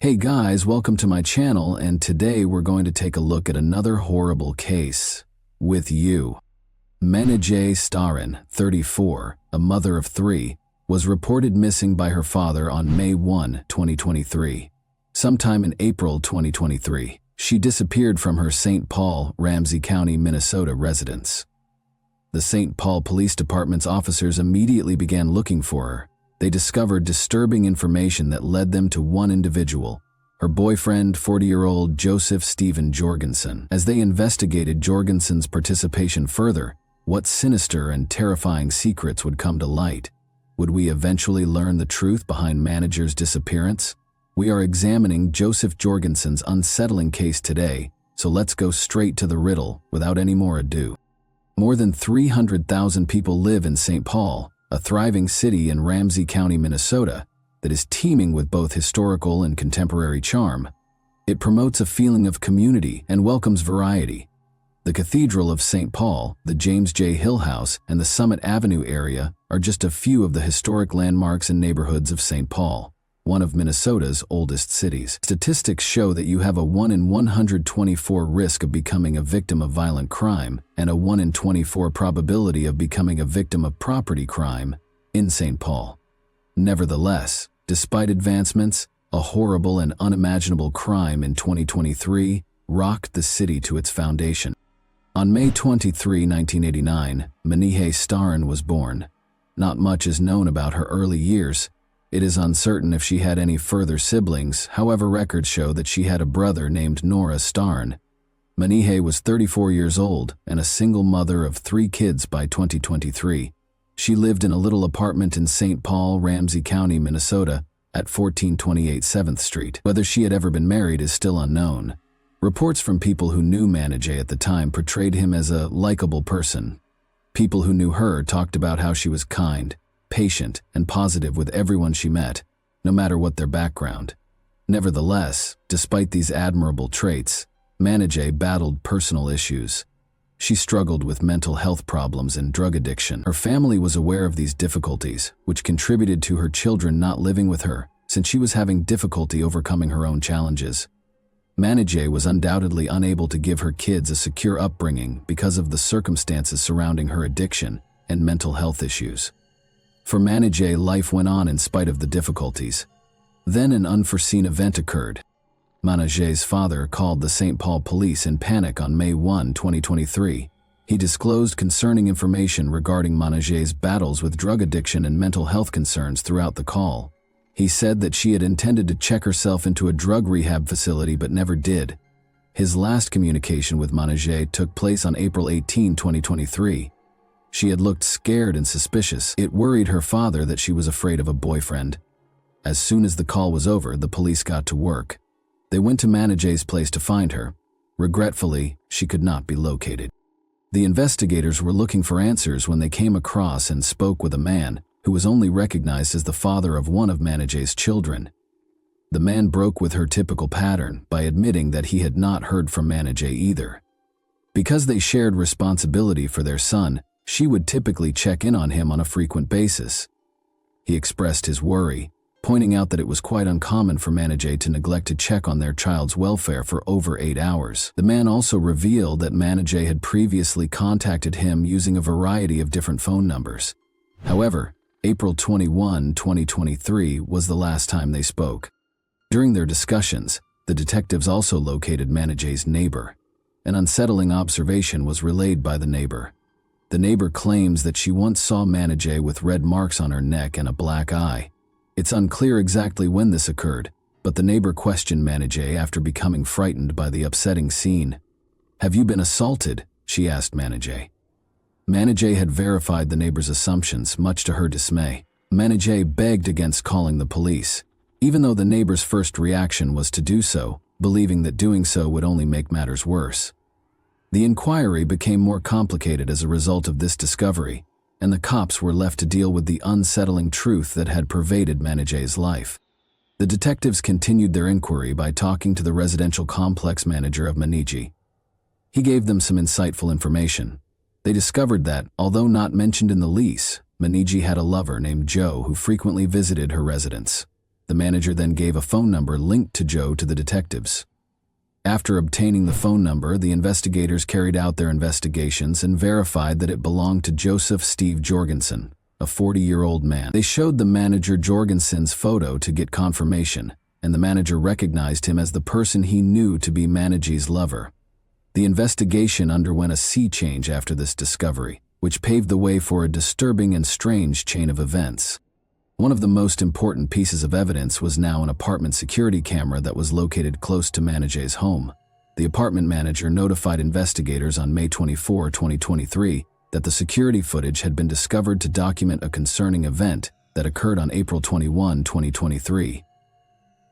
Hey guys, welcome to my channel, and today we're going to take a look at another horrible case. With you. Manijay Staran, 34, a mother of 3, was reported missing by her father on May 1, 2023. Sometime in April 2023, she disappeared from her St. Paul, Ramsey County, Minnesota residence. The St. Paul Police Department's officers immediately began looking for her. They discovered disturbing information that led them to one individual, her boyfriend, 40-year-old Joseph Stephen Jorgensen. As they investigated Jorgensen's participation further, what sinister and terrifying secrets would come to light? Would we eventually learn the truth behind Manijay's disappearance? We are examining Joseph Jorgensen's unsettling case today, so let's go straight to the riddle without any more ado. More than 300,000 people live in St. Paul, a thriving city in Ramsey County, Minnesota, that is teeming with both historical and contemporary charm. It promotes a feeling of community and welcomes variety. The Cathedral of St. Paul, the James J. Hill House, and the Summit Avenue area are just a few of the historic landmarks and neighborhoods of St. Paul, one of Minnesota's oldest cities. Statistics show that you have a 1 in 124 risk of becoming a victim of violent crime and a 1 in 24 probability of becoming a victim of property crime in St. Paul. Nevertheless, despite advancements, a horrible and unimaginable crime in 2023 rocked the city to its foundation. On May 23, 1989, Manijay Staran was born. Not much is known about her early years. It is uncertain if she had any further siblings, however records show that she had a brother named Nora Staran. Manijay was 34 years old and a single mother of 3 kids by 2023. She lived in a little apartment in St. Paul, Ramsey County, Minnesota, at 1428 7th Street. Whether she had ever been married is still unknown. Reports from people who knew Manijay at the time portrayed him as a likable person. People who knew her talked about how she was kind, patient, and positive with everyone she met, no matter what their background. Nevertheless, despite these admirable traits, Manijay battled personal issues. She struggled with mental health problems and drug addiction. Her family was aware of these difficulties, which contributed to her children not living with her, since she was having difficulty overcoming her own challenges. Manijay was undoubtedly unable to give her kids a secure upbringing because of the circumstances surrounding her addiction and mental health issues. For Manijay, life went on in spite of the difficulties. Then an unforeseen event occurred. Manijay's father called the St. Paul police in panic on May 1, 2023. He disclosed concerning information regarding Manijay's battles with drug addiction and mental health concerns throughout the call. He said that she had intended to check herself into a drug rehab facility but never did. His last communication with Manijay took place on April 18, 2023. She had looked scared and suspicious. It worried her father that she was afraid of a boyfriend. As soon as the call was over, the police got to work. They went to Manijay's place to find her. Regretfully, she could not be located. The investigators were looking for answers when they came across and spoke with a man who was only recognized as the father of one of Manijay's children. The man broke with her typical pattern by admitting that he had not heard from Manijay either. Because they shared responsibility for their son, she would typically check in on him on a frequent basis. He expressed his worry, pointing out that it was quite uncommon for Manijay to neglect to check on their child's welfare for over 8 hours. The man also revealed that Manijay had previously contacted him using a variety of different phone numbers. However, April 21, 2023 was the last time they spoke. During their discussions, the detectives also located Manijay's neighbor. An unsettling observation was relayed by the neighbor. The neighbor claims that she once saw Manijay with red marks on her neck and a black eye. It's unclear exactly when this occurred, but the neighbor questioned Manijay after becoming frightened by the upsetting scene. "Have you been assaulted?" she asked Manijay. Manijay had verified the neighbor's assumptions, much to her dismay. Manijay begged against calling the police, even though the neighbor's first reaction was to do so, believing that doing so would only make matters worse. The inquiry became more complicated as a result of this discovery, and the cops were left to deal with the unsettling truth that had pervaded Manijay's life. The detectives continued their inquiry by talking to the residential complex manager of Manijay. He gave them some insightful information. They discovered that, although not mentioned in the lease, Manijay had a lover named Joe who frequently visited her residence. The manager then gave a phone number linked to Joe to the detectives. After obtaining the phone number, the investigators carried out their investigations and verified that it belonged to Joseph Steve Jorgensen, a 40-year-old man. They showed the manager Jorgensen's photo to get confirmation, and the manager recognized him as the person he knew to be Managie's lover. The investigation underwent a sea change after this discovery, which paved the way for a disturbing and strange chain of events. One of the most important pieces of evidence was now an apartment security camera that was located close to Managie's home. The apartment manager notified investigators on May 24, 2023, that the security footage had been discovered to document a concerning event that occurred on April 21, 2023.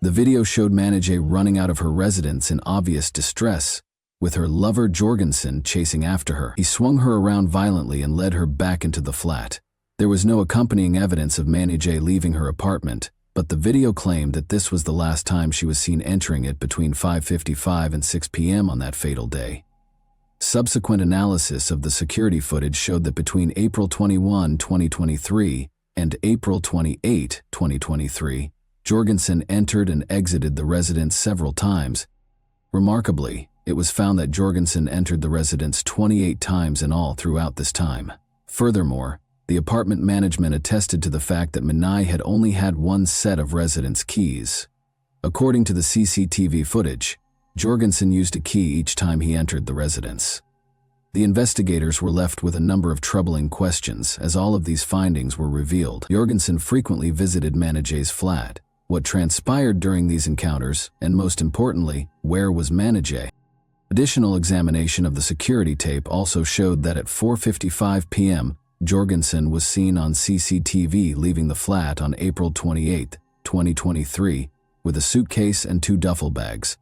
The video showed Managie running out of her residence in obvious distress, with her lover Jorgensen chasing after her. He swung her around violently and led her back into the flat. There was no accompanying evidence of Managie leaving her apartment, but the video claimed that this was the last time she was seen entering it between 5:55 and 6 p.m. on that fatal day. Subsequent analysis of the security footage showed that between April 21, 2023 and April 28, 2023, Jorgensen entered and exited the residence several times. Remarkably, it was found that Jorgensen entered the residence 28 times in all throughout this time. Furthermore, the apartment management attested to the fact that Managie had only had one set of residence keys. According to the CCTV footage, Jorgensen used a key each time he entered the residence. The investigators were left with a number of troubling questions as all of these findings were revealed. Jorgensen frequently visited Managie's flat. What transpired during these encounters, and most importantly, where was Managie? Additional examination of the security tape also showed that at 4:55 p.m., Jorgensen was seen on CCTV leaving the flat on April 28, 2023, with a suitcase and 2 duffel bags.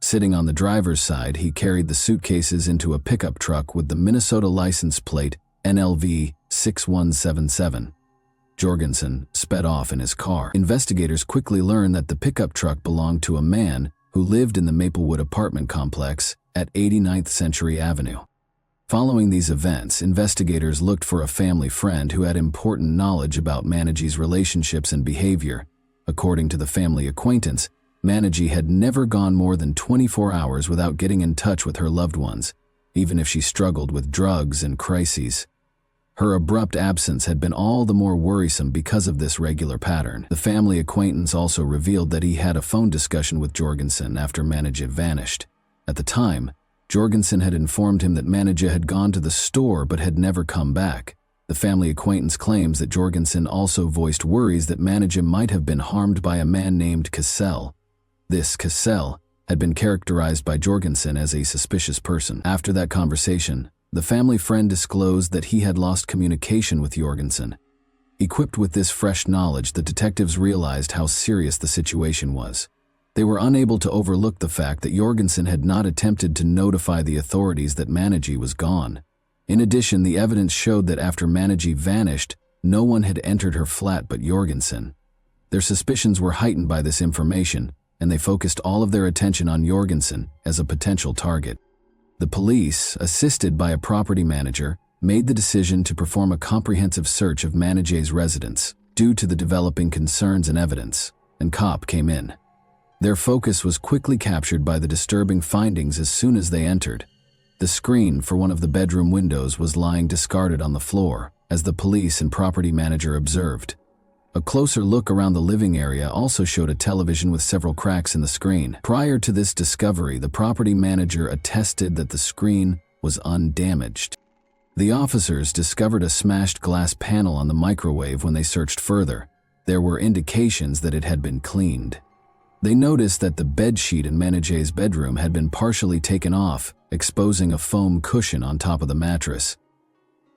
Sitting on the driver's side, he carried the suitcases into a pickup truck with the Minnesota license plate NLV 6177. Jorgensen sped off in his car. Investigators quickly learned that the pickup truck belonged to a man who lived in the Maplewood apartment complex at 89th Century Avenue. Following these events, investigators looked for a family friend who had important knowledge about Managie's relationships and behavior. According to the family acquaintance, Managie had never gone more than 24 hours without getting in touch with her loved ones, even if she struggled with drugs and crises. Her abrupt absence had been all the more worrisome because of this regular pattern. The family acquaintance also revealed that he had a phone discussion with Jorgensen after Managie vanished. At the time, Jorgensen had informed him that Managie had gone to the store but had never come back. The family acquaintance claims that Jorgensen also voiced worries that Managie might have been harmed by a man named Cassell. This Cassell had been characterized by Jorgensen as a suspicious person. After that conversation, the family friend disclosed that he had lost communication with Jorgensen. Equipped with this fresh knowledge, the detectives realized how serious the situation was. They were unable to overlook the fact that Jorgensen had not attempted to notify the authorities that Managie was gone. In addition, the evidence showed that after Managie vanished, no one had entered her flat but Jorgensen. Their suspicions were heightened by this information, and they focused all of their attention on Jorgensen as a potential target. The police, assisted by a property manager, made the decision to perform a comprehensive search of Managie's residence due to the developing concerns and evidence, and COP came in. Their focus was quickly captured by the disturbing findings as soon as they entered. The screen for one of the bedroom windows was lying discarded on the floor, as the police and property manager observed. A closer look around the living area also showed a television with several cracks in the screen. Prior to this discovery, the property manager attested that the screen was undamaged. The officers discovered a smashed glass panel on the microwave when they searched further. There were indications that it had been cleaned. They noticed that the bedsheet in Managie's bedroom had been partially taken off, exposing a foam cushion on top of the mattress.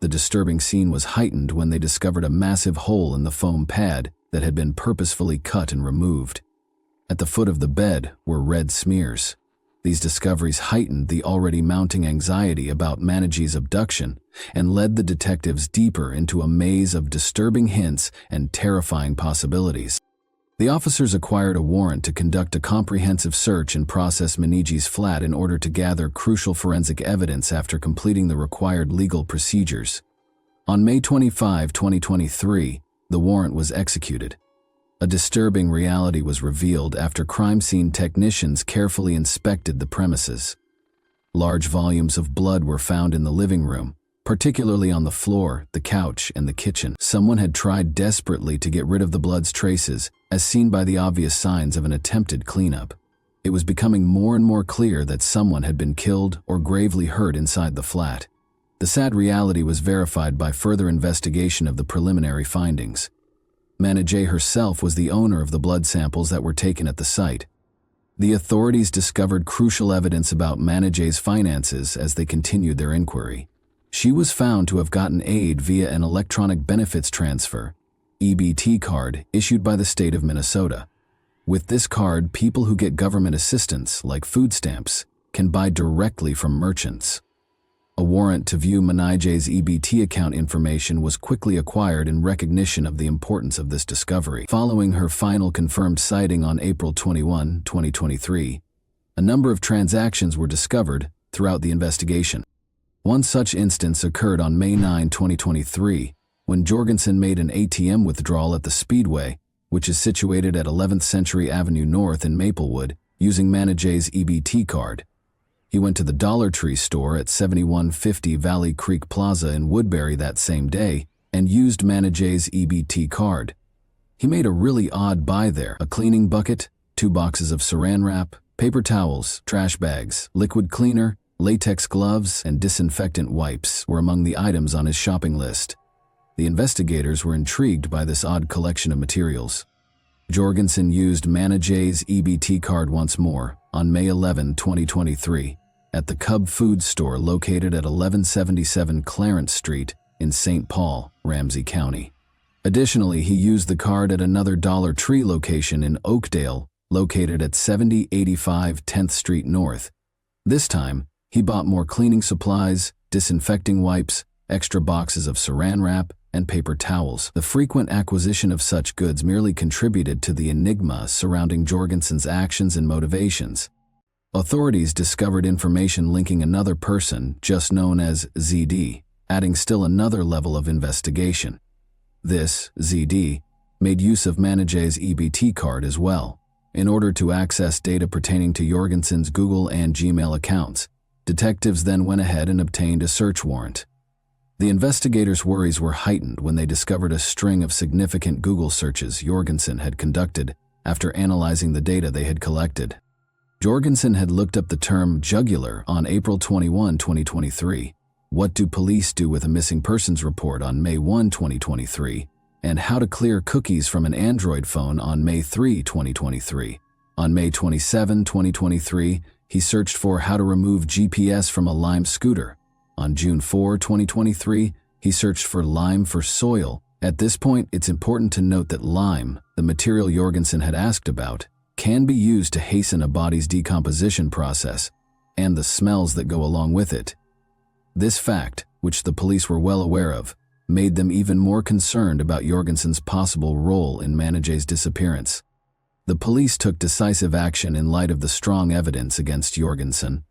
The disturbing scene was heightened when they discovered a massive hole in the foam pad that had been purposefully cut and removed. At the foot of the bed were red smears. These discoveries heightened the already mounting anxiety about Managie's abduction and led the detectives deeper into a maze of disturbing hints and terrifying possibilities. The officers acquired a warrant to conduct a comprehensive search and process Managie's flat in order to gather crucial forensic evidence after completing the required legal procedures. On May 25, 2023, the warrant was executed. A disturbing reality was revealed after crime scene technicians carefully inspected the premises. Large volumes of blood were found in the living room, particularly on the floor, the couch, and the kitchen. Someone had tried desperately to get rid of the blood's traces, as seen by the obvious signs of an attempted cleanup. It was becoming more and more clear that someone had been killed or gravely hurt inside the flat. The sad reality was verified by further investigation of the preliminary findings. Manajay herself was the owner of the blood samples that were taken at the site. The authorities discovered crucial evidence about Manajay's finances as they continued their inquiry. She was found to have gotten aid via an electronic benefits transfer, EBT card, issued by the state of Minnesota. With this card, people who get government assistance, like food stamps, can buy directly from merchants. A warrant to view Manajay's EBT account information was quickly acquired in recognition of the importance of this discovery. Following her final confirmed sighting on April 21, 2023, a number of transactions were discovered throughout the investigation. One such instance occurred on May 9, 2023, when Jorgensen made an ATM withdrawal at the Speedway, which is situated at 11th Century Avenue North in Maplewood, using Manajay's EBT card. He went to the Dollar Tree store at 7150 Valley Creek Plaza in Woodbury that same day and used Manajay's EBT card. He made a really odd buy there: a cleaning bucket, 2 boxes of saran wrap, paper towels, trash bags, liquid cleaner, latex gloves, and disinfectant wipes were among the items on his shopping list. The investigators were intrigued by this odd collection of materials. Jorgensen used Manajay's EBT card once more on May 11, 2023, at the Cub Food Store located at 1177 Clarence Street in St. Paul, Ramsey County. Additionally, he used the card at another Dollar Tree location in Oakdale, located at 7085 10th Street North. This time, he bought more cleaning supplies, disinfecting wipes, extra boxes of saran wrap, and paper towels. The frequent acquisition of such goods merely contributed to the enigma surrounding Jorgensen's actions and motivations. Authorities discovered information linking another person, just known as ZD, adding still another level of investigation. This, ZD, made use of Manajay's EBT card as well. In order to access data pertaining to Jorgensen's Google and Gmail accounts, detectives then went ahead and obtained a search warrant. The investigators' worries were heightened when they discovered a string of significant Google searches Jorgensen had conducted after analyzing the data they had collected. Jorgensen had looked up the term jugular on April 21, 2023, what do police do with a missing persons report on May 1, 2023, and how to clear cookies from an Android phone on May 3, 2023. On May 27, 2023, he searched for how to remove GPS from a Lime scooter. On June 4, 2023, he searched for lime for soil. At this point, it's important to note that lime, the material Jorgensen had asked about, can be used to hasten a body's decomposition process and the smells that go along with it. This fact, which the police were well aware of, made them even more concerned about Jorgensen's possible role in Manajay's disappearance. The police took decisive action in light of the strong evidence against Jorgensen.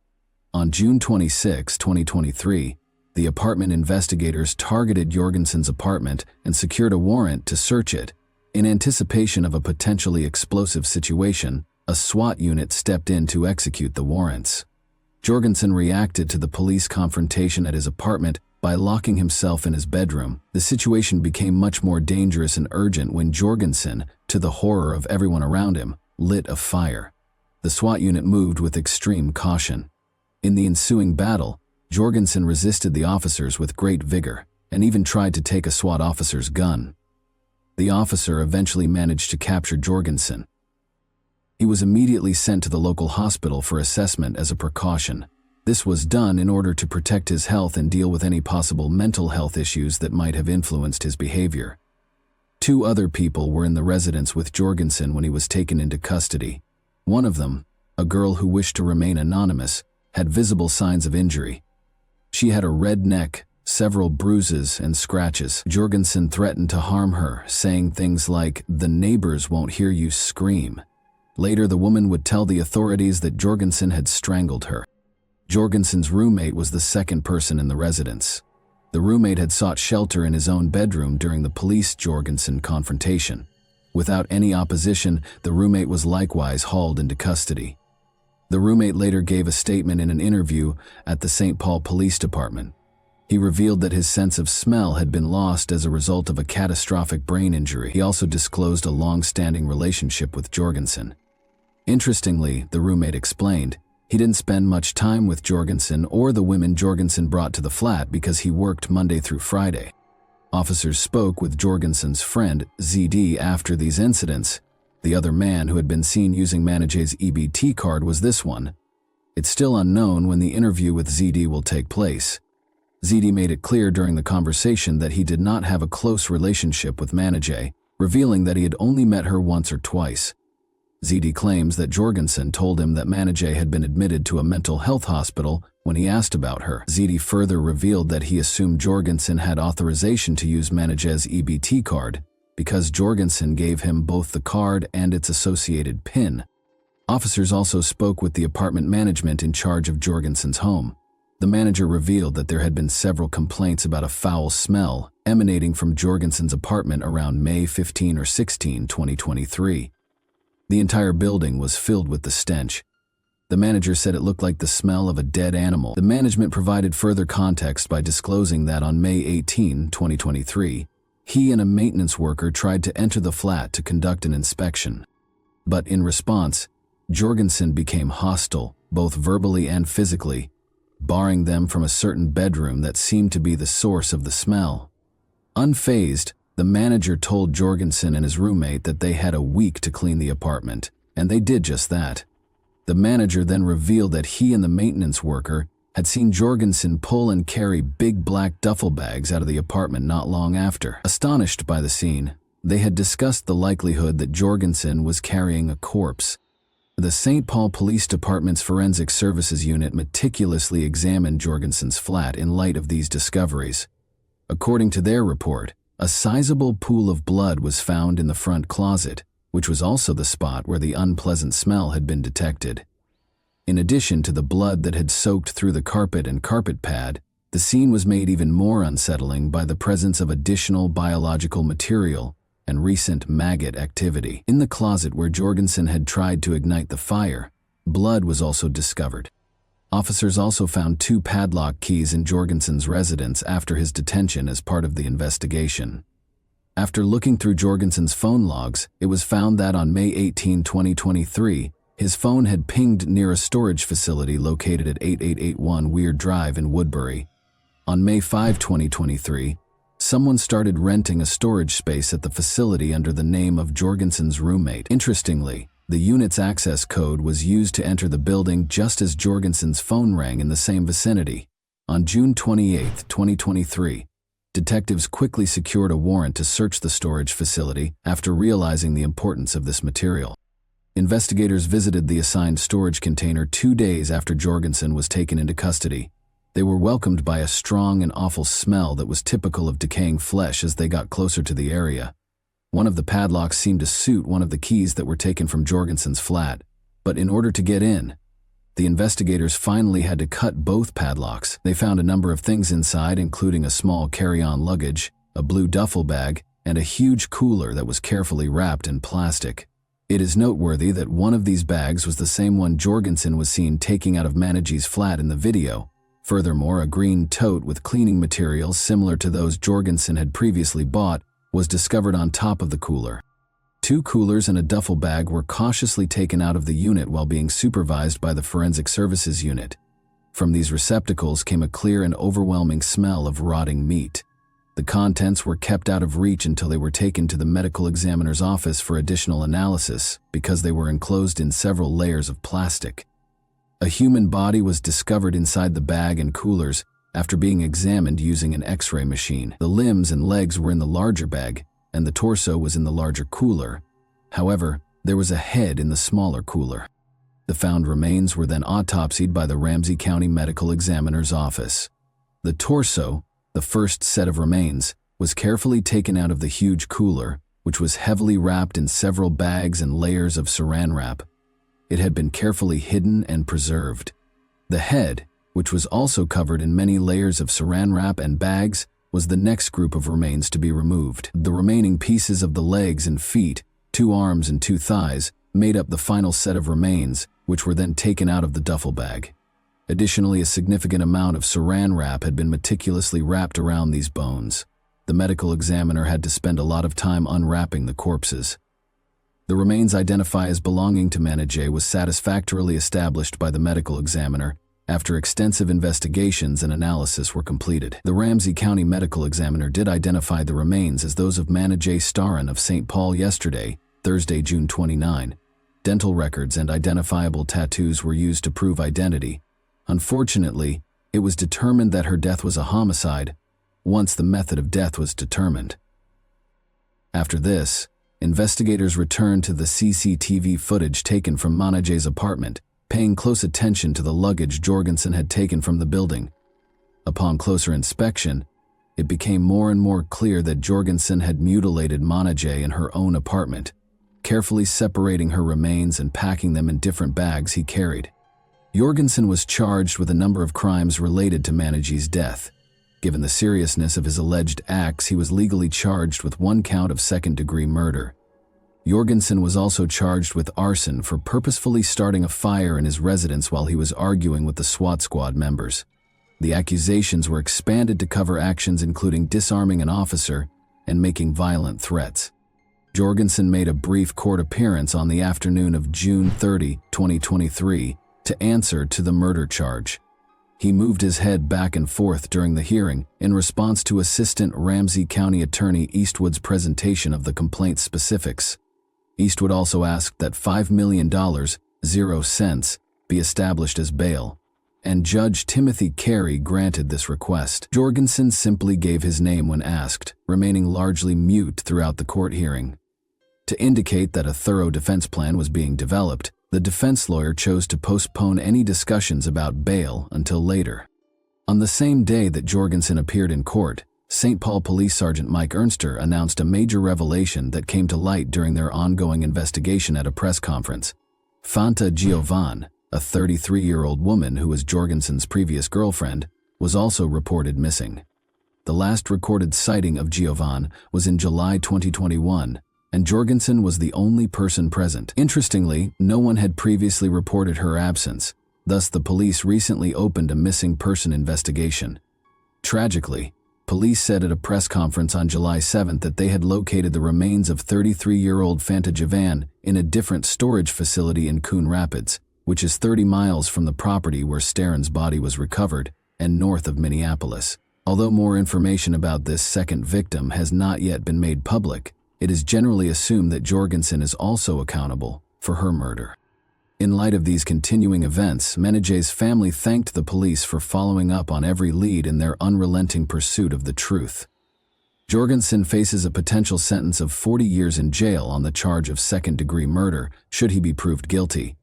On June 26, 2023, the apartment investigators targeted Jorgensen's apartment and secured a warrant to search it. In anticipation of a potentially explosive situation, a SWAT unit stepped in to execute the warrants. Jorgensen reacted to the police confrontation at his apartment by locking himself in his bedroom. The situation became much more dangerous and urgent when Jorgensen, to the horror of everyone around him, lit a fire. The SWAT unit moved with extreme caution. In the ensuing battle, Jorgensen resisted the officers with great vigor and even tried to take a SWAT officer's gun. The officer eventually managed to capture Jorgensen. He was immediately sent to the local hospital for assessment as a precaution. This was done in order to protect his health and deal with any possible mental health issues that might have influenced his behavior. 2 other people were in the residence with Jorgensen when he was taken into custody. One of them, a girl who wished to remain anonymous, had visible signs of injury. She had a red neck, several bruises and scratches. Jorgensen threatened to harm her, saying things like, "The neighbors won't hear you scream." Later, the woman would tell the authorities that Jorgensen had strangled her. Jorgensen's roommate was the second person in the residence. The roommate had sought shelter in his own bedroom during the police-Jorgensen confrontation. Without any opposition, the roommate was likewise hauled into custody. The roommate later gave a statement in an interview at the St. Paul Police Department. He revealed that his sense of smell had been lost as a result of a catastrophic brain injury. He also disclosed a long-standing relationship with Jorgensen. Interestingly, the roommate explained, he didn't spend much time with Jorgensen or the women Jorgensen brought to the flat because he worked Monday through Friday. Officers spoke with Jorgensen's friend, ZD, after these incidents. The other man who had been seen using Manijay's EBT card was this one. It's still unknown when the interview with ZD will take place. ZD made it clear during the conversation that he did not have a close relationship with Manijay, revealing that he had only met her once or twice. ZD claims that Jorgensen told him that Manijay had been admitted to a mental health hospital when he asked about her. ZD further revealed that he assumed Jorgensen had authorization to use Manijay's EBT card because Jorgensen gave him both the card and its associated PIN. Officers also spoke with the apartment management in charge of Jorgensen's home. The manager revealed that there had been several complaints about a foul smell emanating from Jorgensen's apartment around May 15 or 16, 2023. The entire building was filled with the stench. The manager said it looked like the smell of a dead animal. The management provided further context by disclosing that on May 18, 2023, he and a maintenance worker tried to enter the flat to conduct an inspection. But in response, Jorgensen became hostile, both verbally and physically, barring them from a certain bedroom that seemed to be the source of the smell. Unfazed, the manager told Jorgensen and his roommate that they had a week to clean the apartment, and they did just that. The manager then revealed that he and the maintenance worker had seen Jorgensen pull and carry big black duffel bags out of the apartment not long after. Astonished by the scene, they had discussed the likelihood that Jorgensen was carrying a corpse. The St. Paul Police Department's Forensic Services Unit meticulously examined Jorgensen's flat in light of these discoveries. According to their report, a sizable pool of blood was found in the front closet, which was also the spot where the unpleasant smell had been detected. In addition to the blood that had soaked through the carpet and carpet pad, the scene was made even more unsettling by the presence of additional biological material and recent maggot activity. In the closet where Jorgensen had tried to ignite the fire, blood was also discovered. Officers also found 2 padlock keys in Jorgensen's residence after his detention as part of the investigation. After looking through Jorgensen's phone logs, it was found that on May 18, 2023, his phone had pinged near a storage facility located at 8881 Weir Drive in Woodbury. On May 5, 2023, someone started renting a storage space at the facility under the name of Jorgensen's roommate. Interestingly, the unit's access code was used to enter the building just as Jorgensen's phone rang in the same vicinity. On June 28, 2023, detectives quickly secured a warrant to search the storage facility after realizing the importance of this material. Investigators visited the assigned storage container 2 days after Jorgensen was taken into custody. They were welcomed by a strong and awful smell that was typical of decaying flesh as they got closer to the area. One of the padlocks seemed to suit one of the keys that were taken from Jorgensen's flat, but in order to get in, the investigators finally had to cut both padlocks. They found a number of things inside, including a small carry-on luggage, a blue duffel bag, and a huge cooler that was carefully wrapped in plastic. It is noteworthy that one of these bags was the same one Jorgensen was seen taking out of Manijay's flat in the video. Furthermore, a green tote with cleaning materials similar to those Jorgensen had previously bought was discovered on top of the cooler. 2 coolers and a duffel bag were cautiously taken out of the unit while being supervised by the Forensic Services Unit. From these receptacles came a clear and overwhelming smell of rotting meat. The contents were kept out of reach until they were taken to the medical examiner's office for additional analysis because they were enclosed in several layers of plastic. A human body was discovered inside the bag and coolers after being examined using an X-ray machine. The limbs and legs were in the larger bag, and the torso was in the larger cooler. However, there was a head in the smaller cooler. The found remains were then autopsied by the Ramsey County Medical Examiner's Office. The torso, the first set of remains, was carefully taken out of the huge cooler, which was heavily wrapped in several bags and layers of saran wrap. It had been carefully hidden and preserved. The head, which was also covered in many layers of saran wrap and bags, was the next group of remains to be removed. The remaining pieces of the legs and feet 2 arms and 2 thighs made up the final set of remains, which were then taken out of the duffel bag. Additionally, a significant amount of saran wrap had been meticulously wrapped around these bones. The medical examiner had to spend a lot of time unwrapping the corpses. The remains identified as belonging to Manijay was satisfactorily established by the medical examiner after extensive investigations and analysis were completed. The Ramsey County medical examiner did identify the remains as those of Manijay Staran of St. Paul yesterday, Thursday, June 29. Dental records and identifiable tattoos were used to prove identity. Unfortunately, it was determined that her death was a homicide once the method of death was determined. After this, investigators returned to the CCTV footage taken from Manijay's apartment, paying close attention to the luggage Jorgensen had taken from the building. Upon closer inspection, it became more and more clear that Jorgensen had mutilated Manijay in her own apartment, carefully separating her remains and packing them in different bags he carried. Jorgensen was charged with a number of crimes related to Manijay's death. Given the seriousness of his alleged acts, he was legally charged with 1 count of second-degree murder. Jorgensen was also charged with arson for purposefully starting a fire in his residence while he was arguing with the SWAT squad members. The accusations were expanded to cover actions including disarming an officer and making violent threats. Jorgensen made a brief court appearance on the afternoon of June 30, 2023, to answer to the murder charge. He moved his head back and forth during the hearing in response to Assistant Ramsey County Attorney Eastwood's presentation of the complaint's specifics. Eastwood also asked that $5 million, 0 cents, be established as bail, and Judge Timothy Carey granted this request. Jorgensen simply gave his name when asked, remaining largely mute throughout the court hearing. To indicate that a thorough defense plan was being developed, the defense lawyer chose to postpone any discussions about bail until later. On the same day that Jorgensen appeared in court, St. Paul Police Sergeant Mike Ernster announced a major revelation that came to light during their ongoing investigation at a press conference. Fanta Giovan, a 33-year-old woman who was Jorgensen's previous girlfriend, was also reported missing. The last recorded sighting of Giovan was in July 2021, and Jorgensen was the only person present. Interestingly, no one had previously reported her absence, thus the police recently opened a missing person investigation. Tragically, police said at a press conference on July 7 that they had located the remains of 33-year-old Fanta Giovan in a different storage facility in Coon Rapids, which is 30 miles from the property where Staran's body was recovered and north of Minneapolis. Although more information about this second victim has not yet been made public, it is generally assumed that Jorgensen is also accountable for her murder. In light of these continuing events, Manijay's family thanked the police for following up on every lead in their unrelenting pursuit of the truth. Jorgensen faces a potential sentence of 40 years in jail on the charge of second-degree murder should he be proved guilty.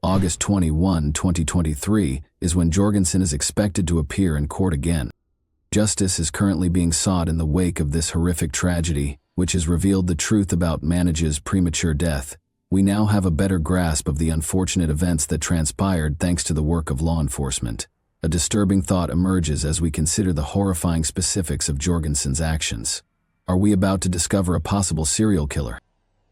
August 21, 2023 is when Jorgensen is expected to appear in court again. Justice is currently being sought in the wake of this horrific tragedy, which has revealed the truth about Manijay's premature death. We now have a better grasp of the unfortunate events that transpired thanks to the work of law enforcement. A disturbing thought emerges as we consider the horrifying specifics of Jorgensen's actions. Are we about to discover a possible serial killer?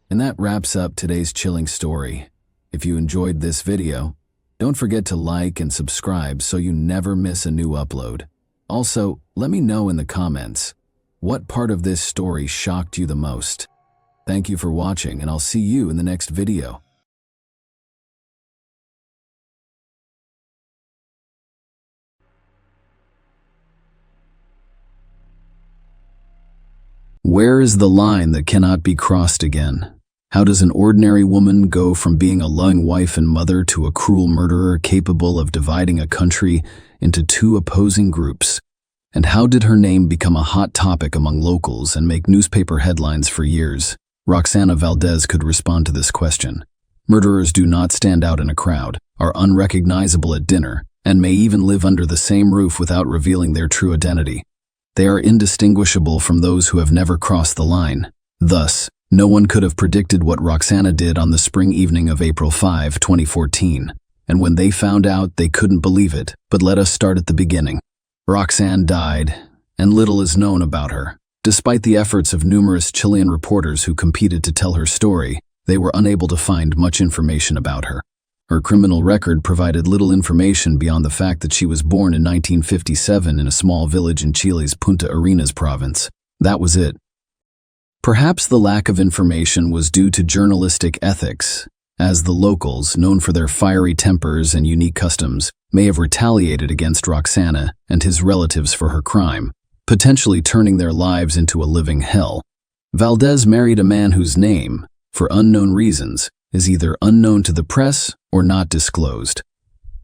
And that wraps up today's chilling story. If you enjoyed this video, don't forget to like and subscribe so you never miss a new upload. Also, let me know in the comments, what part of this story shocked you the most? Thank you for watching, and I'll see you in the next video. Where is the line that cannot be crossed again? How does an ordinary woman go from being a loving wife and mother to a cruel murderer capable of dividing a country into 2 opposing groups? And how did her name become a hot topic among locals and make newspaper headlines for years? Roxana Valdez could respond to this question. Murderers do not stand out in a crowd, are unrecognizable at dinner, and may even live under the same roof without revealing their true identity. They are indistinguishable from those who have never crossed the line. Thus, no one could have predicted what Roxana did on the spring evening of April 5, 2014. And when they found out, they couldn't believe it. But let us start at the beginning. Roxanne died, and little is known about her. Despite the efforts of numerous Chilean reporters who competed to tell her story, they were unable to find much information about her. Her criminal record provided little information beyond the fact that she was born in 1957 in a small village in Chile's Punta Arenas province. That was it. Perhaps the lack of information was due to journalistic ethics, as the locals, known for their fiery tempers and unique customs, may have retaliated against Roxana and his relatives for her crime, potentially turning their lives into a living hell. Valdez married a man whose name, for unknown reasons, is either unknown to the press or not disclosed.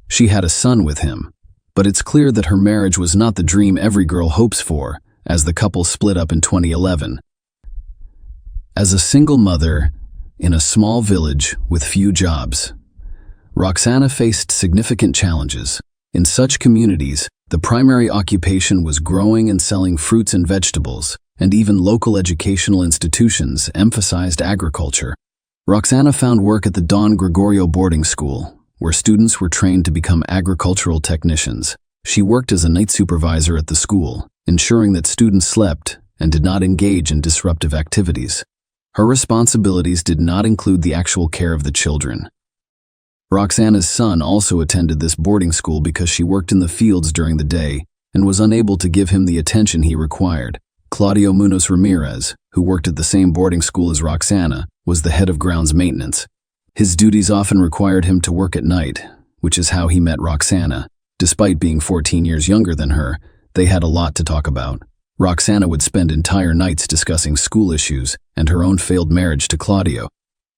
She had a son with him, but it's clear that her marriage was not the dream every girl hopes for, as the couple split up in 2011. As a single mother in a small village with few jobs, Roxana faced significant challenges. In such communities, the primary occupation was growing and selling fruits and vegetables, and even local educational institutions emphasized agriculture. Roxana found work at the Don Gregorio boarding school, where students were trained to become agricultural technicians. She worked as a night supervisor at the school, ensuring that students slept and did not engage in disruptive activities. Her responsibilities did not include the actual care of the children. Roxana's son also attended this boarding school because she worked in the fields during the day and was unable to give him the attention he required. Claudio Munoz Ramirez, who worked at the same boarding school as Roxana, was the head of grounds maintenance. His duties often required him to work at night, which is how he met Roxana. Despite being 14 years younger than her, they had a lot to talk about. Roxana would spend entire nights discussing school issues and her own failed marriage to Claudio.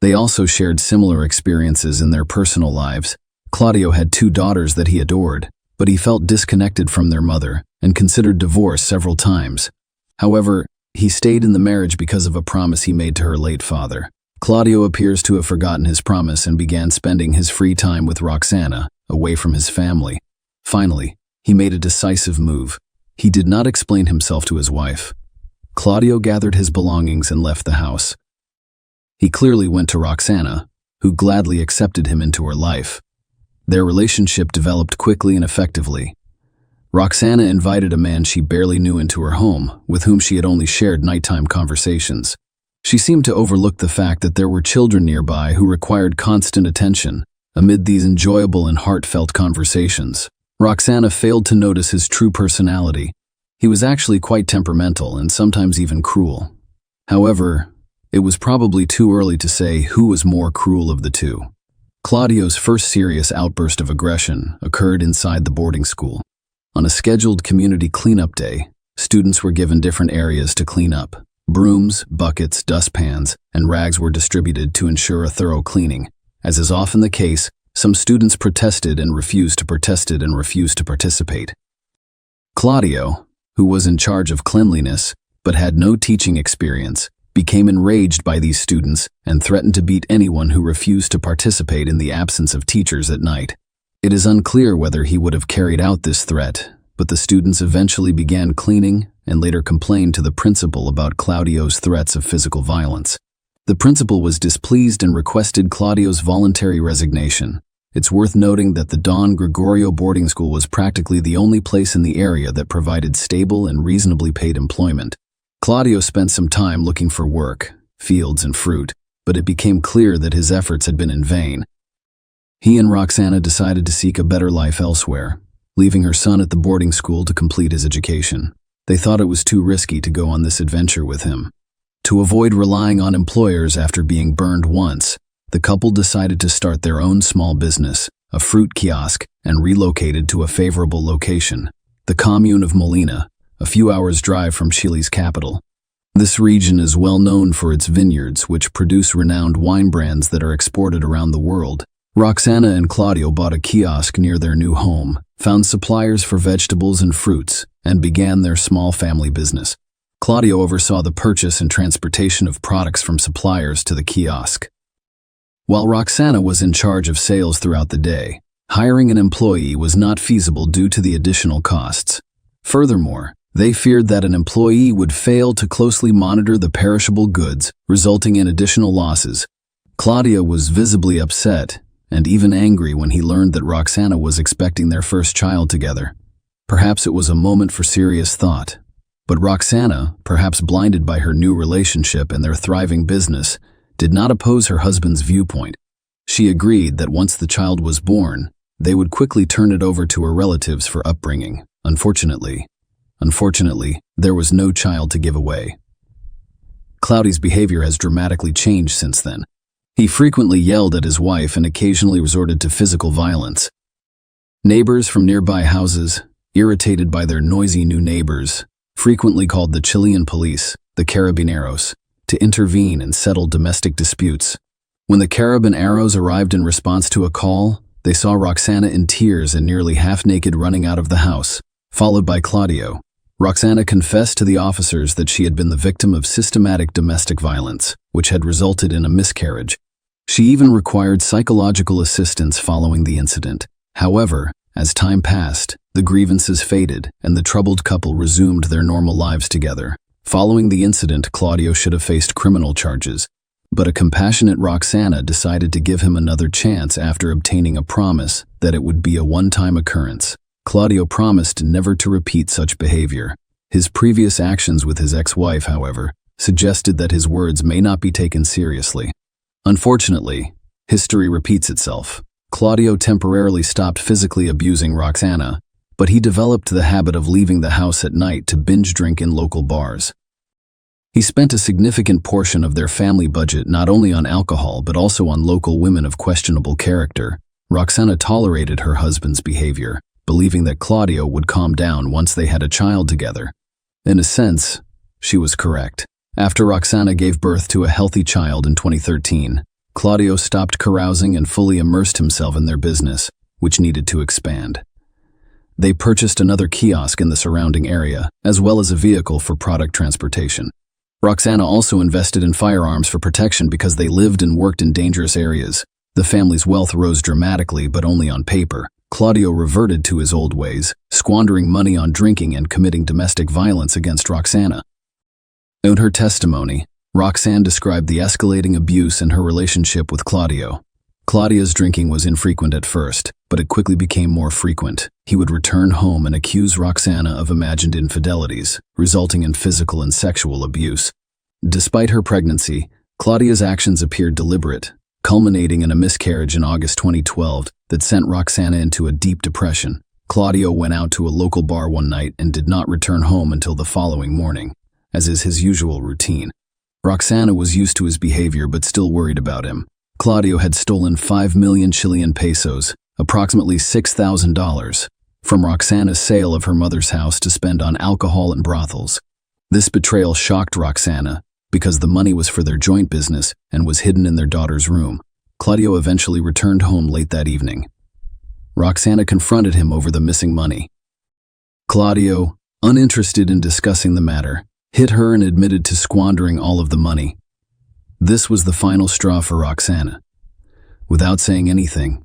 They also shared similar experiences in their personal lives. Claudio had 2 daughters that he adored, but he felt disconnected from their mother and considered divorce several times. However, he stayed in the marriage because of a promise he made to her late father. Claudio appears to have forgotten his promise and began spending his free time with Roxana, away from his family. Finally, he made a decisive move. He did not explain himself to his wife. Claudio gathered his belongings and left the house. He clearly went to Roxana, who gladly accepted him into her life. Their relationship developed quickly and effectively. Roxana invited a man she barely knew into her home, with whom she had only shared nighttime conversations. She seemed to overlook the fact that there were children nearby who required constant attention. Amid these enjoyable and heartfelt conversations, Roxana failed to notice his true personality. He was actually quite temperamental and sometimes even cruel. However, it was probably too early to say who was more cruel of the two. Claudio's first serious outburst of aggression occurred inside the boarding school. On a scheduled community cleanup day, students were given different areas to clean up. Brooms, buckets, dustpans, and rags were distributed to ensure a thorough cleaning. As is often the case, some students protested and refused to participate. Claudio, who was in charge of cleanliness but had no teaching experience, became enraged by these students and threatened to beat anyone who refused to participate in the absence of teachers at night. It is unclear whether he would have carried out this threat, but the students eventually began cleaning and later complained to the principal about Claudio's threats of physical violence. The principal was displeased and requested Claudio's voluntary resignation. It's worth noting that the Don Gregorio boarding school was practically the only place in the area that provided stable and reasonably paid employment. Claudio spent some time looking for work, fields, and fruit, but it became clear that his efforts had been in vain. He and Roxana decided to seek a better life elsewhere, leaving her son at the boarding school to complete his education. They thought it was too risky to go on this adventure with him. To avoid relying on employers after being burned once, the couple decided to start their own small business, a fruit kiosk, and relocated to a favorable location, the commune of Molina, a few hours' drive from Chile's capital. This region is well known for its vineyards, which produce renowned wine brands that are exported around the world. Roxana and Claudio bought a kiosk near their new home, found suppliers for vegetables and fruits, and began their small family business. Claudio oversaw the purchase and transportation of products from suppliers to the kiosk, while Roxana was in charge of sales throughout the day. Hiring an employee was not feasible due to the additional costs. Furthermore, they feared that an employee would fail to closely monitor the perishable goods, resulting in additional losses. Claudio was visibly upset and even angry when he learned that Roxana was expecting their first child together. Perhaps it was a moment for serious thought, but Roxana, perhaps blinded by her new relationship and their thriving business, did not oppose her husband's viewpoint. She agreed that once the child was born, they would quickly turn it over to her relatives for upbringing. Unfortunately, there was no child to give away. Cloudy's behavior has dramatically changed since then. He frequently yelled at his wife and occasionally resorted to physical violence. Neighbors from nearby houses, irritated by their noisy new neighbors, frequently called the Chilean police, the Carabineros, to intervene and settle domestic disputes. When the Carabineros arrived in response to a call, they saw Roxana in tears and nearly half-naked running out of the house, followed by Claudio. Roxana confessed to the officers that she had been the victim of systematic domestic violence, which had resulted in a miscarriage. She even required psychological assistance following the incident. However, as time passed, the grievances faded and the troubled couple resumed their normal lives together. Following the incident, Claudio should have faced criminal charges, but a compassionate Roxana decided to give him another chance after obtaining a promise that it would be a one-time occurrence. Claudio promised never to repeat such behavior. His previous actions with his ex-wife, however, suggested that his words may not be taken seriously. Unfortunately, history repeats itself. Claudio temporarily stopped physically abusing Roxana, but he developed the habit of leaving the house at night to binge drink in local bars. He spent a significant portion of their family budget not only on alcohol but also on local women of questionable character. Roxana tolerated her husband's behavior, believing that Claudio would calm down once they had a child together. In a sense, she was correct. After Roxana gave birth to a healthy child in 2013, Claudio stopped carousing and fully immersed himself in their business, which needed to expand. They purchased another kiosk in the surrounding area, as well as a vehicle for product transportation. Roxana also invested in firearms for protection because they lived and worked in dangerous areas. The family's wealth rose dramatically, but only on paper. Claudio reverted to his old ways, squandering money on drinking and committing domestic violence against Roxana. In her testimony, Roxanne described the escalating abuse in her relationship with Claudio. Claudio's drinking was infrequent at first, but it quickly became more frequent. He would return home and accuse Roxana of imagined infidelities, resulting in physical and sexual abuse. Despite her pregnancy, Claudia's actions appeared deliberate, culminating in a miscarriage in August 2012 that sent Roxana into a deep depression. Claudio went out to a local bar one night and did not return home until the following morning, as is his usual routine. Roxana was used to his behavior but still worried about him. Claudio had stolen 5 million Chilean pesos, approximately $6,000, from Roxana's sale of her mother's house to spend on alcohol and brothels. This betrayal shocked Roxana because the money was for their joint business and was hidden in their daughter's room. Claudio eventually returned home late that evening. Roxana confronted him over the missing money. Claudio, uninterested in discussing the matter, hit her and admitted to squandering all of the money. This was the final straw for Roxana. Without saying anything,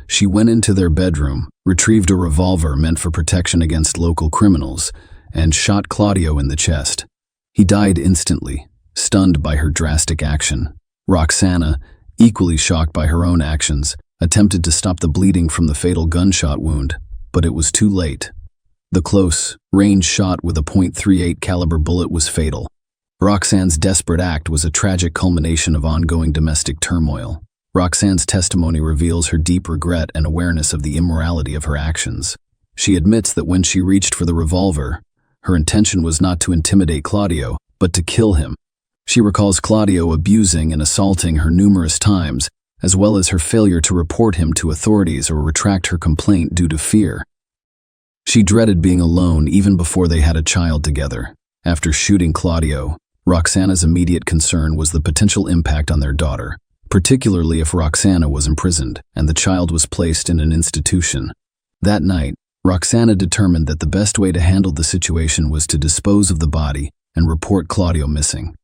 she went into their bedroom, retrieved a revolver meant for protection against local criminals, and shot Claudio in the chest. He died instantly, stunned by her drastic action. Roxana, equally shocked by her own actions, attempted to stop the bleeding from the fatal gunshot wound, but it was too late. The close-range shot with a .38 caliber bullet was fatal. Roxanne's desperate act was a tragic culmination of ongoing domestic turmoil. Roxanne's testimony reveals her deep regret and awareness of the immorality of her actions. She admits that when she reached for the revolver, her intention was not to intimidate Claudio, but to kill him. She recalls Claudio abusing and assaulting her numerous times, as well as her failure to report him to authorities or retract her complaint due to fear. She dreaded being alone even before they had a child together. After shooting Claudio, Roxana's immediate concern was the potential impact on their daughter, particularly if Roxana was imprisoned and the child was placed in an institution. That night, Roxana determined that the best way to handle the situation was to dispose of the body and report Claudio missing.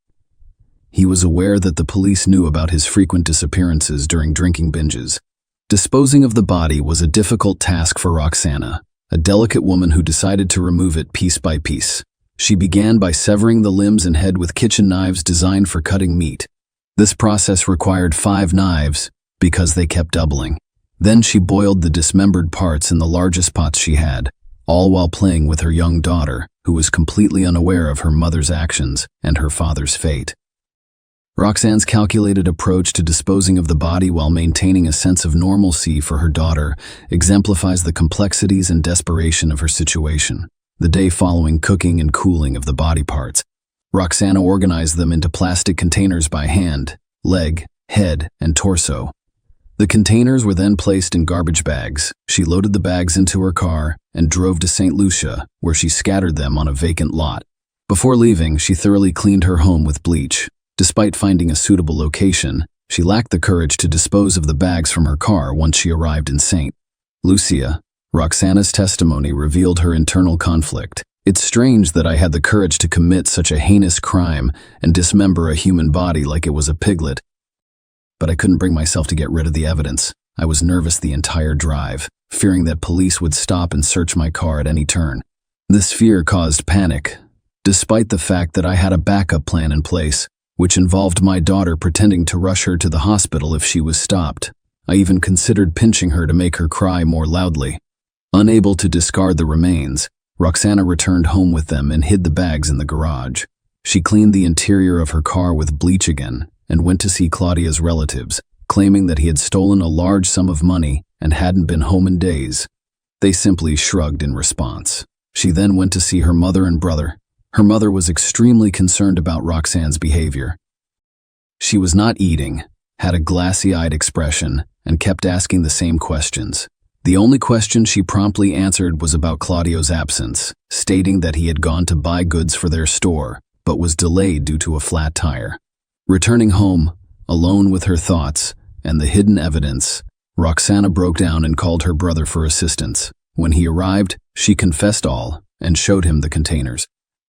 He was aware that the police knew about his frequent disappearances during drinking binges. Disposing of the body was a difficult task for Roxana, a delicate woman who decided to remove it piece by piece. She began by severing the limbs and head with kitchen knives designed for cutting meat. This process required 5 knives because they kept doubling. Then she boiled the dismembered parts in the largest pots she had, all while playing with her young daughter, who was completely unaware of her mother's actions and her father's fate. Roxanne's calculated approach to disposing of the body while maintaining a sense of normalcy for her daughter exemplifies the complexities and desperation of her situation. The day following cooking and cooling of the body parts, Roxana organized them into plastic containers by hand, leg, head, and torso. The containers were then placed in garbage bags. She loaded the bags into her car and drove to St. Lucia, where she scattered them on a vacant lot. Before leaving, she thoroughly cleaned her home with bleach. Despite finding a suitable location, she lacked the courage to dispose of the bags from her car once she arrived in St. Lucia. Roxana's testimony revealed her internal conflict. "It's strange that I had the courage to commit such a heinous crime and dismember a human body like it was a piglet. But I couldn't bring myself to get rid of the evidence. I was nervous the entire drive, fearing that police would stop and search my car at any turn. This fear caused panic, despite the fact that I had a backup plan in place, which involved my daughter pretending to rush her to the hospital if she was stopped. I even considered pinching her to make her cry more loudly." Unable to discard the remains, Roxana returned home with them and hid the bags in the garage. She cleaned the interior of her car with bleach again and went to see Claudia's relatives, claiming that he had stolen a large sum of money and hadn't been home in days. They simply shrugged in response. She then went to see her mother and brother. Her mother was extremely concerned about Roxanne's behavior. She was not eating, had a glassy-eyed expression, and kept asking the same questions. The only question she promptly answered was about Claudio's absence, stating that he had gone to buy goods for their store, but was delayed due to a flat tire. Returning home, alone with her thoughts and the hidden evidence, Roxana broke down and called her brother for assistance. When he arrived, she confessed all and showed him the containers.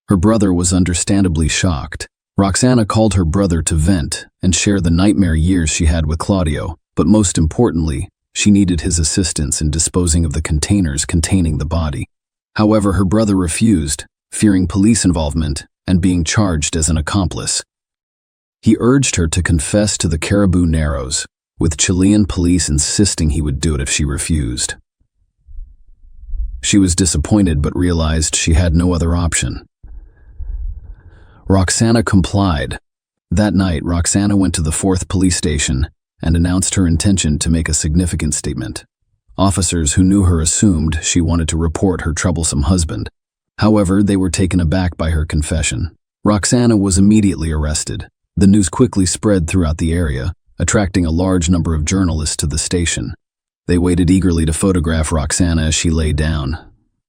Her brother was understandably shocked. Roxana called her brother to vent and share the nightmare years she had with Claudio, but most importantly, she needed his assistance in disposing of the containers containing the body. However, her brother refused, fearing police involvement and being charged as an accomplice. He urged her to confess to the Caribou Narrows, with Chilean police insisting he would do it if she refused. She was disappointed but realized she had no other option. Roxana complied. That night, Roxana went to the 4th police station and announced her intention to make a significant statement. Officers who knew her assumed she wanted to report her troublesome husband. However, they were taken aback by her confession. Roxana was immediately arrested. The news quickly spread throughout the area, attracting a large number of journalists to the station. They waited eagerly to photograph Roxana as she lay down,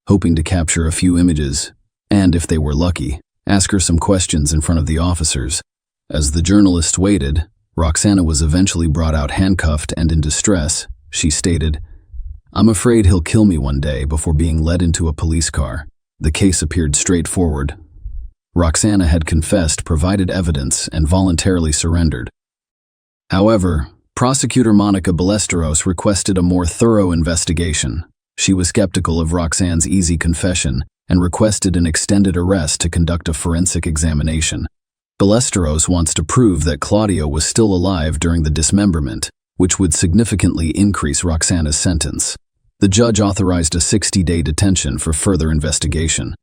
hoping to capture a few images, and, if they were lucky, ask her some questions in front of the officers. As the journalists waited, Roxana was eventually brought out handcuffed and in distress. She stated, "I'm afraid he'll kill me one day," before being led into a police car. The case appeared straightforward. Roxana had confessed, provided evidence, and voluntarily surrendered. However, prosecutor Monica Ballesteros requested a more thorough investigation. She was skeptical of Roxanne's easy confession and requested an extended arrest to conduct a forensic examination. Ballesteros wants to prove that Claudio was still alive during the dismemberment, which would significantly increase Roxana's sentence. The judge authorized a 60-day detention for further investigation.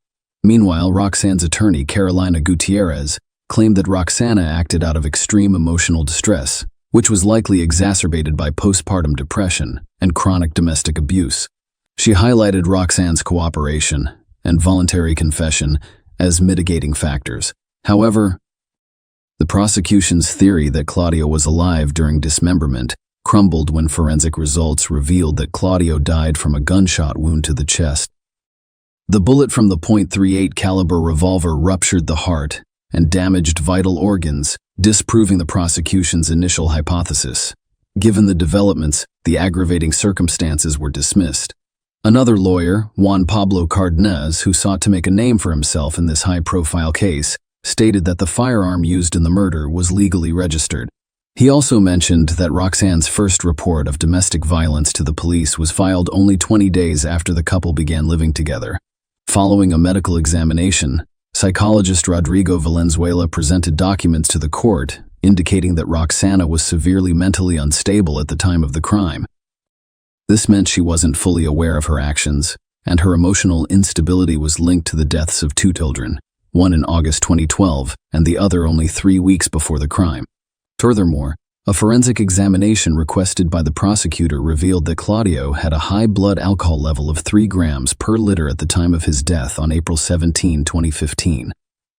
Meanwhile, Roxanne's attorney, Carolina Gutierrez, claimed that Roxana acted out of extreme emotional distress, which was likely exacerbated by postpartum depression and chronic domestic abuse. She highlighted Roxanne's cooperation and voluntary confession as mitigating factors. However, the prosecution's theory that Claudio was alive during dismemberment crumbled when forensic results revealed that Claudio died from a gunshot wound to the chest. The bullet from the .38 caliber revolver ruptured the heart and damaged vital organs, disproving the prosecution's initial hypothesis. Given the developments, the aggravating circumstances were dismissed. Another lawyer, Juan Pablo Cardenas, who sought to make a name for himself in this high-profile case, stated that the firearm used in the murder was legally registered. He also mentioned that Roxanne's first report of domestic violence to the police was filed only 20 days after the couple began living together. Following a medical examination, psychologist Rodrigo Valenzuela presented documents to the court indicating that Roxana was severely mentally unstable at the time of the crime. This meant she wasn't fully aware of her actions, and her emotional instability was linked to the deaths of two children, one in August 2012 and the other only 3 weeks before the crime. Furthermore, a forensic examination requested by the prosecutor revealed that Claudio had a high blood alcohol level of 3 grams per liter at the time of his death on April 17, 2015.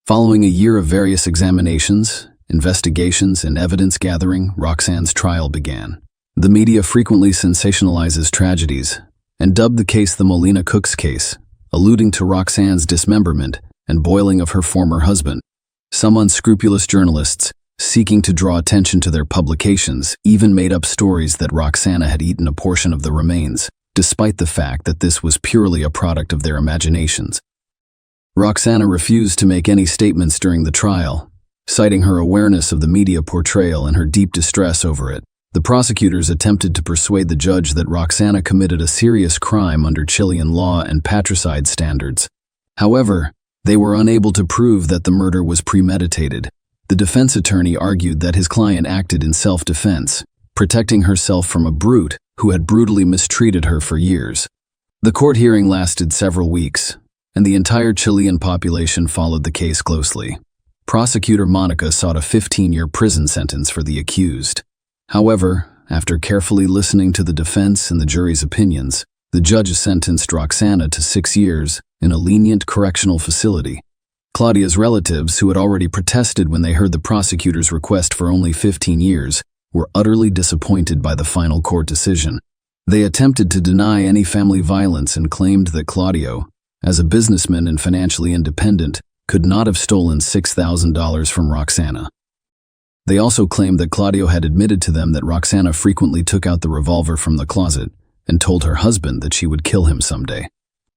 Following a year of various examinations, investigations, and evidence gathering, Roxanne's trial began. The media frequently sensationalizes tragedies and dubbed the case the Molina Cooks case, alluding to Roxanne's dismemberment and boiling of her former husband. Some unscrupulous journalists, seeking to draw attention to their publications, even made up stories that Roxana had eaten a portion of the remains, despite the fact that this was purely a product of their imaginations. Roxana refused to make any statements during the trial, citing her awareness of the media portrayal and her deep distress over it. The prosecutors attempted to persuade the judge that Roxana committed a serious crime under Chilean law and patricide standards. However, they were unable to prove that the murder was premeditated. The defense attorney argued that his client acted in self-defense, protecting herself from a brute who had brutally mistreated her for years. The court hearing lasted several weeks, and the entire Chilean population followed the case closely. Prosecutor Monica sought a 15-year prison sentence for the accused. However, after carefully listening to the defense and the jury's opinions, the judge sentenced Roxana to 6 years in a lenient correctional facility. Claudia's relatives, who had already protested when they heard the prosecutor's request for only 15 years, were utterly disappointed by the final court decision. They attempted to deny any family violence and claimed that Claudio, as a businessman and financially independent, could not have stolen $6,000 from Roxana. They also claimed that Claudio had admitted to them that Roxana frequently took out the revolver from the closet and told her husband that she would kill him someday.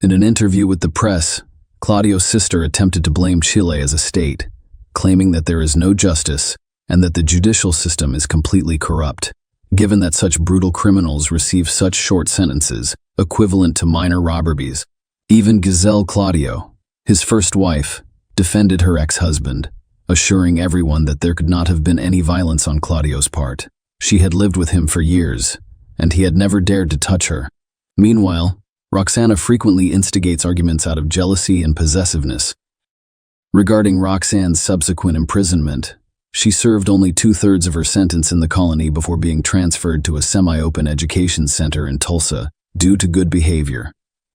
In an interview with the press, Claudio's sister attempted to blame Chile as a state, claiming that there is no justice and that the judicial system is completely corrupt, given that such brutal criminals receive such short sentences, equivalent to minor robberies. Even Giselle Claudio, his first wife, defended her ex-husband, assuring everyone that there could not have been any violence on Claudio's part. She had lived with him for years, and he had never dared to touch her. Meanwhile, Roxana frequently instigates arguments out of jealousy and possessiveness. Regarding Roxanne's subsequent imprisonment, she served only 2/3 of her sentence in the colony before being transferred to a semi-open education center in Tulsa due to good behavior.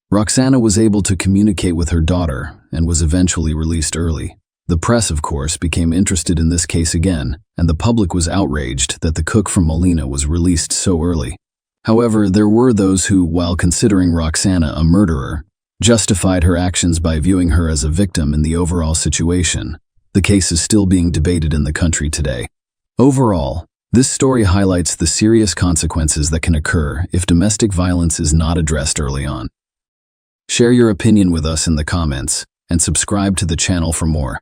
Roxana was able to communicate with her daughter and was eventually released early. The press, of course, became interested in this case again, and the public was outraged that the cook from Molina was released so early. However, there were those who, while considering Roxana a murderer, justified her actions by viewing her as a victim in the overall situation. The case is still being debated in the country today. Overall, this story highlights the serious consequences that can occur if domestic violence is not addressed early on. Share your opinion with us in the comments, and subscribe to the channel for more.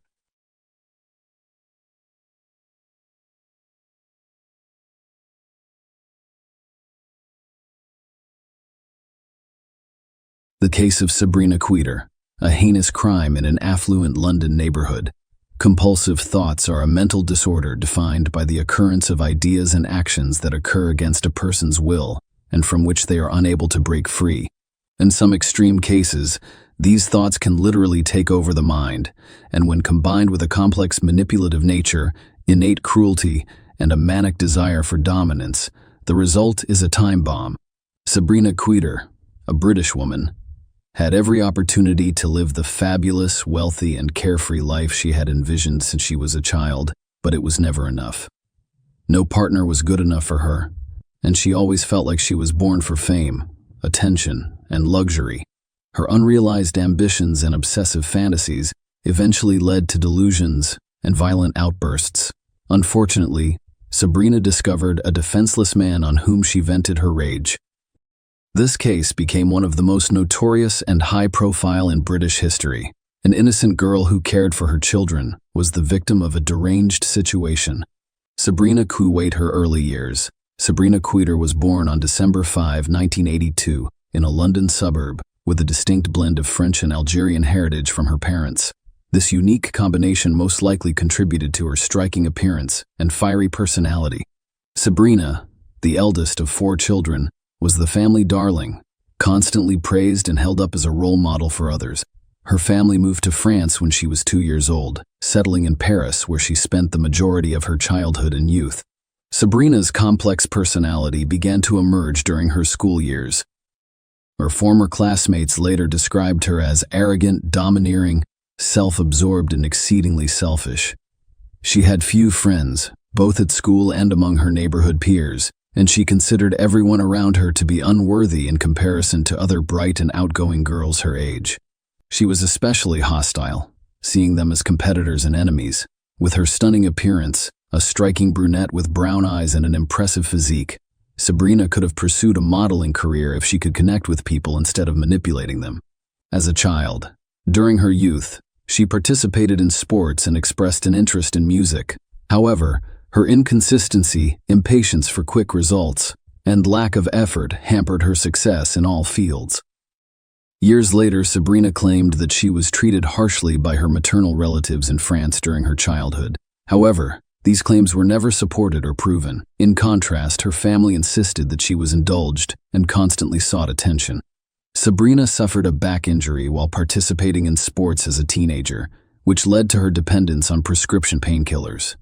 The case of Sabrina Queter, a heinous crime in an affluent London neighborhood. Compulsive thoughts are a mental disorder defined by the occurrence of ideas and actions that occur against a person's will and from which they are unable to break free. In some extreme cases, these thoughts can literally take over the mind, and when combined with a complex manipulative nature, innate cruelty, and a manic desire for dominance, the result is a time bomb. Sabrina Queter, a British woman, had every opportunity to live the fabulous, wealthy, and carefree life she had envisioned since she was a child, but it was never enough. No partner was good enough for her, and she always felt like she was born for fame, attention, and luxury. Her unrealized ambitions and obsessive fantasies eventually led to delusions and violent outbursts. Unfortunately, Sabrina discovered a defenseless man on whom she vented her rage. This case became one of the most notorious and high-profile in British history. An innocent girl who cared for her children was the victim of a deranged situation. Sabrina Queter her early years. Sabrina Queter was born on December 5, 1982, in a London suburb, with a distinct blend of French and Algerian heritage from her parents. This unique combination most likely contributed to her striking appearance and fiery personality. Sabrina, the eldest of 4 children, was the family darling, constantly praised and held up as a role model for others. Her family moved to France when she was 2 years old, settling in Paris where she spent the majority of her childhood and youth. Sabrina's complex personality began to emerge during her school years. Her former classmates later described her as arrogant, domineering, self-absorbed, and exceedingly selfish. She had few friends, both at school and among her neighborhood peers, and she considered everyone around her to be unworthy in comparison to other bright and outgoing girls her age. She was especially hostile, seeing them as competitors and enemies. With her stunning appearance, a striking brunette with brown eyes and an impressive physique, Sabrina could have pursued a modeling career if she could connect with people instead of manipulating them. As a child, during her youth, she participated in sports and expressed an interest in music. However, her inconsistency, impatience for quick results, and lack of effort hampered her success in all fields. Years later, Sabrina claimed that she was treated harshly by her maternal relatives in France during her childhood. However, these claims were never supported or proven. In contrast, her family insisted that she was indulged and constantly sought attention. Sabrina suffered a back injury while participating in sports as a teenager, which led to her dependence on prescription painkillers.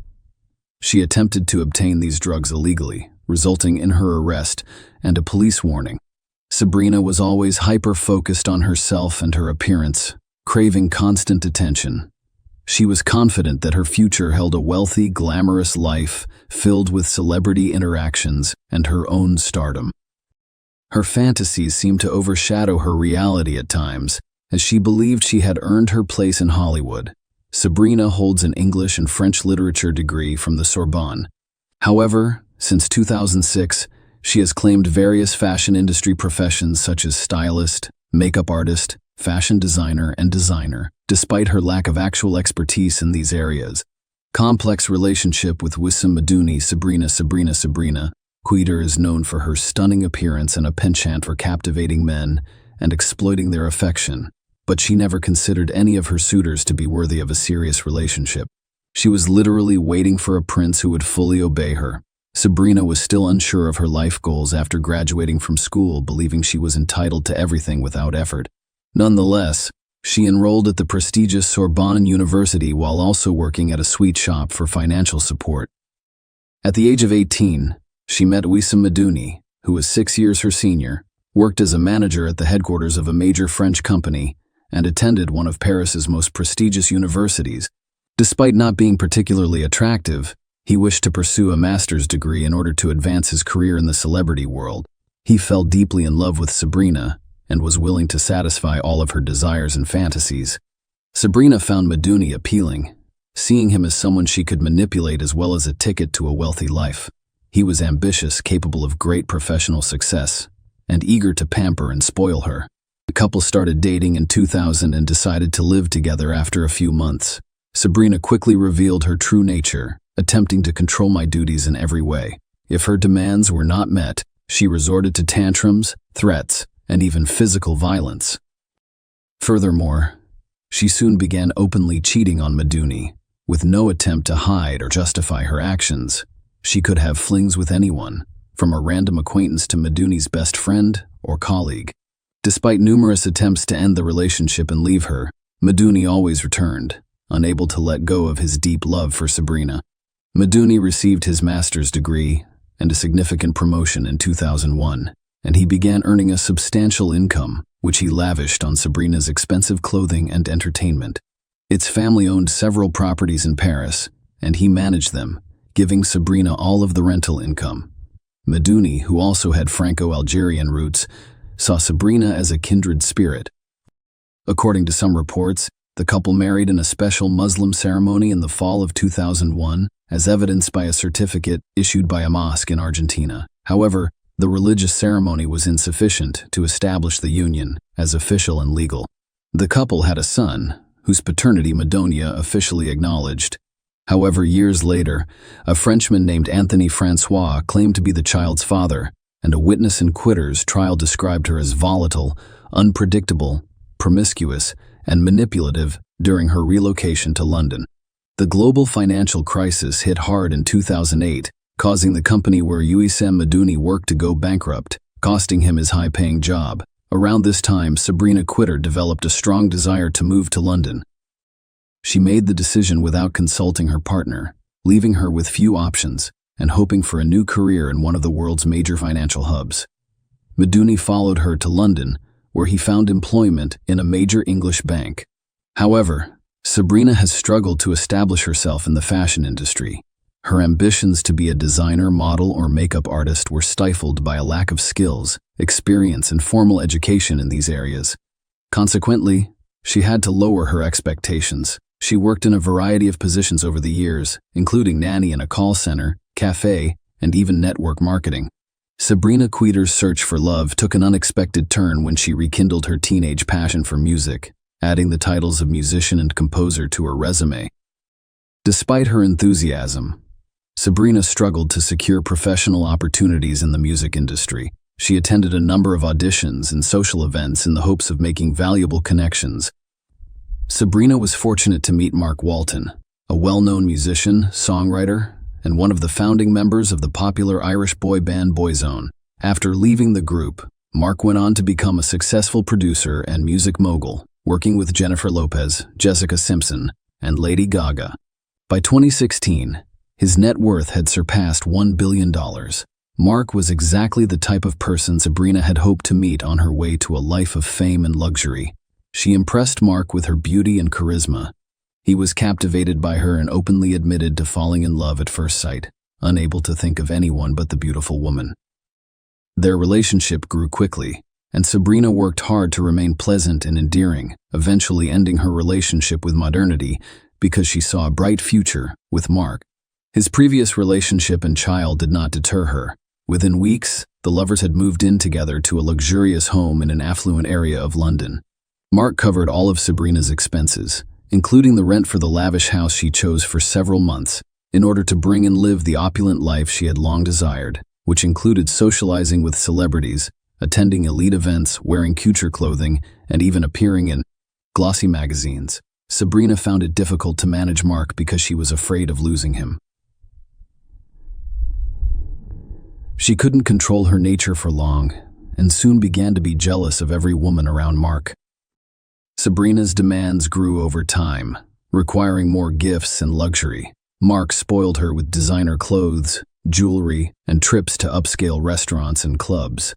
She attempted to obtain these drugs illegally, resulting in her arrest and a police warning. Sabrina was always hyper-focused on herself and her appearance, craving constant attention. She was confident that her future held a wealthy, glamorous life filled with celebrity interactions and her own stardom. Her fantasies seemed to overshadow her reality at times, as she believed she had earned her place in Hollywood. Sabrina holds an English and French literature degree from the Sorbonne. However, since 2006, she has claimed various fashion industry professions such as stylist, makeup artist, fashion designer, and designer, despite her lack of actual expertise in these areas. Complex relationship with Wissam Madouni. Sabrina Queeter is known for her stunning appearance and a penchant for captivating men and exploiting their affection, but she never considered any of her suitors to be worthy of a serious relationship. She was literally waiting for a prince who would fully obey her. Sabrina was still unsure of her life goals after graduating from school, believing she was entitled to everything without effort. Nonetheless, she enrolled at the prestigious Sorbonne University while also working at a sweet shop for financial support. At the age of 18, she met Wissam Madouni, who was 6 years her senior, worked as a manager at the headquarters of a major French company, and attended one of Paris's most prestigious universities. Despite not being particularly attractive, he wished to pursue a master's degree in order to advance his career in the celebrity world. He fell deeply in love with Sabrina and was willing to satisfy all of her desires and fantasies. Sabrina found Madouni appealing, seeing him as someone she could manipulate as well as a ticket to a wealthy life. He was ambitious, capable of great professional success, and eager to pamper and spoil her. The couple started dating in 2000 and decided to live together after a few months. Sabrina quickly revealed her true nature, attempting to control my duties in every way. If her demands were not met, she resorted to tantrums, threats, and even physical violence. Furthermore, she soon began openly cheating on Madouni, with no attempt to hide or justify her actions. She could have flings with anyone, from a random acquaintance to Madouni's best friend or colleague. Despite numerous attempts to end the relationship and leave her, Madouni always returned, unable to let go of his deep love for Sabrina. Madouni received his master's degree and a significant promotion in 2001, and he began earning a substantial income, which he lavished on Sabrina's expensive clothing and entertainment. Its family owned several properties in Paris, and he managed them, giving Sabrina all of the rental income. Madouni, who also had Franco-Algerian roots, saw Sabrina as a kindred spirit. According to some reports, the couple married in a special Muslim ceremony in the fall of 2001, as evidenced by a certificate issued by a mosque in Argentina. However, the religious ceremony was insufficient to establish the union as official and legal. The couple had a son, whose paternity Madouni officially acknowledged. However, years later, a Frenchman named Anthony Francois claimed to be the child's father, and a witness in Quitter's trial described her as volatile, unpredictable, promiscuous, and manipulative during her relocation to London. The global financial crisis hit hard in 2008, causing the company where Wissam Madouni worked to go bankrupt, costing him his high-paying job. Around this time, Sabrina Quitter developed a strong desire to move to London. She made the decision without consulting her partner, leaving her with few options. and hoping for a new career in one of the world's major financial hubs. Meduni followed her to London, where he found employment in a major English bank. However, Sabrina has struggled to establish herself in the fashion industry. Her ambitions to be a designer, model, or makeup artist were stifled by a lack of skills, experience, and formal education in these areas. Consequently, she had to lower her expectations. She worked in a variety of positions over the years, including nanny in a call center, cafe, and even network marketing. Sabrina Queter's search for love took an unexpected turn when she rekindled her teenage passion for music, adding the titles of musician and composer to her resume. Despite her enthusiasm, Sabrina struggled to secure professional opportunities in the music industry. She attended a number of auditions and social events in the hopes of making valuable connections. Sabrina was fortunate to meet Mark Walton, a well-known musician, songwriter, and one of the founding members of the popular Irish boy band Boyzone. After leaving the group, Mark went on to become a successful producer and music mogul, working with Jennifer Lopez, Jessica Simpson, and Lady Gaga. By 2016, his net worth had surpassed $1 billion. Mark was exactly the type of person Sabrina had hoped to meet on her way to a life of fame and luxury. She impressed Mark with her beauty and charisma. He was captivated by her and openly admitted to falling in love at first sight, unable to think of anyone but the beautiful woman. Their relationship grew quickly, and Sabrina worked hard to remain pleasant and endearing, eventually ending her relationship with modernity because she saw a bright future with Mark. His previous relationship and child did not deter her. Within weeks, the lovers had moved in together to a luxurious home in an affluent area of London. Mark covered all of Sabrina's expenses, including the rent for the lavish house she chose for several months, in order to bring and live the opulent life she had long desired, which included socializing with celebrities, attending elite events, wearing couture clothing, and even appearing in glossy magazines. Sabrina found it difficult to manage Mark because she was afraid of losing him. She couldn't control her nature for long, and soon began to be jealous of every woman around Mark. Sabrina's demands grew over time, requiring more gifts and luxury. Mark spoiled her with designer clothes, jewelry, and trips to upscale restaurants and clubs.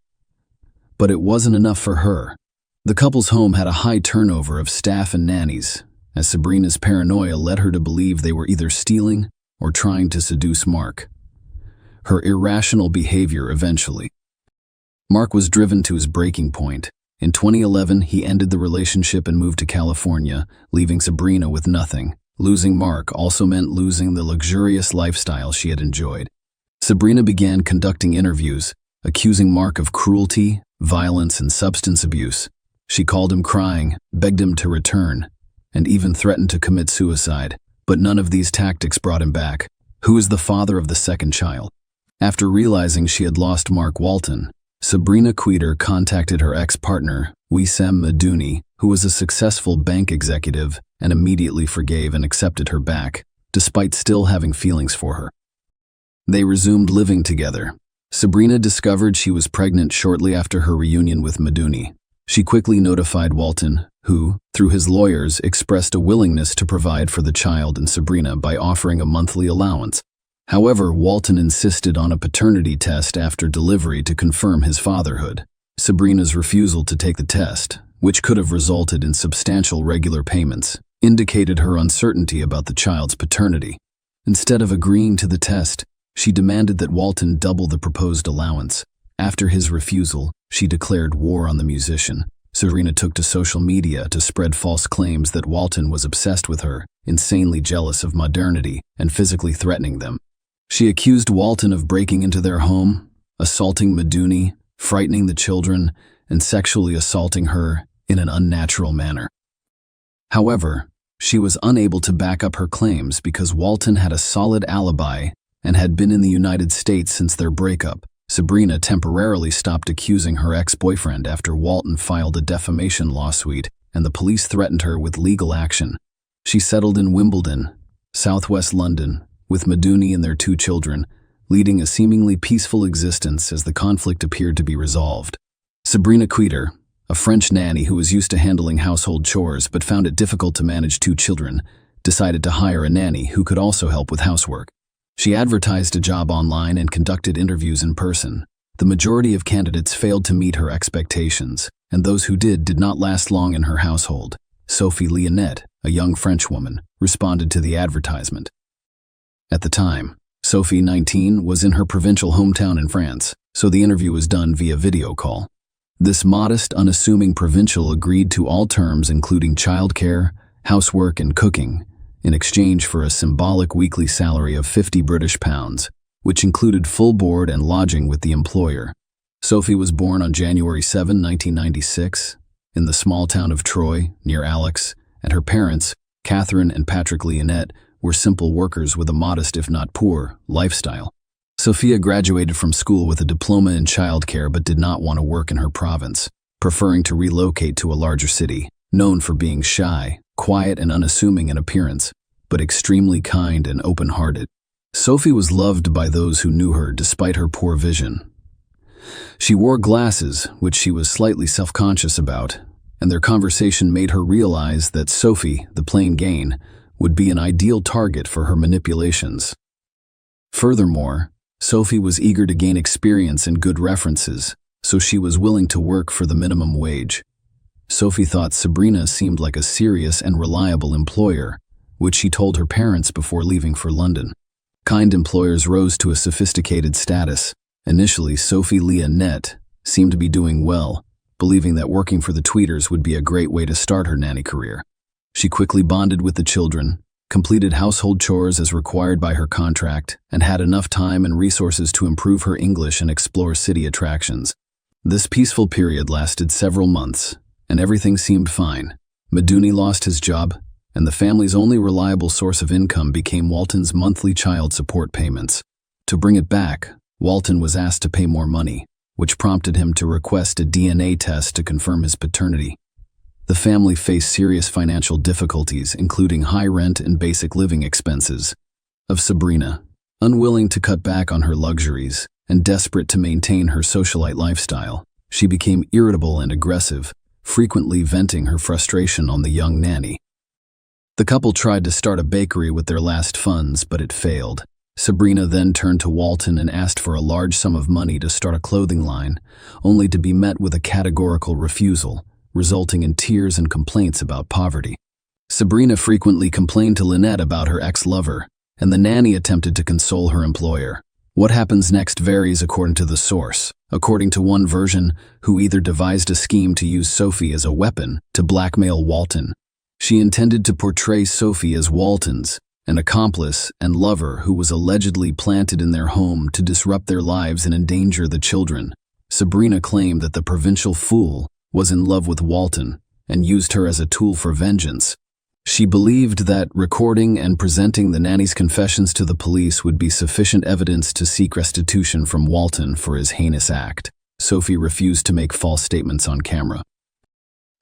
But it wasn't enough for her. The couple's home had a high turnover of staff and nannies, as Sabrina's paranoia led her to believe they were either stealing or trying to seduce Mark. Her irrational behavior eventually. Mark was driven to his breaking point. In 2011, he ended the relationship and moved to California, leaving Sabrina with nothing. Losing Mark also meant losing the luxurious lifestyle she had enjoyed. Sabrina began conducting interviews, accusing Mark of cruelty, violence, and substance abuse. She called him crying, begged him to return, and even threatened to commit suicide. But none of these tactics brought him back. Who is the father of the second child? After realizing she had lost Mark Walton, Sabrina Queter contacted her ex-partner, Wissem Meduni, who was a successful bank executive, and immediately forgave and accepted her back, despite still having feelings for her. They resumed living together. Sabrina discovered she was pregnant shortly after her reunion with Meduni. She quickly notified Walton, who, through his lawyers, expressed a willingness to provide for the child and Sabrina by offering a monthly allowance. However, Walton insisted on a paternity test after delivery to confirm his fatherhood. Sabrina's refusal to take the test, which could have resulted in substantial regular payments, indicated her uncertainty about the child's paternity. Instead of agreeing to the test, she demanded that Walton double the proposed allowance. After his refusal, she declared war on the musician. Sabrina took to social media to spread false claims that Walton was obsessed with her, insanely jealous of modernity, and physically threatening them. She accused Walton of breaking into their home, assaulting Meduni, frightening the children, and sexually assaulting her in an unnatural manner. However, she was unable to back up her claims because Walton had a solid alibi and had been in the United States since their breakup. Sabrina temporarily stopped accusing her ex-boyfriend after Walton filed a defamation lawsuit and the police threatened her with legal action. She settled in Wimbledon, southwest London, with Meduni and their 2 children, leading a seemingly peaceful existence as the conflict appeared to be resolved. Sabrina Queter, a French nanny who was used to handling household chores but found it difficult to manage 2 children, decided to hire a nanny who could also help with housework. She advertised a job online and conducted interviews in person. The majority of candidates failed to meet her expectations, and those who did not last long in her household. Sophie Leonette, a young French woman, responded to the advertisement. At the time, Sophie, 19, was in her provincial hometown in France, so the interview was done via video call. This modest, unassuming provincial agreed to all terms including childcare, housework, and cooking, in exchange for a symbolic weekly salary of £50, which included full board and lodging with the employer. Sophie was born on January 7, 1996, in the small town of Troyes, near Alex, and her parents, Catherine and Patrick Leonette, were simple workers with a modest, if not poor, lifestyle. Sophia graduated from school with a diploma in childcare but did not want to work in her province, preferring to relocate to a larger city, known for being shy, quiet, and unassuming in appearance, but extremely kind and open-hearted. Sophie was loved by those who knew her despite her poor vision. She wore glasses, which she was slightly self-conscious about, and their conversation made her realize that Sophie, the plain Gain, would be an ideal target for her manipulations. Furthermore, Sophie was eager to gain experience and good references, so she was willing to work for the minimum wage. Sophie thought Sabrina seemed like a serious and reliable employer, which she told her parents before leaving for London. Kind employers rose to a sophisticated status. Initially, Sophie Leonette seemed to be doing well, believing that working for the Tweeters would be a great way to start her nanny career. She quickly bonded with the children, completed household chores as required by her contract, and had enough time and resources to improve her English and explore city attractions. This peaceful period lasted several months, and everything seemed fine. Maduni lost his job, and the family's only reliable source of income became Walton's monthly child support payments. To bring it back, Walton was asked to pay more money, which prompted him to request a DNA test to confirm his paternity. The family faced serious financial difficulties, including high rent and basic living expenses. Of Sabrina, unwilling to cut back on her luxuries and desperate to maintain her socialite lifestyle, she became irritable and aggressive, frequently venting her frustration on the young nanny. The couple tried to start a bakery with their last funds, but it failed. Sabrina then turned to Walton and asked for a large sum of money to start a clothing line, only to be met with a categorical refusal, resulting in tears and complaints about poverty. Sabrina frequently complained to Lynette about her ex-lover, and the nanny attempted to console her employer. What happens next varies according to the source. According to one version, who either devised a scheme to use Sophie as a weapon to blackmail Walton. She intended to portray Sophie as Walton's, an accomplice and lover who was allegedly planted in their home to disrupt their lives and endanger the children. Sabrina claimed that the provincial fool was in love with Walton and used her as a tool for vengeance. She believed that recording and presenting the nanny's confessions to the police would be sufficient evidence to seek restitution from Walton for his heinous act. Sophie refused to make false statements on camera.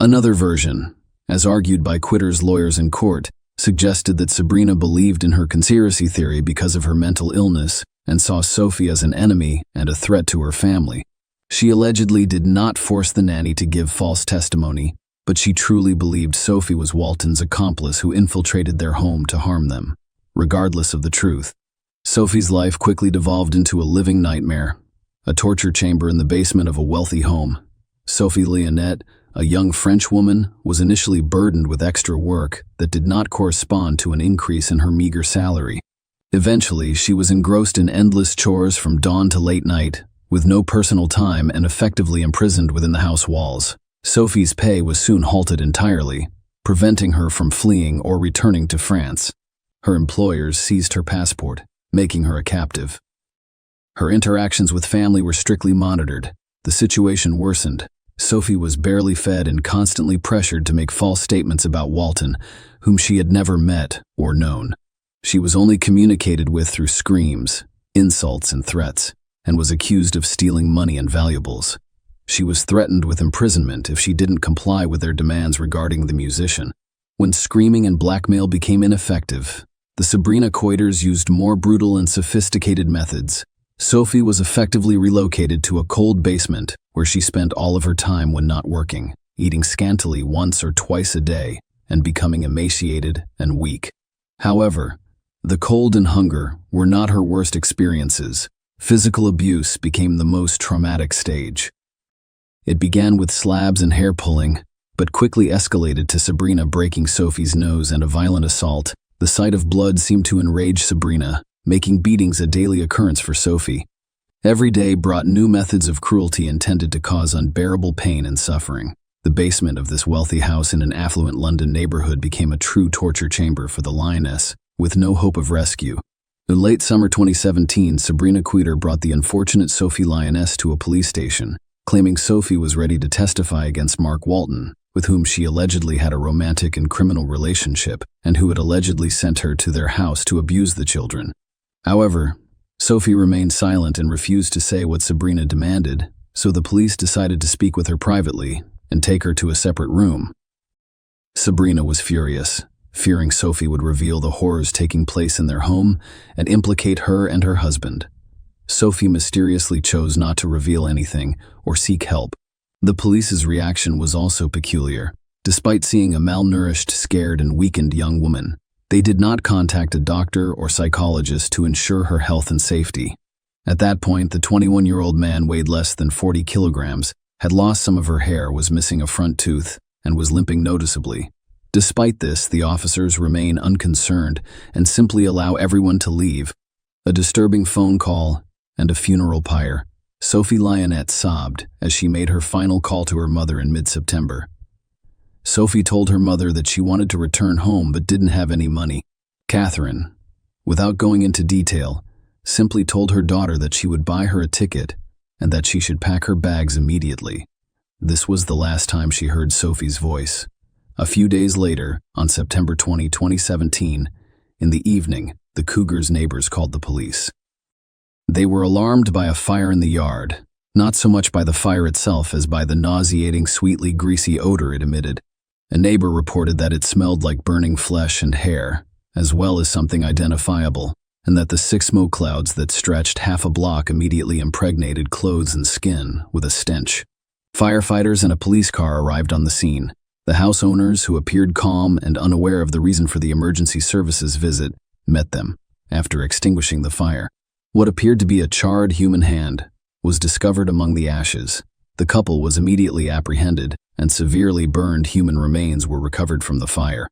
Another version, as argued by Quitter's lawyers in court, suggested that Sabrina believed in her conspiracy theory because of her mental illness and saw Sophie as an enemy and a threat to her family. She allegedly did not force the nanny to give false testimony, but she truly believed Sophie was Walton's accomplice who infiltrated their home to harm them. Regardless of the truth, Sophie's life quickly devolved into a living nightmare, a torture chamber in the basement of a wealthy home. Sophie Leonette, a young French woman, was initially burdened with extra work that did not correspond to an increase in her meager salary. Eventually, she was engrossed in endless chores from dawn to late night, with no personal time and effectively imprisoned within the house walls. Sophie's pay was soon halted entirely, preventing her from fleeing or returning to France. Her employers seized her passport, making her a captive. Her interactions with family were strictly monitored. The situation worsened. Sophie was barely fed and constantly pressured to make false statements about Walton, whom she had never met or known. She was only communicated with through screams, insults, and threats, and was accused of stealing money and valuables. She was threatened with imprisonment if she didn't comply with their demands regarding the musician. When screaming and blackmail became ineffective, the Sabrina Coiters used more brutal and sophisticated methods. Sophie was effectively relocated to a cold basement where she spent all of her time when not working, eating scantily once or twice a day, and becoming emaciated and weak. However, The cold and hunger were not her worst experiences. Physical abuse became the most traumatic stage. It began with slabs and hair pulling, but quickly escalated to Sabrina breaking Sophie's nose and a violent assault. The sight of blood seemed to enrage Sabrina, making beatings a daily occurrence for Sophie. Every day brought new methods of cruelty intended to cause unbearable pain and suffering. The basement of this wealthy house in an affluent London neighborhood became a true torture chamber for the lioness, with no hope of rescue. In late summer 2017, Sabrina Queter brought the unfortunate Sophie Lioness to a police station, claiming Sophie was ready to testify against Mark Walton, with whom she allegedly had a romantic and criminal relationship, and who had allegedly sent her to their house to abuse the children. However, Sophie remained silent and refused to say what Sabrina demanded, so the police decided to speak with her privately and take her to a separate room. Sabrina was furious, fearing Sophie would reveal the horrors taking place in their home and implicate her and her husband. Sophie mysteriously chose not to reveal anything or seek help. The police's reaction was also peculiar. Despite seeing a malnourished, scared, and weakened young woman, they did not contact a doctor or psychologist to ensure her health and safety. At that point, the 21-year-old man weighed less than 40 kilograms, had lost some of her hair, was missing a front tooth, and was limping noticeably. Despite this, the officers remain unconcerned and simply allow everyone to leave. A disturbing phone call and a funeral pyre. Sophie Lionette sobbed as she made her final call to her mother in mid-September. Sophie told her mother that she wanted to return home but didn't have any money. Catherine, without going into detail, simply told her daughter that she would buy her a ticket and that she should pack her bags immediately. This was the last time she heard Sophie's voice. A few days later, on September 20, 2017, in the evening, the Cougars' neighbors called the police. They were alarmed by a fire in the yard, not so much by the fire itself as by the nauseating, sweetly greasy odor it emitted. A neighbor reported that it smelled like burning flesh and hair, as well as something identifiable, and that the thick smoke clouds that stretched half a block immediately impregnated clothes and skin with a stench. Firefighters and a police car arrived on the scene. The house owners, who appeared calm and unaware of the reason for the emergency services visit, met them after extinguishing the fire. What appeared to be a charred human hand was discovered among the ashes. The couple was immediately apprehended, and severely burned human remains were recovered from the fire.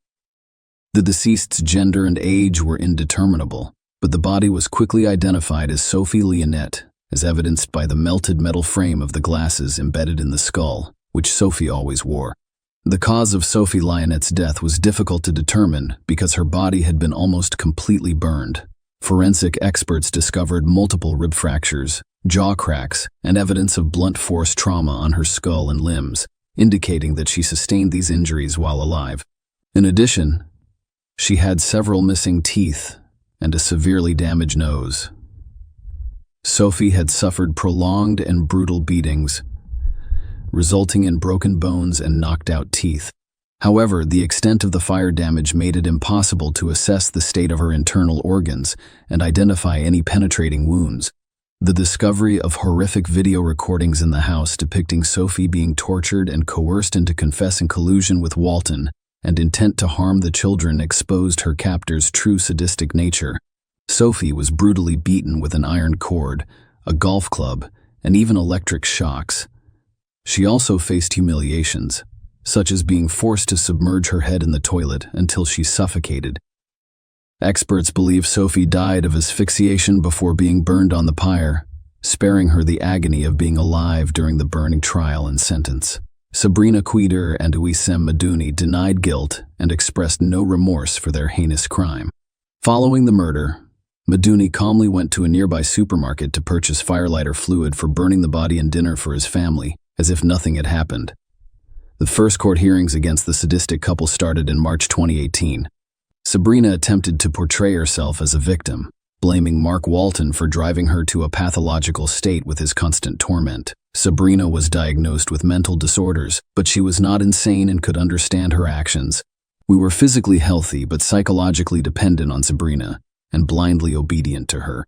The deceased's gender and age were indeterminable, but the body was quickly identified as Sophie Lionette, as evidenced by the melted metal frame of the glasses embedded in the skull, which Sophie always wore. The cause of Sophie Lionette's death was difficult to determine because her body had been almost completely burned. Forensic experts discovered multiple rib fractures, jaw cracks, and evidence of blunt force trauma on her skull and limbs, indicating that she sustained these injuries while alive. In addition, she had several missing teeth and a severely damaged nose. Sophie had suffered prolonged and brutal beatings, resulting in broken bones and knocked-out teeth. However, the extent of the fire damage made it impossible to assess the state of her internal organs and identify any penetrating wounds. The discovery of horrific video recordings in the house depicting Sophie being tortured and coerced into confessing collusion with Walton and intent to harm the children exposed her captor's true sadistic nature. Sophie was brutally beaten with an iron cord, a golf club, and even electric shocks. She also faced humiliations, such as being forced to submerge her head in the toilet until she suffocated. Experts believe Sophie died of asphyxiation before being burned on the pyre, sparing her the agony of being alive during the burning trial and sentence. Sabrina Queter and Ouissem Madouni denied guilt and expressed no remorse for their heinous crime. Following the murder, Madouni calmly went to a nearby supermarket to purchase firelighter fluid for burning the body and dinner for his family, as if nothing had happened. The first court hearings against the sadistic couple started in March 2018. Sabrina attempted to portray herself as a victim, blaming Mark Walton for driving her to a pathological state with his constant torment. Sabrina was diagnosed with mental disorders, but she was not insane and could understand her actions. We were physically healthy but psychologically dependent on Sabrina and blindly obedient to her.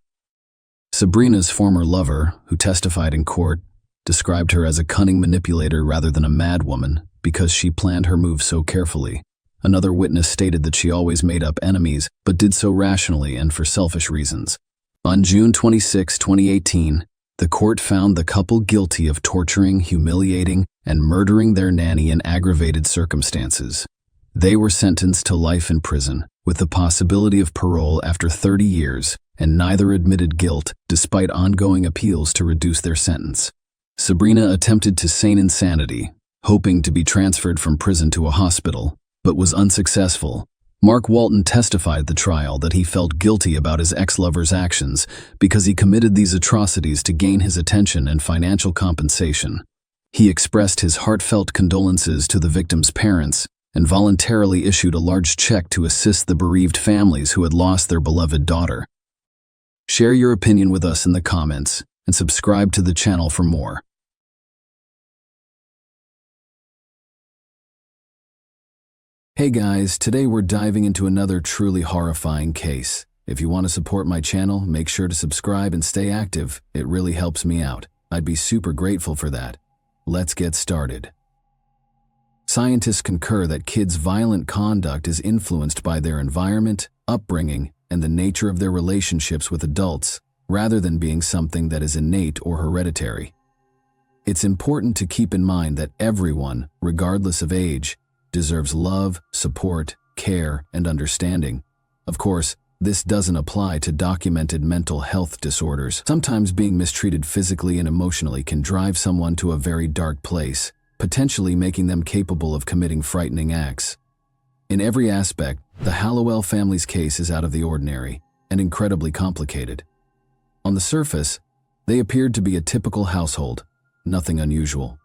Sabrina's former lover, who testified in court, described her as a cunning manipulator rather than a mad woman because she planned her moves so carefully. Another witness stated that she always made up enemies, but did so rationally and for selfish reasons. On June 26, 2018, the court found the couple guilty of torturing, humiliating, and murdering their nanny in aggravated circumstances. They were sentenced to life in prison, with the possibility of parole after 30 years, and neither admitted guilt despite ongoing appeals to reduce their sentence. Sabrina attempted to feign insanity, hoping to be transferred from prison to a hospital, but was unsuccessful. Mark Walton testified at the trial that he felt guilty about his ex-lover's actions because he committed these atrocities to gain his attention and financial compensation. He expressed his heartfelt condolences to the victims' parents and voluntarily issued a large check to assist the bereaved families who had lost their beloved daughter. Share your opinion with us in the comments and subscribe to the channel for more. Hey guys, today we're diving into another truly horrifying case. If you want to support my channel, make sure to subscribe and stay active. It really helps me out. I'd be super grateful for that. Let's get started. Scientists concur that kids' violent conduct is influenced by their environment, upbringing, and the nature of their relationships with adults, rather than being something that is innate or hereditary. It's important to keep in mind that everyone, regardless of age, deserves love, support, care, and understanding. Of course, this doesn't apply to documented mental health disorders. Sometimes being mistreated physically and emotionally can drive someone to a very dark place, potentially making them capable of committing frightening acts. In every aspect, the Hallowell family's case is out of the ordinary and incredibly complicated. On the surface, they appeared to be a typical household, nothing unusual.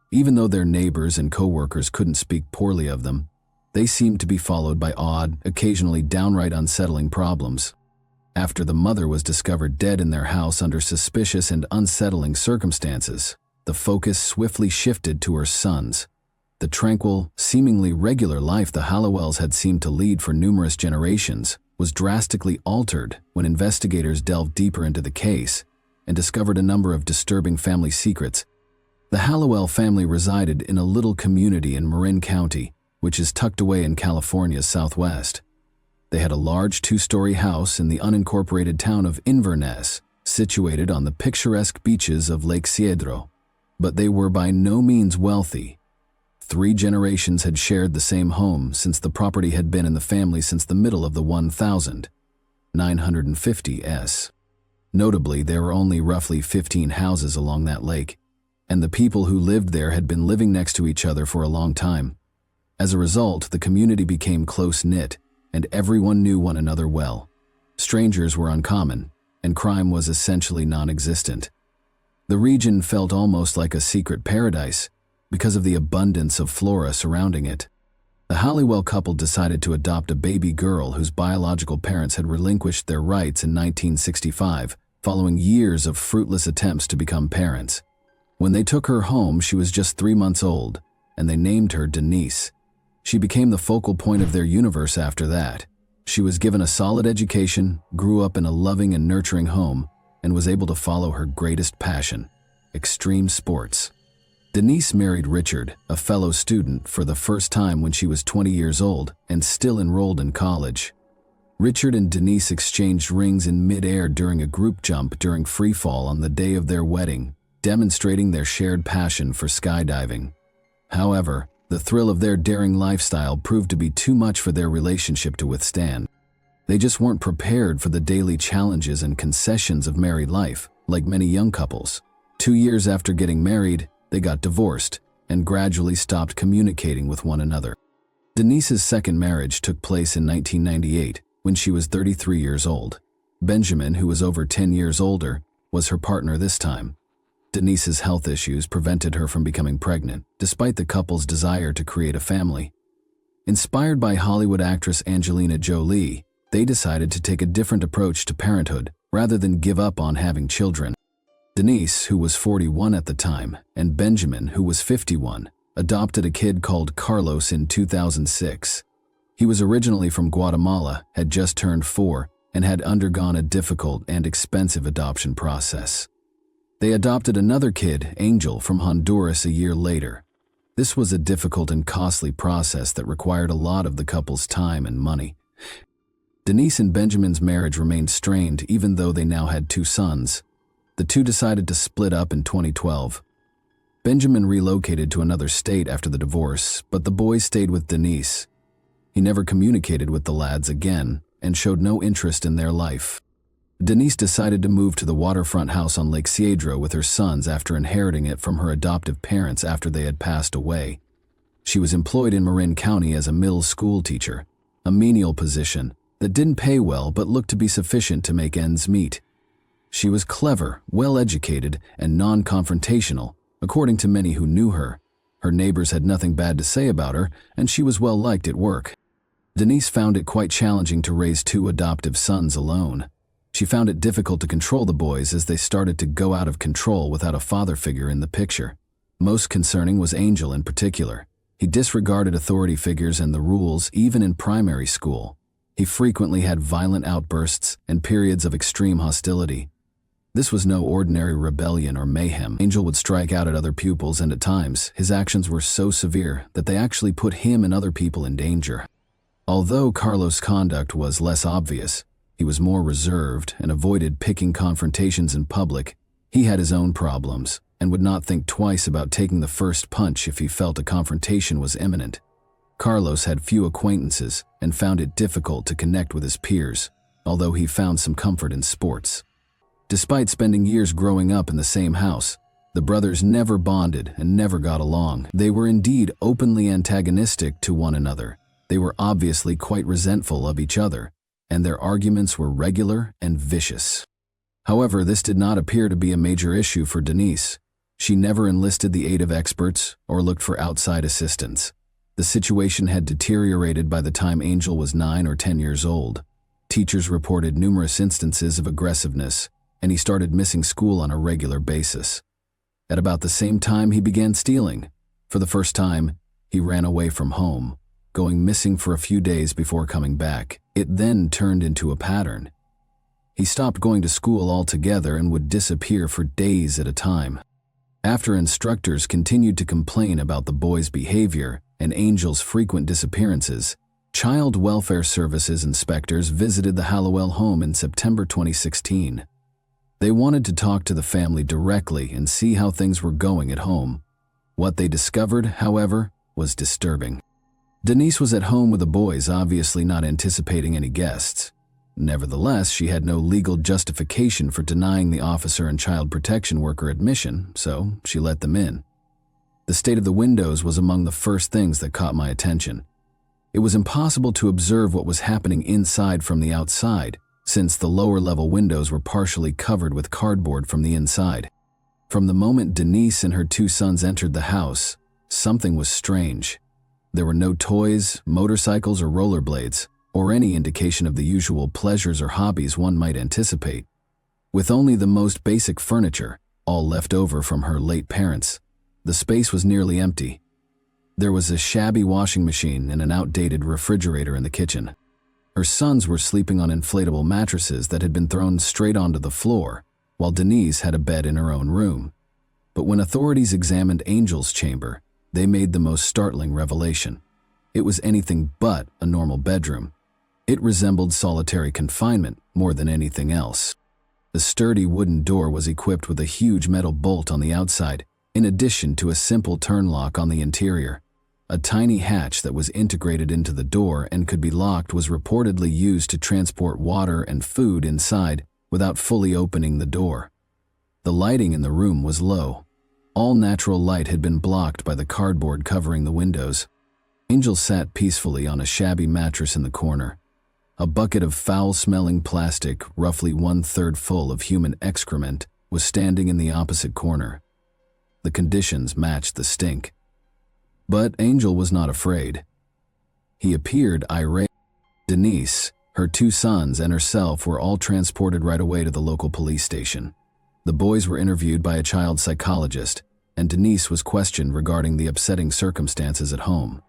Even though their neighbors and co-workers couldn't speak poorly of them, they seemed to be followed by odd, occasionally downright unsettling problems. After the mother was discovered dead in their house under suspicious and unsettling circumstances, the focus swiftly shifted to her sons. The tranquil, seemingly regular life the Hallowells had seemed to lead for numerous generations was drastically altered when investigators delved deeper into the case and discovered a number of disturbing family secrets. The Hallowell family resided in a little community in Marin County, which is tucked away in California's southwest. They had a large two-story house in the unincorporated town of Inverness, situated on the picturesque beaches of Lake Cedro. But they were by no means wealthy. 3 generations had shared the same home since the property had been in the family since the middle of the 1950s. Notably, there were only roughly 15 houses along that lake, and the people who lived there had been living next to each other for a long time. As a result, the community became close-knit, and everyone knew one another well. Strangers were uncommon, and crime was essentially non-existent. The region felt almost like a secret paradise because of the abundance of flora surrounding it. The Hallowell couple decided to adopt a baby girl whose biological parents had relinquished their rights in 1965, following years of fruitless attempts to become parents. When they took her home, she was just 3 months old, and they named her Denise. She became the focal point of their universe after that. She was given a solid education, grew up in a loving and nurturing home, and was able to follow her greatest passion, extreme sports. Denise married Richard, a fellow student, for the first time when she was 20 years old and still enrolled in college. Richard and Denise exchanged rings in mid-air during a group jump during free fall on the day of their wedding, demonstrating their shared passion for skydiving. However, the thrill of their daring lifestyle proved to be too much for their relationship to withstand. They just weren't prepared for the daily challenges and concessions of married life, like many young couples. 2 years after getting married, they got divorced and gradually stopped communicating with one another. Denise's second marriage took place in 1998, when she was 33 years old. Benjamin, who was over 10 years older, was her partner this time. Denise's health issues prevented her from becoming pregnant, despite the couple's desire to create a family. Inspired by Hollywood actress Angelina Jolie, they decided to take a different approach to parenthood rather than give up on having children. Denise, who was 41 at the time, and Benjamin, who was 51, adopted a kid called Carlos in 2006. He was originally from Guatemala, had just turned 4, and had undergone a difficult and expensive adoption process. They adopted another kid, Angel, from Honduras a year later. This was a difficult and costly process that required a lot of the couple's time and money. Denise and Benjamin's marriage remained strained even though they now had 2 sons. The two decided to split up in 2012. Benjamin relocated to another state after the divorce, but the boys stayed with Denise. He never communicated with the lads again and showed no interest in their life. Denise decided to move to the waterfront house on Lake Cedro with her sons after inheriting it from her adoptive parents after they had passed away. She was employed in Marin County as a middle school teacher, a menial position that didn't pay well but looked to be sufficient to make ends meet. She was clever, well-educated, and non-confrontational, according to many who knew her. Her neighbors had nothing bad to say about her, and she was well-liked at work. Denise found it quite challenging to raise 2 adoptive sons alone. She found it difficult to control the boys as they started to go out of control without a father figure in the picture. Most concerning was Angel in particular. He disregarded authority figures and the rules even in primary school. He frequently had violent outbursts and periods of extreme hostility. This was no ordinary rebellion or mayhem. Angel would strike out at other pupils, and at times, his actions were so severe that they actually put him and other people in danger. Although Carlos' conduct was less obvious, he was more reserved and avoided picking confrontations in public. He had his own problems and would not think twice about taking the first punch if he felt a confrontation was imminent. Carlos had few acquaintances and found it difficult to connect with his peers, although he found some comfort in sports. Despite spending years growing up in the same house, the brothers never bonded and never got along. They were indeed openly antagonistic to one another. They were obviously quite resentful of each other, and their arguments were regular and vicious. However, this did not appear to be a major issue for Denise. She never enlisted the aid of experts or looked for outside assistance. The situation had deteriorated by the time Angel was 9 or 10 years old. Teachers reported numerous instances of aggressiveness, and he started missing school on a regular basis. At about the same time, he began stealing. For the first time, he ran away from home, going missing for a few days before coming back. It then turned into a pattern. He stopped going to school altogether and would disappear for days at a time. After instructors continued to complain about the boy's behavior and Angel's frequent disappearances, Child Welfare Services inspectors visited the Hallowell home in September 2016. They wanted to talk to the family directly and see how things were going at home. What they discovered, however, was disturbing. Denise was at home with the boys, obviously not anticipating any guests. Nevertheless, she had no legal justification for denying the officer and child protection worker admission, so she let them in. The state of the windows was among the first things that caught my attention. It was impossible to observe what was happening inside from the outside, since the lower-level windows were partially covered with cardboard from the inside. From the moment Denise and her 2 sons entered the house, something was strange. There were no toys, motorcycles, or rollerblades, or any indication of the usual pleasures or hobbies one might anticipate. With only the most basic furniture, all left over from her late parents, the space was nearly empty. There was a shabby washing machine and an outdated refrigerator in the kitchen. Her sons were sleeping on inflatable mattresses that had been thrown straight onto the floor, while Denise had a bed in her own room. But when authorities examined Angel's chamber, they made the most startling revelation. It was anything but a normal bedroom. It resembled solitary confinement more than anything else. The sturdy wooden door was equipped with a huge metal bolt on the outside, in addition to a simple turn lock on the interior. A tiny hatch that was integrated into the door and could be locked was reportedly used to transport water and food inside without fully opening the door. The lighting in the room was low. All natural light had been blocked by the cardboard covering the windows. Angel sat peacefully on a shabby mattress in the corner. A bucket of foul-smelling plastic, roughly 1/3 full of human excrement, was standing in the opposite corner. The conditions matched the stink. But Angel was not afraid. He appeared irate. Denise, her 2 sons, and herself were all transported right away to the local police station. The boys were interviewed by a child psychologist, and Denise was questioned regarding the upsetting circumstances at home.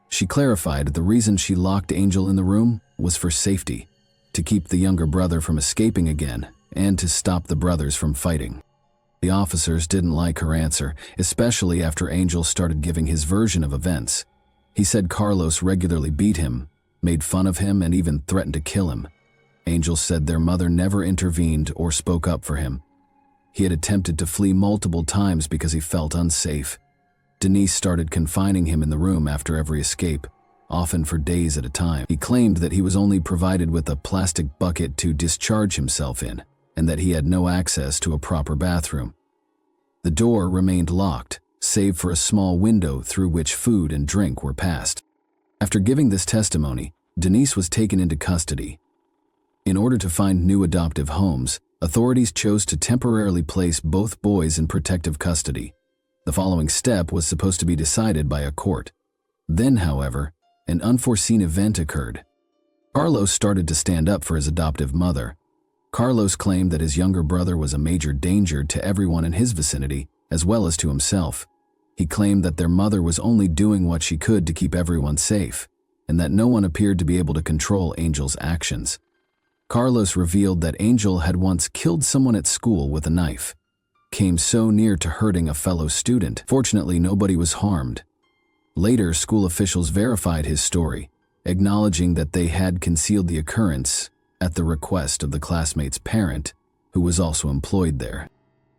She clarified that the reason she locked Angel in the room was for safety, to keep the younger brother from escaping again, and to stop the brothers from fighting. The officers didn't like her answer, especially after Angel started giving his version of events. He said Carlos regularly beat him, made fun of him, and even threatened to kill him. Angel said their mother never intervened or spoke up for him. He had attempted to flee multiple times because he felt unsafe. Denise started confining him in the room after every escape, often for days at a time. He claimed that he was only provided with a plastic bucket to discharge himself in, and that he had no access to a proper bathroom. The door remained locked, save for a small window through which food and drink were passed. After giving this testimony, Denise was taken into custody. In order to find new adoptive homes, authorities chose to temporarily place both boys in protective custody. The following step was supposed to be decided by a court. Then, however, an unforeseen event occurred. Carlos started to stand up for his adoptive mother. Carlos claimed that his younger brother was a major danger to everyone in his vicinity, as well as to himself. He claimed that their mother was only doing what she could to keep everyone safe, and that no one appeared to be able to control Angel's actions. Carlos revealed that Angel had once killed someone at school with a knife, came so near to hurting a fellow student. Fortunately, nobody was harmed. Later, school officials verified his story, acknowledging that they had concealed the occurrence at the request of the classmate's parent, who was also employed there.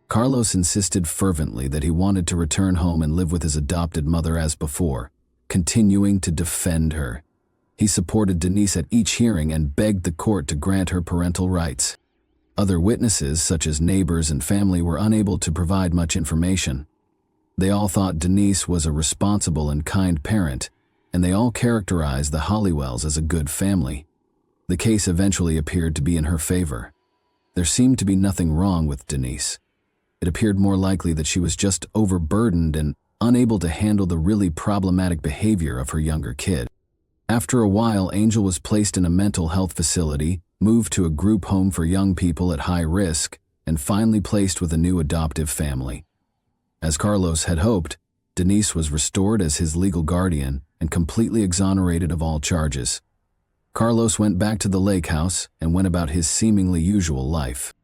Carlos insisted fervently that he wanted to return home and live with his adopted mother as before, continuing to defend her. He supported Denise at each hearing and begged the court to grant her parental rights. Other witnesses, such as neighbors and family, were unable to provide much information. They all thought Denise was a responsible and kind parent, and they all characterized the Hollywells as a good family. The case eventually appeared to be in her favor. There seemed to be nothing wrong with Denise. It appeared more likely that she was just overburdened and unable to handle the really problematic behavior of her younger kid. After a while, Angel was placed in a mental health facility, moved to a group home for young people at high risk, and finally placed with a new adoptive family. As Carlos had hoped, Denise was restored as his legal guardian and completely exonerated of all charges. Carlos went back to the lake house and went about his seemingly usual life.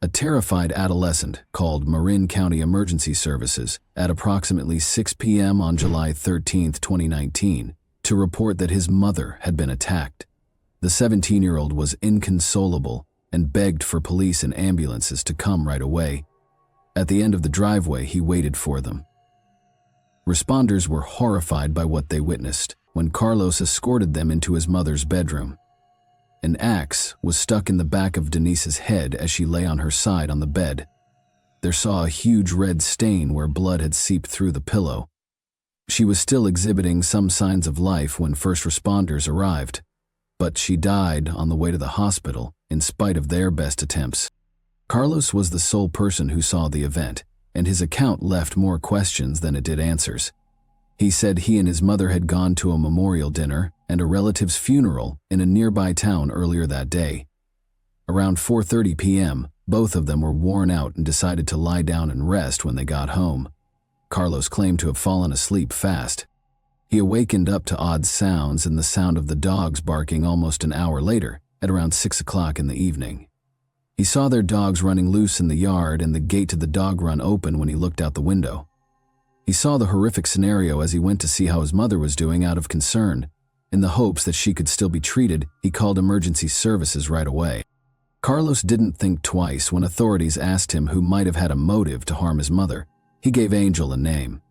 A terrified adolescent called Marin County Emergency Services at approximately 6 p.m. on July 13, 2019, to report that his mother had been attacked. The 17-year-old was inconsolable and begged for police and ambulances to come right away. At the end of the driveway, he waited for them. Responders were horrified by what they witnessed when Carlos escorted them into his mother's bedroom. An axe was stuck in the back of Denise's head as she lay on her side on the bed. They saw a huge red stain where blood had seeped through the pillow. She was still exhibiting some signs of life when first responders arrived, but she died on the way to the hospital in spite of their best attempts. Carlos was the sole person who saw the event, and his account left more questions than it did answers. He said he and his mother had gone to a memorial dinner and a relative's funeral in a nearby town earlier that day. Around 4:30 p.m., both of them were worn out and decided to lie down and rest when they got home. Carlos claimed to have fallen asleep fast. He awakened up to odd sounds and the sound of the dogs barking almost an hour later, at around 6 o'clock in the evening. He saw their dogs running loose in the yard and the gate to the dog run open when he looked out the window. He saw the horrific scenario as he went to see how his mother was doing out of concern. In the hopes that she could still be treated, he called emergency services right away. Carlos didn't think twice when authorities asked him who might have had a motive to harm his mother. He gave Angel a name.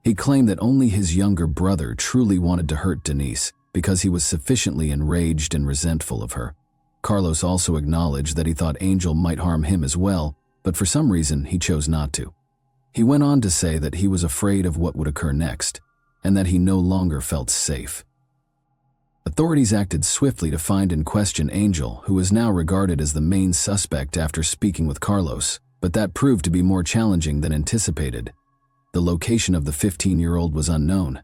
He claimed that only his younger brother truly wanted to hurt Denise because he was sufficiently enraged and resentful of her. Carlos also acknowledged that he thought Angel might harm him as well, but for some reason he chose not to. He went on to say that he was afraid of what would occur next, and that he no longer felt safe. Authorities acted swiftly to find and question Angel, who is now regarded as the main suspect after speaking with Carlos, but that proved to be more challenging than anticipated. The location of the 15-year-old was unknown.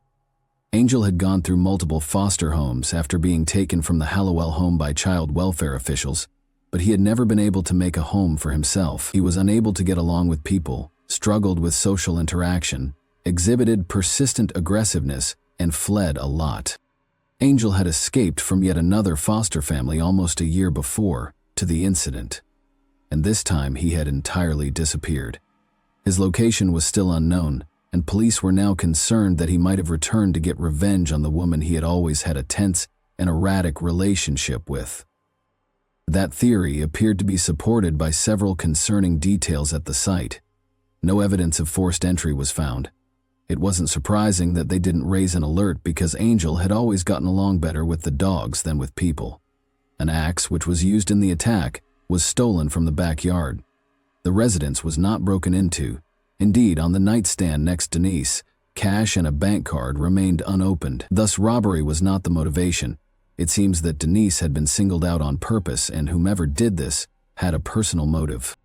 Angel had gone through multiple foster homes after being taken from the Hallowell home by child welfare officials, but he had never been able to make a home for himself. He was unable to get along with people, struggled with social interaction, exhibited persistent aggressiveness, and fled a lot. Angel had escaped from yet another foster family almost a year before to the incident, and this time he had entirely disappeared. His location was still unknown, and police were now concerned that he might have returned to get revenge on the woman he had always had a tense and erratic relationship with. That theory appeared to be supported by several concerning details at the site. No evidence of forced entry was found. It wasn't surprising that they didn't raise an alert because Angel had always gotten along better with the dogs than with people. An axe, which was used in the attack, was stolen from the backyard. The residence was not broken into. Indeed, on the nightstand next to Denise, cash and a bank card remained unopened. Thus, robbery was not the motivation. It seems that Denise had been singled out on purpose, and whomever did this had a personal motive.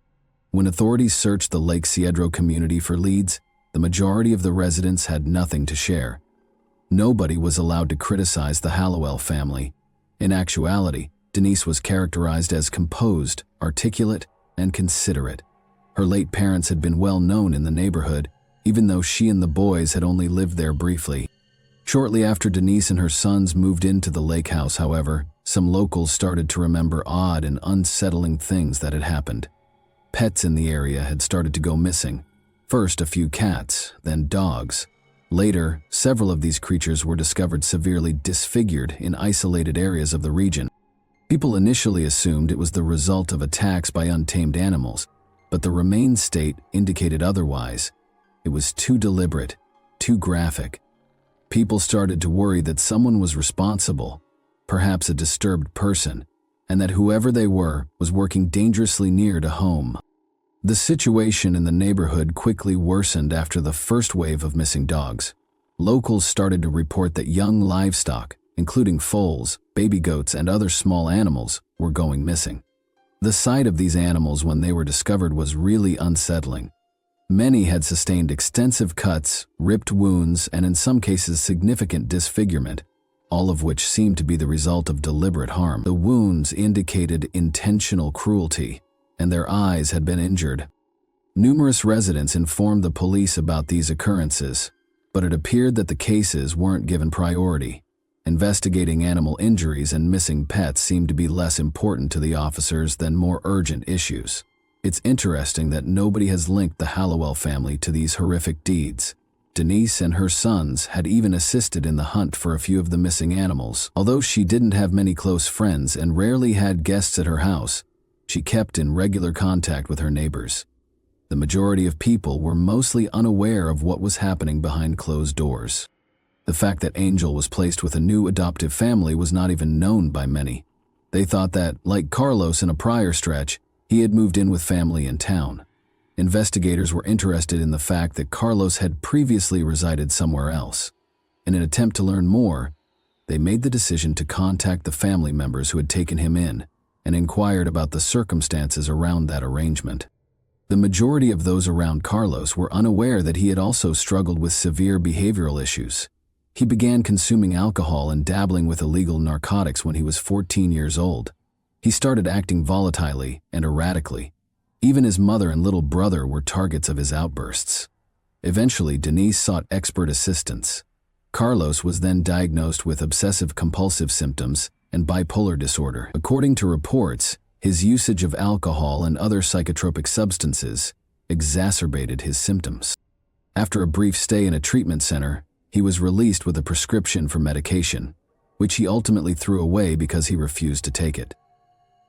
When authorities searched the Lake Cedro community for leads, the majority of the residents had nothing to share. Nobody was allowed to criticize the Hallowell family. In actuality, Denise was characterized as composed, articulate, and considerate. Her late parents had been well known in the neighborhood, even though she and the boys had only lived there briefly. Shortly after Denise and her sons moved into the lake house, however, some locals started to remember odd and unsettling things that had happened. Pets in the area had started to go missing. First a few cats, then dogs. Later, several of these creatures were discovered severely disfigured in isolated areas of the region. People initially assumed it was the result of attacks by untamed animals, but the remains state indicated otherwise. It was too deliberate, too graphic. People started to worry that someone was responsible, perhaps a disturbed person, and that whoever they were was working dangerously near to home. The situation in the neighborhood quickly worsened after the first wave of missing dogs. Locals started to report that young livestock, including foals, baby goats, and other small animals, were going missing. The sight of these animals when they were discovered was really unsettling. Many had sustained extensive cuts, ripped wounds, and in some cases significant disfigurement, all of which seemed to be the result of deliberate harm. The wounds indicated intentional cruelty, and their eyes had been injured. Numerous residents informed the police about these occurrences, but it appeared that the cases weren't given priority. Investigating animal injuries and missing pets seemed to be less important to the officers than more urgent issues. It's interesting that nobody has linked the Hallowell family to these horrific deeds. Denise and her sons had even assisted in the hunt for a few of the missing animals. Although she didn't have many close friends and rarely had guests at her house, she kept in regular contact with her neighbors. The majority of people were mostly unaware of what was happening behind closed doors. The fact that Angel was placed with a new adoptive family was not even known by many. They thought that, like Carlos in a prior stretch, he had moved in with family in town. Investigators were interested in the fact that Carlos had previously resided somewhere else. In an attempt to learn more, they made the decision to contact the family members who had taken him in and inquired about the circumstances around that arrangement. The majority of those around Carlos were unaware that he had also struggled with severe behavioral issues. He began consuming alcohol and dabbling with illegal narcotics when he was 14 years old. He started acting volatilely and erratically. Even his mother and little brother were targets of his outbursts. Eventually, Denise sought expert assistance. Carlos was then diagnosed with obsessive-compulsive symptoms and bipolar disorder. According to reports, his usage of alcohol and other psychotropic substances exacerbated his symptoms. After a brief stay in a treatment center, he was released with a prescription for medication, which he ultimately threw away because he refused to take it.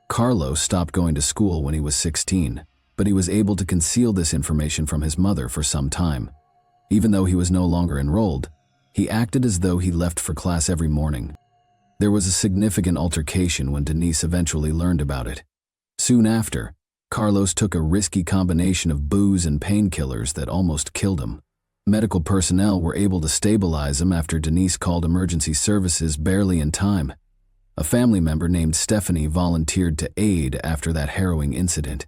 Carlos stopped going to school when he was 16, but he was able to conceal this information from his mother for some time. Even though he was no longer enrolled, he acted as though he left for class every morning. There was a significant altercation when Denise eventually learned about it. Soon after, Carlos took a risky combination of booze and painkillers that almost killed him. Medical personnel were able to stabilize him after Denise called emergency services barely in time. A family member named Stephanie volunteered to aid after that harrowing incident.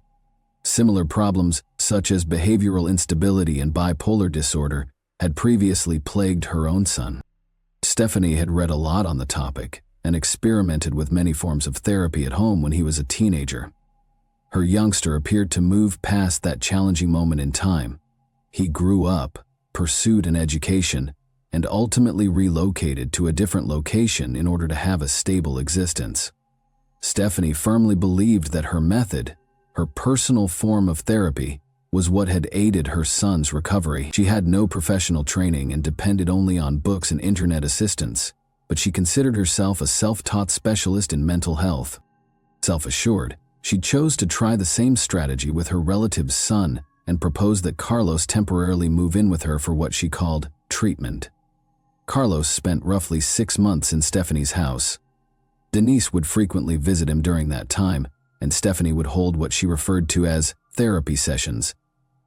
Similar problems, such as behavioral instability and bipolar disorder, had previously plagued her own son. Stephanie had read a lot on the topic and experimented with many forms of therapy at home when he was a teenager. Her youngster appeared to move past that challenging moment in time. He grew up, pursued an education, and ultimately relocated to a different location in order to have a stable existence. Stephanie firmly believed that her method, her personal form of therapy, was what had aided her son's recovery. She had no professional training and depended only on books and internet assistance, but she considered herself a self-taught specialist in mental health. Self-assured, she chose to try the same strategy with her relative's son and proposed that Carlos temporarily move in with her for what she called treatment. Carlos spent roughly 6 months in Stephanie's house. Denise would frequently visit him during that time, and Stephanie would hold what she referred to as therapy sessions.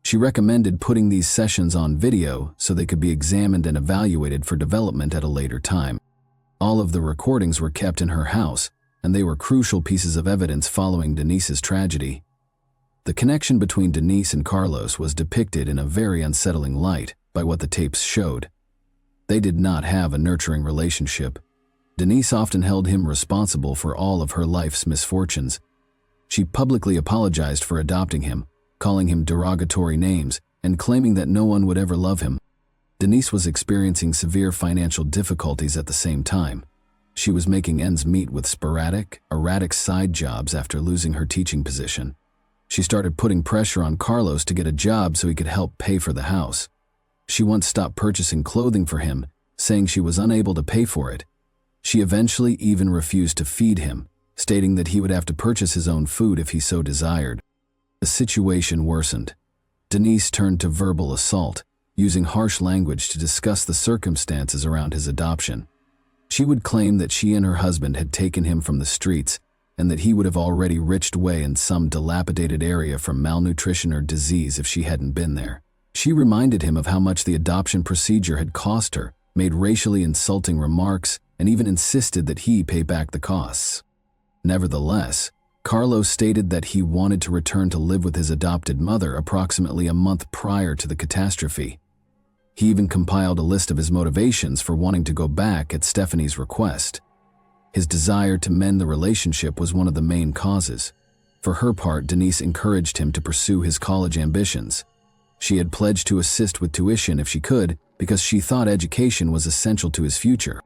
She recommended putting these sessions on video so they could be examined and evaluated for development at a later time. All of the recordings were kept in her house, and they were crucial pieces of evidence following Denise's tragedy. The connection between Denise and Carlos was depicted in a very unsettling light by what the tapes showed. They did not have a nurturing relationship. Denise often held him responsible for all of her life's misfortunes. She publicly apologized for adopting him, calling him derogatory names and claiming that no one would ever love him. Denise was experiencing severe financial difficulties at the same time. She was making ends meet with sporadic, erratic side jobs after losing her teaching position. She started putting pressure on Carlos to get a job so he could help pay for the house. She once stopped purchasing clothing for him, saying she was unable to pay for it. She eventually even refused to feed him, stating that he would have to purchase his own food if he so desired. The situation worsened. Denise turned to verbal assault, using harsh language to discuss the circumstances around his adoption. She would claim that she and her husband had taken him from the streets and that he would have already writhed away in some dilapidated area from malnutrition or disease if she hadn't been there. She reminded him of how much the adoption procedure had cost her, made racially insulting remarks, and even insisted that he pay back the costs. Nevertheless, Carlos stated that he wanted to return to live with his adopted mother approximately a month prior to the catastrophe. He even compiled a list of his motivations for wanting to go back at Stephanie's request. His desire to mend the relationship was one of the main causes. For her part, Denise encouraged him to pursue his college ambitions. She had pledged to assist with tuition if she could because she thought education was essential to his future.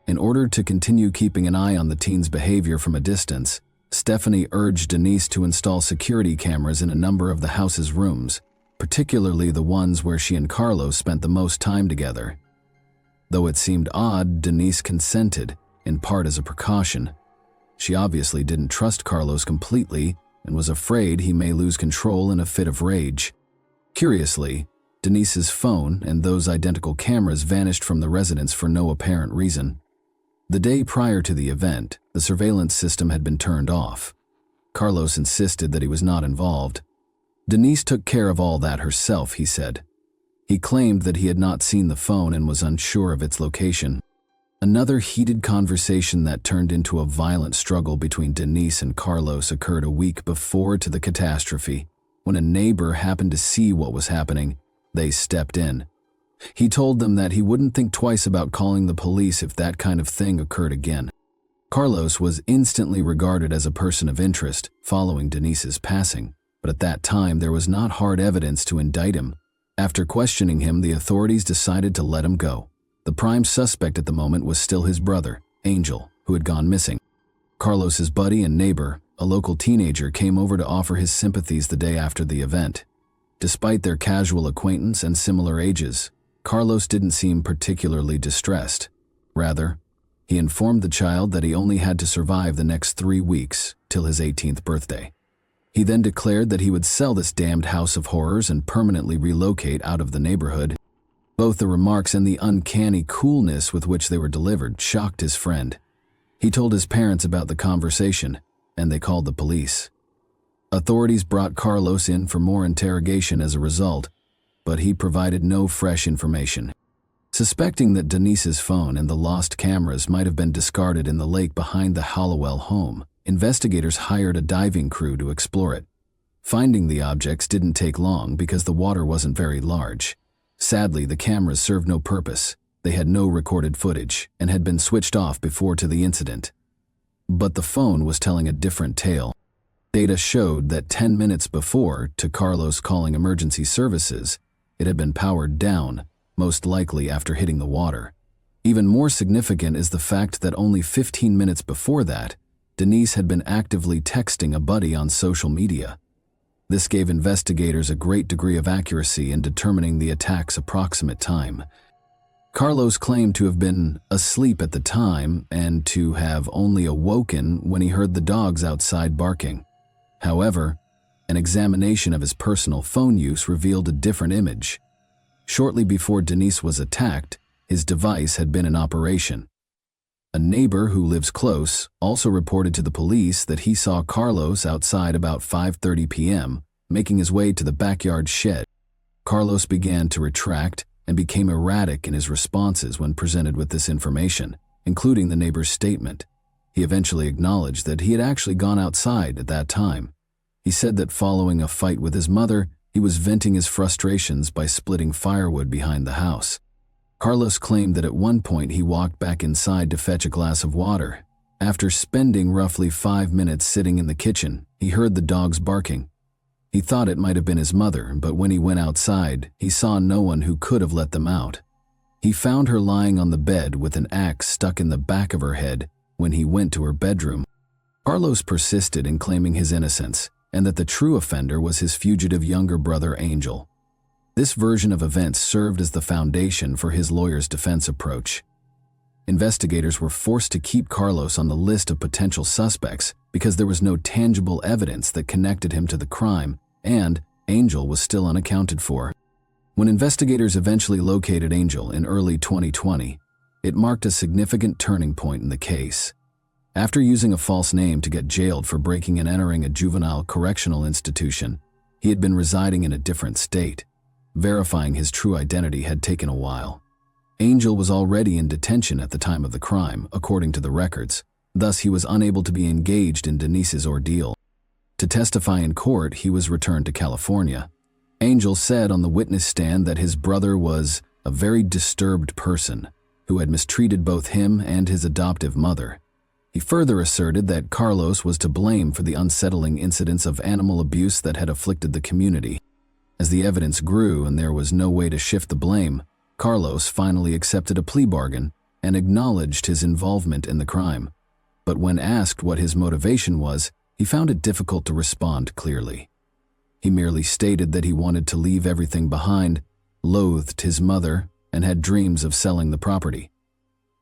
In order to continue keeping an eye on the teen's behavior from a distance, Stephanie urged Denise to install security cameras in a number of the house's rooms, particularly the ones where she and Carlos spent the most time together. Though it seemed odd, Denise consented, in part as a precaution. She obviously didn't trust Carlos completely and was afraid he may lose control in a fit of rage. Curiously, Denise's phone and those identical cameras vanished from the residence for no apparent reason. The day prior to the event, the surveillance system had been turned off. Carlos insisted that he was not involved. Denise took care of all that herself, he said. He claimed that he had not seen the phone and was unsure of its location. Another heated conversation that turned into a violent struggle between Denise and Carlos occurred a week before to the catastrophe. When a neighbor happened to see what was happening, they stepped in. He told them that he wouldn't think twice about calling the police if that kind of thing occurred again. Carlos was instantly regarded as a person of interest following Denise's passing, but at that time there was not hard evidence to indict him. After questioning him, the authorities decided to let him go. The prime suspect at the moment was still his brother, Angel, who had gone missing. Carlos's buddy and neighbor, a local teenager, came over to offer his sympathies the day after the event. Despite their casual acquaintance and similar ages, Carlos didn't seem particularly distressed. Rather, he informed the child that he only had to survive the next 3 weeks till his 18th birthday. He then declared that he would sell this damned house of horrors and permanently relocate out of the neighborhood. Both the remarks and the uncanny coolness with which they were delivered shocked his friend. He told his parents about the conversation, and they called the police. Authorities brought Carlos in for more interrogation as a result, but he provided no fresh information. Suspecting that Denise's phone and the lost cameras might have been discarded in the lake behind the Hollowell home, investigators hired a diving crew to explore it. Finding the objects didn't take long because the water wasn't very large. Sadly, the cameras served no purpose. They had no recorded footage and had been switched off before to the incident. But the phone was telling a different tale. Data showed that 10 minutes before, to Carlos calling emergency services, it had been powered down, most likely after hitting the water. Even more significant is the fact that only 15 minutes before that, Denise had been actively texting a buddy on social media. This gave investigators a great degree of accuracy in determining the attack's approximate time. Carlos claimed to have been asleep at the time and to have only awoken when he heard the dogs outside barking. However, an examination of his personal phone use revealed a different image. Shortly before Denise was attacked, his device had been in operation. A neighbor who lives close also reported to the police that he saw Carlos outside about 5:30 p.m., making his way to the backyard shed. Carlos began to retract and became erratic in his responses when presented with this information, including the neighbor's statement. He eventually acknowledged that he had actually gone outside at that time. He said that following a fight with his mother, he was venting his frustrations by splitting firewood behind the house. Carlos claimed that at one point he walked back inside to fetch a glass of water. After spending roughly 5 minutes sitting in the kitchen, he heard the dogs barking. He thought it might have been his mother, but when he went outside, he saw no one who could have let them out. He found her lying on the bed with an axe stuck in the back of her head when he went to her bedroom. Carlos persisted in claiming his innocence and that the true offender was his fugitive younger brother Angel. This version of events served as the foundation for his lawyer's defense approach. Investigators were forced to keep Carlos on the list of potential suspects because there was no tangible evidence that connected him to the crime, and Angel was still unaccounted for. When investigators eventually located Angel in early 2020, it marked a significant turning point in the case. After using a false name to get jailed for breaking and entering a juvenile correctional institution, he had been residing in a different state. Verifying his true identity had taken a while. Angel was already in detention at the time of the crime, according to the records. Thus, he was unable to be engaged in Denise's ordeal. To testify in court, he was returned to California. Angel said on the witness stand that his brother was a very disturbed person who had mistreated both him and his adoptive mother. He further asserted that Carlos was to blame for the unsettling incidents of animal abuse that had afflicted the community. As the evidence grew and there was no way to shift the blame, Carlos finally accepted a plea bargain and acknowledged his involvement in the crime. But when asked what his motivation was, he found it difficult to respond clearly. He merely stated that he wanted to leave everything behind, loathed his mother, and had dreams of selling the property.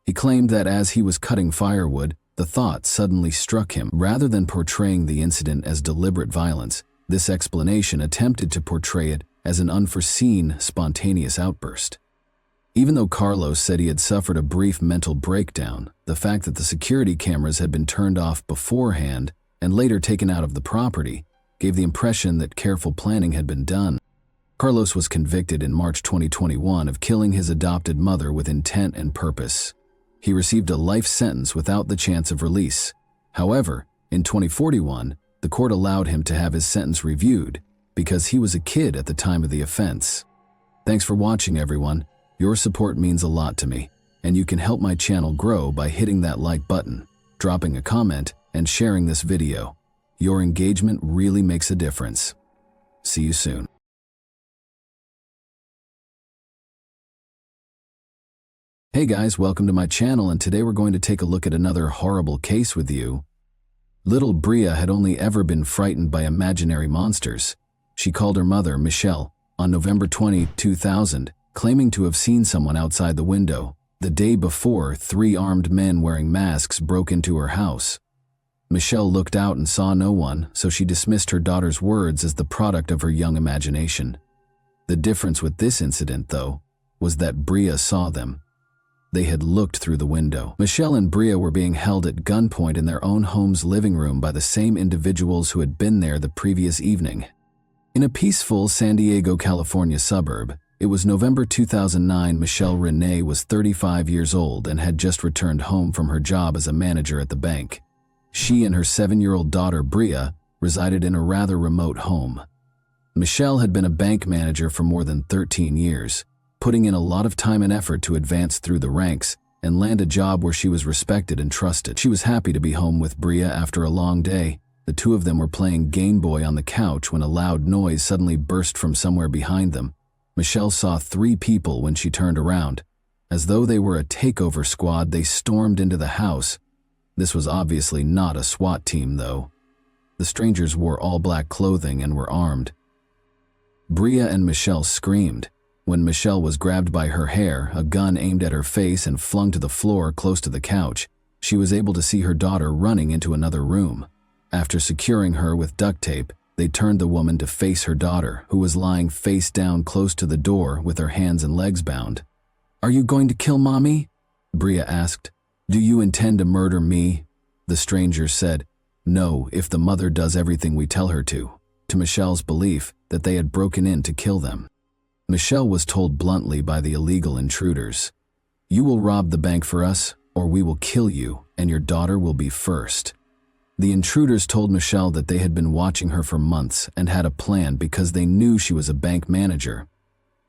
He claimed that as he was cutting firewood, the thought suddenly struck him. Rather than portraying the incident as deliberate violence, this explanation attempted to portray it as an unforeseen, spontaneous outburst. Even though Carlos said he had suffered a brief mental breakdown, the fact that the security cameras had been turned off beforehand and later taken out of the property gave the impression that careful planning had been done. Carlos was convicted in March 2021 of killing his adopted mother with intent and purpose. He received a life sentence without the chance of release. However, in 2041, the court allowed him to have his sentence reviewed because he was a kid at the time of the offense. Thanks for watching, everyone. Your support means a lot to me, and you can help my channel grow by hitting that like button, dropping a comment, and sharing this video. Your engagement really makes a difference. See you soon. Hey guys, welcome to my channel, and today we're going to take a look at another horrible case with you. Little Bria had only ever been frightened by imaginary monsters. She called her mother, Michelle, on November 20, 2000, claiming to have seen someone outside the window. The day before, 3 armed men wearing masks broke into her house. Michelle looked out and saw no one, so she dismissed her daughter's words as the product of her young imagination. The difference with this incident, though, was that Bria saw them. They had looked through the window. Michelle and Bria were being held at gunpoint in their own home's living room by the same individuals who had been there the previous evening. In a peaceful San Diego, California suburb, it was November 2009. Michelle Renee was 35 years old and had just returned home from her job as a manager at the bank. She and her 7-year-old daughter, Bria, resided in a rather remote home. Michelle had been a bank manager for more than 13 years, putting in a lot of time and effort to advance through the ranks and land a job where she was respected and trusted. She was happy to be home with Bria after a long day. The two of them were playing Game Boy on the couch when a loud noise suddenly burst from somewhere behind them. Michelle saw 3 people when she turned around. As though they were a takeover squad, they stormed into the house. This was obviously not a SWAT team, though. The strangers wore all black clothing and were armed. Bria and Michelle screamed. When Michelle was grabbed by her hair, a gun aimed at her face and flung to the floor close to the couch, she was able to see her daughter running into another room. After securing her with duct tape, they turned the woman to face her daughter, who was lying face down close to the door with her hands and legs bound. "Are you going to kill Mommy?" Bria asked. "Do you intend to murder me?" The strangers said, "No, if the mother does everything we tell her to Michelle's belief that they had broken in to kill them. Michelle was told bluntly by the illegal intruders, "You will rob the bank for us, or we will kill you, and your daughter will be first." The intruders told Michelle that they had been watching her for months and had a plan because they knew she was a bank manager.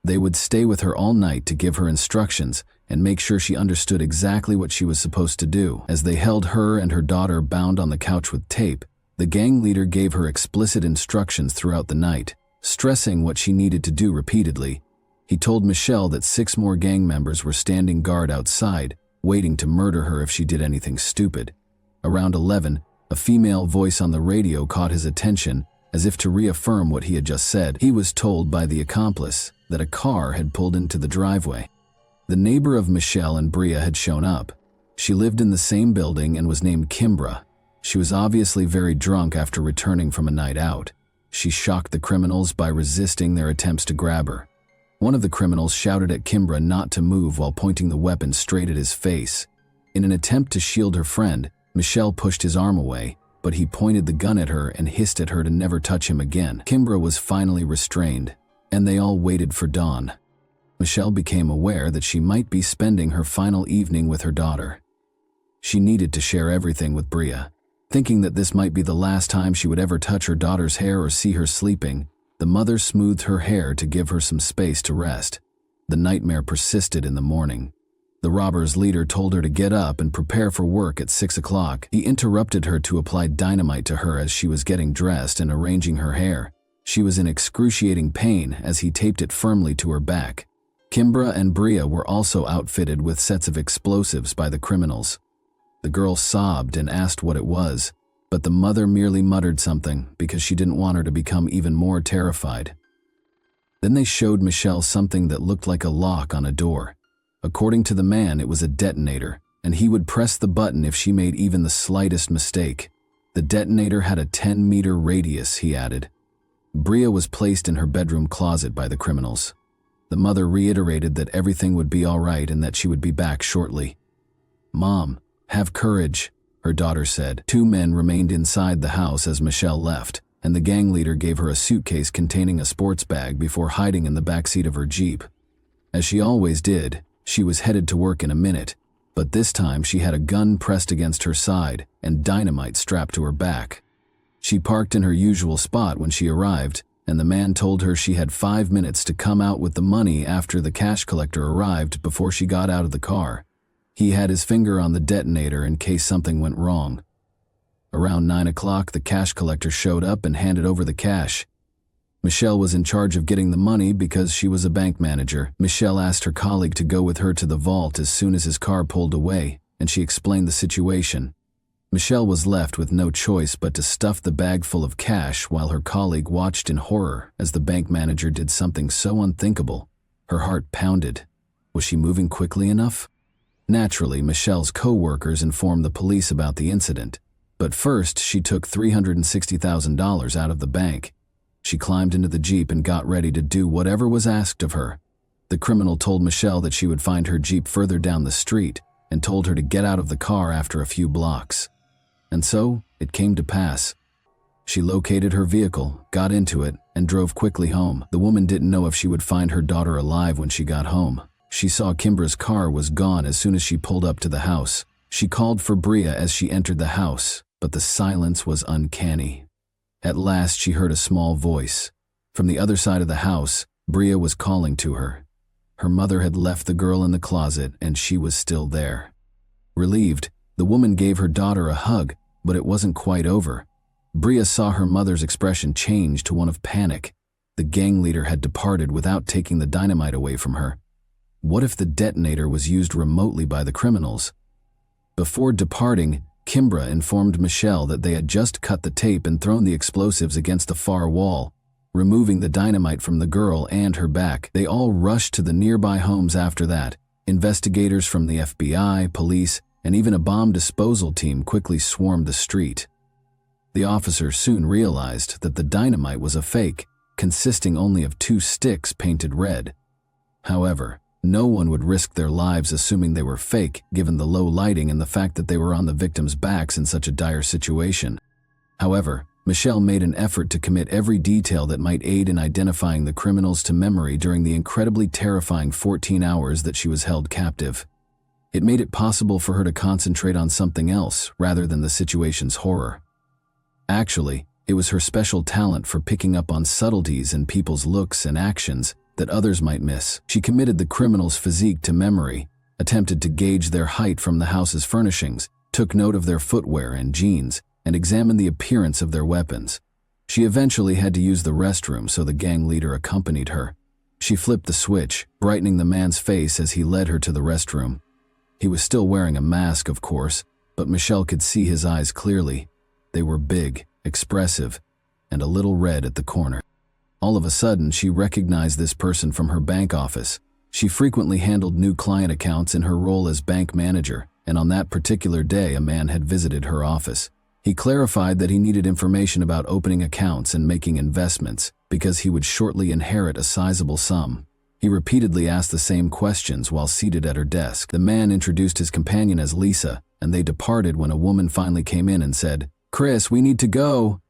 They would stay with her all night to give her instructions and make sure she understood exactly what she was supposed to do. As they held her and her daughter bound on the couch with tape, the gang leader gave her explicit instructions throughout the night, stressing what she needed to do repeatedly. He told Michelle that 6 more gang members were standing guard outside, waiting to murder her if she did anything stupid. Around 11, a female voice on the radio caught his attention, as if to reaffirm what he had just said. He was told by the accomplice that a car had pulled into the driveway. The neighbor of Michelle and Bria had shown up. She lived in the same building and was named Kimbra. She was obviously very drunk after returning from a night out. She shocked the criminals by resisting their attempts to grab her. One of the criminals shouted at Kimbra not to move while pointing the weapon straight at his face. In an attempt to shield her friend, Michelle pushed his arm away, but he pointed the gun at her and hissed at her to never touch him again. Kimbra was finally restrained, and they all waited for dawn. Michelle became aware that she might be spending her final evening with her daughter. She needed to share everything with Bria. Thinking that this might be the last time she would ever touch her daughter's hair or see her sleeping, the mother smoothed her hair to give her some space to rest. The nightmare persisted in the morning. The robbers' leader told her to get up and prepare for work at 6 o'clock. He interrupted her to apply dynamite to her as she was getting dressed and arranging her hair. She was in excruciating pain as he taped it firmly to her back. Kimbra and Bria were also outfitted with sets of explosives by the criminals. The girl sobbed and asked what it was, but the mother merely muttered something because she didn't want her to become even more terrified. Then they showed Michelle something that looked like a lock on a door. According to the man, it was a detonator, and he would press the button if she made even the slightest mistake. The detonator had a 10-meter radius, he added. Bria was placed in her bedroom closet by the criminals. The mother reiterated that everything would be all right and that she would be back shortly. "Mom, have courage," her daughter said. 2 men remained inside the house as Michelle left, and the gang leader gave her a suitcase containing a sports bag before hiding in the backseat of her Jeep. As she always did, she was headed to work in a minute, but this time she had a gun pressed against her side and dynamite strapped to her back. She parked in her usual spot when she arrived, and the man told her she had 5 minutes to come out with the money after the cash collector arrived before she got out of the car. He had his finger on the detonator in case something went wrong. Around 9 o'clock, the cash collector showed up and handed over the cash. Michelle was in charge of getting the money because she was a bank manager. Michelle asked her colleague to go with her to the vault as soon as his car pulled away, and she explained the situation. Michelle was left with no choice but to stuff the bag full of cash while her colleague watched in horror as the bank manager did something so unthinkable. Her heart pounded. Was she moving quickly enough? Naturally, Michelle's co-workers informed the police about the incident, but first she took $360,000 out of the bank. She climbed into the Jeep and got ready to do whatever was asked of her. The criminal told Michelle that she would find her Jeep further down the street and told her to get out of the car after a few blocks. And so, it came to pass. She located her vehicle, got into it, and drove quickly home. The woman didn't know if she would find her daughter alive when she got home. She saw Kimbra's car was gone as soon as she pulled up to the house. She called for Bria as she entered the house, but the silence was uncanny. At last she heard a small voice. From the other side of the house, Bria was calling to her. Her mother had left the girl in the closet and she was still there. Relieved, the woman gave her daughter a hug, but it wasn't quite over. Bria saw her mother's expression change to one of panic. The gang leader had departed without taking the dynamite away from her. What if the detonator was used remotely by the criminals? Before departing, Kimbra informed Michelle that they had just cut the tape and thrown the explosives against the far wall, removing the dynamite from the girl and her back. They all rushed to the nearby homes after that. Investigators from the FBI, police, and even a bomb disposal team quickly swarmed the street. The officers soon realized that the dynamite was a fake, consisting only of 2 sticks painted red. However, no one would risk their lives assuming they were fake, given the low lighting and the fact that they were on the victims' backs in such a dire situation. However, Michelle made an effort to commit every detail that might aid in identifying the criminals to memory during the incredibly terrifying 14 hours that she was held captive. It made it possible for her to concentrate on something else rather than the situation's horror. Actually, it was her special talent for picking up on subtleties in people's looks and actions that others might miss. She committed the criminal's physique to memory, attempted to gauge their height from the house's furnishings, took note of their footwear and jeans, and examined the appearance of their weapons. She eventually had to use the restroom, so the gang leader accompanied her. She flipped the switch, brightening the man's face as he led her to the restroom. He was still wearing a mask, of course, but Michelle could see his eyes clearly. They were big, expressive, and a little red at the corner. All of a sudden, she recognized this person from her bank office. She frequently handled new client accounts in her role as bank manager, and on that particular day, a man had visited her office. He clarified that he needed information about opening accounts and making investments because he would shortly inherit a sizable sum. He repeatedly asked the same questions while seated at her desk. The man introduced his companion as Lisa, and they departed when a woman finally came in and said, "Chris, we need to go."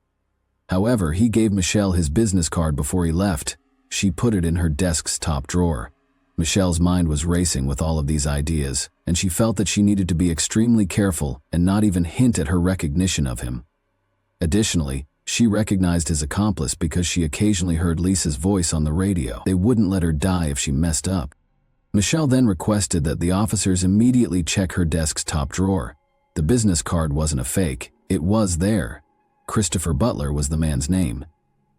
However, he gave Michelle his business card before he left. She put it in her desk's top drawer. Michelle's mind was racing with all of these ideas, and she felt that she needed to be extremely careful and not even hint at her recognition of him. Additionally, she recognized his accomplice because she occasionally heard Lisa's voice on the radio. They wouldn't let her die if she messed up. Michelle then requested that the officers immediately check her desk's top drawer. The business card wasn't a fake. It was there. Christopher Butler was the man's name.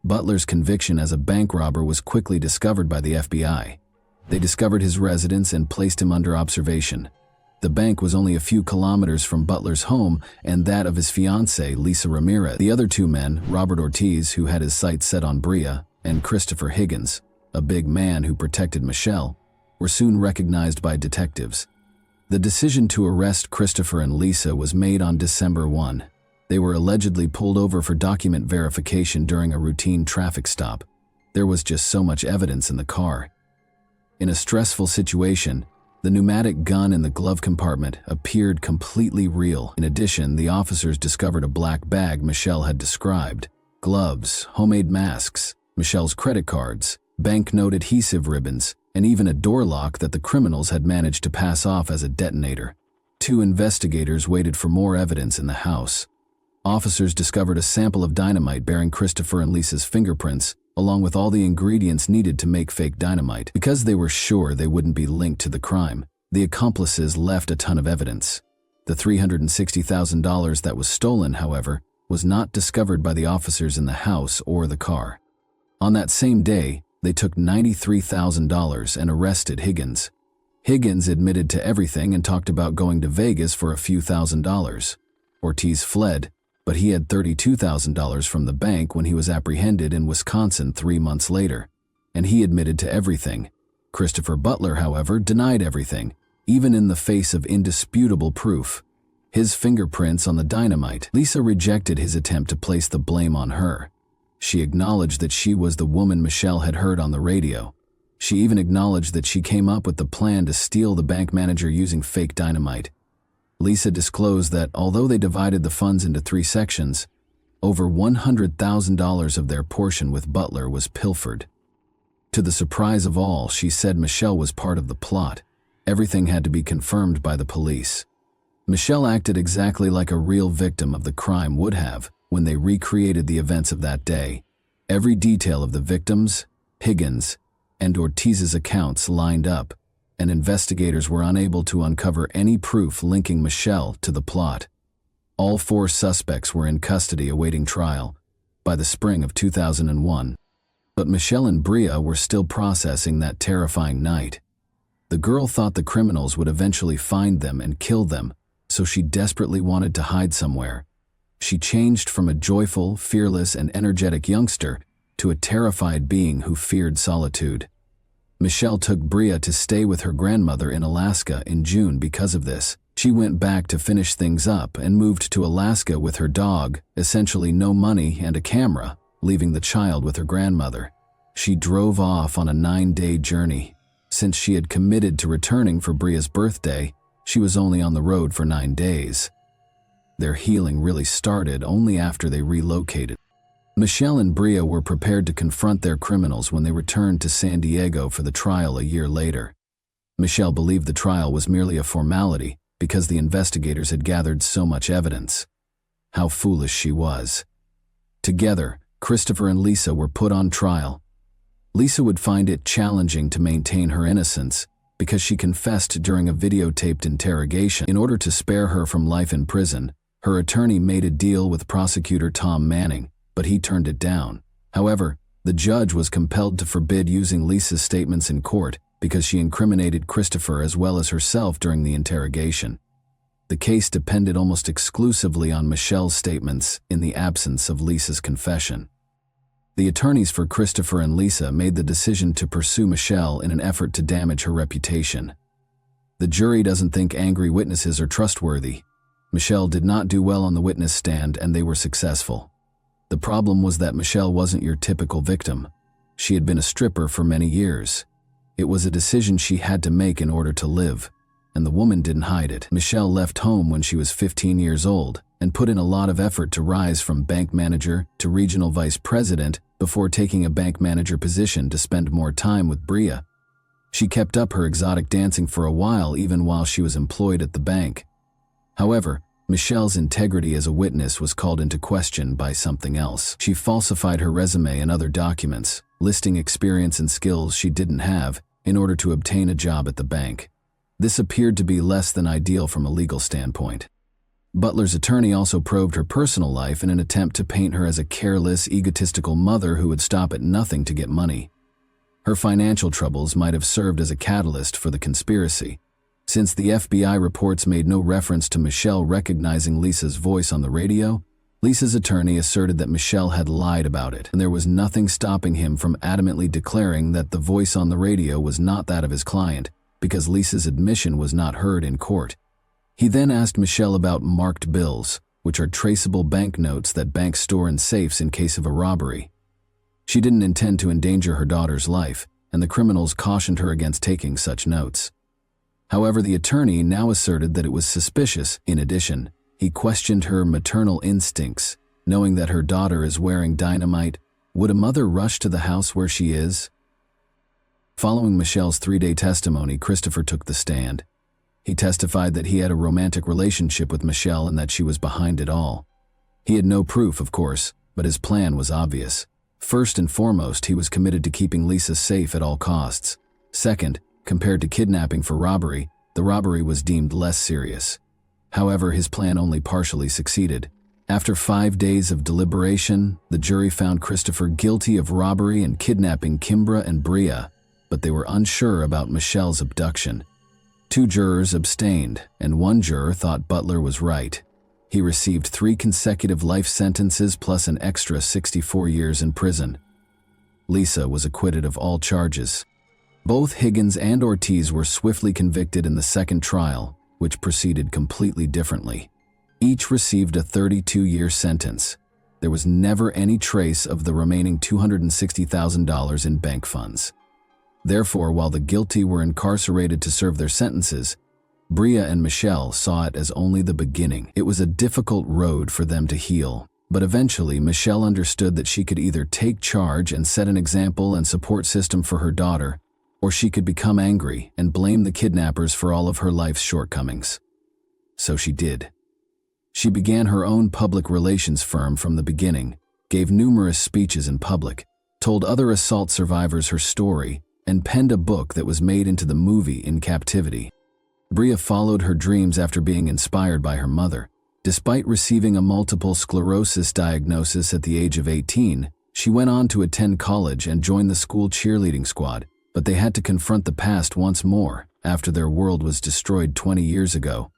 Butler's conviction as a bank robber was quickly discovered by the FBI. They discovered his residence and placed him under observation. The bank was only a few kilometers from Butler's home and that of his fiancée, Lisa Ramirez. The other 2 men, Robert Ortiz, who had his sights set on Bria, and Christopher Higgins, a big man who protected Michelle, were soon recognized by detectives. The decision to arrest Christopher and Lisa was made on December 1. They were allegedly pulled over for document verification during a routine traffic stop. There was just so much evidence in the car. In a stressful situation, the pneumatic gun in the glove compartment appeared completely real. In addition, the officers discovered a black bag Michelle had described, gloves, homemade masks, Michelle's credit cards, banknote adhesive ribbons, and even a door lock that the criminals had managed to pass off as a detonator. 2 investigators waited for more evidence in the house. Officers discovered a sample of dynamite bearing Christopher and Lisa's fingerprints, along with all the ingredients needed to make fake dynamite. Because they were sure they wouldn't be linked to the crime, the accomplices left a ton of evidence. The $360,000 that was stolen, however, was not discovered by the officers in the house or the car. On that same day, they took $93,000 and arrested Higgins. Higgins admitted to everything and talked about going to Vegas for a few $1,000s. Ortiz fled, but he had $32,000 from the bank when he was apprehended in Wisconsin 3 months later, and he admitted to everything. Christopher Butler, however, denied everything, even in the face of indisputable proof. His fingerprints on the dynamite. Lisa rejected his attempt to place the blame on her. She acknowledged that she was the woman Michelle had heard on the radio. She even acknowledged that she came up with the plan to steal the bank manager using fake dynamite. Lisa disclosed that although they divided the funds into 3 sections, over $100,000 of their portion with Butler was pilfered. To the surprise of all, she said Michelle was part of the plot. Everything had to be confirmed by the police. Michelle acted exactly like a real victim of the crime would have when they recreated the events of that day. Every detail of the victims, Higgins, and Ortiz's accounts lined up, and investigators were unable to uncover any proof linking Michelle to the plot. All 4 suspects were in custody awaiting trial by the spring of 2001. But Michelle and Bria were still processing that terrifying night. The girl thought the criminals would eventually find them and kill them, so she desperately wanted to hide somewhere. She changed from a joyful, fearless, and energetic youngster to a terrified being who feared solitude. Michelle took Bria to stay with her grandmother in Alaska in June because of this. She went back to finish things up and moved to Alaska with her dog, essentially no money and a camera, leaving the child with her grandmother. She drove off on a 9-day journey. Since she had committed to returning for Bria's birthday, she was only on the road for 9 days. Their healing really started only after they relocated. Michelle and Bria were prepared to confront their criminals when they returned to San Diego for the trial a year later. Michelle believed the trial was merely a formality because the investigators had gathered so much evidence. How foolish she was. Together, Christopher and Lisa were put on trial. Lisa would find it challenging to maintain her innocence because she confessed during a videotaped interrogation. In order to spare her from life in prison, her attorney made a deal with prosecutor Tom Manning, but he turned it down. However, the judge was compelled to forbid using Lisa's statements in court because she incriminated Christopher as well as herself during the interrogation. The case depended almost exclusively on Michelle's statements in the absence of Lisa's confession. The attorneys for Christopher and Lisa made the decision to pursue Michelle in an effort to damage her reputation. The jury doesn't think angry witnesses are trustworthy. Michelle did not do well on the witness stand and they were successful. The problem was that Michelle wasn't your typical victim. She had been a stripper for many years. It was a decision she had to make in order to live, and the woman didn't hide it. Michelle left home when she was 15 years old and put in a lot of effort to rise from bank manager to regional vice president before taking a bank manager position to spend more time with Bria. She kept up her exotic dancing for a while even while she was employed at the bank. However, Michelle's integrity as a witness was called into question by something else. She falsified her resume and other documents, listing experience and skills she didn't have in order to obtain a job at the bank. This appeared to be less than ideal from a legal standpoint. Butler's attorney also probed her personal life in an attempt to paint her as a careless, egotistical mother who would stop at nothing to get money. Her financial troubles might have served as a catalyst for the conspiracy. Since the FBI reports made no reference to Michelle recognizing Lisa's voice on the radio, Lisa's attorney asserted that Michelle had lied about it, and there was nothing stopping him from adamantly declaring that the voice on the radio was not that of his client, because Lisa's admission was not heard in court. He then asked Michelle about marked bills, which are traceable banknotes that banks store in safes in case of a robbery. She didn't intend to endanger her daughter's life, and the criminals cautioned her against taking such notes. However, the attorney now asserted that it was suspicious. In addition, he questioned her maternal instincts, knowing that her daughter is wearing dynamite. Would a mother rush to the house where she is? Following Michelle's 3-day testimony, Christopher took the stand. He testified that he had a romantic relationship with Michelle and that she was behind it all. He had no proof, of course, but his plan was obvious. First and foremost, he was committed to keeping Lisa safe at all costs. Second, compared to kidnapping for robbery, the robbery was deemed less serious. However, his plan only partially succeeded. After 5 days of deliberation, the jury found Christopher guilty of robbery and kidnapping Kimbra and Bria, but they were unsure about Michelle's abduction. 2 jurors abstained, and 1 juror thought Butler was right. He received 3 consecutive life sentences plus an extra 64 years in prison. Lisa was acquitted of all charges. Both Higgins and Ortiz were swiftly convicted in the second trial, which proceeded completely differently. Each received a 32-year sentence. There was never any trace of the remaining $260,000 in bank funds. Therefore, while the guilty were incarcerated to serve their sentences, Bria and Michelle saw it as only the beginning. It was a difficult road for them to heal, but eventually Michelle understood that she could either take charge and set an example and support system for her daughter, or she could become angry and blame the kidnappers for all of her life's shortcomings. So she did. She began her own public relations firm from the beginning, gave numerous speeches in public, told other assault survivors her story, and penned a book that was made into the movie In Captivity. Bria followed her dreams after being inspired by her mother. Despite receiving a multiple sclerosis diagnosis at the age of 18, she went on to attend college and join the school cheerleading squad, but they had to confront the past once more after their world was destroyed 20 years ago.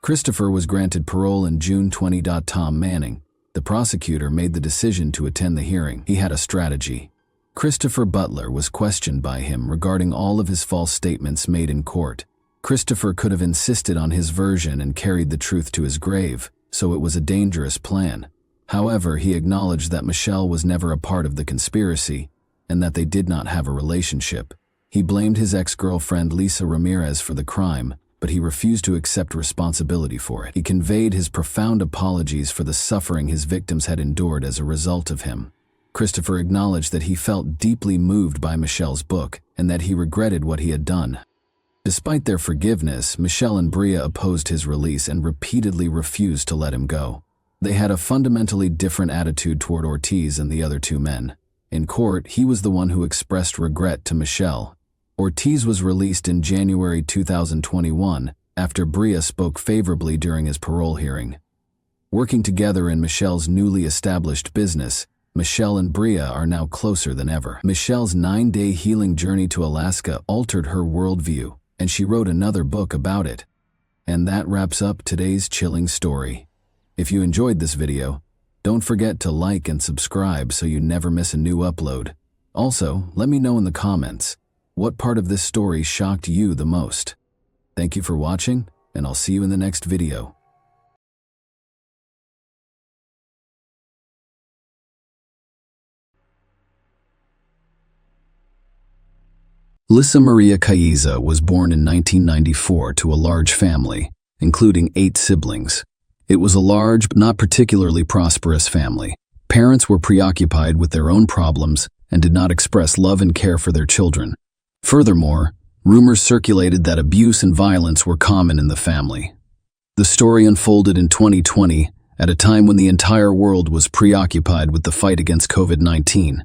Christopher was granted parole in June 20. Tom Manning, the prosecutor, made the decision to attend the hearing. He had a strategy. Christopher Butler was questioned by him regarding all of his false statements made in court. Christopher could have insisted on his version and carried the truth to his grave, so it was a dangerous plan. However, he acknowledged that Michelle was never a part of the conspiracy and that they did not have a relationship. He blamed his ex-girlfriend Lisa Ramirez for the crime, but he refused to accept responsibility for it. He conveyed his profound apologies for the suffering his victims had endured as a result of him. Christopher acknowledged that he felt deeply moved by Michelle's book and that he regretted what he had done. Despite their forgiveness, Michelle and Bria opposed his release and repeatedly refused to let him go. They had a fundamentally different attitude toward Ortiz and the other two men. In court, he was the one who expressed regret to Michelle. Ortiz was released in January 2021 after Bria spoke favorably during his parole hearing. Working together in Michelle's newly established business, Michelle and Bria are now closer than ever. Michelle's 9-day healing journey to Alaska altered her worldview, and she wrote another book about it. And that wraps up today's chilling story. If you enjoyed this video, don't forget to like and subscribe so you never miss a new upload. Also, let me know in the comments, what part of this story shocked you the most? Thank you for watching, and I'll see you in the next video. Lisa Maria Caiza was born in 1994 to a large family, including 8 siblings. It was a large but not particularly prosperous family. Parents were preoccupied with their own problems and did not express love and care for their children. Furthermore, rumors circulated that abuse and violence were common in the family. The story unfolded in 2020, at a time when the entire world was preoccupied with the fight against COVID-19.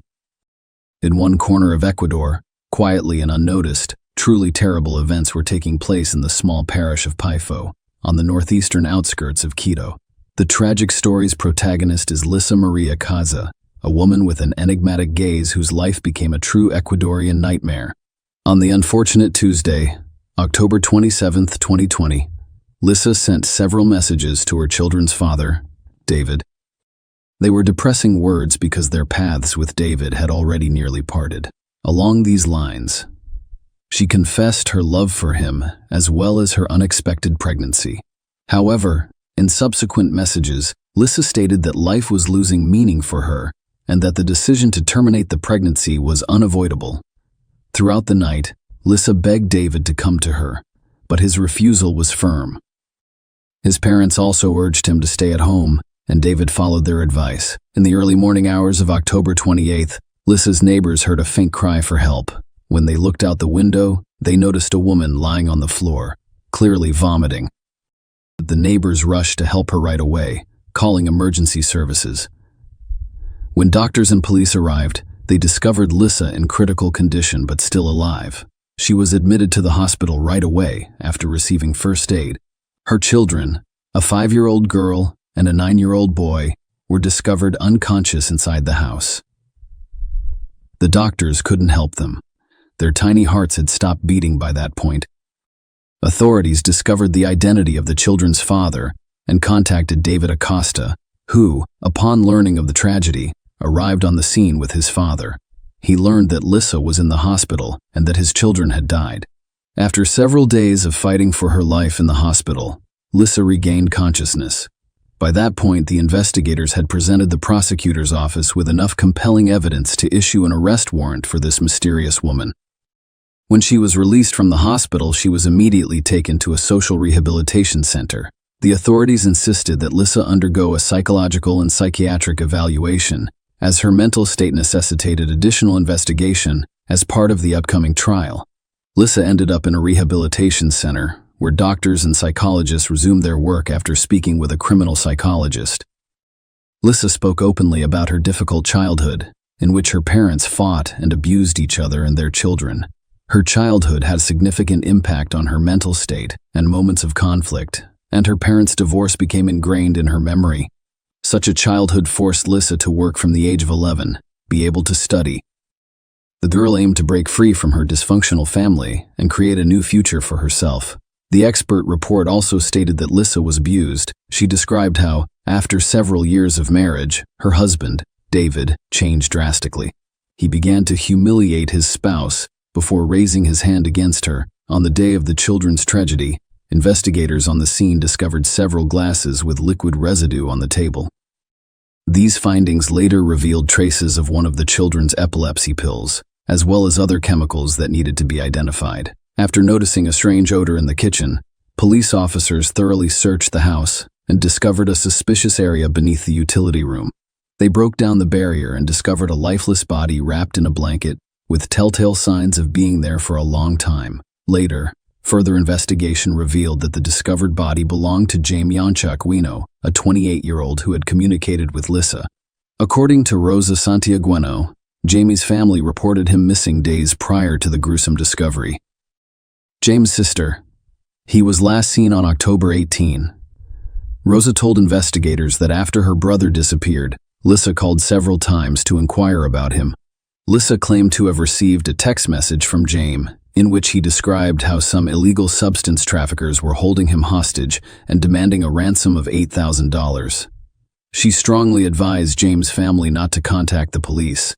In one corner of Ecuador, quietly and unnoticed, truly terrible events were taking place in the small parish of Paifo, on the northeastern outskirts of Quito. The tragic story's protagonist is Lisa Maria Caiza, a woman with an enigmatic gaze whose life became a true Ecuadorian nightmare. On the unfortunate Tuesday, October 27, 2020, Lisa sent several messages to her children's father, David. They were depressing words because their paths with David had already nearly parted. Along these lines, she confessed her love for him as well as her unexpected pregnancy. However, in subsequent messages, Lisa stated that life was losing meaning for her and that the decision to terminate the pregnancy was unavoidable. Throughout the night, Lisa begged David to come to her, but his refusal was firm. His parents also urged him to stay at home, and David followed their advice. In the early morning hours of October 28th, Lisa's neighbors heard a faint cry for help. When they looked out the window, they noticed a woman lying on the floor, clearly vomiting. The neighbors rushed to help her right away, calling emergency services. When doctors and police arrived, they discovered Lisa in critical condition but still alive. She was admitted to the hospital right away after receiving first aid. Her children, a 5-year-old girl and a 9-year-old boy, were discovered unconscious inside the house. The doctors couldn't help them. Their tiny hearts had stopped beating by that point. Authorities discovered the identity of the children's father and contacted David Acosta, who, upon learning of the tragedy, arrived on the scene with his father. He learned that Lisa was in the hospital and that his children had died. After several days of fighting for her life in the hospital, Lisa regained consciousness. By that point, the investigators had presented the prosecutor's office with enough compelling evidence to issue an arrest warrant for this mysterious woman. When she was released from the hospital, she was immediately taken to a social rehabilitation center. The authorities insisted that Lisa undergo a psychological and psychiatric evaluation, as her mental state necessitated additional investigation as part of the upcoming trial. Lisa ended up in a rehabilitation center, where doctors and psychologists resumed their work after speaking with a criminal psychologist. Lisa spoke openly about her difficult childhood, in which her parents fought and abused each other and their children. Her childhood had a significant impact on her mental state and moments of conflict, and her parents' divorce became ingrained in her memory. Such a childhood forced Lisa to work from the age of 11, be able to study. The girl aimed to break free from her dysfunctional family and create a new future for herself. The expert report also stated that Lissa was abused. She described how, after several years of marriage, her husband, David, changed drastically. He began to humiliate his spouse before raising his hand against her. On the day of the children's tragedy, investigators on the scene discovered several glasses with liquid residue on the table. These findings later revealed traces of one of the children's epilepsy pills, as well as other chemicals that needed to be identified. After noticing a strange odor in the kitchen, police officers thoroughly searched the house and discovered a suspicious area beneath the utility room. They broke down the barrier and discovered a lifeless body wrapped in a blanket, with telltale signs of being there for a long time. Later, further investigation revealed that the discovered body belonged to Jaime Anchaquino, a 28-year-old who had communicated with Lissa. According to Rosa Santiagueno, Jamie's family reported him missing days prior to the gruesome discovery. James' sister. He was last seen on October 18. Rosa told investigators that after her brother disappeared, Lissa called several times to inquire about him. Lissa claimed to have received a text message from James, in which he described how some illegal substance traffickers were holding him hostage and demanding a ransom of $8,000. She strongly advised James' family not to contact the police.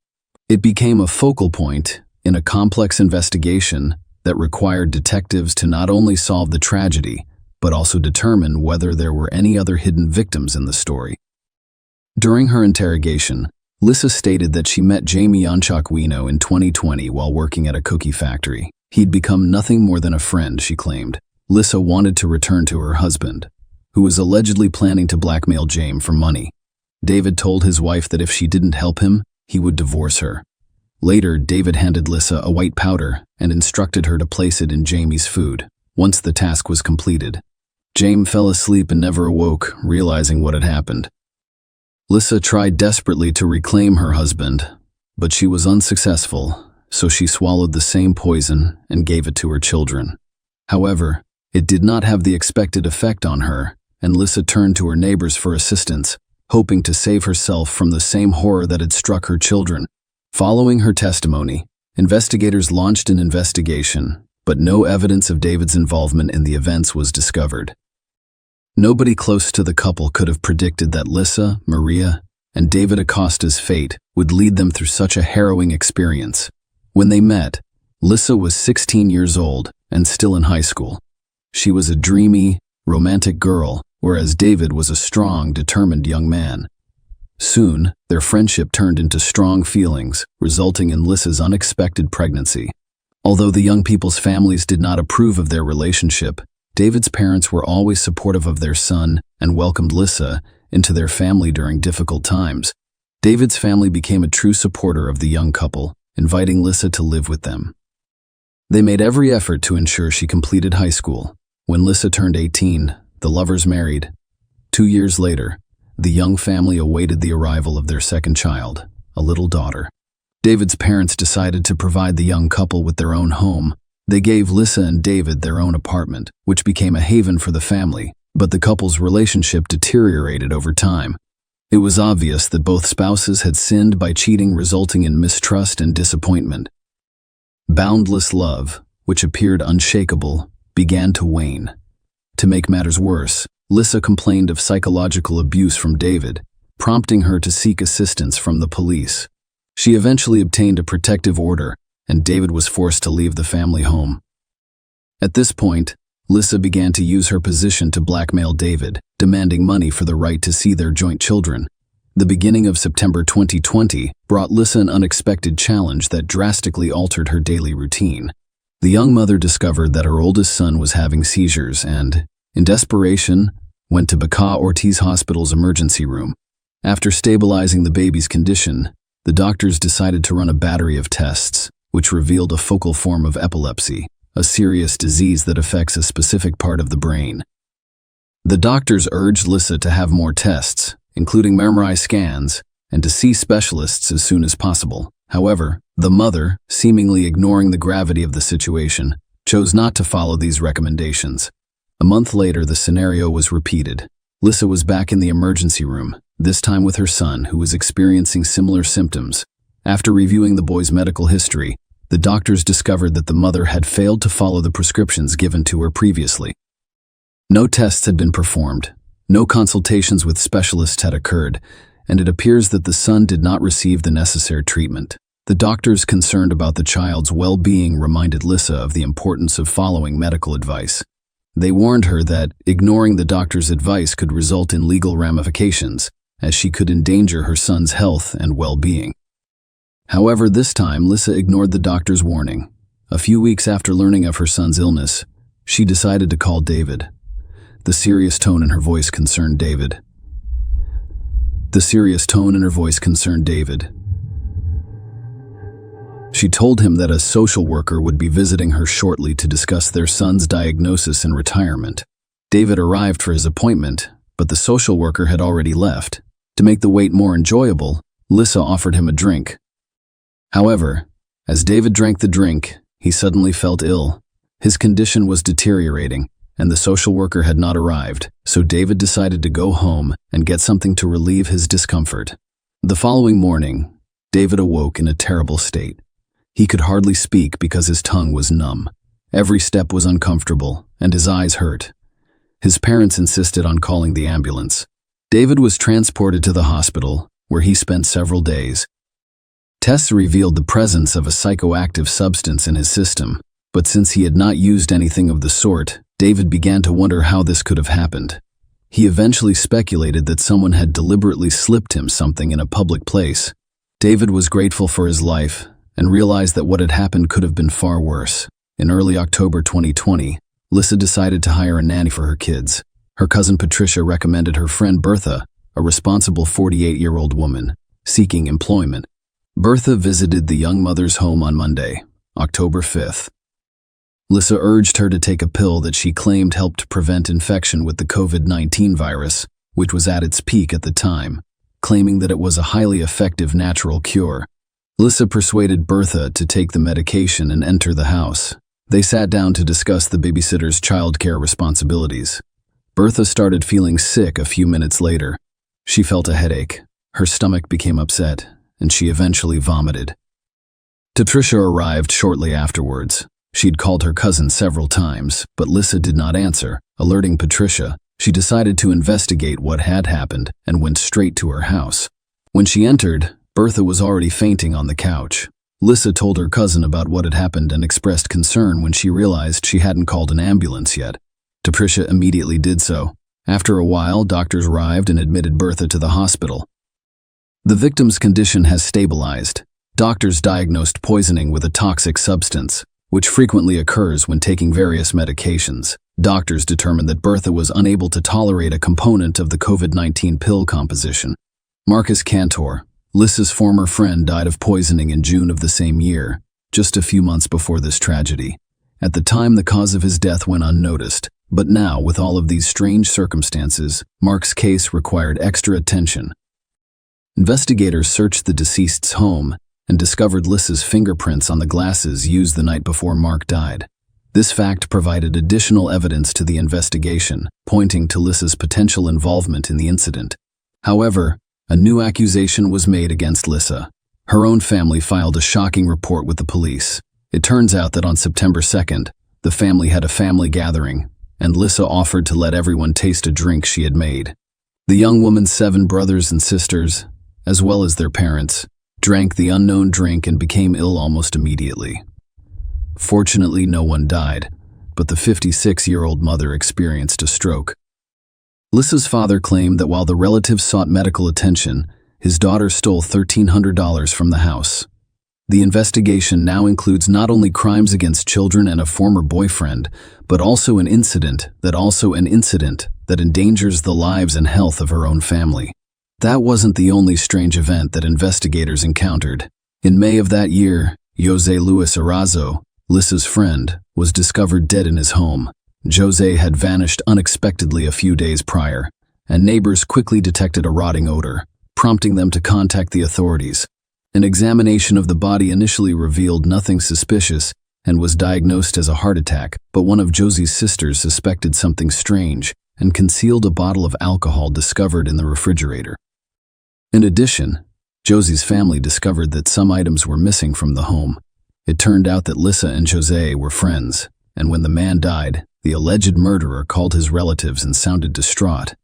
It became a focal point in a complex investigation that required detectives to not only solve the tragedy, but also determine whether there were any other hidden victims in the story. During her interrogation, Lissa stated that she met Jaime Anchaquino in 2020 while working at a cookie factory. He'd become nothing more than a friend, she claimed. Lissa wanted to return to her husband, who was allegedly planning to blackmail James for money. David told his wife that if she didn't help him, he would divorce her. Later, David handed Lissa a white powder and instructed her to place it in Jamie's food. Once the task was completed, James fell asleep and never awoke, realizing what had happened. Lissa tried desperately to reclaim her husband, but she was unsuccessful, so she swallowed the same poison and gave it to her children. However, it did not have the expected effect on her, and Lissa turned to her neighbors for assistance, hoping to save herself from the same horror that had struck her children. Following her testimony, investigators launched an investigation, but no evidence of David's involvement in the events was discovered. Nobody close to the couple could have predicted that Lissa, Maria, and David Acosta's fate would lead them through such a harrowing experience. When they met, Lissa was 16 years old and still in high school. She was a dreamy, romantic girl, whereas David was a strong, determined young man. Soon, their friendship turned into strong feelings, resulting in Lissa's unexpected pregnancy. Although the young people's families did not approve of their relationship, David's parents were always supportive of their son and welcomed Lissa into their family during difficult times. David's family became a true supporter of the young couple, inviting Lissa to live with them. They made every effort to ensure she completed high school. When Lissa turned 18, the lovers married. 2 years later, the young family awaited the arrival of their second child, a little daughter. David's parents decided to provide the young couple with their own home. They gave Lissa and David their own apartment, which became a haven for the family, but the couple's relationship deteriorated over time. It was obvious that both spouses had sinned by cheating, resulting in mistrust and disappointment. Boundless love, which appeared unshakable, began to wane. To make matters worse, Lissa complained of psychological abuse from David, prompting her to seek assistance from the police. She eventually obtained a protective order, and David was forced to leave the family home. At this point, Lissa began to use her position to blackmail David, demanding money for the right to see their joint children. The beginning of September 2020 brought Lissa an unexpected challenge that drastically altered her daily routine. The young mother discovered that her oldest son was having seizures and, in desperation, went to Baca Ortiz Hospital's emergency room. After stabilizing the baby's condition, the doctors decided to run a battery of tests, which revealed a focal form of epilepsy, a serious disease that affects a specific part of the brain. The doctors urged Lissa to have more tests, including MRI scans, and to see specialists as soon as possible. However, the mother, seemingly ignoring the gravity of the situation, chose not to follow these recommendations. A month later, the scenario was repeated. Lissa was back in the emergency room, this time with her son, who was experiencing similar symptoms. After reviewing the boy's medical history, the doctors discovered that the mother had failed to follow the prescriptions given to her previously. No tests had been performed, no consultations with specialists had occurred, and it appears that the son did not receive the necessary treatment. The doctors concerned about the child's well-being reminded Lisa of the importance of following medical advice. They warned her that ignoring the doctor's advice could result in legal ramifications, as she could endanger her son's health and well-being. However, this time, Lisa ignored the doctor's warning. A few weeks after learning of her son's illness, she decided to call David. The serious tone in her voice concerned David. She told him that a social worker would be visiting her shortly to discuss their son's diagnosis and retirement. David arrived for his appointment, but the social worker had already left. To make the wait more enjoyable, Lisa offered him a drink. However, as David drank the drink, he suddenly felt ill. His condition was deteriorating, and the social worker had not arrived, so David decided to go home and get something to relieve his discomfort. The following morning, David awoke in a terrible state. He could hardly speak because his tongue was numb. Every step was uncomfortable, and his eyes hurt. His parents insisted on calling the ambulance. David was transported to the hospital, where he spent several days. Tests revealed the presence of a psychoactive substance in his system, but since he had not used anything of the sort, David began to wonder how this could have happened. He eventually speculated that someone had deliberately slipped him something in a public place. David was grateful for his life and realized that what had happened could have been far worse. In early October 2020, Lisa decided to hire a nanny for her kids. Her cousin Patricia recommended her friend Bertha, a responsible 48-year-old woman, seeking employment. Bertha visited the young mother's home on Monday, October 5th. Lisa urged her to take a pill that she claimed helped prevent infection with the COVID-19 virus, which was at its peak at the time, claiming that it was a highly effective natural cure. Lisa persuaded Bertha to take the medication and enter the house. They sat down to discuss the babysitter's childcare responsibilities. Bertha started feeling sick a few minutes later. She felt a headache, her stomach became upset, and she eventually vomited. Patricia arrived shortly afterwards. She'd called her cousin several times, but Lisa did not answer. Alerting Patricia, she decided to investigate what had happened and went straight to her house. When she entered, Bertha was already fainting on the couch. Lisa told her cousin about what had happened and expressed concern when she realized she hadn't called an ambulance yet. Patricia immediately did so. After a while, doctors arrived and admitted Bertha to the hospital. The victim's condition has stabilized. Doctors diagnosed poisoning with a toxic substance, which frequently occurs when taking various medications. Doctors determined that Bertha was unable to tolerate a component of the COVID-19 pill composition. Marcus Cantor, Lisa's former friend, died of poisoning in June of the same year, just a few months before this tragedy. At the time, the cause of his death went unnoticed, but now, with all of these strange circumstances, Mark's case required extra attention. Investigators searched the deceased's home and discovered Lisa's fingerprints on the glasses used the night before Mark died. This fact provided additional evidence to the investigation, pointing to Lisa's potential involvement in the incident. However, a new accusation was made against Lisa. Her own family filed a shocking report with the police. It turns out that on September 2nd, the family had a family gathering, and Lisa offered to let everyone taste a drink she had made. The young woman's 7 brothers and sisters, as well as their parents, drank the unknown drink and became ill almost immediately. Fortunately, no one died, but the 56-year-old mother experienced a stroke. Lisa's father claimed that while the relatives sought medical attention, his daughter stole $1,300 from the house. The investigation now includes not only crimes against children and a former boyfriend, but also an incident that endangers the lives and health of her own family. That wasn't the only strange event that investigators encountered. In May of that year, Jose Luis Arazo, Lisa's friend, was discovered dead in his home. Jose had vanished unexpectedly a few days prior, and neighbors quickly detected a rotting odor, prompting them to contact the authorities. An examination of the body initially revealed nothing suspicious and was diagnosed as a heart attack, but one of Josie's sisters suspected something strange and concealed a bottle of alcohol discovered in the refrigerator. In addition, Josie's family discovered that some items were missing from the home. It turned out that Lisa and Jose were friends. and when the man died, the alleged murderer called his relatives and sounded distraught.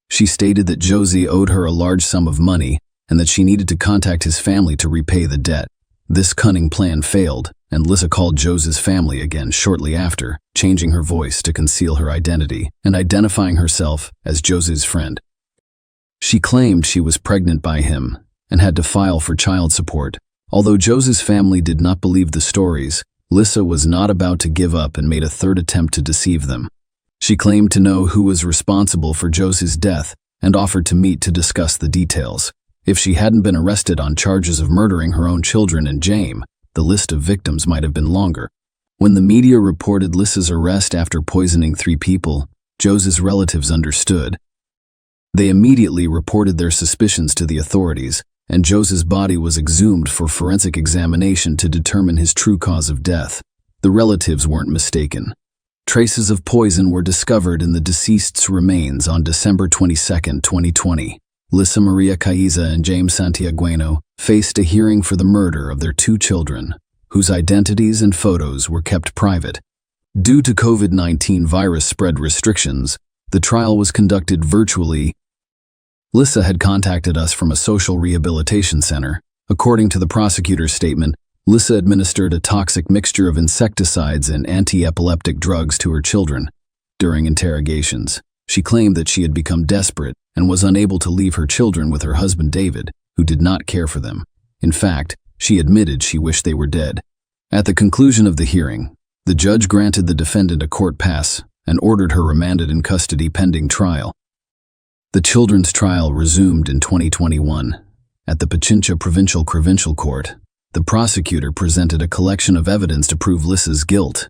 She stated that Josie owed her a large sum of money and that she needed to contact his family to repay the debt. This cunning plan failed, and Lissa called Josie's family again shortly after, changing her voice to conceal her identity and identifying herself as Josie's friend. She claimed she was pregnant by him and had to file for child support. Although Josie's family did not believe the stories, Lissa was not about to give up and made a third attempt to deceive them. She claimed to know who was responsible for Josie's death and offered to meet to discuss the details. If she hadn't been arrested on charges of murdering her own children and James, the list of victims might have been longer. When the media reported Lissa's arrest after poisoning 3 people, Josie's relatives understood. They immediately reported their suspicions to the authorities, and Josie's body was exhumed for forensic examination to determine his true cause of death. The relatives weren't mistaken. Traces of poison were discovered in the deceased's remains on December 22, 2020. Lissa Maria Caiza and James Santiagueno faced a hearing for the murder of their 2 children, whose identities and photos were kept private. Due to COVID-19 virus spread restrictions, the trial was conducted virtually. Lissa had contacted us from a social rehabilitation center. According to the prosecutor's statement, Lissa administered a toxic mixture of insecticides and anti-epileptic drugs to her children. During interrogations, she claimed that she had become desperate and was unable to leave her children with her husband David, who did not care for them. In fact, she admitted she wished they were dead. At the conclusion of the hearing, the judge granted the defendant a court pass and ordered her remanded in custody pending trial. The children's trial resumed in 2021. At the Pichincha Provincial Court, the prosecutor presented a collection of evidence to prove Lissa's guilt.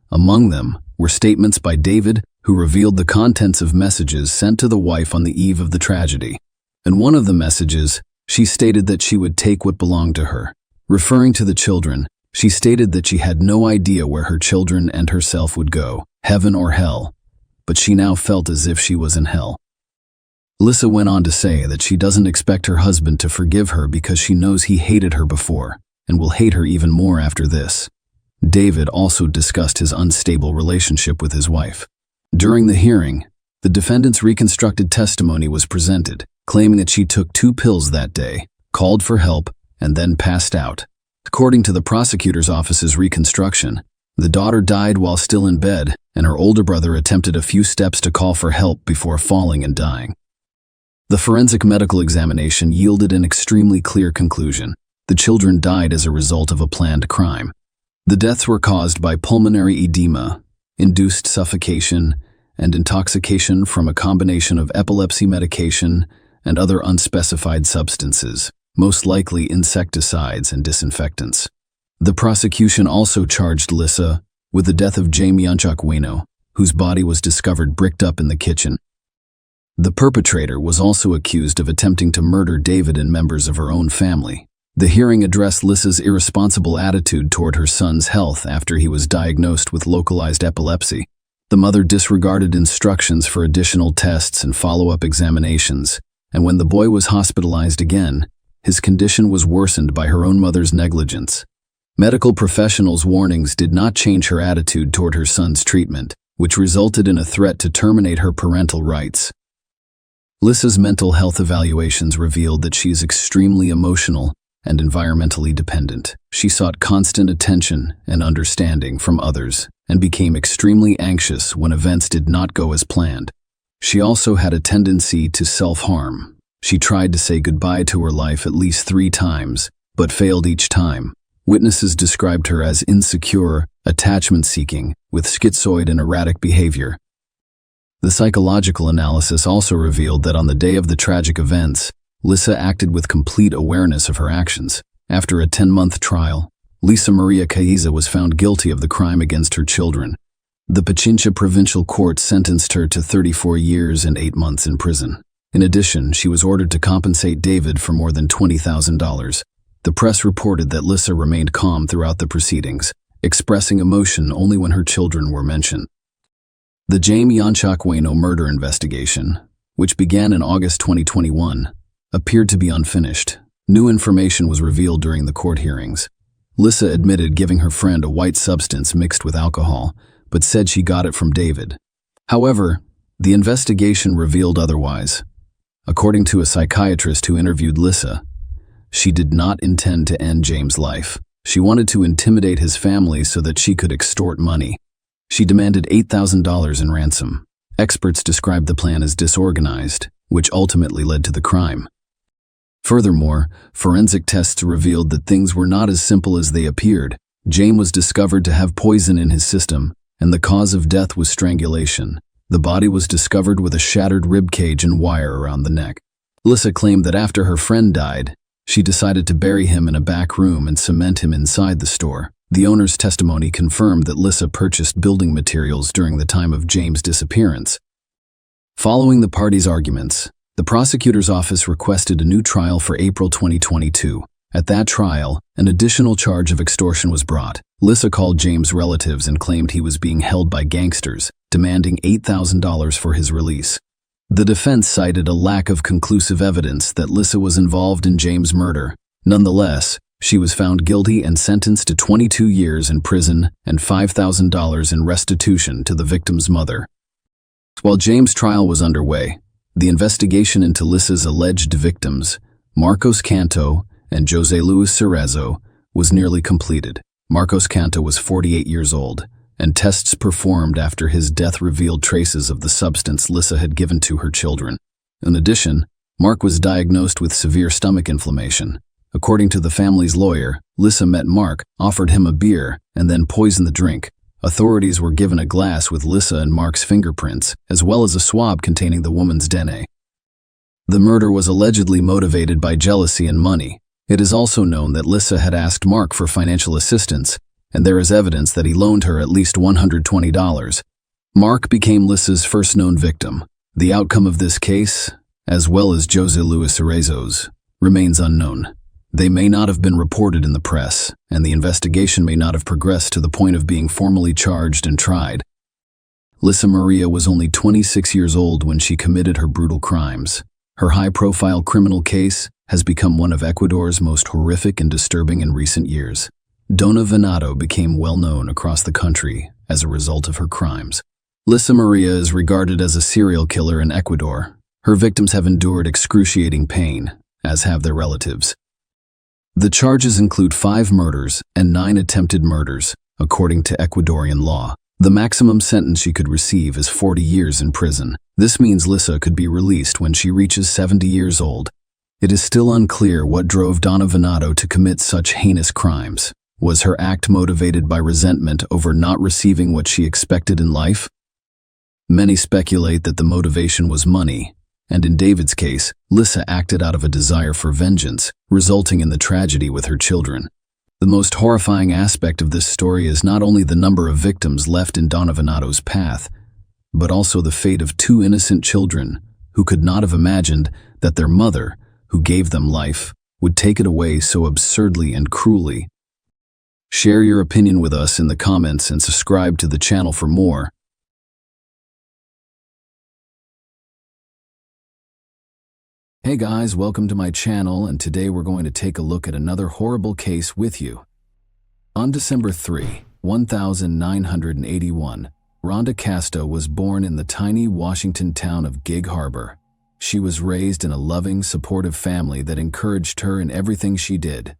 Among them were statements by David, who revealed the contents of messages sent to the wife on the eve of the tragedy. In one of the messages, she stated that she would take what belonged to her. Referring to the children, she stated that she had no idea where her children and herself would go, heaven or hell, but she now felt as if she was in hell. Lissa went on to say that she doesn't expect her husband to forgive her because she knows he hated her before and will hate her even more after this. David also discussed his unstable relationship with his wife. During the hearing, the defendant's reconstructed testimony was presented, claiming that she took 2 pills that day, called for help, and then passed out. According to the prosecutor's office's reconstruction, the daughter died while still in bed, and her older brother attempted a few steps to call for help before falling and dying. The forensic medical examination yielded an extremely clear conclusion. The children died as a result of a planned crime. The deaths were caused by pulmonary edema, induced suffocation, and intoxication from a combination of epilepsy medication and other unspecified substances, most likely insecticides and disinfectants. The prosecution also charged Lissa with the death of James Santiagueno, whose body was discovered bricked up in the kitchen. The perpetrator was also accused of attempting to murder David and members of her own family. The hearing addressed Lissa's irresponsible attitude toward her son's health after he was diagnosed with localized epilepsy. The mother disregarded instructions for additional tests and follow-up examinations, and when the boy was hospitalized again, his condition was worsened by her own mother's negligence. Medical professionals' warnings did not change her attitude toward her son's treatment, which resulted in a threat to terminate her parental rights. Lissa's mental health evaluations revealed that she is extremely emotional and environmentally dependent. She sought constant attention and understanding from others and became extremely anxious when events did not go as planned. She also had a tendency to self-harm. She tried to say goodbye to her life at least 3 times, but failed each time. Witnesses described her as insecure, attachment-seeking, with schizoid and erratic behavior. The psychological analysis also revealed that on the day of the tragic events, Lissa acted with complete awareness of her actions. After a 10-month trial, Lissa Maria Caiza was found guilty of the crime against her children. The Pichincha Provincial Court sentenced her to 34 years and 8 months in prison. In addition, she was ordered to compensate David for more than $20,000. The press reported that Lissa remained calm throughout the proceedings, expressing emotion only when her children were mentioned. The James Santiagueno murder investigation, which began in August 2021, appeared to be unfinished. New information was revealed during the court hearings. Lissa admitted giving her friend a white substance mixed with alcohol, but said she got it from David. However, the investigation revealed otherwise. According to a psychiatrist who interviewed Lissa, she did not intend to end James' life. She wanted to intimidate his family so that she could extort money. She demanded $8,000 in ransom. Experts described the plan as disorganized, which ultimately led to the crime. Furthermore, forensic tests revealed that things were not as simple as they appeared. James was discovered to have poison in his system, and the cause of death was strangulation. The body was discovered with a shattered rib cage and wire around the neck. Lissa claimed that after her friend died, she decided to bury him in a back room and cement him inside the store. The owner's testimony confirmed that Lissa purchased building materials during the time of James' disappearance. Following the parties' arguments, the prosecutor's office requested a new trial for April 2022. At that trial, an additional charge of extortion was brought. Lissa called James' relatives and claimed he was being held by gangsters, demanding $8,000 for his release. The defense cited a lack of conclusive evidence that Lissa was involved in James' murder. Nonetheless, she was found guilty and sentenced to 22 years in prison and $5,000 in restitution to the victim's mother. While James' trial was underway, the investigation into Lissa's alleged victims, Marcos Canto and José Luis Cerezo, was nearly completed. Marcos Canto was 48 years old, and tests performed after his death revealed traces of the substance Lissa had given to her children. In addition, Mark was diagnosed with severe stomach inflammation. According to the family's lawyer, Lissa met Mark, offered him a beer, and then poisoned the drink. Authorities were given a glass with Lissa and Mark's fingerprints, as well as a swab containing the woman's DNA. The murder was allegedly motivated by jealousy and money. It is also known that Lissa had asked Mark for financial assistance, and there is evidence that he loaned her at least $120. Mark became Lissa's first known victim. The outcome of this case, as well as José Luis Cerezo's, remains unknown. They may not have been reported in the press, and the investigation may not have progressed to the point of being formally charged and tried. Lissa Maria was only 26 years old when she committed her brutal crimes. Her high-profile criminal case has become one of Ecuador's most horrific and disturbing in recent years. Dona Venado became well-known across the country as a result of her crimes. Lissa Maria is regarded as a serial killer in Ecuador. Her victims have endured excruciating pain, as have their relatives. The charges include 5 murders and 9 attempted murders, according to Ecuadorian law. The maximum sentence she could receive is 40 years in prison. This means Lissa could be released when she reaches 70 years old. It is still unclear what drove Dona Venado to commit such heinous crimes. Was her act motivated by resentment over not receiving what she expected in life? Many speculate that the motivation was money, and in David's case, Lissa acted out of a desire for vengeance, resulting in the tragedy with her children. The most horrifying aspect of this story is not only the number of victims left in Dona Venado's path, but also the fate of 2 innocent children who could not have imagined that their mother, who gave them life, would take it away so absurdly and cruelly. Share your opinion with us in the comments and subscribe to the channel for more. Hey guys, welcome to my channel, and today we're going to take a look at another horrible case with you. On December 3, 1981, Rhonda Casto was born in the tiny Washington town of Gig Harbor. She was raised in a loving, supportive family that encouraged her in everything she did.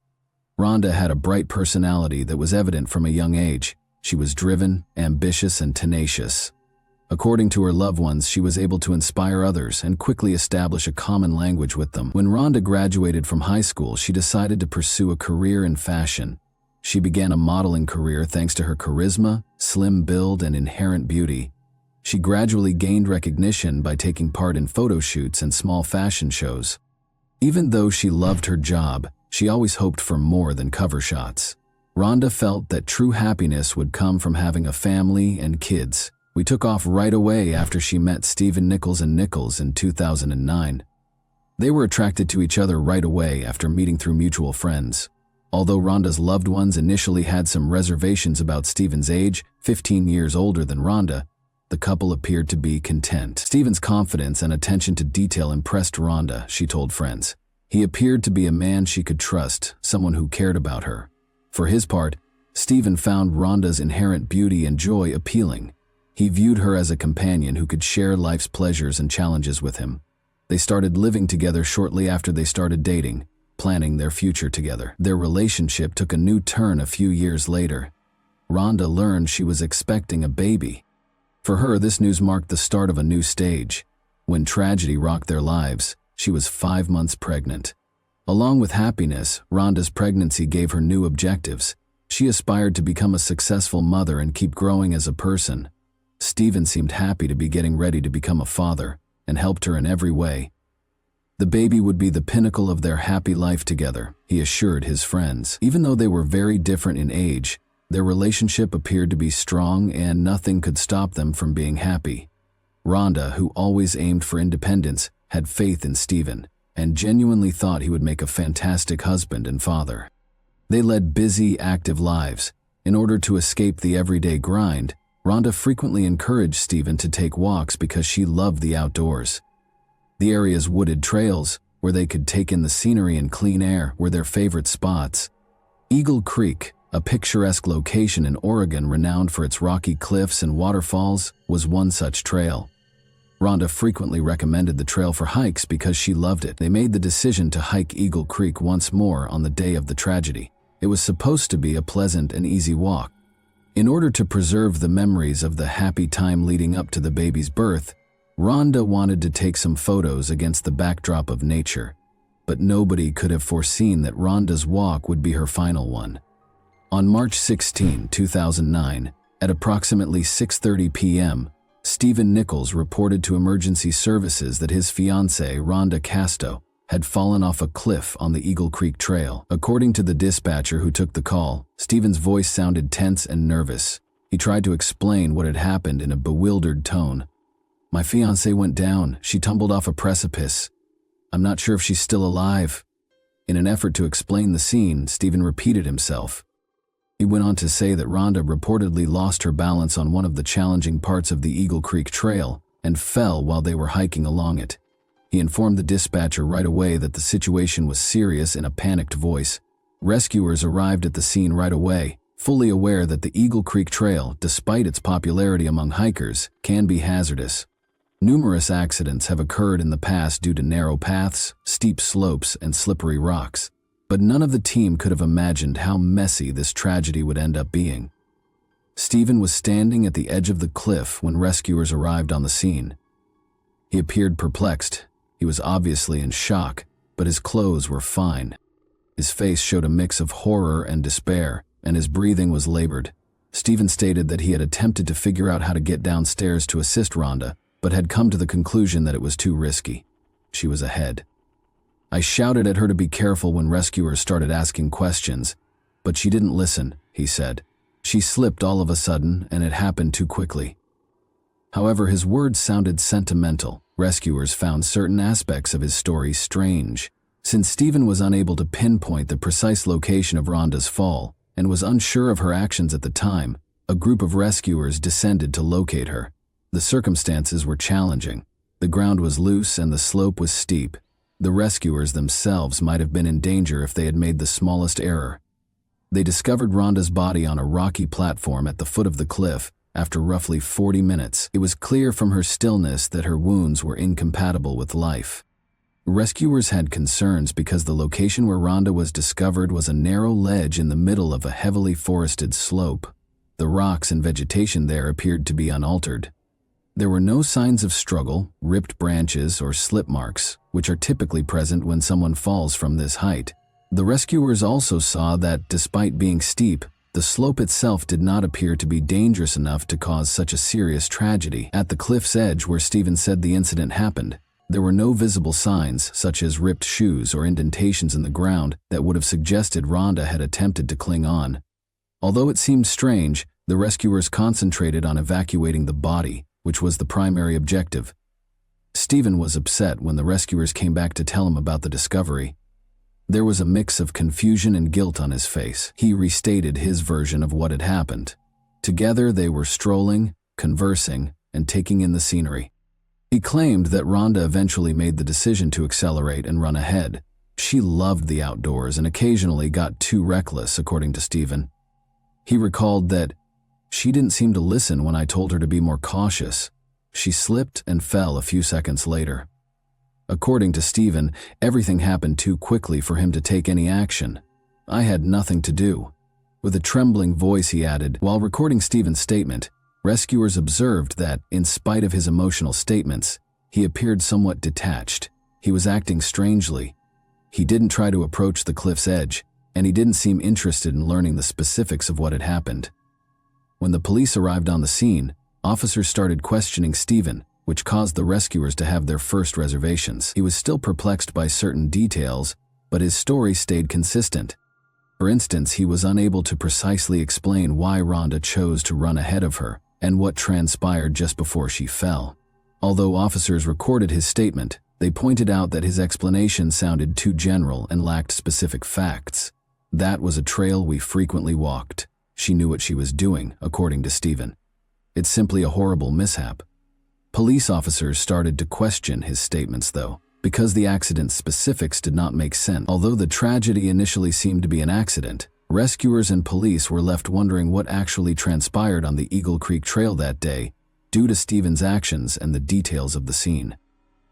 Rhonda had a bright personality that was evident from a young age. She was driven, ambitious, and tenacious. According to her loved ones, she was able to inspire others and quickly establish a common language with them. When Rhonda graduated from high school, she decided to pursue a career in fashion. She began a modeling career thanks to her charisma, slim build, and inherent beauty. She gradually gained recognition by taking part in photo shoots and small fashion shows. Even though she loved her job, she always hoped for more than cover shots. Rhonda felt that true happiness would come from having a family and kids. We took off right away after she met Stephen Nichols and Nichols in 2009. They were attracted to each other right away after meeting through mutual friends. Although Rhonda's loved ones initially had some reservations about Stephen's age, 15 years older than Rhonda, the couple appeared to be content. Stephen's confidence and attention to detail impressed Rhonda, she told friends. He appeared to be a man she could trust, someone who cared about her. For his part, Stephen found Rhonda's inherent beauty and joy appealing. He viewed her as a companion who could share life's pleasures and challenges with him. They started living together shortly after they started dating, planning their future together. Their relationship took a new turn a few years later. Rhonda learned she was expecting a baby. For her, this news marked the start of a new stage. When tragedy rocked their lives, she was 5 months pregnant. Along with happiness, Rhonda's pregnancy gave her new objectives. She aspired to become a successful mother and keep growing as a person. Stephen seemed happy to be getting ready to become a father, and helped her in every way. The baby would be the pinnacle of their happy life together, he assured his friends. Even though they were very different in age, their relationship appeared to be strong and nothing could stop them from being happy. Rhonda, who always aimed for independence, had faith in Stephen, and genuinely thought he would make a fantastic husband and father. They led busy, active lives. In order to escape the everyday grind, Rhonda frequently encouraged Stephen to take walks because she loved the outdoors. The area's wooded trails, where they could take in the scenery and clean air, were their favorite spots. Eagle Creek, a picturesque location in Oregon renowned for its rocky cliffs and waterfalls, was one such trail. Rhonda frequently recommended the trail for hikes because she loved it. They made the decision to hike Eagle Creek once more on the day of the tragedy. It was supposed to be a pleasant and easy walk. In order to preserve the memories of the happy time leading up to the baby's birth, Rhonda wanted to take some photos against the backdrop of nature. But nobody could have foreseen that Rhonda's walk would be her final one. On March 16, 2009, at approximately 6:30 p.m., Stephen Nichols reported to emergency services that his fiancée, Rhonda Casto, had fallen off a cliff on the Eagle Creek Trail. According to the dispatcher who took the call, Stephen's voice sounded tense and nervous. He tried to explain what had happened in a bewildered tone. "My fiancée went down. She tumbled off a precipice. I'm not sure if she's still alive." In an effort to explain the scene, Stephen repeated himself. He went on to say that Rhonda reportedly lost her balance on one of the challenging parts of the Eagle Creek Trail and fell while they were hiking along it. He informed the dispatcher right away that the situation was serious in a panicked voice. Rescuers arrived at the scene right away, fully aware that the Eagle Creek Trail, despite its popularity among hikers, can be hazardous. Numerous accidents have occurred in the past due to narrow paths, steep slopes, and slippery rocks. But none of the team could have imagined how messy this tragedy would end up being. Stephen was standing at the edge of the cliff when rescuers arrived on the scene. He appeared perplexed. He was obviously in shock, but his clothes were fine. His face showed a mix of horror and despair, and his breathing was labored. Stephen stated that he had attempted to figure out how to get downstairs to assist Rhonda, but had come to the conclusion that it was too risky. She was ahead. "I shouted at her to be careful when rescuers started asking questions, but she didn't listen," he said. "She slipped all of a sudden, and it happened too quickly." However, his words sounded sentimental. Rescuers found certain aspects of his story strange. Since Stephen was unable to pinpoint the precise location of Rhonda's fall and was unsure of her actions at the time, a group of rescuers descended to locate her. The circumstances were challenging. The ground was loose and the slope was steep. The rescuers themselves might have been in danger if they had made the smallest error. They discovered Rhonda's body on a rocky platform at the foot of the cliff. After roughly 40 minutes, it was clear from her stillness that her wounds were incompatible with life. Rescuers had concerns because the location where Rhonda was discovered was a narrow ledge in the middle of a heavily forested slope. The rocks and vegetation there appeared to be unaltered. There were no signs of struggle, ripped branches, or slip marks, which are typically present when someone falls from this height. The rescuers also saw that, despite being steep, the slope itself did not appear to be dangerous enough to cause such a serious tragedy. At the cliff's edge where Stephen said the incident happened, there were no visible signs, such as ripped shoes or indentations in the ground, that would have suggested Rhonda had attempted to cling on. Although it seemed strange, the rescuers concentrated on evacuating the body, which was the primary objective. Stephen was upset when the rescuers came back to tell him about the discovery. There was a mix of confusion and guilt on his face. He restated his version of what had happened. Together they were strolling, conversing, and taking in the scenery. He claimed that Rhonda eventually made the decision to accelerate and run ahead. She loved the outdoors and occasionally got too reckless, according to Stephen. He recalled that she didn't seem to listen when I told her to be more cautious. She slipped and fell a few seconds later. According to Stephen, everything happened too quickly for him to take any action. I had nothing to do. With a trembling voice, he added, while recording Stephen's statement, rescuers observed that, in spite of his emotional statements, he appeared somewhat detached. He was acting strangely. He didn't try to approach the cliff's edge, and he didn't seem interested in learning the specifics of what had happened. When the police arrived on the scene, officers started questioning Stephen, which caused the rescuers to have their first reservations. He was still perplexed by certain details, but his story stayed consistent. For instance, he was unable to precisely explain why Rhonda chose to run ahead of her and what transpired just before she fell. Although officers recorded his statement, they pointed out that his explanation sounded too general and lacked specific facts. That was a trail we frequently walked. She knew what she was doing, according to Stephen. It's simply a horrible mishap. Police officers started to question his statements, though, because the accident's specifics did not make sense. Although the tragedy initially seemed to be an accident, rescuers and police were left wondering what actually transpired on the Eagle Creek Trail that day, due to Stephen's actions and the details of the scene.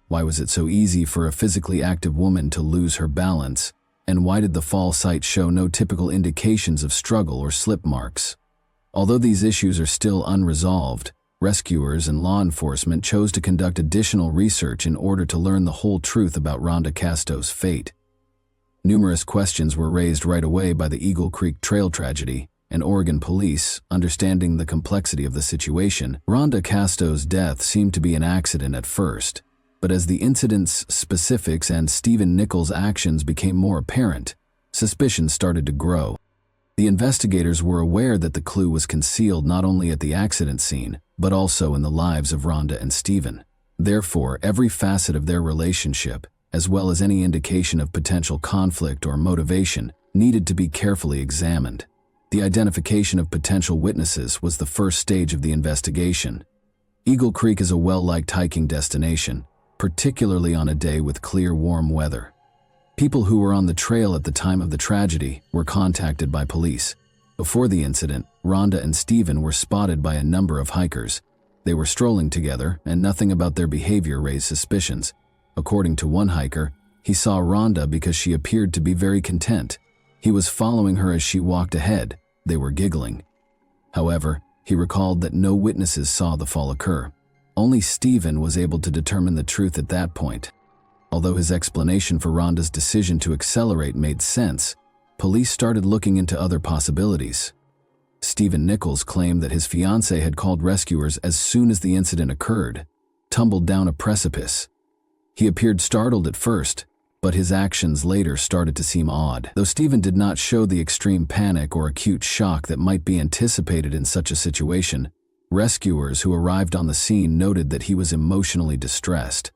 Why was it so easy for a physically active woman to lose her balance, and why did the fall site show no typical indications of struggle or slip marks? Although these issues are still unresolved, rescuers and law enforcement chose to conduct additional research in order to learn the whole truth about Rhonda Casto's fate. Numerous questions were raised right away by the Eagle Creek Trail tragedy, and Oregon police, understanding the complexity of the situation. Rhonda Casto's death seemed to be an accident at first, but as the incident's specifics and Stephen Nichols' actions became more apparent, suspicions started to grow. The investigators were aware that the clue was concealed not only at the accident scene, but also in the lives of Rhonda and Stephen. Therefore, every facet of their relationship, as well as any indication of potential conflict or motivation, needed to be carefully examined. The identification of potential witnesses was the first stage of the investigation. Eagle Creek is a well-liked hiking destination, particularly on a day with clear, warm weather. People who were on the trail at the time of the tragedy were contacted by police. Before the incident, Rhonda and Stephen were spotted by a number of hikers. They were strolling together, and nothing about their behavior raised suspicions. According to one hiker, he saw Rhonda because she appeared to be very content. He was following her as she walked ahead. They were giggling. However, he recalled that no witnesses saw the fall occur. Only Stephen was able to determine the truth at that point. Although his explanation for Rhonda's decision to accelerate made sense, police started looking into other possibilities. Stephen Nichols claimed that his fiancée had called rescuers as soon as the incident occurred, tumbled down a precipice. He appeared startled at first, but his actions later started to seem odd. Though Stephen did not show the extreme panic or acute shock that might be anticipated in such a situation, rescuers who arrived on the scene noted that he was emotionally distressed.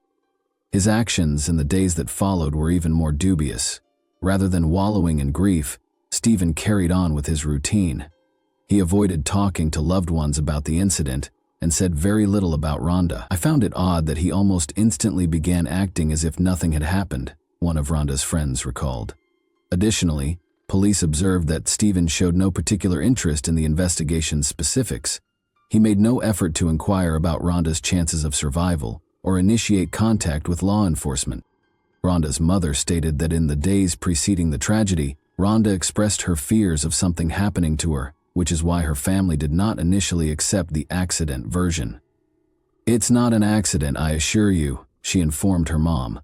His actions in the days that followed were even more dubious. Rather than wallowing in grief, Stephen carried on with his routine. He avoided talking to loved ones about the incident and said very little about Rhonda. I found it odd that he almost instantly began acting as if nothing had happened, one of Rhonda's friends recalled. Additionally, police observed that Stephen showed no particular interest in the investigation's specifics. He made no effort to inquire about Rhonda's chances of survival or initiate contact with law enforcement. Rhonda's mother stated that in the days preceding the tragedy, Rhonda expressed her fears of something happening to her, which is why her family did not initially accept the accident version. "It's not an accident, I assure you," she informed her mom.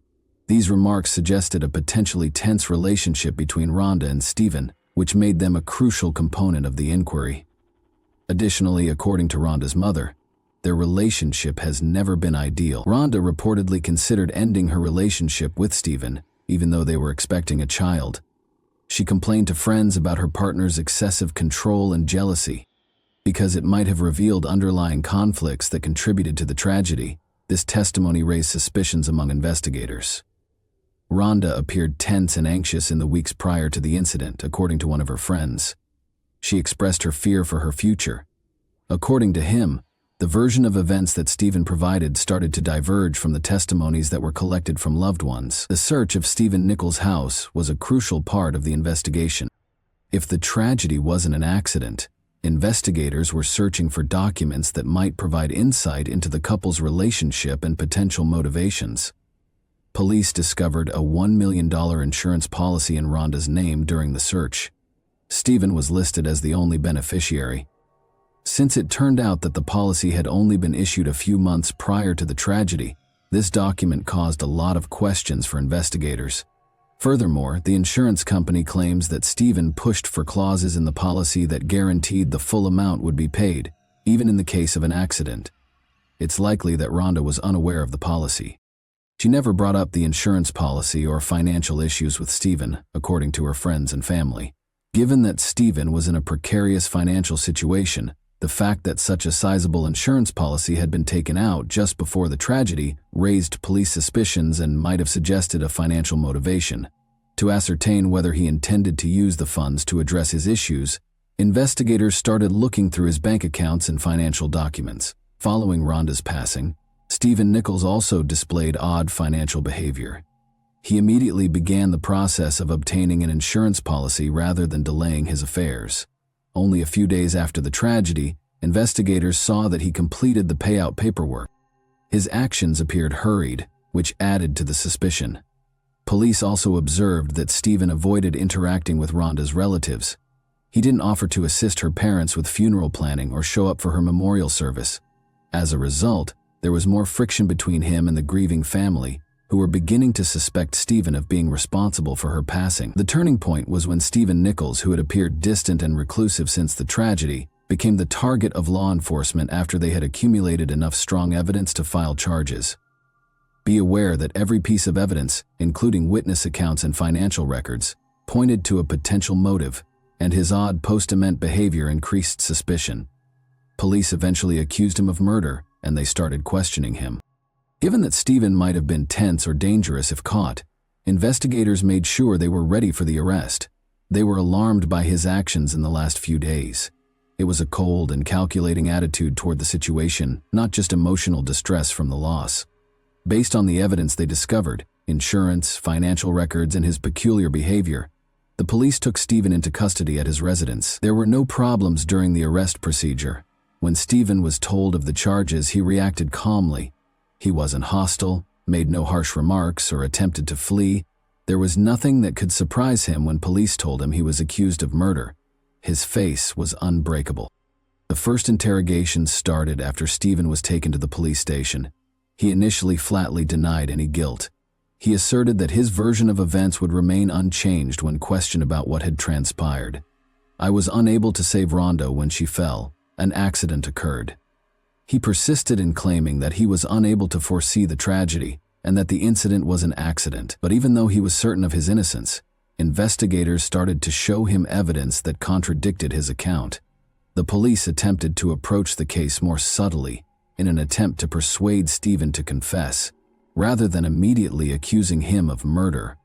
These remarks suggested a potentially tense relationship between Rhonda and Stephen, which made them a crucial component of the inquiry. Additionally, according to Rhonda's mother, their relationship has never been ideal. Rhonda reportedly considered ending her relationship with Stephen, even though they were expecting a child. She complained to friends about her partner's excessive control and jealousy. Because it might have revealed underlying conflicts that contributed to the tragedy, this testimony raised suspicions among investigators. Rhonda appeared tense and anxious in the weeks prior to the incident, according to one of her friends. She expressed her fear for her future. According to him, the version of events that Stephen provided started to diverge from the testimonies that were collected from loved ones. The search of Stephen Nichols' house was a crucial part of the investigation. If the tragedy wasn't an accident, Investigators were searching for documents that might provide insight into the couple's relationship and potential motivations. Police discovered a $1 million insurance policy in Rhonda's name during the search. Stephen was listed as the only beneficiary. Since it turned out that the policy had only been issued a few months prior to the tragedy, this document caused a lot of questions for investigators. Furthermore, the insurance company claims that Stephen pushed for clauses in the policy that guaranteed the full amount would be paid, even in the case of an accident. It's likely that Rhonda was unaware of the policy. She never brought up the insurance policy or financial issues with Stephen, according to her friends and family. Given that Stephen was in a precarious financial situation, the fact that such a sizable insurance policy had been taken out just before the tragedy raised police suspicions and might have suggested a financial motivation. To ascertain whether he intended to use the funds to address his issues, investigators started looking through his bank accounts and financial documents. Following Rhonda's passing, Stephen Nichols also displayed odd financial behavior. He immediately began the process of obtaining an insurance policy rather than delaying his affairs. Only a few days after the tragedy, investigators saw that he completed the payout paperwork. His actions appeared hurried, which added to the suspicion. Police also observed that Stephen avoided interacting with Rhonda's relatives. He didn't offer to assist her parents with funeral planning or show up for her memorial service. As a result, there was more friction between him and the grieving family, who were beginning to suspect Stephen of being responsible for her passing. The turning point was when Stephen Nichols, who had appeared distant and reclusive since the tragedy, became the target of law enforcement after they had accumulated enough strong evidence to file charges. Be aware that every piece of evidence, including witness accounts and financial records, pointed to a potential motive, and his odd post-event behavior increased suspicion. Police eventually accused him of murder, and they started questioning him. Given that Stephen might have been tense or dangerous if caught, investigators made sure they were ready for the arrest. They were alarmed by his actions in the last few days. It was a cold and calculating attitude toward the situation, not just emotional distress from the loss. Based on the evidence they discovered, insurance, financial records, and his peculiar behavior, the police took Stephen into custody at his residence. There were no problems during the arrest procedure. When Stephen was told of the charges, he reacted calmly. He wasn't hostile, made no harsh remarks, or attempted to flee. There was nothing that could surprise him when police told him he was accused of murder. His face was unbreakable. The first interrogation started after Stephen was taken to the police station. He initially flatly denied any guilt. He asserted that his version of events would remain unchanged when questioned about what had transpired. "I was unable to save Rhonda when she fell. An accident occurred." He persisted in claiming that he was unable to foresee the tragedy and that the incident was an accident. But even though he was certain of his innocence, investigators started to show him evidence that contradicted his account. The police attempted to approach the case more subtly in an attempt to persuade Stephen to confess, rather than immediately accusing him of murder.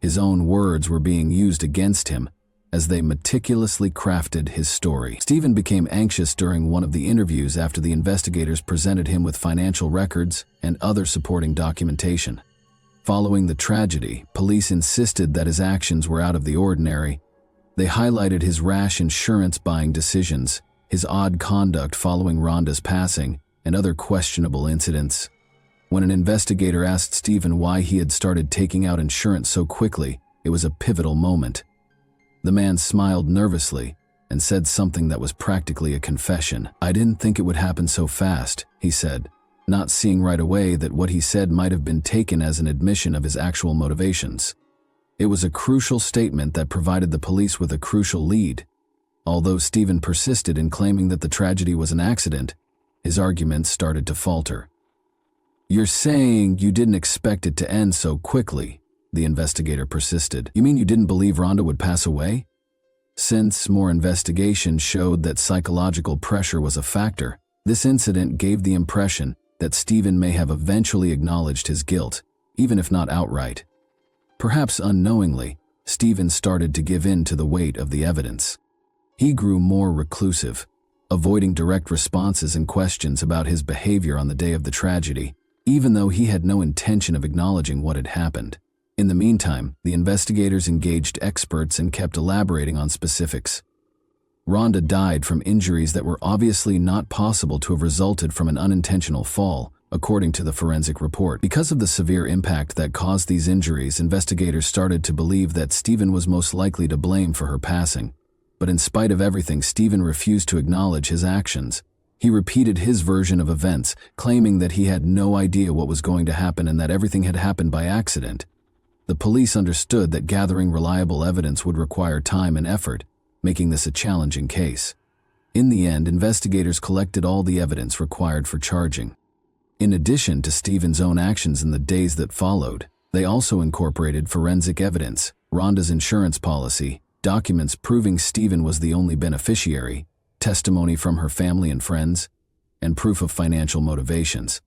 His own words were being used against him as they meticulously crafted his story. Stephen became anxious during one of the interviews after the investigators presented him with financial records and other supporting documentation. Following the tragedy, police insisted that his actions were out of the ordinary. They highlighted his rash insurance buying decisions, his odd conduct following Rhonda's passing, and other questionable incidents. When an investigator asked Stephen why he had started taking out insurance so quickly, it was a pivotal moment. The man smiled nervously and said something that was practically a confession. "I didn't think it would happen so fast," he said, not seeing right away that what he said might have been taken as an admission of his actual motivations. It was a crucial statement that provided the police with a crucial lead. Although Stephen persisted in claiming that the tragedy was an accident, his arguments started to falter. "You're saying you didn't expect it to end so quickly," the investigator persisted. "You mean you didn't believe Rhonda would pass away?" Since more investigation showed that psychological pressure was a factor, this incident gave the impression that Stephen may have eventually acknowledged his guilt, even if not outright. Perhaps unknowingly, Stephen started to give in to the weight of the evidence. He grew more reclusive, avoiding direct responses and questions about his behavior on the day of the tragedy, even though he had no intention of acknowledging what had happened. In the meantime, the investigators engaged experts and kept elaborating on specifics. Rhonda died from injuries that were obviously not possible to have resulted from an unintentional fall, according to the forensic report. Because of the severe impact that caused these injuries, investigators started to believe that Stephen was most likely to blame for her passing. But in spite of everything, Stephen refused to acknowledge his actions. He repeated his version of events, claiming that he had no idea what was going to happen and that everything had happened by accident. The police understood that gathering reliable evidence would require time and effort, making this a challenging case. In the end, investigators collected all the evidence required for charging. In addition to Stephen's own actions in the days that followed, they also incorporated forensic evidence, Rhonda's insurance policy, documents proving Stephen was the only beneficiary, testimony from her family and friends, and proof of financial motivations.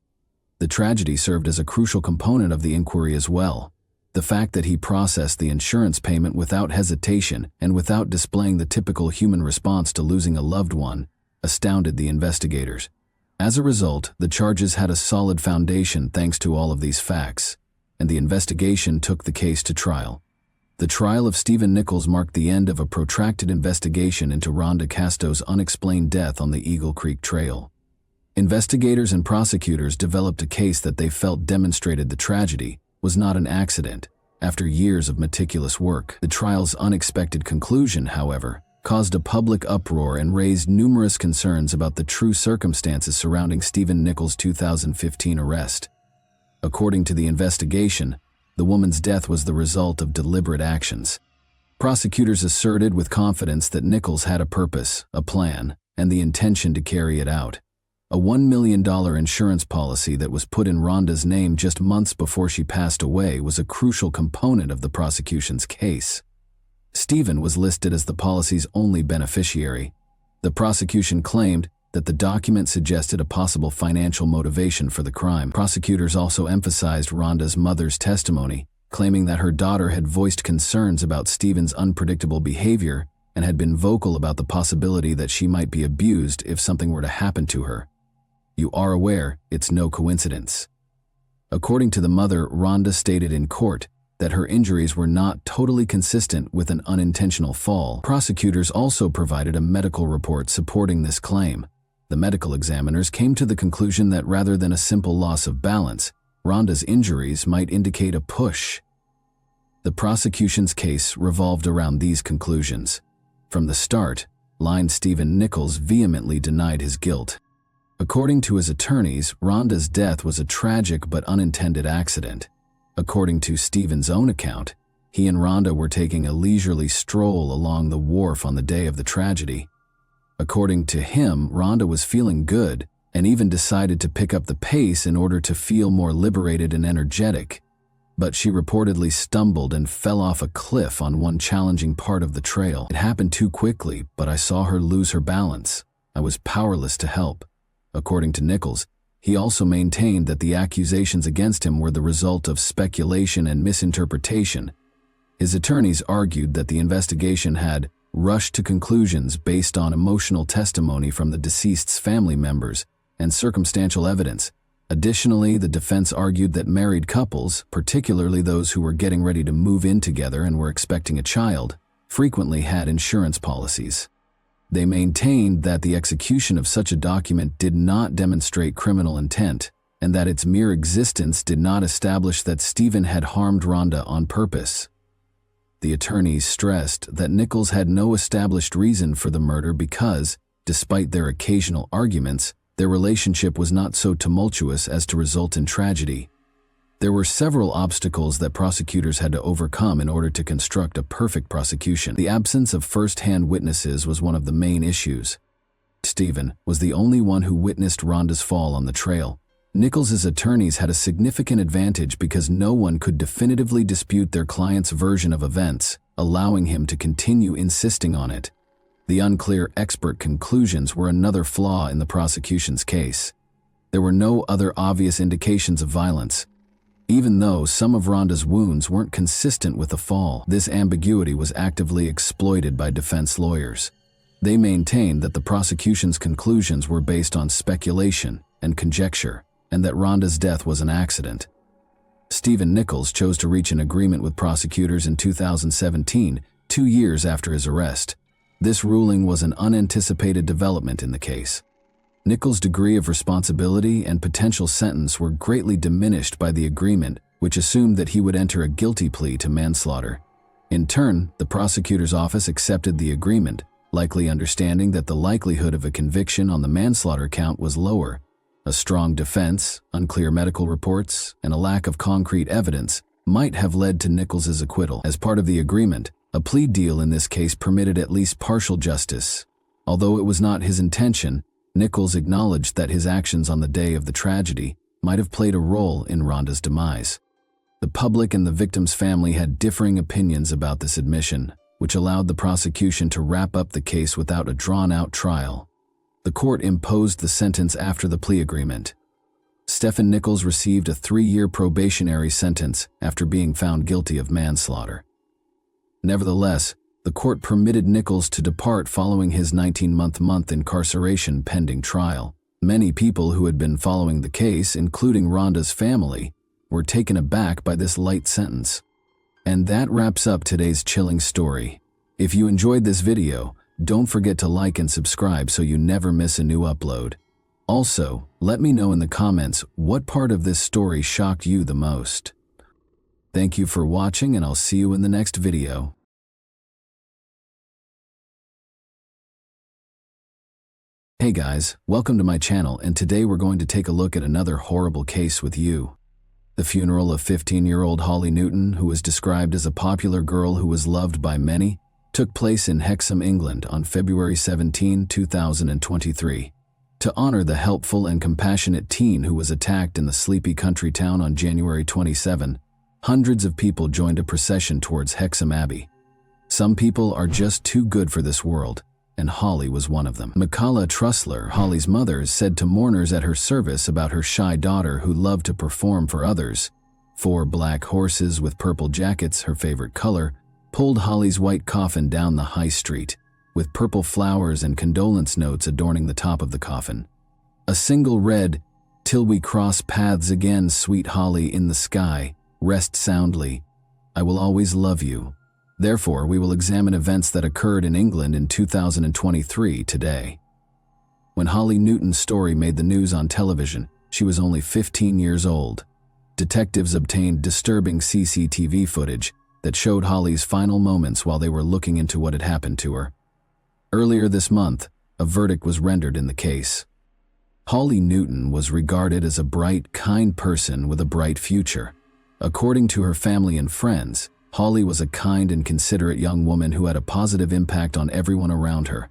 The tragedy served as a crucial component of the inquiry as well. The fact that he processed the insurance payment without hesitation and without displaying the typical human response to losing a loved one astounded the investigators. As a result, the charges had a solid foundation thanks to all of these facts, and the investigation took the case to trial. The trial of Stephen Nichols marked the end of a protracted investigation into Rhonda Casto's unexplained death on the Eagle Creek Trail. Investigators and prosecutors developed a case that they felt demonstrated the tragedy was not an accident. After years of meticulous work, the trial's unexpected conclusion, however, caused a public uproar and raised numerous concerns about the true circumstances surrounding Stephen Nichols' 2015 arrest. According to the investigation, the woman's death was the result of deliberate actions. Prosecutors asserted with confidence that Nichols had a purpose, a plan, and the intention to carry it out. A $1 million insurance policy that was put in Rhonda's name just months before she passed away was a crucial component of the prosecution's case. Stephen was listed as the policy's only beneficiary. The prosecution claimed that the document suggested a possible financial motivation for the crime. Prosecutors also emphasized Rhonda's mother's testimony, claiming that her daughter had voiced concerns about Stephen's unpredictable behavior and had been vocal about the possibility that she might be abused if something were to happen to her. You are aware, it's no coincidence. According to the mother, Rhonda stated in court that her injuries were not totally consistent with an unintentional fall. Prosecutors also provided a medical report supporting this claim. The medical examiners came to the conclusion that rather than a simple loss of balance, Rhonda's injuries might indicate a push. The prosecution's case revolved around these conclusions. From the start, Stephen Nichols vehemently denied his guilt. According to his attorneys, Rhonda's death was a tragic but unintended accident. According to Stephen's own account, he and Rhonda were taking a leisurely stroll along the wharf on the day of the tragedy. According to him, Rhonda was feeling good and even decided to pick up the pace in order to feel more liberated and energetic. But she reportedly stumbled and fell off a cliff on one challenging part of the trail. It happened too quickly, but I saw her lose her balance. I was powerless to help. According to Nichols, he also maintained that the accusations against him were the result of speculation and misinterpretation. His attorneys argued that the investigation had rushed to conclusions based on emotional testimony from the deceased's family members and circumstantial evidence. Additionally, the defense argued that married couples, particularly those who were getting ready to move in together and were expecting a child, frequently had insurance policies. They maintained that the execution of such a document did not demonstrate criminal intent, and that its mere existence did not establish that Stephen had harmed Rhonda on purpose. The attorneys stressed that Nichols had no established reason for the murder because, despite their occasional arguments, their relationship was not so tumultuous as to result in tragedy. There were several obstacles that prosecutors had to overcome in order to construct a perfect prosecution. The absence of first-hand witnesses was one of the main issues. Stephen was the only one who witnessed Rhonda's fall on the trail. Nichols's attorneys had a significant advantage because no one could definitively dispute their client's version of events, allowing him to continue insisting on it. The unclear expert conclusions were another flaw in the prosecution's case. There were no other obvious indications of violence. Even though some of Rhonda's wounds weren't consistent with the fall, this ambiguity was actively exploited by defense lawyers. They maintained that the prosecution's conclusions were based on speculation and conjecture, and that Rhonda's death was an accident. Stephen Nichols chose to reach an agreement with prosecutors in 2017, 2 years after his arrest. This ruling was an unanticipated development in the case. Nichols' degree of responsibility and potential sentence were greatly diminished by the agreement, which assumed that he would enter a guilty plea to manslaughter. In turn, the prosecutor's office accepted the agreement, likely understanding that the likelihood of a conviction on the manslaughter count was lower. A strong defense, unclear medical reports, and a lack of concrete evidence might have led to Nichols's acquittal. As part of the agreement, a plea deal in this case permitted at least partial justice. Although it was not his intention, Nichols acknowledged that his actions on the day of the tragedy might have played a role in Rhonda's demise. The public and the victim's family had differing opinions about this admission, which allowed the prosecution to wrap up the case without a drawn-out trial. The court imposed the sentence after the plea agreement. Stephen Nichols received a 3-year probationary sentence after being found guilty of manslaughter. Nevertheless, the court permitted Nichols to depart following his 19-month incarceration pending trial. Many people who had been following the case, including Rhonda's family, were taken aback by this light sentence. And that wraps up today's chilling story. If you enjoyed this video, don't forget to like and subscribe so you never miss a new upload. Also, let me know in the comments what part of this story shocked you the most. Thank you for watching, and I'll see you in the next video. Hey guys, welcome to my channel, and today we're going to take a look at another horrible case with you. The funeral of 15-year-old Holly Newton, who was described as a popular girl who was loved by many, took place in Hexham, England on February 17, 2023. To honor the helpful and compassionate teen who was attacked in the sleepy country town on January 27, hundreds of people joined a procession towards Hexham Abbey. Some people are just too good for this world, and Holly was one of them. Michaela Trussler, Holly's mother, said to mourners at her service about her shy daughter who loved to perform for others. 4 black horses with purple jackets, her favorite color, pulled Holly's white coffin down the high street, with purple flowers and condolence notes adorning the top of the coffin. A single read, "Till we cross paths again, sweet Holly in the sky, rest soundly. I will always love you." Therefore, we will examine events that occurred in England in 2023 today. When Holly Newton's story made the news on television, she was only 15 years old. Detectives obtained disturbing CCTV footage that showed Holly's final moments while they were looking into what had happened to her. Earlier this month, a verdict was rendered in the case. Holly Newton was regarded as a bright, kind person with a bright future. According to her family and friends, Holly was a kind and considerate young woman who had a positive impact on everyone around her.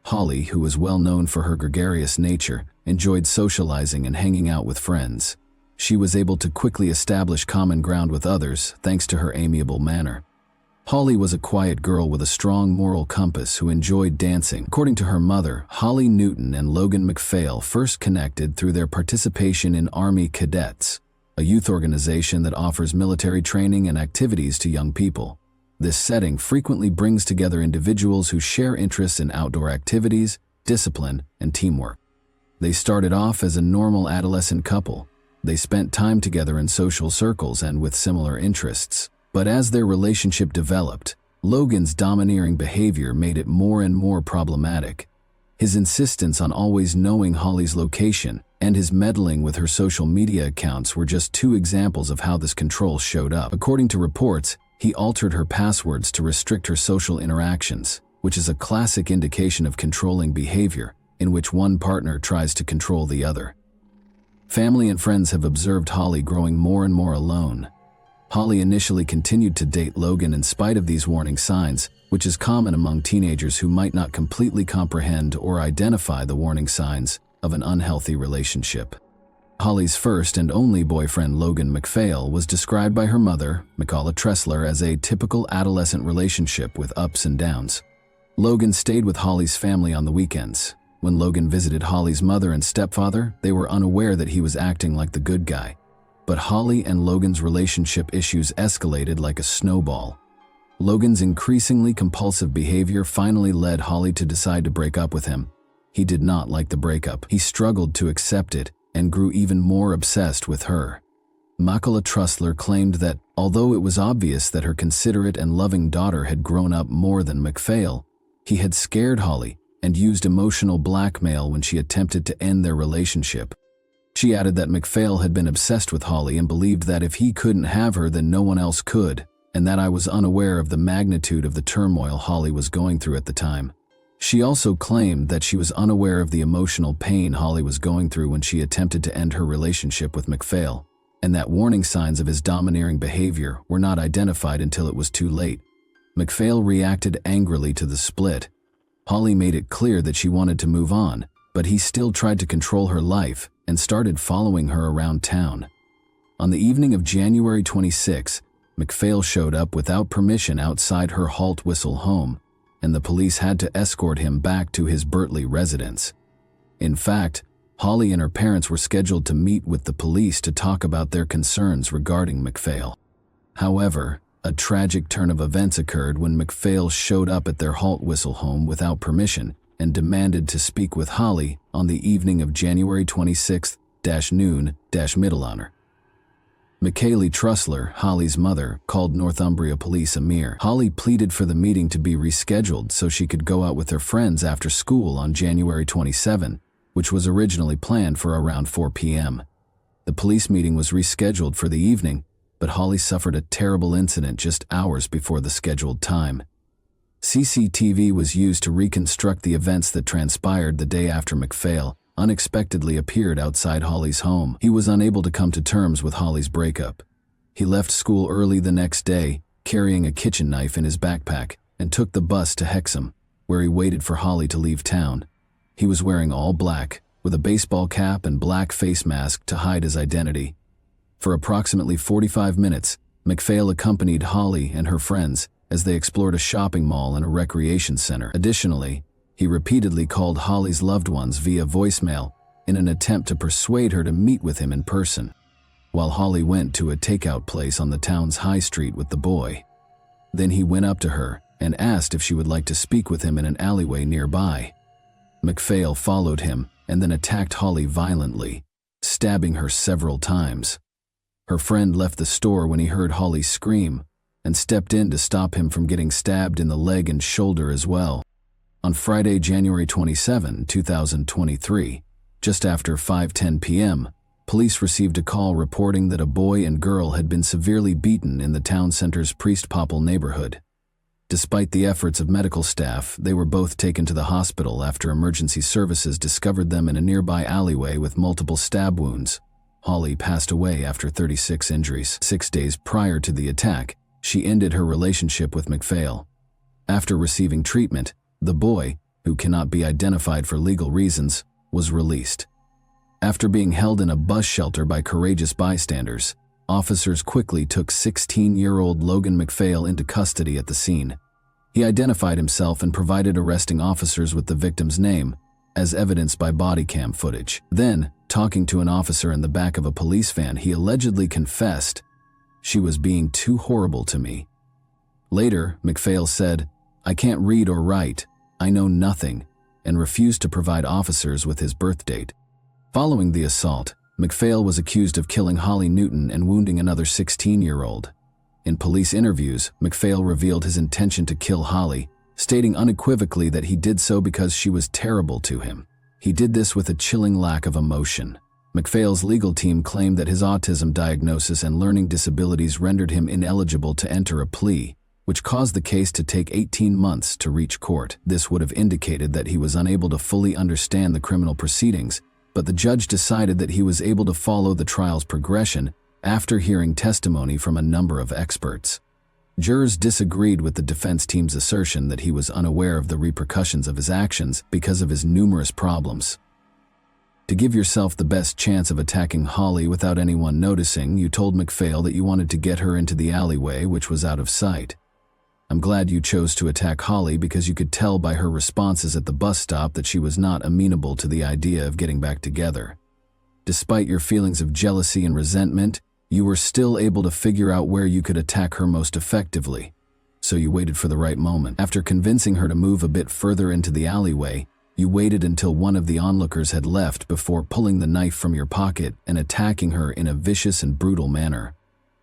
Holly, who was well known for her gregarious nature, enjoyed socializing and hanging out with friends. She was able to quickly establish common ground with others thanks to her amiable manner. Holly was a quiet girl with a strong moral compass who enjoyed dancing. According to her mother, Holly Newton and Logan McPhail first connected through their participation in Army Cadets, a youth organization that offers military training and activities to young people. This setting frequently brings together individuals who share interests in outdoor activities, discipline, and teamwork. They started off as a normal adolescent couple. They spent time together in social circles and with similar interests. But as their relationship developed, Logan's domineering behavior made it more and more problematic. His insistence on always knowing Holly's location and his meddling with her social media accounts were just 2 examples of how this control showed up. According to reports, he altered her passwords to restrict her social interactions, which is a classic indication of controlling behavior in which one partner tries to control the other. Family and friends have observed Holly growing more and more alone. Holly initially continued to date Logan in spite of these warning signs, which is common among teenagers who might not completely comprehend or identify the warning signs of an unhealthy relationship. Holly's first and only boyfriend, Logan McPhail, was described by her mother, Michaela Trussler, as a typical adolescent relationship with ups and downs. Logan stayed with Holly's family on the weekends. When Logan visited Holly's mother and stepfather, they were unaware that he was acting like the good guy. But Holly and Logan's relationship issues escalated like a snowball. Logan's increasingly compulsive behavior finally led Holly to decide to break up with him. He did not like the breakup. He struggled to accept it and grew even more obsessed with her. Michaela Trussler claimed that, although it was obvious that her considerate and loving daughter had grown up more than McPhail, He had scared Holly and used emotional blackmail when she attempted to end their relationship. She added that MacPhail had been obsessed with Holly and believed that if he couldn't have her, then no one else could, and that I was unaware of the magnitude of the turmoil Holly was going through at the time. She also claimed that she was unaware of the emotional pain Holly was going through when she attempted to end her relationship with MacPhail, and that warning signs of his domineering behavior were not identified until it was too late. MacPhail reacted angrily to the split. Holly made it clear that she wanted to move on, but he still tried to control her life and started following her around town. On the evening of January 26, MacPhail showed up without permission outside her Halt Whistle home, and the police had to escort him back to his Bertley residence. In fact, Holly and her parents were scheduled to meet with the police to talk about their concerns regarding MacPhail. However, a tragic turn of events occurred when MacPhail showed up at their Halt Whistle home without permission and demanded to speak with Holly on the evening of January 26th-noon-middle hour. Michaeli Trussler, Holly's mother, called Northumbria Police Amir. Holly pleaded for the meeting to be rescheduled so she could go out with her friends after school on January 27, which was originally planned for around 4 p.m. The police meeting was rescheduled for the evening, but Holly suffered a terrible incident just hours before the scheduled time. CCTV was used to reconstruct the events that transpired the day after MacPhail unexpectedly appeared outside Holly's home. He was unable to come to terms with Holly's breakup. He left school early the next day, carrying a kitchen knife in his backpack, and took the bus to Hexham, where he waited for Holly to leave town. He was wearing all black, with a baseball cap and black face mask to hide his identity. For approximately 45 minutes, MacPhail accompanied Holly and her friends as they explored a shopping mall and a recreation center. Additionally, he repeatedly called Holly's loved ones via voicemail in an attempt to persuade her to meet with him in person, while Holly went to a takeout place on the town's high street with the boy. Then he went up to her and asked if she would like to speak with him in an alleyway nearby. MacPhail followed him and then attacked Holly violently, stabbing her several times. Her friend left the store when he heard Holly scream and stepped in to stop him from getting stabbed in the leg and shoulder as well. On Friday, January 27, 2023, just after 5:10 p.m., police received a call reporting that a boy and girl had been severely beaten in the town center's Priest Popple neighborhood. Despite the efforts of medical staff, they were both taken to the hospital after emergency services discovered them in a nearby alleyway with multiple stab wounds. Holly passed away after 36 injuries. 6 days prior to the attack, she ended her relationship with MacPhail. After receiving treatment, the boy, who cannot be identified for legal reasons, was released. After being held in a bus shelter by courageous bystanders, officers quickly took 16-year-old Logan MacPhail into custody at the scene. He identified himself and provided arresting officers with the victim's name, as evidenced by body cam footage. Then, talking to an officer in the back of a police van, he allegedly confessed, "She was being too horrible to me." Later, MacPhail said, "I can't read or write. I know nothing," and refused to provide officers with his birth date. Following the assault, MacPhail was accused of killing Holly Newton and wounding another 16-year-old. In police interviews, MacPhail revealed his intention to kill Holly, stating unequivocally that he did so because she was terrible to him. He did this with a chilling lack of emotion. MacPhail's legal team claimed that his autism diagnosis and learning disabilities rendered him ineligible to enter a plea, which caused the case to take 18 months to reach court. This would have indicated that he was unable to fully understand the criminal proceedings, but the judge decided that he was able to follow the trial's progression after hearing testimony from a number of experts. Jurors disagreed with the defense team's assertion that he was unaware of the repercussions of his actions because of his numerous problems. To give yourself the best chance of attacking Holly without anyone noticing, you told MacPhail that you wanted to get her into the alleyway, which was out of sight. I'm glad you chose to attack Holly because you could tell by her responses at the bus stop that she was not amenable to the idea of getting back together. Despite your feelings of jealousy and resentment, you were still able to figure out where you could attack her most effectively. So you waited for the right moment. After convincing her to move a bit further into the alleyway, you waited until one of the onlookers had left before pulling the knife from your pocket and attacking her in a vicious and brutal manner.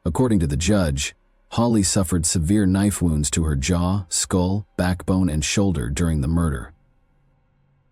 According to the judge, Holly suffered severe knife wounds to her jaw, skull, backbone, and shoulder during the murder.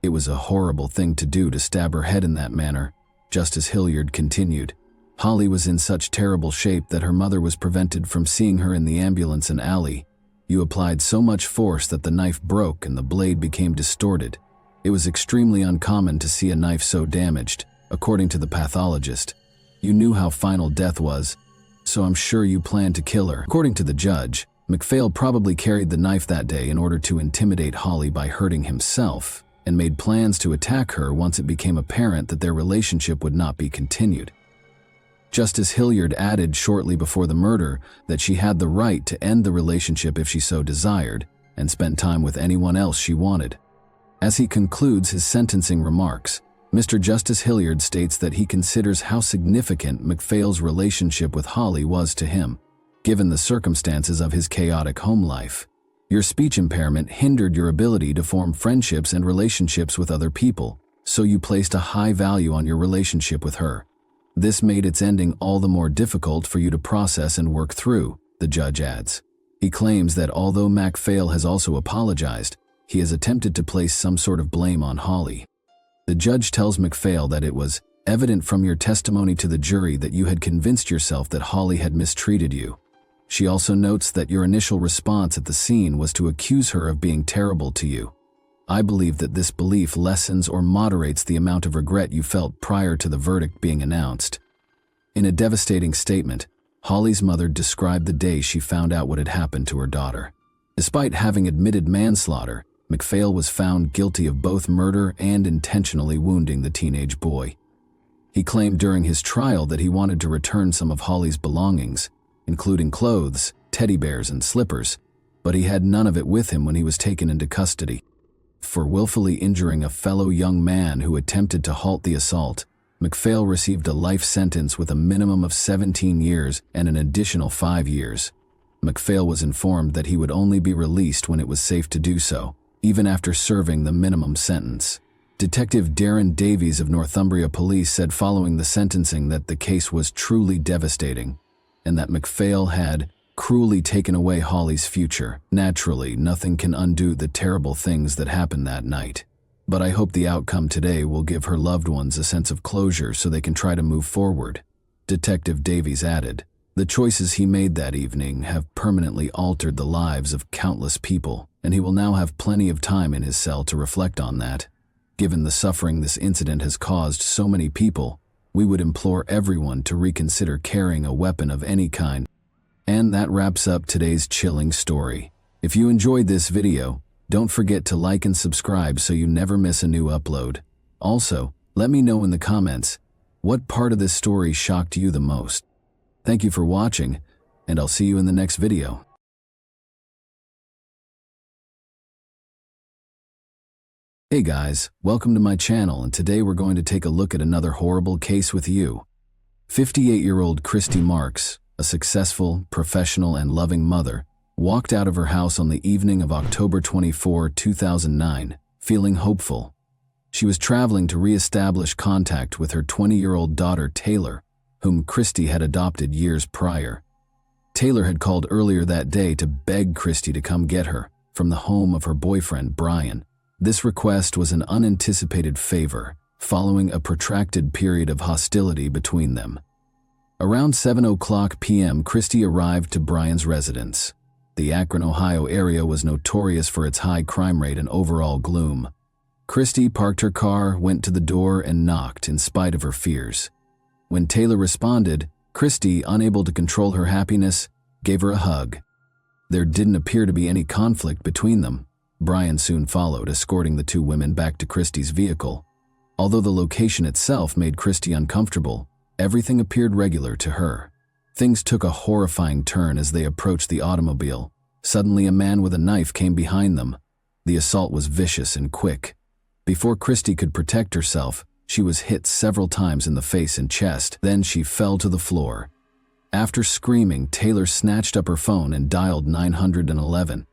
It was a horrible thing to do to stab her head in that manner, Justice Hilliard continued. Holly was in such terrible shape that her mother was prevented from seeing her in the ambulance and alley. You applied so much force that the knife broke and the blade became distorted. It was extremely uncommon to see a knife so damaged, according to the pathologist. You knew how final death was, so I'm sure you planned to kill her. According to the judge, MacPhail probably carried the knife that day in order to intimidate Holly by hurting himself, and made plans to attack her once it became apparent that their relationship would not be continued. Justice Hilliard added shortly before the murder that she had the right to end the relationship if she so desired, and spend time with anyone else she wanted. As he concludes his sentencing remarks, Mr. Justice Hilliard states that he considers how significant MacPhail's relationship with Holly was to him, given the circumstances of his chaotic home life. Your speech impairment hindered your ability to form friendships and relationships with other people, so you placed a high value on your relationship with her. This made its ending all the more difficult for you to process and work through, the judge adds. He claims that although MacPhail has also apologized, he has attempted to place some sort of blame on Holly. The judge tells MacPhail that it was evident from your testimony to the jury that you had convinced yourself that Holly had mistreated you. She also notes that your initial response at the scene was to accuse her of being terrible to you. I believe that this belief lessens or moderates the amount of regret you felt prior to the verdict being announced. In a devastating statement, Holly's mother described the day she found out what had happened to her daughter. Despite having admitted manslaughter, MacPhail was found guilty of both murder and intentionally wounding the teenage boy. He claimed during his trial that he wanted to return some of Holly's belongings, including clothes, teddy bears, and slippers, but he had none of it with him when he was taken into custody. For willfully injuring a fellow young man who attempted to halt the assault, MacPhail received a life sentence with a minimum of 17 years and an additional 5 years. MacPhail was informed that he would only be released when it was safe to do so, even after serving the minimum sentence. Detective Darren Davies of Northumbria Police said following the sentencing that the case was truly devastating, and that MacPhail had cruelly taken away Holly's future. Naturally, nothing can undo the terrible things that happened that night. But I hope the outcome today will give her loved ones a sense of closure so they can try to move forward. Detective Davies added, the choices he made that evening have permanently altered the lives of countless people, and he will now have plenty of time in his cell to reflect on that. Given the suffering this incident has caused so many people, we would implore everyone to reconsider carrying a weapon of any kind. And that wraps up today's chilling story. If you enjoyed this video, don't forget to like and subscribe so you never miss a new upload. Also, let me know in the comments, what part of this story shocked you the most? Thank you for watching, and I'll see you in the next video. Hey guys, welcome to my channel, and today we're going to take a look at another horrible case with you. 58-year-old Christy Marks, a successful, professional, and loving mother, walked out of her house on the evening of October 24, 2009, feeling hopeful. She was traveling to re-establish contact with her 20-year-old daughter Taylor, whom Christy had adopted years prior. Taylor had called earlier that day to beg Christy to come get her from the home of her boyfriend Brian. This request was an unanticipated favor, following a protracted period of hostility between them. Around 7:00 p.m., Christy arrived to Brian's residence. The Akron, Ohio area was notorious for its high crime rate and overall gloom. Christy parked her car, went to the door, and knocked in spite of her fears. When Taylor responded, Christy, unable to control her happiness, gave her a hug. There didn't appear to be any conflict between them. Brian soon followed, escorting the two women back to Christy's vehicle. Although the location itself made Christy uncomfortable, everything appeared regular to her. Things took a horrifying turn as they approached the automobile. Suddenly, a man with a knife came behind them. The assault was vicious and quick. Before Christy could protect herself, she was hit several times in the face and chest. Then she fell to the floor. After screaming, Taylor snatched up her phone and dialed 911.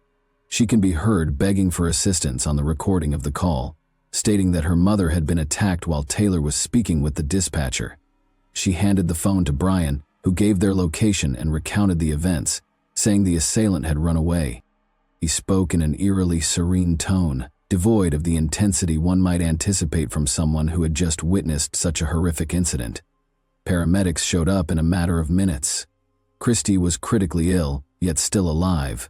She can be heard begging for assistance on the recording of the call, stating that her mother had been attacked while Taylor was speaking with the dispatcher. She handed the phone to Brian, who gave their location and recounted the events. saying the assailant had run away. He spoke in an eerily serene tone, devoid of the intensity one might anticipate from someone who had just witnessed such a horrific incident. Paramedics showed up in a matter of minutes. Christy was critically ill, yet still alive.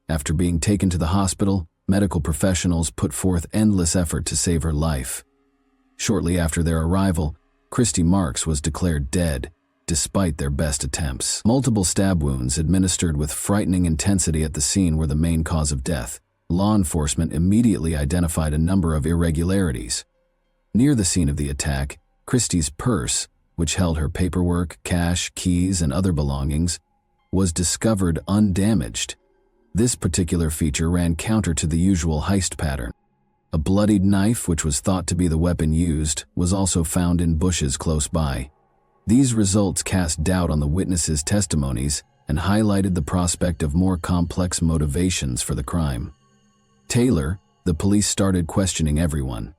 After being taken to the hospital, medical professionals put forth endless effort to save her life. Shortly after their arrival, Christy Marks was declared dead, despite their best attempts. Multiple stab wounds administered with frightening intensity at the scene were the main cause of death. Law enforcement immediately identified a number of irregularities. Near the scene of the attack, Christie's purse, which held her paperwork, cash, keys, and other belongings, was discovered undamaged. This particular feature ran counter to the usual heist pattern. A bloodied knife, which was thought to be the weapon used, was also found in bushes close by. These results cast doubt on the witnesses' testimonies and highlighted the prospect of more complex motivations for the crime. Taylor, the police started questioning everyone.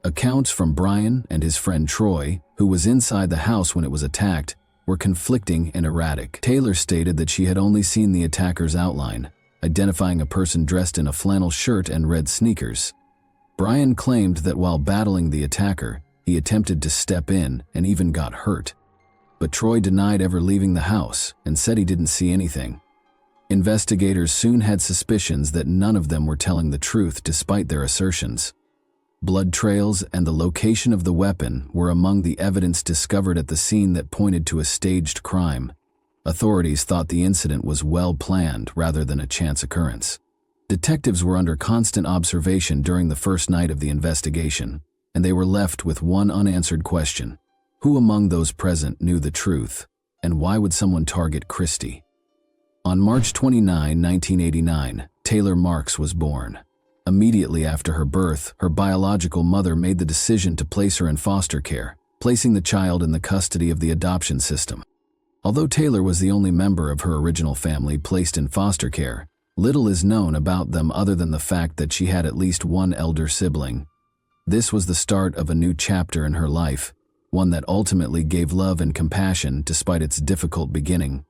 Accounts from Brian and his friend Troy, who was inside the house when it was attacked, were conflicting and erratic. Taylor stated that she had only seen the attacker's outline, identifying a person dressed in a flannel shirt and red sneakers. Brian claimed that while battling the attacker, he attempted to step in and even got hurt. But Troy denied ever leaving the house and said he didn't see anything. Investigators soon had suspicions that none of them were telling the truth despite their assertions. Blood trails and the location of the weapon were among the evidence discovered at the scene that pointed to a staged crime. Authorities thought the incident was well planned rather than a chance occurrence. Detectives were under constant observation during the first night of the investigation, and they were left with one unanswered question. Who among those present knew the truth, and why would someone target Christy? On March 29, 1989, Taylor Marks was born. Immediately after her birth, her biological mother made the decision to place her in foster care, placing the child in the custody of the adoption system. Although Taylor was the only member of her original family placed in foster care, little is known about them other than the fact that she had at least one elder sibling. This was the start of a new chapter in her life, one that ultimately gave love and compassion despite its difficult beginning.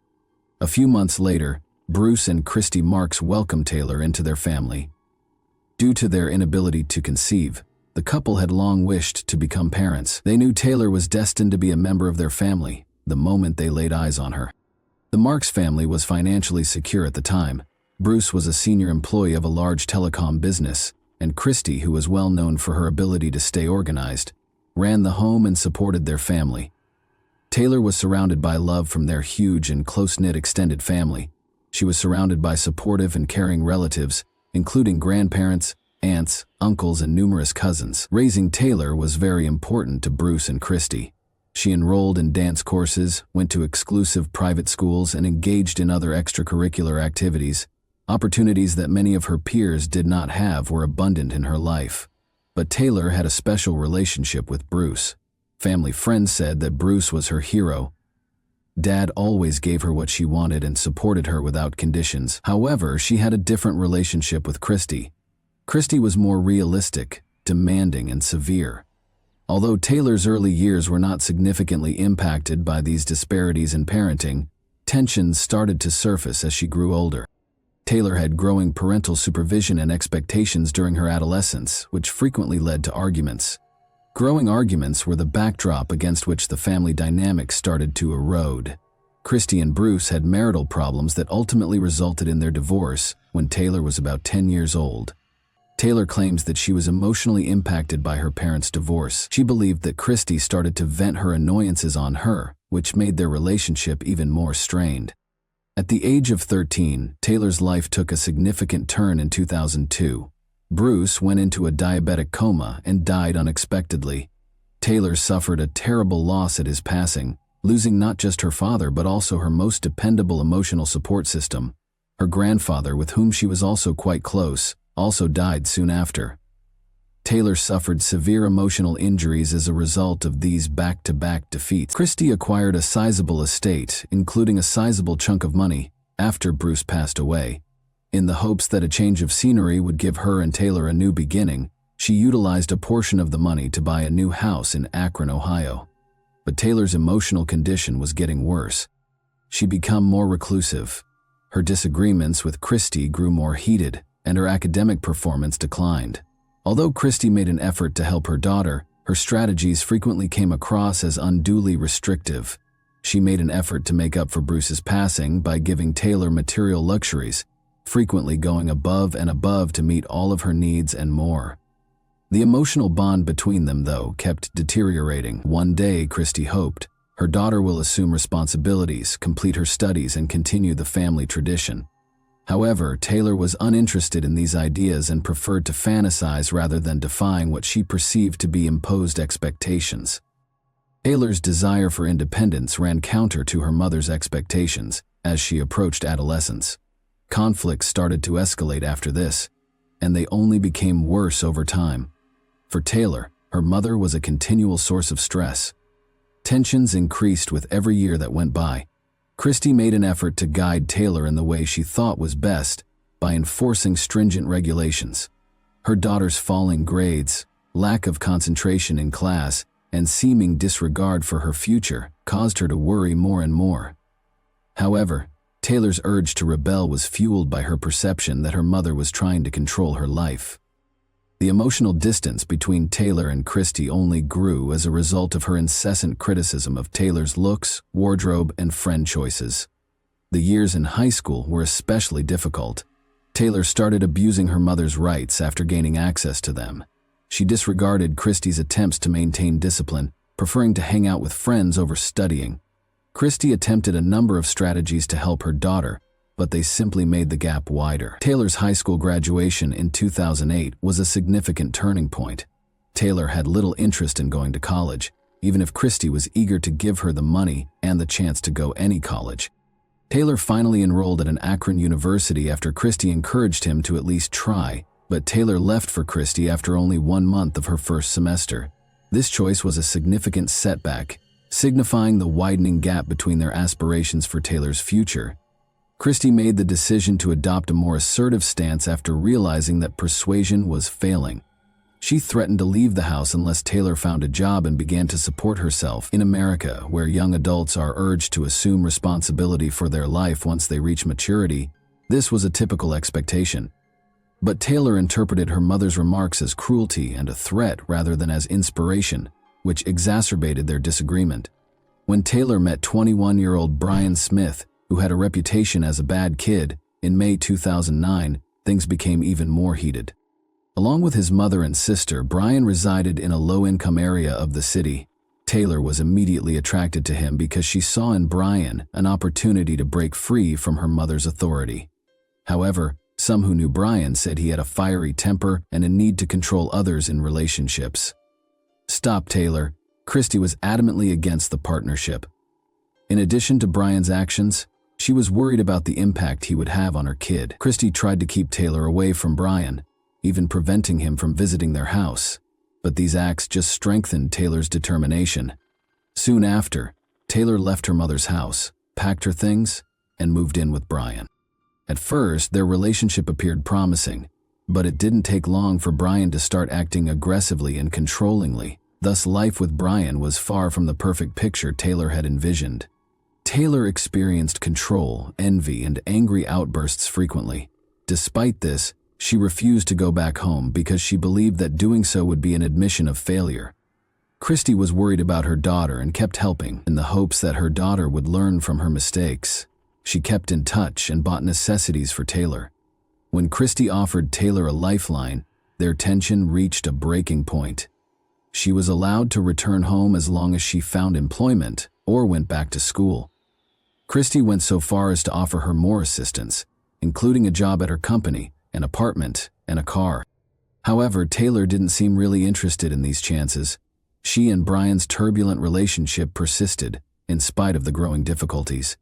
A few months later, Bruce and Christy Marks welcomed Taylor into their family. Due to their inability to conceive, the couple had long wished to become parents. They knew Taylor was destined to be a member of their family the moment they laid eyes on her. The Marks family was financially secure at the time. Bruce was a senior employee of a large telecom business, and Christy, who was well known for her ability to stay organized, ran the home and supported their family. Taylor was surrounded by love from their huge and close-knit extended family. She was surrounded by supportive and caring relatives, including grandparents, aunts, uncles, and numerous cousins. Raising Taylor was very important to Bruce and Christy. She enrolled in dance courses, went to exclusive private schools, and engaged in other extracurricular activities. Opportunities that many of her peers did not have were abundant in her life. But Taylor had a special relationship with Bruce. Family friends said that Bruce was her hero. Dad always gave her what she wanted and supported her without conditions. However, she had a different relationship with Christy. Christy was more realistic, demanding, and severe. Although Taylor's early years were not significantly impacted by these disparities in parenting, tensions started to surface as she grew older. Taylor had growing parental supervision and expectations during her adolescence, which frequently led to arguments. Growing arguments were the backdrop against which the family dynamic started to erode. Christy and Bruce had marital problems that ultimately resulted in their divorce when Taylor was about 10 years old. Taylor claims that she was emotionally impacted by her parents' divorce. She believed that Christy started to vent her annoyances on her, which made their relationship even more strained. At the age of 13, Taylor's life took a significant turn in 2002. Bruce went into a diabetic coma and died unexpectedly. Taylor suffered a terrible loss at his passing, losing not just her father but also her most dependable emotional support system. Her grandfather, with whom she was also quite close, also died soon after. Taylor suffered severe emotional injuries as a result of these back-to-back defeats. Christy acquired a sizable estate, including a sizable chunk of money, after Bruce passed away. In the hopes that a change of scenery would give her and Taylor a new beginning, she utilized a portion of the money to buy a new house in Akron, Ohio. But Taylor's emotional condition was getting worse. She'd become more reclusive. Her disagreements with Christy grew more heated, and her academic performance declined. Although Christy made an effort to help her daughter, her strategies frequently came across as unduly restrictive. She made an effort to make up for Bruce's passing by giving Taylor material luxuries, frequently going above and above to meet all of her needs and more. The emotional bond between them, though, kept deteriorating. One day, Christy hoped, her daughter will assume responsibilities, complete her studies, and continue the family tradition. However, Taylor was uninterested in these ideas and preferred to fantasize rather than defying what she perceived to be imposed expectations. Taylor's desire for independence ran counter to her mother's expectations as she approached adolescence. Conflicts started to escalate after this, and they only became worse over time. For Taylor, her mother was a continual source of stress. Tensions increased with every year that went by. Christy made an effort to guide Taylor in the way she thought was best by enforcing stringent regulations. Her daughter's falling grades, lack of concentration in class, and seeming disregard for her future caused her to worry more and more. However, Taylor's urge to rebel was fueled by her perception that her mother was trying to control her life. The emotional distance between Taylor and Christy only grew as a result of her incessant criticism of Taylor's looks, wardrobe, and friend choices. The years in high school were especially difficult. Taylor started abusing her mother's rights after gaining access to them. She disregarded Christy's attempts to maintain discipline, preferring to hang out with friends over studying. Christy attempted a number of strategies to help her daughter, but they simply made the gap wider. Taylor's high school graduation in 2008 was a significant turning point. Taylor had little interest in going to college, even if Christy was eager to give her the money and the chance to go any college. Taylor finally enrolled at an Akron university after Christy encouraged him to at least try, but Taylor left for Christy after only 1 month of her first semester. This choice was a significant setback, signifying the widening gap between their aspirations for Taylor's future. Christy made the decision to adopt a more assertive stance after realizing that persuasion was failing. She threatened to leave the house unless Taylor found a job and began to support herself. In America, where young adults are urged to assume responsibility for their life once they reach maturity, this was a typical expectation. But Taylor interpreted her mother's remarks as cruelty and a threat rather than as inspiration, which exacerbated their disagreement. When Taylor met 21-year-old Brian Smith, who had a reputation as a bad kid, in May 2009, things became even more heated. Along with his mother and sister, Brian resided in a low-income area of the city. Taylor was immediately attracted to him because she saw in Brian an opportunity to break free from her mother's authority. However, some who knew Brian said he had a fiery temper and a need to control others in relationships. "Stop, Taylor." Christy was adamantly against the partnership. In addition to Brian's actions, she was worried about the impact he would have on her kid. Christy tried to keep Taylor away from Brian, even preventing him from visiting their house. But these acts just strengthened Taylor's determination. Soon after, Taylor left her mother's house, packed her things, and moved in with Brian. At first, their relationship appeared promising, but it didn't take long for Brian to start acting aggressively and controllingly. Thus, life with Brian was far from the perfect picture Taylor had envisioned. Taylor experienced control, envy, and angry outbursts frequently. Despite this, she refused to go back home because she believed that doing so would be an admission of failure. Christy was worried about her daughter and kept helping, in the hopes that her daughter would learn from her mistakes. She kept in touch and bought necessities for Taylor. When Christy offered Taylor a lifeline, their tension reached a breaking point. She was allowed to return home as long as she found employment or went back to school. Christy went so far as to offer her more assistance, including a job at her company, an apartment, and a car. However, Taylor didn't seem really interested in these chances. She and Brian's turbulent relationship persisted, in spite of the growing difficulties.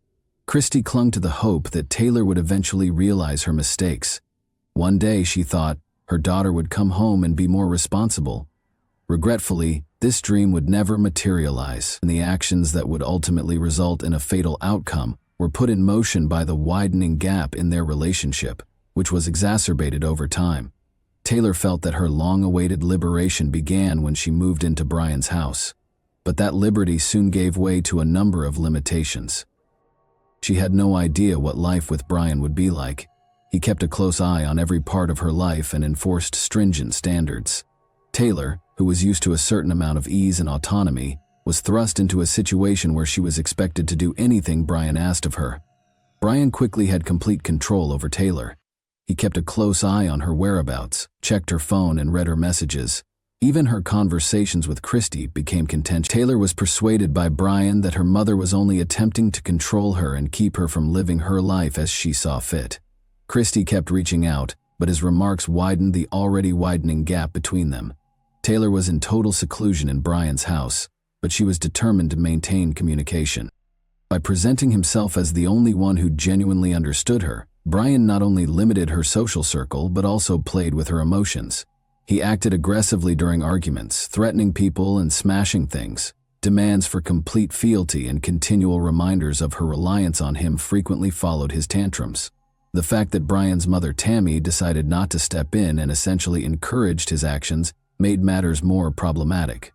Christy clung to the hope that Taylor would eventually realize her mistakes. One day, she thought, her daughter would come home and be more responsible. Regretfully, this dream would never materialize, and the actions that would ultimately result in a fatal outcome were put in motion by the widening gap in their relationship, which was exacerbated over time. Taylor felt that her long-awaited liberation began when she moved into Brian's house, but that liberty soon gave way to a number of limitations. She had no idea what life with Brian would be like. He kept a close eye on every part of her life and enforced stringent standards. Taylor, who was used to a certain amount of ease and autonomy, was thrust into a situation where she was expected to do anything Brian asked of her. Brian quickly had complete control over Taylor. He kept a close eye on her whereabouts, checked her phone and read her messages. Even her conversations with Christy became contentious. Taylor was persuaded by Brian that her mother was only attempting to control her and keep her from living her life as she saw fit. Christy kept reaching out, but his remarks widened the already widening gap between them. Taylor was in total seclusion in Brian's house, but she was determined to maintain communication. By presenting himself as the only one who genuinely understood her, Brian not only limited her social circle but also played with her emotions. He acted aggressively during arguments, threatening people and smashing things. Demands for complete fealty and continual reminders of her reliance on him frequently followed his tantrums. The fact that Brian's mother Tammy decided not to step in and essentially encouraged his actions made matters more problematic.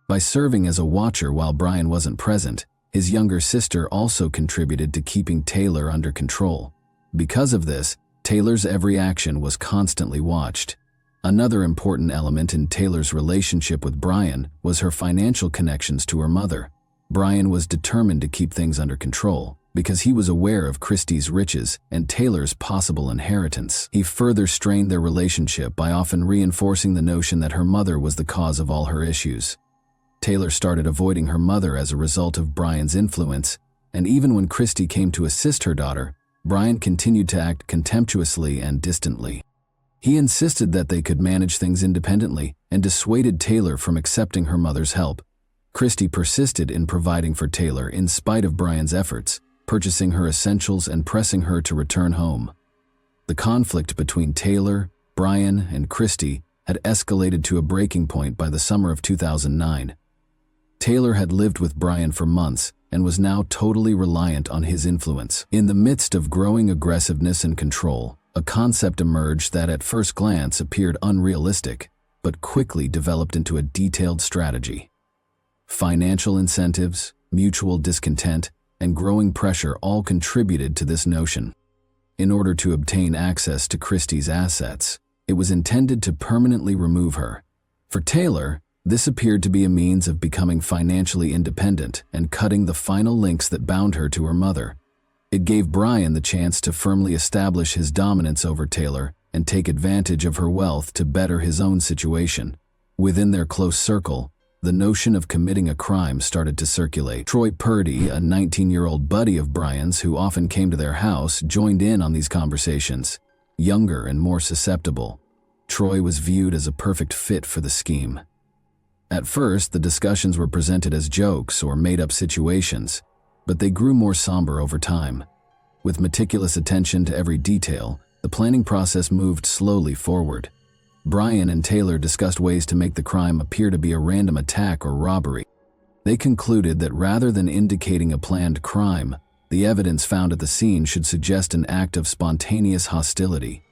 By serving as a watcher while Brian wasn't present, his younger sister also contributed to keeping Taylor under control. Because of this, Taylor's every action was constantly watched. Another important element in Taylor's relationship with Brian was her financial connections to her mother. Brian was determined to keep things under control because he was aware of Christy's riches and Taylor's possible inheritance. He further strained their relationship by often reinforcing the notion that her mother was the cause of all her issues. Taylor started avoiding her mother as a result of Brian's influence, and even when Christy came to assist her daughter, Brian continued to act contemptuously and distantly. He insisted that they could manage things independently and dissuaded Taylor from accepting her mother's help. Christy persisted in providing for Taylor in spite of Brian's efforts, purchasing her essentials and pressing her to return home. The conflict between Taylor, Brian, and Christy had escalated to a breaking point by the summer of 2009. Taylor had lived with Brian for months and was now totally reliant on his influence. In the midst of growing aggressiveness and control, a concept emerged that at first glance appeared unrealistic, but quickly developed into a detailed strategy. Financial incentives, mutual discontent, and growing pressure all contributed to this notion. In order to obtain access to Christy's assets, it was intended to permanently remove her. For Taylor, this appeared to be a means of becoming financially independent and cutting the final links that bound her to her mother. It gave Brian the chance to firmly establish his dominance over Taylor and take advantage of her wealth to better his own situation. Within their close circle, the notion of committing a crime started to circulate. Troy Purdy, a 19-year-old buddy of Brian's who often came to their house, joined in on these conversations. Younger and more susceptible, Troy was viewed as a perfect fit for the scheme. At first, the discussions were presented as jokes or made-up situations, but they grew more somber over time. With meticulous attention to every detail, the planning process moved slowly forward. Brian and Taylor discussed ways to make the crime appear to be a random attack or robbery. They concluded that rather than indicating a planned crime, the evidence found at the scene should suggest an act of spontaneous hostility.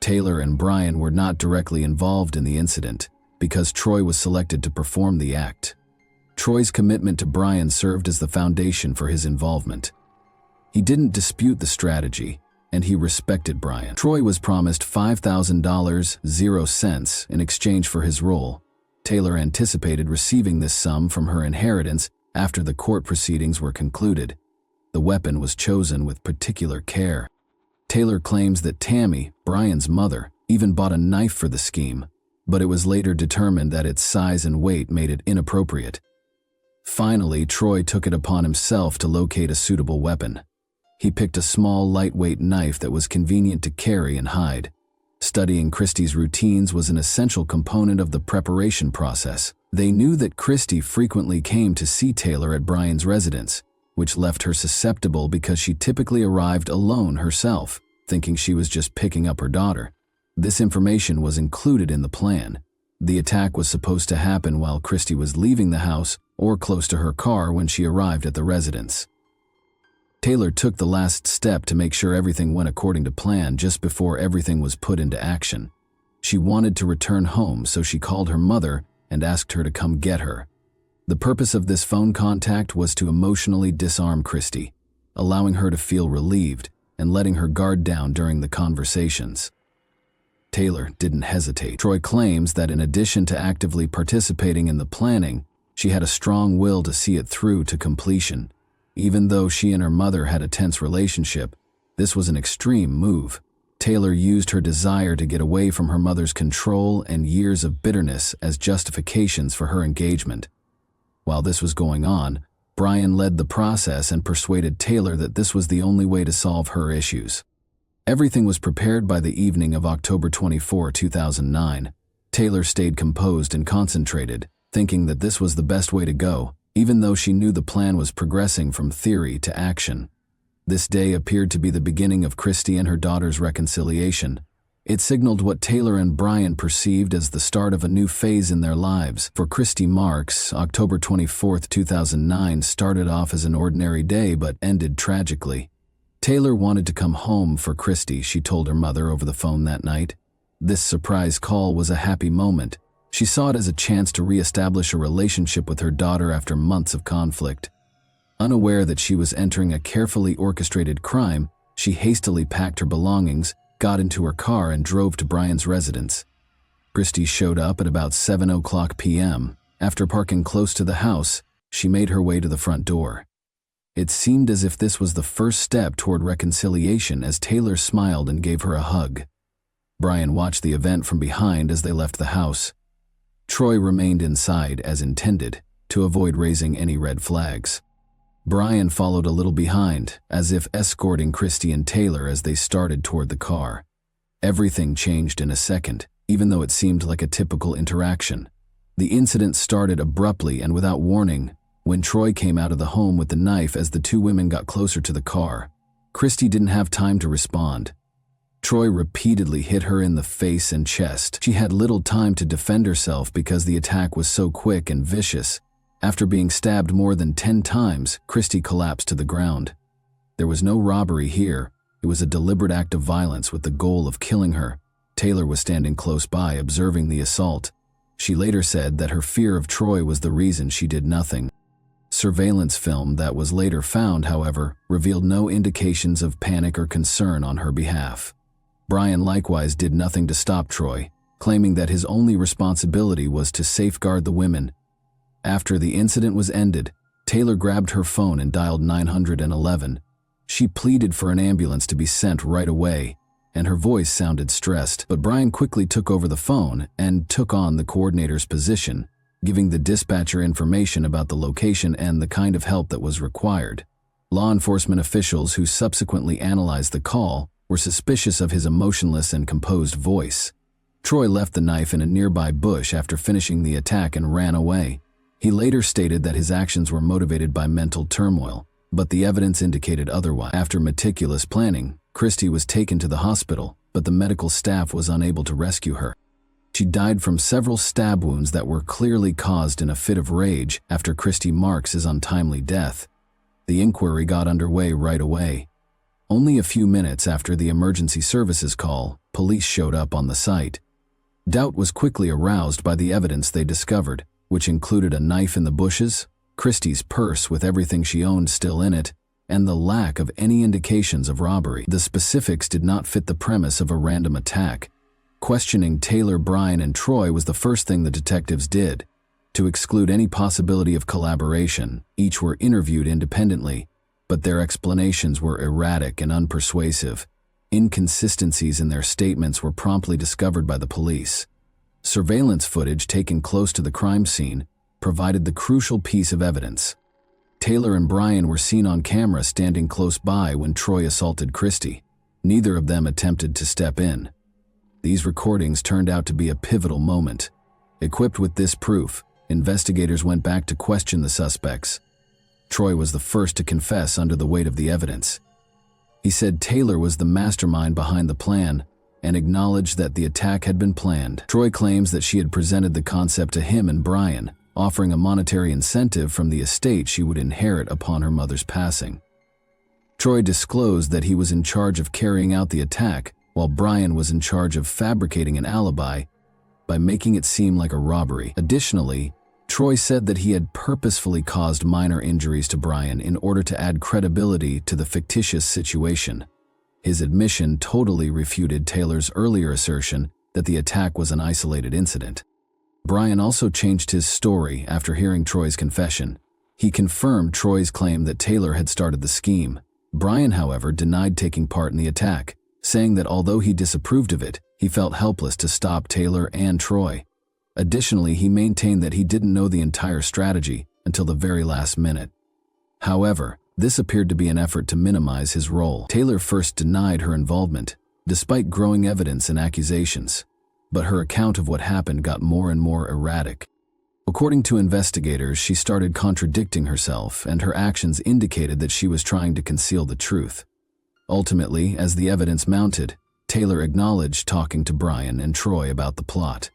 Taylor and Brian were not directly involved in the incident because Troy was selected to perform the act. Troy's commitment to Brian served as the foundation for his involvement. He didn't dispute the strategy, and he respected Brian. Troy was promised $5,000 in exchange for his role. Taylor anticipated receiving this sum from her inheritance after the court proceedings were concluded. The weapon was chosen with particular care. Taylor claims that Tammy, Brian's mother, even bought a knife for the scheme, but it was later determined that its size and weight made it inappropriate. Finally, Troy took it upon himself to locate a suitable weapon. He picked a small, lightweight knife that was convenient to carry and hide. Studying Christy's routines was an essential component of the preparation process. They knew that Christy frequently came to see Taylor at Brian's residence, which left her susceptible because she typically arrived alone herself, thinking she was just picking up her daughter. This information was included in the plan. The attack was supposed to happen while Christy was leaving the house or close to her car when she arrived at the residence. Taylor took the last step to make sure everything went according to plan just before everything was put into action. She wanted to return home, so she called her mother and asked her to come get her. The purpose of this phone contact was to emotionally disarm Christy. allowing her to feel relieved and letting her guard down during the conversations. Taylor didn't hesitate. Troy claims that in addition to actively participating in the planning, she had a strong will to see it through to completion. Even though she and her mother had a tense relationship, this was an extreme move. Taylor used her desire to get away from her mother's control and years of bitterness as justifications for her engagement. While this was going on, Brian led the process and persuaded Taylor that this was the only way to solve her issues. Everything was prepared by the evening of October 24, 2009. Taylor stayed composed and concentrated, thinking that this was the best way to go, even though she knew the plan was progressing from theory to action. This day appeared to be the beginning of Christy and her daughter's reconciliation. It signaled what Taylor and Brian perceived as the start of a new phase in their lives. For Christy Marks, October 24, 2009 started off as an ordinary day but ended tragically. Taylor wanted to come home for Christy, she told her mother over the phone that night. This surprise call was a happy moment. She saw it as a chance to reestablish a relationship with her daughter after months of conflict. Unaware that she was entering a carefully orchestrated crime, she hastily packed her belongings, got into her car and drove to Brian's residence. Christy showed up at about 7:00 p.m. After parking close to the house, she made her way to the front door. It seemed as if this was the first step toward reconciliation as Taylor smiled and gave her a hug. Brian watched the event from behind as they left the house. Troy remained inside as intended, to avoid raising any red flags. Brian followed a little behind, as if escorting Christy and Taylor as they started toward the car. Everything changed in a second, even though it seemed like a typical interaction. The incident started abruptly and without warning, when Troy came out of the home with the knife as the two women got closer to the car. Christy didn't have time to respond. Troy repeatedly hit her in the face and chest. She had little time to defend herself because the attack was so quick and vicious. After being stabbed more than 10 times, Christy collapsed to the ground. There was no robbery here. It was a deliberate act of violence with the goal of killing her. Taylor was standing close by, observing the assault. She later said that her fear of Troy was the reason she did nothing. Surveillance film that was later found, however, revealed no indications of panic or concern on her behalf. Brian likewise did nothing to stop Troy, claiming that his only responsibility was to safeguard the women. After the incident was ended, Taylor grabbed her phone and dialed 911. She pleaded for an ambulance to be sent right away, and her voice sounded stressed, but Brian quickly took over the phone and took on the coordinator's position, giving the dispatcher information about the location and the kind of help that was required. Law enforcement officials who subsequently analyzed the call were suspicious of his emotionless and composed voice. Troy left the knife in a nearby bush after finishing the attack and ran away. He later stated that his actions were motivated by mental turmoil, but the evidence indicated otherwise. After meticulous planning, Christy was taken to the hospital, but the medical staff was unable to rescue her. She died from several stab wounds that were clearly caused in a fit of rage after Christy Marks' untimely death. The inquiry got underway right away. Only a few minutes after the emergency services call, police showed up on the site. Doubt was quickly aroused by the evidence they discovered, which included a knife in the bushes, Christy's purse with everything she owned still in it, and the lack of any indications of robbery. The specifics did not fit the premise of a random attack. Questioning Taylor, Brian, and Troy was the first thing the detectives did. To exclude any possibility of collaboration, each were interviewed independently, but their explanations were erratic and unpersuasive. Inconsistencies in their statements were promptly discovered by the police. Surveillance footage taken close to the crime scene provided the crucial piece of evidence. Taylor and Brian were seen on camera standing close by when Troy assaulted Christy. Neither of them attempted to step in. These recordings turned out to be a pivotal moment. Equipped with this proof, investigators went back to question the suspects. Troy was the first to confess under the weight of the evidence. He said Taylor was the mastermind behind the plan and acknowledged that the attack had been planned. Troy claims that she had presented the concept to him and Brian, offering a monetary incentive from the estate she would inherit upon her mother's passing. Troy disclosed that he was in charge of carrying out the attack, while Brian was in charge of fabricating an alibi by making it seem like a robbery. Additionally, Troy said that he had purposefully caused minor injuries to Brian in order to add credibility to the fictitious situation. His admission totally refuted Taylor's earlier assertion that the attack was an isolated incident. Brian also changed his story after hearing Troy's confession. He confirmed Troy's claim that Taylor had started the scheme. Brian, however, denied taking part in the attack, saying that although he disapproved of it, he felt helpless to stop Taylor and Troy. Additionally, he maintained that he didn't know the entire strategy until the very last minute. However, this appeared to be an effort to minimize his role. Taylor first denied her involvement, despite growing evidence and accusations, but her account of what happened got more and more erratic. According to investigators, she started contradicting herself, and her actions indicated that she was trying to conceal the truth. Ultimately, as the evidence mounted, Taylor acknowledged talking to Brian and Troy about the plot.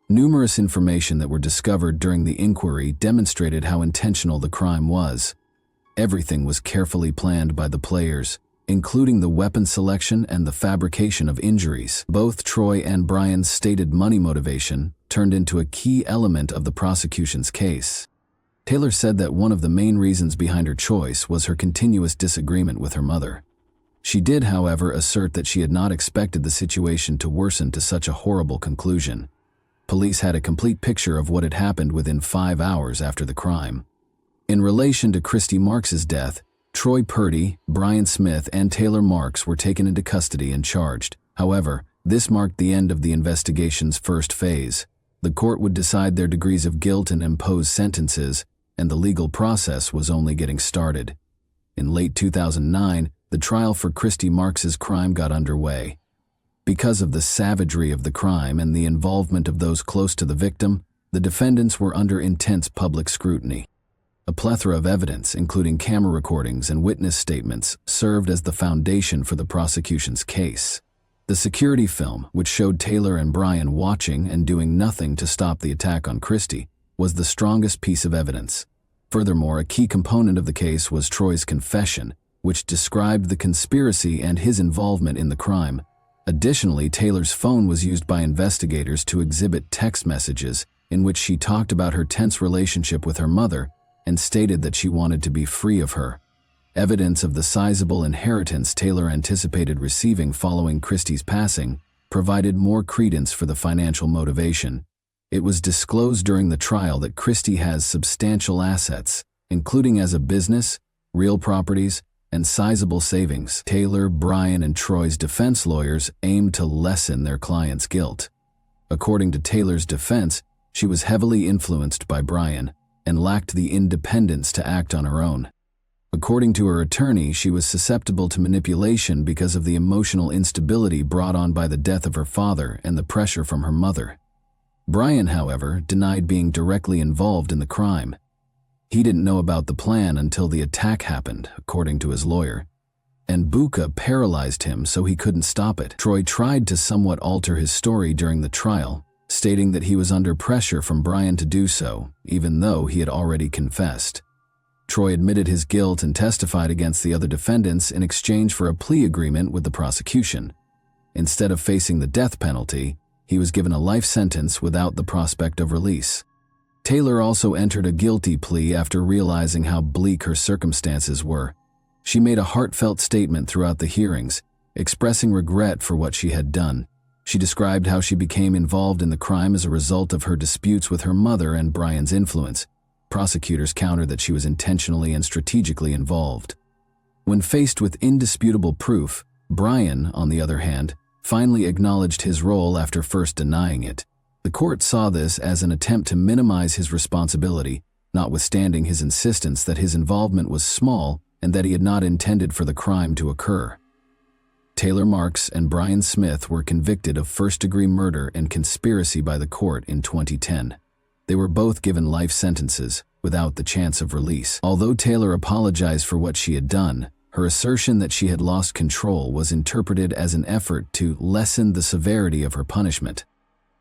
Numerous information that were discovered during the inquiry demonstrated how intentional the crime was. Everything was carefully planned by the players, including the weapon selection and the fabrication of injuries. Both Troy and Brian's stated money motivation turned into a key element of the prosecution's case. Taylor said that one of the main reasons behind her choice was her continuous disagreement with her mother. She did, however, assert that she had not expected the situation to worsen to such a horrible conclusion. Police had a complete picture of what had happened within 5 hours after the crime. In relation to Christy Marks's death, Troy Purdy, Brian Smith, and Taylor Marks were taken into custody and charged. However, this marked the end of the investigation's first phase. The court would decide their degrees of guilt and impose sentences, and the legal process was only getting started. In late 2009, the trial for Christy Marks's crime got underway. Because of the savagery of the crime and the involvement of those close to the victim, the defendants were under intense public scrutiny. A plethora of evidence, including camera recordings and witness statements, served as the foundation for the prosecution's case. The security film, which showed Taylor and Brian watching and doing nothing to stop the attack on Christy, was the strongest piece of evidence. Furthermore, a key component of the case was Troy's confession, which described the conspiracy and his involvement in the crime. Additionally, Taylor's phone was used by investigators to exhibit text messages in which she talked about her tense relationship with her mother and stated that she wanted to be free of her. Evidence of the sizable inheritance Taylor anticipated receiving following Christy's passing provided more credence for the financial motivation. It was disclosed during the trial that Christy has substantial assets, including as a business, real properties, and sizable savings. Taylor, Brian, and Troy's defense lawyers aimed to lessen their client's guilt. According to Taylor's defense, she was heavily influenced by Brian and lacked the independence to act on her own. According to her attorney, she was susceptible to manipulation because of the emotional instability brought on by the death of her father and the pressure from her mother. Brian, however, denied being directly involved in the crime. He didn't know about the plan until the attack happened, according to his lawyer, and Buka paralyzed him so he couldn't stop it. Troy tried to somewhat alter his story during the trial, stating that he was under pressure from Brian to do so, even though he had already confessed. Troy admitted his guilt and testified against the other defendants in exchange for a plea agreement with the prosecution. Instead of facing the death penalty, he was given a life sentence without the prospect of release. Taylor also entered a guilty plea after realizing how bleak her circumstances were. She made a heartfelt statement throughout the hearings, expressing regret for what she had done. She described how she became involved in the crime as a result of her disputes with her mother and Brian's influence. Prosecutors countered that she was intentionally and strategically involved. When faced with indisputable proof, Brian, on the other hand, finally acknowledged his role after first denying it. The court saw this as an attempt to minimize his responsibility, notwithstanding his insistence that his involvement was small and that he had not intended for the crime to occur. Taylor Marks and Brian Smith were convicted of first-degree murder and conspiracy by the court in 2010. They were both given life sentences, without the chance of release. Although Taylor apologized for what she had done, her assertion that she had lost control was interpreted as an effort to lessen the severity of her punishment.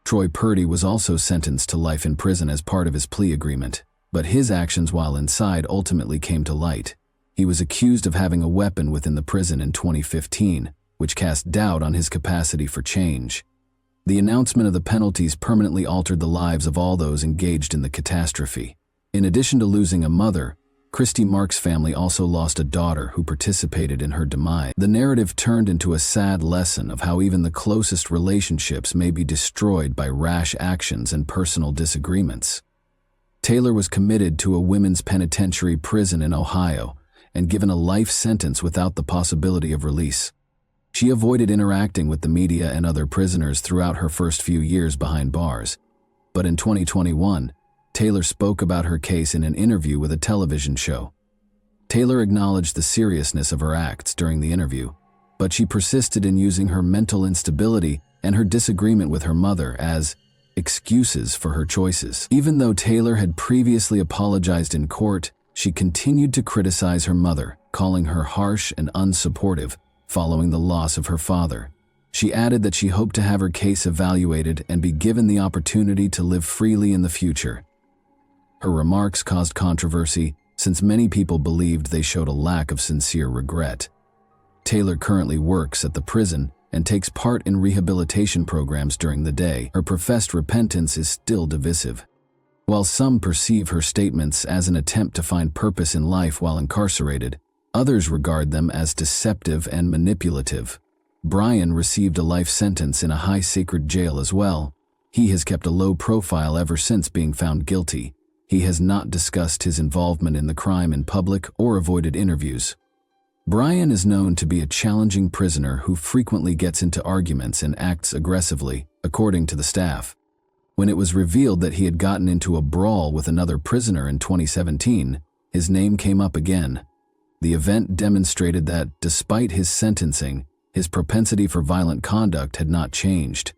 Troy Purdy was also sentenced to life in prison as part of his plea agreement, but his actions while inside ultimately came to light. He was accused of having a weapon within the prison in 2015, which cast doubt on his capacity for change. The announcement of the penalties permanently altered the lives of all those engaged in the catastrophe. In addition to losing a mother, Christy Mark's family also lost a daughter who participated in her demise. The narrative turned into a sad lesson of how even the closest relationships may be destroyed by rash actions and personal disagreements. Taylor was committed to a women's penitentiary prison in Ohio and given a life sentence without the possibility of release. She avoided interacting with the media and other prisoners throughout her first few years behind bars. But in 2021, Taylor spoke about her case in an interview with a television show. Taylor acknowledged the seriousness of her acts during the interview, but she persisted in using her mental instability and her disagreement with her mother as excuses for her choices. Even though Taylor had previously apologized in court, she continued to criticize her mother, calling her harsh and unsupportive following the loss of her father. She added that she hoped to have her case evaluated and be given the opportunity to live freely in the future. Her remarks caused controversy since many people believed they showed a lack of sincere regret. Taylor currently works at the prison and takes part in rehabilitation programs during the day. Her professed repentance is still divisive. While some perceive her statements as an attempt to find purpose in life while incarcerated, others regard them as deceptive and manipulative. Brian received a life sentence in a high secret jail as well. He has kept a low profile ever since being found guilty. He has not discussed his involvement in the crime in public or avoided interviews. Brian is known to be a challenging prisoner who frequently gets into arguments and acts aggressively, according to the staff. When it was revealed that he had gotten into a brawl with another prisoner in 2017, his name came up again. The event demonstrated that, despite his sentencing, his propensity for violent conduct had not changed.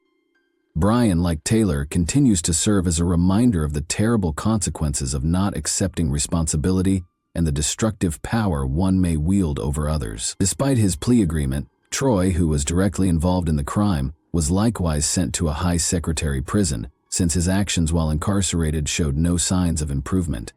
Brian, like Taylor, continues to serve as a reminder of the terrible consequences of not accepting responsibility and the destructive power one may wield over others. Despite his plea agreement, Troy, who was directly involved in the crime, was likewise sent to a high secretary prison, since his actions while incarcerated showed no signs of improvement.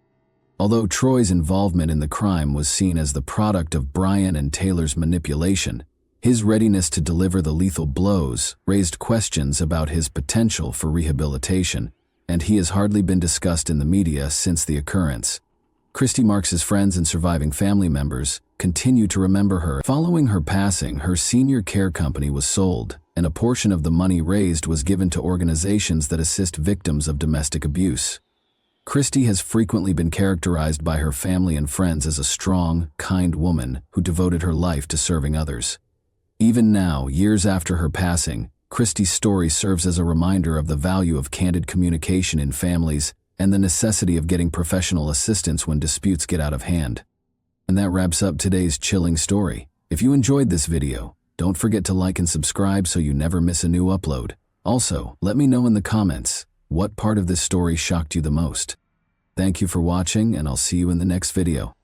Although Troy's involvement in the crime was seen as the product of Brian and Taylor's manipulation, his readiness to deliver the lethal blows raised questions about his potential for rehabilitation, and he has hardly been discussed in the media since the occurrence. Christy Marks' friends and surviving family members continue to remember her. Following her passing, her senior care company was sold, and a portion of the money raised was given to organizations that assist victims of domestic abuse. Christy has frequently been characterized by her family and friends as a strong, kind woman who devoted her life to serving others. Even now, years after her passing, Christy's story serves as a reminder of the value of candid communication in families and the necessity of getting professional assistance when disputes get out of hand. And that wraps up today's chilling story. If you enjoyed this video, don't forget to like and subscribe so you never miss a new upload. Also, let me know in the comments, what part of this story shocked you the most? Thank you for watching, and I'll see you in the next video.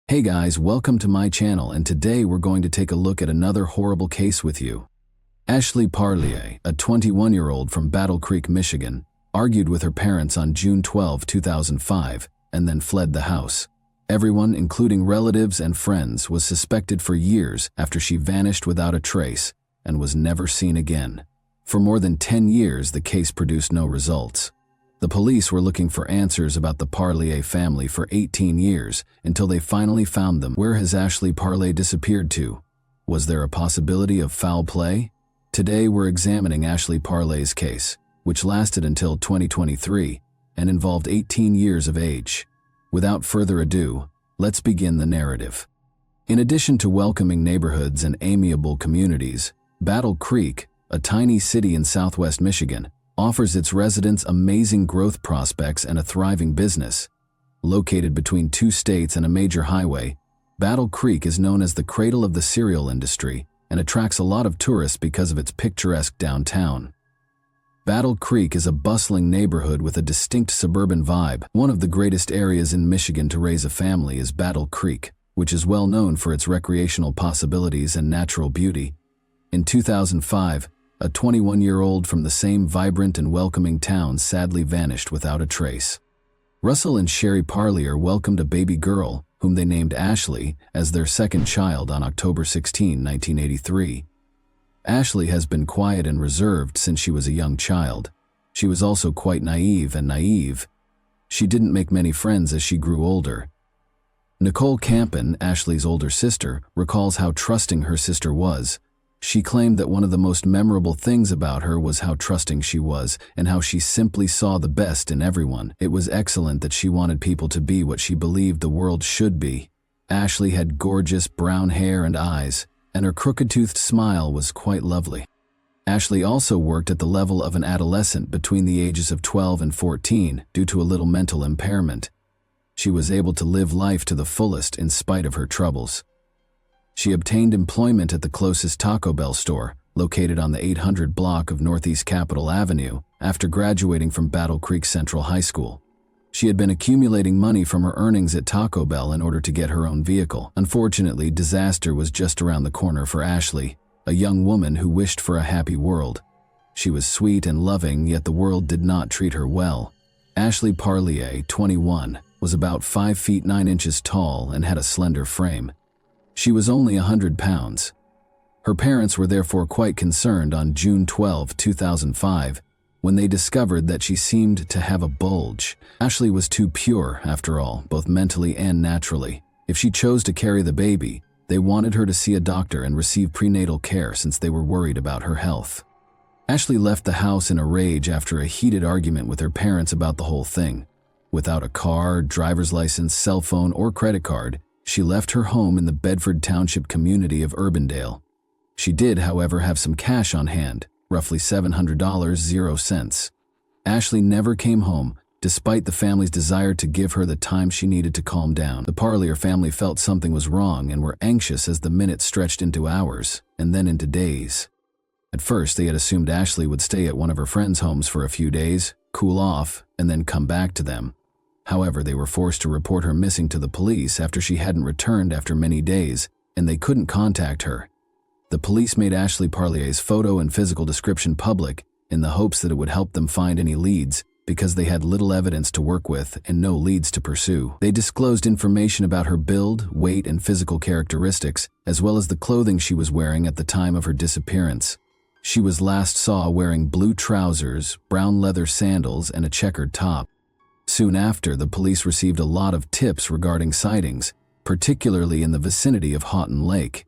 Hey guys, welcome to my channel, and today we're going to take a look at another horrible case with you. Ashley Parlier, a 21-year-old from Battle Creek, Michigan, argued with her parents on June 12, 2005, and then fled the house. Everyone, including relatives and friends, was suspected for years after she vanished without a trace and was never seen again. For more than 10 years, the case produced no results. The police were looking for answers about the Parlier family for 18 years until they finally found them. Where has Ashley Parlier disappeared to? Was there a possibility of foul play? Today we're examining Ashley Parlier's case, which lasted until 2023 and involved 18 years of age. Without further ado, let's begin the narrative. In addition to welcoming neighborhoods and amiable communities, Battle Creek, a tiny city in southwest Michigan, offers its residents amazing growth prospects and a thriving business. Located between two states and a major highway, Battle Creek is known as the cradle of the cereal industry and attracts a lot of tourists because of its picturesque downtown. Battle Creek is a bustling neighborhood with a distinct suburban vibe. One of the greatest areas in Michigan to raise a family is Battle Creek, which is well known for its recreational possibilities and natural beauty. In 2005, a 21-year-old from the same vibrant and welcoming town sadly vanished without a trace. Russell and Sherry Parlier welcomed a baby girl, whom they named Ashley, as their second child on October 16, 1983. Ashley has been quiet and reserved since she was a young child. She was also quite naive. She didn't make many friends as she grew older. Nicole Campen, Ashley's older sister, recalls how trusting her sister was. She claimed that one of the most memorable things about her was how trusting she was and how she simply saw the best in everyone. It was excellent that she wanted people to be what she believed the world should be. Ashley had gorgeous brown hair and eyes, and her crooked-toothed smile was quite lovely. Ashley also worked at the level of an adolescent between the ages of 12 and 14 due to a little mental impairment. She was able to live life to the fullest in spite of her troubles. She obtained employment at the closest Taco Bell store, located on the 800 block of Northeast Capitol Avenue, after graduating from Battle Creek Central High School. She had been accumulating money from her earnings at Taco Bell in order to get her own vehicle. Unfortunately, disaster was just around the corner for Ashley, a young woman who wished for a happy world. She was sweet and loving, yet the world did not treat her well. Ashley Parlier, 21, was about 5 feet 9 inches tall and had a slender frame. She was only 100 pounds. Her parents were therefore quite concerned on June 12, 2005, when they discovered that she seemed to have a bulge. Ashley was too pure, after all, both mentally and naturally. If she chose to carry the baby, they wanted her to see a doctor and receive prenatal care since they were worried about her health. Ashley left the house in a rage after a heated argument with her parents about the whole thing. Without a car, driver's license, cell phone, or credit card, she left her home in the Bedford Township community of Urbandale. She did, however, have some cash on hand, roughly $700.00. Ashley never came home, despite the family's desire to give her the time she needed to calm down. The Parlier family felt something was wrong and were anxious as the minutes stretched into hours, and then into days. At first, they had assumed Ashley would stay at one of her friends' homes for a few days, cool off, and then come back to them. However, they were forced to report her missing to the police after she hadn't returned after many days, and they couldn't contact her. The police made Ashley Parlier's photo and physical description public in the hopes that it would help them find any leads, because they had little evidence to work with and no leads to pursue. They disclosed information about her build, weight, and physical characteristics, as well as the clothing she was wearing at the time of her disappearance. She was last saw wearing blue trousers, brown leather sandals, and a checkered top. Soon after, the police received a lot of tips regarding sightings, particularly in the vicinity of Houghton Lake.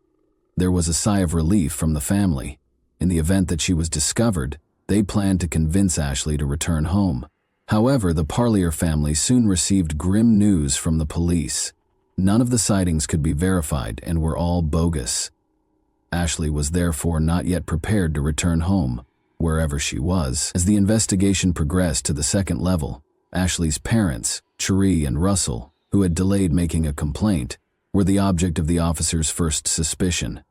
There was a sigh of relief from the family. In the event that she was discovered, they planned to convince Ashley to return home. However, the Parlier family soon received grim news from the police. None of the sightings could be verified and were all bogus. Ashley was therefore not yet prepared to return home, wherever she was. As the investigation progressed to the second level, Ashley's parents, Cherie and Russell, who had delayed making a complaint, were the object of the officers' first suspicion.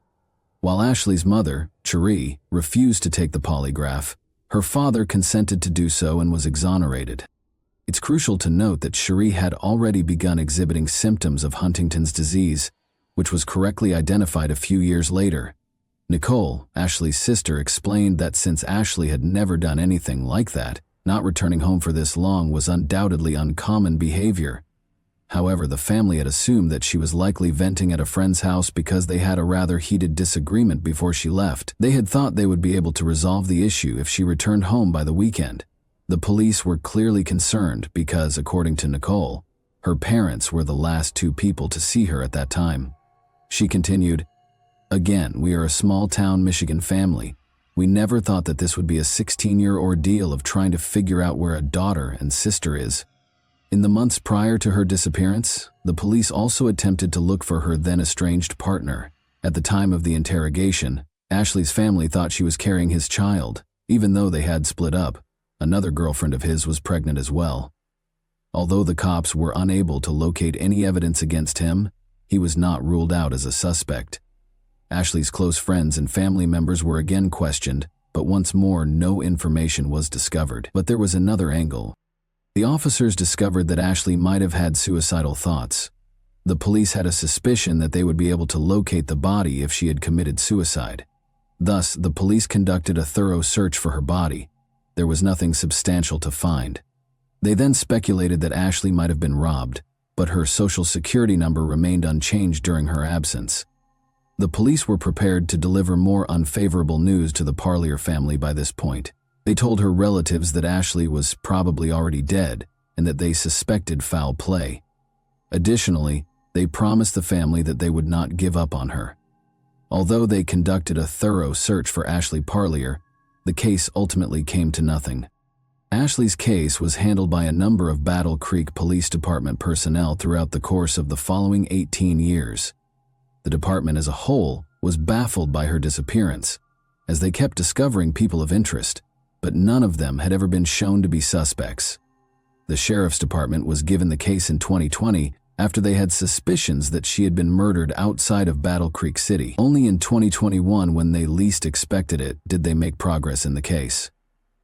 While Ashley's mother, Cherie, refused to take the polygraph, her father consented to do so and was exonerated. It's crucial to note that Cherie had already begun exhibiting symptoms of Huntington's disease, which was correctly identified a few years later. Nicole, Ashley's sister, explained that since Ashley had never done anything like that, not returning home for this long was undoubtedly uncommon behavior. However, the family had assumed that she was likely venting at a friend's house because they had a rather heated disagreement before she left. They had thought they would be able to resolve the issue if she returned home by the weekend. The police were clearly concerned because, according to Nicole, her parents were the last two people to see her at that time. She continued, "Again, we are a small-town Michigan family. We never thought that this would be a 16-year ordeal of trying to figure out where a daughter and sister is." In the months prior to her disappearance, the police also attempted to look for her then estranged partner. At the time of the interrogation, Ashley's family thought she was carrying his child, even though they had split up. Another girlfriend of his was pregnant as well. Although the cops were unable to locate any evidence against him, he was not ruled out as a suspect. Ashley's close friends and family members were again questioned, but once more no information was discovered. But there was another angle. The officers discovered that Ashley might have had suicidal thoughts. The police had a suspicion that they would be able to locate the body if she had committed suicide. Thus, the police conducted a thorough search for her body. There was nothing substantial to find. They then speculated that Ashley might have been robbed. but her social security number remained unchanged during her absence. The police were prepared to deliver more unfavorable news to the Parlier family by this point. They told her relatives that Ashley was probably already dead and that they suspected foul play. Additionally, they promised the family that they would not give up on her. Although they conducted a thorough search for Ashley Parlier, the case ultimately came to nothing. Ashley's case was handled by a number of Battle Creek Police Department personnel throughout the course of the following 18 years. The department as a whole was baffled by her disappearance, as they kept discovering people of interest, but none of them had ever been shown to be suspects. The sheriff's department was given the case in 2020 after they had suspicions that she had been murdered outside of Battle Creek City. Only in 2021, when they least expected it, did they make progress in the case.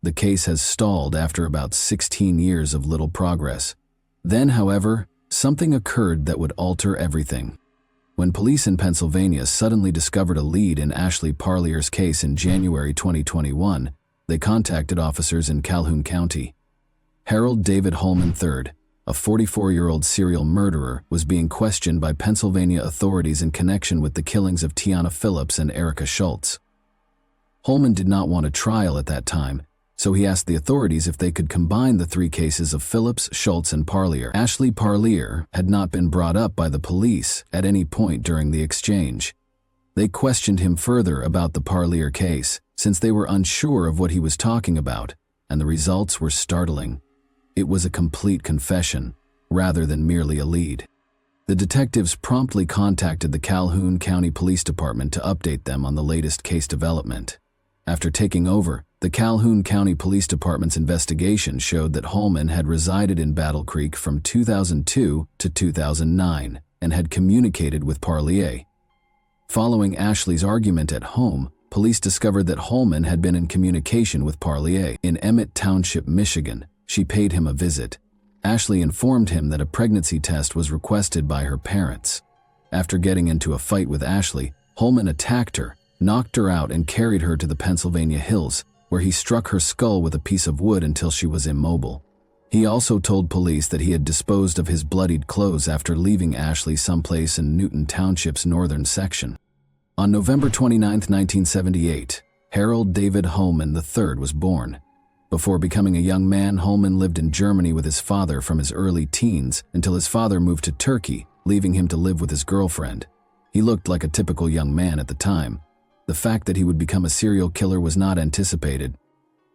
The case has stalled after about 16 years of little progress. Then, however, something occurred that would alter everything. When police in Pennsylvania suddenly discovered a lead in Ashley Parlier's case in January 2021, they contacted officers in Calhoun County. Harold David Holman III, a 44-year-old serial murderer, was being questioned by Pennsylvania authorities in connection with the killings of Tiana Phillips and Erica Schultz. Holman did not want a trial at that time, so he asked the authorities if they could combine the three cases of Phillips, Schultz, and Parlier. Ashley Parlier had not been brought up by the police at any point during the exchange. They questioned him further about the Parlier case, since they were unsure of what he was talking about, and the results were startling. It was a complete confession, rather than merely a lead. The detectives promptly contacted the Calhoun County Police Department to update them on the latest case development. After taking over, the Calhoun County Police Department's investigation showed that Holman had resided in Battle Creek from 2002 to 2009 and had communicated with Parlier. Following Ashley's argument at home, police discovered that Holman had been in communication with Parlier. In Emmett Township, Michigan, she paid him a visit. Ashley informed him that a pregnancy test was requested by her parents. After getting into a fight with Ashley, Holman attacked her, knocked her out, and carried her to the Pennsylvania hills, where he struck her skull with a piece of wood until she was immobile. He also told police that he had disposed of his bloodied clothes after leaving Ashley someplace in Newton Township's northern section. On November 29, 1978, Harold David Holman III was born. Before becoming a young man, Holman lived in Germany with his father from his early teens until his father moved to Turkey, leaving him to live with his girlfriend. He looked like a typical young man at the time. The fact that he would become a serial killer was not anticipated.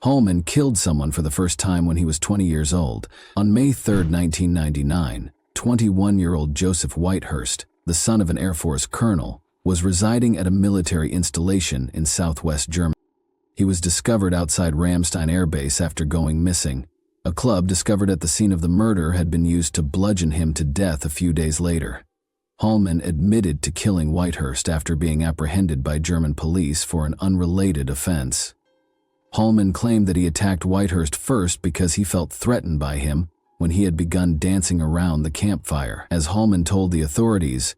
Holman killed someone for the first time when he was 20 years old. On May 3, 1999, 21-year-old Joseph Whitehurst, the son of an Air Force colonel, was residing at a military installation in southwest Germany. He was discovered outside Ramstein Air Base after going missing. A club discovered at the scene of the murder had been used to bludgeon him to death a few days later. Holman admitted to killing Whitehurst after being apprehended by German police for an unrelated offense. Holman claimed that he attacked Whitehurst first because he felt threatened by him when he had begun dancing around the campfire. As Holman told the authorities,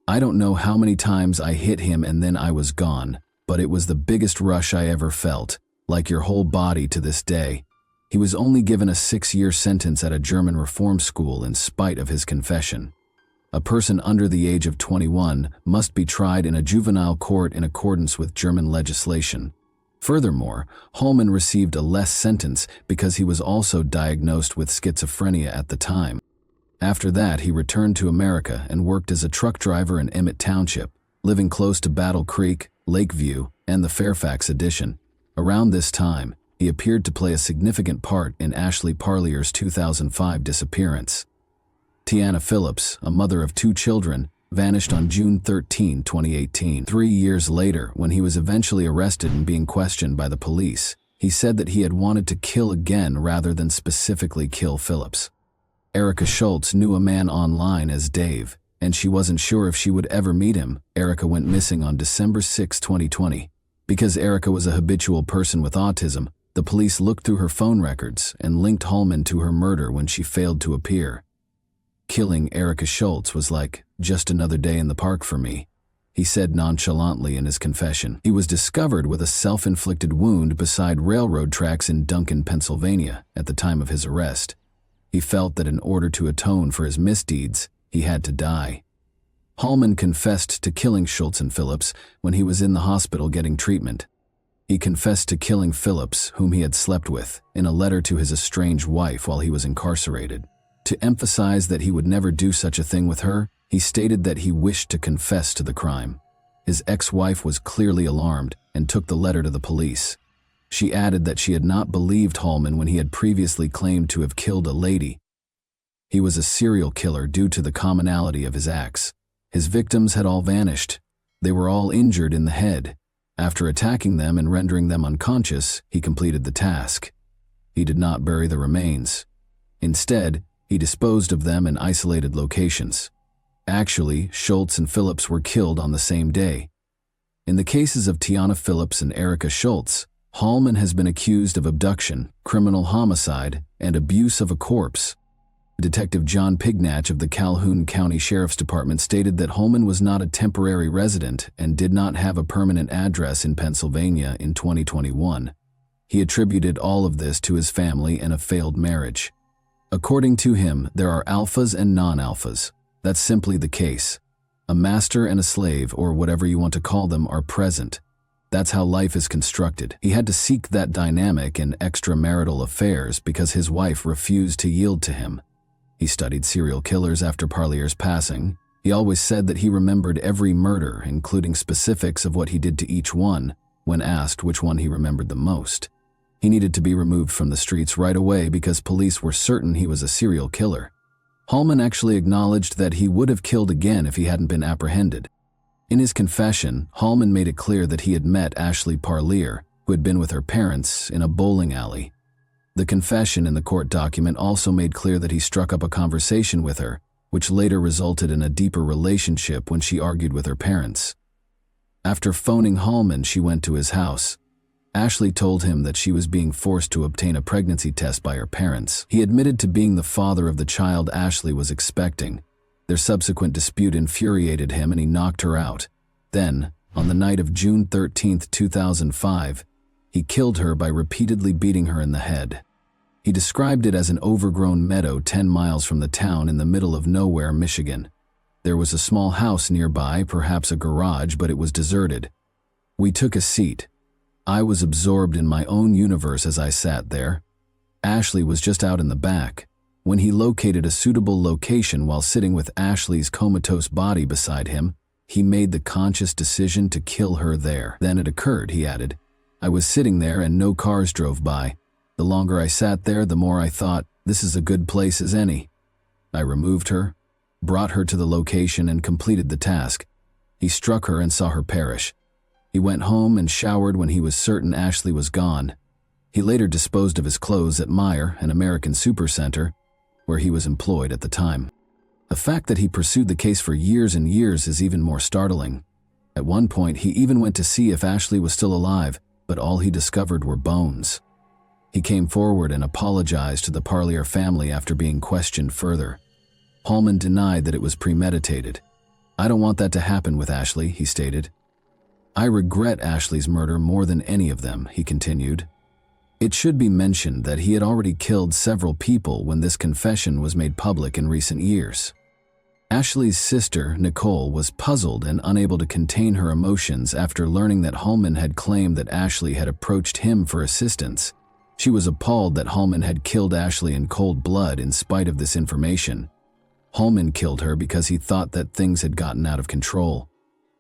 "I don't know how many times I hit him and then I was gone, but it was the biggest rush I ever felt, like your whole body to this day." He was only given a 6-year sentence at a German reform school in spite of his confession. A person under the age of 21 must be tried in a juvenile court in accordance with German legislation. Furthermore, Holman received a less sentence because he was also diagnosed with schizophrenia at the time. After that, he returned to America and worked as a truck driver in Emmett Township, living close to Battle Creek, Lakeview, and the Fairfax addition. Around this time, he appeared to play a significant part in Ashley Parlier's 2005 disappearance. Tiana Phillips, a mother of 2 children, vanished on June 13, 2018. 3 years later, when he was eventually arrested and being questioned by the police, he said that he had wanted to kill again rather than specifically kill Phillips. Erica Schultz knew a man online as Dave, and she wasn't sure if she would ever meet him. Erica went missing on December 6, 2020. Because Erica was a habitual person with autism, the police looked through her phone records and linked Holman to her murder when she failed to appear. "Killing Erica Schultz was like just another day in the park for me," he said nonchalantly in his confession. He was discovered with a self-inflicted wound beside railroad tracks in Duncan, Pennsylvania, at the time of his arrest. He felt that in order to atone for his misdeeds, he had to die. Hallman confessed to killing Schultz and Phillips when he was in the hospital getting treatment. He confessed to killing Phillips, whom he had slept with, in a letter to his estranged wife while he was incarcerated. To emphasize that he would never do such a thing with her, he stated that he wished to confess to the crime. His ex-wife was clearly alarmed and took the letter to the police. She added that she had not believed Hallman when he had previously claimed to have killed a lady. He was a serial killer due to the commonality of his acts. His victims had all vanished. They were all injured in the head. After attacking them and rendering them unconscious, he completed the task. He did not bury the remains. Instead, he disposed of them in isolated locations. Actually, Schultz and Phillips were killed on the same day. In the cases of Tiana Phillips and Erica Schultz, Hallman has been accused of abduction, criminal homicide, and abuse of a corpse. Detective John Pignatch of the Calhoun County Sheriff's Department stated that Hallman was not a temporary resident and did not have a permanent address in Pennsylvania in 2021. He attributed all of this to his family and a failed marriage. According to him, there are alphas and non-alphas. That's simply the case. A master and a slave, or whatever you want to call them, are present. That's how life is constructed. He had to seek that dynamic in extramarital affairs because his wife refused to yield to him. He studied serial killers after Parlier's passing. He always said that he remembered every murder, including specifics of what he did to each one, when asked which one he remembered the most. He needed to be removed from the streets right away because police were certain he was a serial killer. Hallman actually acknowledged that he would have killed again if he hadn't been apprehended. In his confession, Hallman made it clear that he had met Ashley Parlier, who had been with her parents, in a bowling alley. The confession in the court document also made clear that he struck up a conversation with her, which later resulted in a deeper relationship when she argued with her parents. After phoning Hallman, she went to his house. Ashley told him that she was being forced to obtain a pregnancy test by her parents. He admitted to being the father of the child Ashley was expecting. Their subsequent dispute infuriated him and he knocked her out. Then, on the night of June 13, 2005, he killed her by repeatedly beating her in the head. He described it as an overgrown meadow 10 miles from the town in the middle of nowhere, Michigan. There was a small house nearby, perhaps a garage, but it was deserted. We took a seat. I was absorbed in my own universe as I sat there. Ashley was just out in the back. When he located a suitable location while sitting with Ashley's comatose body beside him, he made the conscious decision to kill her there. Then it occurred, he added. I was sitting there and no cars drove by. The longer I sat there, the more I thought, this is a good place as any. I removed her, brought her to the location and completed the task. He struck her and saw her perish. He went home and showered when he was certain Ashley was gone. He later disposed of his clothes at Meijer, an American supercenter, where he was employed at the time. The fact that he pursued the case for years and years is even more startling. At one point, he even went to see if Ashley was still alive, but all he discovered were bones. He came forward and apologized to the Parlier family after being questioned further. Hallman denied that it was premeditated. I don't want that to happen with Ashley, he stated. I regret Ashley's murder more than any of them, he continued. It should be mentioned that he had already killed several people when this confession was made public in recent years. Ashley's sister, Nicole, was puzzled and unable to contain her emotions after learning that Hallman had claimed that Ashley had approached him for assistance. She was appalled that Hallman had killed Ashley in cold blood in spite of this information. Hallman killed her because he thought that things had gotten out of control.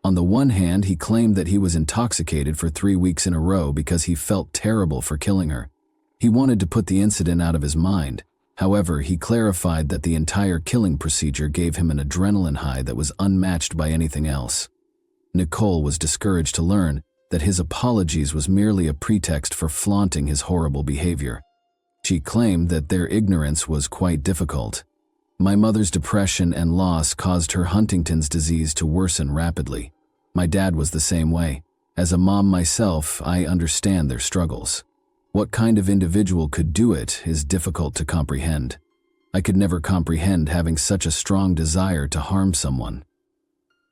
On the one hand, he claimed that he was intoxicated for 3 weeks in a row because he felt terrible for killing her. He wanted to put the incident out of his mind. However, he clarified that the entire killing procedure gave him an adrenaline high that was unmatched by anything else. Nicole was discouraged to learn that his apologies was merely a pretext for flaunting his horrible behavior. She claimed that their ignorance was quite difficult. My mother's depression and loss caused her Huntington's disease to worsen rapidly. My dad was the same way. As a mom myself, I understand their struggles. What kind of individual could do it is difficult to comprehend. I could never comprehend having such a strong desire to harm someone.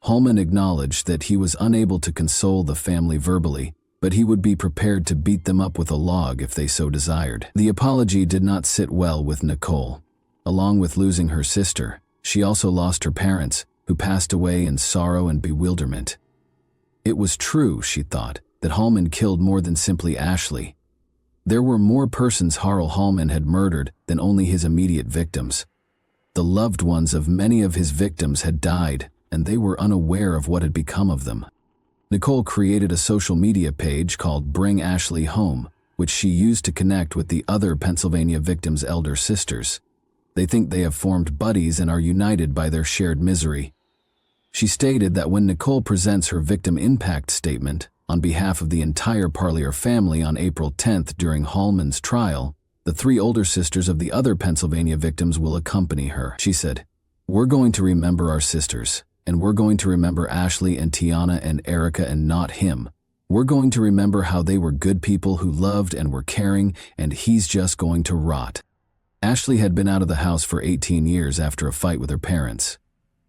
Hallman acknowledged that he was unable to console the family verbally, but he would be prepared to beat them up with a log if they so desired. The apology did not sit well with Nicole. Along with losing her sister, she also lost her parents, who passed away in sorrow and bewilderment. It was true, she thought, that Hallman killed more than simply Ashley. There were more persons Harl Hallman had murdered than only his immediate victims. The loved ones of many of his victims had died, and they were unaware of what had become of them. Nicole created a social media page called Bring Ashley Home, which she used to connect with the other Pennsylvania victims' elder sisters. They think they have formed buddies and are united by their shared misery. She stated that when Nicole presents her victim impact statement on behalf of the entire Parlier family on April 10th during Hallman's trial, the 3 older sisters of the other Pennsylvania victims will accompany her. She said, "We're going to remember our sisters, and we're going to remember Ashley and Tiana and Erica and not him. We're going to remember how they were good people who loved and were caring, and he's just going to rot." Ashley had been out of the house for 18 years after a fight with her parents.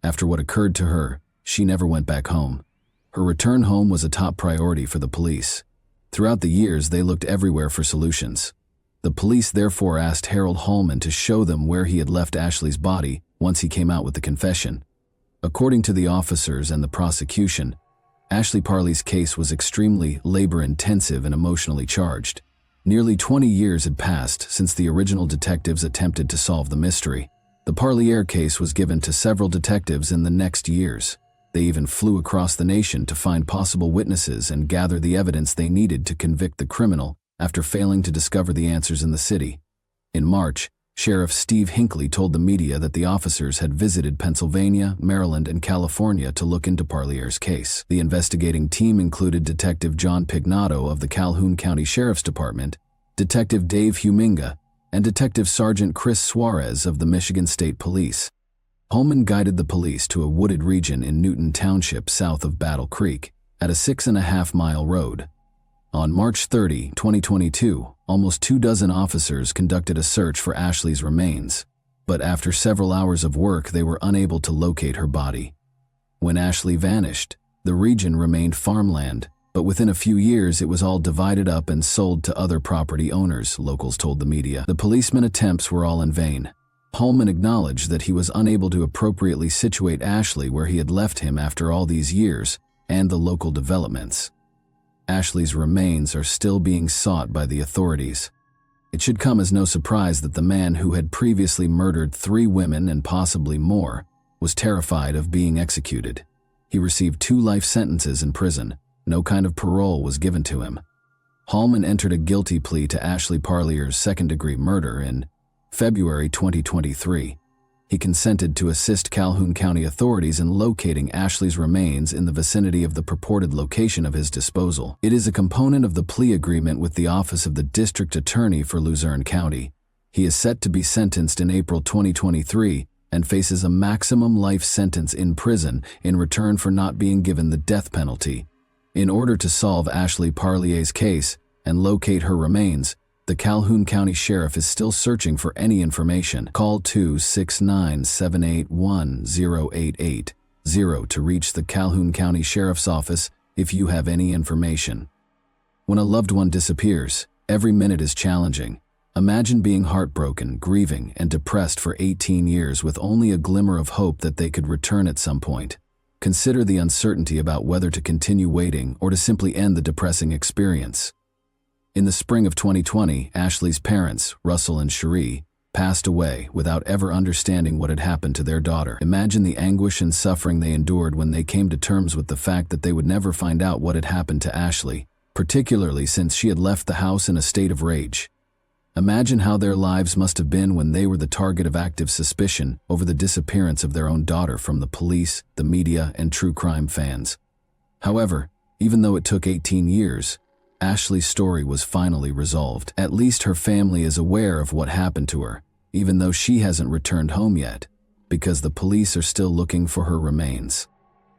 After what occurred to her, she never went back home. Her return home was a top priority for the police. Throughout the years, they looked everywhere for solutions. The police therefore asked Harold Hallman to show them where he had left Ashley's body once he came out with the confession. According to the officers and the prosecution, Ashley Parley's case was extremely labor-intensive and emotionally charged. Nearly 20 years had passed since the original detectives attempted to solve the mystery. The Parlier case was given to several detectives in the next years. They even flew across the nation to find possible witnesses and gather the evidence they needed to convict the criminal after failing to discover the answers in the city. In March, Sheriff Steve Hinckley told the media that the officers had visited Pennsylvania, Maryland, and California to look into Parlier's case. The investigating team included Detective John Pignato of the Calhoun County Sheriff's Department, Detective Dave Huminga, and Detective Sergeant Chris Suarez of the Michigan State Police. Hallman guided the police to a wooded region in Newton Township south of Battle Creek, at a 6.5-mile road. On March 30, 2022, almost 24 officers conducted a search for Ashley's remains, but after several hours of work they were unable to locate her body. When Ashley vanished, the region remained farmland, but within a few years it was all divided up and sold to other property owners, locals told the media. The policemen's attempts were all in vain. Hallman acknowledged that he was unable to appropriately situate Ashley where he had left him after all these years and the local developments. Ashley's remains are still being sought by the authorities. It should come as no surprise that the man who had previously murdered 3 women and possibly more was terrified of being executed. He received 2 life sentences in prison. No kind of parole was given to him. Hallman entered a guilty plea to Ashley Parlier's second-degree murder in February 2023. He consented to assist Calhoun County authorities in locating Ashley's remains in the vicinity of the purported location of his disposal. It is a component of the plea agreement with the Office of the District Attorney for Luzerne County. He is set to be sentenced in April 2023 and faces a maximum life sentence in prison in return for not being given the death penalty. In order to solve Ashley Parlier's case and locate her remains, the Calhoun County Sheriff is still searching for any information. Call 269-781-0880 to reach the Calhoun County Sheriff's Office if you have any information. When a loved one disappears, every minute is challenging. Imagine being heartbroken, grieving, and depressed for 18 years with only a glimmer of hope that they could return at some point. Consider the uncertainty about whether to continue waiting or to simply end the depressing experience. In the spring of 2020, Ashley's parents, Russell and Cherie, passed away without ever understanding what had happened to their daughter. Imagine the anguish and suffering they endured when they came to terms with the fact that they would never find out what had happened to Ashley, particularly since she had left the house in a state of rage. Imagine how their lives must have been when they were the target of active suspicion over the disappearance of their own daughter from the police, the media, and true crime fans. However, even though it took 18 years, Ashley's story was finally resolved. At least her family is aware of what happened to her, even though she hasn't returned home yet, because the police are still looking for her remains.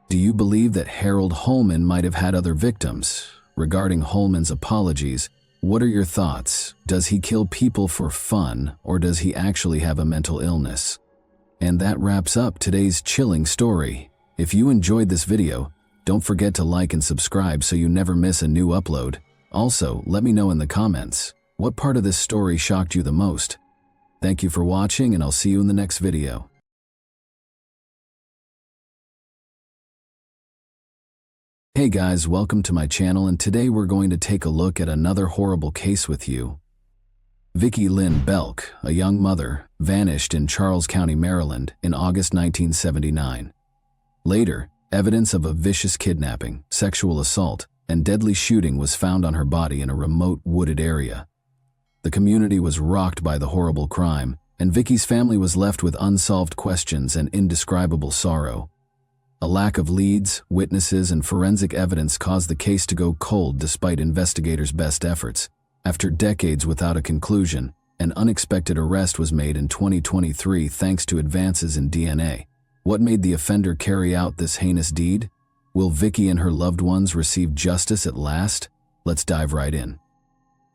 Do you believe that Harold Hallman might have had other victims? Regarding Hallman's apologies, what are your thoughts? Does he kill people for fun, or does he actually have a mental illness? And that wraps up today's chilling story. If you enjoyed this video, don't forget to like and subscribe so you never miss a new upload. Also, let me know in the comments, what part of this story shocked you the most? Thank you for watching, and I'll see you in the next video. Hey guys, welcome to my channel, and today we're going to take a look at another horrible case with you. Vicki Lynn Belk, a young mother, vanished in Charles County, Maryland in August 1979. Later, evidence of a vicious kidnapping, sexual assault, and deadly shooting was found on her body in a remote wooded area. The community was rocked by the horrible crime, and Vicki's family was left with unsolved questions and indescribable sorrow. A lack of leads, witnesses, and forensic evidence caused the case to go cold despite investigators' best efforts. After decades without a conclusion, an unexpected arrest was made in 2023 thanks to advances in DNA. What made the offender carry out this heinous deed? Will Vicki and her loved ones receive justice at last? Let's dive right in.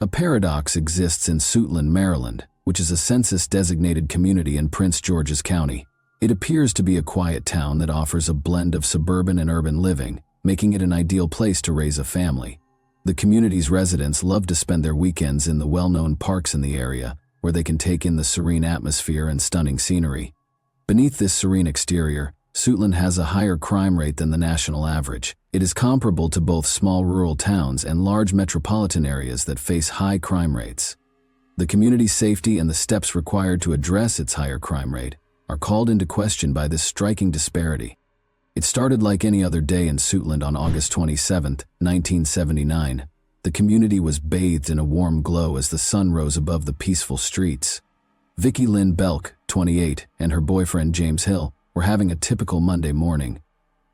A paradox exists in Suitland, Maryland, which is a census-designated community in Prince George's County. It appears to be a quiet town that offers a blend of suburban and urban living, making it an ideal place to raise a family. The community's residents love to spend their weekends in the well-known parks in the area, where they can take in the serene atmosphere and stunning scenery. Beneath this serene exterior, Suitland has a higher crime rate than the national average. It is comparable to both small rural towns and large metropolitan areas that face high crime rates. The community's safety and the steps required to address its higher crime rate are called into question by this striking disparity. It started like any other day in Suitland on August 27, 1979. The community was bathed in a warm glow as the sun rose above the peaceful streets. Vicki Lynn Belk, 28, and her boyfriend James Hill were having a typical Monday morning.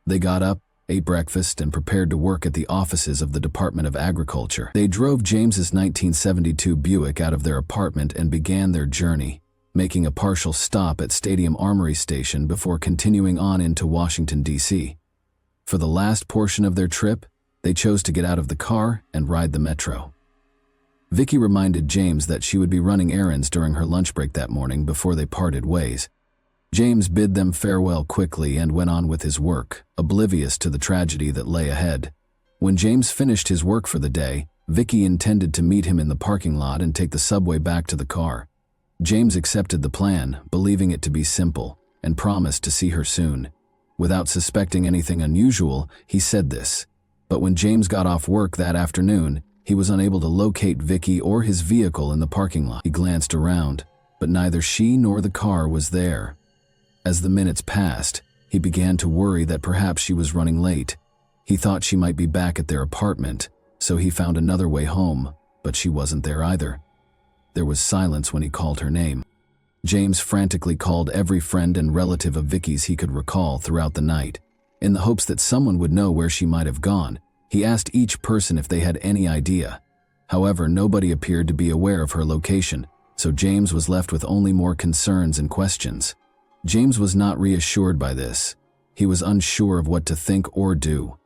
They got up, ate breakfast, and prepared to work at the offices of the Department of Agriculture. They drove James's 1972 Buick out of their apartment and began their journey, making a partial stop at Stadium Armory Station before continuing on into Washington, D.C. For the last portion of their trip, they chose to get out of the car and ride the metro. Vicki reminded James that she would be running errands during her lunch break that morning before they parted ways. James bid them farewell quickly and went on with his work, oblivious to the tragedy that lay ahead. When James finished his work for the day, Vicki intended to meet him in the parking lot and take the subway back to the car. James accepted the plan, believing it to be simple, and promised to see her soon. Without suspecting anything unusual, he said this. But when James got off work that afternoon, he was unable to locate Vicki or his vehicle in the parking lot. He glanced around, but neither she nor the car was there. As the minutes passed, he began to worry that perhaps she was running late. He thought she might be back at their apartment, so he found another way home, but she wasn't there either. There was silence when he called her name. James frantically called every friend and relative of Vicki's he could recall throughout the night. In the hopes that someone would know where she might have gone, he asked each person if they had any idea. However, nobody appeared to be aware of her location, so James was left with only more concerns and questions. James was not reassured by this. He was unsure of what to think or do.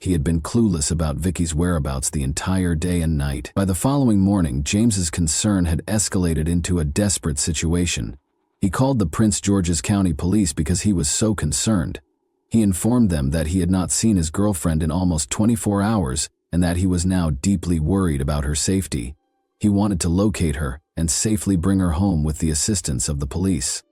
He had been clueless about Vicki's whereabouts the entire day and night. By the following morning, James's concern had escalated into a desperate situation. He called the Prince George's County Police because he was so concerned. He informed them that he had not seen his girlfriend in almost 24 hours and that he was now deeply worried about her safety. He wanted to locate her and safely bring her home with the assistance of the police.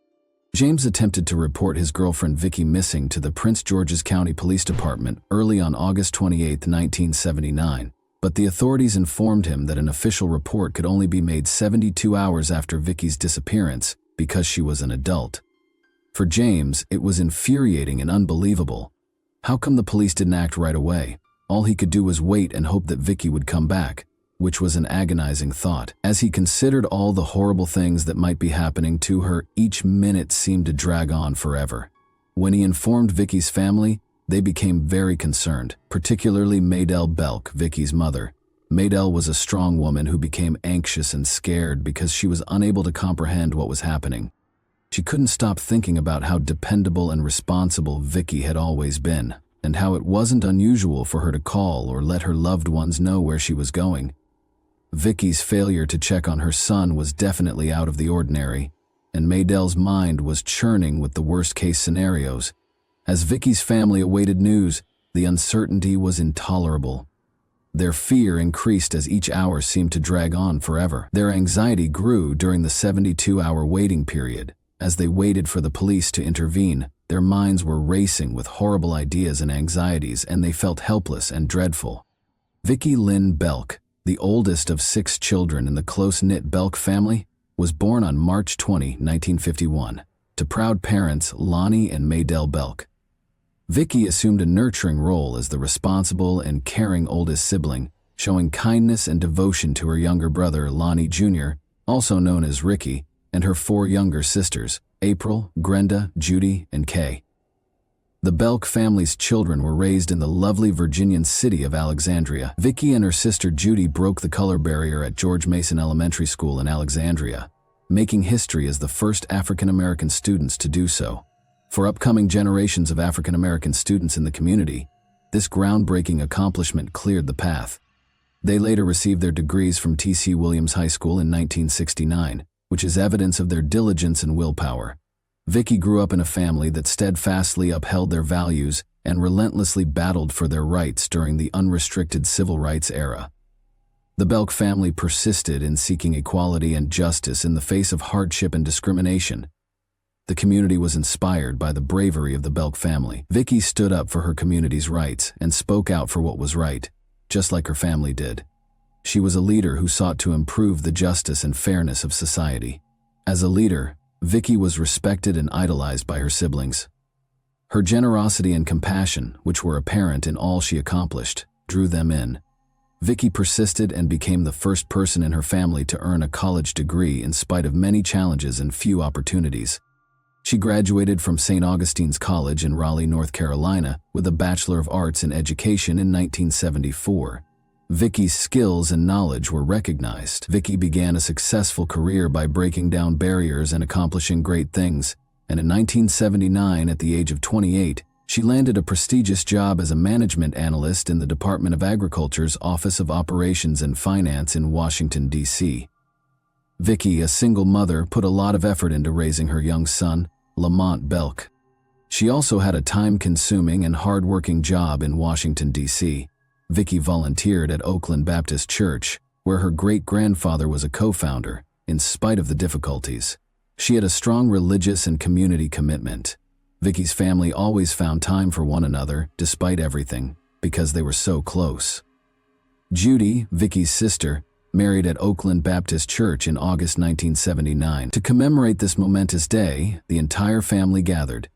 James attempted to report his girlfriend Vicki missing to the Prince George's County Police Department early on August 28, 1979, but the authorities informed him that an official report could only be made 72 hours after Vicki's disappearance because she was an adult. For James, it was infuriating and unbelievable. How come the police didn't act right away? All he could do was wait and hope that Vicki would come back, which was an agonizing thought. As he considered all the horrible things that might be happening to her, each minute seemed to drag on forever. When he informed Vicki's family, they became very concerned, particularly Maydell Belk, Vicki's mother. Maydell was a strong woman who became anxious and scared because she was unable to comprehend what was happening. She couldn't stop thinking about how dependable and responsible Vicki had always been, and how it wasn't unusual for her to call or let her loved ones know where she was going. Vicki's failure to check on her son was definitely out of the ordinary, and Maydell's mind was churning with the worst-case scenarios. As Vicki's family awaited news, the uncertainty was intolerable. Their fear increased as each hour seemed to drag on forever. Their anxiety grew during the 72-hour waiting period. As they waited for the police to intervene, their minds were racing with horrible ideas and anxieties, and they felt helpless and dreadful. Vicki Lynn Belk, the oldest of 6 children in the close-knit Belk family, was born on March 20, 1951, to proud parents Lonnie and Maydell Belk. Vicki assumed a nurturing role as the responsible and caring oldest sibling, showing kindness and devotion to her younger brother Lonnie Jr., also known as Ricky, and her 4 younger sisters, April, Grenda, Judy, and Kay. The Belk family's children were raised in the lovely Virginian city of Alexandria. Vicki and her sister Judy broke the color barrier at George Mason Elementary School in Alexandria, making history as the first African-American students to do so. For upcoming generations of African-American students in the community, this groundbreaking accomplishment cleared the path. They later received their degrees from T.C. Williams High School in 1969, which is evidence of their diligence and willpower. Vicki grew up in a family that steadfastly upheld their values and relentlessly battled for their rights during the unrestricted civil rights era. The Belk family persisted in seeking equality and justice in the face of hardship and discrimination. The community was inspired by the bravery of the Belk family. Vicki stood up for her community's rights and spoke out for what was right, just like her family did. She was a leader who sought to improve the justice and fairness of society. As a leader, Vicki was respected and idolized by her siblings. Her generosity and compassion, which were apparent in all she accomplished, drew them in. Vicki persisted and became the first person in her family to earn a college degree in spite of many challenges and few opportunities. She graduated from St. Augustine's College in Raleigh, North Carolina, with a Bachelor of Arts in Education in 1974. Vicki's skills and knowledge were recognized. Vicki began a successful career by breaking down barriers and accomplishing great things, and in 1979, at the age of 28, she landed a prestigious job as a management analyst in the Department of Agriculture's Office of Operations and Finance in Washington, D.C. Vicki, a single mother, put a lot of effort into raising her young son, Lamont Belk. She also had a time-consuming and hard-working job in Washington, D.C. Vicki volunteered at Oakland Baptist Church, where her great-grandfather was a co-founder, in spite of the difficulties. She had a strong religious and community commitment. Vicki's family always found time for one another, despite everything, because they were so close. Judy, Vicki's sister, married at Oakland Baptist Church in August 1979. To commemorate this momentous day, the entire family gathered.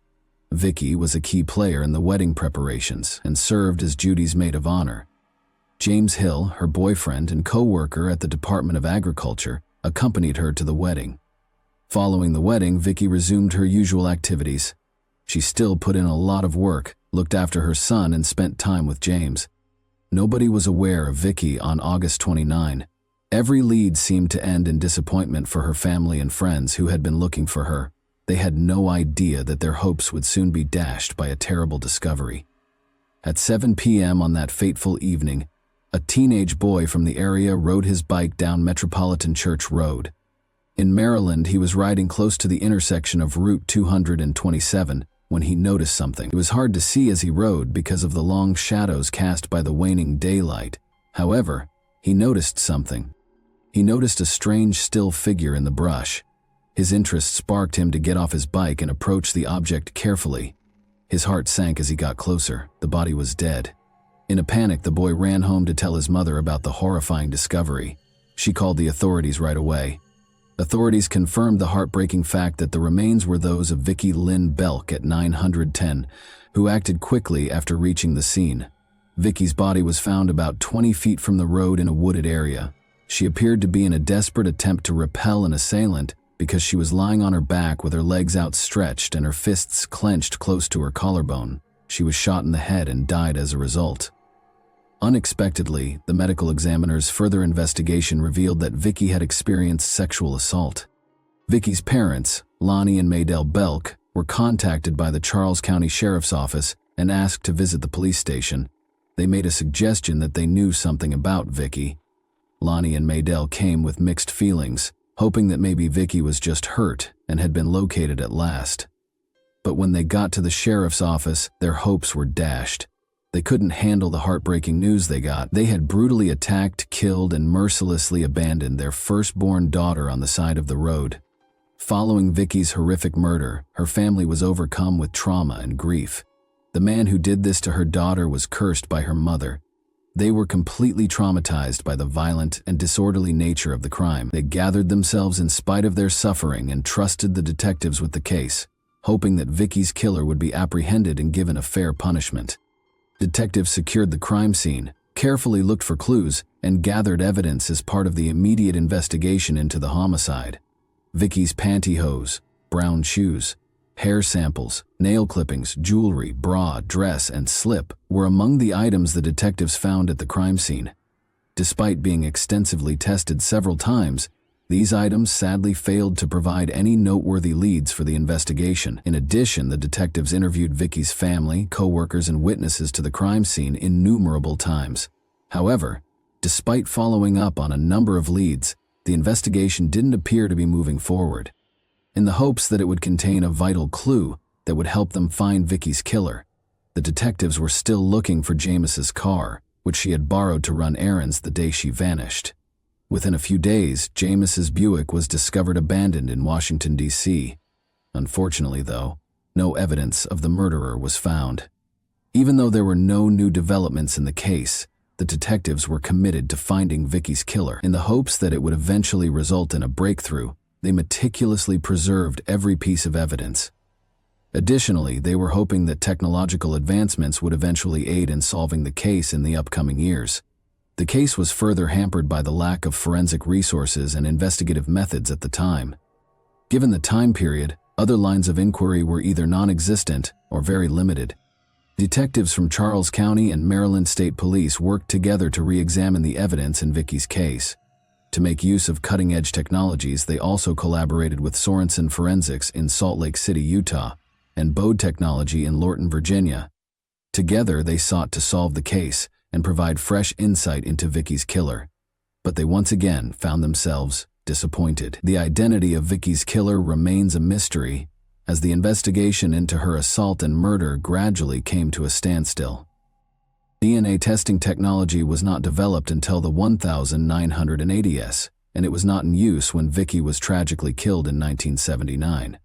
Vicki was a key player in the wedding preparations and served as Judy's maid of honor. James Hill, her boyfriend and co-worker at the Department of Agriculture, accompanied her to the wedding. Following the wedding, Vicki resumed her usual activities. She still put in a lot of work, looked after her son, and spent time with James. Nobody was aware of Vicki on August 29. Every lead seemed to end in disappointment for her family and friends who had been looking for her. They had no idea that their hopes would soon be dashed by a terrible discovery. At 7 p.m. on that fateful evening, a teenage boy from the area rode his bike down Metropolitan Church Road. In Maryland, he was riding close to the intersection of Route 227 when he noticed something. It was hard to see as he rode because of the long shadows cast by the waning daylight. However, he noticed something. He noticed a strange, still figure in the brush. His interest sparked him to get off his bike and approach the object carefully. His heart sank as he got closer. The body was dead. In a panic, the boy ran home to tell his mother about the horrifying discovery. She called the authorities right away. Authorities confirmed the heartbreaking fact that the remains were those of Vicki Lynn Belk at 910, who acted quickly after reaching the scene. Vicki's body was found about 20 feet from the road in a wooded area. She appeared to be in a desperate attempt to repel an assailant because she was lying on her back with her legs outstretched and her fists clenched close to her collarbone. She was shot in the head and died as a result. Unexpectedly, the medical examiner's further investigation revealed that Vicki had experienced sexual assault. Vicki's parents, Lonnie and Maydell Belk, were contacted by the Charles County Sheriff's Office and asked to visit the police station. They made a suggestion that they knew something about Vicki. Lonnie and Maydell came with mixed feelings, hoping that maybe Vicki was just hurt and had been located at last. But when they got to the sheriff's office, their hopes were dashed. They couldn't handle the heartbreaking news they got. They had brutally attacked, killed, and mercilessly abandoned their firstborn daughter on the side of the road. Following Vicky's horrific murder, her family was overcome with trauma and grief. The man who did this to her daughter was cursed by her mother. They were completely traumatized by the violent and disorderly nature of the crime. They gathered themselves in spite of their suffering and trusted the detectives with the case, hoping that Vicky's killer would be apprehended and given a fair punishment. Detectives secured the crime scene, carefully looked for clues, and gathered evidence as part of the immediate investigation into the homicide. Vicky's pantyhose, brown shoes, hair samples, nail clippings, jewelry, bra, dress, and slip were among the items the detectives found at the crime scene. Despite being extensively tested several times, these items sadly failed to provide any noteworthy leads for the investigation. In addition, the detectives interviewed Vicky's family, co-workers, and witnesses to the crime scene innumerable times. However, despite following up on a number of leads, the investigation didn't appear to be moving forward. In the hopes that it would contain a vital clue that would help them find Vicky's killer, the detectives were still looking for James's car, which she had borrowed to run errands the day she vanished. Within a few days, James's Buick was discovered abandoned in Washington, D.C. Unfortunately, though, no evidence of the murderer was found. Even though there were no new developments in the case, the detectives were committed to finding Vicky's killer. In the hopes that it would eventually result in a breakthrough, they meticulously preserved every piece of evidence. Additionally, they were hoping that technological advancements would eventually aid in solving the case in the upcoming years. The case was further hampered by the lack of forensic resources and investigative methods at the time. Given the time period, other lines of inquiry were either non-existent or very limited. Detectives from Charles County and Maryland State Police worked together to re-examine the evidence in Vicky's case. To make use of cutting-edge technologies, they also collaborated with Sorensen Forensics in Salt Lake City, Utah, and Bode Technology in Lorton, Virginia. Together, they sought to solve the case and provide fresh insight into Vicky's killer. But they once again found themselves disappointed. The identity of Vicky's killer remains a mystery, as the investigation into her assault and murder gradually came to a standstill. DNA testing technology was not developed until the 1980s, and it was not in use when Vicky was tragically killed in 1979.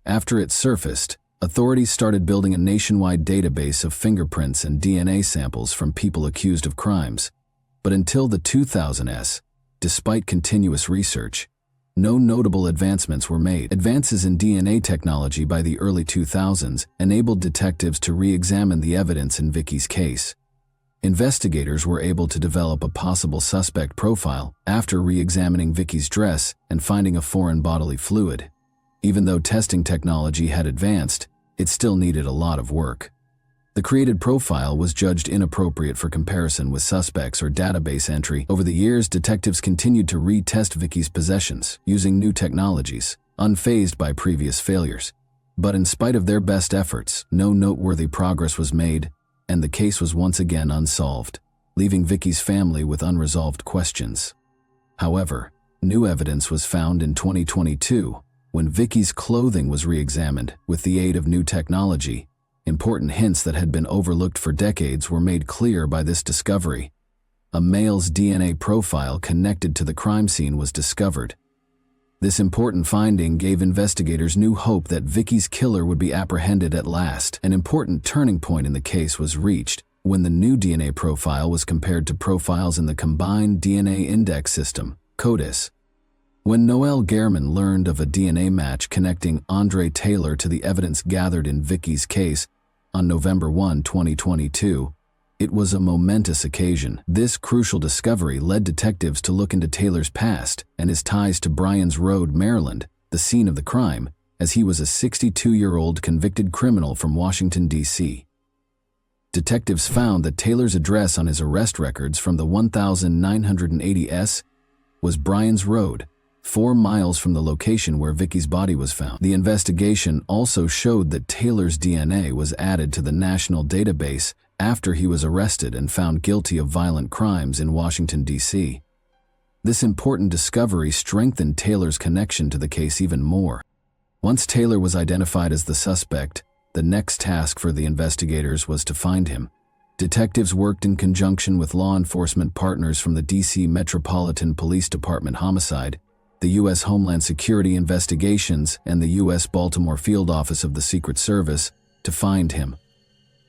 After it surfaced, authorities started building a nationwide database of fingerprints and DNA samples from people accused of crimes. But until the 2000s, despite continuous research, no notable advancements were made. Advances in DNA technology by the early 2000s enabled detectives to re-examine the evidence in Vicky's case. Investigators were able to develop a possible suspect profile after re-examining Vicky's dress and finding a foreign bodily fluid. Even though testing technology had advanced, it still needed a lot of work. The created profile was judged inappropriate for comparison with suspects or database entry. Over the years, detectives continued to retest Vicky's possessions using new technologies, unfazed by previous failures. But in spite of their best efforts, no noteworthy progress was made, and the case was once again unsolved, leaving Vicky's family with unresolved questions. However, new evidence was found in 2022 when Vicky's clothing was re-examined with the aid of new technology. Important hints that had been overlooked for decades were made clear by this discovery. A male's DNA profile connected to the crime scene was discovered. This important finding gave investigators new hope that Vicky's killer would be apprehended at last. An important turning point in the case was reached when the new DNA profile was compared to profiles in the Combined DNA Index System, CODIS. When Noel Gehrman learned of a DNA match connecting Andre Taylor to the evidence gathered in Vicky's case on November 1, 2022, it was a momentous occasion. This crucial discovery led detectives to look into Taylor's past and his ties to Bryan's Road, Maryland, the scene of the crime, as he was a 62-year-old convicted criminal from Washington, D.C. Detectives found that Taylor's address on his arrest records from the 1980s was Bryan's Road, 4 miles from the location where Vicky's body was found. The investigation also showed that Taylor's DNA was added to the national database after he was arrested and found guilty of violent crimes in Washington, D.C. This important discovery strengthened Taylor's connection to the case even more. Once Taylor was identified as the suspect, the next task for the investigators was to find him. Detectives worked in conjunction with law enforcement partners from the D.C. Metropolitan Police Department Homicide, the U.S. Homeland Security Investigations, and the U.S. Baltimore Field Office of the Secret Service to find him.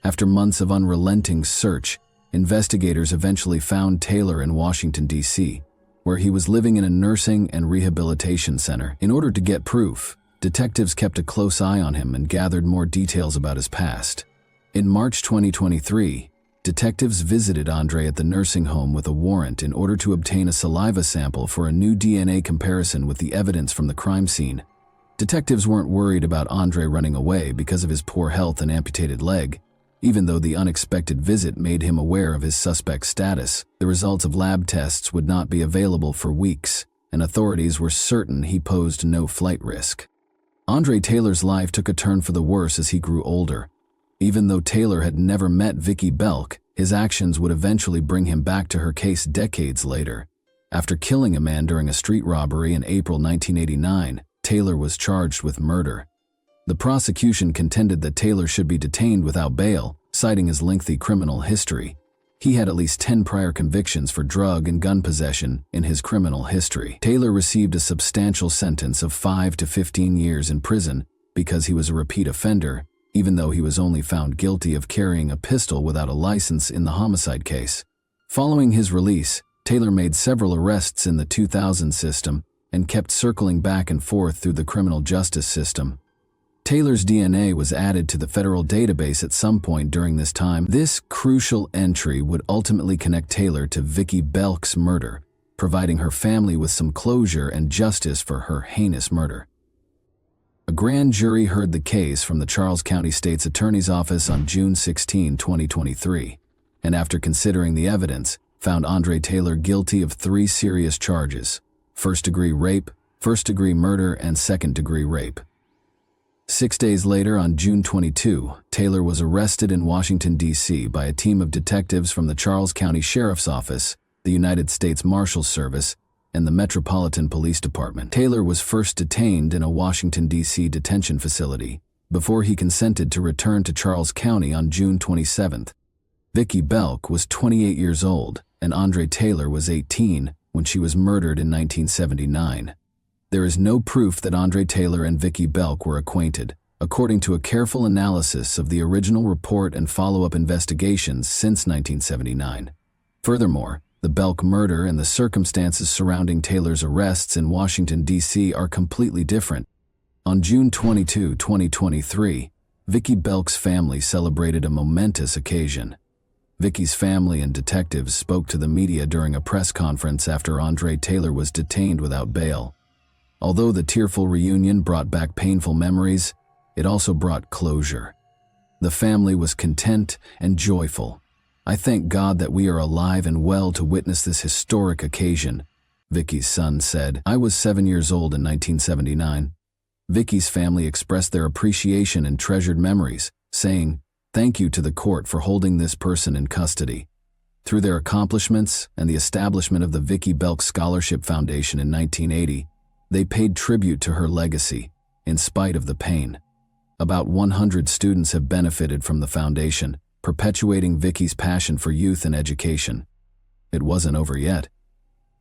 After months of unrelenting search, investigators eventually found Taylor in Washington, D.C., where he was living in a nursing and rehabilitation center. In order to get proof, detectives kept a close eye on him and gathered more details about his past. In March 2023, detectives visited Andre at the nursing home with a warrant in order to obtain a saliva sample for a new DNA comparison with the evidence from the crime scene. Detectives weren't worried about Andre running away because of his poor health and amputated leg. Even though the unexpected visit made him aware of his suspect status, the results of lab tests would not be available for weeks, and authorities were certain he posed no flight risk. Andre Taylor's life took a turn for the worse as he grew older. Even though Taylor had never met Vicki Belk, his actions would eventually bring him back to her case decades later. After killing a man during a street robbery in April 1989, Taylor was charged with murder. The prosecution contended that Taylor should be detained without bail, citing his lengthy criminal history. He had at least 10 prior convictions for drug and gun possession in his criminal history. Taylor received a substantial sentence of 5 to 15 years in prison because he was a repeat offender, even though he was only found guilty of carrying a pistol without a license in the homicide case. Following his release, Taylor made several arrests in the 2000 system and kept circling back and forth through the criminal justice system. Taylor's DNA was added to the federal database at some point during this time. This crucial entry would ultimately connect Taylor to Vicki Belk's murder, providing her family with some closure and justice for her heinous murder. A grand jury heard the case from the Charles County State's Attorney's Office on June 16, 2023, and after considering the evidence, found Andre Taylor guilty of 3 serious charges: first-degree rape, first-degree murder, and second-degree rape. 6 days later, on June 22, Taylor was arrested in Washington, D.C. by a team of detectives from the Charles County Sheriff's Office, the United States Marshal's Service, and the Metropolitan Police Department. Taylor was first detained in a Washington, D.C. detention facility before he consented to return to Charles County on June 27. Vicki Belk was 28 years old, and Andre Taylor was 18 when she was murdered in 1979. There is no proof that Andre Taylor and Vicki Belk were acquainted, according to a careful analysis of the original report and follow-up investigations since 1979. Furthermore, the Belk murder and the circumstances surrounding Taylor's arrests in Washington, D.C. are completely different. On June 22, 2023, Vicki Belk's family celebrated a momentous occasion. Vicki's family and detectives spoke to the media during a press conference after Andre Taylor was detained without bail. Although the tearful reunion brought back painful memories, it also brought closure. The family was content and joyful. "I thank God that we are alive and well to witness this historic occasion," Vicki's son said. "I was 7 years old in 1979. Vicki's family expressed their appreciation and treasured memories, saying, "Thank you to the court for holding this person in custody." Through their accomplishments and the establishment of the Vicki Belk Scholarship Foundation in 1980, they paid tribute to her legacy, in spite of the pain. About 100 students have benefited from the foundation, perpetuating Vicki's passion for youth and education. It wasn't over yet.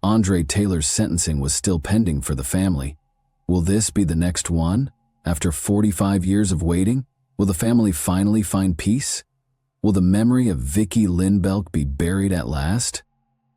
Andre Taylor's sentencing was still pending for the family. Will this be the next one? After 45 years of waiting, will the family finally find peace? Will the memory of Vicki Lynn Belk be buried at last?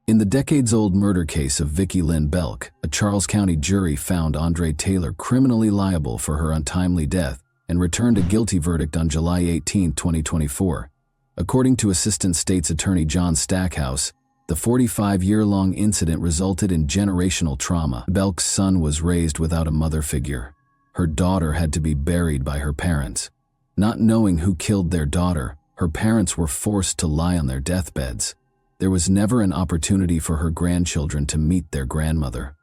In the decades-old murder case of Vicki Lynn Belk, a Charles County jury found Andre Taylor criminally liable for her untimely death and returned a guilty verdict on July 18, 2024. According to Assistant State's Attorney John Stackhouse, the 45-year-long incident resulted in generational trauma. Belk's son was raised without a mother figure. Her daughter had to be buried by her parents. Not knowing who killed their daughter, her parents were forced to lie on their deathbeds. There was never an opportunity for her grandchildren to meet their grandmother.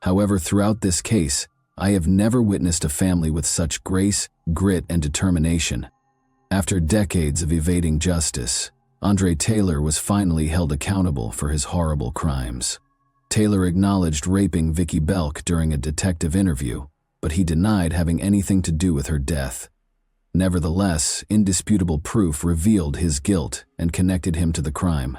However, throughout this case, I have never witnessed a family with such grace, grit, and determination. After decades of evading justice, Andre Taylor was finally held accountable for his horrible crimes. Taylor acknowledged raping Vicki Belk during a detective interview, but he denied having anything to do with her death. Nevertheless, indisputable proof revealed his guilt and connected him to the crime.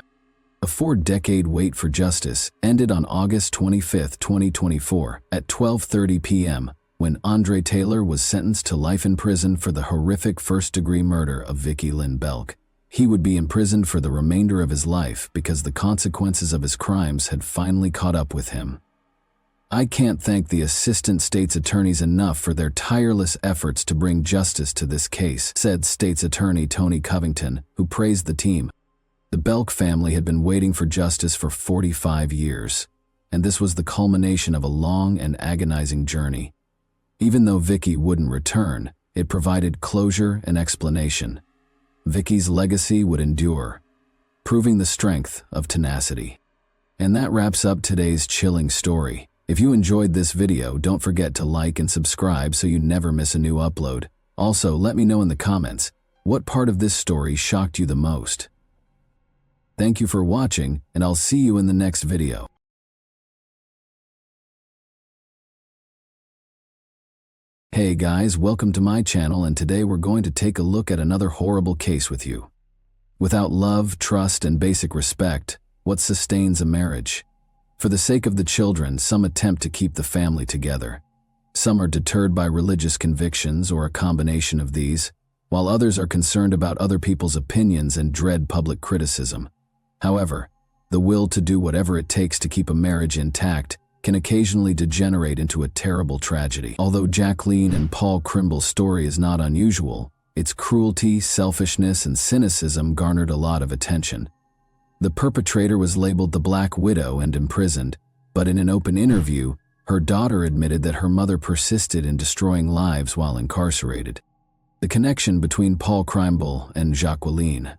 A 4-decade wait for justice ended on August 25, 2024, at 12:30 p.m., when Andre Taylor was sentenced to life in prison for the horrific first-degree murder of Vicki Lynn Belk. He would be imprisoned for the remainder of his life because the consequences of his crimes had finally caught up with him. I can't thank the assistant state's attorneys enough for their tireless efforts to bring justice to this case, said state's attorney Tony Covington, who praised the team. The Belk family had been waiting for justice for 45 years, and this was the culmination of a long and agonizing journey. Even though Vicki wouldn't return, it provided closure and explanation. Vicki's legacy would endure, proving the strength of tenacity. And that wraps up today's chilling story. If you enjoyed this video, don't forget to like and subscribe so you never miss a new upload. Also, let me know in the comments, what part of this story shocked you the most? Thank you for watching, and I'll see you in the next video. Hey guys, welcome to my channel, and today we're going to take a look at another horrible case with you. Without love, trust, and basic respect, what sustains a marriage? For the sake of the children, some attempt to keep the family together. Some are deterred by religious convictions or a combination of these, while others are concerned about other people's opinions and dread public criticism. However, the will to do whatever it takes to keep a marriage intact can occasionally degenerate into a terrible tragedy. Although Jacqueline and Paul Crimble's story is not unusual, its cruelty, selfishness, and cynicism garnered a lot of attention. The perpetrator was labeled the Black Widow and imprisoned, but in an open interview, her daughter admitted that her mother persisted in destroying lives while incarcerated. The connection between Paul Crimble and Jacqueline.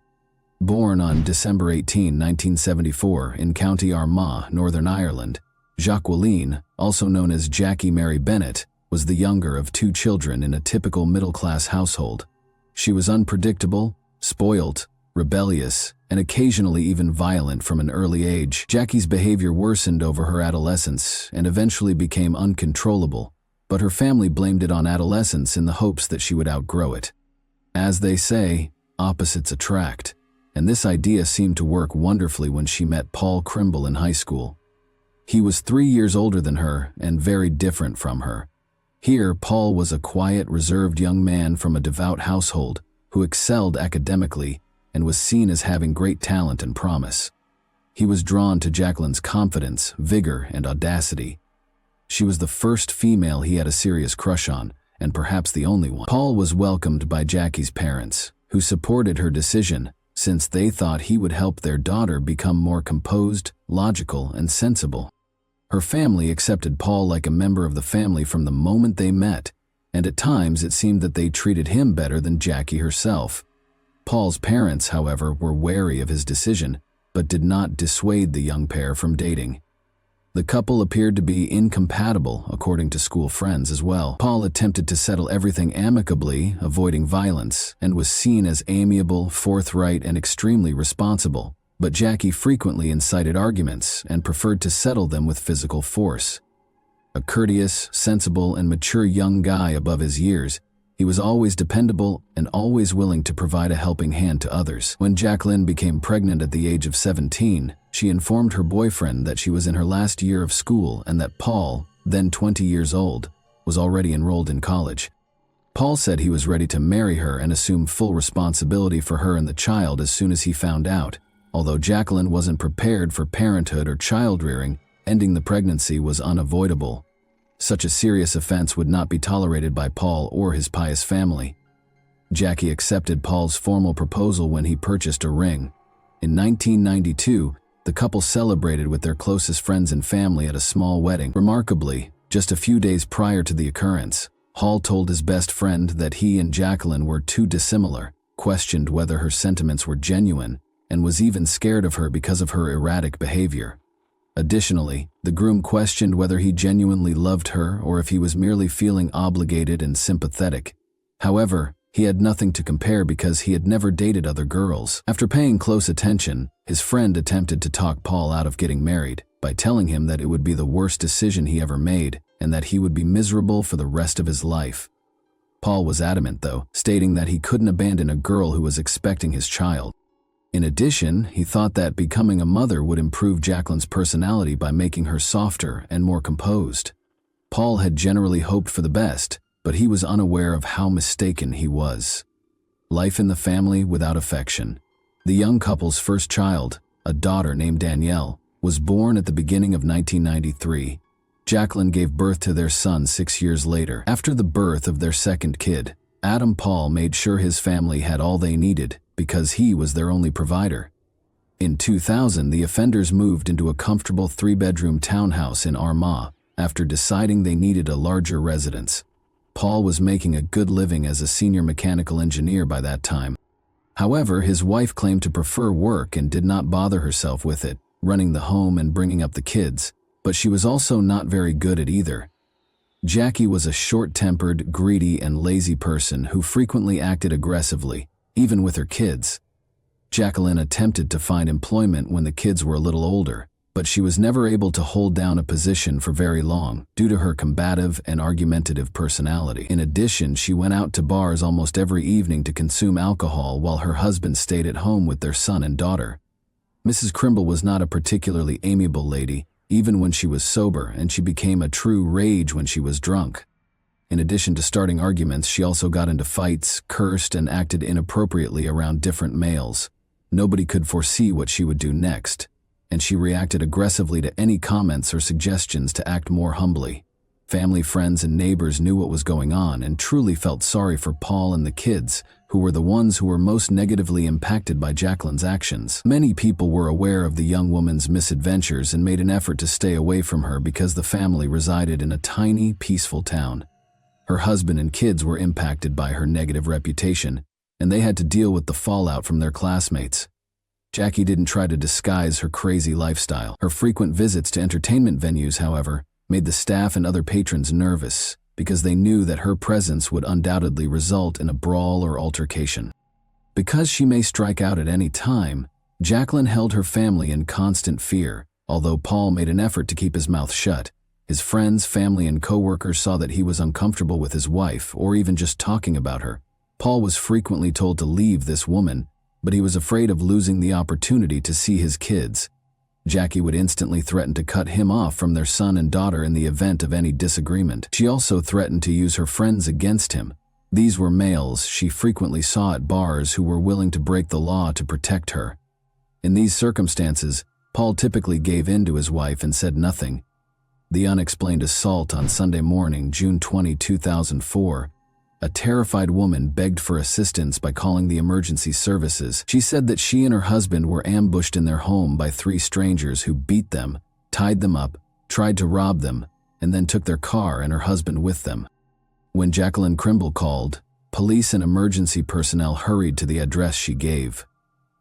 Born on December 18, 1974, in County Armagh, Northern Ireland, Jacqueline, also known as Jackie Mary Bennett, was the younger of 2 children in a typical middle-class household. She was unpredictable, spoilt, rebellious, and occasionally even violent from an early age. Jackie's behavior worsened over her adolescence and eventually became uncontrollable, but her family blamed it on adolescence in the hopes that she would outgrow it. As they say, opposites attract, and this idea seemed to work wonderfully when she met Paul Crimble in high school. He was 3 years older than her and very different from her. Here, Paul was a quiet, reserved young man from a devout household who excelled academically and was seen as having great talent and promise. He was drawn to Jacqueline's confidence, vigor, and audacity. She was the first female he had a serious crush on, and perhaps the only one. Paul was welcomed by Jackie's parents, who supported her decision since they thought he would help their daughter become more composed, logical, and sensible. Her family accepted Paul like a member of the family from the moment they met, and at times it seemed that they treated him better than Jackie herself. Paul's parents, however, were wary of his decision, but did not dissuade the young pair from dating. The couple appeared to be incompatible, according to school friends as well. Paul attempted to settle everything amicably, avoiding violence, and was seen as amiable, forthright, and extremely responsible. But Jackie frequently incited arguments and preferred to settle them with physical force. A courteous, sensible, and mature young guy above his years, he was always dependable and always willing to provide a helping hand to others. When Jacqueline became pregnant at the age of 17, she informed her boyfriend that she was in her last year of school and that Paul, then 20 years old, was already enrolled in college. Paul said he was ready to marry her and assume full responsibility for her and the child as soon as he found out. Although Jacqueline wasn't prepared for parenthood or child-rearing, ending the pregnancy was unavoidable. Such a serious offense would not be tolerated by Paul or his pious family. Jackie accepted Paul's formal proposal when he purchased a ring. In 1992, the couple celebrated with their closest friends and family at a small wedding. Remarkably, just a few days prior to the occurrence, Hall told his best friend that he and Jacqueline were too dissimilar, questioned whether her sentiments were genuine, and was even scared of her because of her erratic behavior. Additionally, the groom questioned whether he genuinely loved her or if he was merely feeling obligated and sympathetic. However, he had nothing to compare because he had never dated other girls. After paying close attention, his friend attempted to talk Paul out of getting married by telling him that it would be the worst decision he ever made and that he would be miserable for the rest of his life. Paul was adamant, though, stating that he couldn't abandon a girl who was expecting his child. In addition, he thought that becoming a mother would improve Jacqueline's personality by making her softer and more composed. Paul had generally hoped for the best, but he was unaware of how mistaken he was. Life in the family without affection. The young couple's first child, a daughter named Danielle, was born at the beginning of 1993. Jacqueline gave birth to their son 6 years later. After the birth of their second kid, Adam Paul made sure his family had all they needed because he was their only provider. In 2000, the offenders moved into a comfortable 3-bedroom townhouse in Armagh after deciding they needed a larger residence. Paul was making a good living as a senior mechanical engineer by that time. However, his wife claimed to prefer work and did not bother herself with it, running the home and bringing up the kids, but she was also not very good at either. Jackie was a short-tempered, greedy, and lazy person who frequently acted aggressively, even with her kids. Jacqueline attempted to find employment when the kids were a little older, but she was never able to hold down a position for very long due to her combative and argumentative personality. In addition, she went out to bars almost every evening to consume alcohol while her husband stayed at home with their son and daughter. Mrs. Crimble was not a particularly amiable lady, even when she was sober, and she became a true rage when she was drunk. In addition to starting arguments, she also got into fights, cursed, and acted inappropriately around different males. Nobody could foresee what she would do next, and she reacted aggressively to any comments or suggestions to act more humbly. Family, friends, and neighbors knew what was going on and truly felt sorry for Paul and the kids, who were the ones who were most negatively impacted by Jacqueline's actions. Many people were aware of the young woman's misadventures and made an effort to stay away from her because the family resided in a tiny, peaceful town. Her husband and kids were impacted by her negative reputation, and they had to deal with the fallout from their classmates. Jackie didn't try to disguise her crazy lifestyle. Her frequent visits to entertainment venues, however, made the staff and other patrons nervous because they knew that her presence would undoubtedly result in a brawl or altercation. Because she may strike out at any time, Jacqueline held her family in constant fear, although Paul made an effort to keep his mouth shut. His friends, family, and co-workers saw that he was uncomfortable with his wife or even just talking about her. Paul was frequently told to leave this woman, but he was afraid of losing the opportunity to see his kids. Jackie would instantly threaten to cut him off from their son and daughter in the event of any disagreement. She also threatened to use her friends against him. These were males she frequently saw at bars who were willing to break the law to protect her. In these circumstances, Paul typically gave in to his wife and said nothing. The unexplained assault on Sunday morning, June 20, 2004. A terrified woman begged for assistance by calling the emergency services. She said that she and her husband were ambushed in their home by 3 strangers who beat them, tied them up, tried to rob them, and then took their car and her husband with them. When Jacqueline Crimble called, police and emergency personnel hurried to the address she gave.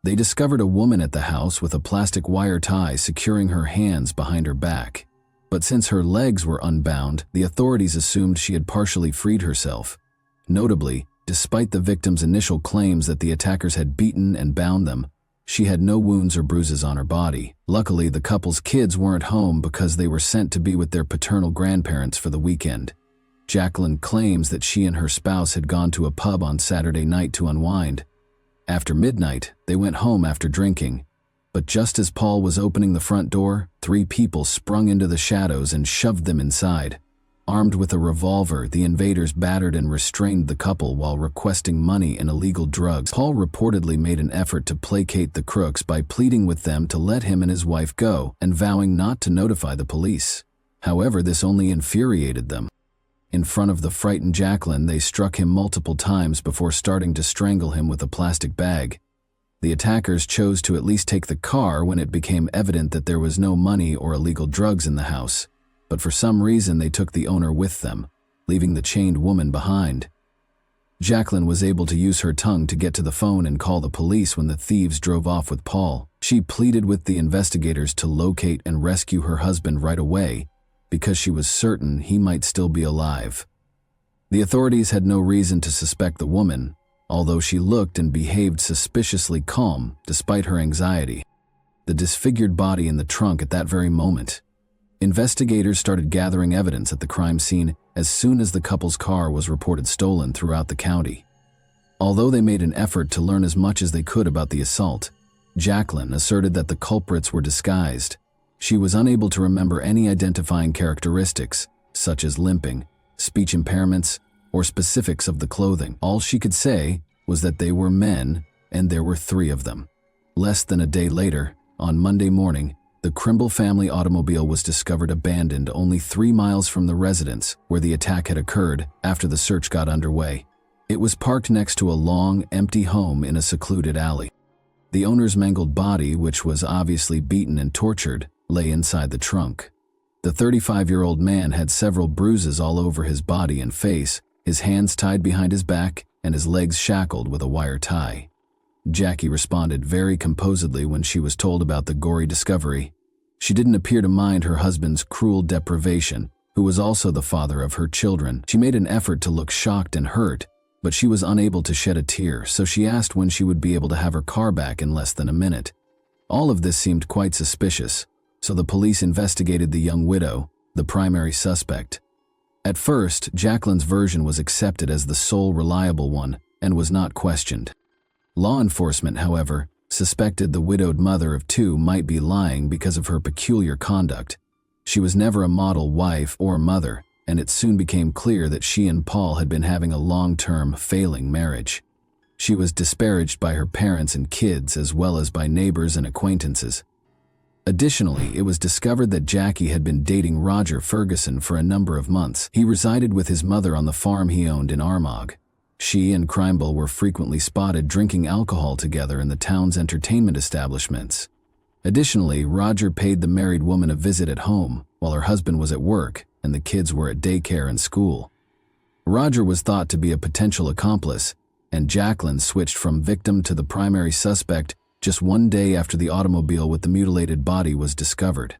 They discovered a woman at the house with a plastic wire tie securing her hands behind her back. But since her legs were unbound, the authorities assumed she had partially freed herself. Notably, despite the victim's initial claims that the attackers had beaten and bound them, she had no wounds or bruises on her body. Luckily, the couple's kids weren't home because they were sent to be with their paternal grandparents for the weekend. Jacqueline claims that she and her spouse had gone to a pub on Saturday night to unwind. After midnight, they went home after drinking. But just as Paul was opening the front door, 3 people sprung into the shadows and shoved them inside. Armed with a revolver, the invaders battered and restrained the couple while requesting money and illegal drugs. Paul reportedly made an effort to placate the crooks by pleading with them to let him and his wife go and vowing not to notify the police. However, this only infuriated them. In front of the frightened Jacqueline, they struck him multiple times before starting to strangle him with a plastic bag. The attackers chose to at least take the car when it became evident that there was no money or illegal drugs in the house, but for some reason they took the owner with them, leaving the chained woman behind. Jacqueline was able to use her tongue to get to the phone and call the police when the thieves drove off with Paul. She pleaded with the investigators to locate and rescue her husband right away because she was certain he might still be alive. The authorities had no reason to suspect the woman, although she looked and behaved suspiciously calm despite her anxiety. The disfigured body in the trunk at that very moment. Investigators started gathering evidence at the crime scene as soon as the couple's car was reported stolen throughout the county. Although they made an effort to learn as much as they could about the assault, Jacqueline asserted that the culprits were disguised. She was unable to remember any identifying characteristics, such as limping, speech impairments, or specifics of the clothing. All she could say was that they were men, and there were 3 of them. Less than a day later, on Monday morning, the Crimble family automobile was discovered abandoned only 3 miles from the residence where the attack had occurred after the search got underway. It was parked next to a long, empty home in a secluded alley. The owner's mangled body, which was obviously beaten and tortured, lay inside the trunk. The 35-year-old man had several bruises all over his body and face, his hands tied behind his back and his legs shackled with a wire tie. Jackie responded very composedly when she was told about the gory discovery. She didn't appear to mind her husband's cruel deprivation, who was also the father of her children. She made an effort to look shocked and hurt, but she was unable to shed a tear, so she asked when she would be able to have her car back in less than a minute. All of this seemed quite suspicious, so the police investigated the young widow, the primary suspect. At first, Jacqueline's version was accepted as the sole reliable one and was not questioned. Law enforcement, however, suspected the widowed mother of 2 might be lying because of her peculiar conduct. She was never a model wife or mother, and it soon became clear that she and Paul had been having a long-term, failing marriage. She was disparaged by her parents and kids as well as by neighbors and acquaintances. Additionally, it was discovered that Jackie had been dating Roger Ferguson for a number of months. He resided with his mother on the farm he owned in Armagh. She and Crimble were frequently spotted drinking alcohol together in the town's entertainment establishments. Additionally, Roger paid the married woman a visit at home while her husband was at work and the kids were at daycare and school. Roger was thought to be a potential accomplice, and Jacqueline switched from victim to the primary suspect just 1 day after the automobile with the mutilated body was discovered.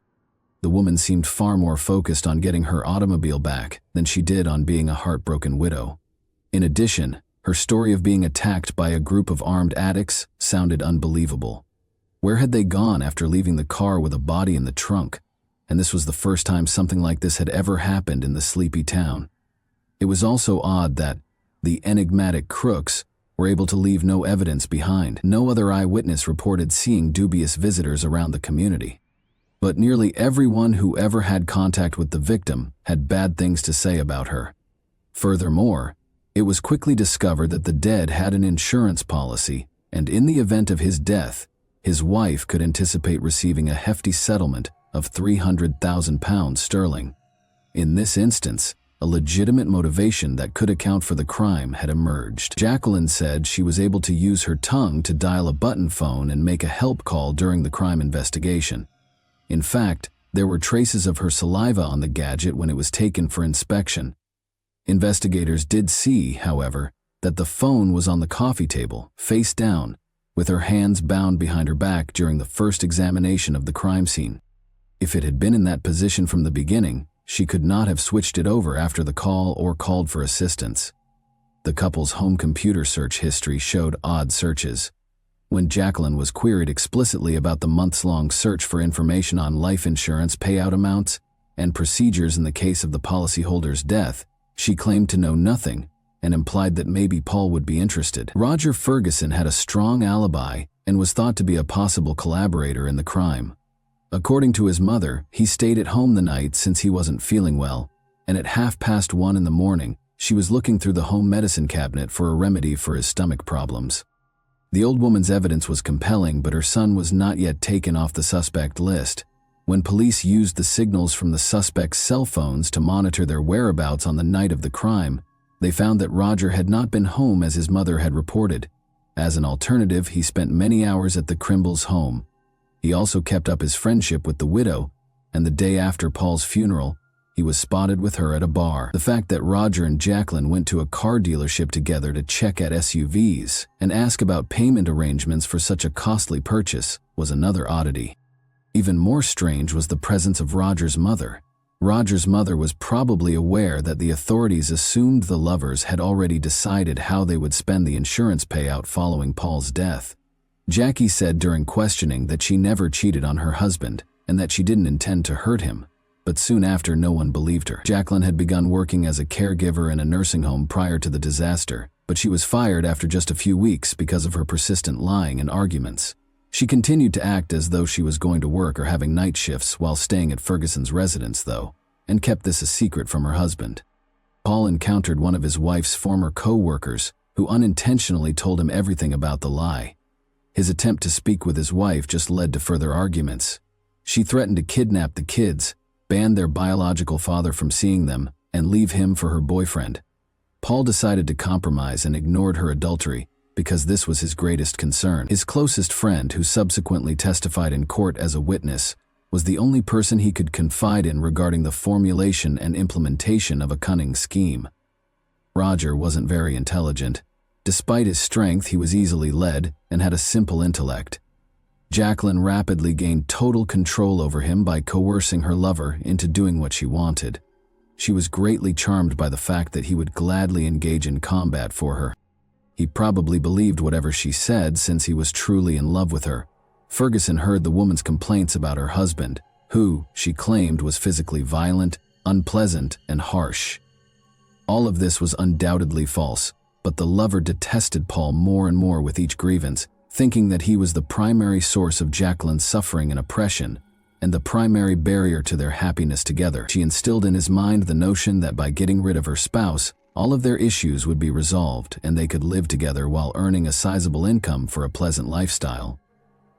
The woman seemed far more focused on getting her automobile back than she did on being a heartbroken widow. In addition, her story of being attacked by a group of armed addicts sounded unbelievable. Where had they gone after leaving the car with a body in the trunk? And this was the first time something like this had ever happened in the sleepy town. It was also odd that the enigmatic crooks were able to leave no evidence behind. No other eyewitness reported seeing dubious visitors around the community. But nearly everyone who ever had contact with the victim had bad things to say about her. Furthermore, it was quickly discovered that the dead had an insurance policy, and in the event of his death, his wife could anticipate receiving a hefty settlement of £300,000 sterling. In this instance, a legitimate motivation that could account for the crime had emerged. Jacqueline said she was able to use her tongue to dial a button phone and make a help call during the crime investigation. In fact, there were traces of her saliva on the gadget when it was taken for inspection. Investigators did see, however, that the phone was on the coffee table, face down, with her hands bound behind her back during the first examination of the crime scene. If it had been in that position from the beginning, she could not have switched it over after the call or called for assistance. The couple's home computer search history showed odd searches. When Jacqueline was queried explicitly about the months-long search for information on life insurance payout amounts and procedures in the case of the policyholder's death, she claimed to know nothing and implied that maybe Paul would be interested. Roger Ferguson had a strong alibi and was thought to be a possible collaborator in the crime. According to his mother, he stayed at home the night since he wasn't feeling well, and at 1:30 in the morning, she was looking through the home medicine cabinet for a remedy for his stomach problems. The old woman's evidence was compelling, but her son was not yet taken off the suspect list. When police used the signals from the suspect's cell phones to monitor their whereabouts on the night of the crime, they found that Roger had not been home as his mother had reported. As an alternative, he spent many hours at the Crimbles' home. He also kept up his friendship with the widow, and the day after Paul's funeral, he was spotted with her at a bar. The fact that Roger and Jacqueline went to a car dealership together to check at SUVs and ask about payment arrangements for such a costly purchase was another oddity. Even more strange was the presence of Roger's mother. Roger's mother was probably aware that the authorities assumed the lovers had already decided how they would spend the insurance payout following Paul's death. Jackie said during questioning that she never cheated on her husband and that she didn't intend to hurt him, but soon after no one believed her. Jacqueline had begun working as a caregiver in a nursing home prior to the disaster, but she was fired after just a few weeks because of her persistent lying and arguments. She continued to act as though she was going to work or having night shifts while staying at Ferguson's residence, though, and kept this a secret from her husband. Paul encountered one of his wife's former co-workers who unintentionally told him everything about the lie. His attempt to speak with his wife just led to further arguments. She threatened to kidnap the kids, ban their biological father from seeing them, and leave him for her boyfriend. Paul decided to compromise and ignored her adultery because this was his greatest concern. His closest friend, who subsequently testified in court as a witness, was the only person he could confide in regarding the formulation and implementation of a cunning scheme. Roger wasn't very intelligent. Despite his strength, he was easily led and had a simple intellect. Jacqueline rapidly gained total control over him by coercing her lover into doing what she wanted. She was greatly charmed by the fact that he would gladly engage in combat for her. He probably believed whatever she said since he was truly in love with her. Ferguson heard the woman's complaints about her husband, who, she claimed, was physically violent, unpleasant, and harsh. All of this was undoubtedly false, but the lover detested Paul more and more with each grievance, thinking that he was the primary source of Jacqueline's suffering and oppression, and the primary barrier to their happiness together. She instilled in his mind the notion that by getting rid of her spouse, all of their issues would be resolved and they could live together while earning a sizable income for a pleasant lifestyle.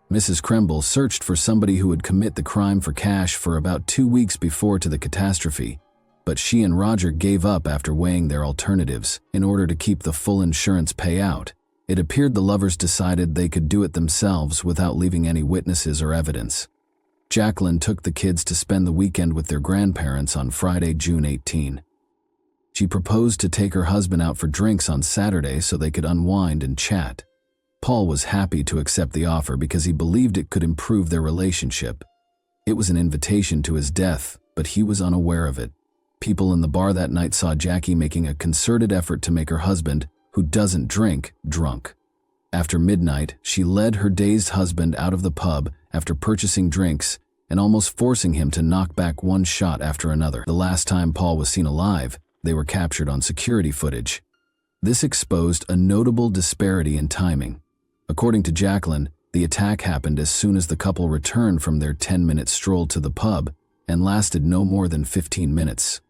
Mrs. Kremble searched for somebody who would commit the crime for cash for about 2 weeks before to the catastrophe, but she and Roger gave up after weighing their alternatives. In order to keep the full insurance payout, it appeared the lovers decided they could do it themselves without leaving any witnesses or evidence. Jacqueline took the kids to spend the weekend with their grandparents on Friday, June 18. She proposed to take her husband out for drinks on Saturday so they could unwind and chat. Paul was happy to accept the offer because he believed it could improve their relationship. It was an invitation to his death, but he was unaware of it. People in the bar that night saw Jackie making a concerted effort to make her husband, who doesn't drink, drunk. After midnight, she led her dazed husband out of the pub after purchasing drinks and almost forcing him to knock back one shot after another. The last time Paul was seen alive, they were captured on security footage. This exposed a notable disparity in timing. According to Jacqueline, the attack happened as soon as the couple returned from their 10-minute stroll to the pub and lasted no more than 15 minutes.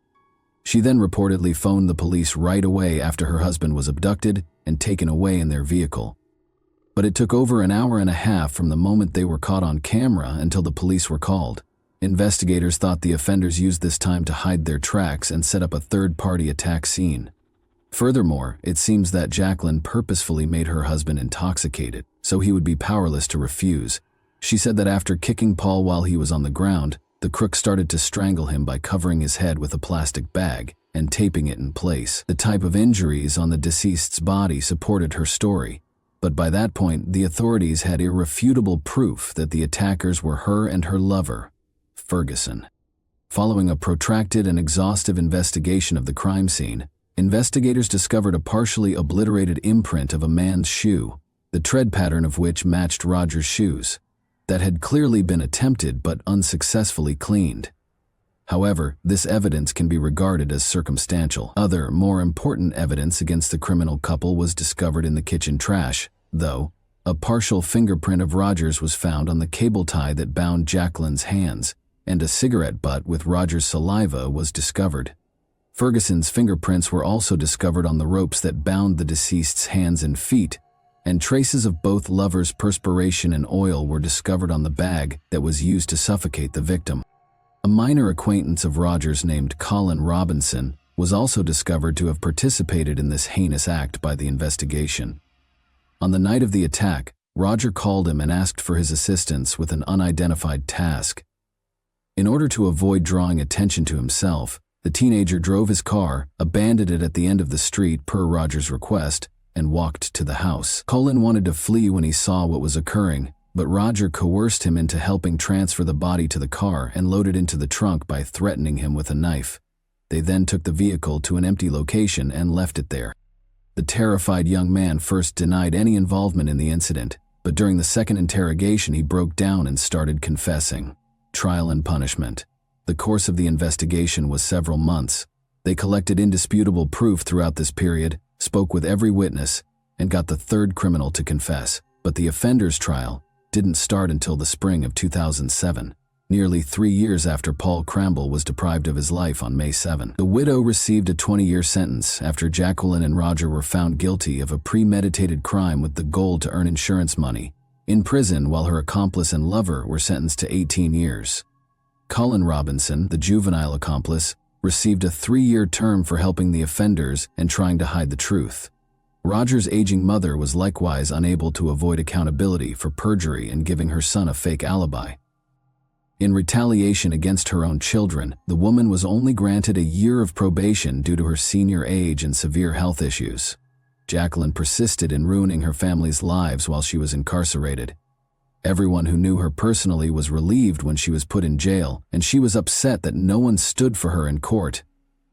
She then reportedly phoned the police right away after her husband was abducted and taken away in their vehicle. But it took over an hour and a half from the moment they were caught on camera until the police were called. Investigators thought the offenders used this time to hide their tracks and set up a third-party attack scene. Furthermore, it seems that Jacqueline purposefully made her husband intoxicated, so he would be powerless to refuse. She said that after kicking Paul while he was on the ground, the crook started to strangle him by covering his head with a plastic bag and taping it in place. The type of injuries on the deceased's body supported her story, but by that point, the authorities had irrefutable proof that the attackers were her and her lover, Ferguson. Following a protracted and exhaustive investigation of the crime scene, investigators discovered a partially obliterated imprint of a man's shoe, the tread pattern of which matched Roger's shoes, that had clearly been attempted but unsuccessfully cleaned. However, this evidence can be regarded as circumstantial. Other, more important evidence against the criminal couple was discovered in the kitchen trash, though. A partial fingerprint of Roger's was found on the cable tie that bound Jacqueline's hands, and a cigarette butt with Roger's saliva was discovered. Ferguson's fingerprints were also discovered on the ropes that bound the deceased's hands and feet, and traces of both lovers' perspiration and oil were discovered on the bag that was used to suffocate the victim. A minor acquaintance of Roger's named Colin Robinson was also discovered to have participated in this heinous act by the investigation. On the night of the attack, Roger called him and asked for his assistance with an unidentified task. In order to avoid drawing attention to himself, the teenager drove his car, abandoned it at the end of the street per Roger's request, and walked to the house. Colin wanted to flee when he saw what was occurring, but Roger coerced him into helping transfer the body to the car and load it into the trunk by threatening him with a knife. They then took the vehicle to an empty location and left it there. The terrified young man first denied any involvement in the incident, but during the second interrogation he broke down and started confessing. Trial and punishment. The course of the investigation was several months. They collected indisputable proof throughout this period, spoke with every witness, and got the third criminal to confess. But the offender's trial didn't start until the spring of 2007, nearly 3 years after Paul Cramble was deprived of his life on May 7. The widow received a 20-year sentence after Jacqueline and Roger were found guilty of a premeditated crime with the goal to earn insurance money in prison, while her accomplice and lover were sentenced to 18 years. Colin Robinson, the juvenile accomplice, received a 3-year term for helping the offenders and trying to hide the truth. Roger's aging mother was likewise unable to avoid accountability for perjury and giving her son a fake alibi. In retaliation against her own children, the woman was only granted a year of probation due to her senior age and severe health issues. Jacqueline persisted in ruining her family's lives while she was incarcerated. Everyone who knew her personally was relieved when she was put in jail, and she was upset that no one stood for her in court.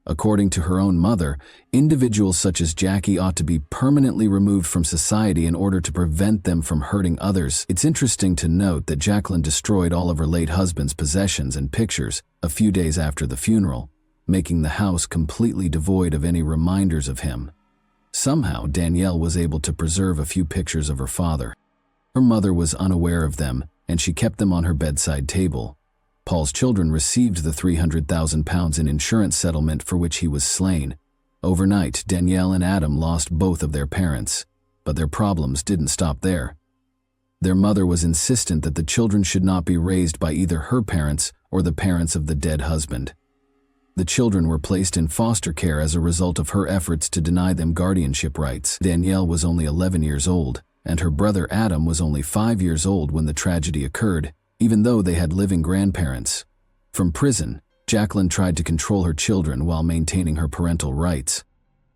According to her own mother, individuals such as Jackie ought to be permanently removed from society in order to prevent them from hurting others. It's interesting to note that Jacqueline destroyed all of her late husband's possessions and pictures a few days after the funeral, making the house completely devoid of any reminders of him. Somehow, Danielle was able to preserve a few pictures of her father. Her mother was unaware of them, and she kept them on her bedside table. Paul's children received the £300,000 in insurance settlement for which he was slain. Overnight, Danielle and Adam lost both of their parents, but their problems didn't stop there. Their mother was insistent that the children should not be raised by either her parents or the parents of the dead husband. The children were placed in foster care as a result of her efforts to deny them guardianship rights. Danielle was only 11 years old, and her brother Adam was only 5 years old when the tragedy occurred, even though they had living grandparents. From prison, Jacqueline tried to control her children while maintaining her parental rights.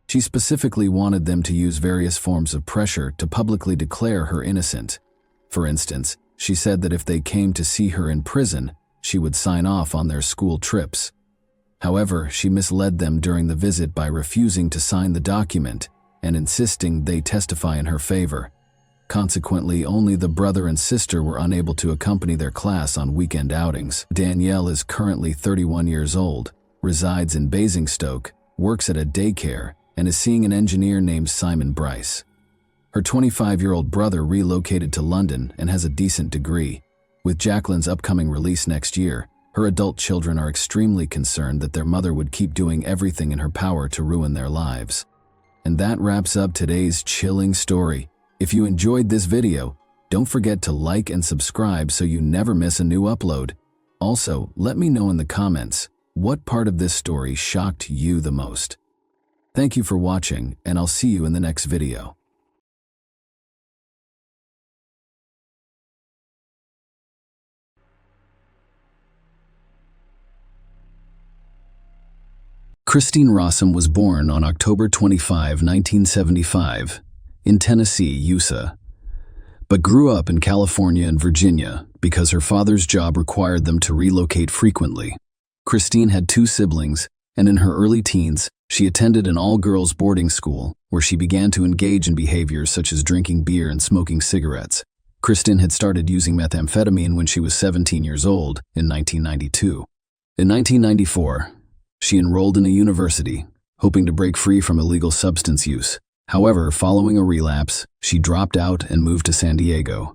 She specifically wanted them to use various forms of pressure to publicly declare her innocent. For instance, she said that if they came to see her in prison, she would sign off on their school trips. However, she misled them during the visit by refusing to sign the document and insisting they testify in her favor. Consequently, only the brother and sister were unable to accompany their class on weekend outings. Danielle is currently 31 years old, resides in Basingstoke, works at a daycare, and is seeing an engineer named Simon Bryce. Her 25-year-old brother relocated to London and has a decent degree. With Jacqueline's upcoming release next year, her adult children are extremely concerned that their mother would keep doing everything in her power to ruin their lives. And that wraps up today's chilling story. If you enjoyed this video, don't forget to like and subscribe so you never miss a new upload. Also, let me know in the comments what part of this story shocked you the most. Thank you for watching, and I'll see you in the next video. Christine Rossum was born on October 25, 1975, in Tennessee, USA, but grew up in California and Virginia because her father's job required them to relocate frequently. Christine had 2 siblings, and in her early teens, she attended an all-girls boarding school where she began to engage in behaviors such as drinking beer and smoking cigarettes. Christine had started using methamphetamine when she was 17 years old in 1992. In 1994, she enrolled in a university, hoping to break free from illegal substance use. However, following a relapse, she dropped out and moved to San Diego.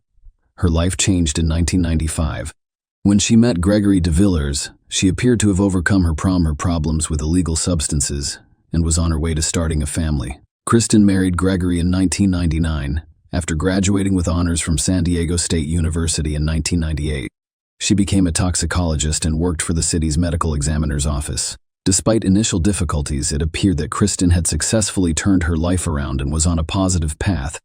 Her life changed in 1995. When she met Gregory DeVillers, she appeared to have overcome her problems with illegal substances and was on her way to starting a family. Kristen married Gregory in 1999, after graduating with honors from San Diego State University in 1998. She became a toxicologist and worked for the city's medical examiner's office. Despite initial difficulties, it appeared that Kristen had successfully turned her life around and was on a positive path.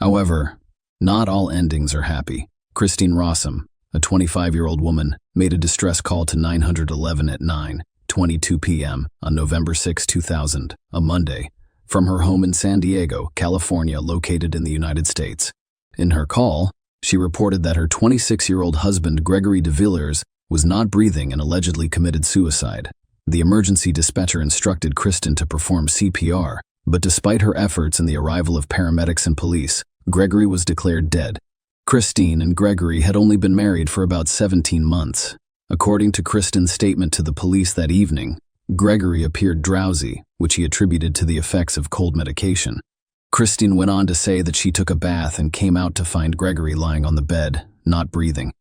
However, not all endings are happy. Christine Rossum, a 25-year-old woman, made a distress call to 911 at 9:22 p.m. on November 6, 2000, a Monday, from her home in San Diego, California, located in the United States. In her call, she reported that her 26-year-old husband, Gregory DeVillers, was not breathing and allegedly committed suicide. The emergency dispatcher instructed Kristen to perform CPR, but despite her efforts and the arrival of paramedics and police, Gregory was declared dead. Christine and Gregory had only been married for about 17 months. According to Kristen's statement to the police that evening, Gregory appeared drowsy, which he attributed to the effects of cold medication. Kristen went on to say that she took a bath and came out to find Gregory lying on the bed, not breathing.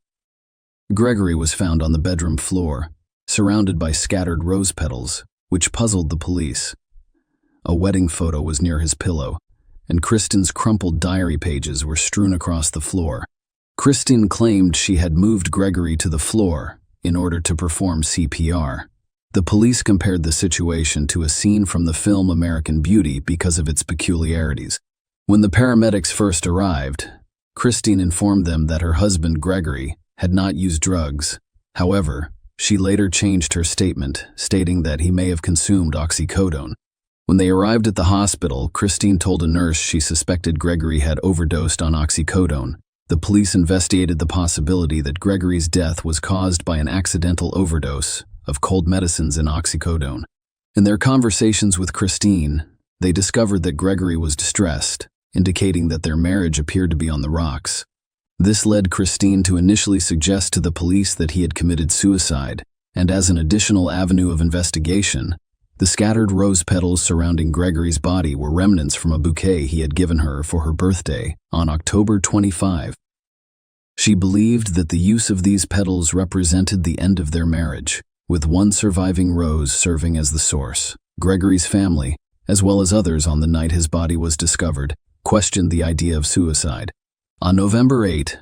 Gregory was found on the bedroom floor, surrounded by scattered rose petals, which puzzled the police. A wedding photo was near his pillow, and Kristen's crumpled diary pages were strewn across the floor. Kristen claimed she had moved Gregory to the floor in order to perform CPR. The police compared the situation to a scene from the film American Beauty because of its peculiarities. When the paramedics first arrived, Kristen informed them that her husband Gregory had not used drugs. However, she later changed her statement, stating that he may have consumed oxycodone. When they arrived at the hospital, Kristen told a nurse she suspected Gregory had overdosed on oxycodone. The police investigated the possibility that Gregory's death was caused by an accidental overdose of cold medicines and oxycodone. In their conversations with Kristen, they discovered that Gregory was distressed, indicating that their marriage appeared to be on the rocks. This led Kristen to initially suggest to the police that he had committed suicide, and as an additional avenue of investigation, the scattered rose petals surrounding Gregory's body were remnants from a bouquet he had given her for her birthday on October 25. She believed that the use of these petals represented the end of their marriage, with one surviving rose serving as the source. Gregory's family, as well as others on the night his body was discovered, questioned the idea of suicide. On November 8,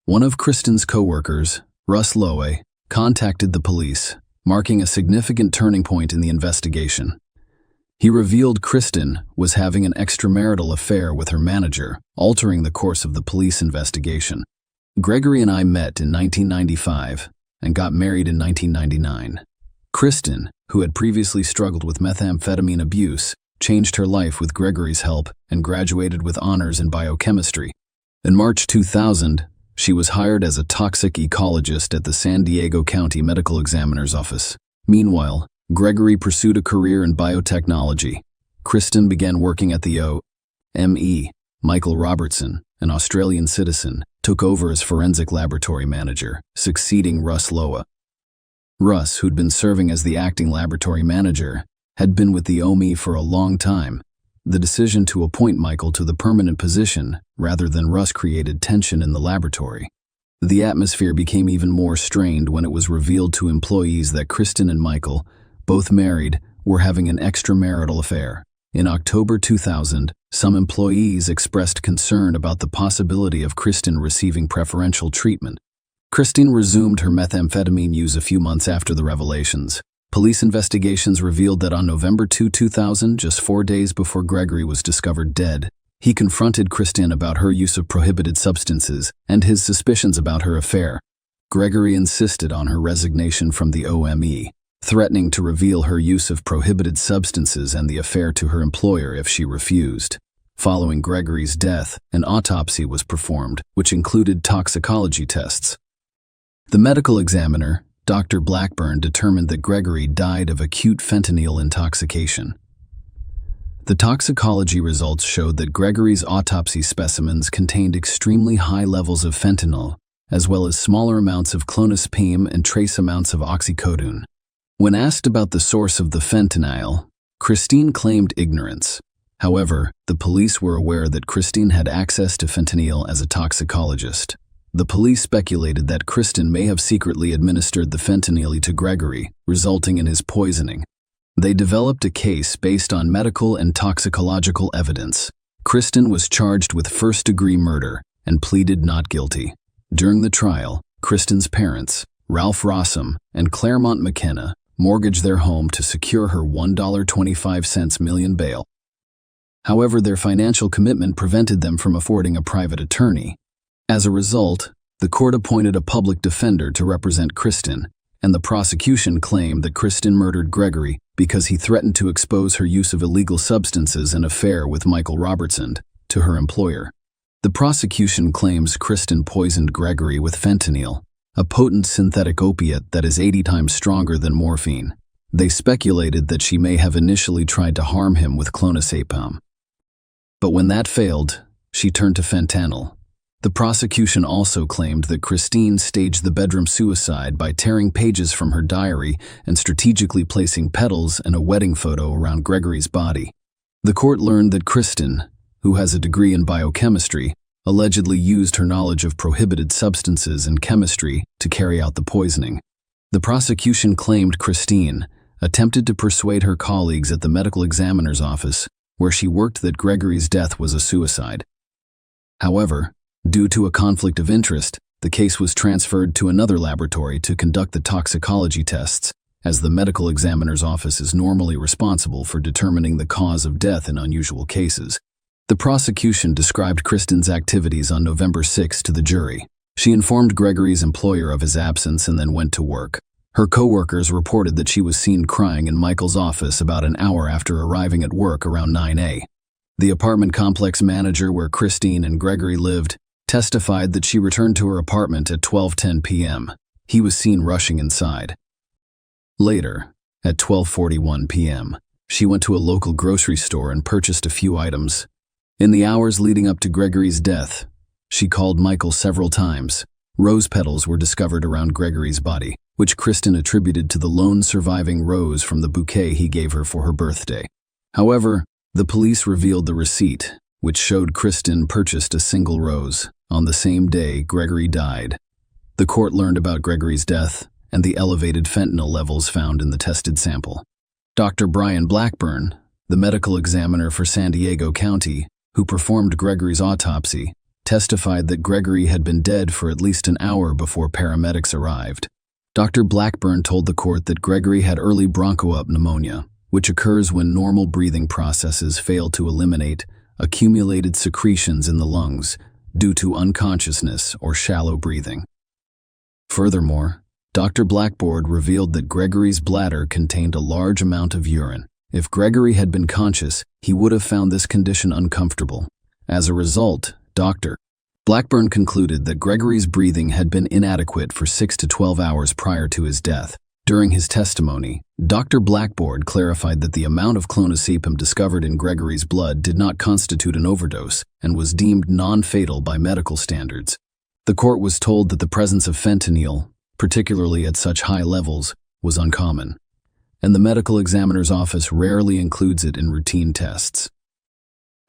one of Kristen's co-workers, Russ Lowe, contacted the police, marking a significant turning point in the investigation. He revealed Kristen was having an extramarital affair with her manager, altering the course of the police investigation. Gregory and I met in 1995 and got married in 1999. Kristen, who had previously struggled with methamphetamine abuse, changed her life with Gregory's help and graduated with honors in biochemistry. In March 2000, she was hired as a toxic ecologist at the San Diego County Medical Examiner's Office. Meanwhile, Gregory pursued a career in biotechnology. Kristen began working at the OME. Michael Robertson, an Australian citizen, took over as forensic laboratory manager, succeeding Russ Lowe. Russ, who'd been serving as the acting laboratory manager, had been with the OME for a long time. The decision to appoint Michael to the permanent position rather than Russ created tension in the laboratory. The atmosphere became even more strained when it was revealed to employees that Kristen and Michael, both married, were having an extramarital affair. In October 2000, some employees expressed concern about the possibility of Kristen receiving preferential treatment. Kristen resumed her methamphetamine use a few months after the revelations. Police investigations revealed that on November 2, 2000, just 4 days before Gregory was discovered dead, he confronted Kristen about her use of prohibited substances and his suspicions about her affair. Gregory insisted on her resignation from the OME, threatening to reveal her use of prohibited substances and the affair to her employer if she refused. Following Gregory's death, an autopsy was performed, which included toxicology tests. The medical examiner, Dr. Blackburn, determined that Gregory died of acute fentanyl intoxication. The toxicology results showed that Gregory's autopsy specimens contained extremely high levels of fentanyl, as well as smaller amounts of clonazepam and trace amounts of oxycodone. When asked about the source of the fentanyl, Kristen claimed ignorance. However, the police were aware that Kristen had access to fentanyl as a toxicologist. The police speculated that Kristen may have secretly administered the fentanyl to Gregory, resulting in his poisoning. They developed a case based on medical and toxicological evidence. Kristen was charged with first-degree murder and pleaded not guilty. During the trial, Kristen's parents, Ralph Rossum and Claremont McKenna, mortgaged their home to secure her $1.25 million bail. However, their financial commitment prevented them from affording a private attorney. As a result, the court appointed a public defender to represent Kristen, and the prosecution claimed that Kristen murdered Gregory because he threatened to expose her use of illegal substances and affair with Michael Robertson to her employer. The prosecution claims Kristen poisoned Gregory with fentanyl, a potent synthetic opiate that is 80 times stronger than morphine. They speculated that she may have initially tried to harm him with clonazepam. But when that failed, she turned to fentanyl. The prosecution also claimed that Christine staged the bedroom suicide by tearing pages from her diary and strategically placing petals and a wedding photo around Gregory's body. The court learned that Kristen, who has a degree in biochemistry, allegedly used her knowledge of prohibited substances and chemistry to carry out the poisoning. The prosecution claimed Christine attempted to persuade her colleagues at the medical examiner's office, where she worked, that Gregory's death was a suicide. However, due to a conflict of interest, the case was transferred to another laboratory to conduct the toxicology tests, as the medical examiner's office is normally responsible for determining the cause of death in unusual cases. The prosecution described Kristen's activities on November 6 to the jury. She informed Gregory's employer of his absence and then went to work. Her co-workers reported that she was seen crying in Michael's office about an hour after arriving at work around 9 a.m. The apartment complex manager where Christine and Gregory lived testified that she returned to her apartment at 12:10 p.m. He was seen rushing inside. Later, at 12:41 p.m., she went to a local grocery store and purchased a few items. In the hours leading up to Gregory's death, she called Michael several times. Rose petals were discovered around Gregory's body, which Kristen attributed to the lone surviving rose from the bouquet he gave her for her birthday. However, the police revealed the receipt, which showed Kristen purchased a single rose on the same day Gregory died. The court learned about Gregory's death and the elevated fentanyl levels found in the tested sample. Dr. Brian Blackburn, the medical examiner for San Diego County, who performed Gregory's autopsy, testified that Gregory had been dead for at least an hour before paramedics arrived. Dr. Blackburn told the court that Gregory had early bronchopneumonia, which occurs when normal breathing processes fail to eliminate accumulated secretions in the lungs due to unconsciousness or shallow breathing. Furthermore, Dr. Blackburn revealed that Gregory's bladder contained a large amount of urine. If Gregory had been conscious, he would have found this condition uncomfortable. As a result, Dr. Blackburn concluded that Gregory's breathing had been inadequate for 6 to 12 hours prior to his death. During his testimony, Dr. Blackburn clarified that the amount of clonazepam discovered in Gregory's blood did not constitute an overdose and was deemed non-fatal by medical standards. The court was told that the presence of fentanyl, particularly at such high levels, was uncommon, and the medical examiner's office rarely includes it in routine tests.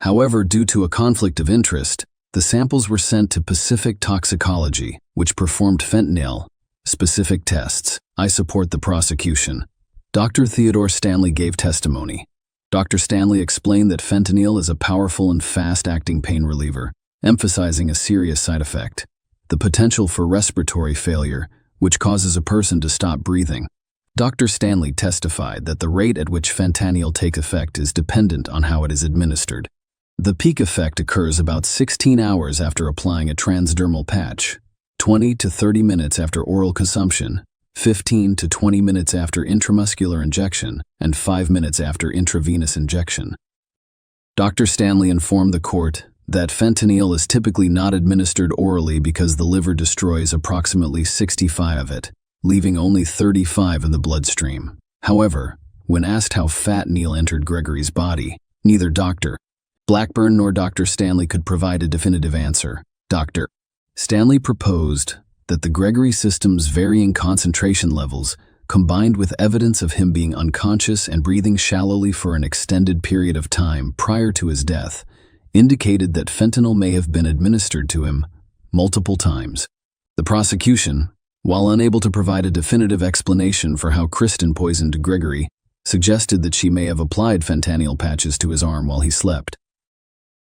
However, due to a conflict of interest, the samples were sent to Pacific Toxicology, which performed fentanyl-specific tests. I support the prosecution. Dr. Theodore Stanley gave testimony. Dr. Stanley explained that fentanyl is a powerful and fast-acting pain reliever, emphasizing a serious side effect: the potential for respiratory failure, which causes a person to stop breathing. Dr. Stanley testified that the rate at which fentanyl takes effect is dependent on how it is administered. The peak effect occurs about 16 hours after applying a transdermal patch, 20 to 30 minutes after oral consumption, 15 to 20 minutes after intramuscular injection, and 5 minutes after intravenous injection. Dr. Stanley informed the court that fentanyl is typically not administered orally because the liver destroys approximately 65 of it, leaving only 35 in the bloodstream. However, when asked how fentanyl entered Gregory's body, neither Dr. Blackburn nor Dr. Stanley could provide a definitive answer. Dr. Stanley proposed that the Gregory system's varying concentration levels, combined with evidence of him being unconscious and breathing shallowly for an extended period of time prior to his death, indicated that fentanyl may have been administered to him multiple times. The prosecution, while unable to provide a definitive explanation for how Kristen poisoned Gregory, suggested that she may have applied fentanyl patches to his arm while he slept.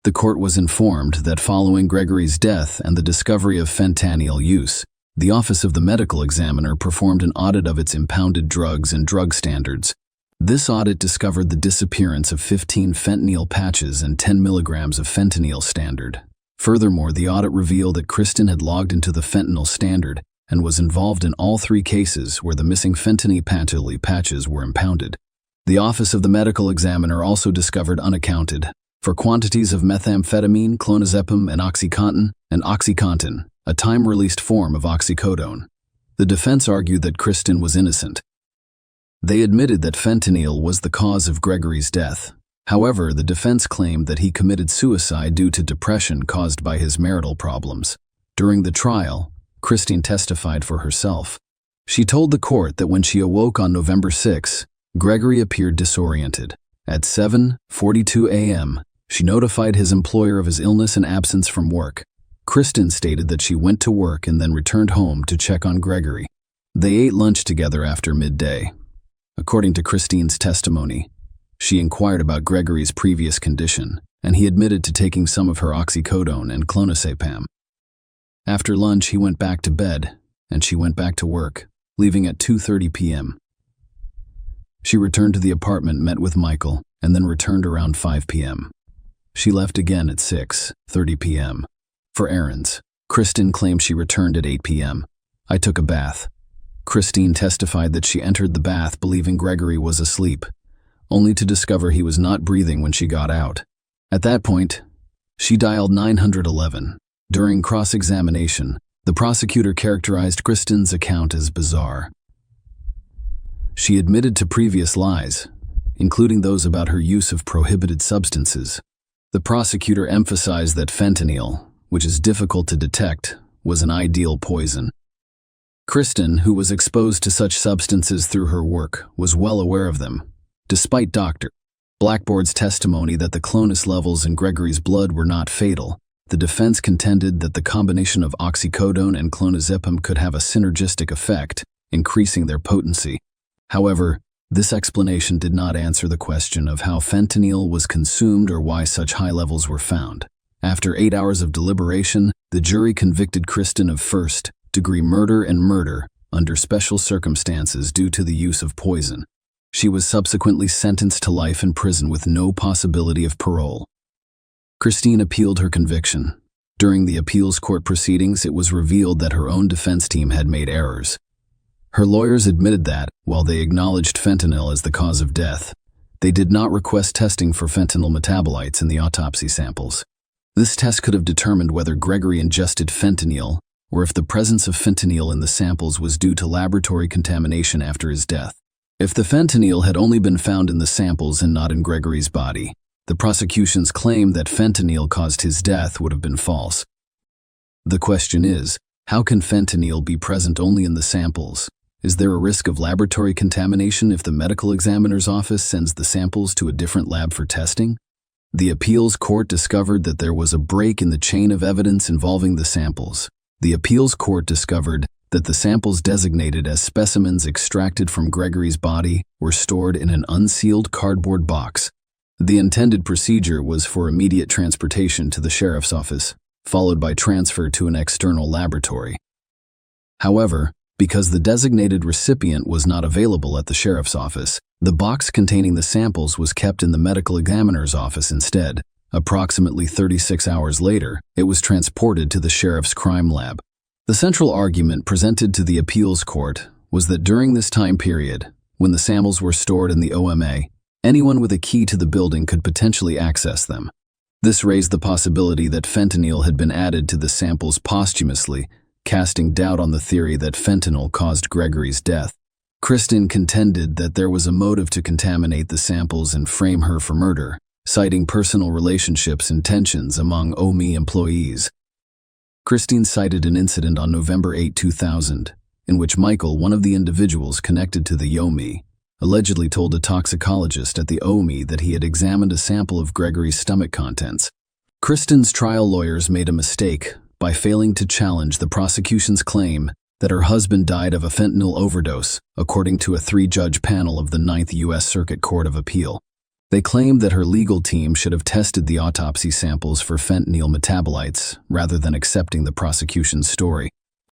The court was informed that following Gregory's death and the discovery of fentanyl use, the Office of the Medical Examiner performed an audit of its impounded drugs and drug standards. This audit discovered the disappearance of 15 fentanyl patches and 10 milligrams of fentanyl standard. Furthermore, the audit revealed that Kristen had logged into the fentanyl standard and was involved in all 3 cases where the missing fentanyl patches were impounded. The Office of the Medical Examiner also discovered unaccounted for quantities of methamphetamine, clonazepam, and OxyContin, a time-released form of oxycodone. The defense argued that Kristen was innocent. They admitted that fentanyl was the cause of Gregory's death, However, the defense claimed that he committed suicide due to depression caused by his marital problems. During the trial, Christine testified for herself. She told the court that when she awoke on November 6, Gregory appeared disoriented. At 7:42 a.m., she notified his employer of his illness and absence from work. Kristen stated that she went to work and then returned home to check on Gregory. They ate lunch together after midday. According to Christine's testimony, she inquired about Gregory's previous condition, and he admitted to taking some of her oxycodone and clonazepam. After lunch, he went back to bed, and she went back to work, leaving at 2:30 p.m. She returned to the apartment, met with Michael, and then returned around 5 p.m. She left again at 6:30 p.m. for errands. Kristen claimed she returned at 8 p.m. I took a bath. Christine testified that she entered the bath believing Gregory was asleep, only to discover he was not breathing when she got out. At that point, she dialed 911. During cross-examination, the prosecutor characterized Kristen's account as bizarre. She admitted to previous lies, including those about her use of prohibited substances. The prosecutor emphasized that fentanyl, which is difficult to detect, was an ideal poison. Kristen, who was exposed to such substances through her work, was well aware of them. Despite Dr. Blackboard's testimony that the clonus levels in Gregory's blood were not fatal, the defense contended that the combination of oxycodone and clonazepam could have a synergistic effect, increasing their potency. However, this explanation did not answer the question of how fentanyl was consumed or why such high levels were found. After 8 hours of deliberation, the jury convicted Kristen of first-degree murder and murder under special circumstances due to the use of poison. She was subsequently sentenced to life in prison with no possibility of parole. Christine appealed her conviction. During the appeals court proceedings, it was revealed that her own defense team had made errors. Her lawyers admitted that, while they acknowledged fentanyl as the cause of death, they did not request testing for fentanyl metabolites in the autopsy samples. This test could have determined whether Gregory ingested fentanyl or if the presence of fentanyl in the samples was due to laboratory contamination after his death. If the fentanyl had only been found in the samples and not in Gregory's body, the prosecution's claim that fentanyl caused his death would have been false. The question is, how can fentanyl be present only in the samples? Is there a risk of laboratory contamination if the medical examiner's office sends the samples to a different lab for testing? The appeals court discovered that there was a break in the chain of evidence involving the samples. The appeals court discovered that the samples designated as specimens extracted from Gregory's body were stored in an unsealed cardboard box. The intended procedure was for immediate transportation to the sheriff's office, followed by transfer to an external laboratory. However, because the designated recipient was not available at the sheriff's office, the box containing the samples was kept in the medical examiner's office instead. Approximately 36 hours later, it was transported to the sheriff's crime lab. The central argument presented to the appeals court was that during this time period, when the samples were stored in the OMA, anyone with a key to the building could potentially access them. This raised the possibility that fentanyl had been added to the samples posthumously, casting doubt on the theory that fentanyl caused Gregory's death. Kristen contended that there was a motive to contaminate the samples and frame her for murder, citing personal relationships and tensions among OMI employees. Christine cited an incident on November 8, 2000, in which Michael, one of the individuals connected to the OMI, allegedly told a toxicologist at the OMI that he had examined a sample of Gregory's stomach contents. Kristen's trial lawyers made a mistake by failing to challenge the prosecution's claim that her husband died of a fentanyl overdose, according to a 3-judge panel of the 9th U.S. Circuit Court of Appeal. They claimed that her legal team should have tested the autopsy samples for fentanyl metabolites rather than accepting the prosecution's story.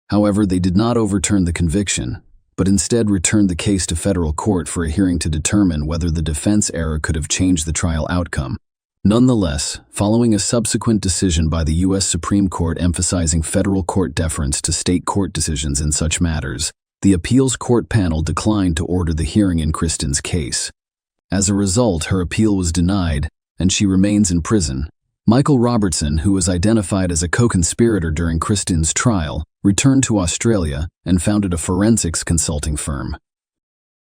However, they did not overturn the conviction, but instead returned the case to federal court for a hearing to determine whether the defense error could have changed the trial outcome. Nonetheless, following a subsequent decision by the U.S. Supreme Court emphasizing federal court deference to state court decisions in such matters, the appeals court panel declined to order the hearing in Kristen's case. As a result, her appeal was denied, and she remains in prison. Michael Robertson, who was identified as a co-conspirator during Kristen's trial, returned to Australia and founded a forensics consulting firm.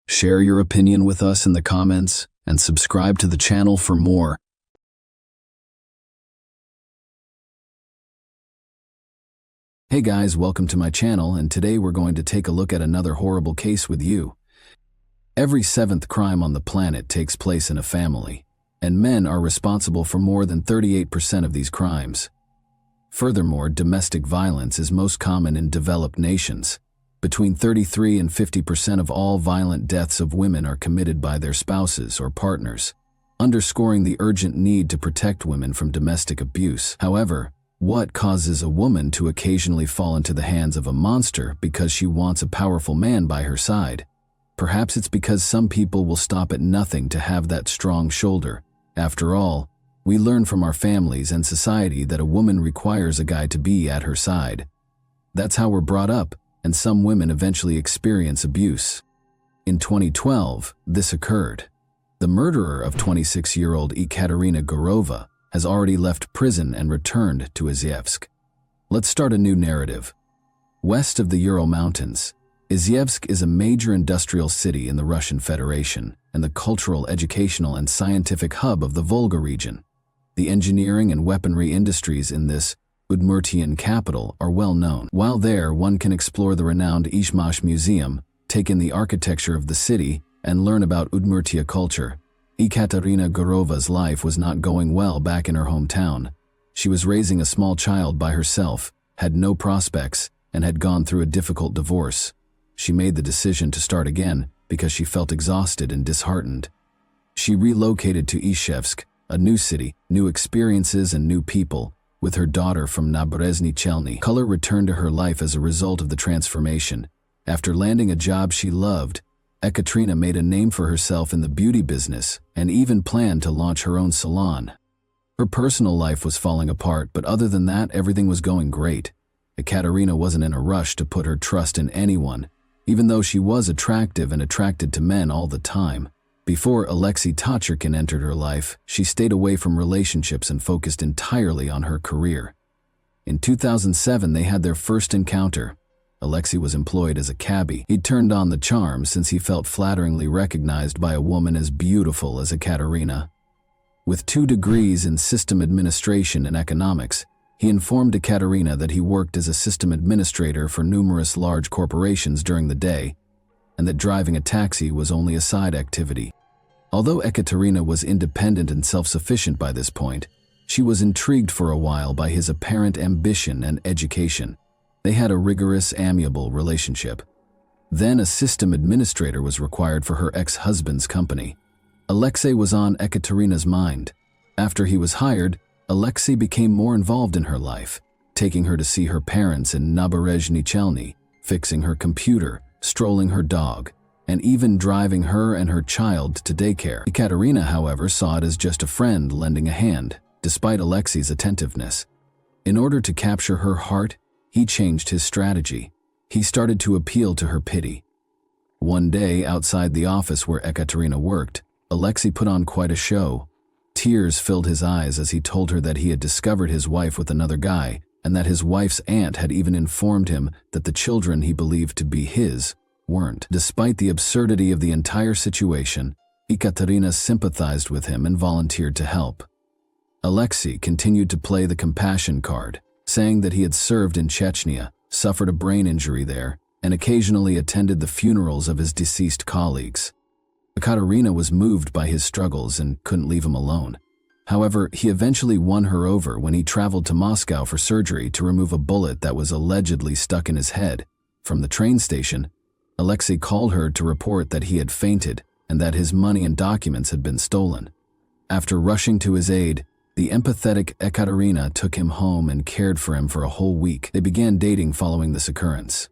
Share your opinion with us in the comments. and subscribe to the channel for more. Hey guys, welcome to my channel, and today we're going to take a look at another horrible case with you. Every seventh crime on the planet takes place in a family, and men are responsible for more than 38% of these crimes. Furthermore, domestic violence is most common in developed nations. Between 33 and 50% of all violent deaths of women are committed by their spouses or partners, underscoring the urgent need to protect women from domestic abuse. However, what causes a woman to occasionally fall into the hands of a monster because she wants a powerful man by her side? Perhaps it's because some people will stop at nothing to have that strong shoulder. After all, we learn from our families and society that a woman requires a guy to be at her side. That's how we're brought up, and some women eventually experience abuse. In 2012, this occurred. The murderer of 26-year-old Ekaterina Gurova has already left prison and returned to Izhevsk. Let's start a new narrative. West of the Ural Mountains, Izhevsk is a major industrial city in the Russian Federation and the cultural, educational, and scientific hub of the Volga region. The engineering and weaponry industries in this Udmurtian capital are well known. While there, one can explore the renowned Izhmash Museum, take in the architecture of the city, and learn about Udmurtia culture. Ekaterina Gurova's life was not going well back in her hometown. She was raising a small child by herself, had no prospects, and had gone through a difficult divorce. She made the decision to start again because she felt exhausted and disheartened. She relocated to Izhevsk, a new city, new experiences, and new people, with her daughter from Naberezhny Chelny. Color returned to her life as a result of the transformation. After landing a job she loved, Ekaterina made a name for herself in the beauty business and even planned to launch her own salon. Her personal life was falling apart, but other than that, everything was going great. Ekaterina wasn't in a rush to put her trust in anyone, even though she was attractive and attracted to men all the time. Before Alexei Tachurkin entered her life, she stayed away from relationships and focused entirely on her career. In 2007, they had their first encounter. Alexei was employed as a cabbie. He turned on the charm since he felt flatteringly recognized by a woman as beautiful as Ekaterina. With 2 degrees in system administration and economics, he informed Ekaterina that he worked as a system administrator for numerous large corporations during the day, and that driving a taxi was only a side activity. Although Ekaterina was independent and self-sufficient by this point, she was intrigued for a while by his apparent ambition and education. They had a rigorous, amiable relationship. Then a system administrator was required for her ex-husband's company. Alexei was on Ekaterina's mind. After he was hired, Alexei became more involved in her life, taking her to see her parents in Naberezhny Chelny, fixing her computer, strolling her dog, and even driving her and her child to daycare. Ekaterina, however, saw it as just a friend lending a hand, despite Alexei's attentiveness. In order to capture her heart, he changed his strategy. He started to appeal to her pity. One day, outside the office where Ekaterina worked, Alexei put on quite a show. Tears filled his eyes as he told her that he had discovered his wife with another guy, and that his wife's aunt had even informed him that the children he believed to be his weren't. Despite the absurdity of the entire situation, Ekaterina sympathized with him and volunteered to help. Alexei continued to play the compassion card, saying that he had served in Chechnya, suffered a brain injury there, and occasionally attended the funerals of his deceased colleagues. Ekaterina was moved by his struggles and couldn't leave him alone. However, he eventually won her over when he traveled to Moscow for surgery to remove a bullet that was allegedly stuck in his head. From the train station, Alexei called her to report that he had fainted and that his money and documents had been stolen. After rushing to his aid, the empathetic Ekaterina took him home and cared for him for a whole week. They began dating following this occurrence.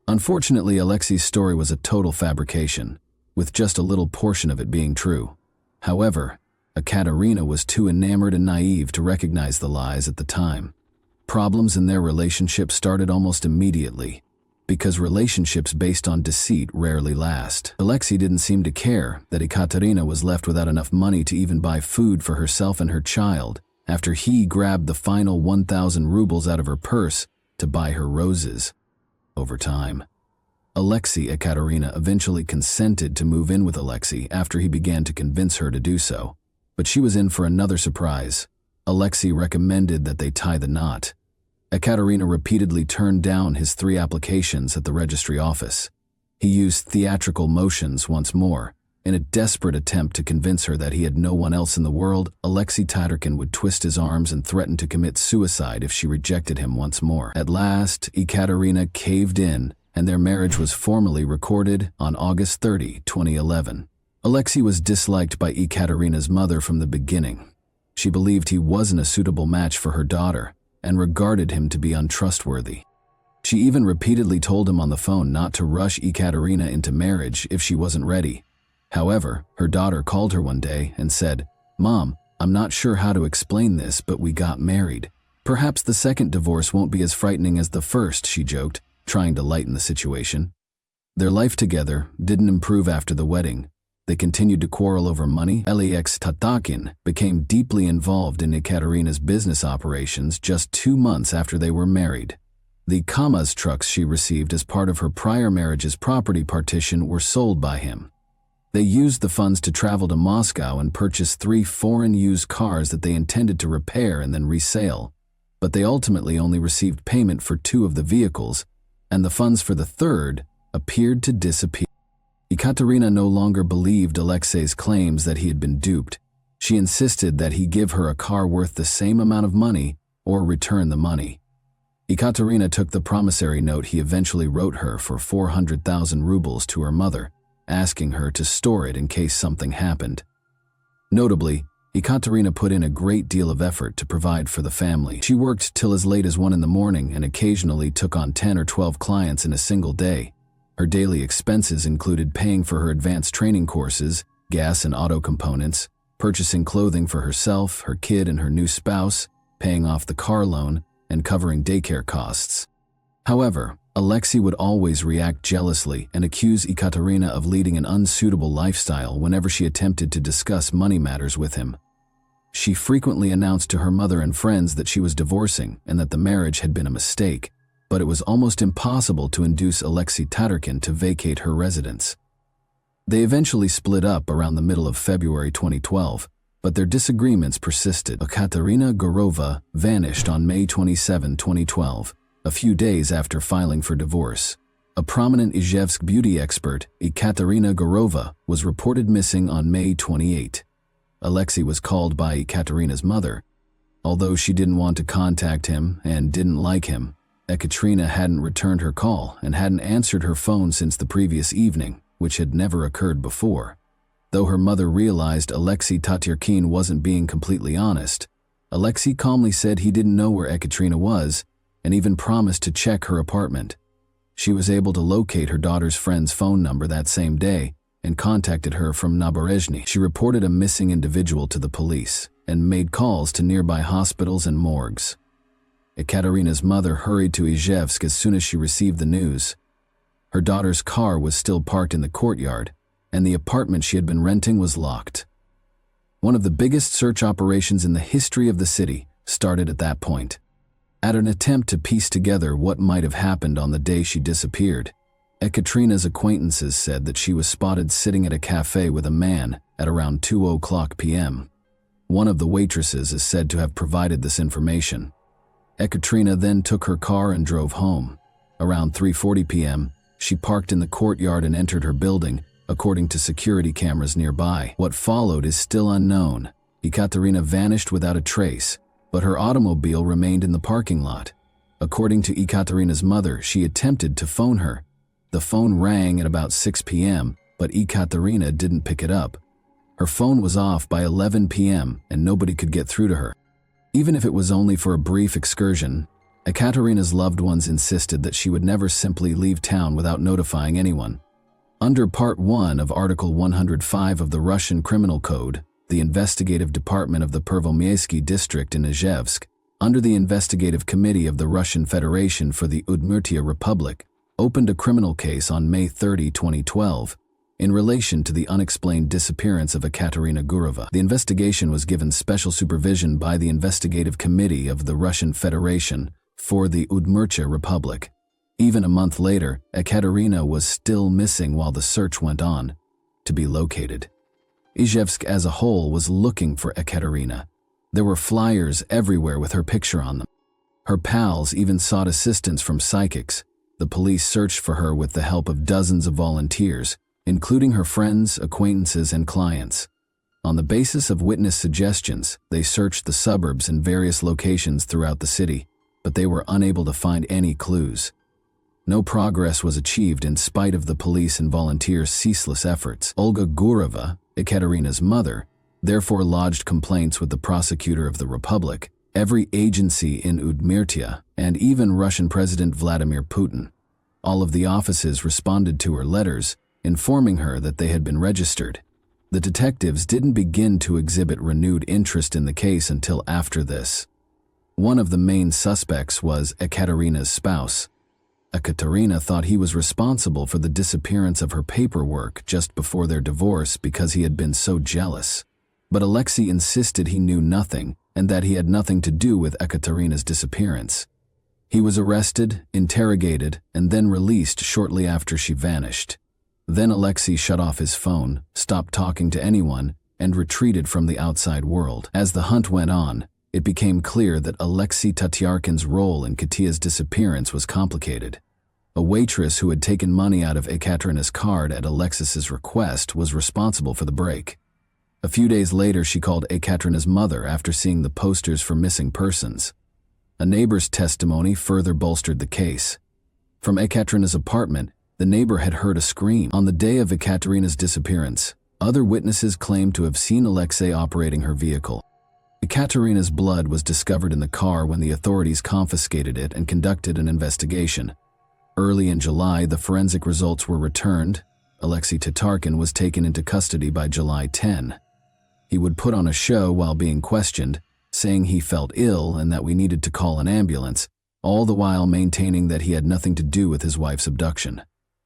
Unfortunately, Alexei's story was a total fabrication, with just a little portion of it being true. However, Ekaterina was too enamored and naive to recognize the lies at the time. Problems in their relationship started almost immediately, because relationships based on deceit rarely last. Alexei didn't seem to care that Ekaterina was left without enough money to even buy food for herself and her child after he grabbed the final 1,000 rubles out of her purse to buy her roses. Over time, Alexei Ekaterina eventually consented to move in with Alexei after he began to convince her to do so. But she was in for another surprise. Alexei recommended that they tie the knot. Ekaterina repeatedly turned down his 3 applications at the registry office. He used theatrical motions once more. In a desperate attempt to convince her that he had no one else in the world, Alexei Tatarkin would twist his arms and threaten to commit suicide if she rejected him once more. At last, Ekaterina caved in, and their marriage was formally recorded on August 30, 2011. Alexei was disliked by Ekaterina's mother from the beginning. She believed he wasn't a suitable match for her daughter and regarded him to be untrustworthy. She even repeatedly told him on the phone not to rush Ekaterina into marriage if she wasn't ready. However, her daughter called her one day and said, "Mom, I'm not sure how to explain this, but we got married. Perhaps the second divorce won't be as frightening as the first," she joked, trying to lighten the situation. Their life together didn't improve after the wedding. They continued to quarrel over money. Alexei Tatarkin became deeply involved in Ekaterina's business operations just 2 months after they were married. The Kamaz trucks she received as part of her prior marriage's property partition were sold by him. They used the funds to travel to Moscow and purchase 3 foreign used cars that they intended to repair and then resale. But they ultimately only received payment for 2 of the vehicles, and the funds for the third appeared to disappear. Ekaterina no longer believed Alexei's claims that he had been duped. She insisted that he give her a car worth the same amount of money or return the money. Ekaterina took the promissory note he eventually wrote her for 400,000 rubles to her mother, asking her to store it in case something happened. Notably, Ekaterina put in a great deal of effort to provide for the family. She worked till as late as 1 in the morning and occasionally took on 10 or 12 clients in a single day. Her daily expenses included paying for her advanced training courses, gas and auto components, purchasing clothing for herself, her kid, and her new spouse, paying off the car loan, and covering daycare costs. However, Alexei would always react jealously and accuse Ekaterina of leading an unsuitable lifestyle whenever she attempted to discuss money matters with him. She frequently announced to her mother and friends that she was divorcing and that the marriage had been a mistake, but it was almost impossible to induce Alexei Tatarkin to vacate her residence. They eventually split up around the middle of February 2012, but their disagreements persisted. Ekaterina Gurova vanished on May 27, 2012. A few days after filing for divorce. A prominent Izhevsk beauty expert, Ekaterina Gurova, was reported missing on May 28. Alexei was called by Ekaterina's mother. Although she didn't want to contact him and didn't like him, Ekaterina hadn't returned her call and hadn't answered her phone since the previous evening, which had never occurred before. Though her mother realized Alexei Tatarkin wasn't being completely honest, Alexei calmly said he didn't know where Ekaterina was and even promised to check her apartment. She was able to locate her daughter's friend's phone number that same day and contacted her from Naberezhny. She reported a missing individual to the police and made calls to nearby hospitals and morgues. Ekaterina's mother hurried to Izhevsk as soon as she received the news. Her daughter's car was still parked in the courtyard, and the apartment she had been renting was locked. One of the biggest search operations in the history of the city started at that point. At an attempt to piece together what might have happened on the day she disappeared, Ekaterina's acquaintances said that she was spotted sitting at a cafe with a man at around 2:00 p.m. One of the waitresses is said to have provided this information. Ekaterina then took her car and drove home. Around 3:40 p.m., she parked in the courtyard and entered her building, according to security cameras nearby. What followed is still unknown. Ekaterina vanished without a trace, but her automobile remained in the parking lot. According to Ekaterina's mother, she attempted to phone her. The phone rang at about 6 p.m., but Ekaterina didn't pick it up. Her phone was off by 11 p.m., and nobody could get through to her. Even if it was only for a brief excursion, Ekaterina's loved ones insisted that she would never simply leave town without notifying anyone. Under Part 1 of Article 105 of the Russian Criminal Code, the investigative department of the Pervomiaysky district in Izhevsk, under the investigative committee of the Russian Federation for the Udmurtia Republic, opened a criminal case on May 30, 2012, in relation to the unexplained disappearance of Ekaterina Gurova. The investigation was given special supervision by the investigative committee of the Russian Federation for the Udmurtia Republic. Even a month later, Ekaterina was still missing while the search went on to be located. Izhevsk as a whole was looking for Ekaterina. There were flyers everywhere with her picture on them. Her pals even sought assistance from psychics. The police searched for her with the help of dozens of volunteers, including her friends, acquaintances, and clients. On the basis of witness suggestions, they searched the suburbs and various locations throughout the city, but they were unable to find any clues. No progress was achieved in spite of the police and volunteers' ceaseless efforts. Olga Gureva, Ekaterina's mother, therefore lodged complaints with the prosecutor of the Republic, every agency in Udmurtia, and even Russian President Vladimir Putin. All of the offices responded to her letters, informing her that they had been registered. The detectives didn't begin to exhibit renewed interest in the case until after this. One of the main suspects was Ekaterina's spouse. Ekaterina thought he was responsible for the disappearance of her paperwork just before their divorce because he had been so jealous. But Alexei insisted he knew nothing and that he had nothing to do with Ekaterina's disappearance. He was arrested, interrogated, and then released shortly after she vanished. Then Alexei shut off his phone, stopped talking to anyone, and retreated from the outside world. As the hunt went on, it became clear that Alexei Tatyarkin's role in Katia's disappearance was complicated. A waitress who had taken money out of Ekaterina's card at Alexis's request was responsible for the break. A few days later, she called Ekaterina's mother after seeing the posters for missing persons. A neighbor's testimony further bolstered the case. From Ekaterina's apartment, the neighbor had heard a scream. On the day of Ekaterina's disappearance, other witnesses claimed to have seen Alexei operating her vehicle. Ekaterina's blood was discovered in the car when the authorities confiscated it and conducted an investigation. Early in July, the forensic results were returned. Alexei Tatarkin was taken into custody by July 10. He would put on a show while being questioned, saying he felt ill and that we needed to call an ambulance, all the while maintaining that he had nothing to do with his wife's abduction.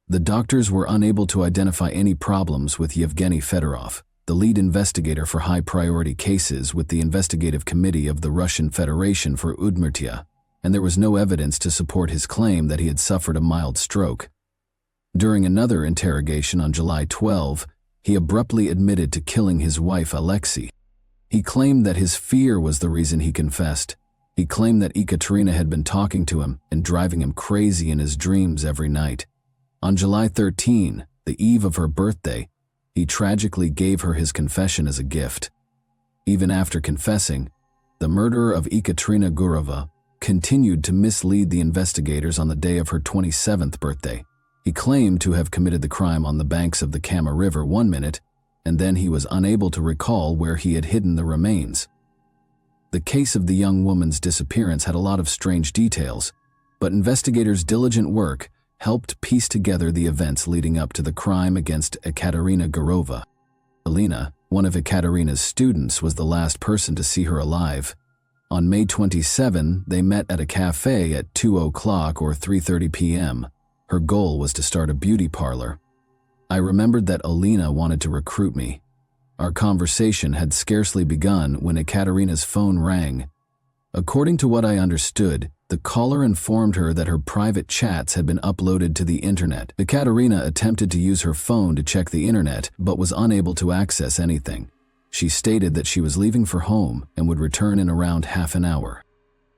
The doctors were unable to identify any problems with Yevgeny Fedorov, the lead investigator for high-priority cases with the Investigative Committee of the Russian Federation for Udmurtia, and there was no evidence to support his claim that he had suffered a mild stroke. During another interrogation on July 12, he abruptly admitted to killing his wife Alexei. He claimed that his fear was the reason he confessed. He claimed that Ekaterina had been talking to him and driving him crazy in his dreams every night. On July 13, the eve of her birthday, he tragically gave her his confession as a gift. Even after confessing, the murderer of Ekaterina Gureva continued to mislead the investigators on the day of her 27th birthday. He claimed to have committed the crime on the banks of the Kama River 1 minute, and then he was unable to recall where he had hidden the remains. The case of the young woman's disappearance had a lot of strange details, but investigators' diligent work helped piece together the events leading up to the crime against Ekaterina Gureva. Alina, one of Ekaterina's students, was the last person to see her alive. On May 27, they met at a cafe at 2 o'clock or 3:30 p.m. Her goal was to start a beauty parlor. I remembered that Alina wanted to recruit me. Our conversation had scarcely begun when Ekaterina's phone rang. According to what I understood, the caller informed her that her private chats had been uploaded to the internet. Ekaterina attempted to use her phone to check the internet, but was unable to access anything. She stated that she was leaving for home and would return in around half an hour.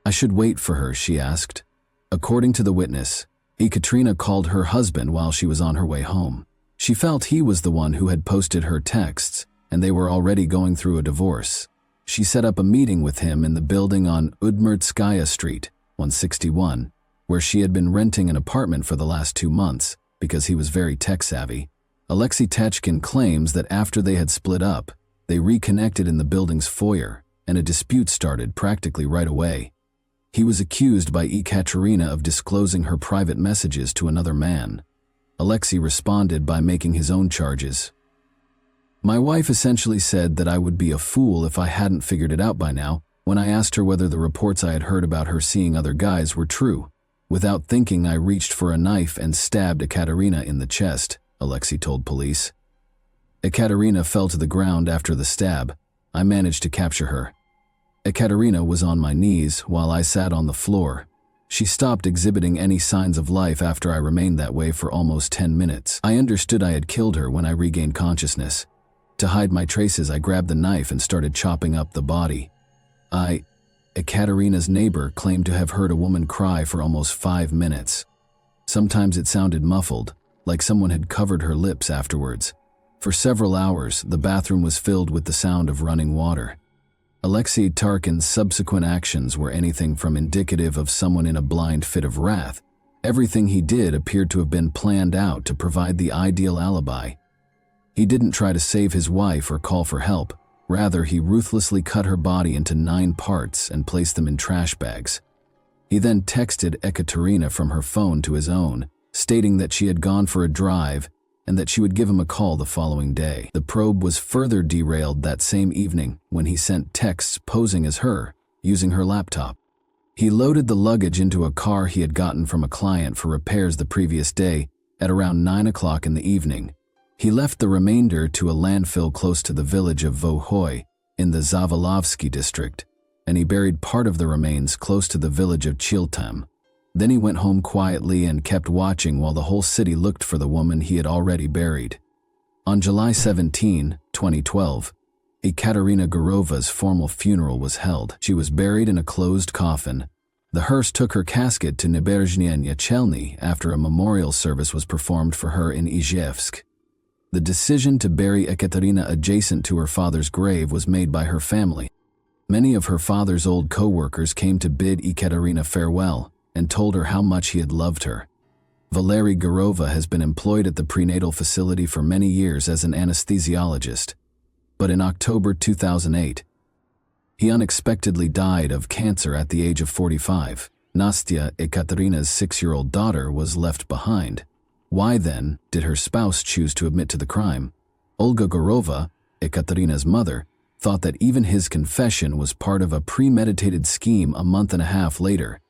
I should wait for her, she asked. According to the witness, Ekaterina called her husband while she was on her way home. She felt he was the one who had posted her texts, and they were already going through a divorce. She set up a meeting with him in the building on Udmurtskaya Street, 161, where she had been renting an apartment for the last 2 months because he was very tech-savvy. Alexei Tachkin claims that after they had split up, they reconnected in the building's foyer, and a dispute started practically right away. He was accused by Ekaterina of disclosing her private messages to another man. Alexei responded by making his own charges. My wife essentially said that I would be a fool if I hadn't figured it out by now when I asked her whether the reports I had heard about her seeing other guys were true. Without thinking, I reached for a knife and stabbed Ekaterina in the chest, Alexei told police. Ekaterina fell to the ground after the stab. I managed to capture her. Ekaterina was on my knees while I sat on the floor. She stopped exhibiting any signs of life after I remained that way for almost 10 minutes. I understood I had killed her when I regained consciousness. To hide my traces, I grabbed the knife and started chopping up the body. Ekaterina's neighbor claimed to have heard a woman cry for almost 5 minutes. Sometimes it sounded muffled, like someone had covered her lips afterwards. For several hours, the bathroom was filled with the sound of running water. Alexei Tarkin's subsequent actions were anything from indicative of someone in a blind fit of wrath. Everything he did appeared to have been planned out to provide the ideal alibi. He didn't try to save his wife or call for help. Rather, he ruthlessly cut her body into 9 parts and placed them in trash bags. He then texted Ekaterina from her phone to his own, stating that she had gone for a drive and that she would give him a call the following day. The probe was further derailed that same evening when he sent texts posing as her, using her laptop. He loaded the luggage into a car he had gotten from a client for repairs the previous day at around 9 o'clock in the evening. He left the remainder to a landfill close to the village of Vohoy in the Zavolovsky district, and he buried part of the remains close to the village of Chiltam. Then he went home quietly and kept watching while the whole city looked for the woman he had already buried. On July 17, 2012, Ekaterina Gurova's formal funeral was held. She was buried in a closed coffin. The hearse took her casket to Naberezhnya Nachelny after a memorial service was performed for her in Izhevsk. The decision to bury Ekaterina adjacent to her father's grave was made by her family. Many of her father's old co-workers came to bid Ekaterina farewell and told her how much he had loved her. Valery Gurova has been employed at the prenatal facility for many years as an anesthesiologist. But in October 2008, he unexpectedly died of cancer at the age of 45. Nastya, Ekaterina's 6-year-old daughter, was left behind. Why then did her spouse choose to admit to the crime? Olga Gurova, Ekaterina's mother, thought that even his confession was part of a premeditated scheme a month and a half later.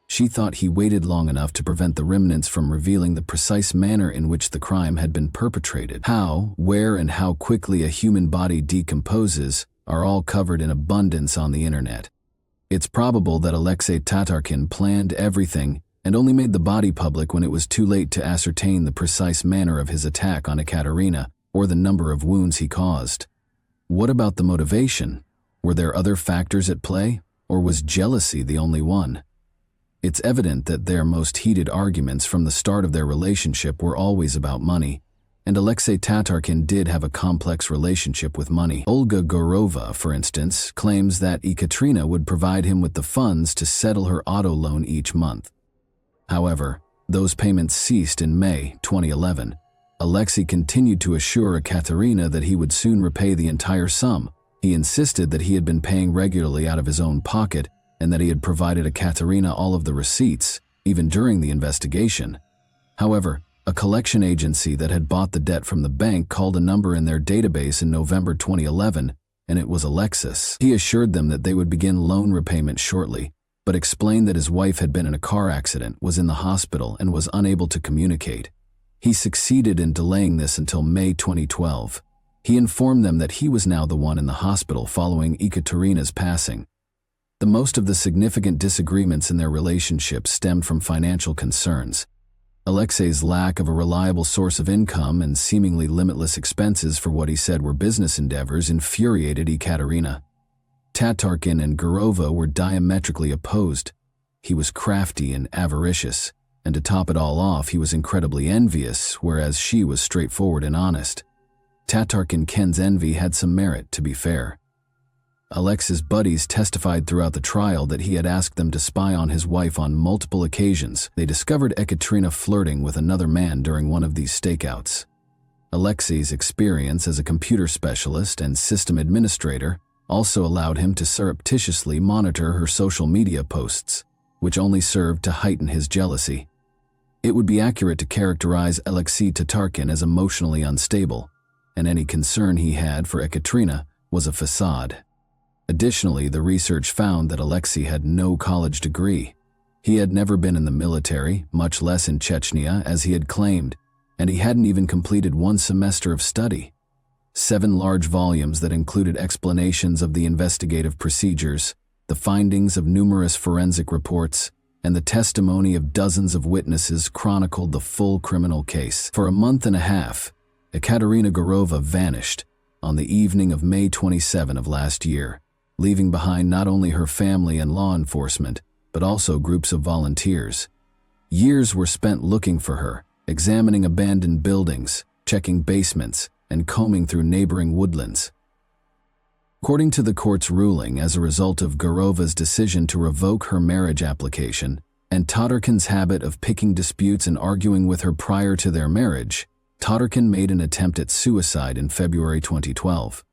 She thought he waited long enough to prevent the remnants from revealing the precise manner in which the crime had been perpetrated. How, where, and how quickly a human body decomposes are all covered in abundance on the internet. It's probable that Alexei Tatarkin planned everything and only made the body public when it was too late to ascertain the precise manner of his attack on Ekaterina or the number of wounds he caused. What about the motivation? Were there other factors at play, or was jealousy the only one? It's evident that their most heated arguments from the start of their relationship were always about money, and Alexei Tatarkin did have a complex relationship with money. Olga Gurova, for instance, claims that Ekaterina would provide him with the funds to settle her auto loan each month. However, those payments ceased in May 2011. Alexei continued to assure Ekaterina that he would soon repay the entire sum. He insisted that he had been paying regularly out of his own pocket and that he had provided Ekaterina all of the receipts, even during the investigation. However, a collection agency that had bought the debt from the bank called a number in their database in November 2011, and it was Alexis. He assured them that they would begin loan repayment shortly, but explained that his wife had been in a car accident, was in the hospital, and was unable to communicate. He succeeded in delaying this until May 2012. He informed them that he was now the one in the hospital following Ekaterina's passing. The most of the significant disagreements in their relationship stemmed from financial concerns. Alexei's lack of a reliable source of income and seemingly limitless expenses for what he said were business endeavors infuriated Ekaterina. Tatarkin and Gurova were diametrically opposed. He was crafty and avaricious, and to top it all off, he was incredibly envious, whereas she was straightforward and honest. Tatarkin Ken's envy had some merit, to be fair. Alexei's buddies testified throughout the trial that he had asked them to spy on his wife on multiple occasions. They discovered Ekaterina flirting with another man during one of these stakeouts. Alexei's experience as a computer specialist and system administrator also allowed him to surreptitiously monitor her social media posts, which only served to heighten his jealousy. It would be accurate to characterize Alexei Tatarkin as emotionally unstable, and any concern he had for Ekaterina was a facade. Additionally, the research found that Alexei had no college degree. He had never been in the military, much less in Chechnya, as he had claimed, and he hadn't even completed one semester of study. 7 large volumes that included explanations of the investigative procedures, the findings of numerous forensic reports, and the testimony of dozens of witnesses chronicled the full criminal case. For a month and a half, Ekaterina Gurova vanished on the evening of May 27 of last year, leaving behind not only her family and law enforcement, but also groups of volunteers. Years were spent looking for her, examining abandoned buildings, checking basements, and combing through neighboring woodlands. According to the court's ruling, as a result of Gurova's decision to revoke her marriage application and Tatarkin's habit of picking disputes and arguing with her prior to their marriage, Tatarkin made an attempt at suicide in February 2012.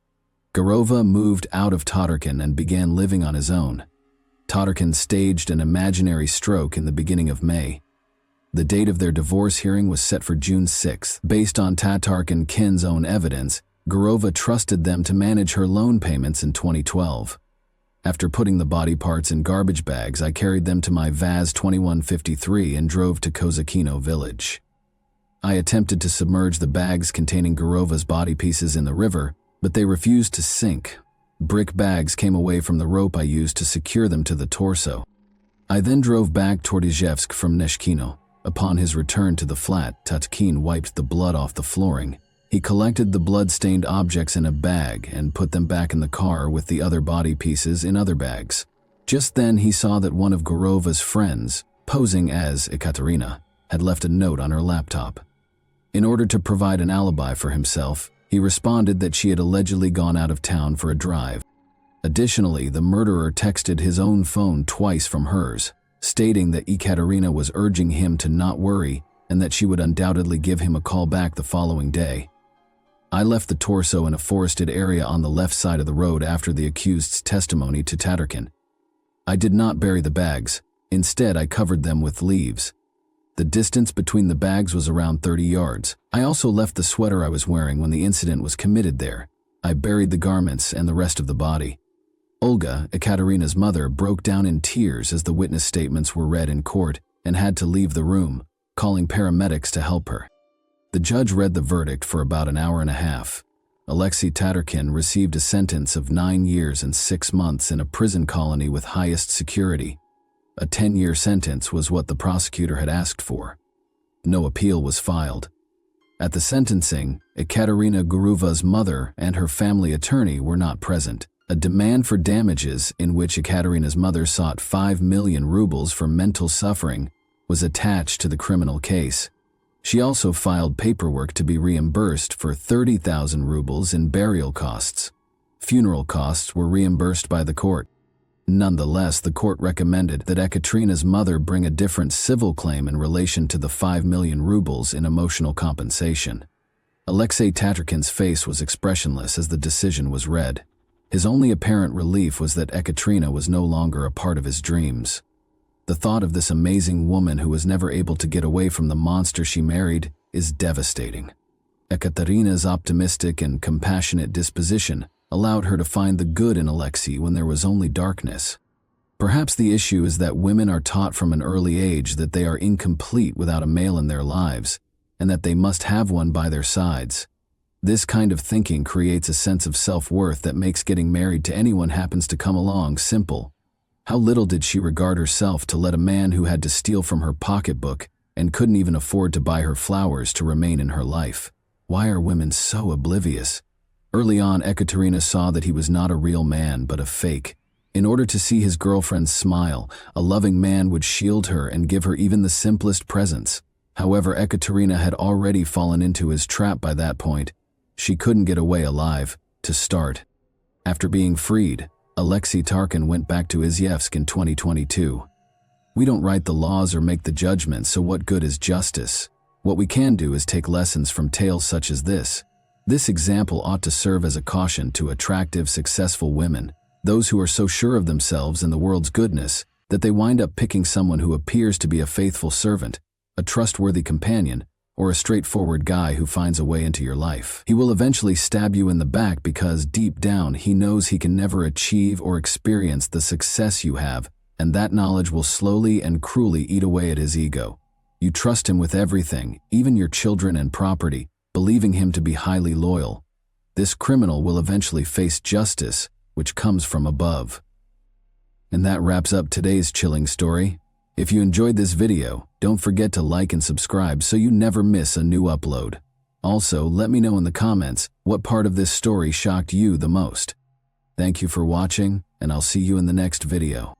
Gurova moved out of Tatarkin and began living on his own. Tatarkin staged an imaginary stroke in the beginning of May. The date of their divorce hearing was set for June 6. Based on Tatarkin's own evidence, Gurova trusted them to manage her loan payments in 2012. After putting the body parts in garbage bags, I carried them to my Vaz 2153 and drove to Kozakino village. I attempted to submerge the bags containing Gurova's body pieces in the river, but they refused to sink. Brick bags came away from the rope I used to secure them to the torso. I then drove back toward Izhevsk from Neshkino. Upon his return to the flat, Tatarkin wiped the blood off the flooring. He collected the blood-stained objects in a bag and put them back in the car with the other body pieces in other bags. Just then he saw that one of Gurova's friends, posing as Ekaterina, had left a note on her laptop. In order to provide an alibi for himself, he responded that she had allegedly gone out of town for a drive. Additionally, the murderer texted his own phone twice from hers, stating that Ekaterina was urging him to not worry and that she would undoubtedly give him a call back the following day. I left the torso in a forested area on the left side of the road after the accused's testimony to Tatarkin. I did not bury the bags. Instead, I covered them with leaves. The distance between the bags was around 30 yards. I also left the sweater I was wearing when the incident was committed there. I buried the garments and the rest of the body. Olga, Ekaterina's mother, broke down in tears as the witness statements were read in court and had to leave the room, calling paramedics to help her. The judge read the verdict for about an hour and a half. Alexei Tatarkin received a sentence of 9 years and 6 months in a prison colony with highest security. A 10-year sentence was what the prosecutor had asked for. No appeal was filed. At the sentencing, Ekaterina Gurova's mother and her family attorney were not present. A demand for damages, in which Ekaterina's mother sought 5 million rubles for mental suffering, was attached to the criminal case. She also filed paperwork to be reimbursed for 30,000 rubles in burial costs. Funeral costs were reimbursed by the court. Nonetheless, the court recommended that Ekaterina's mother bring a different civil claim in relation to the 5 million rubles in emotional compensation. Alexei Tatarkin's face was expressionless as the decision was read. His only apparent relief was that Ekaterina was no longer a part of his dreams. The thought of this amazing woman who was never able to get away from the monster she married is devastating. Ekaterina's optimistic and compassionate disposition allowed her to find the good in Alexei when there was only darkness. Perhaps the issue is that women are taught from an early age that they are incomplete without a male in their lives, and that they must have one by their sides. This kind of thinking creates a sense of self-worth that makes getting married to anyone happens to come along simple. How little did she regard herself to let a man who had to steal from her pocketbook and couldn't even afford to buy her flowers to remain in her life? Why are women so oblivious? Early on, Ekaterina saw that he was not a real man but a fake. In order to see his girlfriend smile, a loving man would shield her and give her even the simplest presents. However, Ekaterina had already fallen into his trap by that point. She couldn't get away alive, to start. After being freed, Alexei Tatarkin went back to Izhevsk in 2022. We don't write the laws or make the judgments, so what good is justice? What we can do is take lessons from tales such as this. This example ought to serve as a caution to attractive, successful women, those who are so sure of themselves and the world's goodness that they wind up picking someone who appears to be a faithful servant, a trustworthy companion, or a straightforward guy who finds a way into your life. He will eventually stab you in the back because deep down he knows he can never achieve or experience the success you have, and that knowledge will slowly and cruelly eat away at his ego. You trust him with everything, even your children and property, believing him to be highly loyal. This criminal will eventually face justice, which comes from above. And that wraps up today's chilling story. If you enjoyed this video, don't forget to like and subscribe so you never miss a new upload. Also, let me know in the comments what part of this story shocked you the most. Thank you for watching, and I'll see you in the next video.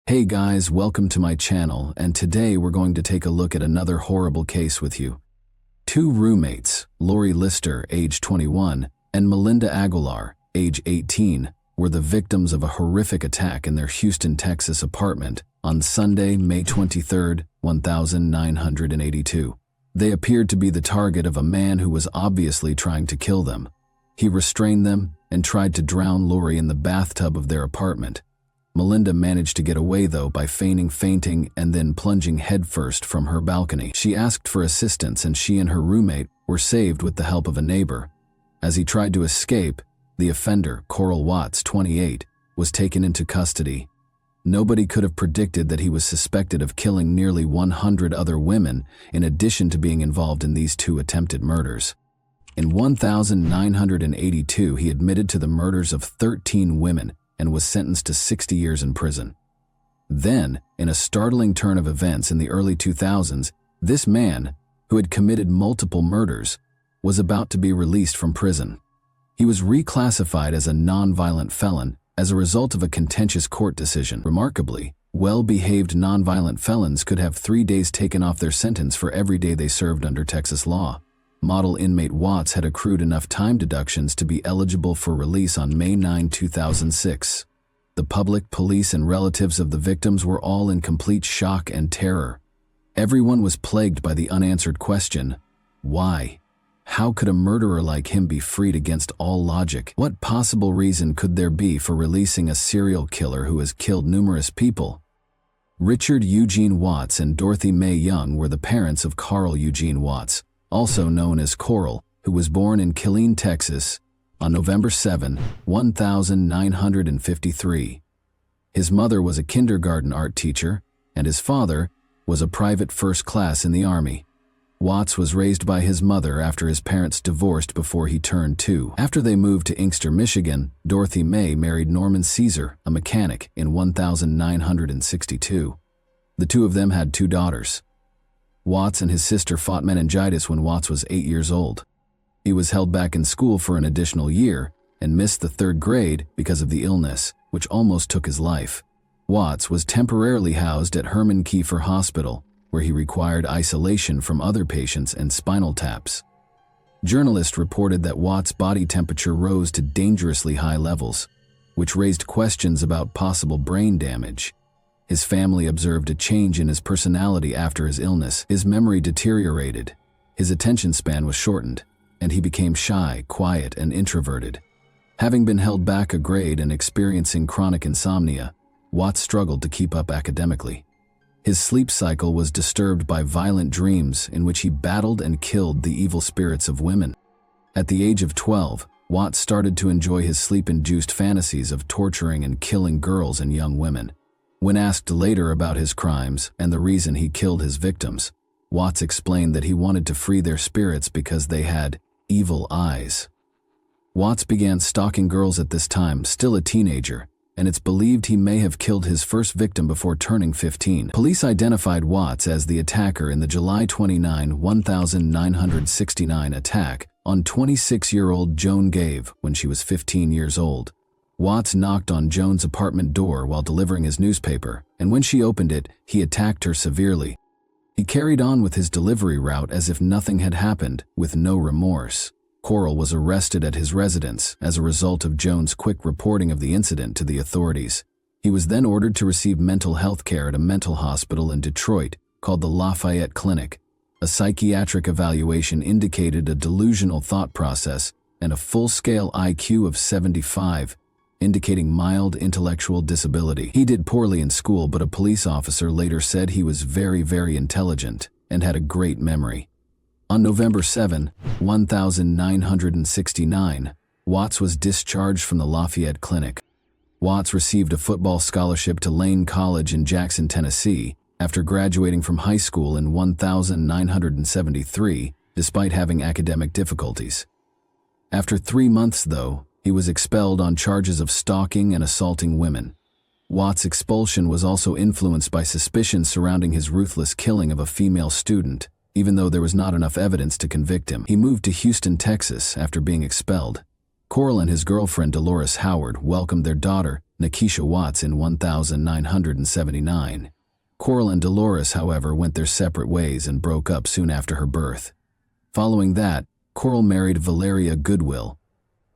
Hey guys, welcome to my channel, and today we're going to take a look at another horrible case with you. Two roommates, Lori Lister, age 21, and Melinda Aguilar, age 18, were the victims of a horrific attack in their Houston, Texas apartment on Sunday, May 23, 1982. They appeared to be the target of a man who was obviously trying to kill them. He restrained them and tried to drown Lori in the bathtub of their apartment. Melinda managed to get away though by feigning fainting and then plunging headfirst from her balcony. She asked for assistance and she and her roommate were saved with the help of a neighbor. As he tried to escape, the offender, Coral Watts, 28, was taken into custody. Nobody could have predicted that he was suspected of killing nearly 100 other women in addition to being involved in these two attempted murders. In 1982, he admitted to the murders of 13 women and was sentenced to 60 years in prison. Then, in a startling turn of events in the early 2000s, this man, who had committed multiple murders, was about to be released from prison. He was reclassified as a nonviolent felon as a result of a contentious court decision. Remarkably, well-behaved nonviolent felons could have 3 days taken off their sentence for every day they served under Texas law. Model inmate Watts had accrued enough time deductions to be eligible for release on May 9, 2006. The public, police, and relatives of the victims were all in complete shock and terror. Everyone was plagued by the unanswered question, why? How could a murderer like him be freed against all logic? What possible reason could there be for releasing a serial killer who has killed numerous people? Richard Eugene Watts and Dorothy Mae Young were the parents of Carl Eugene Watts, also known as Coral, who was born in Killeen, Texas, on November 7, 1953. His mother was a kindergarten art teacher, and his father was a private first class in the Army. Watts was raised by his mother after his parents divorced before he turned 2. After they moved to Inkster, Michigan, Dorothy Mae married Norman Caesar, a mechanic, in 1962. The two of them had 2 daughters. Watts and his sister fought meningitis when Watts was 8 years old. He was held back in school for an additional year and missed the 3rd grade because of the illness, which almost took his life. Watts was temporarily housed at Herman Kiefer Hospital, where he required isolation from other patients and spinal taps. Journalists reported that Watts' body temperature rose to dangerously high levels, which raised questions about possible brain damage. His family observed a change in his personality after his illness. His memory deteriorated, his attention span was shortened, and he became shy, quiet, and introverted. Having been held back a grade and experiencing chronic insomnia, Watts struggled to keep up academically. His sleep cycle was disturbed by violent dreams in which he battled and killed the evil spirits of women. At the age of 12, Watts started to enjoy his sleep-induced fantasies of torturing and killing girls and young women. When asked later about his crimes and the reason he killed his victims, Watts explained that he wanted to free their spirits because they had evil eyes. Watts began stalking girls at this time, still a teenager, and it's believed he may have killed his first victim before turning 15. Police identified Watts as the attacker in the July 29, 1969 attack on 26-year-old Joan Gave when she was 15 years old. Watts knocked on Joan's apartment door while delivering his newspaper, and when she opened it, he attacked her severely. He carried on with his delivery route as if nothing had happened, with no remorse. Coral was arrested at his residence as a result of Joan's quick reporting of the incident to the authorities. He was then ordered to receive mental health care at a mental hospital in Detroit called the Lafayette Clinic. A psychiatric evaluation indicated a delusional thought process and a full-scale IQ of 75, indicating mild intellectual disability. He did poorly in school, but a police officer later said he was very, very intelligent and had a great memory. On November 7, 1969, Watts was discharged from the Lafayette Clinic. Watts received a football scholarship to Lane College in Jackson, Tennessee, after graduating from high school in 1973, despite having academic difficulties. After 3 months, though, He was expelled on charges of stalking and assaulting women. Watts' expulsion was also influenced by suspicions surrounding his ruthless killing of a female student, even though there was not enough evidence to convict him. He moved to Houston, Texas after being expelled. Coral and his girlfriend Dolores Howard welcomed their daughter, Nikisha Watts, in 1979. Coral and Dolores, however, went their separate ways and broke up soon after her birth. Following that, Coral married Valeria Goodwill.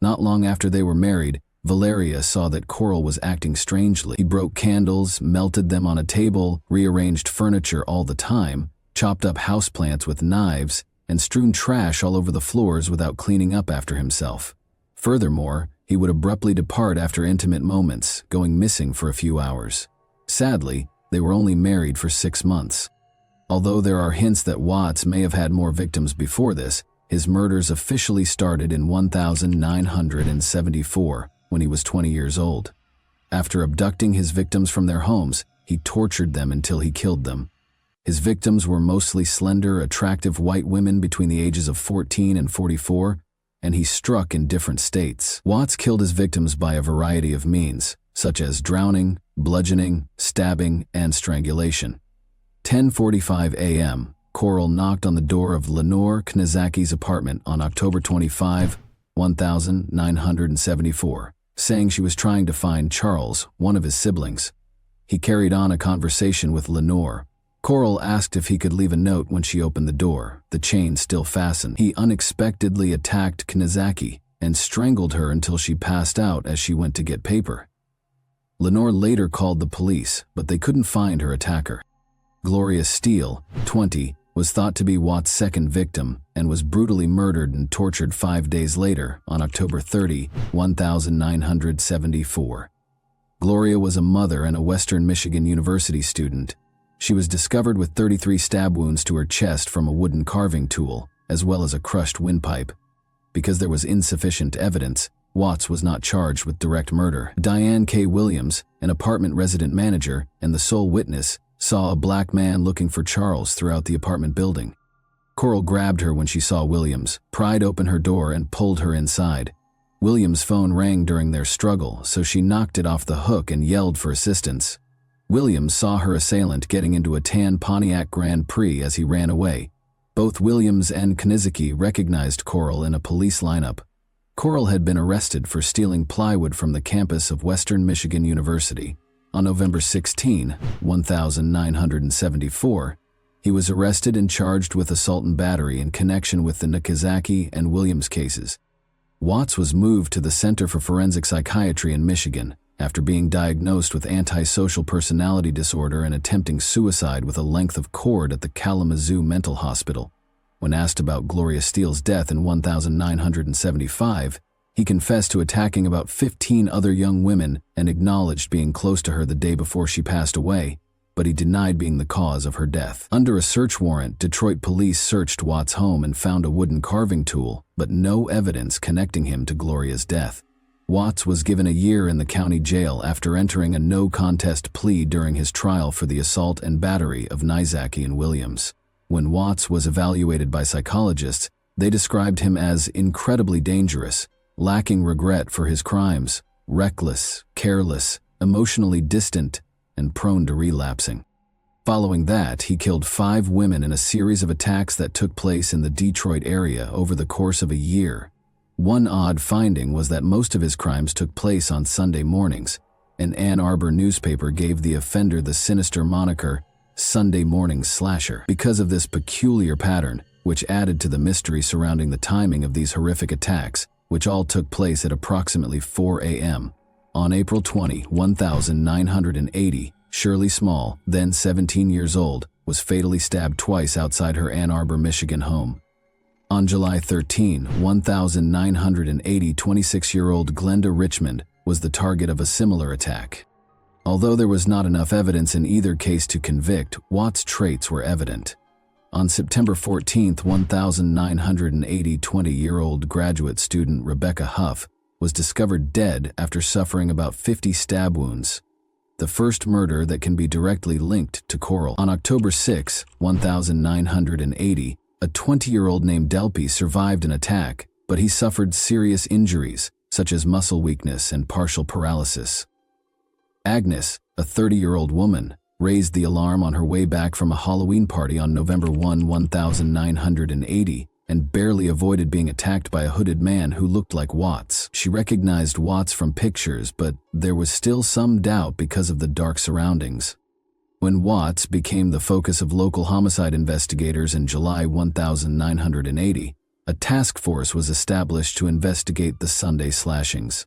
Not long after they were married, Valeria saw that Coral was acting strangely. He broke candles, melted them on a table, rearranged furniture all the time, chopped up houseplants with knives, and strewn trash all over the floors without cleaning up after himself. Furthermore, he would abruptly depart after intimate moments, going missing for a few hours. Sadly, they were only married for 6 months. Although there are hints that Watts may have had more victims before this, his murders officially started in 1974, when he was 20 years old. After abducting his victims from their homes, he tortured them until he killed them. His victims were mostly slender, attractive white women between the ages of 14 and 44, and he struck in different states. Watts killed his victims by a variety of means, such as drowning, bludgeoning, stabbing, and strangulation. 10:45 a.m., Coral knocked on the door of Lenore Knizacki's apartment on October 25, 1974, saying she was trying to find Charles, one of his siblings. He carried on a conversation with Lenore. Coral asked if he could leave a note when she opened the door, the chain still fastened. He unexpectedly attacked Knizacki and strangled her until she passed out as she went to get paper. Lenore later called the police, but they couldn't find her attacker. Gloria Steele, 20, was thought to be Watts' second victim and was brutally murdered and tortured 5 days later on October 30, 1974. Gloria was a mother and a Western Michigan University student. She was discovered with 33 stab wounds to her chest from a wooden carving tool, as well as a crushed windpipe. Because there was insufficient evidence, Watts was not charged with direct murder. Diane K. Williams, an apartment resident manager and the sole witness, saw a black man looking for Charles throughout the apartment building. Coral grabbed her when she saw Williams, pried open her door, and pulled her inside. Williams' phone rang during their struggle, so she knocked it off the hook and yelled for assistance. Williams saw her assailant getting into a tan Pontiac Grand Prix as he ran away. Both Williams and Knizacki recognized Coral in a police lineup. Coral had been arrested for stealing plywood from the campus of Western Michigan University. On November 16, 1974, he was arrested and charged with assault and battery in connection with the Knizacki and Williams cases. Watts was moved to the Center for Forensic Psychiatry in Michigan after being diagnosed with antisocial personality disorder and attempting suicide with a length of cord at the Kalamazoo Mental Hospital. When asked about Gloria Steele's death in 1975, he confessed to attacking about 15 other young women and acknowledged being close to her the day before she passed away, but he denied being the cause of her death. Under a search warrant, Detroit police searched Watts' home and found a wooden carving tool, but no evidence connecting him to Gloria's death. Watts was given a year in the county jail after entering a no-contest plea during his trial for the assault and battery of Knizacki and Williams. When Watts was evaluated by psychologists, they described him as incredibly dangerous, lacking regret for his crimes, reckless, careless, emotionally distant, and prone to relapsing. Following that, he killed 5 women in a series of attacks that took place in the Detroit area over the course of a year. One odd finding was that most of his crimes took place on Sunday mornings. An Ann Arbor newspaper gave the offender the sinister moniker, Sunday Morning Slasher, because of this peculiar pattern, which added to the mystery surrounding the timing of these horrific attacks, which all took place at approximately 4 a.m. On April 20, 1980, Shirley Small, then 17 years old, was fatally stabbed twice outside her Ann Arbor, Michigan home. On July 13, 1980, 26-year-old Glenda Richmond was the target of a similar attack. Although there was not enough evidence in either case to convict, Watts' traits were evident. On September 14, 1980, 20-year-old graduate student Rebecca Huff was discovered dead after suffering about 50 stab wounds, the first murder that can be directly linked to Coral. On October 6, 1980, a 20-year-old named Delpy survived an attack, but he suffered serious injuries, such as muscle weakness and partial paralysis. Agnes, a 30-year-old woman, raised the alarm on her way back from a Halloween party on November 1, 1980, and barely avoided being attacked by a hooded man who looked like Watts. She recognized Watts from pictures, but there was still some doubt because of the dark surroundings. When Watts became the focus of local homicide investigators in July 1980, a task force was established to investigate the Sunday slashings.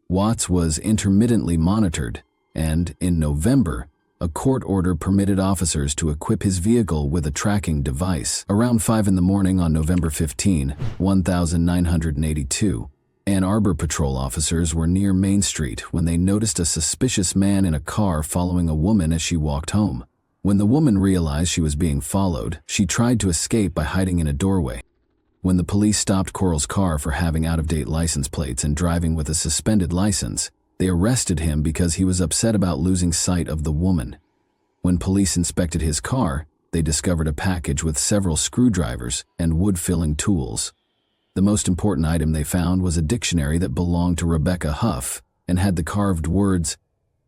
Watts was intermittently monitored, and in November, a court order permitted officers to equip his vehicle with a tracking device. Around 5 in the morning on November 15, 1982, Ann Arbor patrol officers were near Main Street when they noticed a suspicious man in a car following a woman as she walked home. When the woman realized she was being followed, she tried to escape by hiding in a doorway. When the police stopped Coral's car for having out-of-date license plates and driving with a suspended license, they arrested him because he was upset about losing sight of the woman. When police inspected his car, they discovered a package with several screwdrivers and wood-filling tools. The most important item they found was a dictionary that belonged to Rebecca Huff and had the carved words,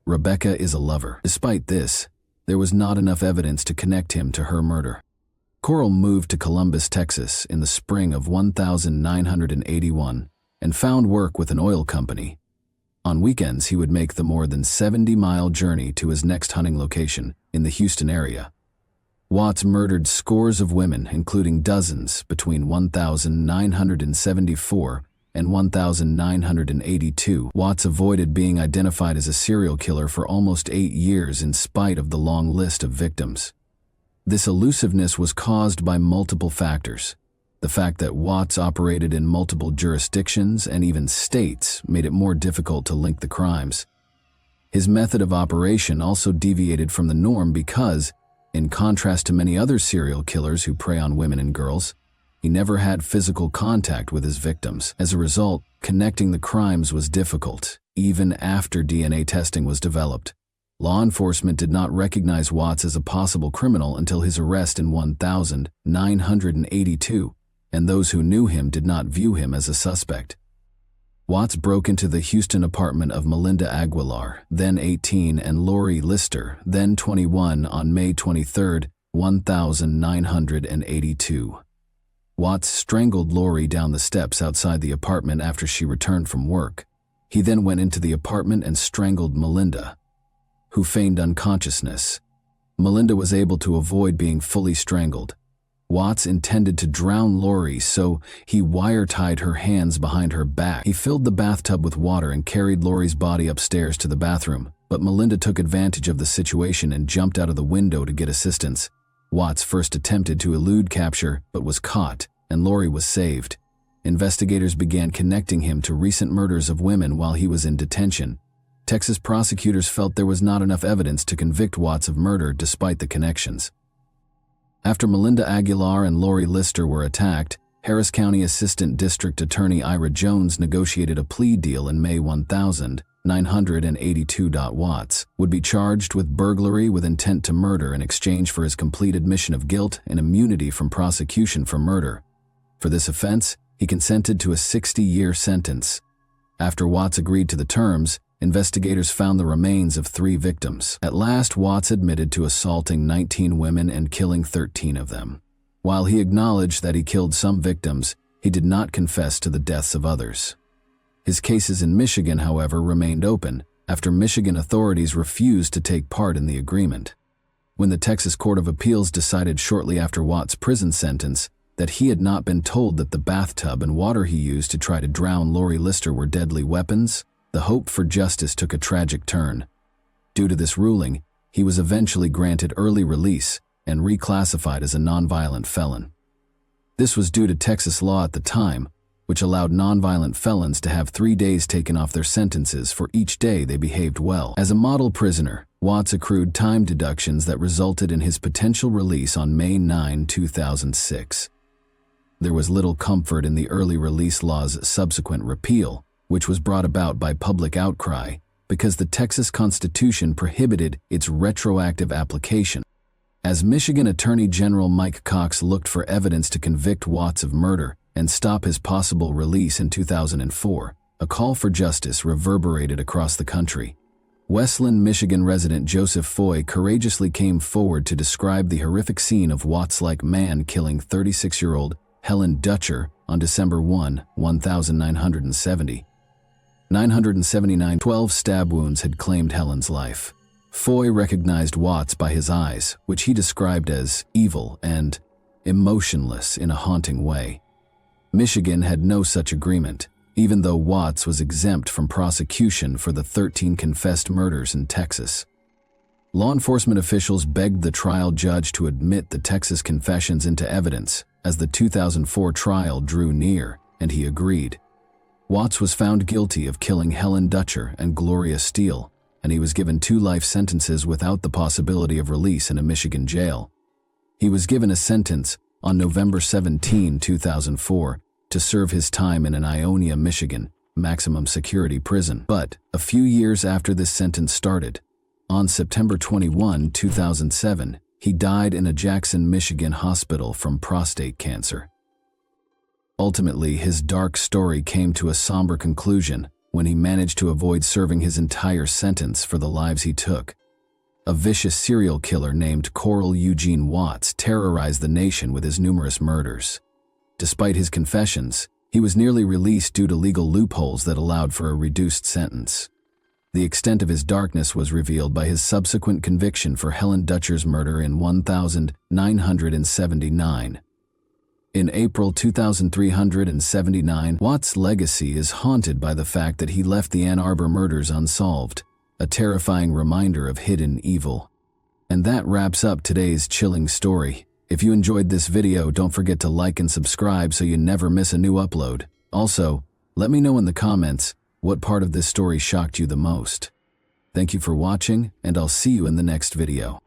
"Rebecca is a lover." Despite this, there was not enough evidence to connect him to her murder. Coral moved to Columbus, Texas in the spring of 1981 and found work with an oil company. On weekends, he would make the more than 70-mile journey to his next hunting location in the Houston area. Watts murdered scores of women, including dozens, between 1974 and 1982. Watts avoided being identified as a serial killer for almost 8 years in spite of the long list of victims. This elusiveness was caused by multiple factors. The fact that Watts operated in multiple jurisdictions and even states made it more difficult to link the crimes. His method of operation also deviated from the norm because, in contrast to many other serial killers who prey on women and girls, he never had physical contact with his victims. As a result, connecting the crimes was difficult, even after DNA testing was developed. Law enforcement did not recognize Watts as a possible criminal until his arrest in 1982, and those who knew him did not view him as a suspect. Watts broke into the Houston apartment of Melinda Aguilar, then 18, and Lori Lister, then 21, on May 23, 1982. Watts strangled Lori down the steps outside the apartment after she returned from work. He then went into the apartment and strangled Melinda, who feigned unconsciousness. Melinda was able to avoid being fully strangled. Watts intended to drown Lori, so he wire-tied her hands behind her back. He filled the bathtub with water and carried Lori's body upstairs to the bathroom, but Melinda took advantage of the situation and jumped out of the window to get assistance. Watts first attempted to elude capture, but was caught, and Lori was saved. Investigators began connecting him to recent murders of women while he was in detention. Texas prosecutors felt there was not enough evidence to convict Watts of murder despite the connections. After Melinda Aguilar and Lori Lister were attacked, Harris County Assistant District Attorney Ira Jones negotiated a plea deal in May 1982. Watts would be charged with burglary with intent to murder in exchange for his complete admission of guilt and immunity from prosecution for murder. For this offense, he consented to a 60-year sentence. After Watts agreed to the terms, investigators found the remains of 3 victims. At last, Watts admitted to assaulting 19 women and killing 13 of them. While he acknowledged that he killed some victims, he did not confess to the deaths of others. His cases in Michigan, however, remained open after Michigan authorities refused to take part in the agreement. When the Texas Court of Appeals decided shortly after Watts' prison sentence that he had not been told that the bathtub and water he used to try to drown Lori Lister were deadly weapons, the hope for justice took a tragic turn. Due to this ruling, he was eventually granted early release and reclassified as a nonviolent felon. This was due to Texas law at the time, which allowed nonviolent felons to have 3 days taken off their sentences for each day they behaved well. As a model prisoner, Watts accrued time deductions that resulted in his potential release on May 9, 2006. There was little comfort in the early release law's subsequent repeal, which was brought about by public outcry because the Texas Constitution prohibited its retroactive application. As Michigan Attorney General Mike Cox looked for evidence to convict Watts of murder and stop his possible release in 2004, A call for justice reverberated across the country. Westland, Michigan resident Joseph Foy courageously came forward to describe the horrific scene of Watts-like man killing 36-year-old Helen Dutcher on December 1, 1970. 979 12 stab wounds had claimed Helen's life. Foy recognized Watts by his eyes, which he described as evil and emotionless in a haunting way. Michigan had no such agreement, even though Watts was exempt from prosecution for the 13 confessed murders in Texas. Law enforcement officials begged the trial judge to admit the Texas confessions into evidence as the 2004 trial drew near, and he agreed. Watts was found guilty of killing Helen Dutcher and Gloria Steele, and he was given 2 life sentences without the possibility of release in a Michigan jail. He was given a sentence on November 17, 2004, to serve his time in an Ionia, Michigan, maximum security prison. But a few years after this sentence started, on September 21, 2007, he died in a Jackson, Michigan hospital from prostate cancer. Ultimately, his dark story came to a somber conclusion when he managed to avoid serving his entire sentence for the lives he took. A vicious serial killer named Coral Eugene Watts terrorized the nation with his numerous murders. Despite his confessions, he was nearly released due to legal loopholes that allowed for a reduced sentence. The extent of his darkness was revealed by his subsequent conviction for Helen Dutcher's murder in 1979. In April 2379, Watts' legacy is haunted by the fact that he left the Ann Arbor murders unsolved, a terrifying reminder of hidden evil. And that wraps up today's chilling story. If you enjoyed this video, don't forget to like and subscribe so you never miss a new upload. Also, let me know in the comments what part of this story shocked you the most. Thank you for watching, and I'll see you in the next video.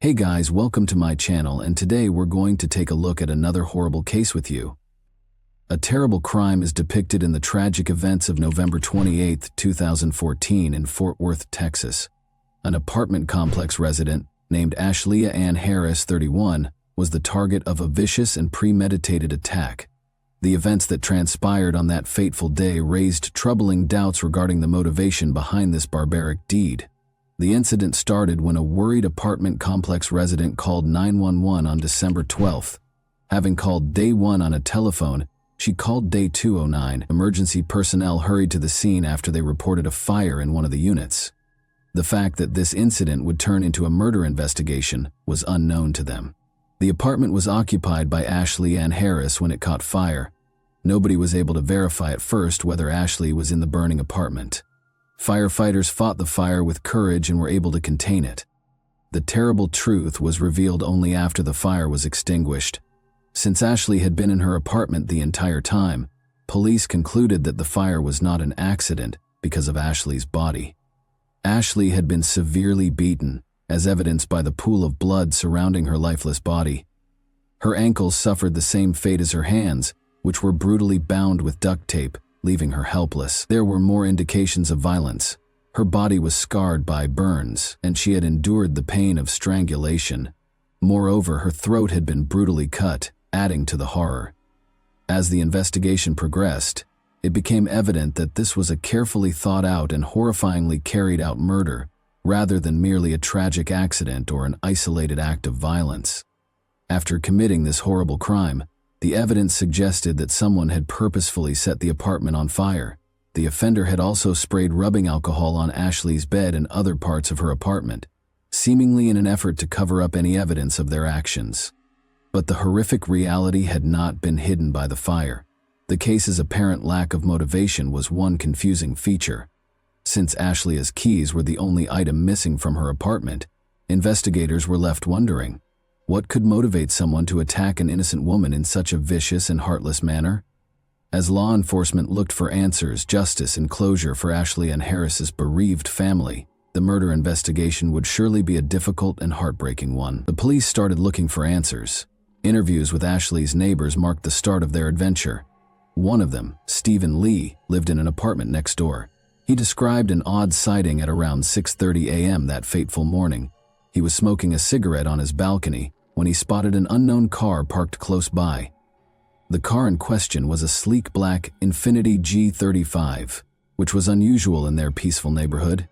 Hey guys, welcome to my channel, and today we're going to take a look at another horrible case with you. A terrible crime is depicted in the tragic events of November 28, 2014 in Fort Worth, Texas. An apartment complex resident named Ashlea Ann Harris, 31, was the target of a vicious and premeditated attack. The events that transpired on that fateful day raised troubling doubts regarding the motivation behind this barbaric deed. The incident started when a worried apartment complex resident called 911 on December 12th. Having called Day 1 on a telephone, she called Day 209. Emergency personnel hurried to the scene after they reported a fire in one of the units. The fact that this incident would turn into a murder investigation was unknown to them. The apartment was occupied by Ashlea Ann Harris when it caught fire. Nobody was able to verify at first whether Ashley was in the burning apartment. Firefighters fought the fire with courage and were able to contain it. The terrible truth was revealed only after the fire was extinguished. Since Ashley had been in her apartment the entire time, police concluded that the fire was not an accident because of Ashley's body. Ashley had been severely beaten, as evidenced by the pool of blood surrounding her lifeless body. Her ankles suffered the same fate as her hands, which were brutally bound with duct tape, leaving her helpless. There were more indications of violence. Her body was scarred by burns, and she had endured the pain of strangulation. Moreover, her throat had been brutally cut, adding to the horror. As the investigation progressed, it became evident that this was a carefully thought out and horrifyingly carried out murder, rather than merely a tragic accident or an isolated act of violence. After committing this horrible crime, the evidence suggested that someone had purposefully set the apartment on fire. The offender had also sprayed rubbing alcohol on Ashley's bed and other parts of her apartment, seemingly in an effort to cover up any evidence of their actions. But the horrific reality had not been hidden by the fire. The case's apparent lack of motivation was one confusing feature. Since Ashlea's keys were the only item missing from her apartment, investigators were left wondering, what could motivate someone to attack an innocent woman in such a vicious and heartless manner? As law enforcement looked for answers, justice, and closure for Ashlea Ann Harris's bereaved family, the murder investigation would surely be a difficult and heartbreaking one. The police started looking for answers. Interviews with Ashley's neighbors marked the start of their adventure. One of them, Stephen Lee, lived in an apartment next door. He described an odd sighting at around 6:30 a.m. that fateful morning. He was smoking a cigarette on his balcony when he spotted an unknown car parked close by. The car in question was a sleek black Infiniti G35, which was unusual in their peaceful neighborhood.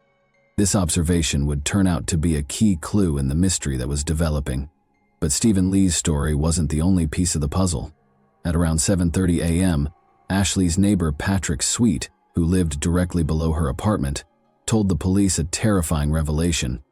This observation would turn out to be a key clue in the mystery that was developing. But Stephen Lee's story wasn't the only piece of the puzzle. At around 7:30 a.m., Ashley's neighbor Patrick Sweet, who lived directly below her apartment, told the police a terrifying revelation.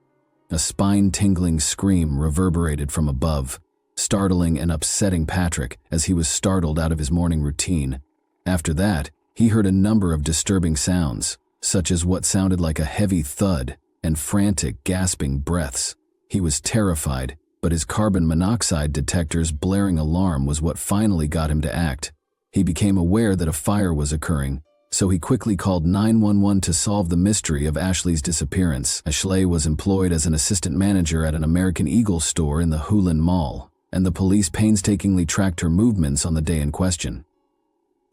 A spine-tingling scream reverberated from above, startling and upsetting Patrick as he was startled out of his morning routine. After that, he heard a number of disturbing sounds, such as what sounded like a heavy thud and frantic, gasping breaths. He was terrified, but his carbon monoxide detector's blaring alarm was what finally got him to act. He became aware that a fire was occurring, so he quickly called 911 to solve the mystery of Ashley's disappearance. Ashley was employed as an assistant manager at an American Eagle store in the Hulen Mall, and the police painstakingly tracked her movements on the day in question.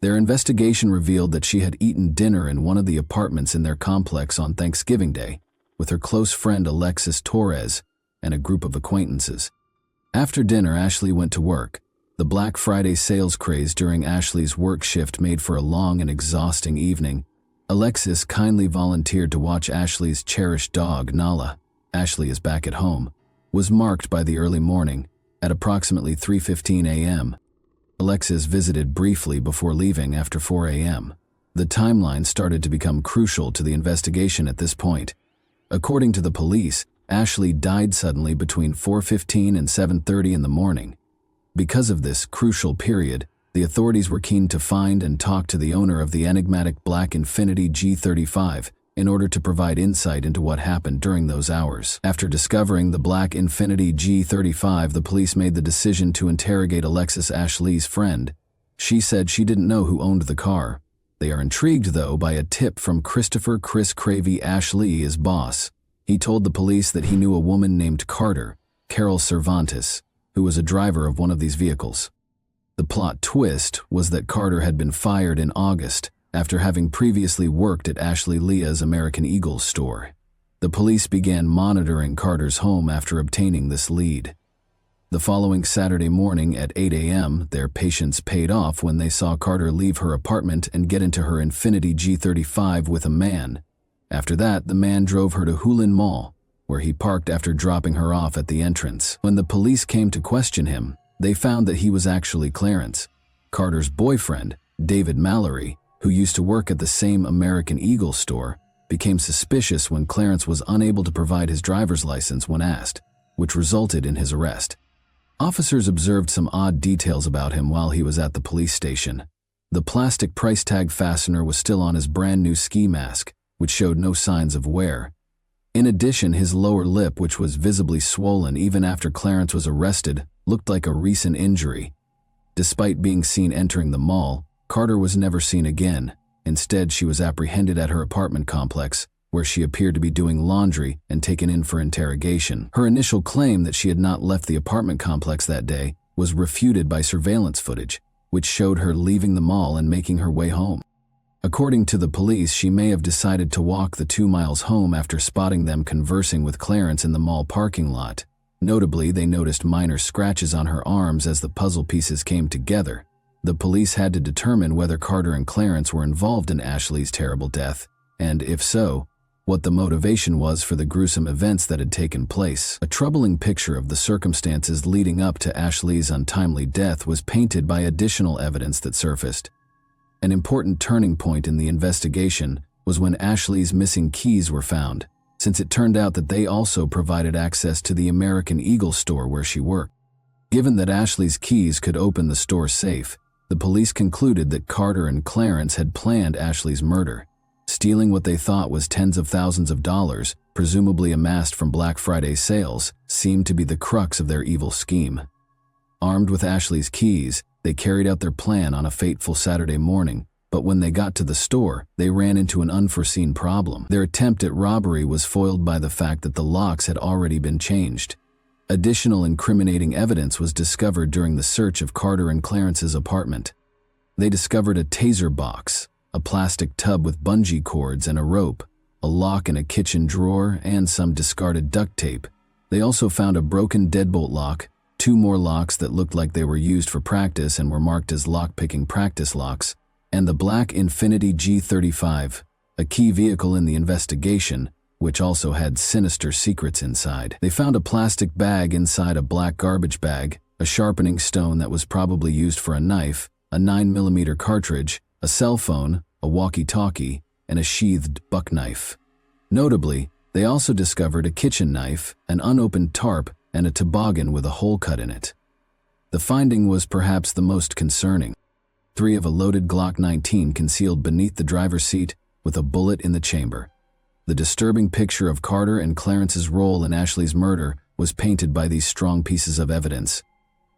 Their investigation revealed that she had eaten dinner in one of the apartments in their complex on Thanksgiving Day with her close friend Alexis Torres and a group of acquaintances. After dinner, Ashley went to work. The Black Friday sales craze during Ashley's work shift made for a long and exhausting evening. Alexis kindly volunteered to watch Ashley's cherished dog, Nala. Ashley is back at home. Was marked by the early morning. At approximately 3:15 a.m., Alexis visited briefly before leaving after 4 a.m. The timeline started to become crucial to the investigation at this point. According to the police, Ashley died suddenly between 4:15 and 7:30 in the morning. Because of this crucial period, the authorities were keen to find and talk to the owner of the enigmatic black Infiniti G35 in order to provide insight into what happened during those hours. After discovering the black Infiniti G35, the police made the decision to interrogate Alexis, Ashley's friend. She said she didn't know who owned the car. They are intrigued, though, by a tip from Christopher "Chris" Cravey, Ashley's boss. He told the police that he knew a woman named Carol Cervantes, who was a driver of one of these vehicles. The plot twist was that Carter had been fired in August after having previously worked at Ashley Leah's American Eagle store. The police began monitoring Carter's home after obtaining this lead. The following Saturday morning at 8 a.m., their patience paid off when they saw Carter leave her apartment and get into her Infiniti G35 with a man. After that, the man drove her to Hulen Mall, where he parked after dropping her off at the entrance. When the police came to question him, they found that he was actually Clarence, Carter's boyfriend. David Mallory, who used to work at the same American Eagle store, became suspicious when Clarence was unable to provide his driver's license when asked, which resulted in his arrest. Officers observed some odd details about him while he was at the police station. The plastic price tag fastener was still on his brand new ski mask, which showed no signs of wear. In addition, his lower lip, which was visibly swollen even after Clarence was arrested, looked like a recent injury. Despite being seen entering the mall, Carter was never seen again. Instead, she was apprehended at her apartment complex, where she appeared to be doing laundry and taken in for interrogation. Her initial claim that she had not left the apartment complex that day was refuted by surveillance footage, which showed her leaving the mall and making her way home. According to the police, she may have decided to walk the 2 miles home after spotting them conversing with Clarence in the mall parking lot. Notably, they noticed minor scratches on her arms as the puzzle pieces came together. The police had to determine whether Carter and Clarence were involved in Ashley's terrible death, and if so, what the motivation was for the gruesome events that had taken place. A troubling picture of the circumstances leading up to Ashley's untimely death was painted by additional evidence that surfaced. An important turning point in the investigation was when Ashley's missing keys were found, since it turned out that they also provided access to the American Eagle store where she worked. Given that Ashley's keys could open the store safe, the police concluded that Carter and Clarence had planned Ashley's murder. Stealing what they thought was tens of thousands of dollars, presumably amassed from Black Friday sales, seemed to be the crux of their evil scheme. Armed with Ashley's keys, they carried out their plan on a fateful Saturday morning, but when they got to the store, they ran into an unforeseen problem. Their attempt at robbery was foiled by the fact that the locks had already been changed. Additional incriminating evidence was discovered during the search of Carter and Clarence's apartment. They discovered a taser box, a plastic tub with bungee cords and a rope, a lock in a kitchen drawer, and some discarded duct tape. They also found a broken deadbolt lock, 2 more locks that looked like they were used for practice and were marked as lock-picking practice locks, and the black Infiniti G35, a key vehicle in the investigation, which also had sinister secrets inside. They found a plastic bag inside a black garbage bag, a sharpening stone that was probably used for a knife, a 9mm cartridge, a cell phone, a walkie-talkie, and a sheathed buck knife. Notably, they also discovered a kitchen knife, an unopened tarp, and a toboggan with a hole cut in it. The finding was perhaps the most concerning. 3 of a loaded Glock 19 concealed beneath the driver's seat with a bullet in the chamber. The disturbing picture of Carter and Clarence's role in Ashley's murder was painted by these strong pieces of evidence.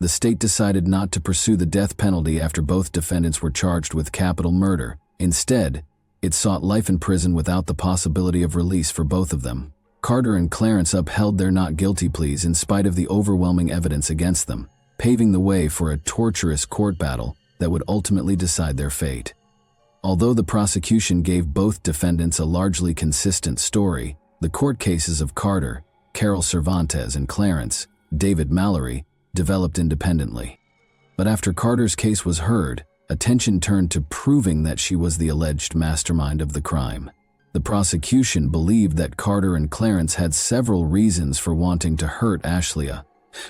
The state decided not to pursue the death penalty after both defendants were charged with capital murder. Instead, it sought life in prison without the possibility of release for both of them. Carter and Clarence upheld their not guilty pleas in spite of the overwhelming evidence against them, paving the way for a torturous court battle that would ultimately decide their fate. Although the prosecution gave both defendants a largely consistent story, the court cases of Carter, Carol Cervantes, and Clarence, David Mallory, developed independently. But after Carter's case was heard, attention turned to proving that she was the alleged mastermind of the crime. The prosecution believed that Carter and Clarence had several reasons for wanting to hurt Ashley.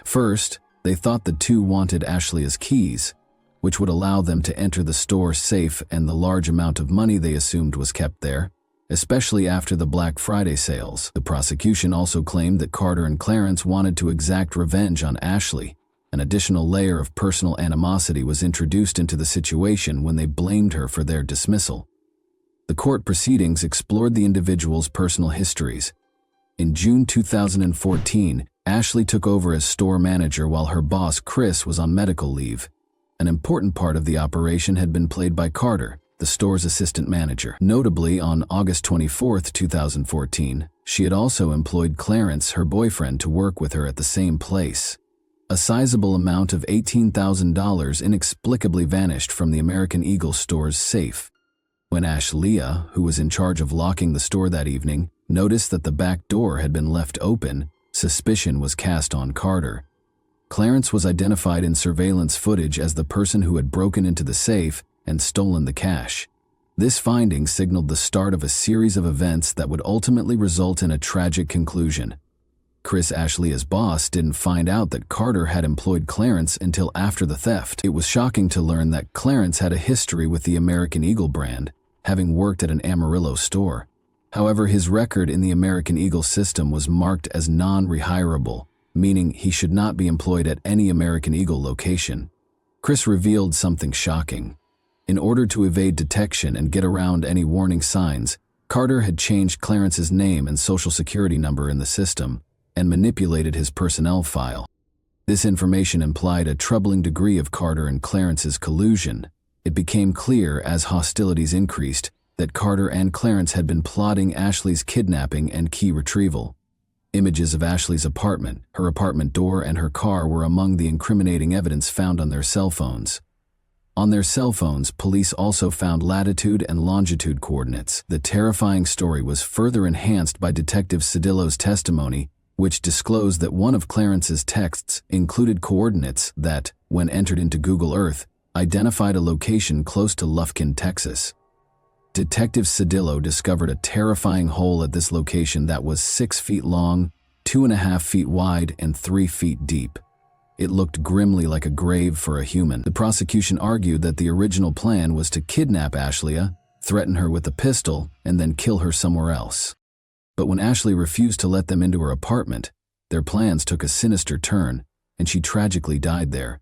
First, they thought the two wanted Ashley's keys, which would allow them to enter the store safe and the large amount of money they assumed was kept there, especially after the Black Friday sales. The prosecution also claimed that Carter and Clarence wanted to exact revenge on Ashley. An additional layer of personal animosity was introduced into the situation when they blamed her for their dismissal. The court proceedings explored the individuals' personal histories. In June 2014, Ashley took over as store manager while her boss, Chris, was on medical leave. An important part of the operation had been played by Carter, the store's assistant manager. Notably, on August 24, 2014, she had also employed Clarence, her boyfriend, to work with her at the same place. A sizable amount of $18,000 inexplicably vanished from the American Eagle store's safe. When Ashley, who was in charge of locking the store that evening, noticed that the back door had been left open, suspicion was cast on Carter. Clarence was identified in surveillance footage as the person who had broken into the safe and stolen the cash. This finding signaled the start of a series of events that would ultimately result in a tragic conclusion. Chris, Ashley's boss, didn't find out that Carter had employed Clarence until after the theft. It was shocking to learn that Clarence had a history with the American Eagle brand, having worked at an Amarillo store. However, his record in the American Eagle system was marked as non-rehirable, meaning he should not be employed at any American Eagle location. Chris revealed something shocking. In order to evade detection and get around any warning signs, Carter had changed Clarence's name and social security number in the system and manipulated his personnel file. This information implied a troubling degree of Carter and Clarence's collusion. It became clear as hostilities increased that Carter and Clarence had been plotting Ashley's kidnapping and key retrieval. Images of Ashley's apartment, her apartment door, and her car were among the incriminating evidence found on their cell phones. On their cell phones, police also found latitude and longitude coordinates. The terrifying story was further enhanced by Detective Cedillo's testimony, which disclosed that one of Clarence's texts included coordinates that, when entered into Google Earth, identified a location close to Lufkin, Texas. Detective Cedillo discovered a terrifying hole at this location that was 6 feet long, 2.5 feet wide, and 3 feet deep. It looked grimly like a grave for a human. The prosecution argued that the original plan was to kidnap Ashley, threaten her with a pistol, and then kill her somewhere else. But when Ashley refused to let them into her apartment, their plans took a sinister turn, and she tragically died there.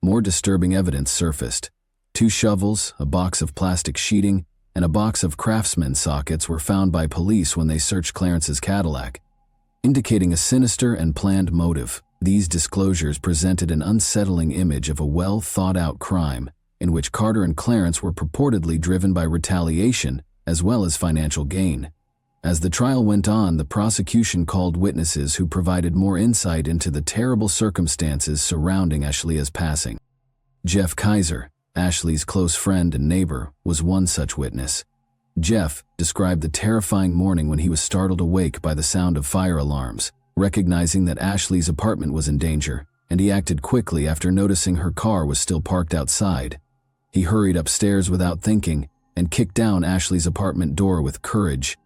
More disturbing evidence surfaced. 2 shovels, a box of plastic sheeting, and a box of Craftsman sockets were found by police when they searched Clarence's Cadillac, indicating a sinister and planned motive. These disclosures presented an unsettling image of a well-thought-out crime in which Carter and Clarence were purportedly driven by retaliation as well as financial gain. As the trial went on, the prosecution called witnesses who provided more insight into the terrible circumstances surrounding Ashley's passing. Jeff Kaiser, Ashley's close friend and neighbor, was one such witness. Jeff described the terrifying morning when he was startled awake by the sound of fire alarms, recognizing that Ashley's apartment was in danger, and he acted quickly after noticing her car was still parked outside. He hurried upstairs without thinking and kicked down Ashley's apartment door with courage.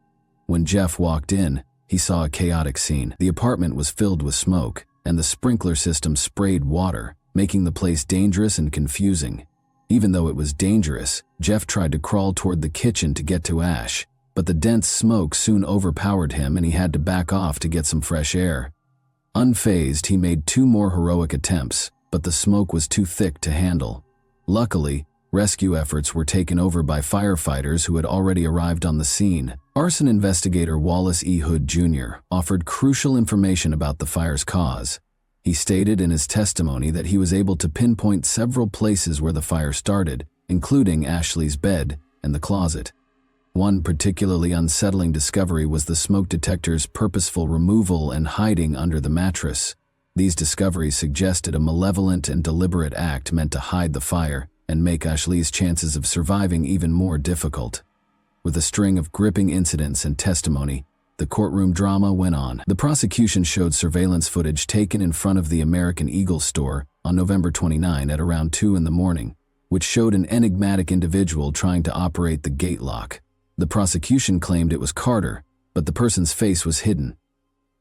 When Jeff walked in, he saw a chaotic scene. The apartment was filled with smoke, and the sprinkler system sprayed water, making the place dangerous and confusing. Even though it was dangerous, Jeff tried to crawl toward the kitchen to get to Ash, but the dense smoke soon overpowered him and he had to back off to get some fresh air. Unfazed, he made 2 more heroic attempts, but the smoke was too thick to handle. Luckily, rescue efforts were taken over by firefighters who had already arrived on the scene. Arson investigator Wallace E. Hood Jr. offered crucial information about the fire's cause. He stated in his testimony that he was able to pinpoint several places where the fire started, including Ashley's bed and the closet. One particularly unsettling discovery was the smoke detector's purposeful removal and hiding under the mattress. These discoveries suggested a malevolent and deliberate act meant to hide the fire and make Ashley's chances of surviving even more difficult. With a string of gripping incidents and testimony, the courtroom drama went on. The prosecution showed surveillance footage taken in front of the American Eagle store on November 29 at around 2 in the morning, which showed an enigmatic individual trying to operate the gate lock. The prosecution claimed it was Carter, but the person's face was hidden.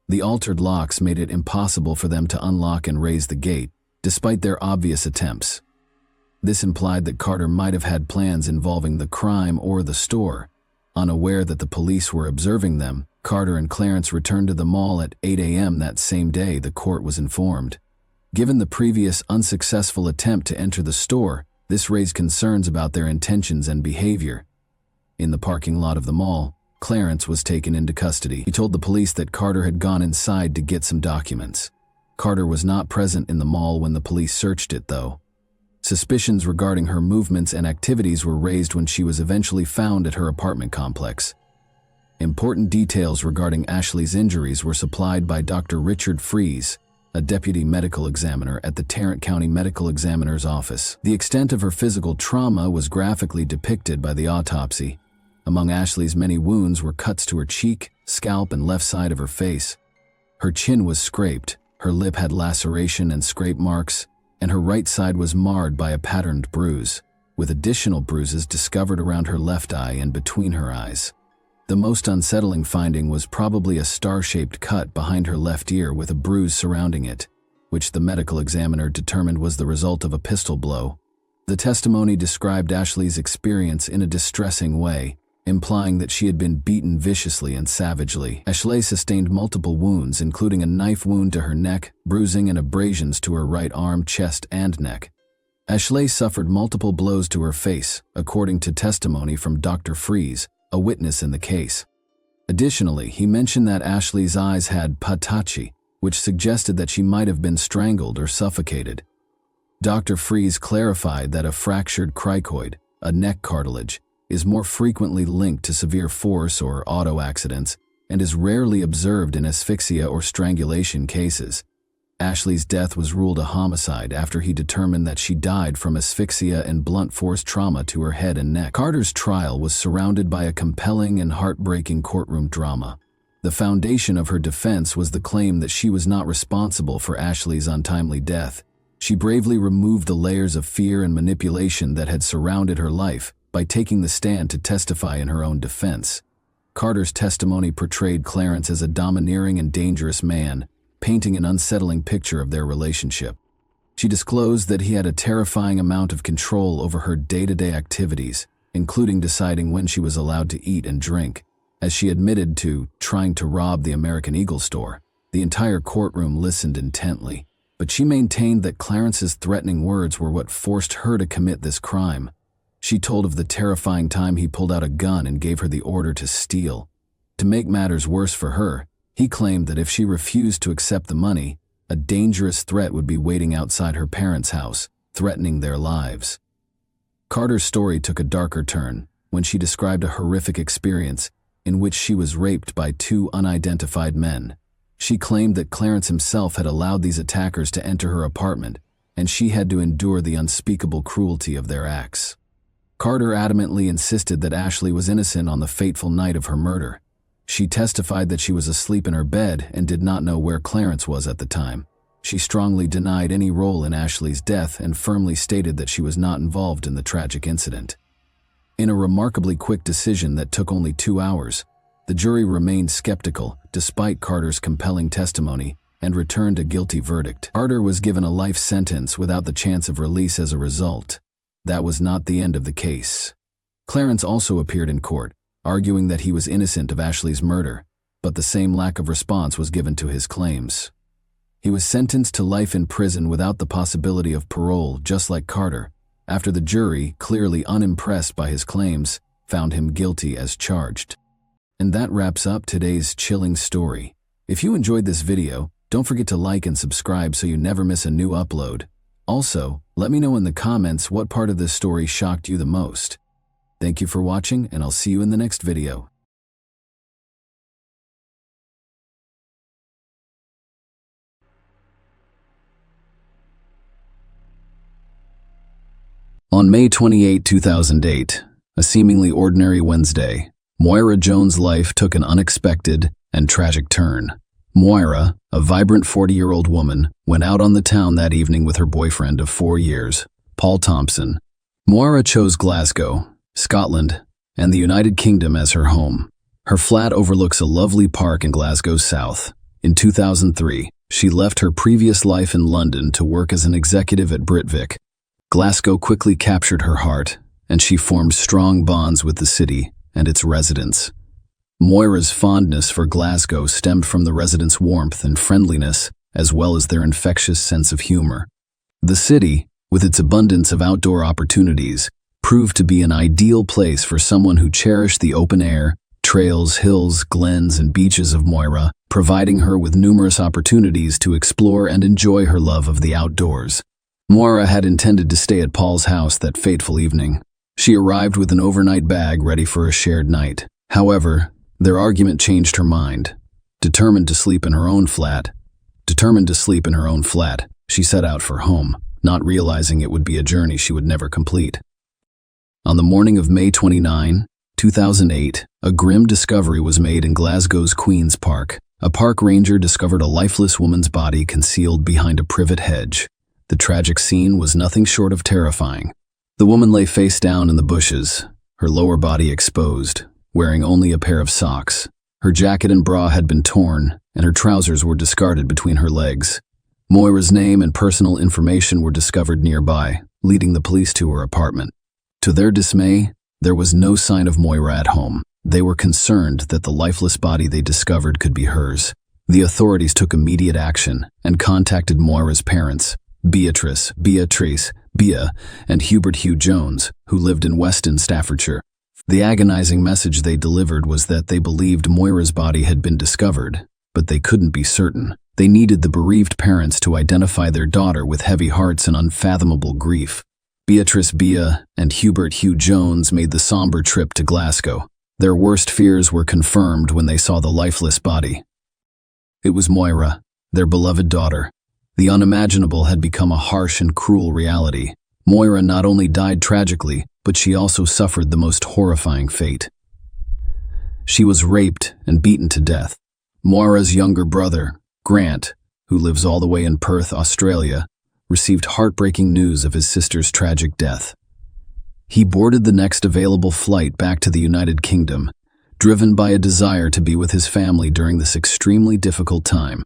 The altered locks made it impossible for them to unlock and raise the gate, despite their obvious attempts. This implied that Carter might have had plans involving the crime or the store. Unaware that the police were observing them, Carter and Clarence returned to the mall at 8 a.m. that same day, the court was informed. Given the previous unsuccessful attempt to enter the store, this raised concerns about their intentions and behavior. In the parking lot of the mall, Clarence was taken into custody. He told the police that Carter had gone inside to get some documents. Carter was not present in the mall when the police searched it, though. Suspicions regarding her movements and activities were raised when she was eventually found at her apartment complex. Important details regarding Ashley's injuries were supplied by Dr. Richard Fries, a deputy medical examiner at the Tarrant County Medical Examiner's Office. The extent of her physical trauma was graphically depicted by the autopsy. Among Ashley's many wounds were cuts to her cheek, scalp, and left side of her face. Her chin was scraped, her lip had laceration and scrape marks, and her right side was marred by a patterned bruise, with additional bruises discovered around her left eye and between her eyes. The most unsettling finding was probably a star-shaped cut behind her left ear with a bruise surrounding it, which the medical examiner determined was the result of a pistol blow. The testimony described Ashley's experience in a distressing way, implying that she had been beaten viciously and savagely. Ashley sustained multiple wounds, including a knife wound to her neck, bruising and abrasions to her right arm, chest, and neck. Ashley suffered multiple blows to her face, according to testimony from Dr. Fries, a witness in the case. Additionally, he mentioned that Ashley's eyes had patachi, which suggested that she might have been strangled or suffocated. Dr. Fries clarified that a fractured cricoid, a neck cartilage, is more frequently linked to severe force or auto accidents and is rarely observed in asphyxia or strangulation cases. Ashley's death was ruled a homicide after he determined that she died from asphyxia and blunt force trauma to her head and neck. Carter's trial was surrounded by a compelling and heartbreaking courtroom drama. The foundation of her defense was the claim that she was not responsible for Ashley's untimely death. She bravely removed the layers of fear and manipulation that had surrounded her life by taking the stand to testify in her own defense. Carter's testimony portrayed Clarence as a domineering and dangerous man, painting an unsettling picture of their relationship. She disclosed that he had a terrifying amount of control over her day-to-day activities, including deciding when she was allowed to eat and drink. As she admitted to trying to rob the American Eagle store, the entire courtroom listened intently, but she maintained that Clarence's threatening words were what forced her to commit this crime. She told of the terrifying time he pulled out a gun and gave her the order to steal. To make matters worse for her, he claimed that if she refused to accept the money, a dangerous threat would be waiting outside her parents' house, threatening their lives. Carter's story took a darker turn when she described a horrific experience in which she was raped by 2 unidentified men. She claimed that Clarence himself had allowed these attackers to enter her apartment, and she had to endure the unspeakable cruelty of their acts. Carter adamantly insisted that Ashley was innocent on the fateful night of her murder. She testified that she was asleep in her bed and did not know where Clarence was at the time. She strongly denied any role in Ashley's death and firmly stated that she was not involved in the tragic incident. In a remarkably quick decision that took only 2 hours, the jury remained skeptical despite Carter's compelling testimony and returned a guilty verdict. Carter was given a life sentence without the chance of release as a result. That was not the end of the case. Clarence also appeared in court, arguing that he was innocent of Ashley's murder, but the same lack of response was given to his claims. He was sentenced to life in prison without the possibility of parole, just like Carter, after the jury, clearly unimpressed by his claims, found him guilty as charged. And that wraps up today's chilling story. If you enjoyed this video, don't forget to like and subscribe so you never miss a new upload. Also, let me know in the comments what part of this story shocked you the most. Thank you for watching, and I'll see you in the next video. On May 28, 2008, a seemingly ordinary Wednesday, Moira Jones' life took an unexpected and tragic turn. Moira, a vibrant 40-year-old woman, went out on the town that evening with her boyfriend of 4 years, Paul Thompson. Moira chose Glasgow, Scotland, and the United Kingdom as her home. Her flat overlooks a lovely park in Glasgow's south. In 2003, she left her previous life in London to work as an executive at Britvic. Glasgow quickly captured her heart, and she formed strong bonds with the city and its residents. Moira's fondness for Glasgow stemmed from the residents' warmth and friendliness, as well as their infectious sense of humor. The city, with its abundance of outdoor opportunities, proved to be an ideal place for someone who cherished the open air, trails, hills, glens, and beaches of Moira, providing her with numerous opportunities to explore and enjoy her love of the outdoors. Moira had intended to stay at Paul's house that fateful evening. She arrived with an overnight bag ready for a shared night. However, their argument changed her mind. Determined to sleep in her own flat, she set out for home, not realizing it would be a journey she would never complete. On the morning of May 29, 2008, a grim discovery was made in Glasgow's Queen's Park. A park ranger discovered a lifeless woman's body concealed behind a privet hedge. The tragic scene was nothing short of terrifying. The woman lay face down in the bushes, her lower body exposed, wearing only a pair of socks. Her jacket and bra had been torn, and her trousers were discarded between her legs. Moira's name and personal information were discovered nearby, leading the police to her apartment. To their dismay, there was no sign of Moira at home. They were concerned that the lifeless body they discovered could be hers. The authorities took immediate action and contacted Moira's parents, Beatrice, Bea, and Hubert Hugh Jones, who lived in Weston, Staffordshire. The agonizing message they delivered was that they believed Moira's body had been discovered, but they couldn't be certain. They needed the bereaved parents to identify their daughter with heavy hearts and unfathomable grief. Beatrice, Bea, and Hubert Hugh Jones made the somber trip to Glasgow. Their worst fears were confirmed when they saw the lifeless body. It was Moira, their beloved daughter. The unimaginable had become a harsh and cruel reality. Moira not only died tragically, but she also suffered the most horrifying fate. She was raped and beaten to death. Moira's younger brother, Grant, who lives all the way in Perth, Australia, received heartbreaking news of his sister's tragic death. He boarded the next available flight back to the United Kingdom, driven by a desire to be with his family during this extremely difficult time.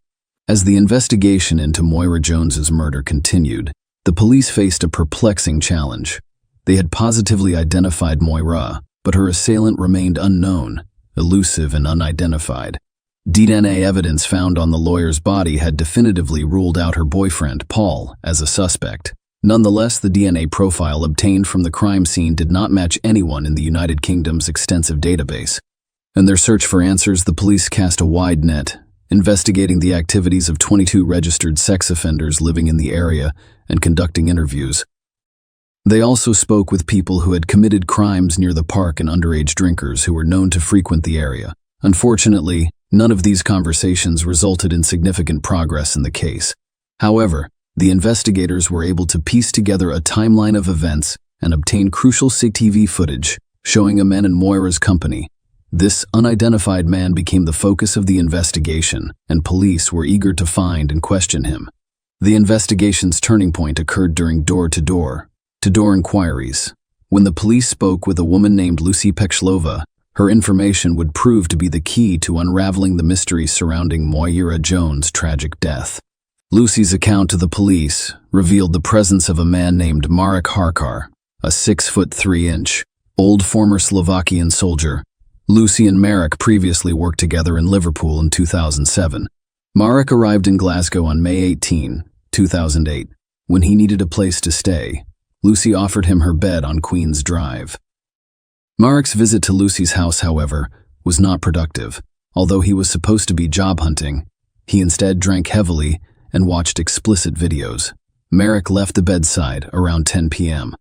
As the investigation into Moira Jones's murder continued, the police faced a perplexing challenge. They had positively identified Moira, but her assailant remained unknown, elusive and unidentified. DNA evidence found on the lawyer's body had definitively ruled out her boyfriend, Paul, as a suspect. Nonetheless, the DNA profile obtained from the crime scene did not match anyone in the United Kingdom's extensive database. In their search for answers, the police cast a wide net, investigating the activities of 22 registered sex offenders living in the area and conducting interviews. They also spoke with people who had committed crimes near the park and underage drinkers who were known to frequent the area. Unfortunately, none of these conversations resulted in significant progress in the case. However, the investigators were able to piece together a timeline of events and obtain crucial CCTV footage showing a man in Moira's company. This unidentified man became the focus of the investigation, and police were eager to find and question him. The investigation's turning point occurred during door-to-door inquiries. When the police spoke with a woman named Lucy Pechlova, her information would prove to be the key to unraveling the mystery surrounding Moira Jones' tragic death. Lucy's account to the police revealed the presence of a man named Marek Harkar, a 6'3" old former Slovakian soldier. Lucy and Marek previously worked together in Liverpool in 2007. Marek arrived in Glasgow on May 18, 2008. When he needed a place to stay, Lucy offered him her bed on Queen's Drive. Marek's visit to Lucy's house, however, was not productive. Although he was supposed to be job hunting, he instead drank heavily and watched explicit videos. Marek left the bedside around 10 p.m.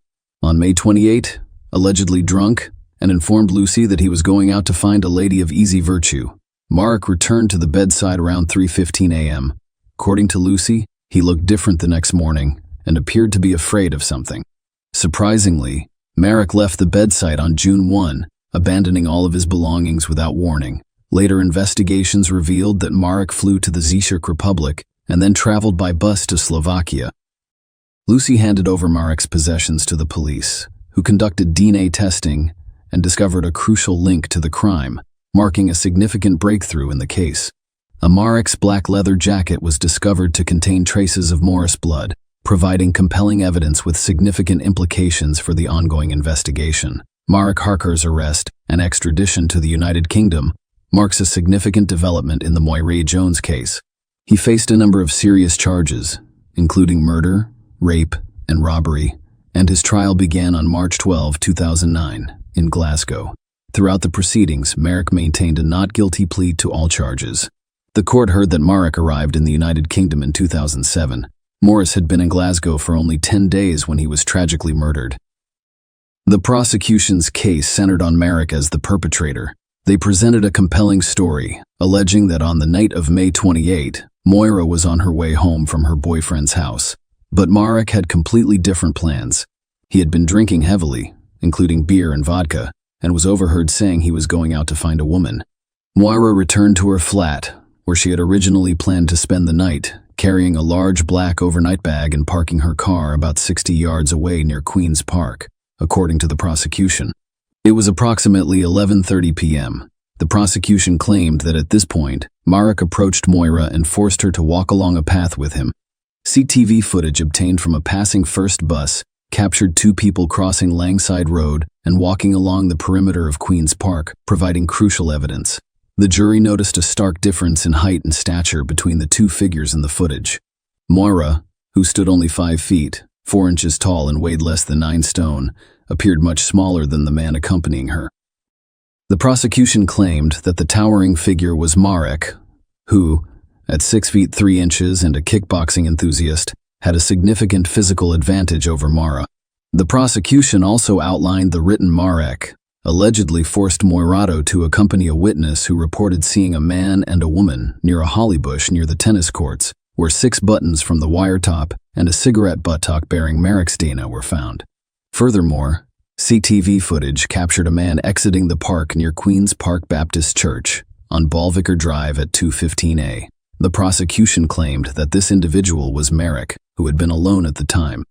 On May 28, allegedly drunk, and informed Lucy that he was going out to find a lady of easy virtue. Marek returned to the bedside around 3:15 a.m. According to Lucy, he looked different the next morning and appeared to be afraid of something. Surprisingly, Marek left the bedside on June 1, abandoning all of his belongings without warning. Later investigations revealed that Marek flew to the Czech Republic and then traveled by bus to Slovakia. Lucy handed over Marek's possessions to the police, who conducted DNA testing and discovered a crucial link to the crime, marking a significant breakthrough in the case. Marek's black leather jacket was discovered to contain traces of Morris blood, providing compelling evidence with significant implications for the ongoing investigation. Marek Harkar's arrest and extradition to the United Kingdom marks a significant development in the Moira Jones case. He faced a number of serious charges, including murder, rape, and robbery, and his trial began on March 12, 2009, in Glasgow. Throughout the proceedings, Marek maintained a not guilty plea to all charges. The court heard that Marek arrived in the United Kingdom in 2007. Morris had been in Glasgow for only 10 days when he was tragically murdered. The prosecution's case centered on Marek as the perpetrator. They presented a compelling story, alleging that on the night of May 28, Moira was on her way home from her boyfriend's house. But Marek had completely different plans. He had been drinking heavily, including beer and vodka, and was overheard saying he was going out to find a woman. Moira returned to her flat, where she had originally planned to spend the night, carrying a large black overnight bag and parking her car about 60 yards away near Queen's Park, according to the prosecution. It was approximately 11:30 p.m. The prosecution claimed that at this point, Marek approached Moira and forced her to walk along a path with him. CCTV footage obtained from a passing first bus captured two people crossing Langside Road and walking along the perimeter of Queen's Park, providing crucial evidence. The jury noticed a stark difference in height and stature between the two figures in the footage. Moira, who stood only 5 feet, 4 inches tall and weighed less than 9 stone, appeared much smaller than the man accompanying her. The prosecution claimed that the towering figure was Marek, who, at 6 feet 3 inches and a kickboxing enthusiast, had a significant physical advantage over Moira. The prosecution also outlined the written Marek allegedly forced Moirato to accompany a witness who reported seeing a man and a woman near a holly bush near the tennis courts, where 6 buttons from the wire top and a cigarette buttock bearing Marek's DNA were found. Furthermore, CCTV footage captured a man exiting the park near Queen's Park Baptist Church on Balvicar Drive at 2:15 a.m. The prosecution claimed that this individual was Marek, who had been alone at the time.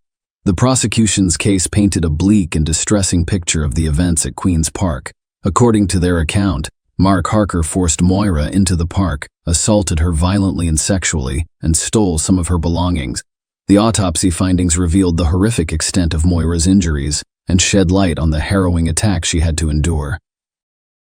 The prosecution's case painted a bleak and distressing picture of the events at Queen's Park. According to their account, Marek Harkar forced Moira into the park, assaulted her violently and sexually, and stole some of her belongings. The autopsy findings revealed the horrific extent of Moira's injuries and shed light on the harrowing attack she had to endure.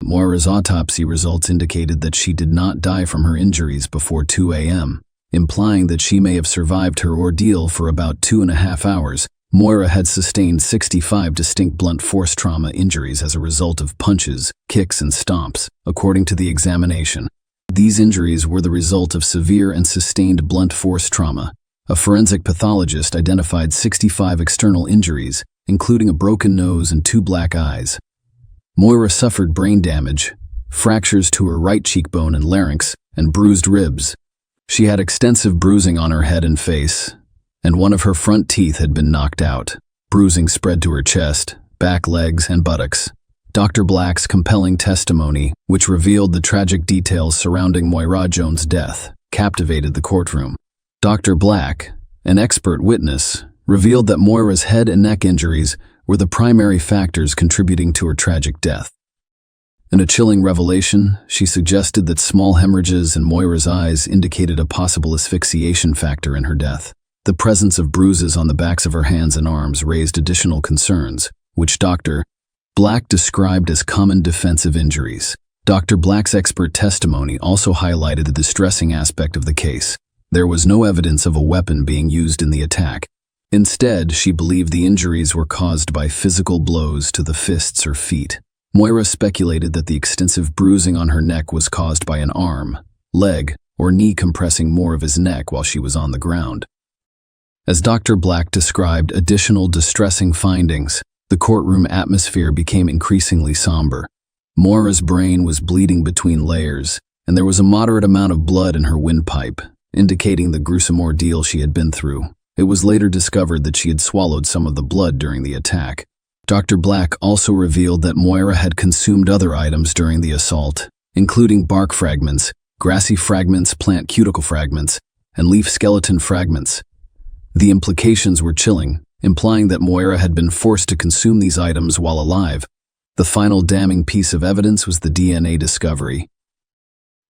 Moira's autopsy results indicated that she did not die from her injuries before 2 a.m., implying that she may have survived her ordeal for about 2.5 hours. Moira had sustained 65 distinct blunt force trauma injuries as a result of punches, kicks, and stomps, according to the examination. These injuries were the result of severe and sustained blunt force trauma. A forensic pathologist identified 65 external injuries, including a broken nose and 2 black eyes. Moira suffered brain damage, fractures to her right cheekbone and larynx, and bruised ribs. She had extensive bruising on her head and face, and one of her front teeth had been knocked out. Bruising spread to her chest, back, legs, and buttocks. Dr. Black's compelling testimony, which revealed the tragic details surrounding Moira Jones' death, captivated the courtroom. Dr. Black, an expert witness, revealed that Moira's head and neck injuries were the primary factors contributing to her tragic death. In a chilling revelation, she suggested that small hemorrhages in Moira's eyes indicated a possible asphyxiation factor in her death. The presence of bruises on the backs of her hands and arms raised additional concerns, which Dr. Black described as common defensive injuries. Dr. Black's expert testimony also highlighted the distressing aspect of the case. There was no evidence of a weapon being used in the attack. Instead, she believed the injuries were caused by physical blows to the fists or feet. Moira speculated that the extensive bruising on her neck was caused by an arm, leg, or knee compressing more of his neck while she was on the ground. As Dr. Black described additional distressing findings, the courtroom atmosphere became increasingly somber. Moira's brain was bleeding between layers, and there was a moderate amount of blood in her windpipe, indicating the gruesome ordeal she had been through. It was later discovered that she had swallowed some of the blood during the attack. Dr. Black also revealed that Moira had consumed other items during the assault, including bark fragments, grassy fragments, plant cuticle fragments, and leaf skeleton fragments. The implications were chilling, implying that Moira had been forced to consume these items while alive. The final damning piece of evidence was the DNA discovery.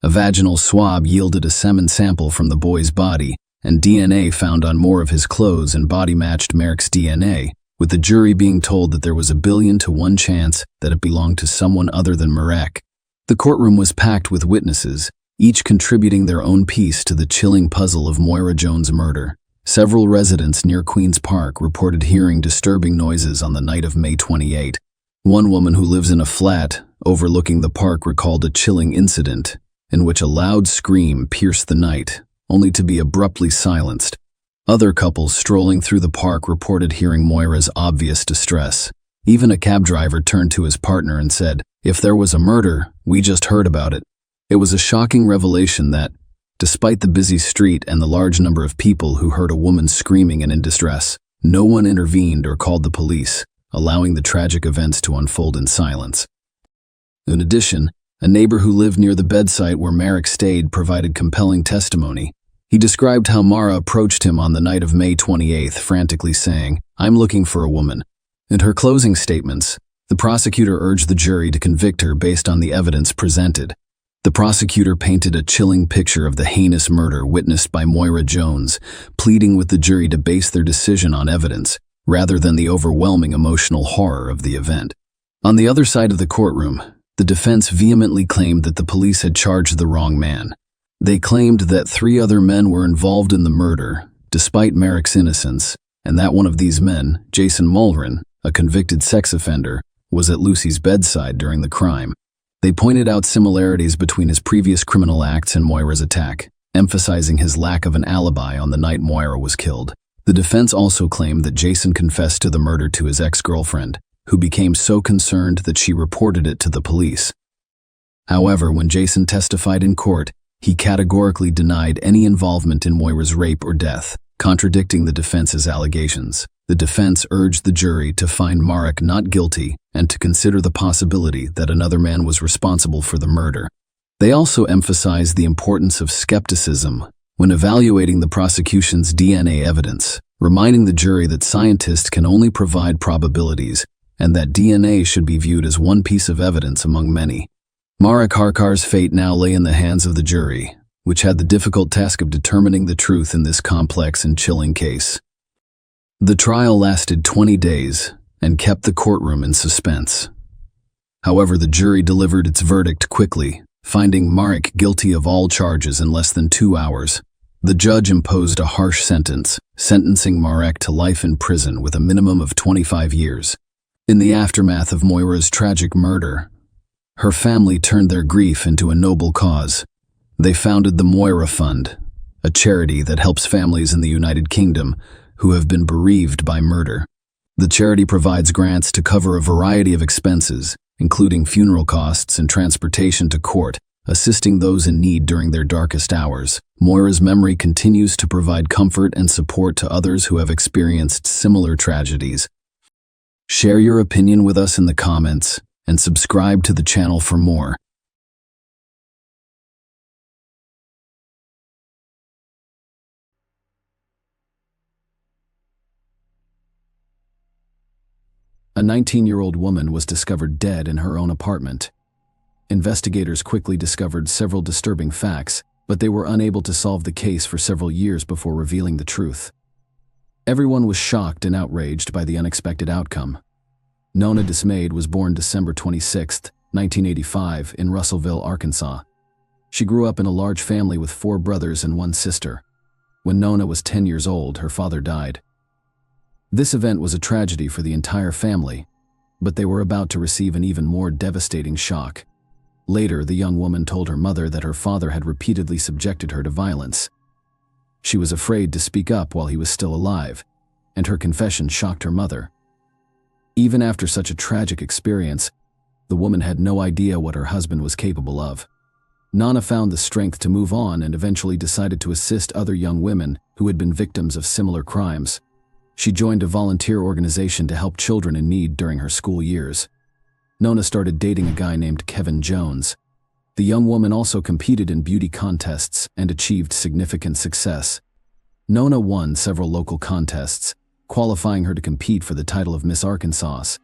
A vaginal swab yielded a semen sample from the boy's body, and DNA found on more of his clothes and body matched Merrick's DNA, with the jury being told that there was a 1,000,000 to 1 chance that it belonged to someone other than Merrick. The courtroom was packed with witnesses, each contributing their own piece to the chilling puzzle of Moira Jones' murder. Several residents near Queen's Park reported hearing disturbing noises on the night of May 28. One woman who lives in a flat overlooking the park recalled a chilling incident in which a loud scream pierced the night, only to be abruptly silenced. Other couples strolling through the park reported hearing Moira's obvious distress. Even a cab driver turned to his partner and said, "If there was a murder, we just heard about it." It was a shocking revelation that, despite the busy street and the large number of people who heard a woman screaming and in distress, no one intervened or called the police, allowing the tragic events to unfold in silence. In addition, a neighbor who lived near the bedside where Merrick stayed provided compelling testimony. He described how Mara approached him on the night of May 28th, frantically saying, "I'm looking for a woman." In her closing statements, the prosecutor urged the jury to convict her based on the evidence presented. The prosecutor painted a chilling picture of the heinous murder witnessed by Moira Jones, pleading with the jury to base their decision on evidence, rather than the overwhelming emotional horror of the event. On the other side of the courtroom, the defense vehemently claimed that the police had charged the wrong man. They claimed that 3 other men were involved in the murder, despite Merrick's innocence, and that one of these men, Jason Mulrin, a convicted sex offender, was at Lucy's bedside during the crime. They pointed out similarities between his previous criminal acts and Moira's attack, emphasizing his lack of an alibi on the night Moira was killed. The defense also claimed that Jason confessed to the murder to his ex-girlfriend, who became so concerned that she reported it to the police. However, when Jason testified in court, he categorically denied any involvement in Moira's rape or death, contradicting the defense's allegations. The defense urged the jury to find Marek not guilty and to consider the possibility that another man was responsible for the murder. They also emphasized the importance of skepticism when evaluating the prosecution's DNA evidence, reminding the jury that scientists can only provide probabilities and that DNA should be viewed as one piece of evidence among many. Marek Harkar's fate now lay in the hands of the jury, which had the difficult task of determining the truth in this complex and chilling case. The trial lasted 20 days and kept the courtroom in suspense. However, the jury delivered its verdict quickly, finding Marek guilty of all charges in less than 2 hours. The judge imposed a harsh sentence, sentencing Marek to life in prison with a minimum of 25 years. In the aftermath of Moira's tragic murder, her family turned their grief into a noble cause. They founded the Moira Fund, a charity that helps families in the United Kingdom who have been bereaved by murder. The charity provides grants to cover a variety of expenses, including funeral costs and transportation to court, assisting those in need during their darkest hours. Moira's memory continues to provide comfort and support to others who have experienced similar tragedies. Share your opinion with us in the comments and subscribe to the channel for more. A 19-year-old woman was discovered dead in her own apartment. Investigators quickly discovered several disturbing facts, but they were unable to solve the case for several years before revealing the truth. Everyone was shocked and outraged by the unexpected outcome. Nona Dismayed was born December 26, 1985, in Russellville, Arkansas. She grew up in a large family with 4 brothers and 1 sister. When Nona was 10 years old, her father died. This event was a tragedy for the entire family, but they were about to receive an even more devastating shock. Later, the young woman told her mother that her father had repeatedly subjected her to violence. She was afraid to speak up while he was still alive, and her confession shocked her mother. Even after such a tragic experience, the woman had no idea what her husband was capable of. Nona found the strength to move on and eventually decided to assist other young women who had been victims of similar crimes. She joined a volunteer organization to help children in need during her school years. Nona started dating a guy named Kevin Jones. The young woman also competed in beauty contests and achieved significant success. Nona won several local contests, qualifying her to compete for the title of Miss Arkansas.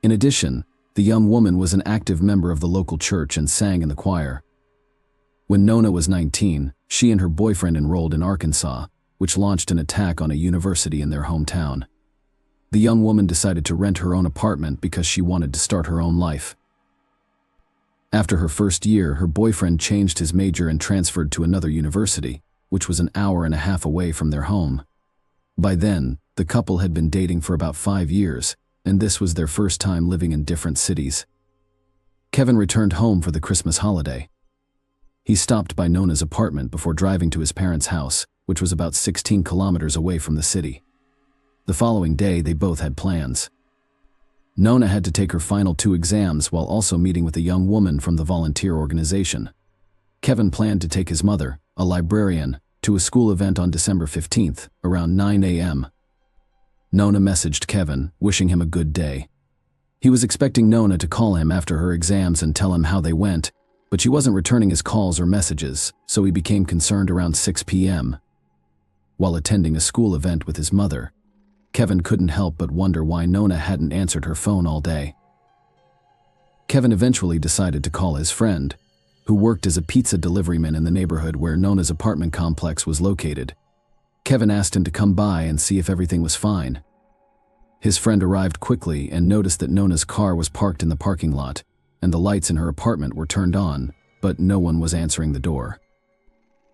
In addition, the young woman was an active member of the local church and sang in the choir. When Nona was 19, she and her boyfriend enrolled in Arkansas, which launched an attack on a university in their hometown. The young woman decided to rent her own apartment because she wanted to start her own life. After her first year, her boyfriend changed his major and transferred to another university, which was an hour and a half away from their home. By then, the couple had been dating for about 5 years, and this was their first time living in different cities. Kevin returned home for the Christmas holiday. He stopped by Nona's apartment before driving to his parents' house, which was about 16 kilometers away from the city. The following day, they both had plans. Nona had to take her final 2 exams while also meeting with a young woman from the volunteer organization. Kevin planned to take his mother, a librarian, to a school event on December 15th, around 9 a.m. Nona messaged Kevin, wishing him a good day. He was expecting Nona to call him after her exams and tell him how they went, but she wasn't returning his calls or messages, so he became concerned around 6 p.m. While attending a school event with his mother, Kevin couldn't help but wonder why Nona hadn't answered her phone all day. Kevin eventually decided to call his friend, who worked as a pizza deliveryman in the neighborhood where Nona's apartment complex was located. Kevin asked him to come by and see if everything was fine. His friend arrived quickly and noticed that Nona's car was parked in the parking lot, and the lights in her apartment were turned on, but no one was answering the door.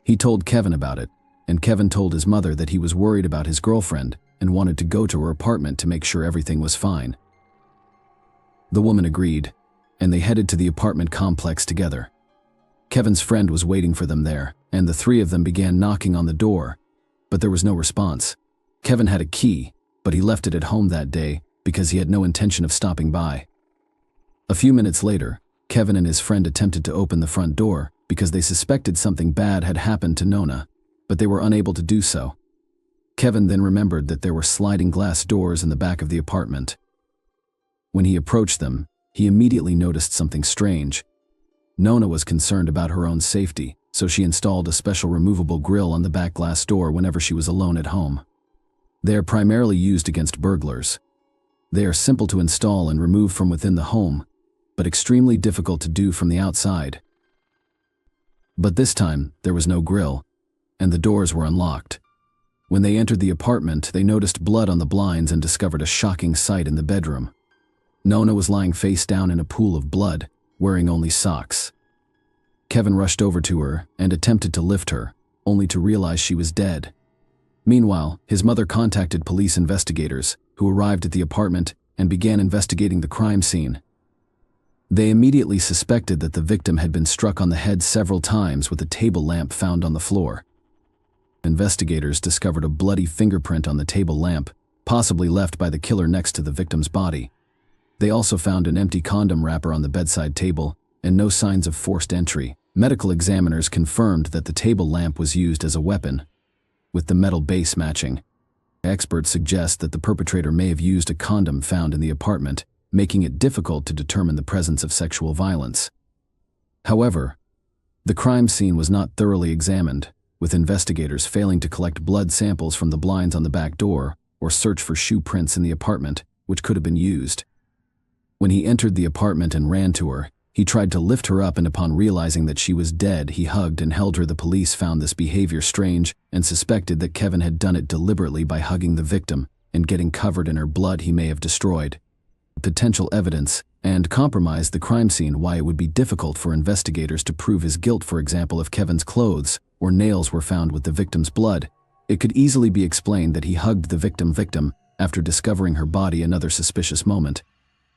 He told Kevin about it, and Kevin told his mother that he was worried about his girlfriend and wanted to go to her apartment to make sure everything was fine. The woman agreed, and they headed to the apartment complex together. Kevin's friend was waiting for them there, and the 3 of them began knocking on the door, but there was no response. Kevin had a key, but he left it at home that day because he had no intention of stopping by. A few minutes later, Kevin and his friend attempted to open the front door because they suspected something bad had happened to Nona, but they were unable to do so. Kevin then remembered that there were sliding glass doors in the back of the apartment. When he approached them, he immediately noticed something strange. Nona was concerned about her own safety, so she installed a special removable grill on the back glass door whenever she was alone at home. They are primarily used against burglars. They are simple to install and remove from within the home, but extremely difficult to do from the outside. But this time, there was no grill, and the doors were unlocked. When they entered the apartment, they noticed blood on the blinds and discovered a shocking sight in the bedroom. Nona was lying face down in a pool of blood, wearing only socks. Kevin rushed over to her and attempted to lift her, only to realize she was dead. Meanwhile, his mother contacted police investigators, who arrived at the apartment and began investigating the crime scene. They immediately suspected that the victim had been struck on the head several times with a table lamp found on the floor. Investigators discovered a bloody fingerprint on the table lamp, possibly left by the killer next to the victim's body. They also found an empty condom wrapper on the bedside table and no signs of forced entry. Medical examiners confirmed that the table lamp was used as a weapon, with the metal base matching. Experts suggest that the perpetrator may have used a condom found in the apartment, making it difficult to determine the presence of sexual violence. However, the crime scene was not thoroughly examined, with investigators failing to collect blood samples from the blinds on the back door or search for shoe prints in the apartment, which could have been used. When he entered the apartment and ran to her, he tried to lift her up, and upon realizing that she was dead, he hugged and held her. The police found this behavior strange and suspected that Kevin had done it deliberately by hugging the victim and getting covered in her blood he may have destroyed. Potential evidence and compromised the crime scene. Why it would be difficult for investigators to prove his guilt. For example, if Kevin's clothes or nails were found with the victim's blood, it could easily be explained that he hugged the victim after discovering her body. Another suspicious moment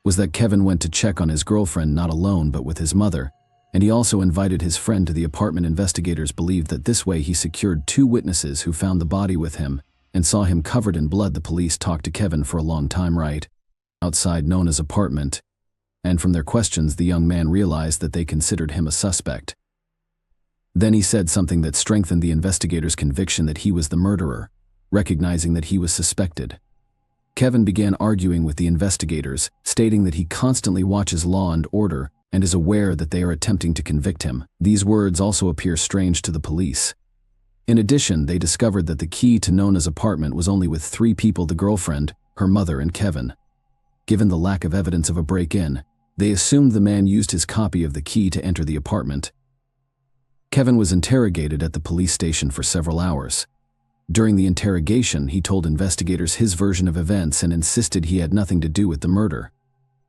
was that Kevin went to check on his girlfriend not alone but with his mother, and he also invited his friend to the apartment. Investigators believed that this way he secured 2 witnesses who found the body with him and saw him covered in blood. The police talked to Kevin for a long time right outside Nona's apartment, and from their questions the young man realized that they considered him a suspect. Then he said something that strengthened the investigators' conviction that he was the murderer. Recognizing that he was suspected, Kevin began arguing with the investigators, stating that he constantly watches Law and Order and is aware that they are attempting to convict him. These words also appear strange to the police. In addition, they discovered that the key to Nona's apartment was only with 3 people: the girlfriend, her mother, and Kevin. Given the lack of evidence of a break-in, they assumed the man used his copy of the key to enter the apartment. Kevin was interrogated at the police station for several hours. During the interrogation, he told investigators his version of events and insisted he had nothing to do with the murder.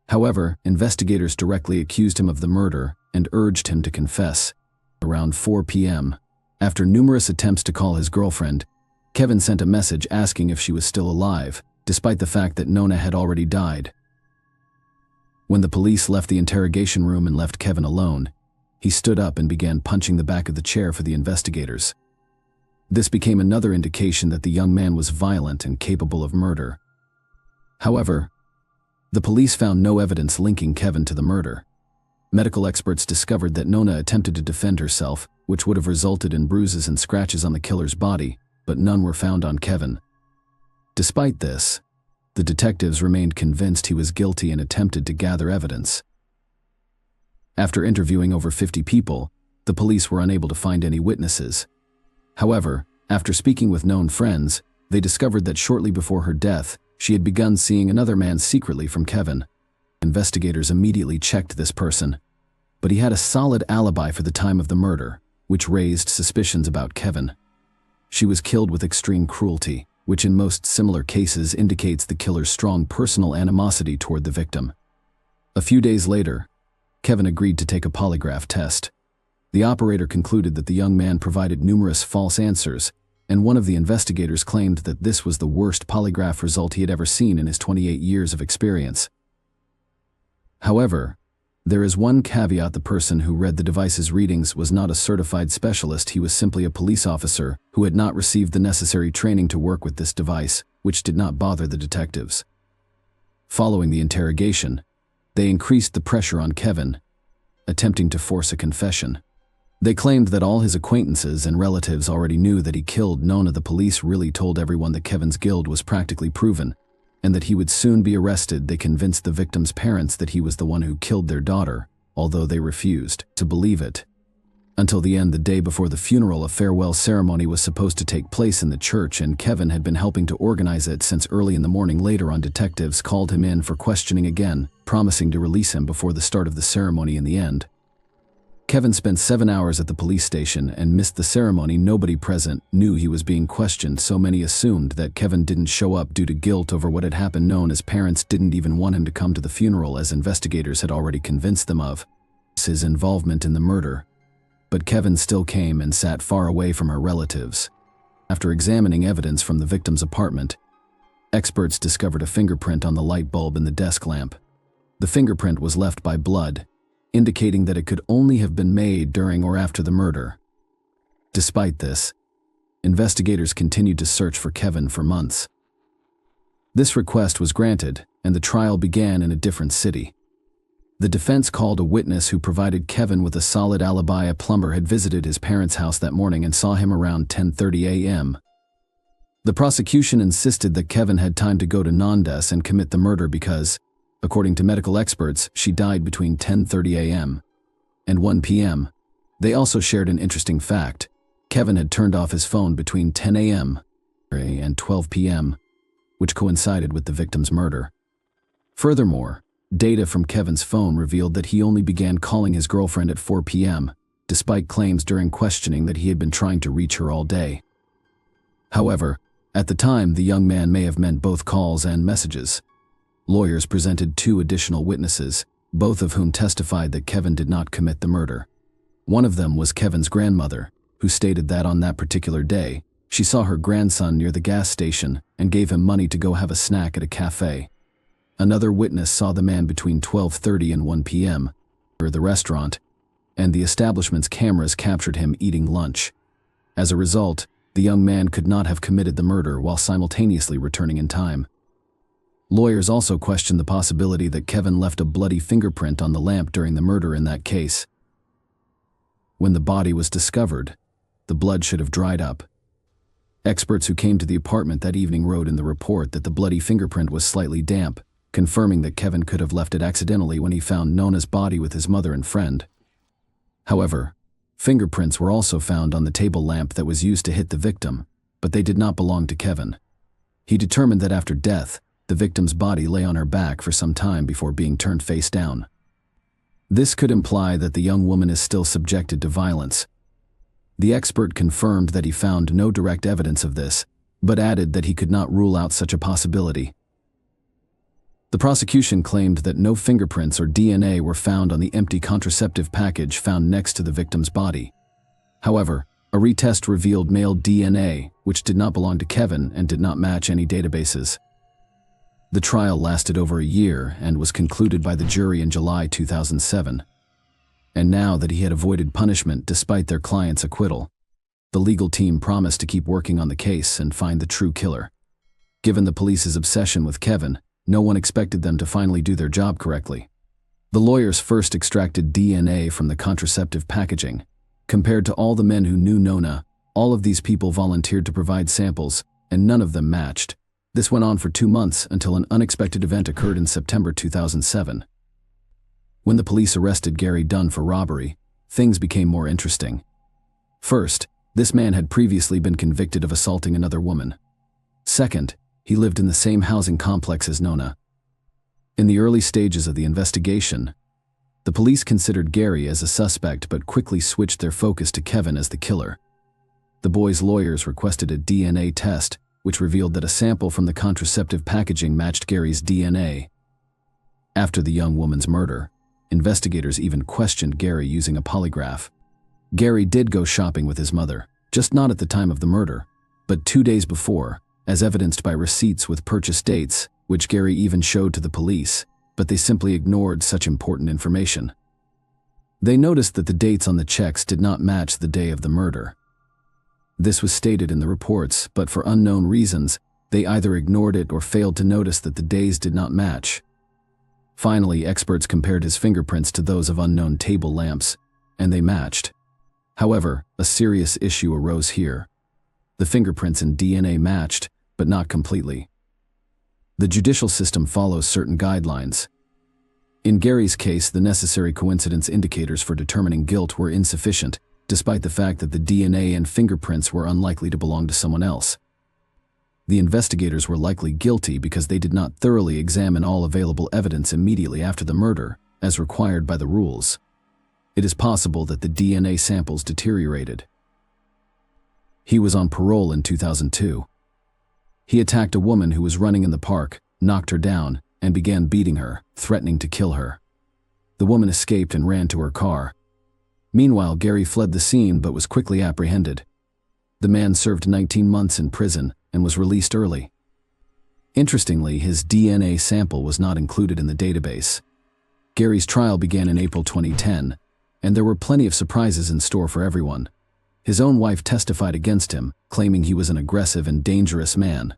However, investigators directly accused him of the murder and urged him to confess. Around 4 p.m., after numerous attempts to call his girlfriend, Kevin sent a message asking if she was still alive, despite the fact that Nona had already died. When the police left the interrogation room and left Kevin alone, he stood up and began punching the back of the chair for the investigators. This became another indication that the young man was violent and capable of murder. However, the police found no evidence linking Kevin to the murder. Medical experts discovered that Nona attempted to defend herself, which would have resulted in bruises and scratches on the killer's body, but none were found on Kevin. Despite this, the detectives remained convinced he was guilty and attempted to gather evidence. After interviewing over 50 people, the police were unable to find any witnesses. However, after speaking with known friends, they discovered that shortly before her death, she had begun seeing another man secretly from Kevin. Investigators immediately checked this person, but he had a solid alibi for the time of the murder, which raised suspicions about Kevin. She was killed with extreme cruelty, which in most similar cases indicates the killer's strong personal animosity toward the victim. A few days later, Kevin agreed to take a polygraph test. The operator concluded that the young man provided numerous false answers, and one of the investigators claimed that this was the worst polygraph result he had ever seen in his 28 years of experience. However, there is one caveat: the person who read the device's readings was not a certified specialist. He was simply a police officer who had not received the necessary training to work with this device, which did not bother the detectives. Following the interrogation, they increased the pressure on Kevin, attempting to force a confession. They claimed that all his acquaintances and relatives already knew that he killed Nona. The police really told everyone that Kevin's guilt was practically proven, and that he would soon be arrested. They convinced the victim's parents that he was the one who killed their daughter, although they refused to believe it. Until the end, the day before the funeral, a farewell ceremony was supposed to take place in the church, and Kevin had been helping to organize it since early in the morning. Later on, detectives called him in for questioning again, promising to release him before the start of the ceremony. In the end, Kevin spent 7 hours at the police station and missed the ceremony. Nobody present knew he was being questioned, so many assumed that Kevin didn't show up due to guilt over what had happened. Nona's parents didn't even want him to come to the funeral, as investigators had already convinced them of his involvement in the murder. But Kevin still came and sat far away from her relatives. After examining evidence from the victim's apartment, experts discovered a fingerprint on the light bulb in the desk lamp. The fingerprint was left by blood, indicating that it could only have been made during or after the murder. Despite this, investigators continued to search for Kevin for months. This request was granted, and the trial began in a different city. The defense called a witness who provided Kevin with a solid alibi. A plumber had visited his parents' house that morning and saw him around 10:30 a.m. The prosecution insisted that Kevin had time to go to Nandas and commit the murder because, according to medical experts, she died between 10:30 a.m. and 1 p.m. They also shared an interesting fact: Kevin had turned off his phone between 10 a.m. and 12 p.m., which coincided with the victim's murder. Furthermore, Data from Kevin's phone revealed that he only began calling his girlfriend at 4 p.m., despite claims during questioning that he had been trying to reach her all day. However, at the time, the young man may have meant both calls and messages. Lawyers presented 2 additional witnesses, both of whom testified that Kevin did not commit the murder. One of them was Kevin's grandmother, who stated that on that particular day, she saw her grandson near the gas station and gave him money to go have a snack at a cafe. Another witness saw the man between 12:30 and 1 p.m. at the restaurant, and the establishment's cameras captured him eating lunch. As a result, the young man could not have committed the murder while simultaneously returning in time. Lawyers also questioned the possibility that Kevin left a bloody fingerprint on the lamp during the murder in that case. When the body was discovered, the blood should have dried up. Experts who came to the apartment that evening wrote in the report that the bloody fingerprint was slightly damp, confirming that Kevin could have left it accidentally when he found Nona's body with his mother and friend. However, fingerprints were also found on the table lamp that was used to hit the victim, but they did not belong to Kevin. He determined that after death, the victim's body lay on her back for some time before being turned face down. This could imply that the young woman is still subjected to violence. The expert confirmed that he found no direct evidence of this, but added that he could not rule out such a possibility. The prosecution claimed that no fingerprints or DNA were found on the empty contraceptive package found next to the victim's body. However, a retest revealed male DNA, which did not belong to Kevin and did not match any databases. The trial lasted over a year and was concluded by the jury in July 2007. And now that he had avoided punishment despite their client's acquittal, the legal team promised to keep working on the case and find the true killer. Given the police's obsession with Kevin, no one expected them to finally do their job correctly. The lawyers first extracted DNA from the contraceptive packaging. Compared to all the men who knew Nona, all of these people volunteered to provide samples, and none of them matched. This went on for 2 months until an unexpected event occurred in September 2007. When the police arrested Gary Dunn for robbery, things became more interesting. First, this man had previously been convicted of assaulting another woman. Second, he lived in the same housing complex as Nona. In the early stages of the investigation, the police considered Gary as a suspect but quickly switched their focus to Kevin as the killer. The boy's lawyers requested a DNA test, which revealed that a sample from the contraceptive packaging matched Gary's DNA. After the young woman's murder, investigators even questioned Gary using a polygraph. Gary did go shopping with his mother, just not at the time of the murder, but 2 days before, as evidenced by receipts with purchase dates, which Gary even showed to the police, but they simply ignored such important information. They noticed that the dates on the checks did not match the day of the murder. This was stated in the reports, but for unknown reasons, they either ignored it or failed to notice that the days did not match. Finally, experts compared his fingerprints to those of unknown table lamps, and they matched. However, a serious issue arose here. The fingerprints and DNA matched, but not completely. The judicial system follows certain guidelines. In Gary's case, the necessary coincidence indicators for determining guilt were insufficient, despite the fact that the DNA and fingerprints were unlikely to belong to someone else. The investigators were likely guilty because they did not thoroughly examine all available evidence immediately after the murder, as required by the rules. It is possible that the DNA samples deteriorated. He was on parole in 2002. He attacked a woman who was running in the park, knocked her down, and began beating her, threatening to kill her. The woman escaped and ran to her car. Meanwhile, Gary fled the scene but was quickly apprehended. The man served 19 months in prison and was released early. Interestingly, his DNA sample was not included in the database. Gary's trial began in April 2010, and there were plenty of surprises in store for everyone. His own wife testified against him, claiming he was an aggressive and dangerous man.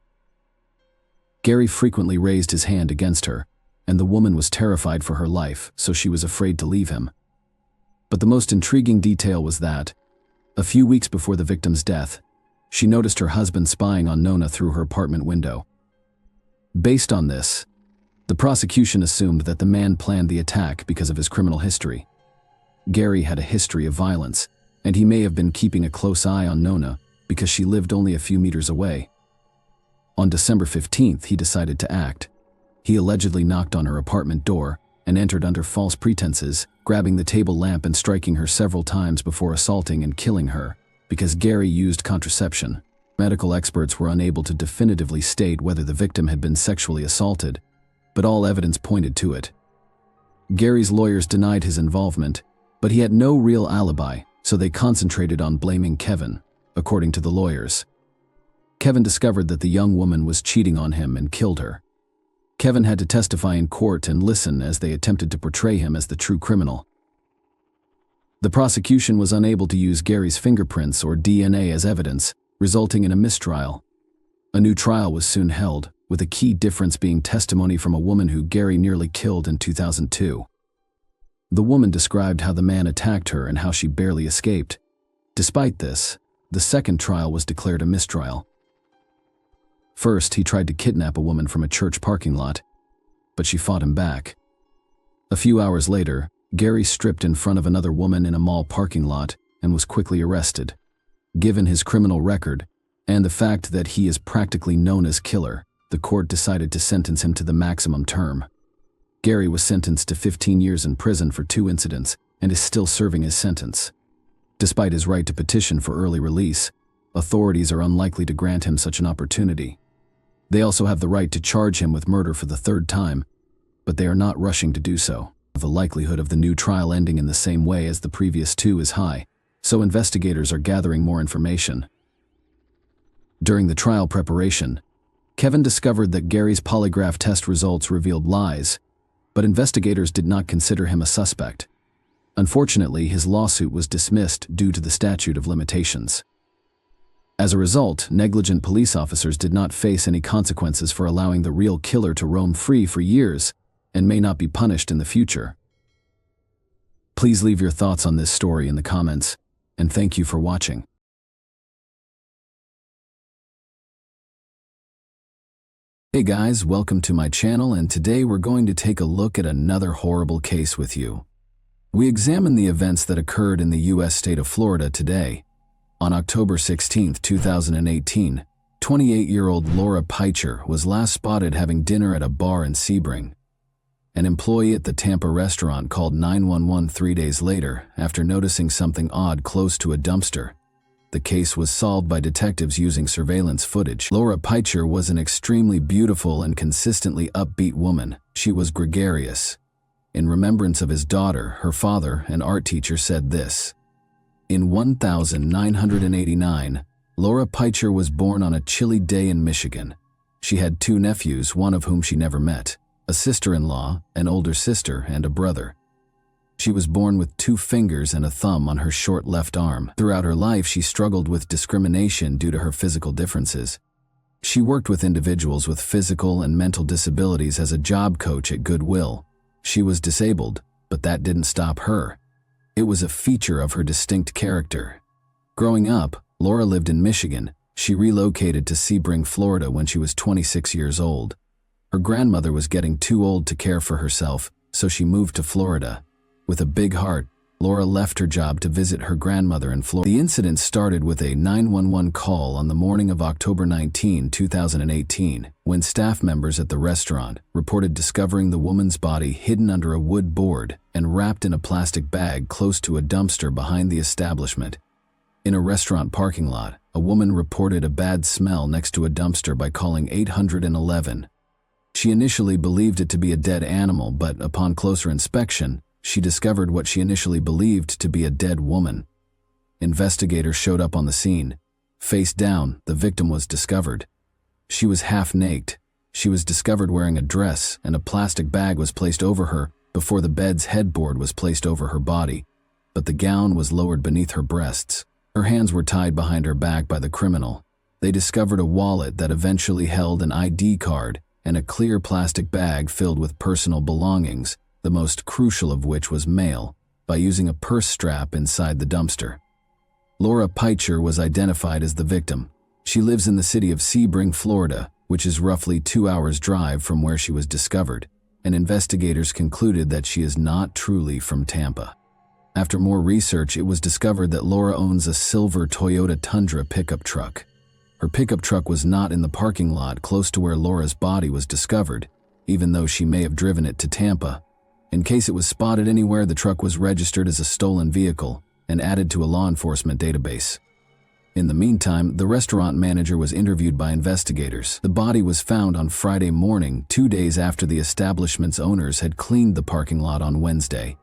Gary frequently raised his hand against her, and the woman was terrified for her life, so she was afraid to leave him. But the most intriguing detail was that, a few weeks before the victim's death, she noticed her husband spying on Nona through her apartment window. Based on this, the prosecution assumed that the man planned the attack because of his criminal history. Gary had a history of violence, and he may have been keeping a close eye on Nona because she lived only a few meters away. On December 15th, he decided to act. He allegedly knocked on her apartment door and entered under false pretenses, grabbing the table lamp and striking her several times before assaulting and killing her. Because Gary used contraception, medical experts were unable to definitively state whether the victim had been sexually assaulted, but all evidence pointed to it. Gary's lawyers denied his involvement, but he had no real alibi, so they concentrated on blaming Kevin, according to the lawyers. Kevin discovered that the young woman was cheating on him and killed her. Kevin had to testify in court and listen as they attempted to portray him as the true criminal. The prosecution was unable to use Gary's fingerprints or DNA as evidence, resulting in a mistrial. A new trial was soon held, with a key difference being testimony from a woman who Gary nearly killed in 2002. The woman described how the man attacked her and how she barely escaped. Despite this, the second trial was declared a mistrial. First, he tried to kidnap a woman from a church parking lot, but she fought him back. A few hours later, Gary stripped in front of another woman in a mall parking lot and was quickly arrested. Given his criminal record, and the fact that he is practically known as killer, the court decided to sentence him to the maximum term. Gary was sentenced to 15 years in prison for 2 incidents and is still serving his sentence. Despite his right to petition for early release, authorities are unlikely to grant him such an opportunity. They also have the right to charge him with murder for the 3rd time, but they are not rushing to do so. The likelihood of the new trial ending in the same way as the previous 2 is high, so investigators are gathering more information. During the trial preparation, Kevin discovered that Gary's polygraph test results revealed lies, but investigators did not consider him a suspect. Unfortunately, his lawsuit was dismissed due to the statute of limitations. As a result, negligent police officers did not face any consequences for allowing the real killer to roam free for years and may not be punished in the future. Please leave your thoughts on this story in the comments, and thank you for watching. Hey guys, welcome to my channel, and today we're going to take a look at another horrible case with you. We examine the events that occurred in the U.S. state of Florida today. On October 16, 2018, 28-year-old Laura Peicher was last spotted having dinner at a bar in Sebring. An employee at the Tampa restaurant called 911 3 days later after noticing something odd close to a dumpster. The case was solved by detectives using surveillance footage. Laura Peicher was an extremely beautiful and consistently upbeat woman. She was gregarious. In remembrance of his daughter, her father, an art teacher, said this: "In 1989, Laura Peicher was born on a chilly day in Michigan. She had 2 nephews, one of whom she never met, a sister-in-law, an older sister, and a brother. She was born with 2 fingers and a thumb on her short left arm. Throughout her life, she struggled with discrimination due to her physical differences. She worked with individuals with physical and mental disabilities as a job coach at Goodwill. She was disabled, but that didn't stop her. It was a feature of her distinct character. Growing up, Laura lived in Michigan. She relocated to Sebring, Florida when she was 26 years old. Her grandmother was getting too old to care for herself, so she moved to Florida. With a big heart, Laura left her job to visit her grandmother in Florida. The incident started with a 911 call on the morning of October 19, 2018, when staff members at the restaurant reported discovering the woman's body hidden under a wood board and wrapped in a plastic bag close to a dumpster behind the establishment. In a restaurant parking lot, a woman reported a bad smell next to a dumpster by calling 811. She initially believed it to be a dead animal, but upon closer inspection, she discovered what she initially believed to be a dead woman. Investigators showed up on the scene. Face down, the victim was discovered. She was half naked. She was discovered wearing a dress, and a plastic bag was placed over her before the bed's headboard was placed over her body, but the gown was lowered beneath her breasts. Her hands were tied behind her back by the criminal. They discovered a wallet that eventually held an ID card and a clear plastic bag filled with personal belongings, the most crucial of which was mail, by using a purse strap inside the dumpster. Laura Peicher was identified as the victim. She lives in the city of Sebring, Florida, which is roughly 2 hours' drive from where she was discovered, and investigators concluded that she is not truly from Tampa. After more research, it was discovered that Laura owns a silver Toyota Tundra pickup truck. Her pickup truck was not in the parking lot close to where Laura's body was discovered. even though she may have driven it to Tampa. In case it was spotted anywhere, the truck was registered as a stolen vehicle and added to a law enforcement database. In the meantime, the restaurant manager was interviewed by investigators. The body was found on Friday morning, 2 days after the establishment's owners had cleaned the parking lot on Wednesday.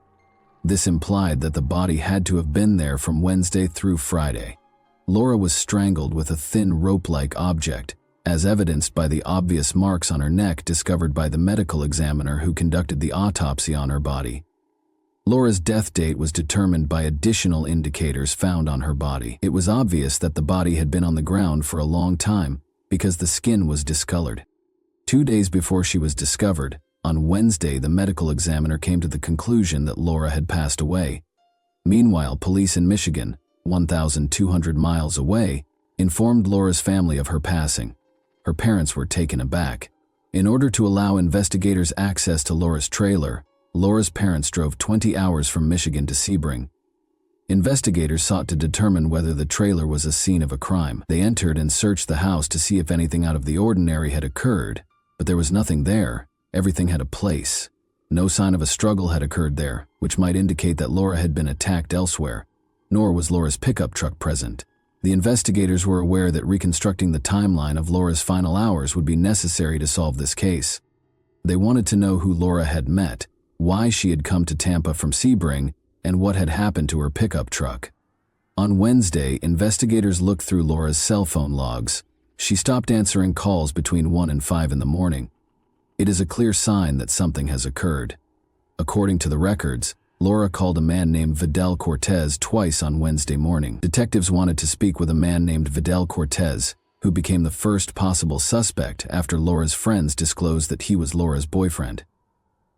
This implied that the body had to have been there from Wednesday through Friday. Laura was strangled with a thin rope-like object, as evidenced by the obvious marks on her neck discovered by the medical examiner who conducted the autopsy on her body. Laura's death date was determined by additional indicators found on her body. It was obvious that the body had been on the ground for a long time because the skin was discolored. 2 days before she was discovered, on Wednesday, the medical examiner came to the conclusion that Laura had passed away. Meanwhile, police in Michigan, 1,200 miles away, informed Laura's family of her passing. Her parents were taken aback. In order to allow investigators access to Laura's trailer, Laura's parents drove 20 hours from Michigan to Sebring. Investigators sought to determine whether the trailer was a scene of a crime. They entered and searched the house to see if anything out of the ordinary had occurred, but there was nothing there. Everything had a place. No sign of a struggle had occurred there, which might indicate that Laura had been attacked elsewhere, nor was Laura's pickup truck present. The investigators were aware that reconstructing the timeline of Laura's final hours would be necessary to solve this case. They wanted to know who Laura had met, why she had come to Tampa from Sebring, and what had happened to her pickup truck. On Wednesday, investigators looked through Laura's cell phone logs. She stopped answering calls between 1 and 5 in the morning. It is a clear sign that something has occurred. According to the records, Laura called a man named Vidal Cortez twice on Wednesday morning. Detectives wanted to speak with a man named Vidal Cortez, who became the first possible suspect after Laura's friends disclosed that he was Laura's boyfriend.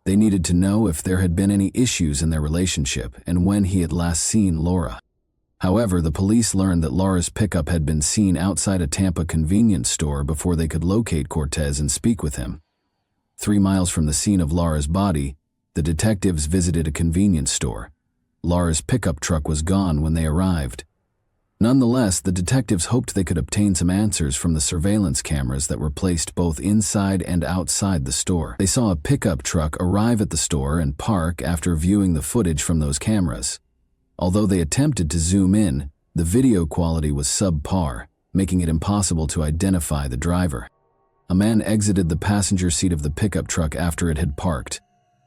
They needed to know if there had been any issues in their relationship and when he had last seen Laura. However, the police learned that Laura's pickup had been seen outside a Tampa convenience store before they could locate Cortez and speak with him. 3 miles from the scene of Laura's body, the detectives visited a convenience store. Laura's pickup truck was gone when they arrived. Nonetheless, the detectives hoped they could obtain some answers from the surveillance cameras that were placed both inside and outside the store. They saw a pickup truck arrive at the store and park after viewing the footage from those cameras. Although they attempted to zoom in, the video quality was subpar, making it impossible to identify the driver. A man exited the passenger seat of the pickup truck after it had parked.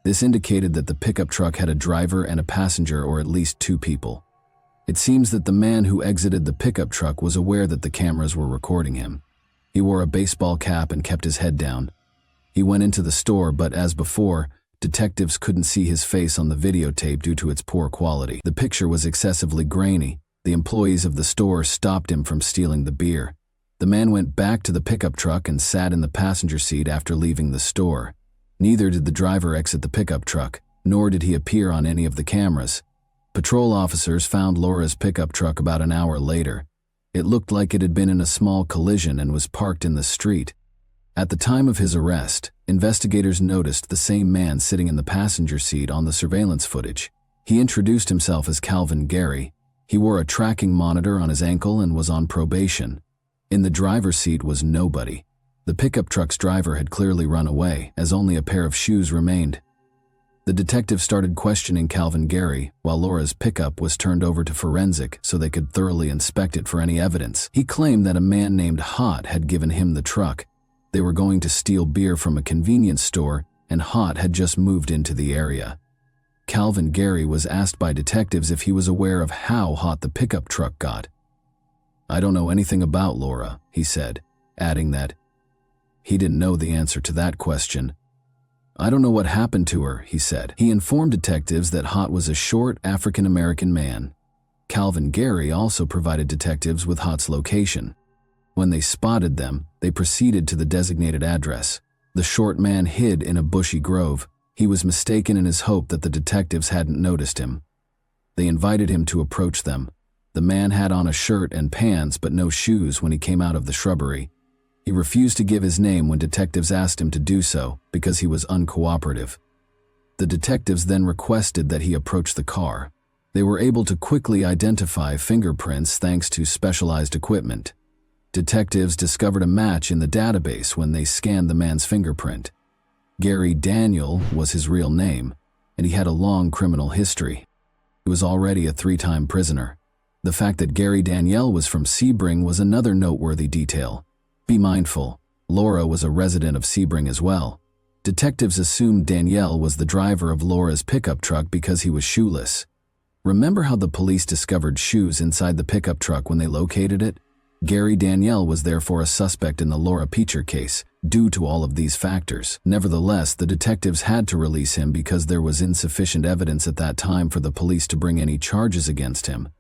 This indicated that the pickup truck had a driver and a passenger, or at least 2 people. It seems that the man who exited the pickup truck was aware that the cameras were recording him. He wore a baseball cap and kept his head down. He went into the store, but as before, detectives couldn't see his face on the videotape due to its poor quality. The picture was excessively grainy. The employees of the store stopped him from stealing the beer. The man went back to the pickup truck and sat in the passenger seat after leaving the store. Neither did the driver exit the pickup truck, nor did he appear on any of the cameras. Patrol officers found Laura's pickup truck about an hour later. It looked like it had been in a small collision and was parked in the street. At the time of his arrest, investigators noticed the same man sitting in the passenger seat on the surveillance footage. He introduced himself as Calvin Gary. He wore a tracking monitor on his ankle and was on probation. In the driver's seat was nobody. The pickup truck's driver had clearly run away, as only a pair of shoes remained. The detective started questioning Calvin Gary, while Laura's pickup was turned over to forensic so they could thoroughly inspect it for any evidence. He claimed that a man named Hot had given him the truck. They were going to steal beer from a convenience store, and Hot had just moved into the area. Calvin Gary was asked by detectives if he was aware of how hot the pickup truck got. "I don't know anything about Laura," he said, adding that he didn't know the answer to that question. "I don't know what happened to her," he said. He informed detectives that Hot was a short African-American man. Calvin Gary also provided detectives with Hot's location. When they spotted them, they proceeded to the designated address. The short man hid in a bushy grove. He was mistaken in his hope that the detectives hadn't noticed him. They invited him to approach them. The man had on a shirt and pants but no shoes when he came out of the shrubbery. He refused to give his name when detectives asked him to do so because he was uncooperative. The detectives then requested that he approach the car. They were able to quickly identify fingerprints thanks to specialized equipment. Detectives discovered a match in the database when they scanned the man's fingerprint. Gary Daniel was his real name, and he had a long criminal history. He was already a 3-time prisoner. The fact that Gary Daniel was from Sebring was another noteworthy detail. Be mindful, Laura was a resident of Sebring as well. Detectives assumed Daniel was the driver of Laura's pickup truck because he was shoeless. Remember how the police discovered shoes inside the pickup truck when they located it? Gary Daniel was therefore a suspect in the Laura Peacher case, due to all of these factors. Nevertheless, the detectives had to release him because there was insufficient evidence at that time for the police to bring any charges against him.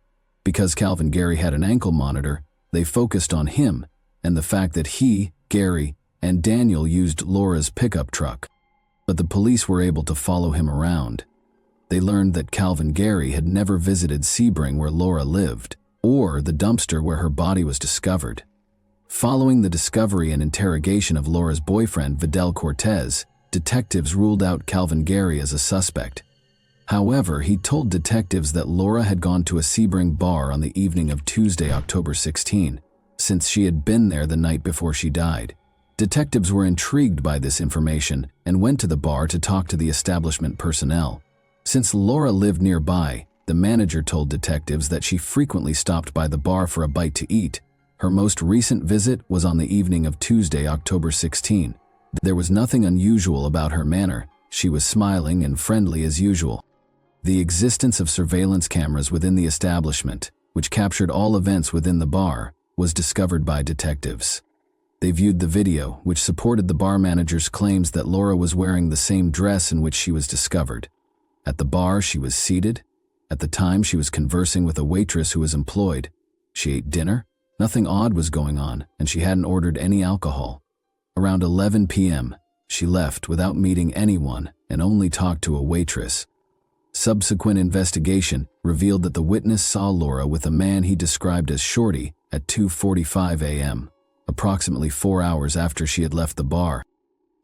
Because Calvin Gary had an ankle monitor, they focused on him and the fact that he, Gary, and Daniel used Laura's pickup truck. But the police were able to follow him around. They learned that Calvin Gary had never visited Sebring where Laura lived, or the dumpster where her body was discovered. Following the discovery and interrogation of Laura's boyfriend, Vidal Cortez, detectives ruled out Calvin Gary as a suspect. However, he told detectives that Laura had gone to a Sebring bar on the evening of Tuesday, October 16, since she had been there the night before she died. Detectives were intrigued by this information and went to the bar to talk to the establishment personnel. Since Laura lived nearby, the manager told detectives that she frequently stopped by the bar for a bite to eat. Her most recent visit was on the evening of Tuesday, October 16. There was nothing unusual about her manner. She was smiling and friendly as usual. The existence of surveillance cameras within the establishment, which captured all events within the bar, was discovered by detectives. They viewed the video, which supported the bar manager's claims that Laura was wearing the same dress in which she was discovered. At the bar, she was seated. At the time, she was conversing with a waitress who was employed. She ate dinner. Nothing odd was going on, and she hadn't ordered any alcohol. Around 11 p.m., she left without meeting anyone and only talked to a waitress. Subsequent investigation revealed that the witness saw Laura with a man he described as Shorty at 2:45 a.m., approximately 4 hours after she had left the bar.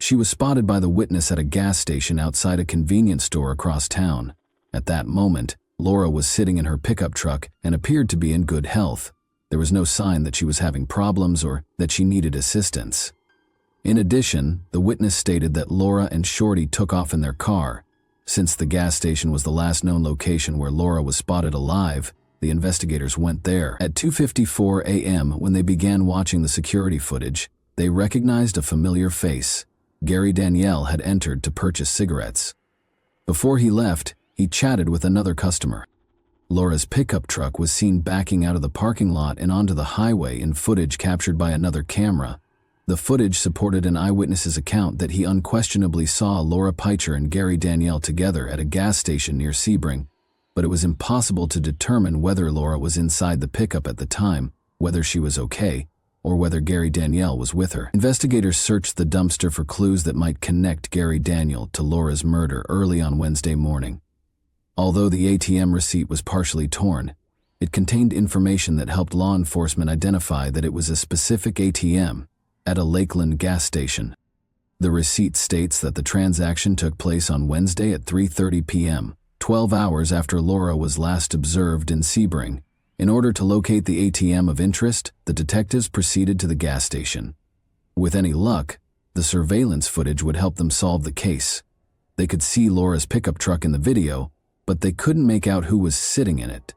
She was spotted by the witness at a gas station outside a convenience store across town. At that moment, Laura was sitting in her pickup truck and appeared to be in good health. There was no sign that she was having problems or that she needed assistance. In addition, the witness stated that Laura and Shorty took off in their car. Since the gas station was the last known location where Laura was spotted alive, the investigators went there. At 2:54 a.m., when they began watching the security footage, they recognized a familiar face. Gary Daniel had entered to purchase cigarettes. Before he left, he chatted with another customer. Laura's pickup truck was seen backing out of the parking lot and onto the highway in footage captured by another camera. The footage supported an eyewitness's account that he unquestionably saw Laura Peacher and Gary Daniel together at a gas station near Sebring, but it was impossible to determine whether Laura was inside the pickup at the time, whether she was okay, or whether Gary Daniel was with her. Investigators searched the dumpster for clues that might connect Gary Daniel to Laura's murder early on Wednesday morning. Although the ATM receipt was partially torn, it contained information that helped law enforcement identify that it was a specific ATM at a Lakeland gas station. The receipt states that the transaction took place on Wednesday at 3:30 p.m., 12 hours after Laura was last observed in Sebring. In order to locate the ATM of interest, the detectives proceeded to the gas station. With any luck, the surveillance footage would help them solve the case. They could see Laura's pickup truck in the video, but they couldn't make out who was sitting in it.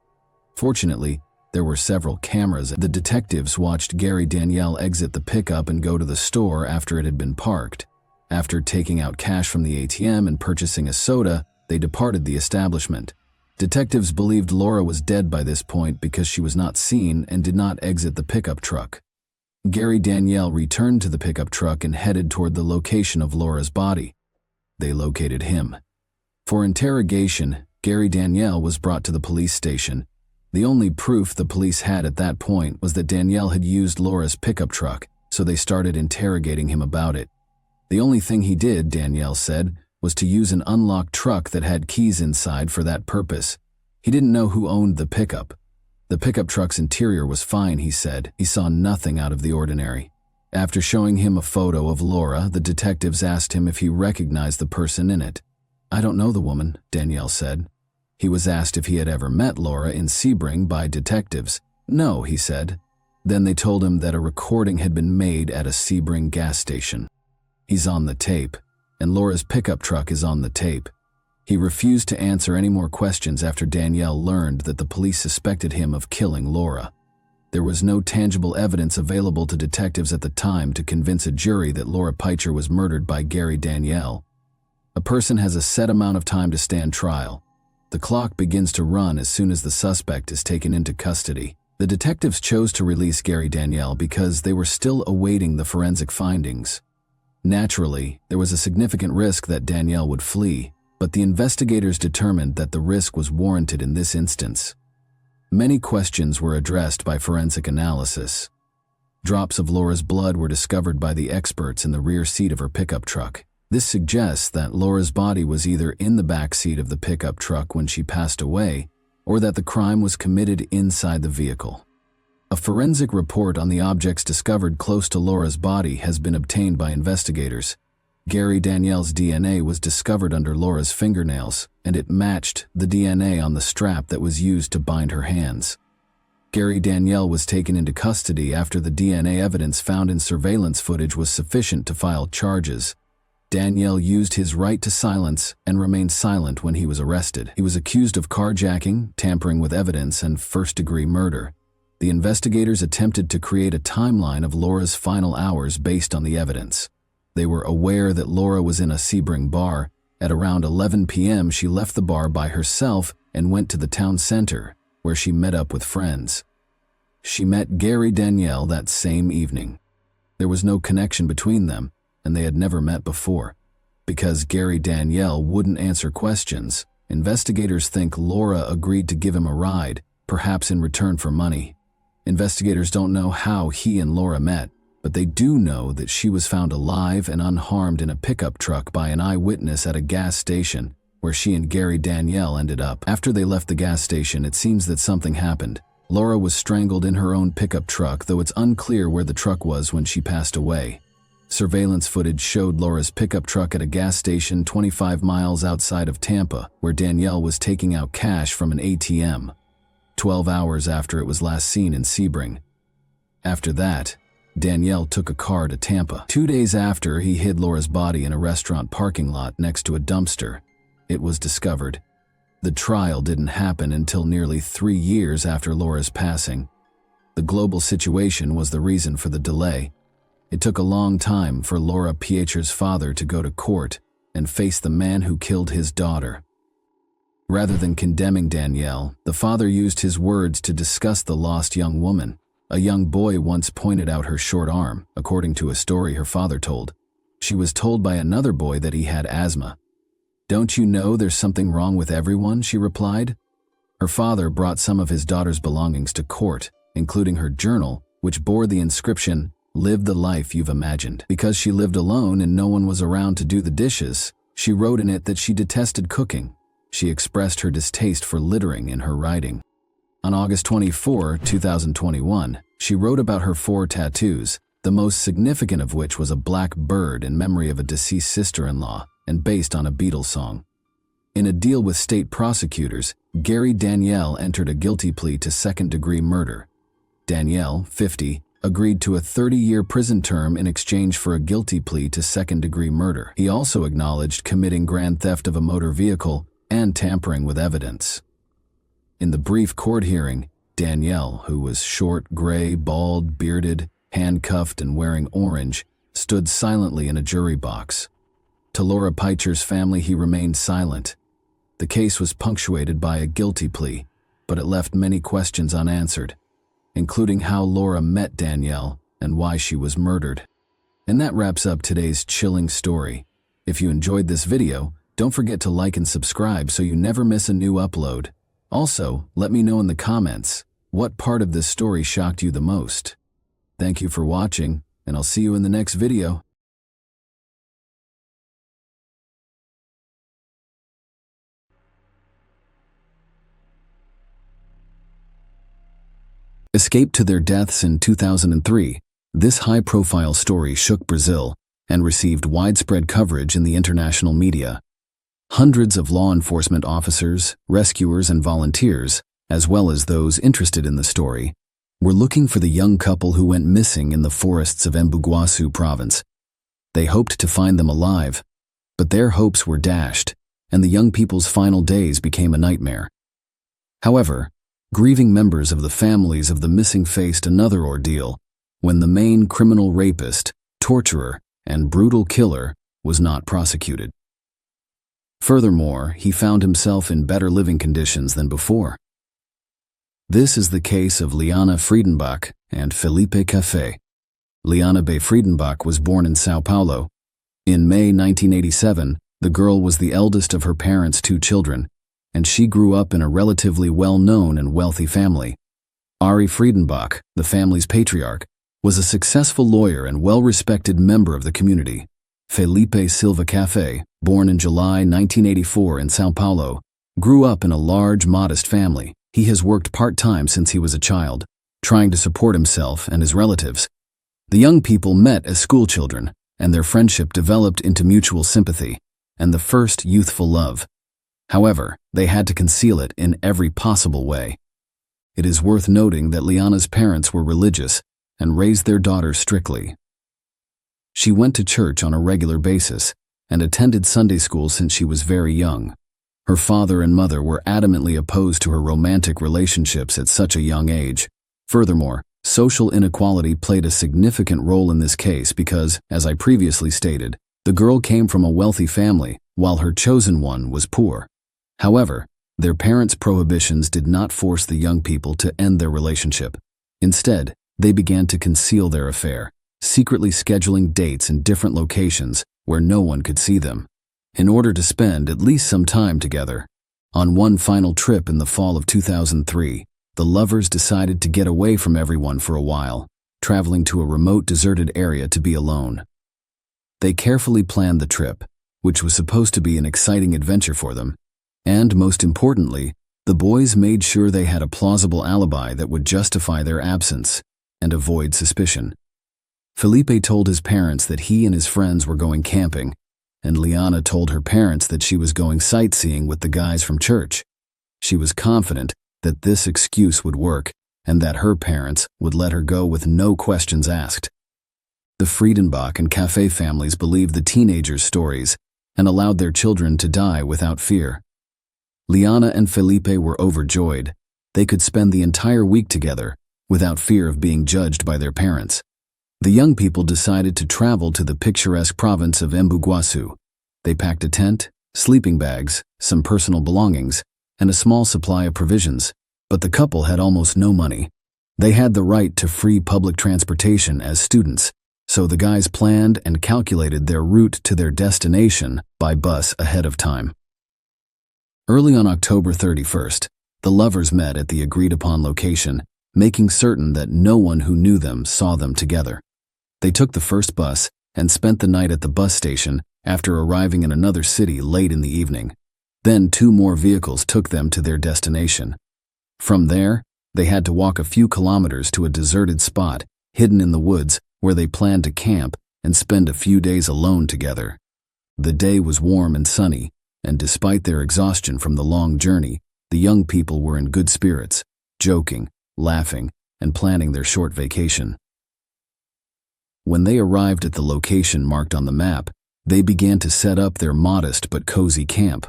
Fortunately, there were several cameras. The detectives watched Gary Daniel exit the pickup and go to the store after it had been parked. After taking out cash from the ATM and purchasing a soda, they departed the establishment. Detectives believed Laura was dead by this point because she was not seen and did not exit the pickup truck. Gary Daniel returned to the pickup truck and headed toward the location of Laura's body. They located him. For interrogation, Gary Daniel was brought to the police station. The only proof the police had at that point was that Daniel had used Laura's pickup truck, so they started interrogating him about it. The only thing he did, Daniel said, was to use an unlocked truck that had keys inside for that purpose. He didn't know who owned the pickup. The pickup truck's interior was fine, he said. He saw nothing out of the ordinary. After showing him a photo of Laura, the detectives asked him if he recognized the person in it. "I don't know the woman," Daniel said. He was asked if he had ever met Laura in Sebring by detectives. "No," he said. Then they told him that a recording had been made at a Sebring gas station. "He's on the tape. and Laura's pickup truck is on the tape. He refused to answer any more questions after Danielle learned that the police suspected him of killing Laura. There was no tangible evidence available to detectives at the time to convince a jury that Laura Peicher was murdered by Gary Danielle. A person has a set amount of time to stand trial. The clock begins to run as soon as the suspect is taken into custody. The detectives chose to release Gary Danielle because they were still awaiting the forensic findings. Naturally, there was a significant risk that Danielle would flee, but the investigators determined that the risk was warranted in this instance. Many questions were addressed by forensic analysis. Drops of Laura's blood were discovered by the experts in the rear seat of her pickup truck. This suggests that Laura's body was either in the back seat of the pickup truck when she passed away, or that the crime was committed inside the vehicle. A forensic report on the objects discovered close to Laura's body has been obtained by investigators. Gary Danielle's DNA was discovered under Laura's fingernails, and it matched the DNA on the strap that was used to bind her hands. Gary Danielle was taken into custody after the DNA evidence found in surveillance footage was sufficient to file charges. Danielle used his right to silence and remained silent when he was arrested. He was accused of carjacking, tampering with evidence, and first-degree murder. The investigators attempted to create a timeline of Laura's final hours based on the evidence. They were aware that Laura was in a Sebring bar. At around 11 p.m., she left the bar by herself and went to the town center, where she met up with friends. She met Gary Danielle that same evening. There was no connection between them, and they had never met before. Because Gary Danielle wouldn't answer questions, investigators think Laura agreed to give him a ride, perhaps in return for money. Investigators don't know how he and Laura met, but they do know that she was found alive and unharmed in a pickup truck by an eyewitness at a gas station, where she and Gary Danielle ended up. After they left the gas station, it seems that something happened. Laura was strangled in her own pickup truck, though it's unclear where the truck was when she passed away. Surveillance footage showed Laura's pickup truck at a gas station 25 miles outside of Tampa, where Danielle was taking out cash from an ATM, 12 hours after it was last seen in Sebring. After that, Danielle took a car to Tampa. 2 days after, he hid Laura's body in a restaurant parking lot next to a dumpster. It was discovered. The trial didn't happen until nearly 3 years after Laura's passing. The global situation was the reason for the delay. It took a long time for Laura Peicher's father to go to court and face the man who killed his daughter. Rather than condemning Danielle, the father used his words to discuss the lost young woman. A young boy once pointed out her short arm, according to a story her father told. She was told by another boy that he had asthma. "Don't you know there's something wrong with everyone?" she replied. Her father brought some of his daughter's belongings to court, including her journal, which bore the inscription, "Live the life you've imagined." Because she lived alone and no one was around to do the dishes, she wrote in it that she detested cooking. She expressed her distaste for littering in her writing. On August 24, 2021, she wrote about her 4 tattoos, the most significant of which was a black bird in memory of a deceased sister-in-law and based on a Beatles song. In a deal with state prosecutors, Gary Danielle entered a guilty plea to second-degree murder. Danielle, 50, agreed to a 30-year prison term in exchange for a guilty plea to second-degree murder. He also acknowledged committing grand theft of a motor vehicle and tampering with evidence. In the brief court hearing, Danielle, who was short, gray, bald, bearded, handcuffed, and wearing orange, stood silently in a jury box. To Laura Peicher's family, he remained silent. The case was punctuated by a guilty plea, but it left many questions unanswered, including how Laura met Danielle and why she was murdered. And that wraps up today's chilling story. If you enjoyed this video, don't forget to like and subscribe so you never miss a new upload. Also, let me know in the comments, what part of this story shocked you the most? Thank you for watching, and I'll see you in the next video. Escaped to their deaths in 2003, this high-profile story shook Brazil and received widespread coverage in the international media. Hundreds of law enforcement officers, rescuers, and volunteers, as well as those interested in the story, were looking for the young couple who went missing in the forests of Embu-Guaçu province. They hoped to find them alive, But their hopes were dashed, and the young people's final days became a nightmare. However, grieving members of the families of the missing faced another ordeal when the main criminal rapist, torturer, and brutal killer was not prosecuted. Furthermore, he found himself in better living conditions than before. This is the case of Liana Friedenbach and Felipe Café. Liana B. Friedenbach was born in Sao Paulo. In May 1987, the girl was the eldest of her parents' 2 children, and she grew up in a relatively well-known and wealthy family. Ari Friedenbach, the family's patriarch, was a successful lawyer and well-respected member of the community. Felipe Silva Café, born in July 1984 in Sao Paulo, grew up in a large, modest family. He has worked part-time since he was a child, trying to support himself and his relatives. The young people met as schoolchildren, and their friendship developed into mutual sympathy and the first youthful love. However, they had to conceal it in every possible way. It is worth noting that Liana's parents were religious and raised their daughter strictly. She went to church on a regular basis and attended Sunday school since she was very young. Her father and mother were adamantly opposed to her romantic relationships at such a young age. Furthermore, social inequality played a significant role in this case because, as I previously stated, the girl came from a wealthy family while her chosen one was poor. However, their parents' prohibitions did not force the young people to end their relationship. Instead, they began to conceal their affair, secretly scheduling dates in different locations where no one could see them, in order to spend at least some time together. On one final trip in the fall of 2003, the lovers decided to get away from everyone for a while, traveling to a remote, deserted area to be alone. They carefully planned the trip, which was supposed to be an exciting adventure for them, and most importantly, the boys made sure they had a plausible alibi that would justify their absence and avoid suspicion. Felipe told his parents that he and his friends were going camping, and Liana told her parents that she was going sightseeing with the guys from church. She was confident that this excuse would work and that her parents would let her go with no questions asked. The Friedenbach and Café families believed the teenagers' stories and allowed their children to die without fear. Liana and Felipe were overjoyed. They could spend the entire week together without fear of being judged by their parents. The young people decided to travel to the picturesque province of Embu-Guaçu. They packed a tent, sleeping bags, some personal belongings, and a small supply of provisions, but the couple had almost no money. They had the right to free public transportation as students, so the guys planned and calculated their route to their destination by bus ahead of time. Early on October 31st, the lovers met at the agreed-upon location, making certain that no one who knew them saw them together. They took the first bus and spent the night at the bus station after arriving in another city late in the evening. Then 2 more vehicles took them to their destination. From there, they had to walk a few kilometers to a deserted spot hidden in the woods where they planned to camp and spend a few days alone together. The day was warm and sunny, and despite their exhaustion from the long journey, the young people were in good spirits, joking, laughing, and planning their short vacation. When they arrived at the location marked on the map, they began to set up their modest but cozy camp.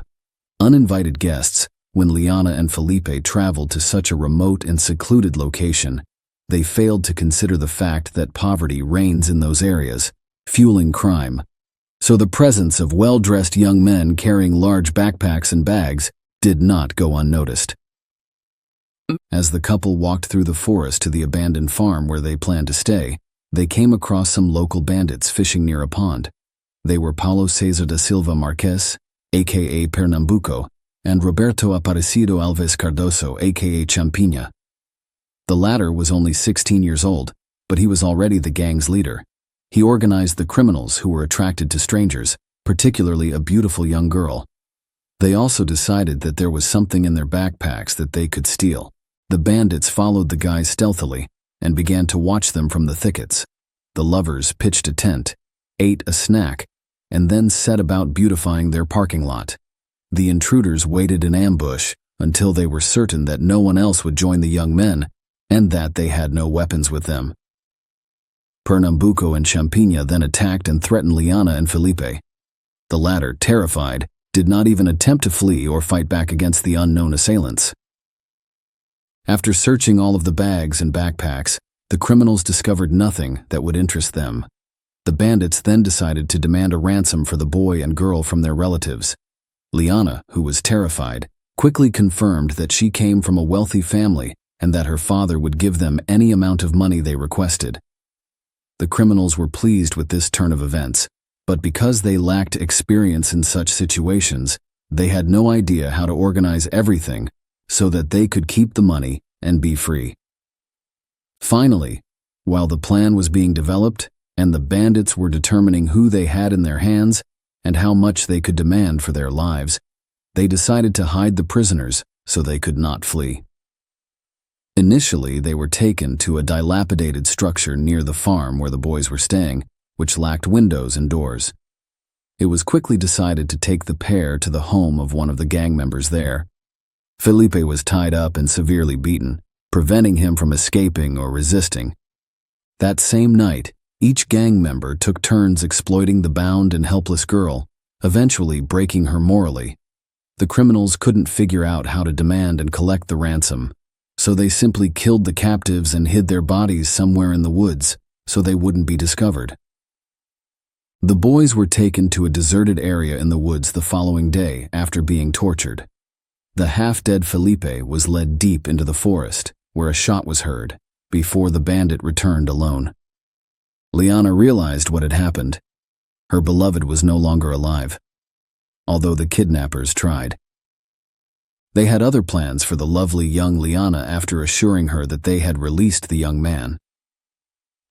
Uninvited guests, when Liana and Felipe traveled to such a remote and secluded location, they failed to consider the fact that poverty reigns in those areas, fueling crime. So the presence of well-dressed young men carrying large backpacks and bags did not go unnoticed. As the couple walked through the forest to the abandoned farm where they planned to stay, they came across some local bandits fishing near a pond. They were Paulo Cesar da Silva Marques, a.k.a. Pernambuco, and Roberto Aparecido Alves Cardoso, a.k.a. Champinha. The latter was only 16 years old, but he was already the gang's leader. He organized the criminals who were attracted to strangers, particularly a beautiful young girl. They also decided that there was something in their backpacks that they could steal. The bandits followed the guys stealthily and began to watch them from the thickets. The lovers pitched a tent, ate a snack, and then set about beautifying their parking lot. The intruders waited in ambush until they were certain that no one else would join the young men and that they had no weapons with them. Pernambuco and Champinha then attacked and threatened Liana and Felipe. The latter, terrified, did not even attempt to flee or fight back against the unknown assailants. After searching all of the bags and backpacks, the criminals discovered nothing that would interest them. The bandits then decided to demand a ransom for the boy and girl from their relatives. Liana, who was terrified, quickly confirmed that she came from a wealthy family and that her father would give them any amount of money they requested. The criminals were pleased with this turn of events, but because they lacked experience in such situations, they had no idea how to organize everything so that they could keep the money and be free. Finally, while the plan was being developed and the bandits were determining who they had in their hands and how much they could demand for their lives, they decided to hide the prisoners so they could not flee. Initially, they were taken to a dilapidated structure near the farm where the boys were staying, which lacked windows and doors. It was quickly decided to take the pair to the home of one of the gang members there. Felipe was tied up and severely beaten, preventing him from escaping or resisting. That same night, each gang member took turns exploiting the bound and helpless girl, eventually breaking her morally. The criminals couldn't figure out how to demand and collect the ransom, so they simply killed the captives and hid their bodies somewhere in the woods so they wouldn't be discovered. The boys were taken to a deserted area in the woods the following day after being tortured. The half-dead Felipe was led deep into the forest, where a shot was heard, before the bandit returned alone. Liana realized what had happened. Her beloved was no longer alive, although the kidnappers tried. They had other plans for the lovely young Liana after assuring her that they had released the young man.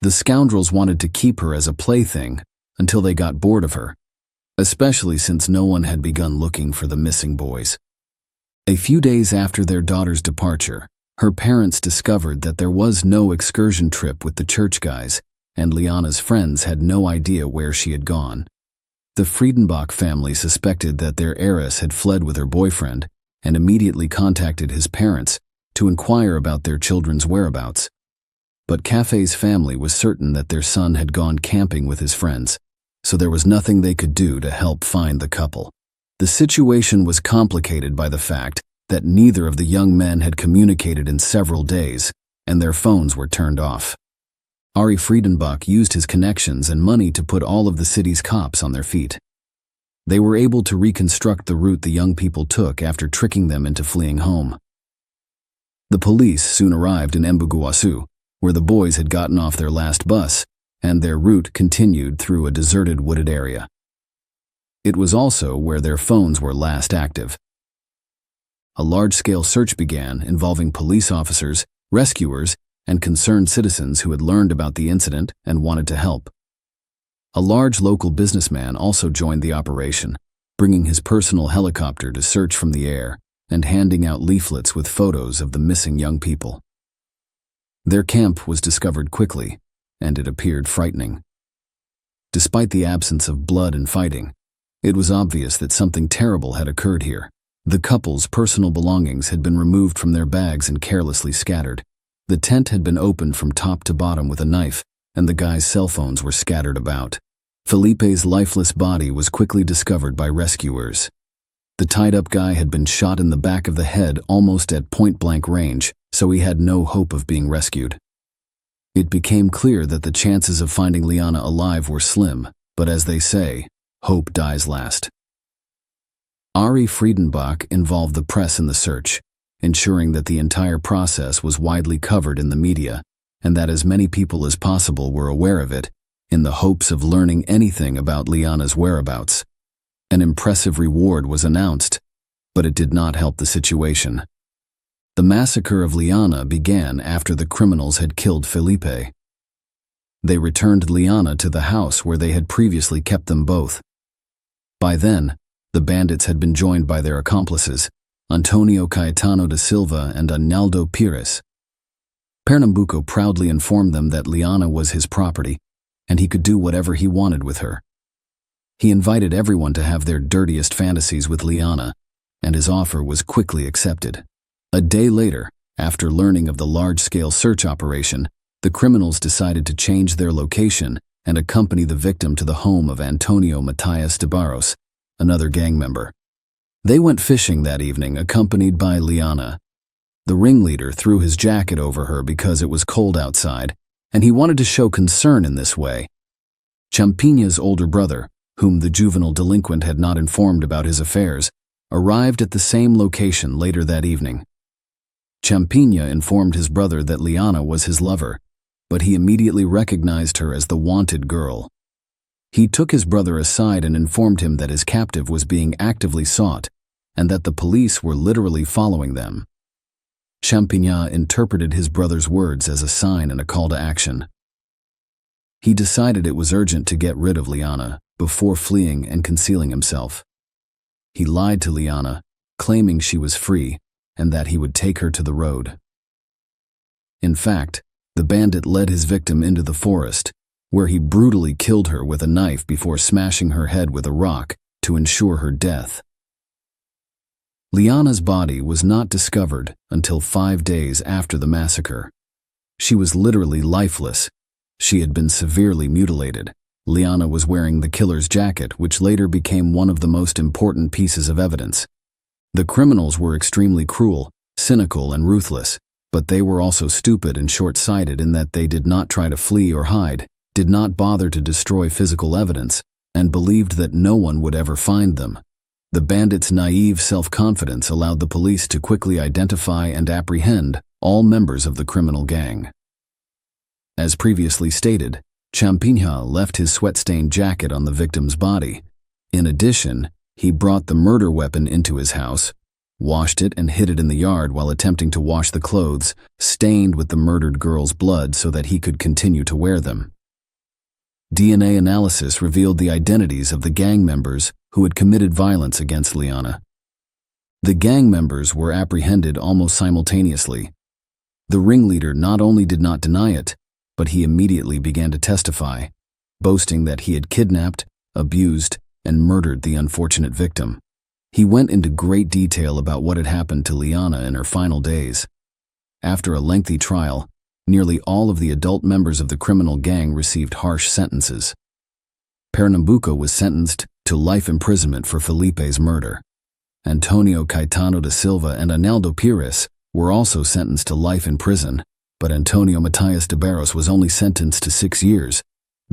The scoundrels wanted to keep her as a plaything until they got bored of her, especially since no one had begun looking for the missing boys. A few days after their daughter's departure, her parents discovered that there was no excursion trip with the church guys, and Liana's friends had no idea where she had gone. The Friedenbach family suspected that their heiress had fled with her boyfriend and immediately contacted his parents to inquire about their children's whereabouts. But Café's family was certain that their son had gone camping with his friends, so there was nothing they could do to help find the couple. The situation was complicated by the fact that neither of the young men had communicated in several days, and their phones were turned off. Ari Friedenbach used his connections and money to put all of the city's cops on their feet. They were able to reconstruct the route the young people took after tricking them into fleeing home. The police soon arrived in Embu-Guasu, where the boys had gotten off their last bus, and their route continued through a deserted wooded area. It was also where their phones were last active. A large-scale search began involving police officers, rescuers, and concerned citizens who had learned about the incident and wanted to help. A large local businessman also joined the operation, bringing his personal helicopter to search from the air and handing out leaflets with photos of the missing young people. Their camp was discovered quickly, and it appeared frightening. Despite the absence of blood and fighting, it was obvious that something terrible had occurred here. The couple's personal belongings had been removed from their bags and carelessly scattered. The tent had been opened from top to bottom with a knife, and the guys' cell phones were scattered about. Felipe's lifeless body was quickly discovered by rescuers. The tied-up guy had been shot in the back of the head almost at point-blank range, so he had no hope of being rescued. It became clear that the chances of finding Liana alive were slim, but as they say, hope dies last. Ari Friedenbach involved the press in the search, ensuring that the entire process was widely covered in the media, and that as many people as possible were aware of it, in the hopes of learning anything about Liana's whereabouts. An impressive reward was announced, but it did not help the situation. The massacre of Liana began after the criminals had killed Felipe. They returned Liana to the house where they had previously kept them both. By then, the bandits had been joined by their accomplices, Antonio Caetano da Silva and Arnaldo Pires. Pernambuco proudly informed them that Liana was his property, and he could do whatever he wanted with her. He invited everyone to have their dirtiest fantasies with Liana, and his offer was quickly accepted. A day later, after learning of the large-scale search operation, the criminals decided to change their location and accompany the victim to the home of Antonio Matias de Barros, another gang member. They went fishing that evening, accompanied by Liana. The ringleader threw his jacket over her because it was cold outside, and he wanted to show concern in this way. Champigna's older brother, whom the juvenile delinquent had not informed about his affairs, arrived at the same location later that evening. Champigna informed his brother that Liana was his lover, but he immediately recognized her as the wanted girl. He took his brother aside and informed him that his captive was being actively sought and that the police were literally following them. Champigna interpreted his brother's words as a sign and a call to action. He decided it was urgent to get rid of Liana before fleeing and concealing himself. He lied to Liana, claiming she was free and that he would take her to the road. In fact, the bandit led his victim into the forest, where he brutally killed her with a knife before smashing her head with a rock to ensure her death. Liana's body was not discovered until 5 days after the massacre. She was literally lifeless. She had been severely mutilated. Liana was wearing the killer's jacket, which later became one of the most important pieces of evidence. The criminals were extremely cruel, cynical, and ruthless, but they were also stupid and short-sighted in that they did not try to flee or hide, did not bother to destroy physical evidence, and believed that no one would ever find them. The bandits' naive self-confidence allowed the police to quickly identify and apprehend all members of the criminal gang. As previously stated, Champigna left his sweat-stained jacket on the victim's body. In addition, he brought the murder weapon into his house, washed it and hid it in the yard while attempting to wash the clothes, stained with the murdered girl's blood so that he could continue to wear them. DNA analysis revealed the identities of the gang members who had committed violence against Liana. The gang members were apprehended almost simultaneously. The ringleader not only did not deny it, but he immediately began to testify, boasting that he had kidnapped, abused, and murdered the unfortunate victim. He went into great detail about what had happened to Liana in her final days. After a lengthy trial, nearly all of the adult members of the criminal gang received harsh sentences. Pernambuco was sentenced to life imprisonment for Felipe's murder. Antonio Caetano da Silva and Aneldo Pires were also sentenced to life in prison, but Antonio Matias de Barros was only sentenced to 6 years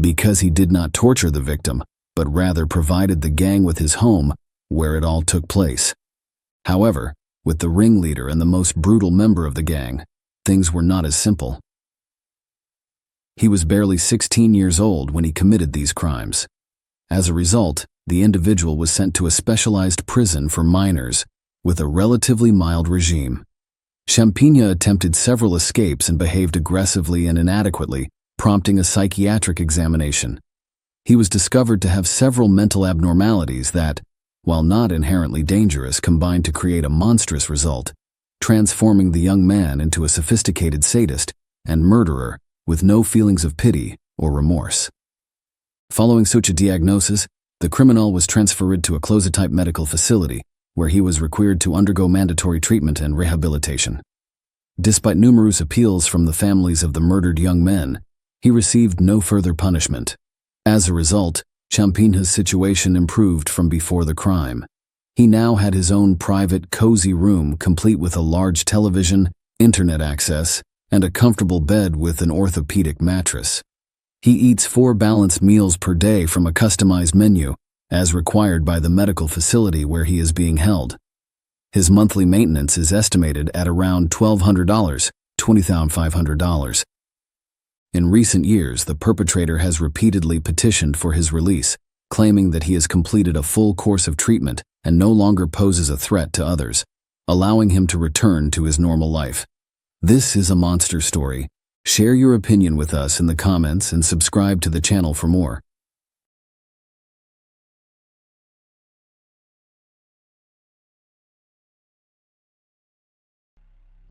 because he did not torture the victim, but rather provided the gang with his home where it all took place. However, with the ringleader and the most brutal member of the gang, things were not as simple. He was barely 16 years old when he committed these crimes. As a result, the individual was sent to a specialized prison for minors with a relatively mild regime. Champigna attempted several escapes and behaved aggressively and inadequately, prompting a psychiatric examination. He was discovered to have several mental abnormalities that, while not inherently dangerous, combined to create a monstrous result, transforming the young man into a sophisticated sadist and murderer with no feelings of pity or remorse. Following such a diagnosis, the criminal was transferred to a closet-type medical facility where he was required to undergo mandatory treatment and rehabilitation. Despite numerous appeals from the families of the murdered young men, he received no further punishment. As a result, Champigna's situation improved from before the crime. He now had his own private, cozy room complete with a large television, internet access, and a comfortable bed with an orthopedic mattress. He eats 4 balanced meals per day from a customized menu, as required by the medical facility where he is being held. His monthly maintenance is estimated at around $1,200, $20,500. In recent years, the perpetrator has repeatedly petitioned for his release, claiming that he has completed a full course of treatment and no longer poses a threat to others, allowing him to return to his normal life. This is a monster story. Share your opinion with us in the comments and subscribe to the channel for more.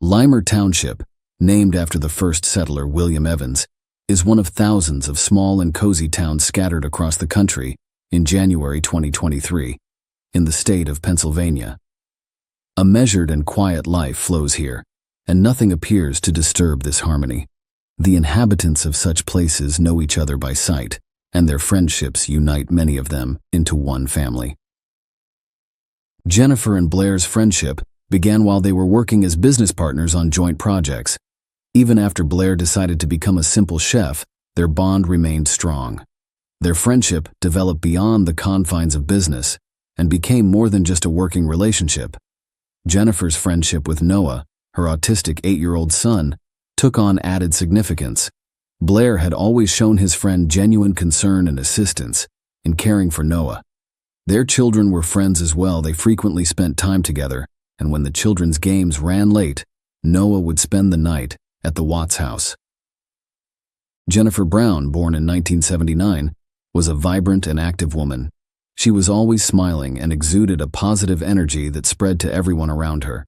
Limer Township, named after the first settler William Evans, is one of thousands of small and cozy towns scattered across the country in January 2023, in the state of Pennsylvania. A measured and quiet life flows here, and nothing appears to disturb this harmony. The inhabitants of such places know each other by sight, and their friendships unite many of them into one family. Jennifer and Blair's friendship began while they were working as business partners on joint projects. Even after Blair decided to become a simple chef, their bond remained strong. Their friendship developed beyond the confines of business and became more than just a working relationship. Jennifer's friendship with Noah, her autistic 8-year-old son, took on added significance. Blair had always shown his friend genuine concern and assistance in caring for Noah. Their children were friends as well. They frequently spent time together, and when the children's games ran late, Noah would spend the night at the Watts house. Jennifer Brown, born in 1979, was a vibrant and active woman. She was always smiling and exuded a positive energy that spread to everyone around her.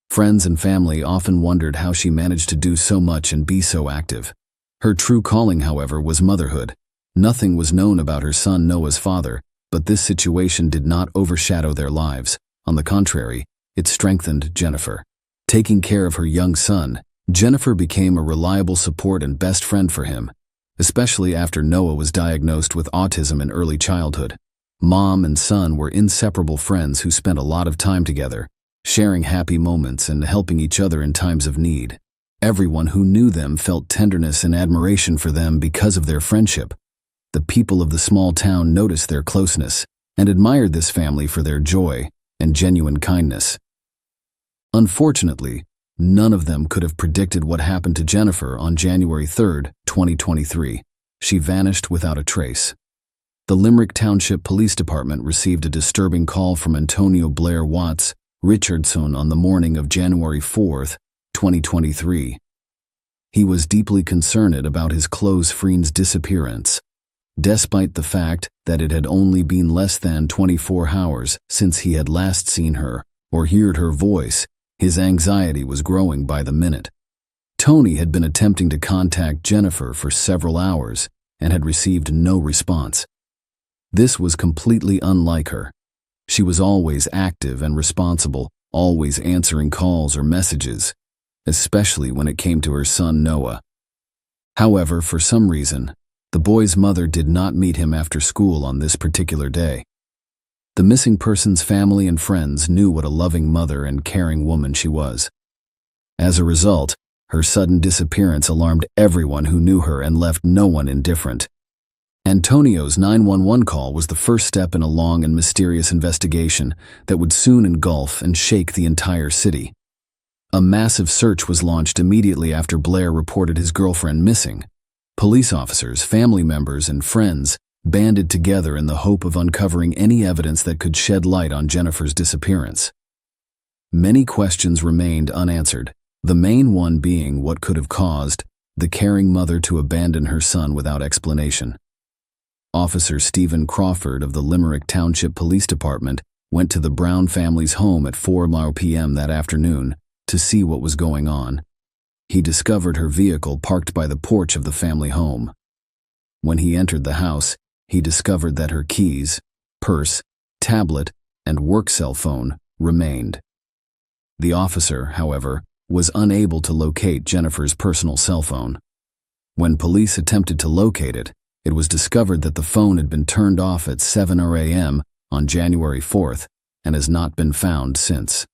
Friends and family often wondered how she managed to do so much and be so active. Her true calling, however, was motherhood. Nothing was known about her son Noah's father, but this situation did not overshadow their lives. On the contrary, it strengthened Jennifer. Taking care of her young son, Jennifer became a reliable support and best friend for him, especially after Noah was diagnosed with autism in early childhood. Mom and son were inseparable friends who spent a lot of time together, sharing happy moments and helping each other in times of need. Everyone who knew them felt tenderness and admiration for them because of their friendship. The people of the small town noticed their closeness and admired this family for their joy and genuine kindness. Unfortunately, none of them could have predicted what happened to Jennifer on January 3, 2023. She vanished without a trace. The Limerick Township Police Department received a disturbing call from Antonio Blair Watts Richardson on the morning of January 4, 2023. He was deeply concerned about his close friend's disappearance. Despite the fact that it had only been less than 24 hours since he had last seen her or heard her voice, his anxiety was growing by the minute. Tony had been attempting to contact Jennifer for several hours and had received no response. This was completely unlike her. She was always active and responsible, always answering calls or messages, especially when it came to her son Noah. However, for some reason, the boy's mother did not meet him after school on this particular day. The missing person's family and friends knew what a loving mother and caring woman she was. As a result, her sudden disappearance alarmed everyone who knew her and left no one indifferent. Antonio's 911 call was the first step in a long and mysterious investigation that would soon engulf and shake the entire city. A massive search was launched immediately after Blair reported his girlfriend missing. Police officers, family members, and friends banded together in the hope of uncovering any evidence that could shed light on Jennifer's disappearance. Many questions remained unanswered, the main one being what could have caused the caring mother to abandon her son without explanation. Officer Stephen Crawford of the Limerick Township Police Department went to the Brown family's home at 4 p.m. that afternoon to see what was going on. He discovered her vehicle parked by the porch of the family home. When he entered the house, he discovered that her keys, purse, tablet, and work cell phone remained. The officer, however, was unable to locate Jennifer's personal cell phone. When police attempted to locate it, it was discovered that the phone had been turned off at 7 a.m. on January 4th and has not been found since.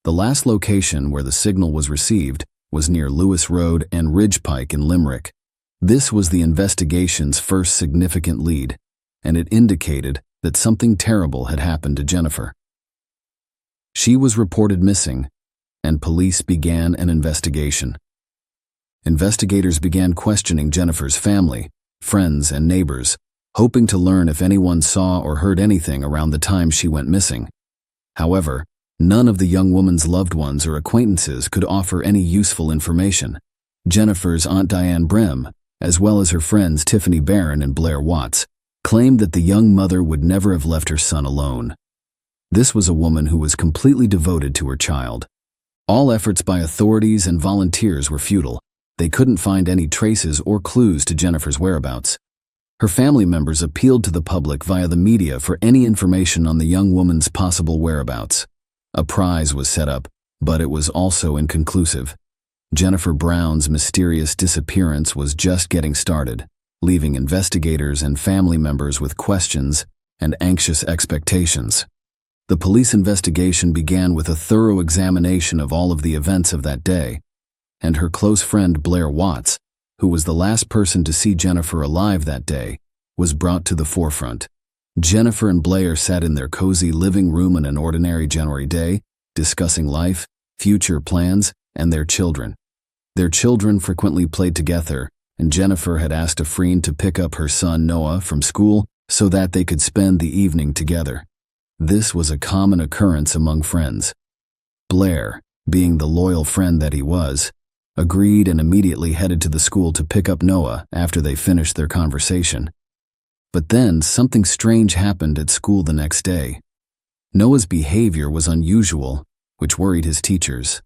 The last location where the signal was received was near Lewis Road and Ridge Pike in Limerick. This was the investigation's first significant lead, and it indicated that something terrible had happened to Jennifer. She was reported missing, and police began an investigation. Investigators began questioning Jennifer's family, friends, and neighbors, hoping to learn if anyone saw or heard anything around the time she went missing. However, none of the young woman's loved ones or acquaintances could offer any useful information. Jennifer's Aunt Diane Brem, as well as her friends Tiffany Barron and Blair Watts, claimed that the young mother would never have left her son alone. This was a woman who was completely devoted to her child. All efforts by authorities and volunteers were futile. They couldn't find any traces or clues to Jennifer's whereabouts. Her family members appealed to the public via the media for any information on the young woman's possible whereabouts. A prize was set up, but it was also inconclusive. Jennifer Brown's mysterious disappearance was just getting started, leaving investigators and family members with questions and anxious expectations. The police investigation began with a thorough examination of all of the events of that day, and her close friend Blair Watts, who was the last person to see Jennifer alive that day, was brought to the forefront. Jennifer and Blair sat in their cozy living room on an ordinary January day, discussing life, future plans, and their children. Their children frequently played together, and Jennifer had asked a friend to pick up her son Noah from school so that they could spend the evening together. This was a common occurrence among friends. Blair, being the loyal friend that he was, agreed and immediately headed to the school to pick up Noah after they finished their conversation. But then something strange happened at school the next day. Noah's behavior was unusual, which worried his teachers.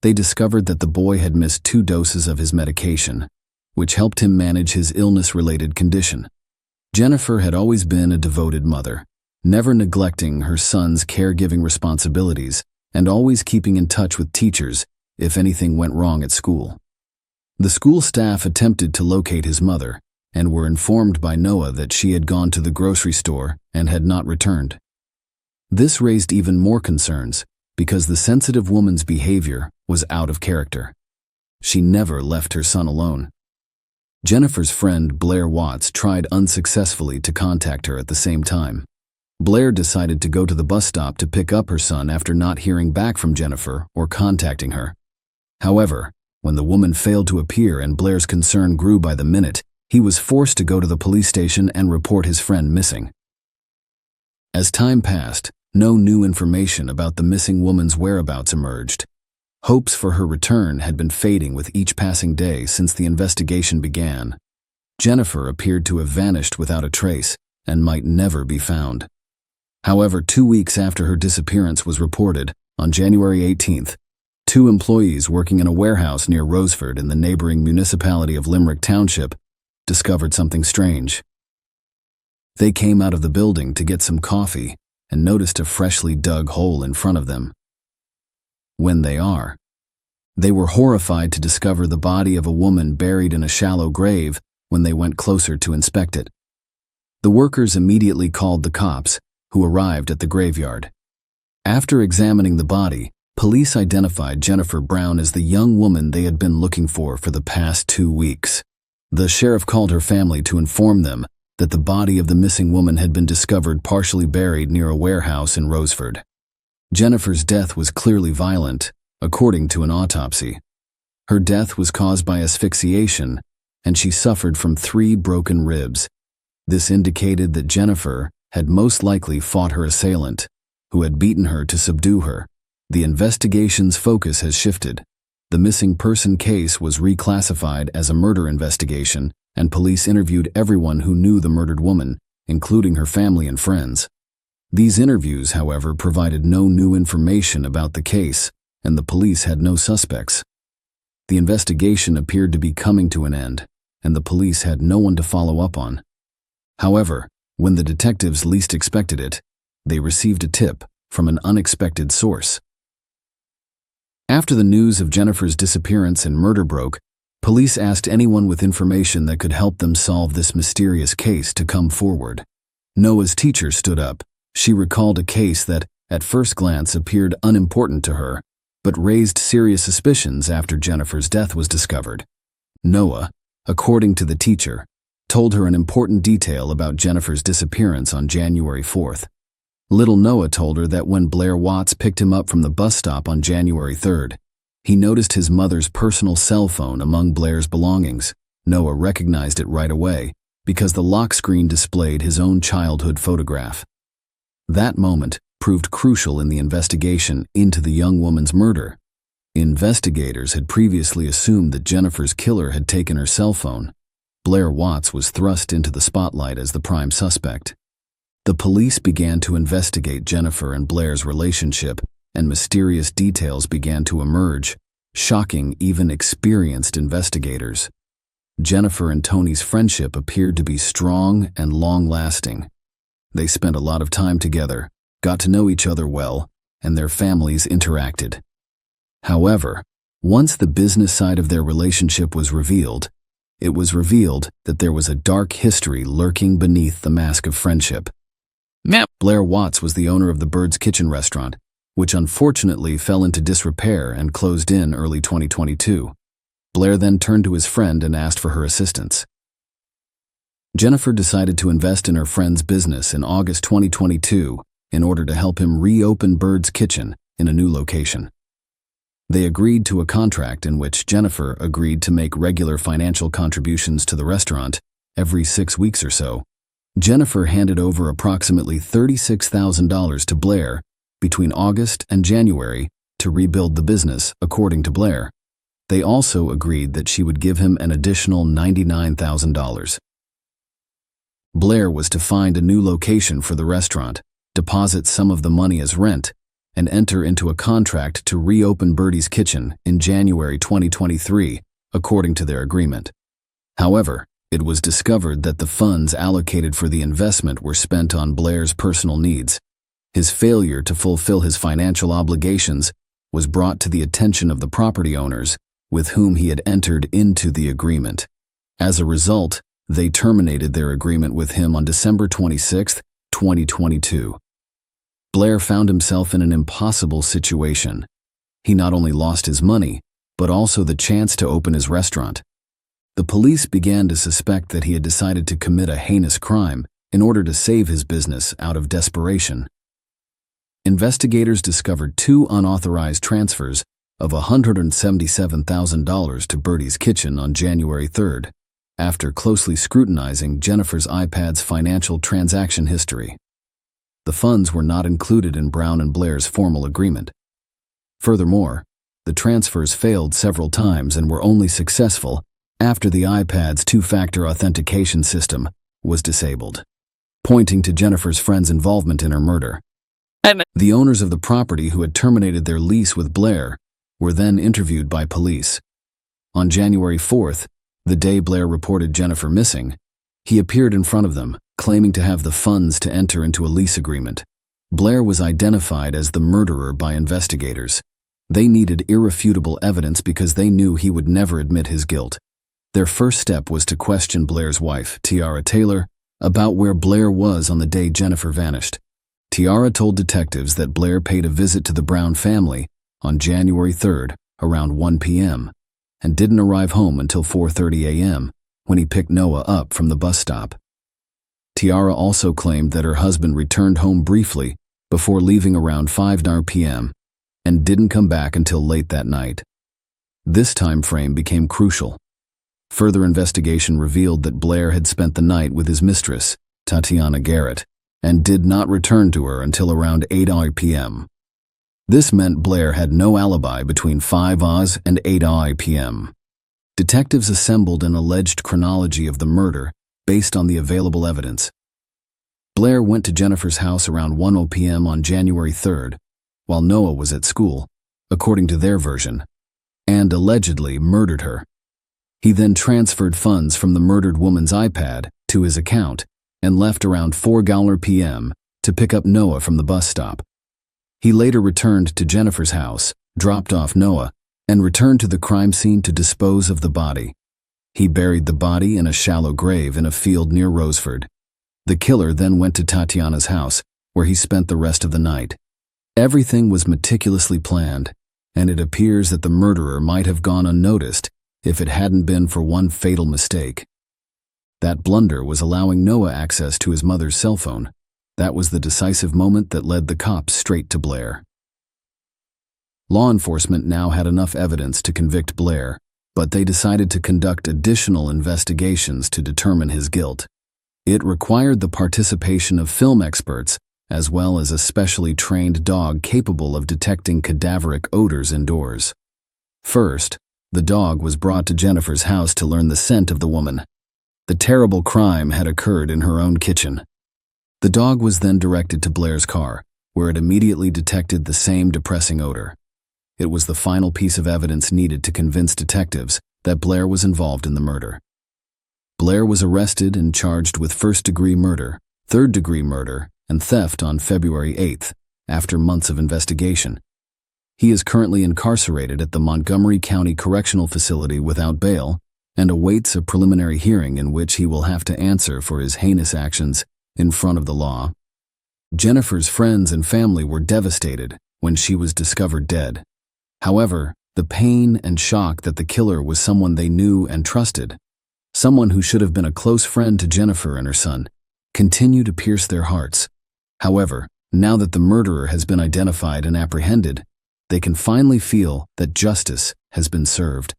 They discovered that the boy had missed 2 doses of his medication, which helped him manage his illness-related condition. Jennifer had always been a devoted mother, never neglecting her son's caregiving responsibilities and always keeping in touch with teachers if anything went wrong at school. The school staff attempted to locate his mother and were informed by Noah that she had gone to the grocery store and had not returned. This raised even more concerns because the sensitive woman's behavior was out of character. She never left her son alone. Jennifer's friend Blair Watts tried unsuccessfully to contact her at the same time. Blair decided to go to the bus stop to pick up her son after not hearing back from Jennifer or contacting her. However, when the woman failed to appear and Blair's concern grew by the minute, he was forced to go to the police station and report his friend missing. As time passed, no new information about the missing woman's whereabouts emerged. Hopes for her return had been fading with each passing day since the investigation began. Jennifer appeared to have vanished without a trace and might never be found. However, 2 weeks after her disappearance was reported, on January 18th, 2 employees working in a warehouse near Roseford in the neighboring municipality of Limerick Township discovered something strange. They came out of the building to get some coffee and noticed a freshly dug hole in front of them. They were horrified to discover the body of a woman buried in a shallow grave when they went closer to inspect it. The workers immediately called the cops, who arrived at the graveyard. After examining the body, police identified Jennifer Brown as the young woman they had been looking for the past 2 weeks. The sheriff called her family to inform them that the body of the missing woman had been discovered partially buried near a warehouse in Roseford. Jennifer's death was clearly violent, according to an autopsy. Her death was caused by asphyxiation, and she suffered from 3 broken ribs. This indicated that Jennifer had most likely fought her assailant, who had beaten her to subdue her. The investigation's focus has shifted. The missing person case was reclassified as a murder investigation, and police interviewed everyone who knew the murdered woman, including her family and friends. These interviews, however, provided no new information about the case, and the police had no suspects. The investigation appeared to be coming to an end, and the police had no one to follow up on. However, when the detectives least expected it, they received a tip from an unexpected source. After the news of Jennifer's disappearance and murder broke, police asked anyone with information that could help them solve this mysterious case to come forward. Noah's teacher stood up. She recalled a case that, at first glance, appeared unimportant to her, but raised serious suspicions after Jennifer's death was discovered. Noah, according to the teacher, told her an important detail about Jennifer's disappearance on January 4th. Little Noah told her that when Blair Watts picked him up from the bus stop on January 3rd, he noticed his mother's personal cell phone among Blair's belongings. Noah recognized it right away because the lock screen displayed his own childhood photograph. That moment proved crucial in the investigation into the young woman's murder. Investigators had previously assumed that Jennifer's killer had taken her cell phone. Blair Watts was thrust into the spotlight as the prime suspect. The police began to investigate Jennifer and Blair's relationship, and mysterious details began to emerge, shocking even experienced investigators. Jennifer and Tony's friendship appeared to be strong and long-lasting. They spent a lot of time together, got to know each other well, and their families interacted. However, once the business side of their relationship was revealed, it was revealed that there was a dark history lurking beneath the mask of friendship. Blair Watts was the owner of the Bird's Kitchen restaurant, which unfortunately fell into disrepair and closed in early 2022. Blair then turned to his friend and asked for her assistance. Jennifer decided to invest in her friend's business in August 2022 in order to help him reopen Bird's Kitchen in a new location. They agreed to a contract in which Jennifer agreed to make regular financial contributions to the restaurant every 6 weeks or so. Jennifer handed over approximately $36,000 to Blair between August and January to rebuild the business, according to Blair. They also agreed that she would give him an additional $99,000. Blair was to find a new location for the restaurant, deposit some of the money as rent, and enter into a contract to reopen Birdie's Kitchen in January 2023, according to their agreement. However, it was discovered that the funds allocated for the investment were spent on Blair's personal needs. His failure to fulfill his financial obligations was brought to the attention of the property owners with whom he had entered into the agreement. As a result, they terminated their agreement with him on December 26, 2022. Blair found himself in an impossible situation. He not only lost his money, but also the chance to open his restaurant. The police began to suspect that he had decided to commit a heinous crime in order to save his business out of desperation. Investigators discovered 2 unauthorized transfers of $177,000 to Birdie's Kitchen on January 3rd, after closely scrutinizing Jennifer's iPad's financial transaction history. The funds were not included in Brown and Blair's formal agreement. Furthermore, the transfers failed several times and were only successful after the iPad's 2-factor authentication system was disabled, pointing to Jennifer's friend's involvement in her murder. The owners of the property who had terminated their lease with Blair were then interviewed by police. On January 4th, the day Blair reported Jennifer missing, he appeared in front of them, claiming to have the funds to enter into a lease agreement. Blair was identified as the murderer by investigators. They needed irrefutable evidence because they knew he would never admit his guilt. Their first step was to question Blair's wife, Tiara Taylor, about where Blair was on the day Jennifer vanished. Tiara told detectives that Blair paid a visit to the Brown family on January 3rd around 1 p.m. and didn't arrive home until 4:30 a.m. when he picked Noah up from the bus stop. Tiara also claimed that her husband returned home briefly before leaving around 5:00 p.m. and didn't come back until late that night. This time frame became crucial. Further investigation revealed that Blair had spent the night with his mistress, Tatiana Garrett, and did not return to her until around 8:00 p.m. This meant Blair had no alibi between 5:00 and 8:00 p.m. Detectives assembled an alleged chronology of the murder based on the available evidence. Blair went to Jennifer's house around 1:00 p.m. on January 3rd, while Noah was at school, according to their version, and allegedly murdered her. He then transferred funds from the murdered woman's iPad to his account and left around 4:00 p.m. to pick up Noah from the bus stop. He later returned to Jennifer's house, dropped off Noah, and returned to the crime scene to dispose of the body. He buried the body in a shallow grave in a field near Roseford. The killer then went to Tatiana's house, where he spent the rest of the night. Everything was meticulously planned, and it appears that the murderer might have gone unnoticed if it hadn't been for one fatal mistake. That blunder was allowing Noah access to his mother's cell phone. That was the decisive moment that led the cops straight to Blair. Law enforcement now had enough evidence to convict Blair, but they decided to conduct additional investigations to determine his guilt. It required the participation of film experts, as well as a specially trained dog capable of detecting cadaveric odors indoors. First, the dog was brought to Jennifer's house to learn the scent of the woman. The terrible crime had occurred in her own kitchen. The dog was then directed to Blair's car, where it immediately detected the same depressing odor. It was the final piece of evidence needed to convince detectives that Blair was involved in the murder. Blair was arrested and charged with first-degree murder, third-degree murder, and theft on February 8th, after months of investigation. He is currently incarcerated at the Montgomery County Correctional Facility without bail and awaits a preliminary hearing in which he will have to answer for his heinous actions in front of the law. Jennifer's friends and family were devastated when she was discovered dead. However, the pain and shock that the killer was someone they knew and trusted, someone who should have been a close friend to Jennifer and her son, continued to pierce their hearts. However, now that the murderer has been identified and apprehended, they can finally feel that justice has been served.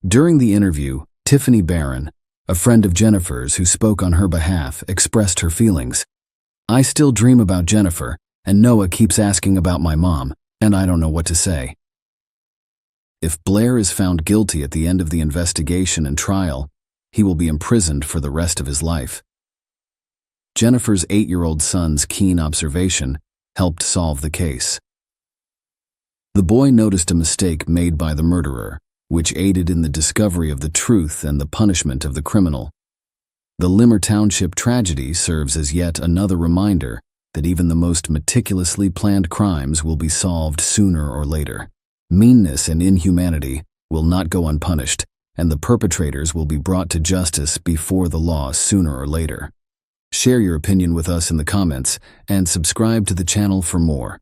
During the interview, Tiffany Barron, a friend of Jennifer's who spoke on her behalf, expressed her feelings. "I still dream about Jennifer, and Noah keeps asking about my mom, and I don't know what to say." If Blair is found guilty at the end of the investigation and trial, he will be imprisoned for the rest of his life. Jennifer's 8-year-old son's keen observation helped solve the case. The boy noticed a mistake made by the murderer, which aided in the discovery of the truth and the punishment of the criminal. The Limmer Township tragedy serves as yet another reminder that even the most meticulously planned crimes will be solved sooner or later. Meanness and inhumanity will not go unpunished, and the perpetrators will be brought to justice before the law sooner or later. Share your opinion with us in the comments and subscribe to the channel for more.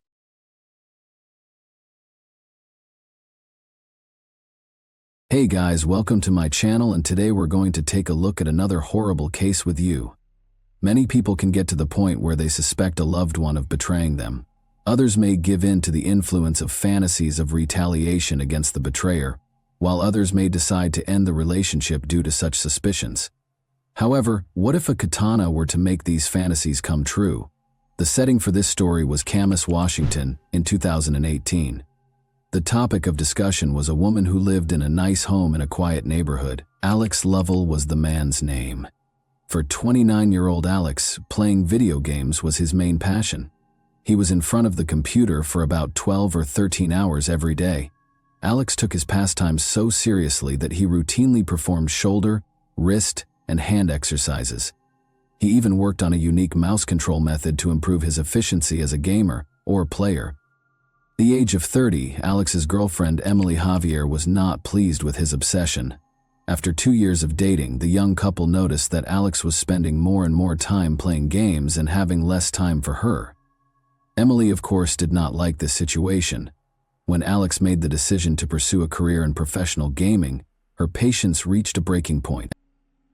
Hey guys, welcome to my channel, and today we're going to take a look at another horrible case with you. Many people can get to the point where they suspect a loved one of betraying them. Others may give in to the influence of fantasies of retaliation against the betrayer, while others may decide to end the relationship due to such suspicions. However, what if a katana were to make these fantasies come true? The setting for this story was Camas, Washington, in 2018. The topic of discussion was a woman who lived in a nice home in a quiet neighborhood. Alex Lovell was the man's name. For 29-year-old Alex, playing video games was his main passion. He was in front of the computer for about 12 or 13 hours every day. Alex took his pastime so seriously that he routinely performed shoulder, wrist, and hand exercises. He even worked on a unique mouse control method to improve his efficiency as a gamer or player. At the age of 30, Alex's girlfriend Emily Javier was not pleased with his obsession. After 2 years of dating, the young couple noticed that Alex was spending more and more time playing games and having less time for her. Emily, of course, did not like this situation. When Alex made the decision to pursue a career in professional gaming, her patience reached a breaking point.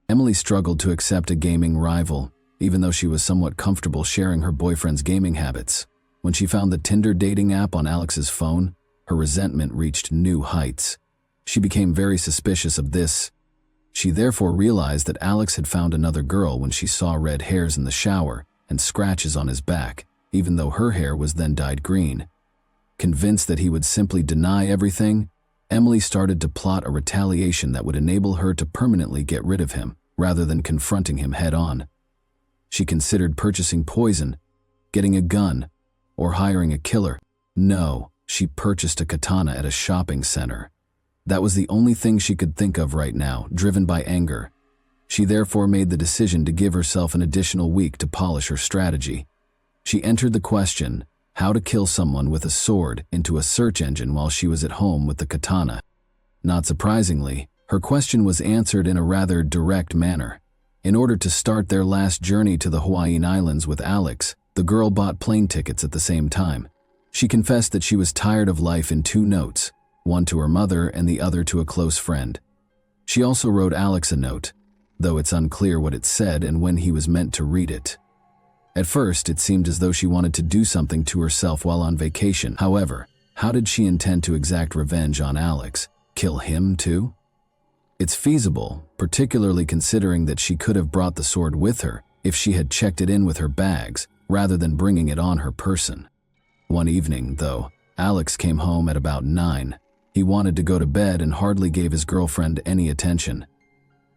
Emily struggled to accept a gaming rival, even though she was somewhat comfortable sharing her boyfriend's gaming habits. When she found the Tinder dating app on Alex's phone, her resentment reached new heights. She became very suspicious of this. She therefore realized that Alex had found another girl when she saw red hairs in the shower and scratches on his back, even though her hair was then dyed green. Convinced that he would simply deny everything, Emily started to plot a retaliation that would enable her to permanently get rid of him, rather than confronting him head-on. She considered purchasing poison, getting a gun, or hiring a killer. No, she purchased a katana at a shopping center. That was the only thing she could think of right now, driven by anger. She therefore made the decision to give herself an additional week to polish her strategy. She entered the question, how to kill someone with a sword, into a search engine while she was at home with the katana. Not surprisingly, her question was answered in a rather direct manner. In order to start their last journey to the Hawaiian Islands with Alex, the girl bought plane tickets at the same time. She confessed that she was tired of life in 2 notes, one to her mother and the other to a close friend. She also wrote Alex a note, though it's unclear what it said and when he was meant to read it. At first, it seemed as though she wanted to do something to herself while on vacation. However, how did she intend to exact revenge on Alex? Kill him too? It's feasible, particularly considering that she could have brought the sword with her if she had checked it in with her bags, rather than bringing it on her person. One evening, though, Alex came home at about 9. He wanted to go to bed and hardly gave his girlfriend any attention.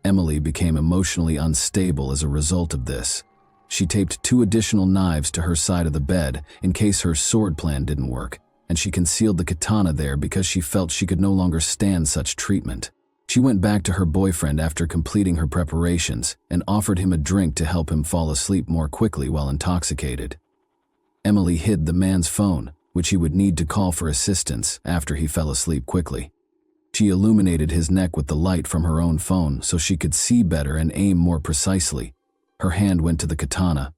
Emily became emotionally unstable as a result of this. She taped 2 additional knives to her side of the bed in case her sword plan didn't work, and she concealed the katana there because she felt she could no longer stand such treatment. She went back to her boyfriend after completing her preparations and offered him a drink to help him fall asleep more quickly while intoxicated. Emily hid the man's phone, which he would need to call for assistance after he fell asleep quickly. She illuminated his neck with the light from her own phone so she could see better and aim more precisely. Her hand went to the katana,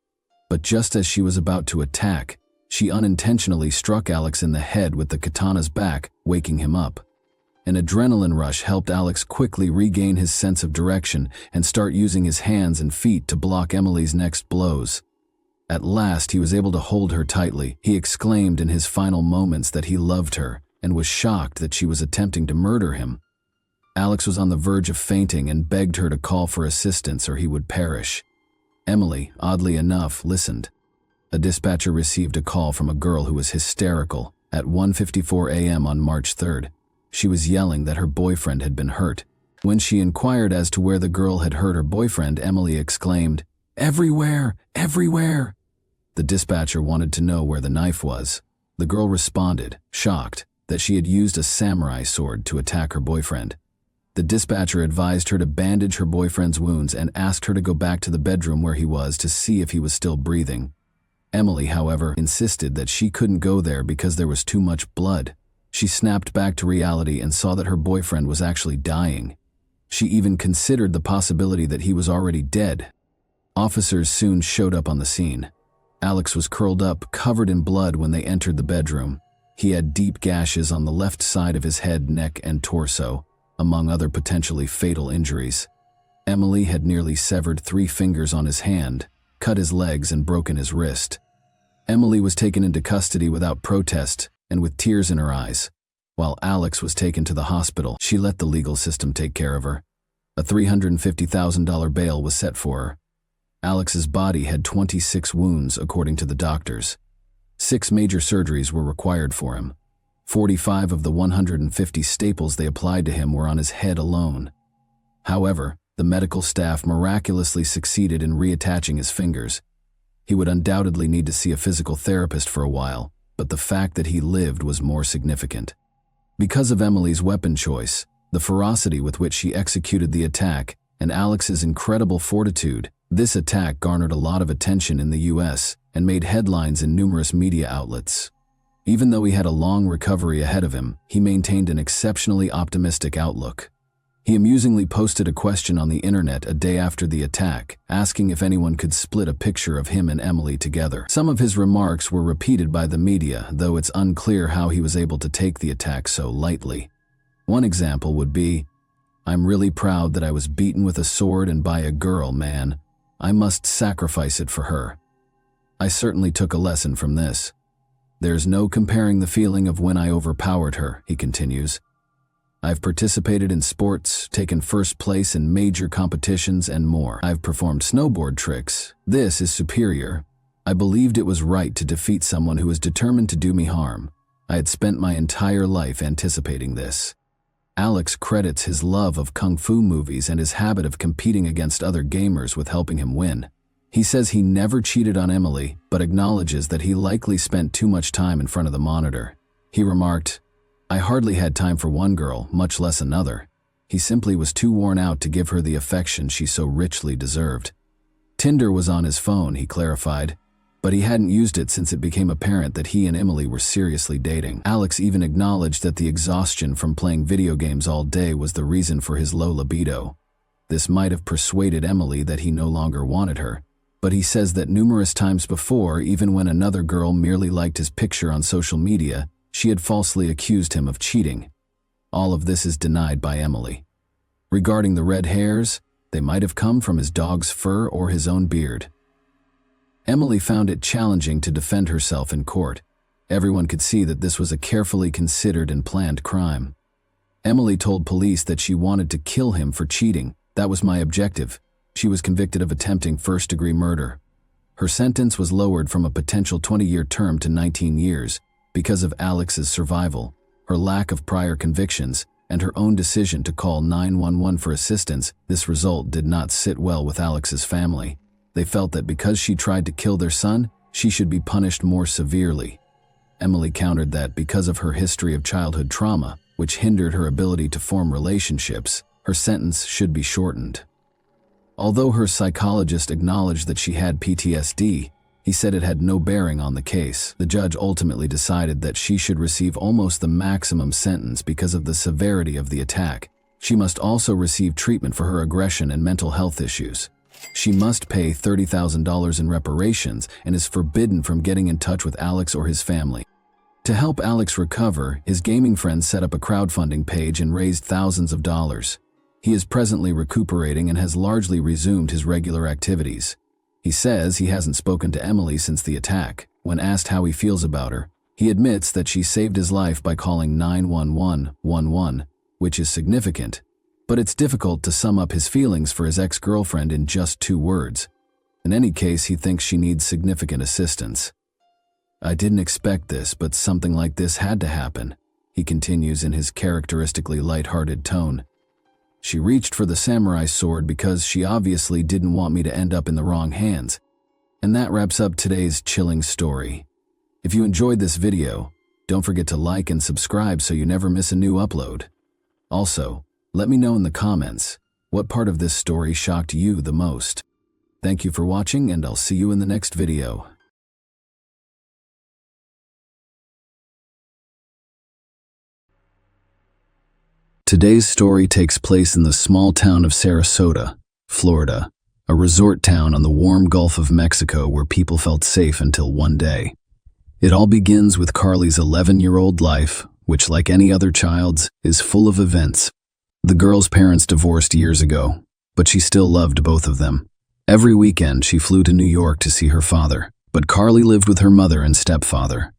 but just as she was about to attack, she unintentionally struck Alex in the head with the katana's back, waking him up. An adrenaline rush helped Alex quickly regain his sense of direction and start using his hands and feet to block Emily's next blows. At last, he was able to hold her tightly. He exclaimed in his final moments that he loved her and was shocked that she was attempting to murder him. Alex was on the verge of fainting and begged her to call for assistance or he would perish. Emily, oddly enough, listened. A dispatcher received a call from a girl who was hysterical at 1:54 a.m. on March 3rd. She was yelling that her boyfriend had been hurt. When she inquired as to where the girl had hurt her boyfriend, Emily exclaimed, "Everywhere! Everywhere!" The dispatcher wanted to know where the knife was. The girl responded, shocked, that she had used a samurai sword to attack her boyfriend. The dispatcher advised her to bandage her boyfriend's wounds and asked her to go back to the bedroom where he was to see if he was still breathing. Emily, however, insisted that she couldn't go there because there was too much blood. She snapped back to reality and saw that her boyfriend was actually dying. She even considered the possibility that he was already dead. Officers soon showed up on the scene. Alex was curled up, covered in blood when they entered the bedroom. He had deep gashes on the left side of his head, neck, and torso, among other potentially fatal injuries. Emily had nearly severed 3 fingers on his hand, cut his legs, and broken his wrist. Emily was taken into custody without protest and with tears in her eyes. While Alex was taken to the hospital, she let the legal system take care of her. A $350,000 bail was set for her. Alex's body had 26 wounds, according to the doctors. 6 major surgeries were required for him. 45 of the 150 staples they applied to him were on his head alone. However, the medical staff miraculously succeeded in reattaching his fingers. He would undoubtedly need to see a physical therapist for a while, but the fact that he lived was more significant. Because of Emily's weapon choice, the ferocity with which she executed the attack, and Alex's incredible fortitude, this attack garnered a lot of attention in the US and made headlines in numerous media outlets. Even though he had a long recovery ahead of him, he maintained an exceptionally optimistic outlook. He amusingly posted a question on the internet a day after the attack, asking if anyone could split a picture of him and Emily together. Some of his remarks were repeated by the media, though it's unclear how he was able to take the attack so lightly. One example would be, "I'm really proud that I was beaten with a sword and by a girl, man. I must sacrifice it for her. I certainly took a lesson from this. There's no comparing the feeling of when I overpowered her," he continues. "I've participated in sports, taken first place in major competitions, and more. I've performed snowboard tricks. This is superior. I believed it was right to defeat someone who was determined to do me harm. I had spent my entire life anticipating this." Alex credits his love of kung fu movies and his habit of competing against other gamers with helping him win. He says he never cheated on Emily, but acknowledges that he likely spent too much time in front of the monitor. He remarked, "I hardly had time for one girl, much less another. He simply was too worn out to give her the affection she so richly deserved." Tinder was on his phone, he clarified, but he hadn't used it since it became apparent that he and Emily were seriously dating. Alex even acknowledged that the exhaustion from playing video games all day was the reason for his low libido. This might have persuaded Emily that he no longer wanted her, but he says that numerous times before, even when another girl merely liked his picture on social media, she had falsely accused him of cheating. All of this is denied by Emily. Regarding the red hairs, they might have come from his dog's fur or his own beard. Emily found it challenging to defend herself in court. Everyone could see that this was a carefully considered and planned crime. Emily told police that she wanted to kill him for cheating. "That was my objective." She was convicted of attempting first-degree murder. Her sentence was lowered from a potential 20-year term to 19 years because of Alex's survival, her lack of prior convictions, and her own decision to call 911 for assistance. This result did not sit well with Alex's family. They felt that because she tried to kill their son, she should be punished more severely. Emily countered that because of her history of childhood trauma, which hindered her ability to form relationships, her sentence should be shortened. Although her psychologist acknowledged that she had PTSD, he said it had no bearing on the case. The judge ultimately decided that she should receive almost the maximum sentence because of the severity of the attack. She must also receive treatment for her aggression and mental health issues. She must pay $30,000 in reparations and is forbidden from getting in touch with Alex or his family. To help Alex recover, his gaming friends set up a crowdfunding page and raised thousands of dollars. He is presently recuperating and has largely resumed his regular activities. He says he hasn't spoken to Emily since the attack. When asked how he feels about her, he admits that she saved his life by calling 911, which is significant, but it's difficult to sum up his feelings for his ex-girlfriend in just 2 words. In any case, he thinks she needs significant assistance. "I didn't expect this, but something like this had to happen," he continues in his characteristically light-hearted tone. "She reached for the samurai sword because she obviously didn't want me to end up in the wrong hands." And that wraps up today's chilling story. If you enjoyed this video, don't forget to like and subscribe so you never miss a new upload. Also, let me know in the comments what part of this story shocked you the most. Thank you for watching, and I'll see you in the next video. Today's story takes place in the small town of Sarasota, Florida, a resort town on the warm Gulf of Mexico where people felt safe until one day. It all begins with Carly's 11-year-old life, which, like any other child's, is full of events. The girl's parents divorced years ago, but she still loved both of them. Every weekend she flew to New York to see her father, but Carly lived with her mother and stepfather.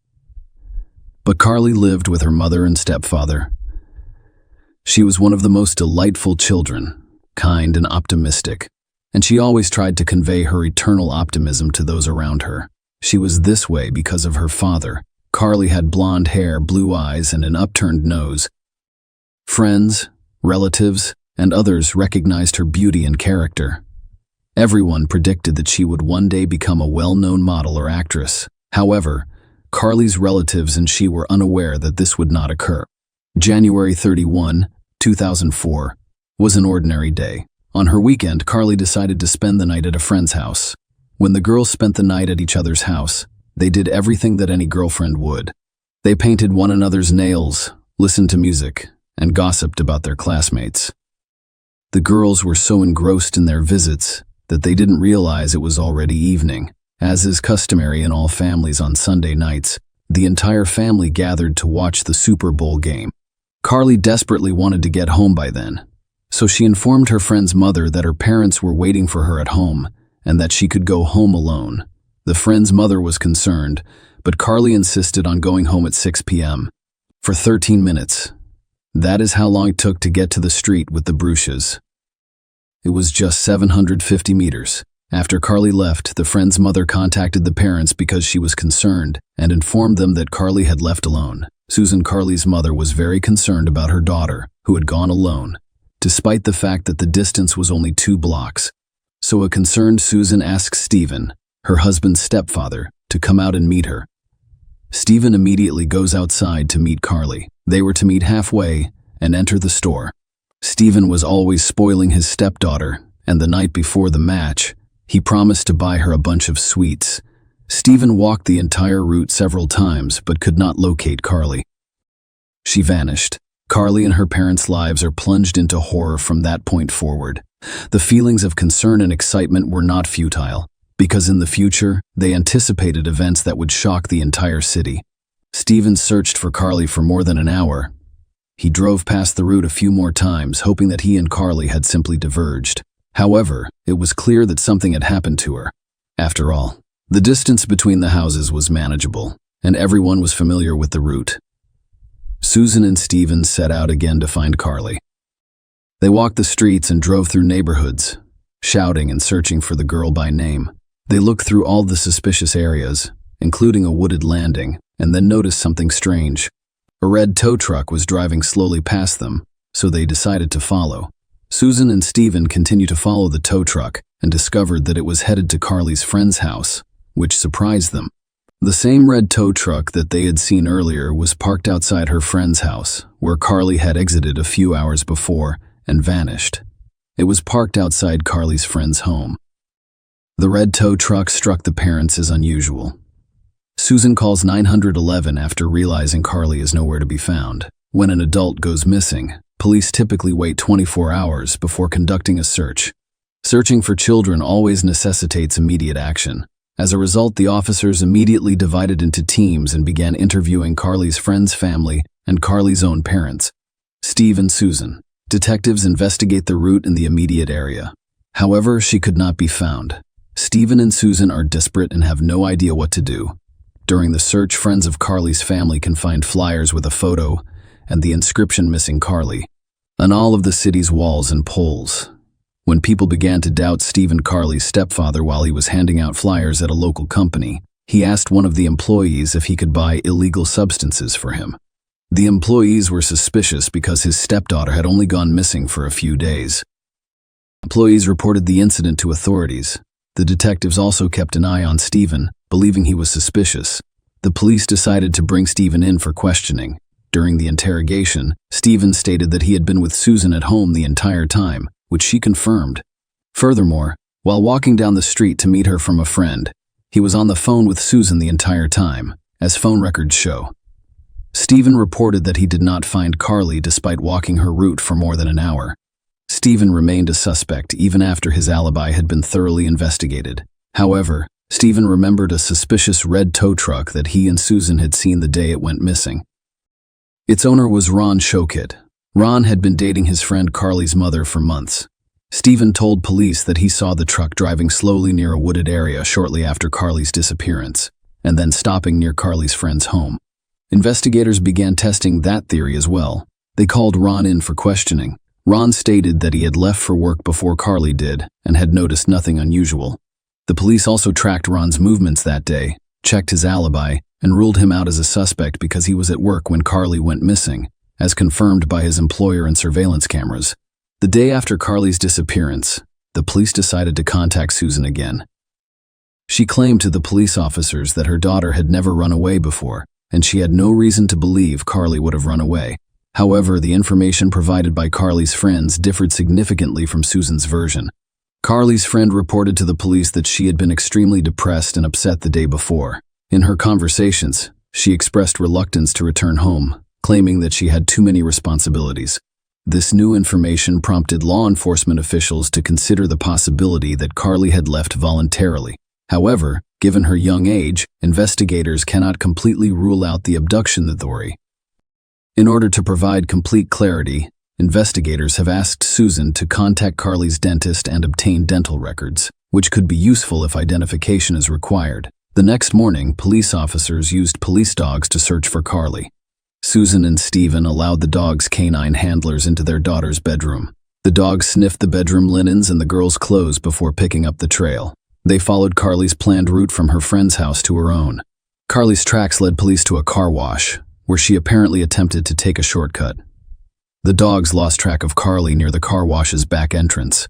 She was one of the most delightful children, kind and optimistic, and she always tried to convey her eternal optimism to those around her. She was this way because of her father. Carly had blonde hair, blue eyes, and an upturned nose. Friends, relatives, and others recognized her beauty and character. Everyone predicted that she would one day become a well-known model or actress. However, Carly's relatives and she were unaware that this would not occur. January 31, 2004, was an ordinary day. On her weekend, Carly decided to spend the night at a friend's house. When the girls spent the night at each other's house, they did everything that any girlfriend would. They painted one another's nails, listened to music, and gossiped about their classmates. The girls were so engrossed in their visits that they didn't realize it was already evening. As is customary in all families on Sunday nights, the entire family gathered to watch the Super Bowl game. Carly desperately wanted to get home by then, so she informed her friend's mother that her parents were waiting for her at home and that she could go home alone. The friend's mother was concerned, but Carly insisted on going home at 6 p.m. for 13 minutes. That is how long it took to get to the street with the Bruches. It was just 750 meters. After Carly left, the friend's mother contacted the parents because she was concerned and informed them that Carly had left alone. Susan, Carly's mother, was very concerned about her daughter, who had gone alone, despite the fact that the distance was only 2 blocks. So a concerned Susan asked Stephen, her husband's stepfather, to come out and meet her. Stephen immediately goes outside to meet Carly. They were to meet halfway and enter the store. Stephen was always spoiling his stepdaughter, and the night before the match, he promised to buy her a bunch of sweets. Stephen walked the entire route several times but could not locate Carly. She vanished. Carly and her parents' lives are plunged into horror from that point forward. The feelings of concern and excitement were not futile, because in the future, they anticipated events that would shock the entire city. Stephen searched for Carly for more than an hour. He drove past the route a few more times, hoping that he and Carly had simply diverged. However, it was clear that something had happened to her. After all, the distance between the houses was manageable, and everyone was familiar with the route. Susan and Stephen set out again to find Carly. They walked the streets and drove through neighborhoods, shouting and searching for the girl by name. They looked through all the suspicious areas, including a wooded landing, and then noticed something strange. A red tow truck was driving slowly past them, so they decided to follow. Susan and Stephen continued to follow the tow truck and discovered that it was headed to Carly's friend's house, which surprised them. The same red tow truck that they had seen earlier was parked outside her friend's house, where Carly had exited a few hours before and vanished. It was parked outside Carly's friend's home. The red tow truck struck the parents as unusual. Susan calls 911 after realizing Carly is nowhere to be found. When an adult goes missing, police typically wait 24 hours before conducting a search. Searching for children always necessitates immediate action. As a result, the officers immediately divided into teams and began interviewing Carly's friends' family and Carly's own parents, Steve and Susan. Detectives investigate the route in the immediate area. However, she could not be found. Stephen and Susan are desperate and have no idea what to do. During the search, friends of Carly's family can find flyers with a photo and the inscription "Missing Carly" on all of the city's walls and poles. When people began to doubt Stephen Carly's stepfather while he was handing out flyers at a local company, he asked one of the employees if he could buy illegal substances for him. The employees were suspicious because his stepdaughter had only gone missing for a few days. Employees reported the incident to authorities. The detectives also kept an eye on Stephen, believing he was suspicious. The police decided to bring Stephen in for questioning. During the interrogation, Stephen stated that he had been with Susan at home the entire time, which she confirmed. Furthermore, while walking down the street to meet her from a friend, he was on the phone with Susan the entire time, as phone records show. Stephen reported that he did not find Carly despite walking her route for more than an hour. Stephen remained a suspect even after his alibi had been thoroughly investigated. However, Stephen remembered a suspicious red tow truck that he and Susan had seen the day it went missing. Its owner was Ron Shokit. Ron had been dating his friend Carly's mother for months. Stephen told police that he saw the truck driving slowly near a wooded area shortly after Carly's disappearance, and then stopping near Carly's friend's home. Investigators began testing that theory as well. They called Ron in for questioning. Ron stated that he had left for work before Carly did and had noticed nothing unusual. The police also tracked Ron's movements that day, checked his alibi, and ruled him out as a suspect because he was at work when Carly went missing, as confirmed by his employer and surveillance cameras. The day after Carly's disappearance, the police decided to contact Susan again. She claimed to the police officers that her daughter had never run away before, and she had no reason to believe Carly would have run away. However, the information provided by Carly's friends differed significantly from Susan's version. Carly's friend reported to the police that she had been extremely depressed and upset the day before. In her conversations, she expressed reluctance to return home, claiming that she had too many responsibilities. This new information prompted law enforcement officials to consider the possibility that Carly had left voluntarily. However, given her young age, investigators cannot completely rule out the abduction theory. In order to provide complete clarity, investigators have asked Susan to contact Carly's dentist and obtain dental records, which could be useful if identification is required. The next morning, police officers used police dogs to search for Carly. Susan and Stephen allowed the dog's canine handlers into their daughter's bedroom. The dogs sniffed the bedroom linens and the girl's clothes before picking up the trail. They followed Carly's planned route from her friend's house to her own. Carly's tracks led police to a car wash, where she apparently attempted to take a shortcut. The dogs lost track of Carly near the car wash's back entrance.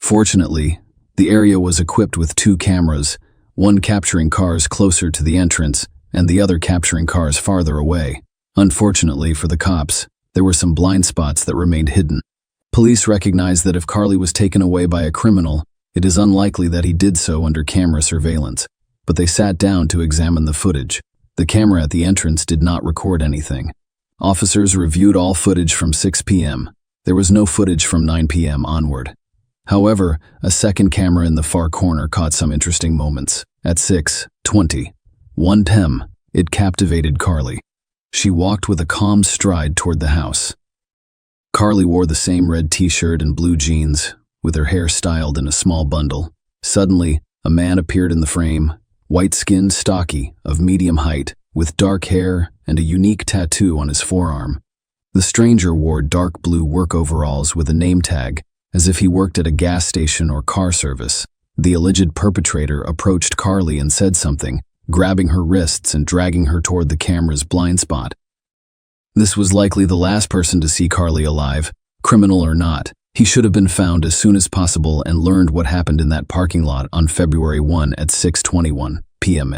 Fortunately, the area was equipped with 2 cameras, one capturing cars closer to the entrance and the other capturing cars farther away. Unfortunately for the cops, there were some blind spots that remained hidden. Police recognized that if Carly was taken away by a criminal, it is unlikely that he did so under camera surveillance, but they sat down to examine the footage. The camera at the entrance did not record anything. Officers reviewed all footage from 6 p.m. There was no footage from 9 p.m. onward. However, a second camera in the far corner caught some interesting moments. At 6:20, 1 p.m., it captivated Carly. She walked with a calm stride toward the house. Carly wore the same red t-shirt and blue jeans, with her hair styled in a small bundle. Suddenly, a man appeared in the frame, white-skinned, stocky, of medium height, with dark hair and a unique tattoo on his forearm. The stranger wore dark blue work overalls with a name tag, as if he worked at a gas station or car service. The alleged perpetrator approached Carly and said something, grabbing her wrists and dragging her toward the camera's blind spot. This was likely the last person to see Carly alive, criminal or not. He should have been found as soon as possible and learned what happened in that parking lot on February 1 at 6:21 p.m.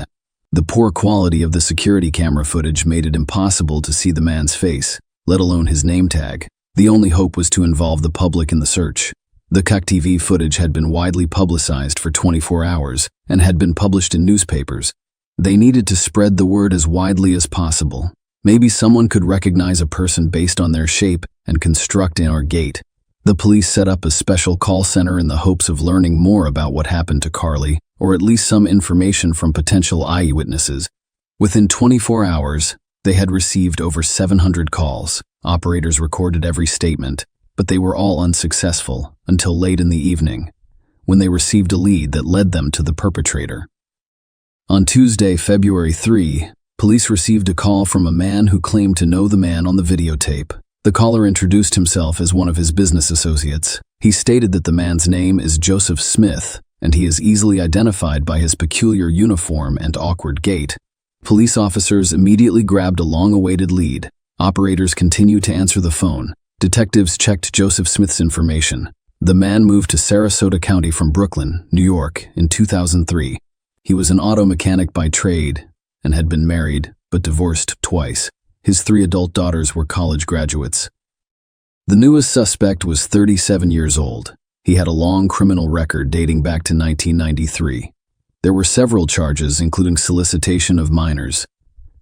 The poor quality of the security camera footage made it impossible to see the man's face, let alone his name tag. The only hope was to involve the public in the search. The CCTV footage had been widely publicized for 24 hours and had been published in newspapers. They needed to spread the word as widely as possible. Maybe someone could recognize a person based on their shape and construct in or gait. The police set up a special call center in the hopes of learning more about what happened to Carly, or at least some information from potential eyewitnesses. Within 24 hours, they had received over 700 calls. Operators recorded every statement, but they were all unsuccessful until late in the evening, when they received a lead that led them to the perpetrator. On Tuesday, February 3, police received a call from a man who claimed to know the man on the videotape. The caller introduced himself as one of his business associates. He stated that the man's name is Joseph Smith, and he is easily identified by his peculiar uniform and awkward gait. Police officers immediately grabbed a long-awaited lead. Operators continued to answer the phone. Detectives checked Joseph Smith's information. The man moved to Sarasota County from Brooklyn, New York, in 2003. He was an auto mechanic by trade and had been married, but divorced twice. His 3 adult daughters were college graduates. The newest suspect was 37 years old. He had a long criminal record dating back to 1993. There were several charges, including solicitation of minors.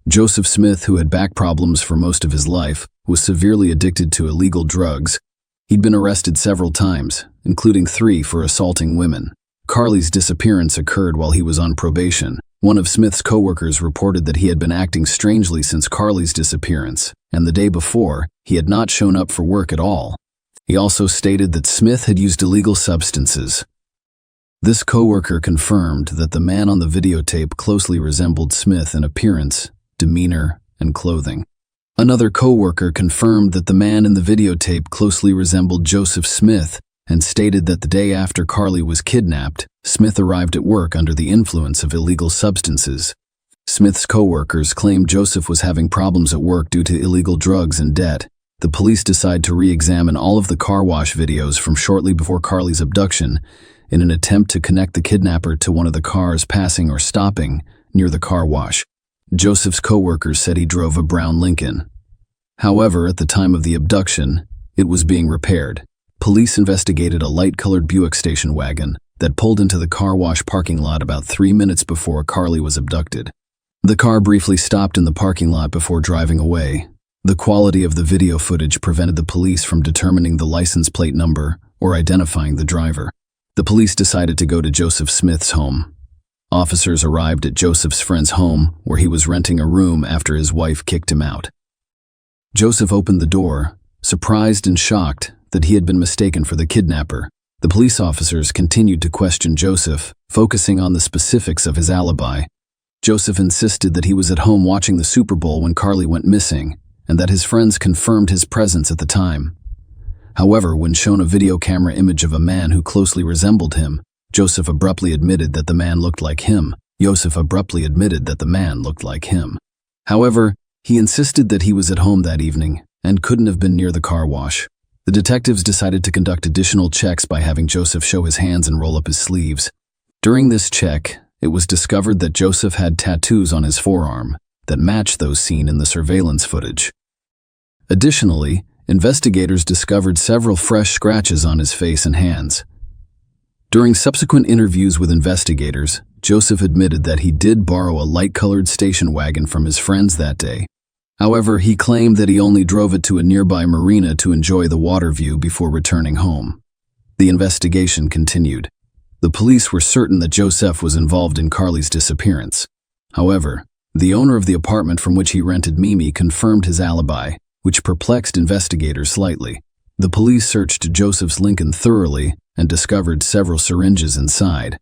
Joseph Smith, who had back problems for most of his life, was severely addicted to illegal drugs. He'd been arrested several times, including 3 for assaulting women. Carly's disappearance occurred while he was on probation. One of Smith's coworkers reported that he had been acting strangely since Carly's disappearance, and the day before, he had not shown up for work at all. He also stated that Smith had used illegal substances. This coworker confirmed that the man on the videotape closely resembled Smith in appearance, demeanor, and clothing. Another coworker confirmed that the man in the videotape closely resembled Joseph Smith and stated that the day after Carly was kidnapped, Smith arrived at work under the influence of illegal substances. Smith's coworkers claimed Joseph was having problems at work due to illegal drugs and debt. The police decided to re-examine all of the car wash videos from shortly before Carly's abduction in an attempt to connect the kidnapper to one of the cars passing or stopping near the car wash. Joseph's coworkers said he drove a brown Lincoln. However, at the time of the abduction, it was being repaired. Police investigated a light-colored Buick station wagon that pulled into the car wash parking lot about 3 minutes before Carly was abducted. The car briefly stopped in the parking lot before driving away. The quality of the video footage prevented the police from determining the license plate number or identifying the driver. The police decided to go to Joseph Smith's home. Officers arrived at Joseph's friend's home, where he was renting a room after his wife kicked him out. Joseph opened the door, surprised and shocked that he had been mistaken for the kidnapper. The police officers continued to question Joseph, focusing on the specifics of his alibi. Joseph insisted that he was at home watching the Super Bowl when Carly went missing, and that his friends confirmed his presence at the time. However, when shown a video camera image of a man who closely resembled him, Joseph abruptly admitted that the man looked like him. However, he insisted that he was at home that evening and couldn't have been near the car wash. The detectives decided to conduct additional checks by having Joseph show his hands and roll up his sleeves. During this check, it was discovered that Joseph had tattoos on his forearm that matched those seen in the surveillance footage. Additionally, investigators discovered several fresh scratches on his face and hands. During subsequent interviews with investigators, Joseph admitted that he did borrow a light-colored station wagon from his friends that day. However, he claimed that he only drove it to a nearby marina to enjoy the water view before returning home. The investigation continued. The police were certain that Joseph was involved in Carly's disappearance. However, the owner of the apartment from which he rented Mimi confirmed his alibi, which perplexed investigators slightly. The police searched Joseph's Lincoln thoroughly and discovered several syringes inside.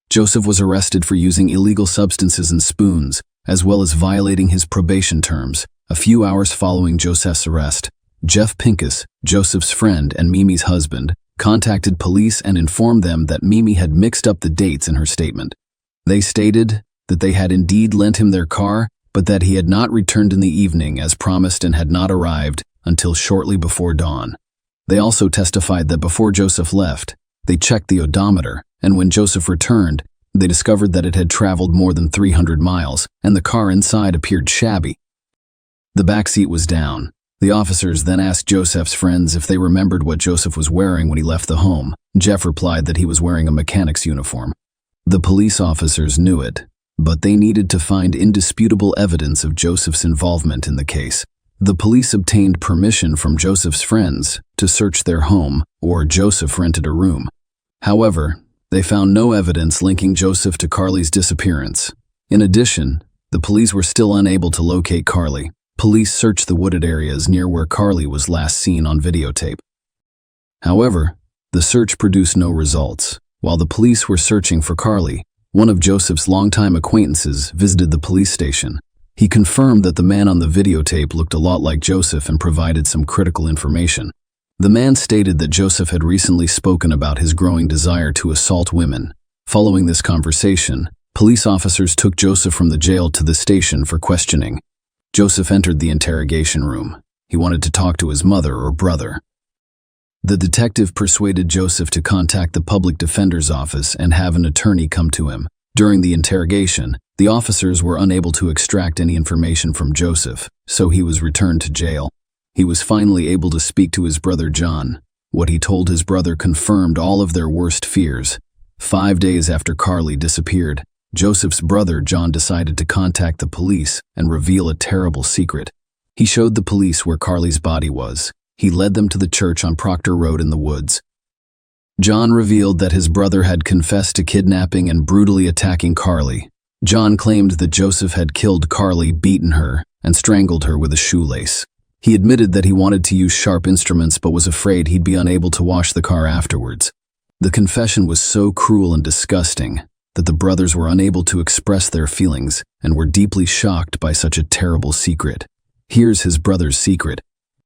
Joseph was arrested for using illegal substances and spoons, as well as violating his probation terms. A few hours following Joseph's arrest, Jeff Pincus, Joseph's friend and Mimi's husband, contacted police and informed them that Mimi had mixed up the dates in her statement. They stated that they had indeed lent him their car, but that he had not returned in the evening as promised and had not arrived until shortly before dawn. They also testified that before Joseph left, they checked the odometer, and when Joseph returned, they discovered that it had traveled more than 300 miles, and the car inside appeared shabby. The back seat was down. The officers then asked Joseph's friends if they remembered what Joseph was wearing when he left the home. Jeff replied that he was wearing a mechanic's uniform. The police officers knew it, but they needed to find indisputable evidence of Joseph's involvement in the case. The police obtained permission from Joseph's friends to search their home, or Joseph rented a room. However, they found no evidence linking Joseph to Carly's disappearance. In addition, the police were still unable to locate Carly. Police searched the wooded areas near where Carly was last seen on videotape. However, the search produced no results. While the police were searching for Carly, one of Joseph's longtime acquaintances visited the police station. He confirmed that the man on the videotape looked a lot like Joseph and provided some critical information. The man stated that Joseph had recently spoken about his growing desire to assault women. Following this conversation, police officers took Joseph from the jail to the station for questioning. Joseph entered the interrogation room. He wanted to talk to his mother or brother. The detective persuaded Joseph to contact the public defender's office and have an attorney come to him. During the interrogation, the officers were unable to extract any information from Joseph, so he was returned to jail. He was finally able to speak to his brother John. What he told his brother confirmed all of their worst fears. 5 days after Carly disappeared, Joseph's brother John decided to contact the police and reveal a terrible secret. He showed the police where Carly's body was. He led them to the church on Proctor Road in the woods. John revealed that his brother had confessed to kidnapping and brutally attacking Carly. John claimed that Joseph had killed Carly, beaten her, and strangled her with a shoelace. He admitted that he wanted to use sharp instruments but was afraid he'd be unable to wash the car afterwards. The confession was so cruel and disgusting that the brothers were unable to express their feelings and were deeply shocked by such a terrible secret. Here's his brother's secret.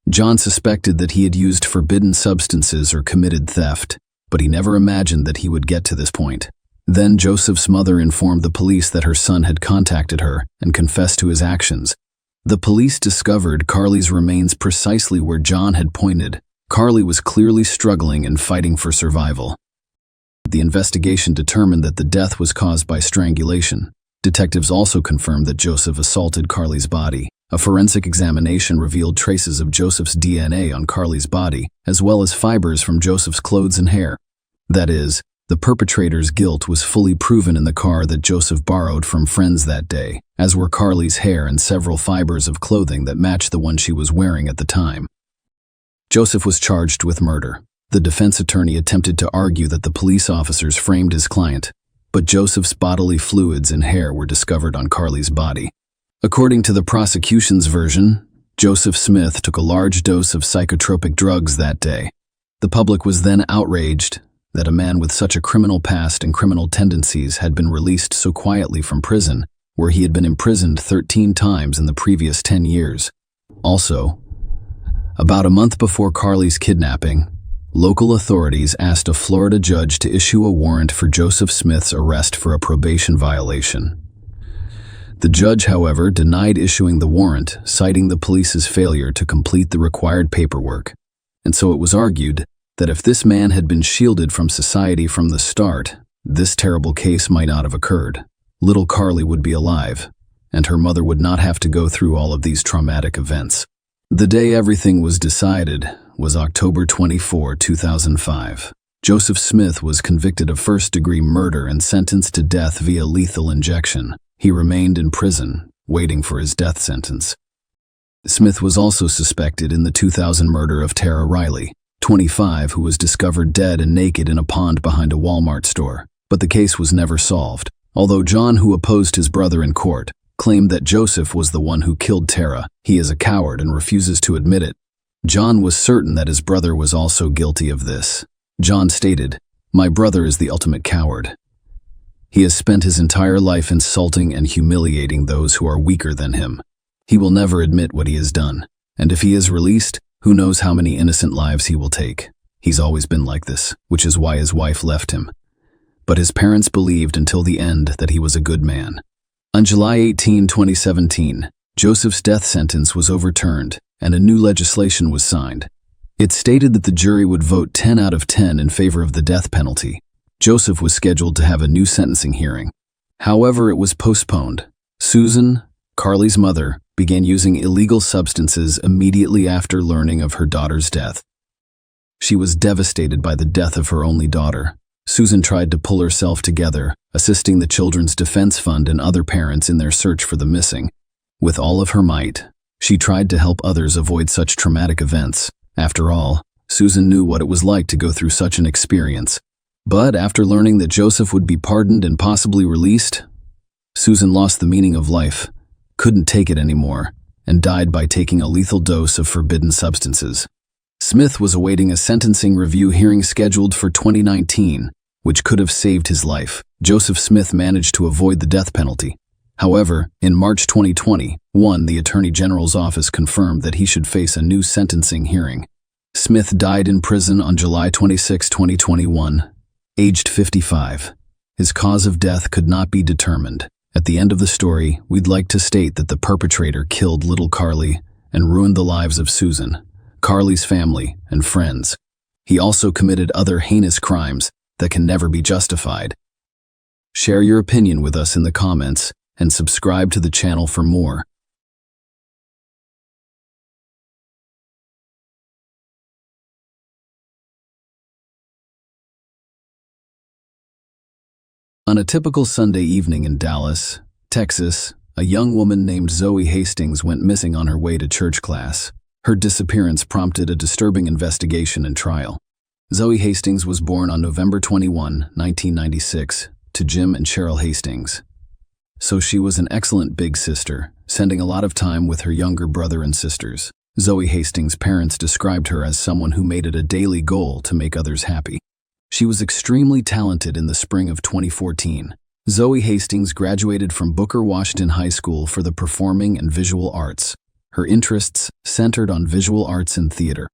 John suspected that he had used forbidden substances or committed theft, but he never imagined that he would get to this point. Then Joseph's mother informed the police that her son had contacted her and confessed to his actions. The police discovered Carly's remains precisely where John had pointed. Carly was clearly struggling and fighting for survival. The investigation determined that the death was caused by strangulation. Detectives also confirmed that Joseph assaulted Carly's body. A forensic examination revealed traces of Joseph's DNA on Carly's body, as well as fibers from Joseph's clothes and hair. That is, the perpetrator's guilt was fully proven in the car that Joseph borrowed from friends that day, as were Carly's hair and several fibers of clothing that matched the one she was wearing at the time. Joseph was charged with murder. The defense attorney attempted to argue that the police officers framed his client, but Joseph's bodily fluids and hair were discovered on Carly's body. According to the prosecution's version, Joseph Smith took a large dose of psychotropic drugs that day. The public was then outraged that a man with such a criminal past and criminal tendencies had been released so quietly from prison, where he had been imprisoned 13 times in the previous 10 years. Also, about a month before Carly's kidnapping, local authorities asked a Florida judge to issue a warrant for Joseph Smith's arrest for a probation violation. The judge, however, denied issuing the warrant, citing the police's failure to complete the required paperwork. And so it was argued that if this man had been shielded from society from the start, this terrible case might not have occurred. Little Carly would be alive, and her mother would not have to go through all of these traumatic events. The day everything was decided was October 24, 2005. Joseph Smith was convicted of first-degree murder and sentenced to death via lethal injection. He remained in prison, waiting for his death sentence. Smith was also suspected in the 2000 murder of Tara Riley, 25, who was discovered dead and naked in a pond behind a Walmart store. But the case was never solved, although John, who opposed his brother in court, claimed that Joseph was the one who killed Tara. He is a coward and refuses to admit it. John was certain that his brother was also guilty of this. John stated, "My brother is the ultimate coward. He has spent his entire life insulting and humiliating those who are weaker than him. He will never admit what he has done, and if he is released, who knows how many innocent lives he will take. He's always been like this, which is why his wife left him. But his parents believed until the end that he was a good man." On July 18, 2017, Joseph's death sentence was overturned, and a new legislation was signed. It stated that the jury would vote 10 out of 10 in favor of the death penalty. Joseph was scheduled to have a new sentencing hearing. However, it was postponed. Susan, Carly's mother, began using illegal substances immediately after learning of her daughter's death. She was devastated by the death of her only daughter. Susan tried to pull herself together, assisting the Children's Defense Fund and other parents in their search for the missing. With all of her might, She tried to help others avoid such traumatic events. After all, Susan knew what it was like to go through such an experience. But after learning that Joseph would be pardoned and possibly released, Susan lost the meaning of life, couldn't take it anymore, and died by taking a lethal dose of forbidden substances. Smith was awaiting a sentencing review hearing scheduled for 2019, which could have saved his life. Joseph Smith managed to avoid the death penalty. However, in March 2021, the Attorney General's office confirmed that he should face a new sentencing hearing. Smith died in prison on July 26, 2021, aged 55. His cause of death could not be determined. At the end of the story, we'd like to state that the perpetrator killed little Carly and ruined the lives of Susan, Carly's family, and friends. He also committed other heinous crimes that can never be justified. Share your opinion with us in the comments and subscribe to the channel for more. On a typical Sunday evening in Dallas, Texas, a young woman named Zoe Hastings went missing on her way to church class. Her disappearance prompted a disturbing investigation and trial. Zoe Hastings was born on November 21, 1996, to Jim and Cheryl Hastings. So she was an excellent big sister, spending a lot of time with her younger brother and sisters. Zoe Hastings' parents described her as someone who made it a daily goal to make others happy. She was extremely talented in the spring of 2014. Zoe Hastings graduated from Booker Washington High School for the Performing and Visual Arts. Her interests centered on visual arts and theater.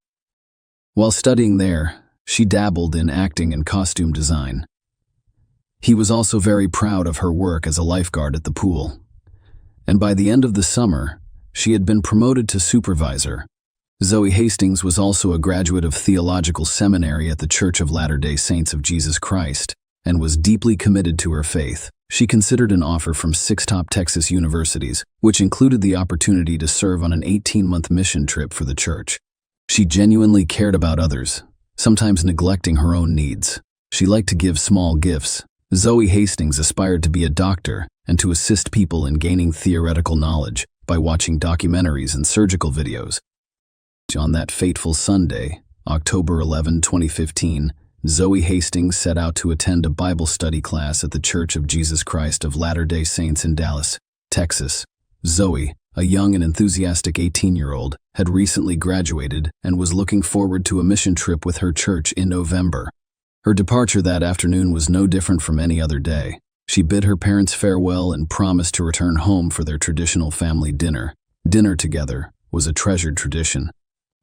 While studying there, she dabbled in acting and costume design. He was also very proud of her work as a lifeguard at the pool. And by the end of the summer, she had been promoted to supervisor. Zoe Hastings was also a graduate of theological seminary at the Church of Latter-day Saints of Jesus Christ and was deeply committed to her faith. She considered an offer from 6 top Texas universities, which included the opportunity to serve on an 18-month mission trip for the church. She genuinely cared about others, sometimes neglecting her own needs. She liked to give small gifts. Zoe Hastings aspired to be a doctor and to assist people in gaining theoretical knowledge by watching documentaries and surgical videos. On that fateful Sunday, October 11, 2015, Zoe Hastings set out to attend a Bible study class at the Church of Jesus Christ of Latter-day Saints in Dallas, Texas. Zoe, a young and enthusiastic 18-year-old, had recently graduated and was looking forward to a mission trip with her church in November. Her departure that afternoon was no different from any other day. She bid her parents farewell and promised to return home for their traditional family dinner. Dinner together was a treasured tradition.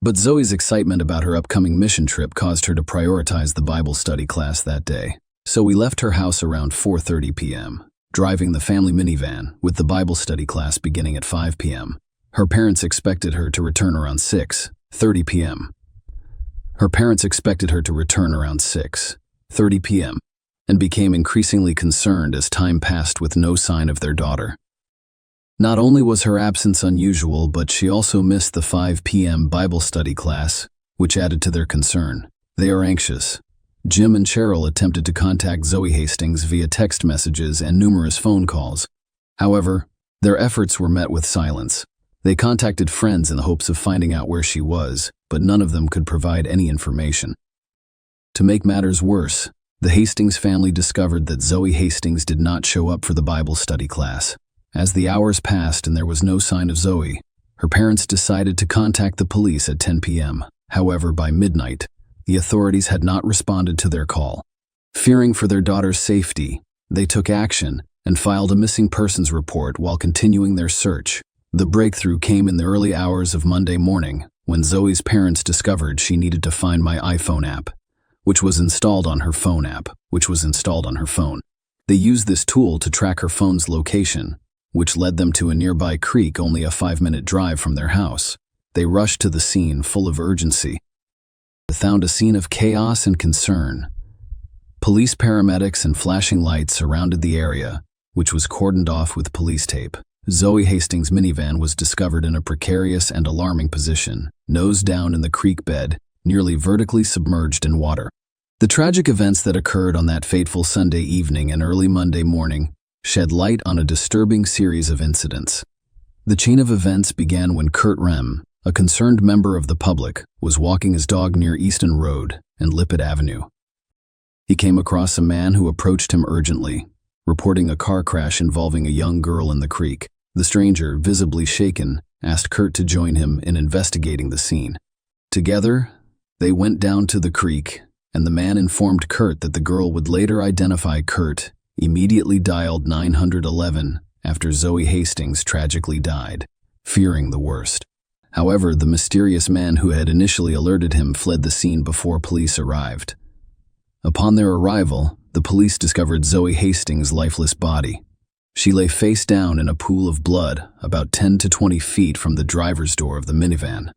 But Zoe's excitement about her upcoming mission trip caused her to prioritize the Bible study class that day. So we left her house around 4:30 p.m., driving the family minivan, with the Bible study class beginning at 5 p.m. Her parents expected her to return around 6:30 p.m. Her parents expected her to return around 6:30 p.m. and became increasingly concerned as time passed with no sign of their daughter. Not only was her absence unusual, but she also missed the 5 p.m. Bible study class, which added to their concern. They are anxious. Jim and Cheryl attempted to contact Zoe Hastings via text messages and numerous phone calls. However, their efforts were met with silence. They contacted friends in the hopes of finding out where she was, but none of them could provide any information. To make matters worse, the Hastings family discovered that Zoe Hastings did not show up for the Bible study class. As the hours passed and there was no sign of Zoe, her parents decided to contact the police at 10 p.m. However, by midnight, the authorities had not responded to their call. Fearing for their daughter's safety, they took action and filed a missing persons report while continuing their search. The breakthrough came in the early hours of Monday morning when Zoe's parents discovered she needed to find My iPhone app, which was installed on her phone. They used this tool to track her phone's location, which led them to a nearby creek only a 5-minute drive from their house. They rushed to the scene full of urgency. They found a scene of chaos and concern. Police, paramedics, and flashing lights surrounded the area, which was cordoned off with police tape. Zoe Hastings' minivan was discovered in a precarious and alarming position, nose down in the creek bed, nearly vertically submerged in water. The tragic events that occurred on that fateful Sunday evening and early Monday morning shed light on a disturbing series of incidents. The chain of events began when Kurt Rem, a concerned member of the public, was walking his dog near Easton Road and Lippett Avenue. He came across a man who approached him urgently, reporting a car crash involving a young girl in the creek. The stranger, visibly shaken, asked Kurt to join him in investigating the scene. Together, they went down to the creek, and the man informed Kurt that the girl would later identify Kurt, immediately dialed 911 after Zoe Hastings tragically died, fearing the worst. However, the mysterious man who had initially alerted him fled the scene before police arrived. Upon their arrival, the police discovered Zoe Hastings' lifeless body. She lay face down in a pool of blood about 10 to 20 feet from the driver's door of the minivan.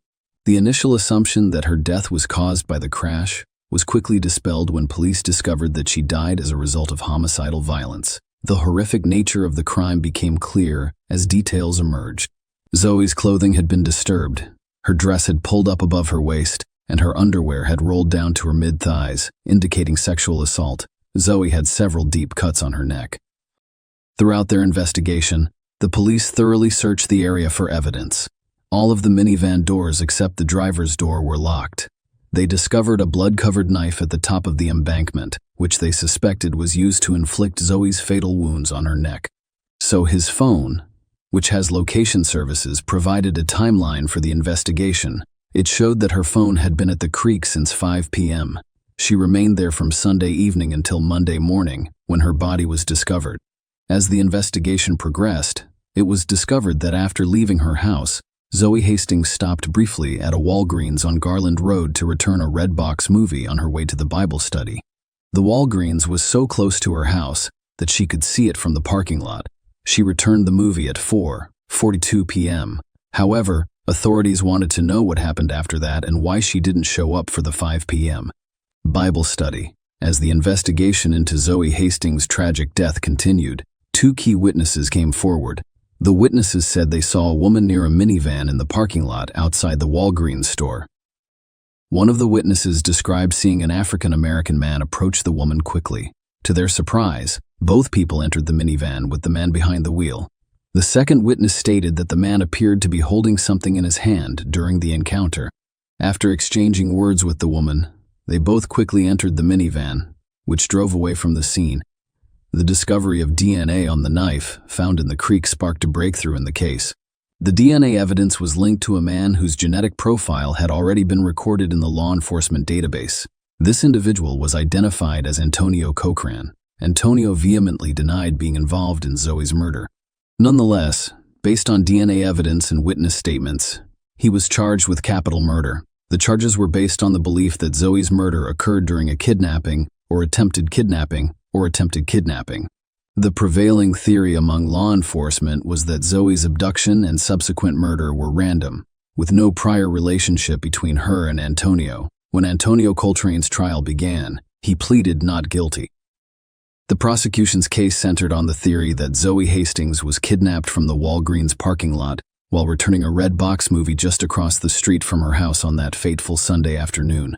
The initial assumption that her death was caused by the crash was quickly dispelled when police discovered that she died as a result of homicidal violence. The horrific nature of the crime became clear as details emerged. Zoe's clothing had been disturbed. Her dress had pulled up above her waist, and her underwear had rolled down to her mid-thighs, indicating sexual assault. Zoe had several deep cuts on her neck. Throughout their investigation, the police thoroughly searched the area for evidence. All of the minivan doors except the driver's door were locked. They discovered a blood-covered knife at the top of the embankment, which they suspected was used to inflict Zoe's fatal wounds on her neck. So his phone, which has location services, provided a timeline for the investigation. It showed that her phone had been at the creek since 5 p.m. She remained there from Sunday evening until Monday morning, when her body was discovered. As the investigation progressed, it was discovered that after leaving her house, Zoe Hastings stopped briefly at a Walgreens on Garland Road to return a Redbox movie on her way to the Bible study. The Walgreens was so close to her house that she could see it from the parking lot. She returned the movie at 4:42 p.m. However, authorities wanted to know what happened after that and why she didn't show up for the 5 p.m. Bible study. As the investigation into Zoe Hastings' tragic death continued, two key witnesses came forward. The witnesses said they saw a woman near a minivan in the parking lot outside the Walgreens store. One of the witnesses described seeing an African-American man approach the woman quickly. To their surprise, both people entered the minivan with the man behind the wheel. The second witness stated that the man appeared to be holding something in his hand during the encounter. After exchanging words with the woman, they both quickly entered the minivan, which drove away from the scene. The discovery of DNA on the knife found in the creek sparked a breakthrough in the case. The DNA evidence was linked to a man whose genetic profile had already been recorded in the law enforcement database. This individual was identified as Antonio Cochran. Antonio vehemently denied being involved in Zoe's murder. Nonetheless, based on DNA evidence and witness statements, he was charged with capital murder. The charges were based on the belief that Zoe's murder occurred during a kidnapping or attempted kidnapping. The prevailing theory among law enforcement was that Zoe's abduction and subsequent murder were random, with no prior relationship between her and Antonio. When Antonio Coltrane's trial began, he pleaded not guilty. The prosecution's case centered on the theory that Zoe Hastings was kidnapped from the Walgreens parking lot while returning a Redbox movie just across the street from her house on that fateful Sunday afternoon.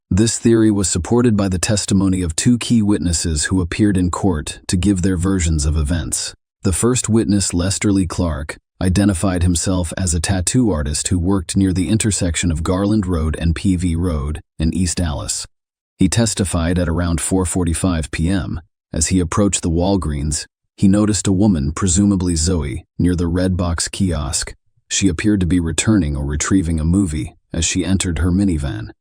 This theory was supported by the testimony of two key witnesses who appeared in court to give their versions of events. The first witness, Lester Lee Clark, identified himself as a tattoo artist who worked near the intersection of Garland Road and PV Road in East Dallas. He testified at around 4:45 p.m. As he approached the Walgreens, he noticed a woman, presumably Zoe, near the Redbox kiosk. She appeared to be returning or retrieving a movie as she entered her minivan.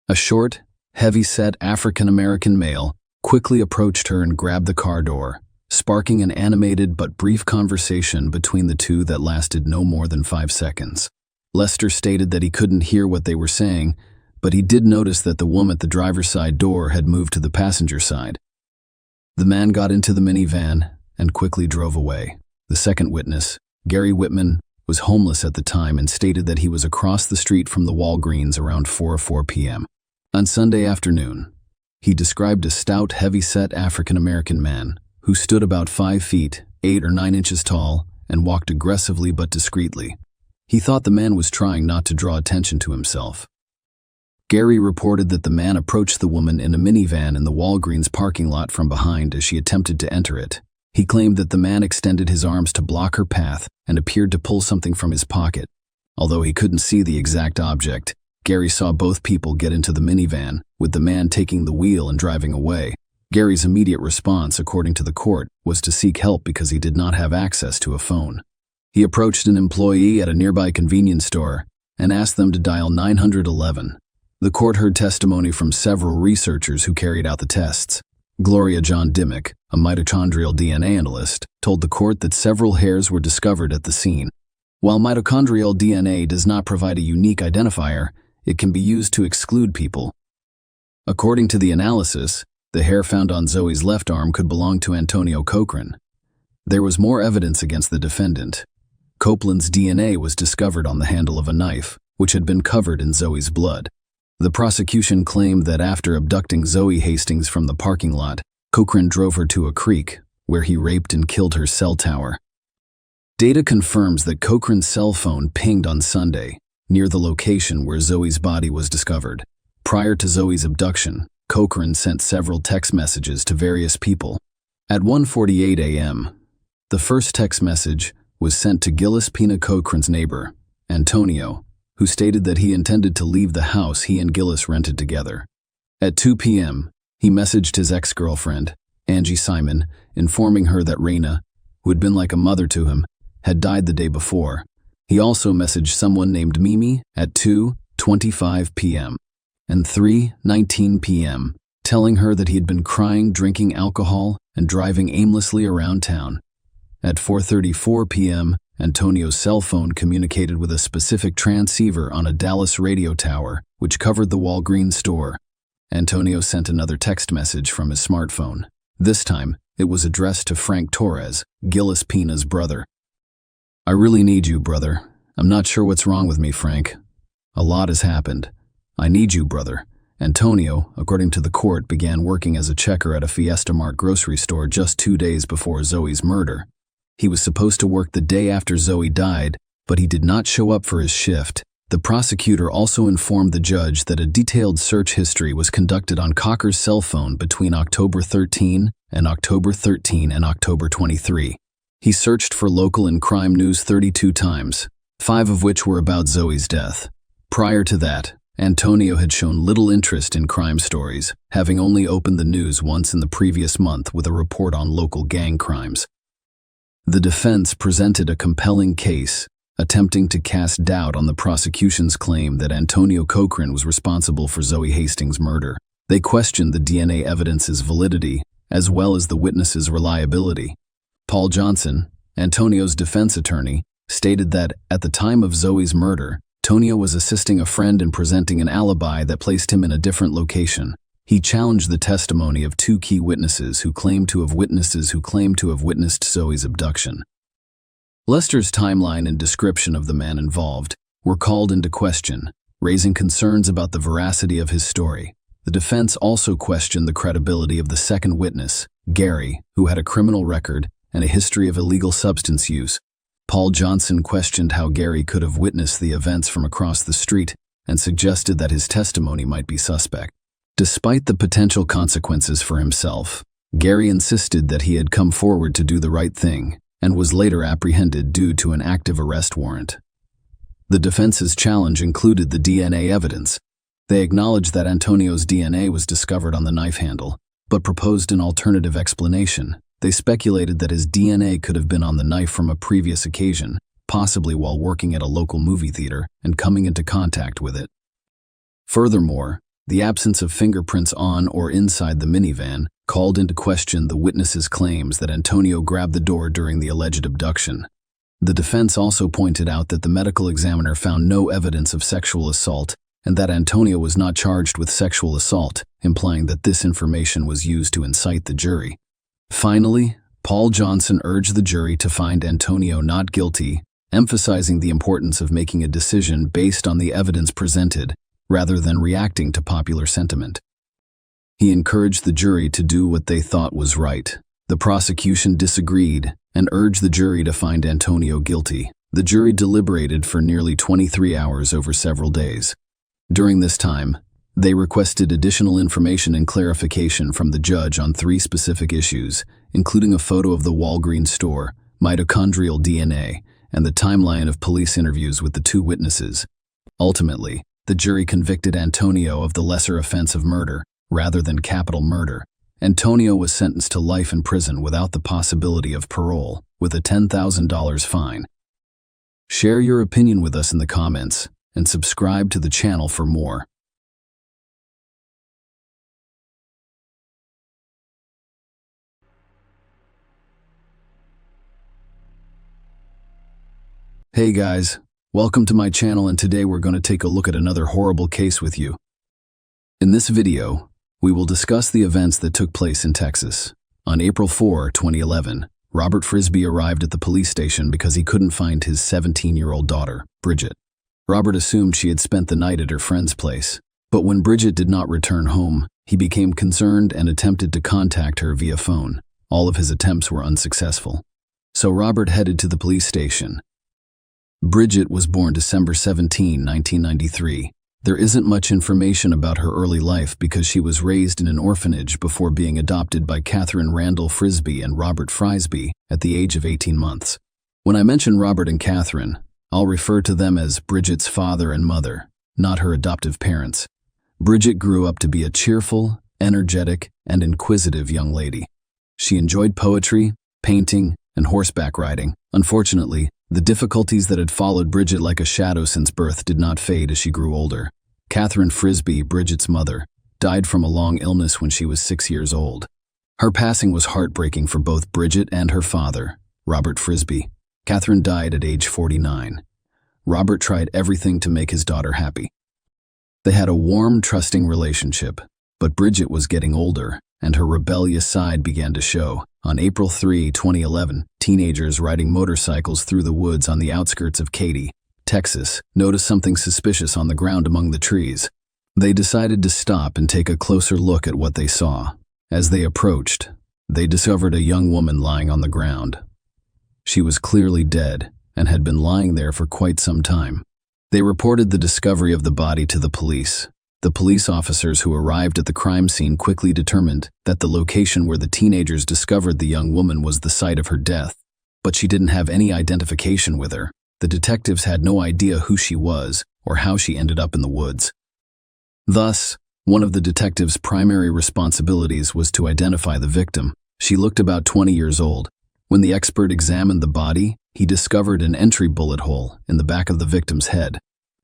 A short, heavy-set African-American male quickly approached her and grabbed the car door, sparking an animated but brief conversation between the two that lasted no more than 5 seconds. Lester stated that he couldn't hear what they were saying, but he did notice that the woman at the driver's side door had moved to the passenger side. The man got into the minivan and quickly drove away. The second witness, Gary Whitman, was homeless at the time and stated that he was across the street from the Walgreens around 4:04 p.m. On Sunday afternoon, he described a stout, heavy-set African-American man who stood about 5 feet, 8 or 9 inches tall, and walked aggressively but discreetly. He thought the man was trying not to draw attention to himself. Gary reported that the man approached the woman in a minivan in the Walgreens parking lot from behind as she attempted to enter it. He claimed that the man extended his arms to block her path and appeared to pull something from his pocket. Although he couldn't see the exact object, Gary saw both people get into the minivan, with the man taking the wheel and driving away. Gary's immediate response, according to the court, was to seek help because he did not have access to a phone. He approached an employee at a nearby convenience store and asked them to dial 911. The court heard testimony from several researchers who carried out the tests. Gloria John Dimmock, a mitochondrial DNA analyst, told the court that several hairs were discovered at the scene. While mitochondrial DNA does not provide a unique identifier, it can be used to exclude people. According to the analysis, the hair found on Zoe's left arm could belong to Antonio Cochran. There was more evidence against the defendant. Copeland's DNA was discovered on the handle of a knife, which had been covered in Zoe's blood. The prosecution claimed that after abducting Zoe Hastings from the parking lot, Cochran drove her to a creek, where he raped and killed her cell tower. Data confirms that Cochran's cell phone pinged on Sunday, near the location where Zoe's body was discovered. Prior to Zoe's abduction, Cochran sent several text messages to various people. At 1:48 a.m., the first text message was sent to Gillis Pina Cochran's neighbor, Antonio, who stated that he intended to leave the house he and Gillis rented together. At 2 p.m., he messaged his ex-girlfriend, Angie Simon, informing her that Raina, who had been like a mother to him, had died the day before. He also messaged someone named Mimi at 2:25 p.m. and 3:19 p.m., telling her that he had been crying, drinking alcohol, and driving aimlessly around town. At 4:34 p.m., Antonio's cell phone communicated with a specific transceiver on a Dallas radio tower, which covered the Walgreens store. Antonio sent another text message from his smartphone. This time, it was addressed to Frank Torres, Gillis Pina's brother. "I really need you, brother. I'm not sure what's wrong with me, Frank. A lot has happened. I need you, brother." Antonio, according to the court, began working as a checker at a Fiesta Mart grocery store just 2 days before Zoe's murder. He was supposed to work the day after Zoe died, but he did not show up for his shift. The prosecutor also informed the judge that a detailed search history was conducted on Cocker's cell phone between October 13 and October 23. He searched for local and crime news 32 times, 5 of which were about Zoe's death. Prior to that, Antonio had shown little interest in crime stories, having only opened the news once in the previous month with a report on local gang crimes. The defense presented a compelling case, attempting to cast doubt on the prosecution's claim that Antonio Cochran was responsible for Zoe Hastings' murder. They questioned the DNA evidence's validity, as well as the witnesses' reliability. Paul Johnson, Antonio's defense attorney, stated that, at the time of Zoe's murder, Antonio was assisting a friend in presenting an alibi that placed him in a different location. He challenged the testimony of 2 key witnesses who claimed to have witnessed Zoe's abduction. Lester's timeline and description of the man involved were called into question, raising concerns about the veracity of his story. The defense also questioned the credibility of the second witness, Gary, who had a criminal record and a history of illegal substance use. Paul Johnson questioned how Gary could have witnessed the events from across the street and suggested that his testimony might be suspect. Despite the potential consequences for himself, Gary insisted that he had come forward to do the right thing and was later apprehended due to an active arrest warrant. The defense's challenge included the DNA evidence. They acknowledged that Antonio's DNA was discovered on the knife handle, but proposed an alternative explanation. They speculated that his DNA could have been on the knife from a previous occasion, possibly while working at a local movie theater and coming into contact with it. Furthermore, the absence of fingerprints on or inside the minivan called into question the witnesses' claims that Antonio grabbed the door during the alleged abduction. The defense also pointed out that the medical examiner found no evidence of sexual assault and that Antonio was not charged with sexual assault, implying that this information was used to incite the jury. Finally, Paul Johnson urged the jury to find Antonio not guilty, emphasizing the importance of making a decision based on the evidence presented, rather than reacting to popular sentiment. He encouraged the jury to do what they thought was right. The prosecution disagreed and urged the jury to find Antonio guilty. The jury deliberated for nearly 23 hours over several days. During this time, they requested additional information and clarification from the judge on 3 specific issues, including a photo of the Walgreens store, mitochondrial DNA, and the timeline of police interviews with the two witnesses. Ultimately, the jury convicted Antonio of the lesser offense of murder, rather than capital murder. Antonio was sentenced to life in prison without the possibility of parole, with a $10,000 fine. Share your opinion with us in the comments, and subscribe to the channel for more. Hey guys, welcome to my channel, and today we're going to take a look at another horrible case with you. In this video, we will discuss the events that took place in Texas. On April 4, 2011, Robert Frisby arrived at the police station because he couldn't find his 17-year-old daughter, Bridget. Robert assumed she had spent the night at her friend's place, but when Bridget did not return home, he became concerned and attempted to contact her via phone. All of his attempts were unsuccessful. So Robert headed to the police station. Bridget was born December 17, 1993. There isn't much information about her early life because she was raised in an orphanage before being adopted by Catherine Randall Frisby and Robert Frisby at the age of 18 months. When I mention Robert and Catherine, I'll refer to them as Bridget's father and mother, not her adoptive parents. Bridget grew up to be a cheerful, energetic, and inquisitive young lady. She enjoyed poetry, painting, and horseback riding. Unfortunately, the difficulties that had followed Bridget like a shadow since birth did not fade as she grew older. Catherine Frisby, Bridget's mother, died from a long illness when she was 6 years old. Her passing was heartbreaking for both Bridget and her father, Robert Frisby. Catherine died at age 49. Robert tried everything to make his daughter happy. They had a warm, trusting relationship, but Bridget was getting older, and her rebellious side began to show. On April 3, 2011, teenagers riding motorcycles through the woods on the outskirts of Katy, Texas, noticed something suspicious on the ground among the trees. They decided to stop and take a closer look at what they saw. As they approached, they discovered a young woman lying on the ground. She was clearly dead and had been lying there for quite some time. They reported the discovery of the body to the police. The police officers who arrived at the crime scene quickly determined that the location where the teenagers discovered the young woman was the site of her death, but she didn't have any identification with her. The detectives had no idea who she was or how she ended up in the woods. Thus, one of the detectives' primary responsibilities was to identify the victim. She looked about 20 years old. When the expert examined the body, he discovered an entry bullet hole in the back of the victim's head.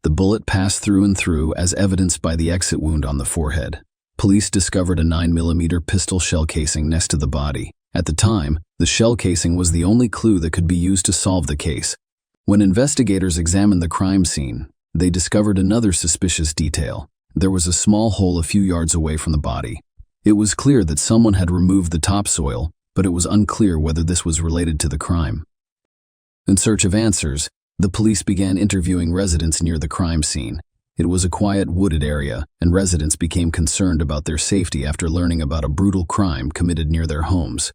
The bullet passed through and through, as evidenced by the exit wound on the forehead. Police discovered a 9mm pistol shell casing next to the body. At the time, the shell casing was the only clue that could be used to solve the case. When investigators examined the crime scene, they discovered another suspicious detail. There was a small hole a few yards away from the body. It was clear that someone had removed the topsoil, but it was unclear whether this was related to the crime. In search of answers, the police began interviewing residents near the crime scene. It was a quiet, wooded area, and residents became concerned about their safety after learning about a brutal crime committed near their homes.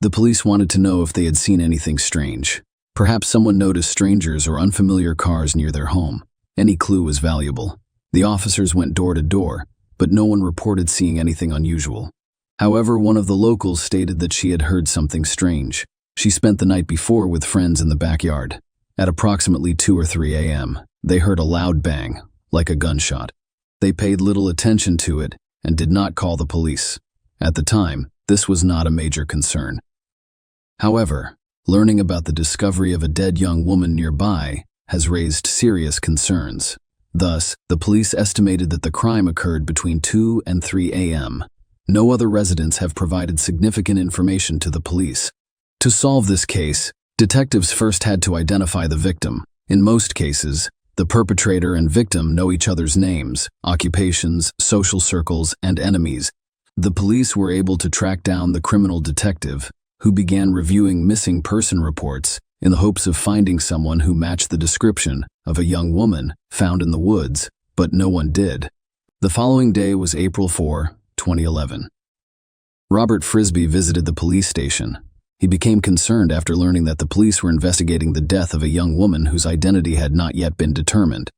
The police wanted to know if they had seen anything strange. Perhaps someone noticed strangers or unfamiliar cars near their home. Any clue was valuable. The officers went door to door, but no one reported seeing anything unusual. However, one of the locals stated that she had heard something strange. She spent the night before with friends in the backyard. At approximately 2 or 3 a.m., they heard a loud bang, like a gunshot. They paid little attention to it and did not call the police. At the time, this was not a major concern. However, learning about the discovery of a dead young woman nearby has raised serious concerns. Thus, the police estimated that the crime occurred between 2 and 3 a.m. No other residents have provided significant information to the police. To solve this case, detectives first had to identify the victim. In most cases, the perpetrator and victim know each other's names, occupations, social circles, and enemies. The police were able to track down the criminal detective, who began reviewing missing person reports in the hopes of finding someone who matched the description of a young woman found in the woods, but no one did. The following day was April 4, 2011. Robert Frisby visited the police station. He became concerned after learning that the police were investigating the death of a young woman whose identity had not yet been determined.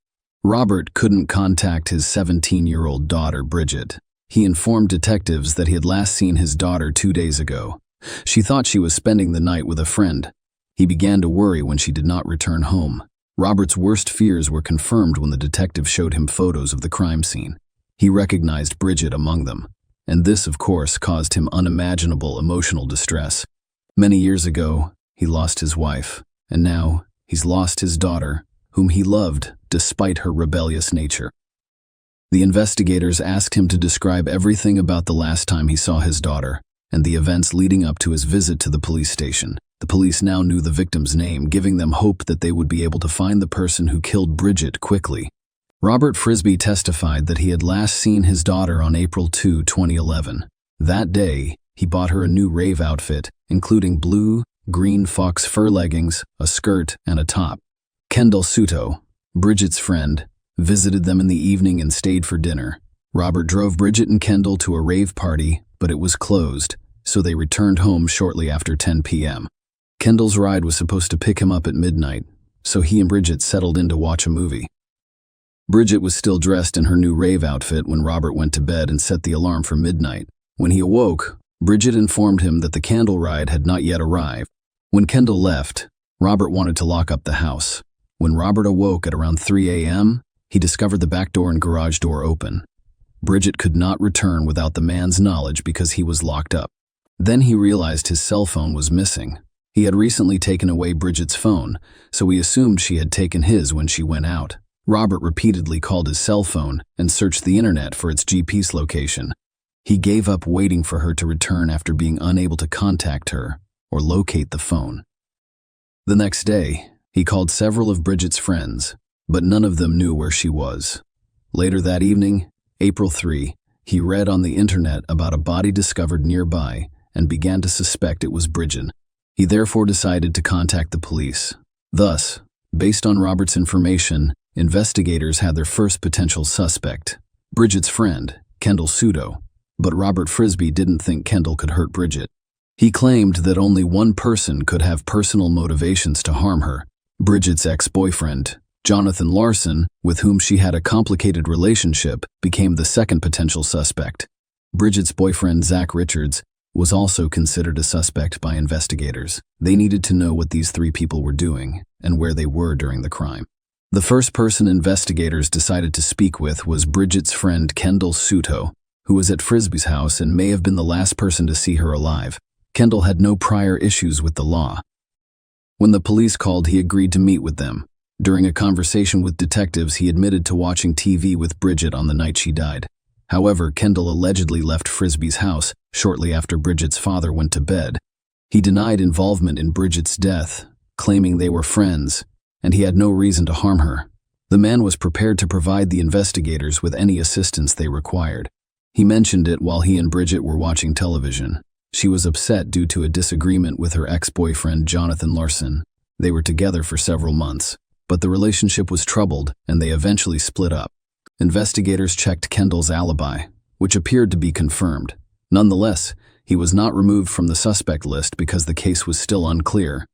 Robert couldn't contact his 17-year-old daughter, Bridget. He informed detectives that he had last seen his daughter 2 days ago. She thought she was spending the night with a friend. He began to worry when she did not return home. Robert's worst fears were confirmed when the detective showed him photos of the crime scene. He recognized Bridget among them, and this, of course, caused him unimaginable emotional distress. Many years ago, he lost his wife, and now he's lost his daughter, whom he loved despite her rebellious nature. The investigators asked him to describe everything about the last time he saw his daughter and the events leading up to his visit to the police station. The police now knew the victim's name, giving them hope that they would be able to find the person who killed Bridget quickly. Robert Frisby testified that he had last seen his daughter on April 2, 2011. That day, he bought her a new rave outfit, including blue, green fox fur leggings, a skirt, and a top. Kendall Suto, Bridget's friend, visited them in the evening and stayed for dinner. Robert drove Bridget and Kendall to a rave party, but it was closed, so they returned home shortly after 10 p.m. Kendall's ride was supposed to pick him up at midnight, so he and Bridget settled in to watch a movie. Bridget was still dressed in her new rave outfit when Robert went to bed and set the alarm for midnight. When he awoke, Bridget informed him that the candle ride had not yet arrived. When Kendall left, Robert wanted to lock up the house. When Robert awoke at around 3 a.m., he discovered the back door and garage door open. Bridget could not return without the man's knowledge because he was locked up. Then he realized his cell phone was missing. He had recently taken away Bridget's phone, so he assumed she had taken his when she went out. Robert repeatedly called his cell phone and searched the internet for its GPS location. He gave up waiting for her to return after being unable to contact her or locate the phone. The next day, he called several of Bridget's friends, but none of them knew where she was. Later that evening, April 3, he read on the internet about a body discovered nearby and began to suspect it was Bridget. He therefore decided to contact the police. Thus, based on Robert's information, investigators had their first potential suspect, Bridget's friend, Kendall Suto, but Robert Frisby didn't think Kendall could hurt Bridget. He claimed that only one person could have personal motivations to harm her, Bridget's ex-boyfriend, Jonathan Larson, with whom she had a complicated relationship, became the second potential suspect. Bridget's boyfriend, Zach Richards, was also considered a suspect by investigators. They needed to know what these three people were doing and where they were during the crime. The first person investigators decided to speak with was Bridget's friend Kendall Suto, who was at Frisby's house and may have been the last person to see her alive. Kendall had no prior issues with the law. When the police called, he agreed to meet with them. During a conversation with detectives, he admitted to watching TV with Bridget on the night she died. However, Kendall allegedly left Frisby's house shortly after Bridget's father went to bed. He denied involvement in Bridget's death, claiming they were friends, and he had no reason to harm her. The man was prepared to provide the investigators with any assistance they required. He mentioned it while he and Bridget were watching television. She was upset due to a disagreement with her ex-boyfriend Jonathan Larson. They were together for several months, but the relationship was troubled and they eventually split up. Investigators checked Kendall's alibi, which appeared to be confirmed. Nonetheless, he was not removed from the suspect list because the case was still unclear.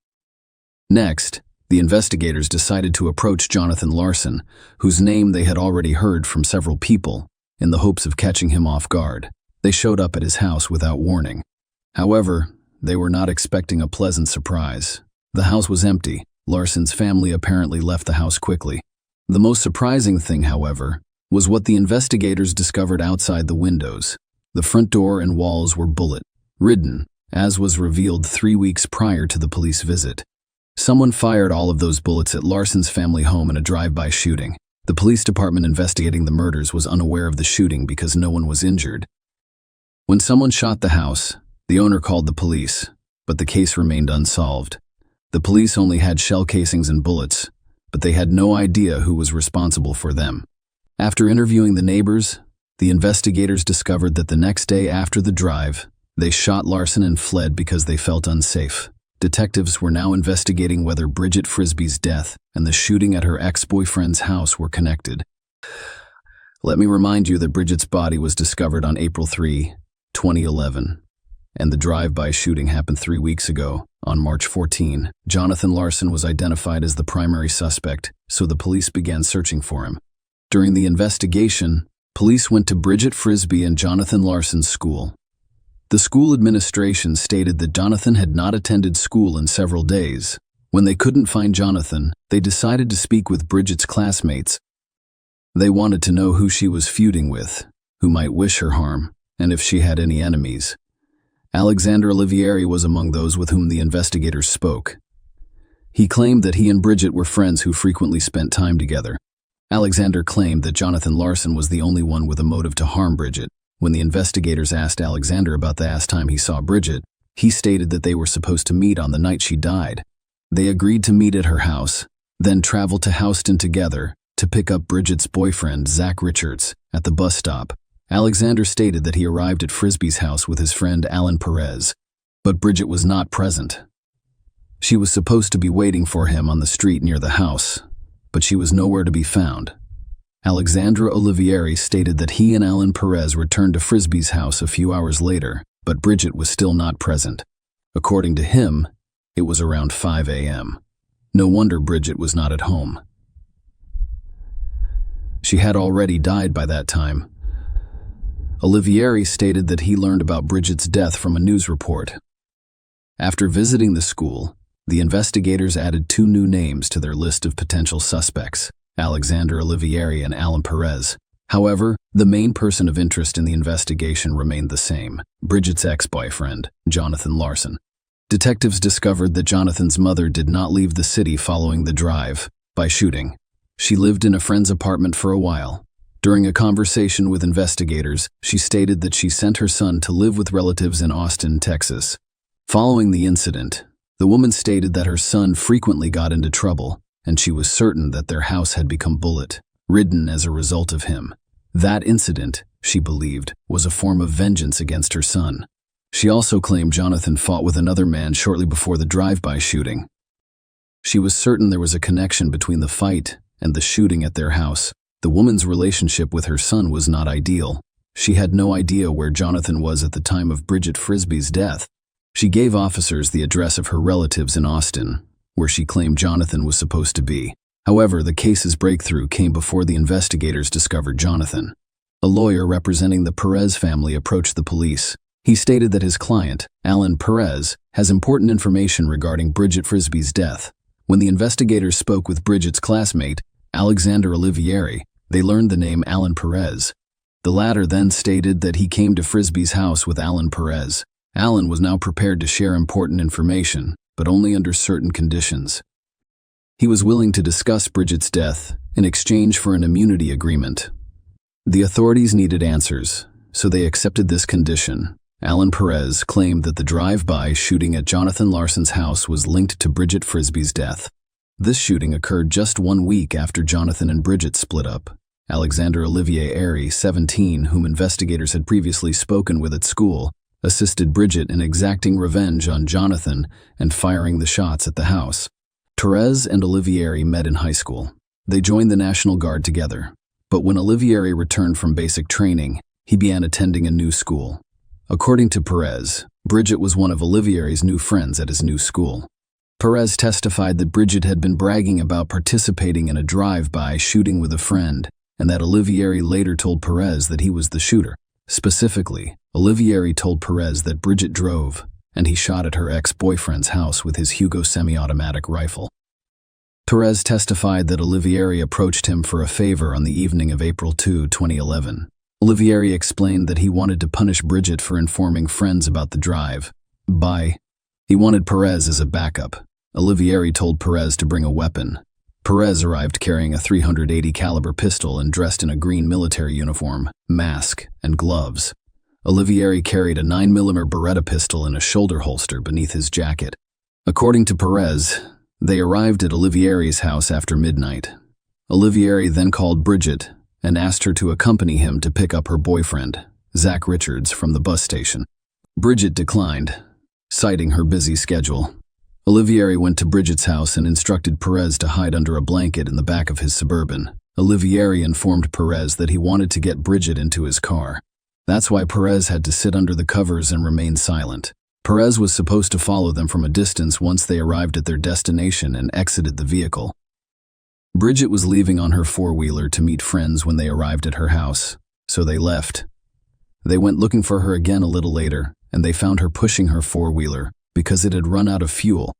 Next, the investigators decided to approach Jonathan Larson, whose name they had already heard from several people, in the hopes of catching him off guard. They showed up at his house without warning. However, they were not expecting a pleasant surprise. The house was empty. Larson's family apparently left the house quickly. The most surprising thing, however, was what the investigators discovered outside the windows. The front door and walls were bullet-ridden, as was revealed 3 weeks prior to the police visit. Someone fired all of those bullets at Larson's family home in a drive-by shooting. The police department investigating the murders was unaware of the shooting because no one was injured. When someone shot the house, the owner called the police, but the case remained unsolved. The police only had shell casings and bullets, but they had no idea who was responsible for them. After interviewing the neighbors, the investigators discovered that the next day after the drive, they shot Larson and fled because they felt unsafe. Detectives were now investigating whether Bridget Frisby's death and the shooting at her ex-boyfriend's house were connected. Let me remind you that Bridget's body was discovered on April 3, 2011, and the drive-by shooting happened 3 weeks ago. On March 14, Jonathan Larson was identified as the primary suspect, so the police began searching for him. During the investigation, police went to Bridget Frisby and Jonathan Larson's school. The school administration stated that Jonathan had not attended school in several days. When they couldn't find Jonathan, they decided to speak with Bridget's classmates. They wanted to know who she was feuding with, who might wish her harm, and if she had any enemies. Alexander Olivieri was among those with whom the investigators spoke. He claimed that he and Bridget were friends who frequently spent time together. Alexander claimed that Jonathan Larson was the only one with a motive to harm Bridget. When the investigators asked Alexander about the last time he saw Bridget, he stated that they were supposed to meet on the night she died. They agreed to meet at her house, then travel to Houston together to pick up Bridget's boyfriend, Zach Richards, at the bus stop. Alexander stated that he arrived at Frisbee's house with his friend Alan Perez, but Bridget was not present. She was supposed to be waiting for him on the street near the house, but she was nowhere to be found. Alexandra Olivieri stated that he and Alan Perez returned to Frisbee's house a few hours later, but Bridget was still not present. According to him, it was around 5 a.m. No wonder Bridget was not at home. She had already died by that time. Olivieri stated that he learned about Bridget's death from a news report. After visiting the school, the investigators added 2 new names to their list of potential suspects, Alexander Olivieri and Alan Perez. However, the main person of interest in the investigation remained the same, Bridget's ex-boyfriend, Jonathan Larson. Detectives discovered that Jonathan's mother did not leave the city following the drive-by shooting. She lived in a friend's apartment for a while. During a conversation with investigators, she stated that she sent her son to live with relatives in Austin, Texas. Following the incident, the woman stated that her son frequently got into trouble, and she was certain that their house had become bullet-ridden as a result of him. That incident, she believed, was a form of vengeance against her son. She also claimed Jonathan fought with another man shortly before the drive-by shooting. She was certain there was a connection between the fight and the shooting at their house. The woman's relationship with her son was not ideal. She had no idea where Jonathan was at the time of Bridget Frisbee's death. She gave officers the address of her relatives in Austin, where she claimed Jonathan was supposed to be. However, the case's breakthrough came before the investigators discovered Jonathan. A lawyer representing the Perez family approached the police. He stated that his client, Alan Perez, has important information regarding Bridget Frisbee's death. When the investigators spoke with Bridget's classmate, Alexander Olivieri, they learned the name Alan Perez. The latter then stated that he came to Frisbee's house with Alan Perez. Alan was now prepared to share important information, but only under certain conditions. He was willing to discuss Bridget's death in exchange for an immunity agreement. The authorities needed answers, so they accepted this condition. Alan Perez claimed that the drive-by shooting at Jonathan Larson's house was linked to Bridget Frisbee's death. This shooting occurred just 1 week after Jonathan and Bridget split up. Alexander Olivier Airy, 17, whom investigators had previously spoken with at school, assisted Bridget in exacting revenge on Jonathan and firing the shots at the house. Perez and Olivieri met in high school. They joined the National Guard together. But when Olivieri returned from basic training, he began attending a new school. According to Perez, Bridget was one of Olivieri's new friends at his new school. Perez testified that Bridget had been bragging about participating in a drive-by shooting with a friend, and that Olivieri later told Perez that he was the shooter. Specifically, Olivieri told Perez that Bridget drove, and he shot at her ex-boyfriend's house with his Hugo semi-automatic rifle. Perez testified that Olivieri approached him for a favor on the evening of April 2, 2011. Olivieri explained that he wanted to punish Bridget for informing friends about the drive-by. He wanted Perez as a backup. Olivieri told Perez to bring a weapon. Perez arrived carrying a .380 caliber pistol and dressed in a green military uniform, mask, and gloves. Olivieri carried a 9mm Beretta pistol in a shoulder holster beneath his jacket. According to Perez, they arrived at Olivieri's house after midnight. Olivieri then called Bridget and asked her to accompany him to pick up her boyfriend, Zach Richards, from the bus station. Bridget declined, citing her busy schedule. Olivieri went to Bridget's house and instructed Perez to hide under a blanket in the back of his Suburban. Olivieri informed Perez that he wanted to get Bridget into his car. That's why Perez had to sit under the covers and remain silent. Perez was supposed to follow them from a distance once they arrived at their destination and exited the vehicle. Bridget was leaving on her four-wheeler to meet friends when they arrived at her house, so they left. They went looking for her again a little later, and they found her pushing her four-wheeler because it had run out of fuel.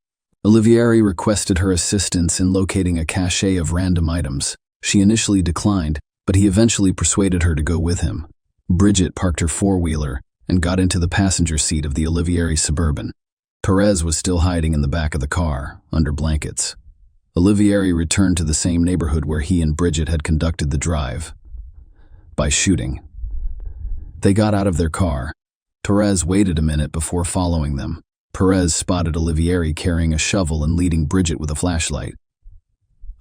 Olivieri requested her assistance in locating a cache of random items. She initially declined, but he eventually persuaded her to go with him. Bridget parked her four-wheeler and got into the passenger seat of the Olivieri Suburban. Perez was still hiding in the back of the car, under blankets. Olivieri returned to the same neighborhood where he and Bridget had conducted the drive. By shooting. They got out of their car. Perez waited a minute before following them. Perez spotted Olivieri carrying a shovel and leading Bridget with a flashlight.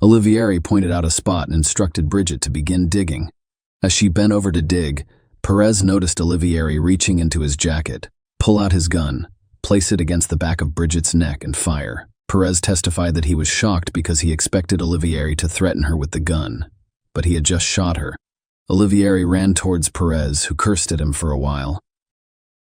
Olivieri pointed out a spot and instructed Bridget to begin digging. As she bent over to dig, Perez noticed Olivieri reaching into his jacket, pull out his gun, place it against the back of Bridget's neck and fire. Perez testified that he was shocked because he expected Olivieri to threaten her with the gun, but he had just shot her. Olivieri ran towards Perez, who cursed at him for a while.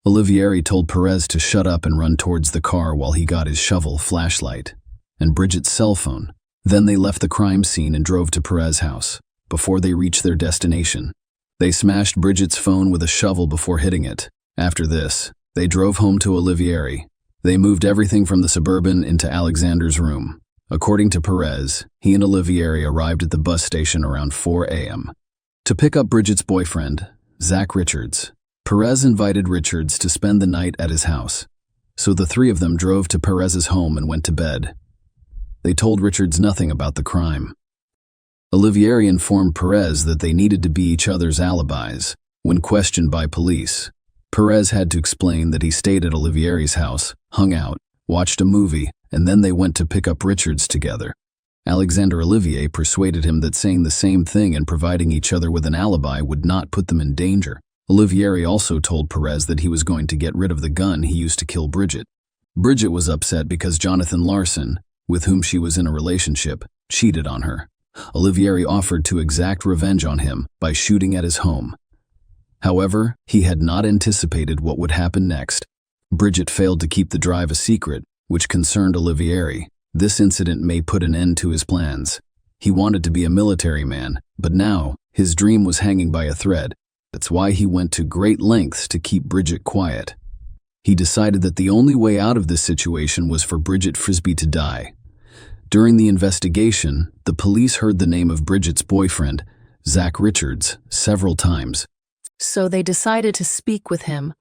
Olivieri told Perez to shut up and run towards the car while he got his shovel, flashlight, and Bridget's cell phone. Then they left the crime scene and drove to Perez's house. Before they reached their destination, they smashed Bridget's phone with a shovel before hitting it. After this, they drove home to Olivieri. They moved everything from the Suburban into Alexander's room. According to Perez, he and Olivieri arrived at the bus station around 4 a.m. to pick up Bridget's boyfriend, Zach Richards. Perez invited Richards to spend the night at his house, so the three of them drove to Perez's home and went to bed. They told Richards nothing about the crime. Olivieri informed Perez that they needed to be each other's alibis. When questioned by police, Perez had to explain that he stayed at Olivieri's house, hung out, watched a movie, and then they went to pick up Richards together. Alexander Olivier persuaded him that saying the same thing and providing each other with an alibi would not put them in danger. Olivieri also told Perez that he was going to get rid of the gun he used to kill Bridget. Bridget was upset because Jonathan Larson, with whom she was in a relationship, cheated on her. Olivieri offered to exact revenge on him by shooting at his home. However, he had not anticipated what would happen next. Bridget failed to keep the drive a secret, which concerned Olivieri. This incident may put an end to his plans. He wanted to be a military man, but now his dream was hanging by a thread. That's why he went to great lengths to keep Bridget quiet. He decided that the only way out of this situation was for Bridget Frisbee to die. During the investigation, the police heard the name of Bridget's boyfriend, Zach Richards, several times. So they decided to speak with him.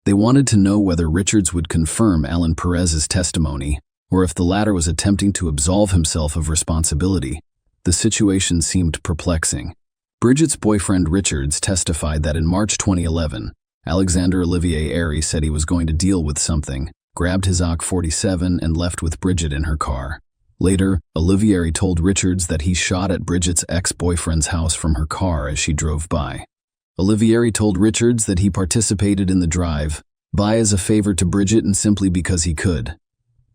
They wanted to know whether Richards would confirm Alan Perez's testimony, or if the latter was attempting to absolve himself of responsibility. The situation seemed perplexing. Bridget's boyfriend Richards testified that in March 2011, Alexander Olivier Airy said he was going to deal with something, grabbed his AK-47 and left with Bridget in her car. Later, Olivieri told Richards that he shot at Bridget's ex-boyfriend's house from her car as she drove by. Olivieri told Richards that he participated in the drive-by as a favor to Bridget and simply because he could.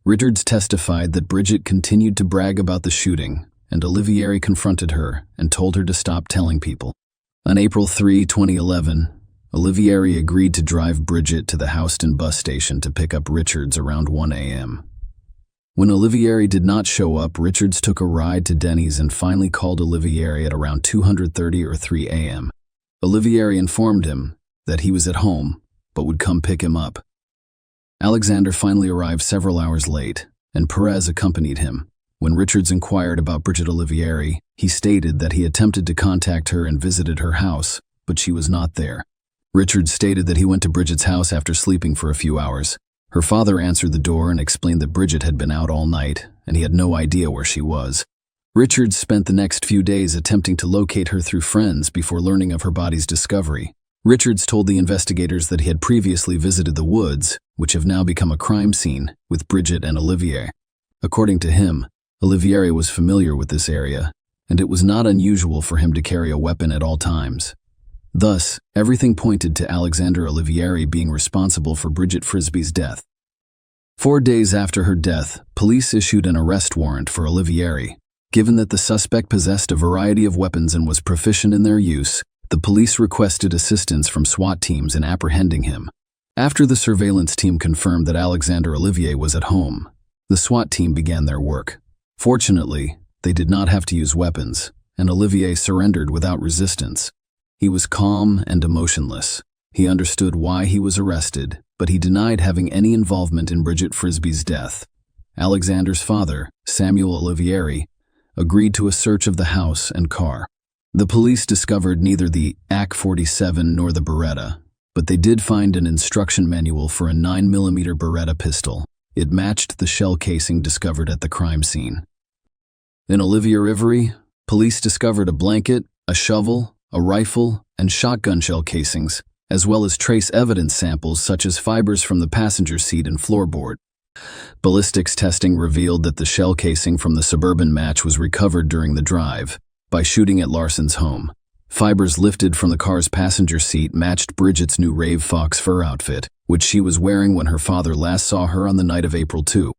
Richards testified that Bridget continued to brag about the shooting, and Olivieri confronted her and told her to stop telling people. On April 3, 2011, Olivieri agreed to drive Bridget to the Houston bus station to pick up Richards around 1 a.m. When Olivieri did not show up, Richards took a ride to Denny's and finally called Olivieri at around 2:30 or 3 a.m. Olivieri informed him that he was at home, but would come pick him up. Alexander finally arrived several hours late, and Perez accompanied him. When Richards inquired about Bridget Olivieri, he stated that he attempted to contact her and visited her house, but she was not there. Richards stated that he went to Bridget's house after sleeping for a few hours. Her father answered the door and explained that Bridget had been out all night, and he had no idea where she was. Richards spent the next few days attempting to locate her through friends before learning of her body's discovery. Richards told the investigators that he had previously visited the woods, which have now become a crime scene, with Bridget and Olivier. According to him, Olivieri was familiar with this area, and it was not unusual for him to carry a weapon at all times. Thus, everything pointed to Alexander Olivieri being responsible for Bridget Frisbee's death. 4 days after her death, police issued an arrest warrant for Olivieri. Given that the suspect possessed a variety of weapons and was proficient in their use, the police requested assistance from SWAT teams in apprehending him. After the surveillance team confirmed that Alexander Olivier was at home, the SWAT team began their work. Fortunately, they did not have to use weapons, and Olivier surrendered without resistance. He was calm and emotionless. He understood why he was arrested, but he denied having any involvement in Bridget Frisbee's death. Alexander's father, Samuel Olivieri, agreed to a search of the house and car. The police discovered neither the AK-47 nor the Beretta, but they did find an instruction manual for a 9mm Beretta pistol. It matched the shell casing discovered at the crime scene. In Olivieri, police discovered a blanket, a shovel, a rifle, and shotgun shell casings, as well as trace evidence samples such as fibers from the passenger seat and floorboard. Ballistics testing revealed that the shell casing from the Suburban match was recovered during the drive by shooting at Larson's home. Fibers lifted from the car's passenger seat matched Bridget's new Rave Fox fur outfit, which she was wearing when her father last saw her on the night of April 2.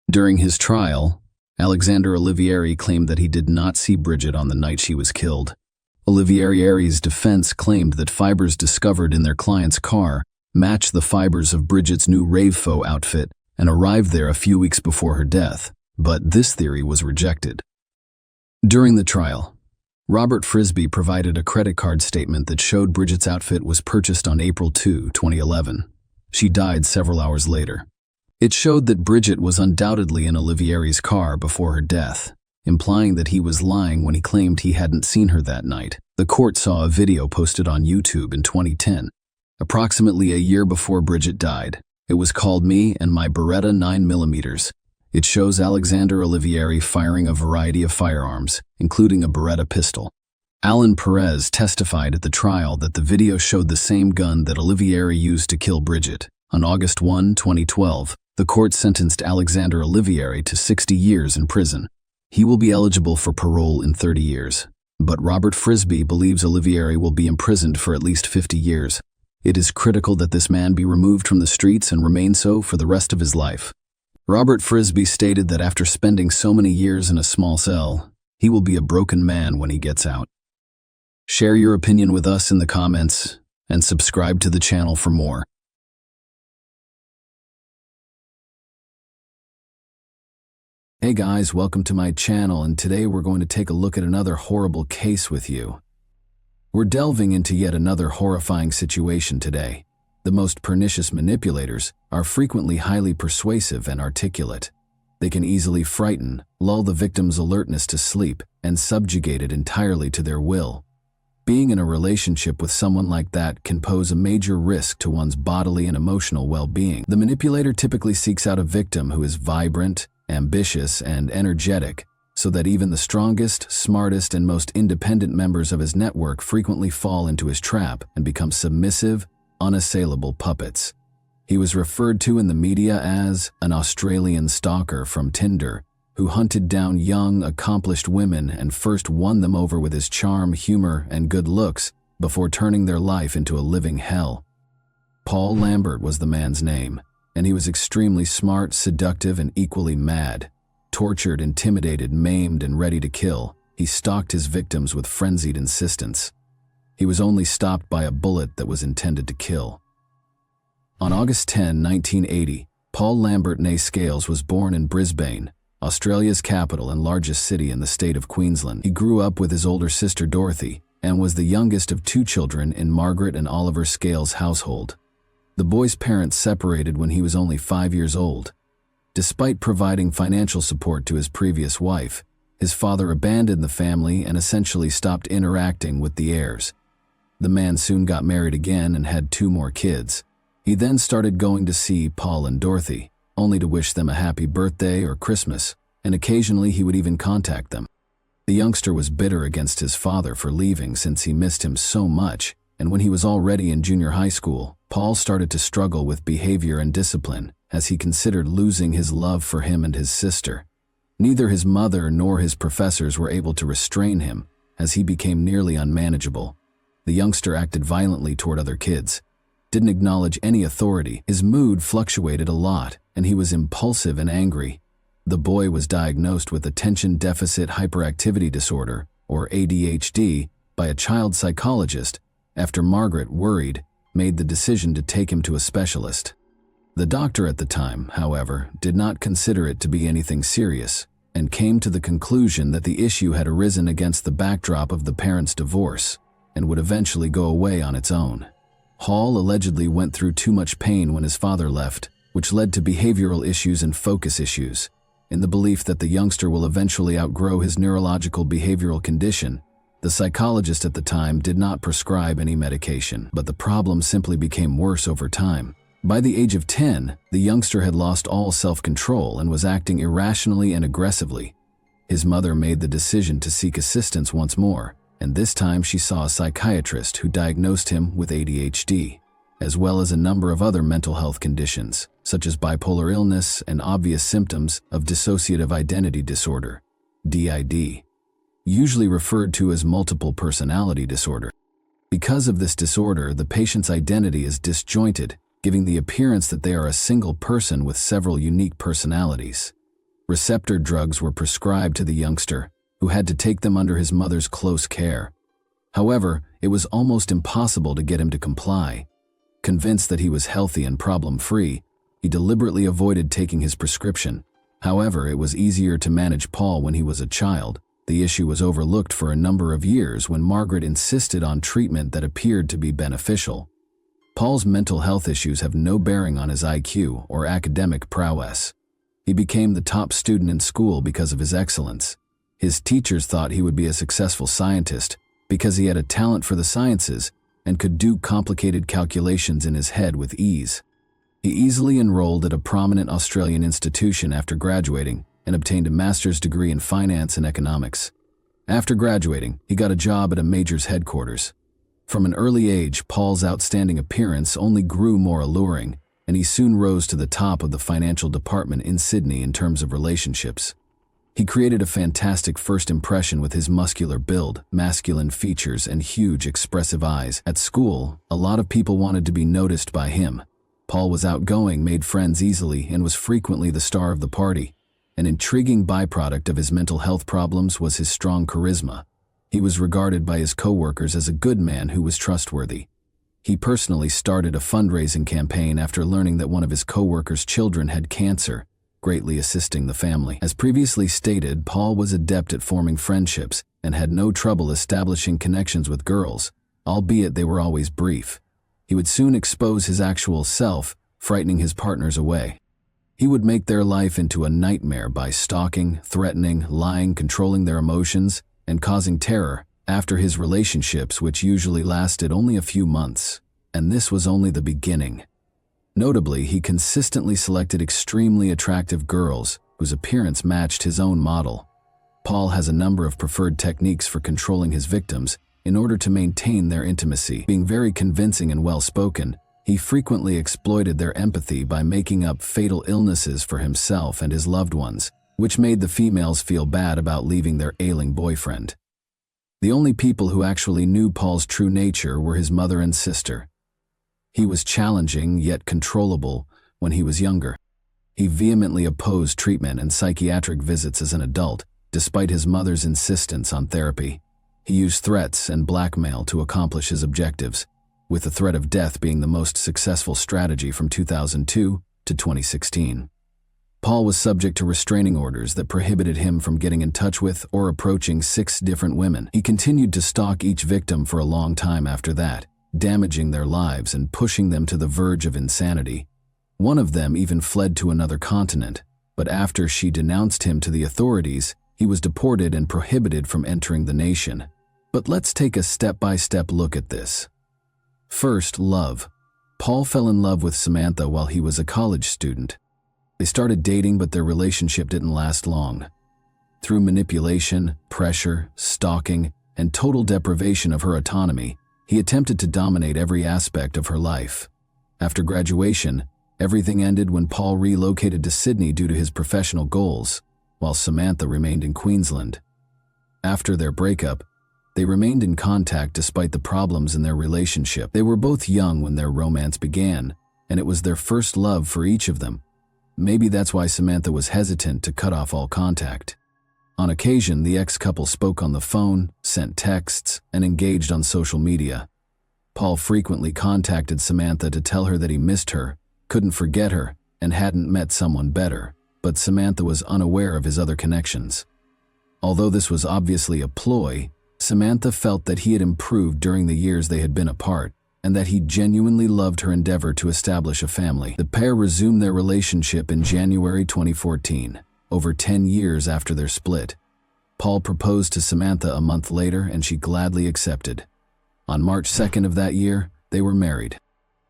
During his trial, Alexander Olivieri claimed that he did not see Bridget on the night she was killed. Olivieri's defense claimed that fibers discovered in their client's car matched the fibers of Bridget's new Rave Fox outfit and arrived there a few weeks before her death, but this theory was rejected. During the trial, Robert Frisby provided a credit card statement that showed Bridget's outfit was purchased on April 2, 2011. She died several hours later. It showed that Bridget was undoubtedly in Olivieri's car before her death, implying that he was lying when he claimed he hadn't seen her that night. The court saw a video posted on YouTube in 2010, approximately a year before Bridget died. It was called Me and My Beretta 9mm. It shows Alexander Olivieri firing a variety of firearms, including a Beretta pistol. Alan Perez testified at the trial that the video showed the same gun that Olivieri used to kill Bridget. On August 1, 2012, the court sentenced Alexander Olivieri to 60 years in prison. He will be eligible for parole in 30 years, but Robert Frisby believes Olivieri will be imprisoned for at least 50 years. It is critical that this man be removed from the streets and remain so for the rest of his life. Robert Frisby stated that after spending so many years in a small cell, he will be a broken man when he gets out. Share your opinion with us in the comments and subscribe to the channel for more. Hey guys, welcome to my channel, and today we're going to take a look at another horrible case with you. We're delving into yet another horrifying situation today. The most pernicious manipulators are frequently highly persuasive and articulate. They can easily frighten, lull the victim's alertness to sleep, and subjugate it entirely to their will. Being in a relationship with someone like that can pose a major risk to one's bodily and emotional well-being. The manipulator typically seeks out a victim who is vibrant, ambitious, and energetic, so that even the strongest, smartest, and most independent members of his network frequently fall into his trap and become submissive, unassailable puppets. He was referred to in the media as an Australian stalker from Tinder, who hunted down young, accomplished women and first won them over with his charm, humor, and good looks before turning their life into a living hell. Paul Lambert was the man's name, and he was extremely smart, seductive, and equally mad. Tortured, intimidated, maimed, and ready to kill, he stalked his victims with frenzied insistence. He was only stopped by a bullet that was intended to kill. On August 10, 1980, Paul Lambert Nay Scales was born in Brisbane, Australia's capital and largest city in the state of Queensland. He grew up with his older sister Dorothy and was the youngest of two children in Margaret and Oliver Scales' household. The boy's parents separated when he was only 5 years old. Despite providing financial support to his previous wife, his father abandoned the family and essentially stopped interacting with the heirs. The man soon got married again and had 2 more kids. He then started going to see Paul and Dorothy, only to wish them a happy birthday or Christmas, and occasionally he would even contact them. The youngster was bitter against his father for leaving since he missed him so much, and when he was already in junior high school, Paul started to struggle with behavior and discipline as he considered losing his love for him and his sister. Neither his mother nor his professors were able to restrain him, as he became nearly unmanageable. The youngster acted violently toward other kids, didn't acknowledge any authority. His mood fluctuated a lot, and he was impulsive and angry. The boy was diagnosed with attention deficit hyperactivity disorder, or ADHD, by a child psychologist after Margaret, worried, made the decision to take him to a specialist. The doctor at the time, however, did not consider it to be anything serious and came to the conclusion that the issue had arisen against the backdrop of the parents' divorce and would eventually go away on its own. Hall allegedly went through too much pain when his father left, which led to behavioral issues and focus issues. In the belief that the youngster will eventually outgrow his neurological behavioral condition, the psychologist at the time did not prescribe any medication, but the problem simply became worse over time. By the age of 10, the youngster had lost all self-control and was acting irrationally and aggressively. His mother made the decision to seek assistance once more, and this time she saw a psychiatrist who diagnosed him with ADHD, as well as a number of other mental health conditions, such as bipolar illness and obvious symptoms of dissociative identity disorder, DID, usually referred to as multiple personality disorder. Because of this disorder, the patient's identity is disjointed, giving the appearance that they are a single person with several unique personalities. Receptor drugs were prescribed to the youngster, who had to take them under his mother's close care. However, it was almost impossible to get him to comply. Convinced that he was healthy and problem-free, he deliberately avoided taking his prescription. However, it was easier to manage Paul when he was a child. The issue was overlooked for a number of years when Margaret insisted on treatment that appeared to be beneficial. Paul's mental health issues have no bearing on his IQ or academic prowess. He became the top student in school because of his excellence. His teachers thought he would be a successful scientist because he had a talent for the sciences and could do complicated calculations in his head with ease. He easily enrolled at a prominent Australian institution after graduating and obtained a master's degree in finance and economics. After graduating, he got a job at a major's headquarters. From an early age, Paul's outstanding appearance only grew more alluring, and he soon rose to the top of the financial department in Sydney in terms of relationships. He created a fantastic first impression with his muscular build, masculine features, and huge expressive eyes. At school, a lot of people wanted to be noticed by him. Paul was outgoing, made friends easily, and was frequently the star of the party. An intriguing byproduct of his mental health problems was his strong charisma. He was regarded by his co-workers as a good man who was trustworthy. He personally started a fundraising campaign after learning that one of his co-workers' children had cancer, greatly assisting the family. As previously stated, Paul was adept at forming friendships and had no trouble establishing connections with girls, albeit they were always brief. He would soon expose his actual self, frightening his partners away. He would make their life into a nightmare by stalking, threatening, lying, controlling their emotions, and causing terror after his relationships, which usually lasted only a few months. And this was only the beginning. Notably, he consistently selected extremely attractive girls whose appearance matched his own model. Paul has a number of preferred techniques for controlling his victims in order to maintain their intimacy. Being very convincing and well-spoken, he frequently exploited their empathy by making up fatal illnesses for himself and his loved ones, which made the females feel bad about leaving their ailing boyfriend. The only people who actually knew Paul's true nature were his mother and sister. He was challenging yet controllable when he was younger. He vehemently opposed treatment and psychiatric visits as an adult, despite his mother's insistence on therapy. He used threats and blackmail to accomplish his objectives, with the threat of death being the most successful strategy from 2002 to 2016. Paul was subject to restraining orders that prohibited him from getting in touch with or approaching 6 different women. He continued to stalk each victim for a long time after that, damaging their lives and pushing them to the verge of insanity. One of them even fled to another continent, but after she denounced him to the authorities, he was deported and prohibited from entering the nation. But let's take a step-by-step look at this. First, love. Paul fell in love with Samantha while he was a college student. They started dating, but their relationship didn't last long. Through manipulation, pressure, stalking, and total deprivation of her autonomy, he attempted to dominate every aspect of her life. After graduation, everything ended when Paul relocated to Sydney due to his professional goals, while Samantha remained in Queensland. After their breakup, they remained in contact despite the problems in their relationship. They were both young when their romance began, and it was their first love for each of them. Maybe that's why Samantha was hesitant to cut off all contact. On occasion, the ex-couple spoke on the phone, sent texts, and engaged on social media. Paul frequently contacted Samantha to tell her that he missed her, couldn't forget her, and hadn't met someone better, but Samantha was unaware of his other connections. Although this was obviously a ploy, Samantha felt that he had improved during the years they had been apart, and that he genuinely loved her endeavor to establish a family. The pair resumed their relationship in January 2014. over 10 years after their split. Paul proposed to Samantha a month later, and she gladly accepted. On March 2nd of that year, they were married.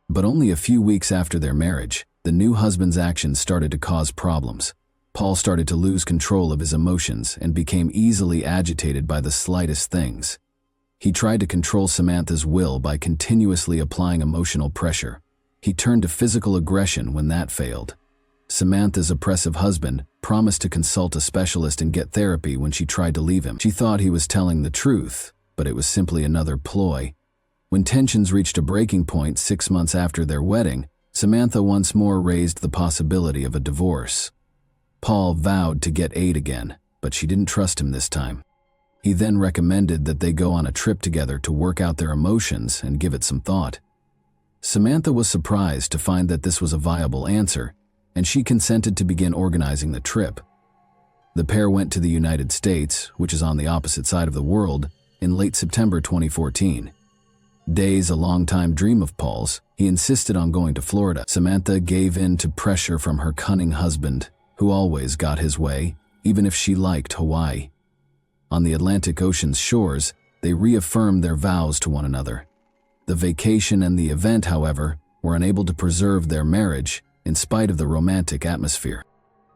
But only a few weeks after their marriage, the new husband's actions started to cause problems. Paul started to lose control of his emotions and became easily agitated by the slightest things. He tried to control Samantha's will by continuously applying emotional pressure. He turned to physical aggression when that failed. Samantha's oppressive husband promised to consult a specialist and get therapy when she tried to leave him. She thought he was telling the truth, but it was simply another ploy. When tensions reached a breaking point 6 months after their wedding, Samantha once more raised the possibility of a divorce. Paul vowed to get aid again, but she didn't trust him this time. He then recommended that they go on a trip together to work out their emotions and give it some thought. Samantha was surprised to find that this was a viable answer, and she consented to begin organizing the trip. The pair went to the United States, which is on the opposite side of the world, in late September 2014. Days a long-time dream of Paul's, he insisted on going to Florida. Samantha gave in to pressure from her cunning husband, who always got his way, even if she liked Hawaii. On the Atlantic Ocean's shores, they reaffirmed their vows to one another. The vacation and the event, however, were unable to preserve their marriage in spite of the romantic atmosphere.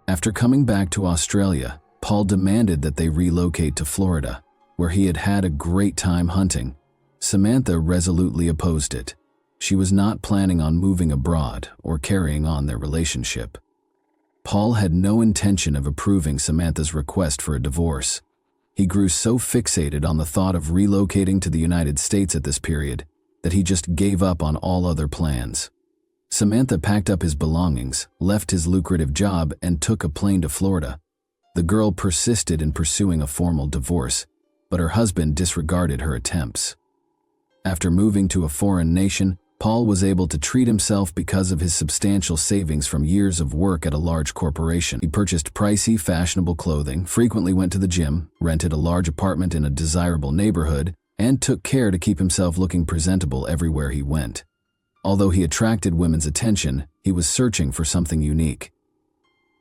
After coming back to Australia, Paul demanded that they relocate to Florida, where he had had a great time hunting. Samantha resolutely opposed it. She was not planning on moving abroad or carrying on their relationship. Paul had no intention of approving Samantha's request for a divorce. He grew so fixated on the thought of relocating to the United States at this period that he just gave up on all other plans. Samantha packed up his belongings, left his lucrative job, and took a plane to Florida. The girl persisted in pursuing a formal divorce, but her husband disregarded her attempts. After moving to a foreign nation, Paul was able to treat himself because of his substantial savings from years of work at a large corporation. He purchased pricey, fashionable clothing, frequently went to the gym, rented a large apartment in a desirable neighborhood, and took care to keep himself looking presentable everywhere he went. Although he attracted women's attention, he was searching for something unique.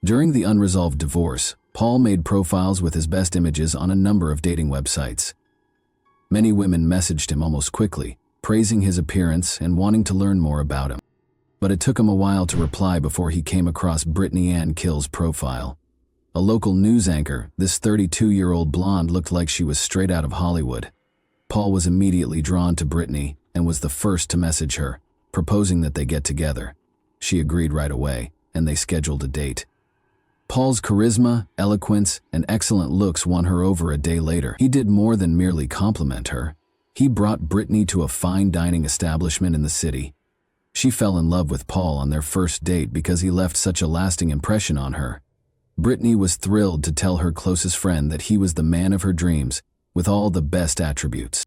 During the unresolved divorce, Paul made profiles with his best images on a number of dating websites. Many women messaged him almost quickly, praising his appearance and wanting to learn more about him. But it took him a while to reply before he came across Brittany Ann Kill's profile. A local news anchor, this 32-year-old blonde looked like she was straight out of Hollywood. Paul was immediately drawn to Brittany and was the first to message her, proposing that they get together. She agreed right away, and they scheduled a date. Paul's charisma, eloquence, and excellent looks won her over a day later. He did more than merely compliment her. He brought Brittany to a fine dining establishment in the city. She fell in love with Paul on their first date because he left such a lasting impression on her. Brittany was thrilled to tell her closest friend that he was the man of her dreams, with all the best attributes.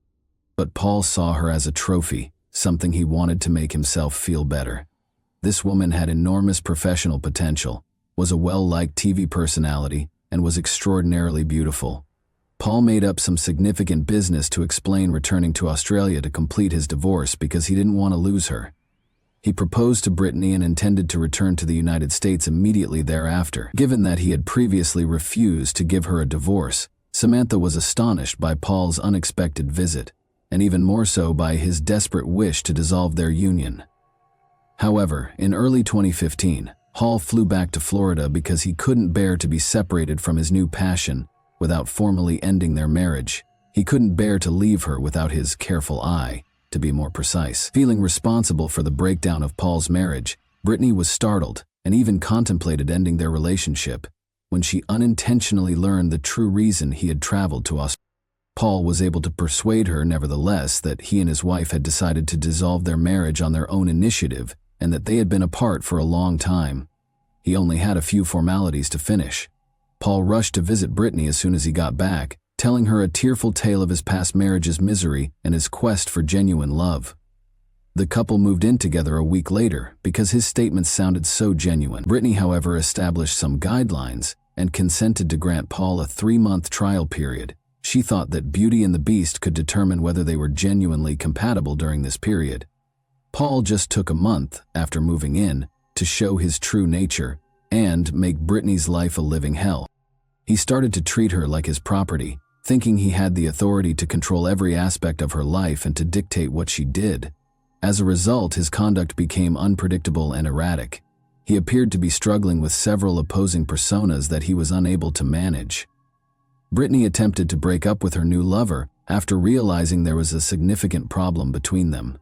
But Paul saw her as a trophy, something he wanted to make himself feel better. This woman had enormous professional potential, was a well-liked TV personality, and was extraordinarily beautiful. Paul made up some significant business to explain returning to Australia to complete his divorce because he didn't want to lose her. He proposed to Brittany and intended to return to the United States immediately thereafter. Given that he had previously refused to give her a divorce, Samantha was astonished by Paul's unexpected visit, and even more so by his desperate wish to dissolve their union. However, in early 2015, Paul flew back to Florida because he couldn't bear to be separated from his new passion without formally ending their marriage. He couldn't bear to leave her without his careful eye, to be more precise. Feeling responsible for the breakdown of Paul's marriage, Brittany was startled and even contemplated ending their relationship when she unintentionally learned the true reason he had traveled to Australia. Paul was able to persuade her, nevertheless, that he and his wife had decided to dissolve their marriage on their own initiative and that they had been apart for a long time. He only had a few formalities to finish. Paul rushed to visit Brittany as soon as he got back, telling her a tearful tale of his past marriage's misery and his quest for genuine love. The couple moved in together a week later because his statements sounded so genuine. Brittany, however, established some guidelines and consented to grant Paul a 3-month trial period. She thought that Beauty and the Beast could determine whether they were genuinely compatible during this period. Paul just took a month after moving in to show his true nature and make Brittany's life a living hell. He started to treat her like his property, thinking he had the authority to control every aspect of her life and to dictate what she did. As a result, his conduct became unpredictable and erratic. He appeared to be struggling with several opposing personas that he was unable to manage. Brittany attempted to break up with her new lover after realizing there was a significant problem between them.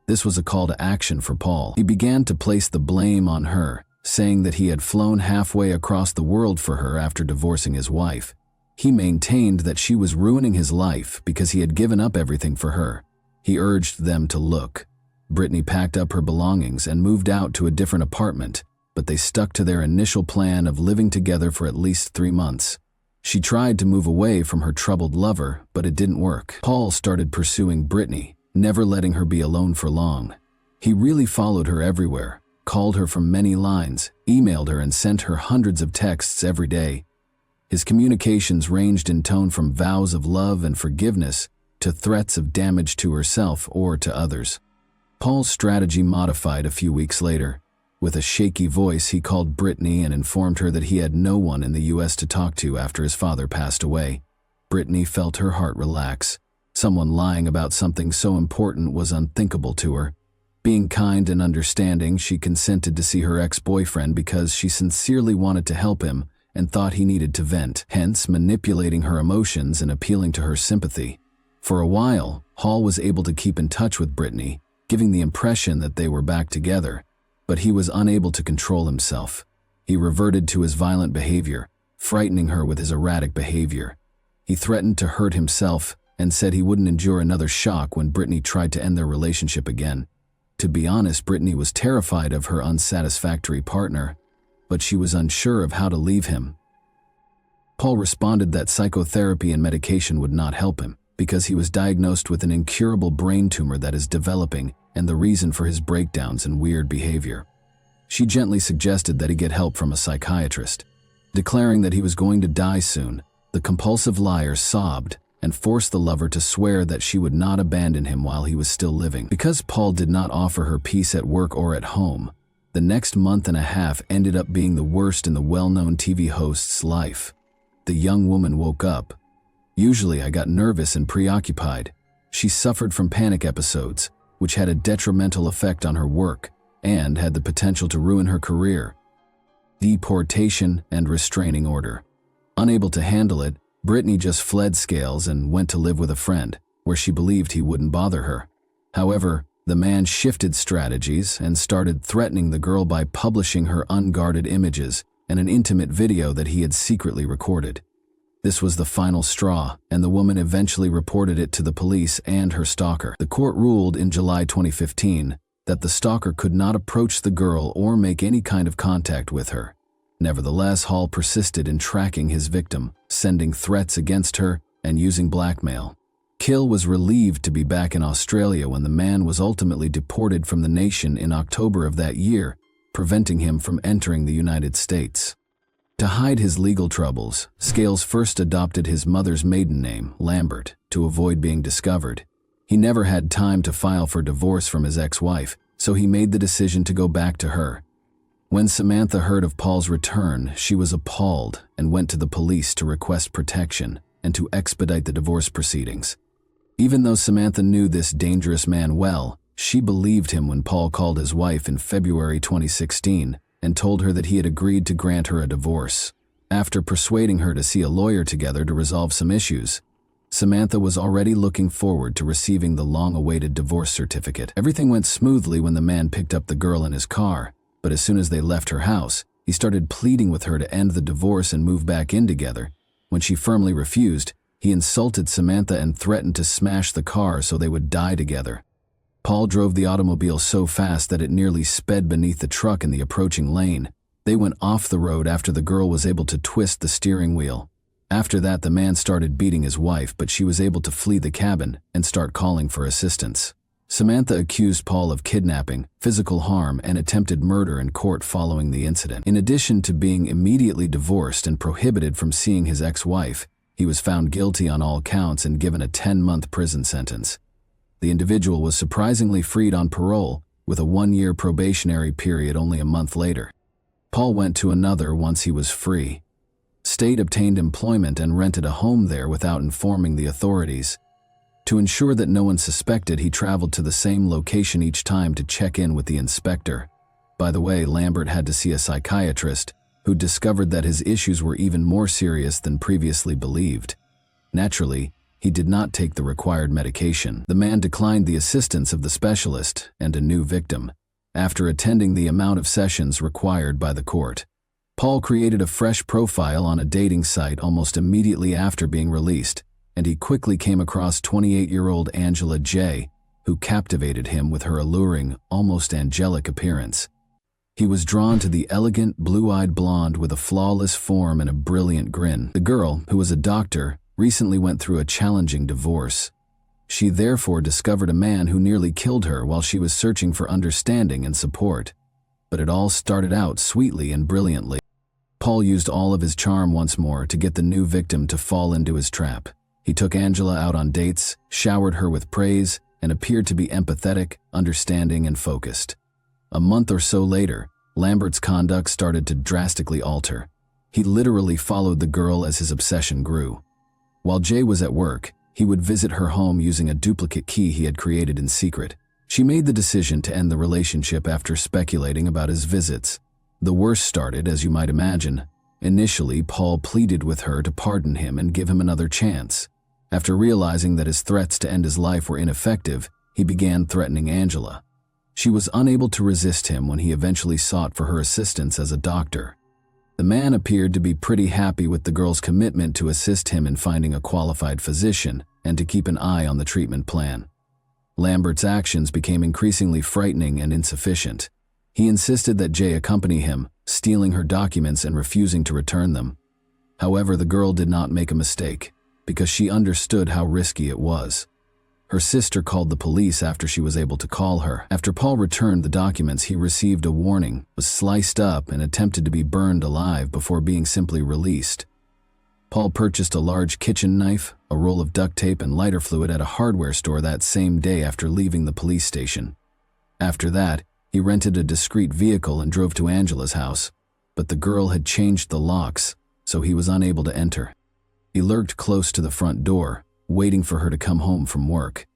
This was a call to action for Paul. He began to place the blame on her, saying that he had flown halfway across the world for her after divorcing his wife. He maintained that she was ruining his life because he had given up everything for her. He urged them to look. Brittany packed up her belongings and moved out to a different apartment, but they stuck to their initial plan of living together for at least 3 months. She tried to move away from her troubled lover, but it didn't work. Paul started pursuing Brittany, never letting her be alone for long. He really followed her everywhere, called her from many lines, emailed her, and sent her hundreds of texts every day. His communications ranged in tone from vows of love and forgiveness to threats of damage to herself or to others. Paul's strategy modified a few weeks later. With a shaky voice, he called Brittany and informed her that he had no one in the U.S. to talk to after his father passed away. Brittany felt her heart relax. Someone lying about something so important was unthinkable to her. Being kind and understanding, she consented to see her ex-boyfriend because she sincerely wanted to help him and thought he needed to vent, hence manipulating her emotions and appealing to her sympathy. For a while, Hall was able to keep in touch with Brittany, giving the impression that they were back together. But he was unable to control himself. He reverted to his violent behavior, frightening her with his erratic behavior. He threatened to hurt himself and said he wouldn't endure another shock when Brittany tried to end their relationship again. To be honest, Brittany was terrified of her unsatisfactory partner, but she was unsure of how to leave him. Paul responded that psychotherapy and medication would not help him because he was diagnosed with an incurable brain tumor that is developing and the reason for his breakdowns and weird behavior. She gently suggested that he get help from a psychiatrist. Declaring that he was going to die soon, the compulsive liar sobbed and forced the lover to swear that she would not abandon him while he was still living. Because Paul did not offer her peace at work or at home, the next month and a half ended up being the worst in the well-known TV host's life. The young woman woke up. "Usually I got nervous and preoccupied." She suffered from panic episodes, which had a detrimental effect on her work and had the potential to ruin her career. Deportation and restraining order. Unable to handle it, Brittany just fled Scales and went to live with a friend, where she believed he wouldn't bother her. However, the man shifted strategies and started threatening the girl by publishing her unguarded images and an intimate video that he had secretly recorded. This was the final straw, and the woman eventually reported it to the police and her stalker. The court ruled in July 2015 that the stalker could not approach the girl or make any kind of contact with her. Nevertheless, Hall persisted in tracking his victim, sending threats against her, and using blackmail. Kill was relieved to be back in Australia when the man was ultimately deported from the nation in October of that year, preventing him from entering the United States. To hide his legal troubles, Scales first adopted his mother's maiden name, Lambert, to avoid being discovered. He never had time to file for divorce from his ex-wife, so he made the decision to go back to her. When Samantha heard of Paul's return, she was appalled and went to the police to request protection and to expedite the divorce proceedings. Even though Samantha knew this dangerous man well, she believed him when Paul called his wife in February 2016 and told her that he had agreed to grant her a divorce. After persuading her to see a lawyer together to resolve some issues, Samantha was already looking forward to receiving the long-awaited divorce certificate. Everything went smoothly when the man picked up the girl in his car, but as soon as they left her house, he started pleading with her to end the divorce and move back in together. When she firmly refused, he insulted Samantha and threatened to smash the car so they would die together. Paul drove the automobile so fast that it nearly sped beneath the truck in the approaching lane. They went off the road after the girl was able to twist the steering wheel. After that, the man started beating his wife, but she was able to flee the cabin and start calling for assistance. Samantha accused Paul of kidnapping, physical harm, and attempted murder in court following the incident. In addition to being immediately divorced and prohibited from seeing his ex-wife, he was found guilty on all counts and given a 10-month prison sentence. The individual was surprisingly freed on parole, with a 1-year probationary period only a month later. Paul went to another once he was free. State obtained employment and rented a home there without informing the authorities. To ensure that no one suspected, he traveled to the same location each time to check in with the inspector. By the way, Lambert had to see a psychiatrist who discovered that his issues were even more serious than previously believed. Naturally, he did not take the required medication. The man declined the assistance of the specialist and a new victim. After attending the amount of sessions required by the court, Paul created a fresh profile on a dating site almost immediately after being released, and he quickly came across 28-year-old Angela J., who captivated him with her alluring, almost angelic appearance. He was drawn to the elegant, blue-eyed blonde with a flawless form and a brilliant grin. The girl, who was a doctor, recently went through a challenging divorce. She therefore discovered a man who nearly killed her while she was searching for understanding and support. But it all started out sweetly and brilliantly. Paul used all of his charm once more to get the new victim to fall into his trap. He took Angela out on dates, showered her with praise, and appeared to be empathetic, understanding, and focused. A month or so later, Lambert's conduct started to drastically alter. He literally followed the girl as his obsession grew. While Jay was at work, he would visit her home using a duplicate key he had created in secret. She made the decision to end the relationship after speculating about his visits. The worst started, as you might imagine. Initially, Paul pleaded with her to pardon him and give him another chance. After realizing that his threats to end his life were ineffective, he began threatening Angela. She was unable to resist him when he eventually sought for her assistance as a doctor. The man appeared to be pretty happy with the girl's commitment to assist him in finding a qualified physician and to keep an eye on the treatment plan. Lambert's actions became increasingly frightening and insufficient. He insisted that Jay accompany him, stealing her documents and refusing to return them. However, the girl did not make a mistake, because she understood how risky it was. Her sister called the police after she was able to call her. After Paul returned the documents, he received a warning, was sliced up, and attempted to be burned alive before being simply released. Paul purchased a large kitchen knife, a roll of duct tape, and lighter fluid at a hardware store that same day after leaving the police station. After that, he rented a discreet vehicle and drove to Angela's house, but the girl had changed the locks, so he was unable to enter. He lurked close to the front door, waiting for her to come home from work.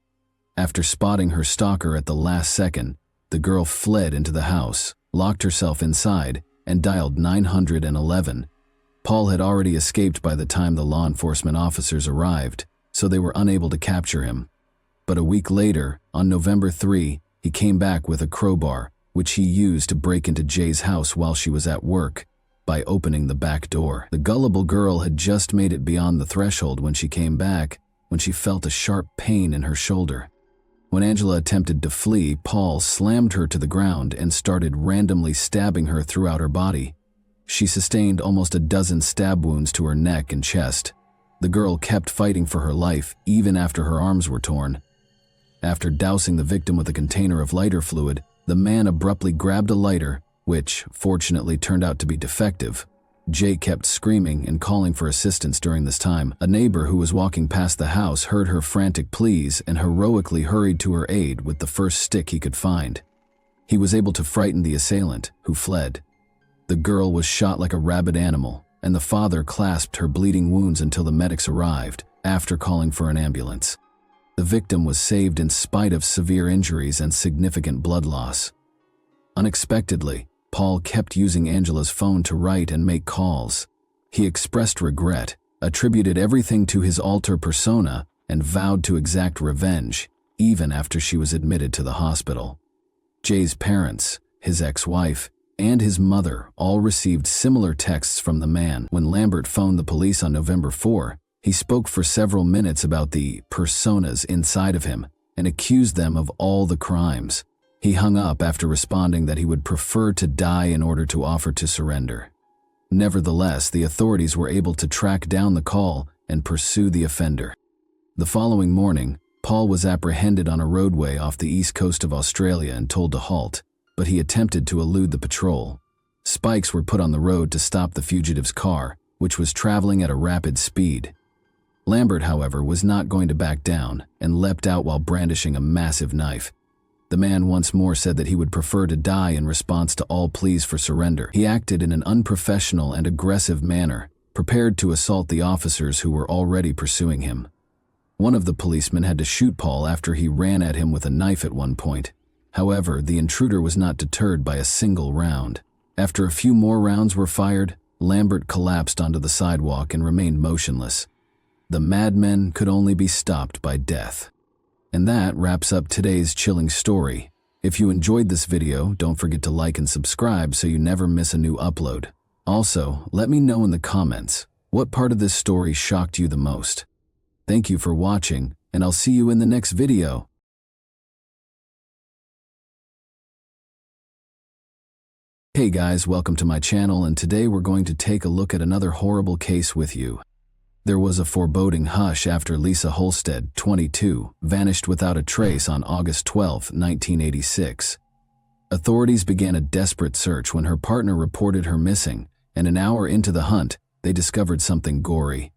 After spotting her stalker at the last second, the girl fled into the house, locked herself inside, and dialed 911. Paul had already escaped by the time the law enforcement officers arrived, so they were unable to capture him. But a week later, on November 3, he came back with a crowbar, which he used to break into Jay's house while she was at work, by opening the back door. The gullible girl had just made it beyond the threshold when she came back, when she felt a sharp pain in her shoulder. When Angela attempted to flee, Paul slammed her to the ground and started randomly stabbing her throughout her body. She sustained almost a dozen stab wounds to her neck and chest. The girl kept fighting for her life even after her arms were torn. After dousing the victim with a container of lighter fluid, the man abruptly grabbed a lighter, which, fortunately, turned out to be defective. Jay kept screaming and calling for assistance during this time. A neighbor who was walking past the house heard her frantic pleas and heroically hurried to her aid with the first stick he could find. He was able to frighten the assailant, who fled. The girl was shot like a rabid animal, and the father clasped her bleeding wounds until the medics arrived, after calling for an ambulance. The victim was saved in spite of severe injuries and significant blood loss. Unexpectedly, Paul kept using Angela's phone to write and make calls. He expressed regret, attributed everything to his alter persona, and vowed to exact revenge, even after she was admitted to the hospital. Jay's parents, his ex-wife, and his mother all received similar texts from the man. When Lambert phoned the police on November 4, he spoke for several minutes about the personas inside of him and accused them of all the crimes. He hung up after responding that he would prefer to die in order to offer to surrender. Nevertheless, the authorities were able to track down the call and pursue the offender. The following morning, Paul was apprehended on a roadway off the east coast of Australia and told to halt, but he attempted to elude the patrol. Spikes were put on the road to stop the fugitive's car, which was traveling at a rapid speed. Lambert, however, was not going to back down and leapt out while brandishing a massive knife. The man once more said that he would prefer to die in response to all pleas for surrender. He acted in an unprofessional and aggressive manner, prepared to assault the officers who were already pursuing him. One of the policemen had to shoot Paul after he ran at him with a knife at one point. However, the intruder was not deterred by a single round. After a few more rounds were fired, Lambert collapsed onto the sidewalk and remained motionless. The madmen could only be stopped by death. And that wraps up today's chilling story. If you enjoyed this video, don't forget to like and subscribe so you never miss a new upload. Also, let me know in the comments, what part of this story shocked you the most? Thank you for watching, and I'll see you in the next video. Hey guys, welcome to my channel, and today we're going to take a look at another horrible case with you. There was a foreboding hush after Lisa Holstead, 22, vanished without a trace on August 12, 1986. Authorities began a desperate search when her partner reported her missing, and an hour into the hunt, they discovered something gory.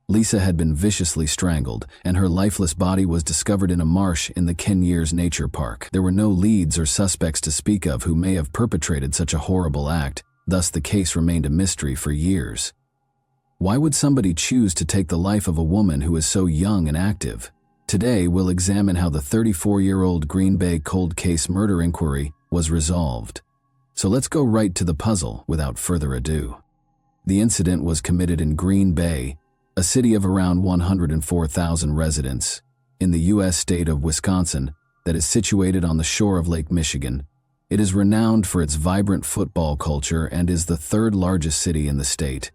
Lisa had been viciously strangled, and her lifeless body was discovered in a marsh in the Kenyers Nature Park. There were no leads or suspects to speak of who may have perpetrated such a horrible act, thus the case remained a mystery for years. Why would somebody choose to take the life of a woman who is so young and active? Today, we'll examine how the 34-year-old Green Bay cold case murder inquiry was resolved. So let's go right to the puzzle without further ado. The incident was committed in Green Bay, a city of around 104,000 residents, in the U.S. state of Wisconsin that is situated on the shore of Lake Michigan. It is renowned for its vibrant football culture and is the third largest city in the state.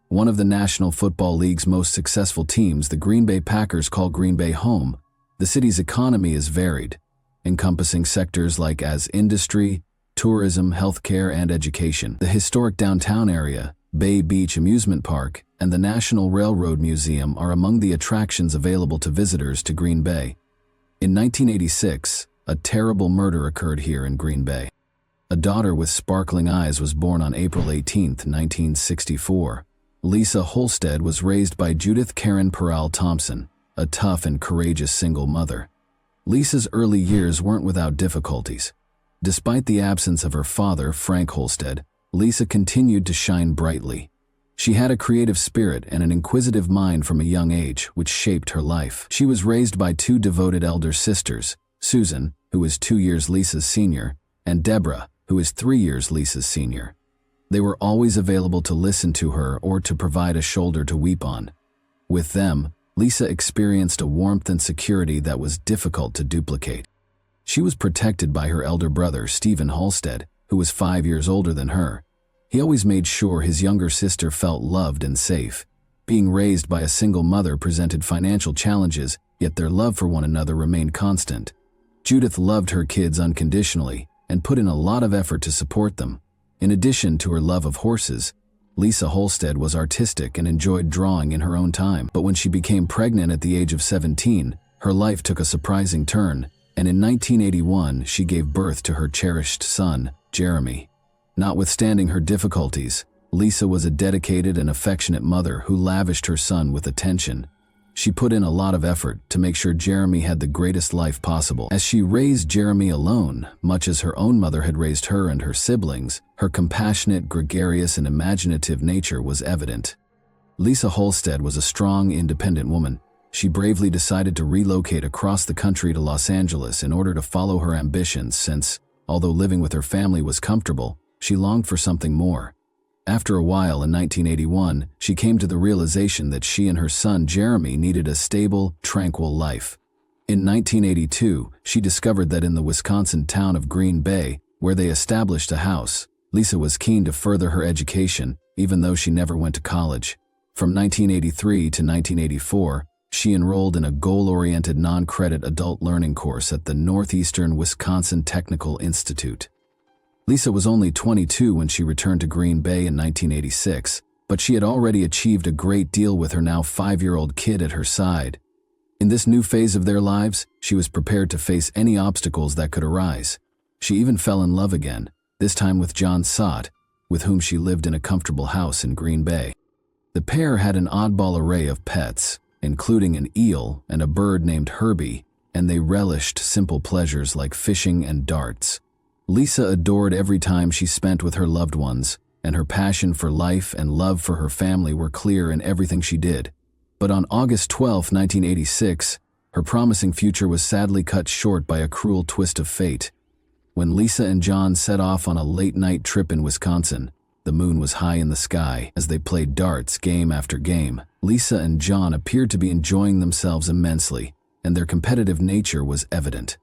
One of the National Football League's most successful teams, the Green Bay Packers, call Green Bay home. The city's economy is varied, encompassing sectors like as industry, tourism, healthcare, and education. The historic downtown area, Bay Beach Amusement Park, and the National Railroad Museum are among the attractions available to visitors to Green Bay. In 1986, a terrible murder occurred here in Green Bay. A daughter with sparkling eyes was born on April 18, 1964. Lisa Holstead was raised by Judith Karen Peral Thompson, a tough and courageous single mother. Lisa's early years weren't without difficulties. Despite the absence of her father, Frank Holstead, Lisa continued to shine brightly. She had a creative spirit and an inquisitive mind from a young age, which shaped her life. She was raised by two devoted elder sisters, Susan, who is 2 years Lisa's senior, and Deborah, who is 3 years Lisa's senior. They were always available to listen to her or to provide a shoulder to weep on. With them, Lisa experienced a warmth and security that was difficult to duplicate. She was protected by her elder brother, Stephen Holstead, who was 5 years older than her. He always made sure his younger sister felt loved and safe. Being raised by a single mother presented financial challenges, yet their love for one another remained constant. Judith loved her kids unconditionally and put in a lot of effort to support them. In addition to her love of horses, Lisa Holstead was artistic and enjoyed drawing in her own time. But when she became pregnant at the age of 17, her life took a surprising turn, and in 1981 she gave birth to her cherished son, Jeremy. Notwithstanding her difficulties, Lisa was a dedicated and affectionate mother who lavished her son with attention. She put in a lot of effort to make sure Jeremy had the greatest life possible. As she raised Jeremy alone, much as her own mother had raised her and her siblings, her compassionate, gregarious, and imaginative nature was evident. Lisa Holstead was a strong, independent woman. She bravely decided to relocate across the country to Los Angeles in order to follow her ambitions since, although living with her family was comfortable, she longed for something more. After a while in 1981, she came to the realization that she and her son Jeremy needed a stable, tranquil life. In 1982, she discovered that in the Wisconsin town of Green Bay, where they established a house, Lisa was keen to further her education, even though she never went to college. From 1983 to 1984, she enrolled in a goal-oriented non-credit adult learning course at the Northeastern Wisconsin Technical Institute. Lisa was only 22 when she returned to Green Bay in 1986, but she had already achieved a great deal with her now 5-year-old kid at her side. In this new phase of their lives, she was prepared to face any obstacles that could arise. She even fell in love again, this time with John Sott, with whom she lived in a comfortable house in Green Bay. The pair had an oddball array of pets, including an eel and a bird named Herbie, and they relished simple pleasures like fishing and darts. Lisa adored every time she spent with her loved ones, and her passion for life and love for her family were clear in everything she did. But on August 12, 1986, her promising future was sadly cut short by a cruel twist of fate. When Lisa and John set off on a late-night trip in Wisconsin, the moon was high in the sky. As they played darts game after game, Lisa and John appeared to be enjoying themselves immensely, and their competitive nature was evident.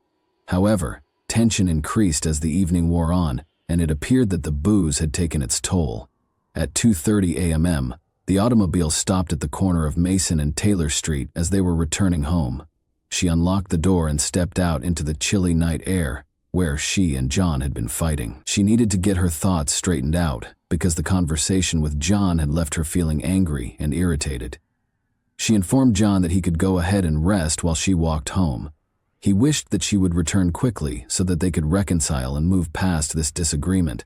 However, tension increased as the evening wore on, and it appeared that the booze had taken its toll. At 2:30 a.m., the automobile stopped at the corner of Mason and Taylor Street as they were returning home. She unlocked the door and stepped out into the chilly night air, where she and John had been fighting. She needed to get her thoughts straightened out, because the conversation with John had left her feeling angry and irritated. She informed John that he could go ahead and rest while she walked home. He wished that she would return quickly so that they could reconcile and move past this disagreement.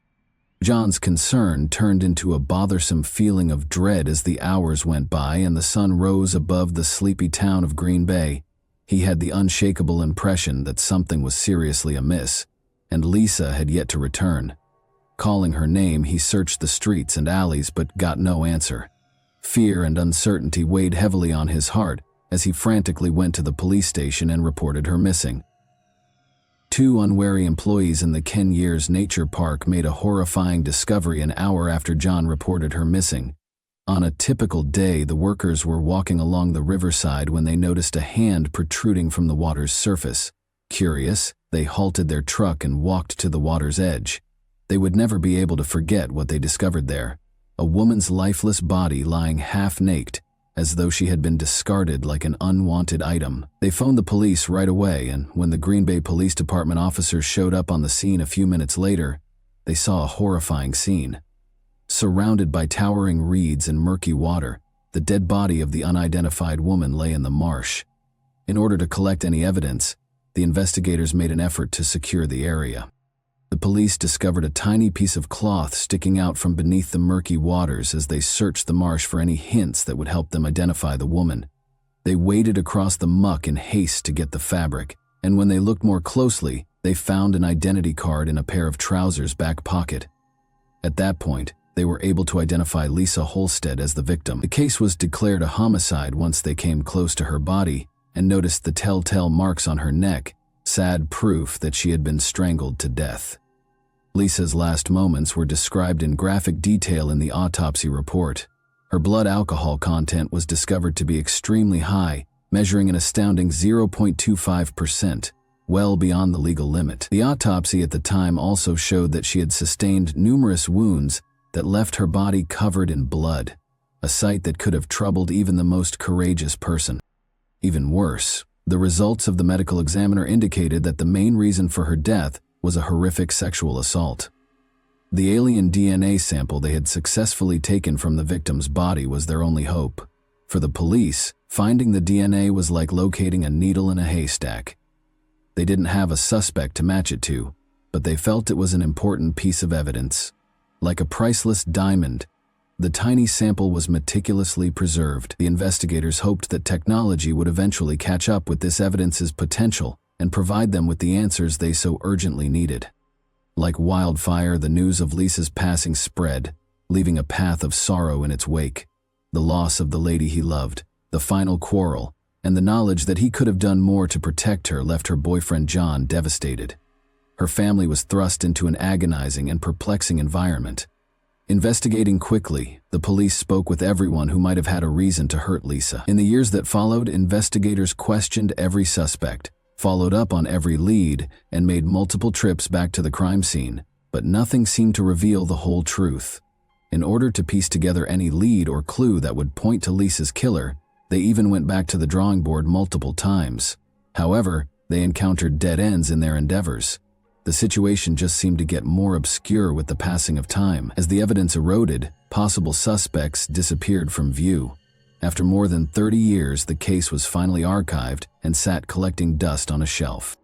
John's concern turned into a bothersome feeling of dread as the hours went by and the sun rose above the sleepy town of Green Bay. He had the unshakable impression that something was seriously amiss, and Lisa had yet to return. Calling her name, he searched the streets and alleys but got no answer. Fear and uncertainty weighed heavily on his heart as he frantically went to the police station and reported her missing. 2 unwary employees in the Ken Years Nature Park made a horrifying discovery an hour after John reported her missing. On a typical day, the workers were walking along the riverside when they noticed a hand protruding from the water's surface. Curious, they halted their truck and walked to the water's edge. They would never be able to forget what they discovered there: a woman's lifeless body lying half-naked, as though she had been discarded like an unwanted item. They phoned the police right away, and when the Green Bay Police Department officers showed up on the scene a few minutes later, they saw a horrifying scene. Surrounded by towering reeds and murky water, the dead body of the unidentified woman lay in the marsh. In order to collect any evidence, the investigators made an effort to secure the area. The police discovered a tiny piece of cloth sticking out from beneath the murky waters as they searched the marsh for any hints that would help them identify the woman. They waded across the muck in haste to get the fabric, and when they looked more closely, they found an identity card in a pair of trousers' back pocket. At that point, they were able to identify Lisa Holstead as the victim. The case was declared a homicide once they came close to her body and noticed the telltale marks on her neck, sad proof that she had been strangled to death. Lisa's last moments were described in graphic detail in the autopsy report. Her blood alcohol content was discovered to be extremely high, measuring an astounding 0.25%, well beyond the legal limit. The autopsy at the time also showed that she had sustained numerous wounds that left her body covered in blood, a sight that could have troubled even the most courageous person. Even worse, the results of the medical examiner indicated that the main reason for her death was a horrific sexual assault. The alien DNA sample they had successfully taken from the victim's body was their only hope. For the police, finding the DNA was like locating a needle in a haystack. They didn't have a suspect to match it to, but they felt it was an important piece of evidence. Like a priceless diamond, the tiny sample was meticulously preserved. The investigators hoped that technology would eventually catch up with this evidence's potential and provide them with the answers they so urgently needed. Like wildfire, the news of Lisa's passing spread, leaving a path of sorrow in its wake. The loss of the lady he loved, the final quarrel, and the knowledge that he could have done more to protect her left her boyfriend John devastated. Her family was thrust into an agonizing and perplexing environment. Investigating quickly, the police spoke with everyone who might have had a reason to hurt Lisa. In the years that followed, investigators questioned every suspect, followed up on every lead, and made multiple trips back to the crime scene, but nothing seemed to reveal the whole truth. In order to piece together any lead or clue that would point to Lisa's killer, they even went back to the drawing board multiple times. However, they encountered dead ends in their endeavors. The situation just seemed to get more obscure with the passing of time. As the evidence eroded, possible suspects disappeared from view. After more than 30 years, the case was finally archived and sat collecting dust on a shelf.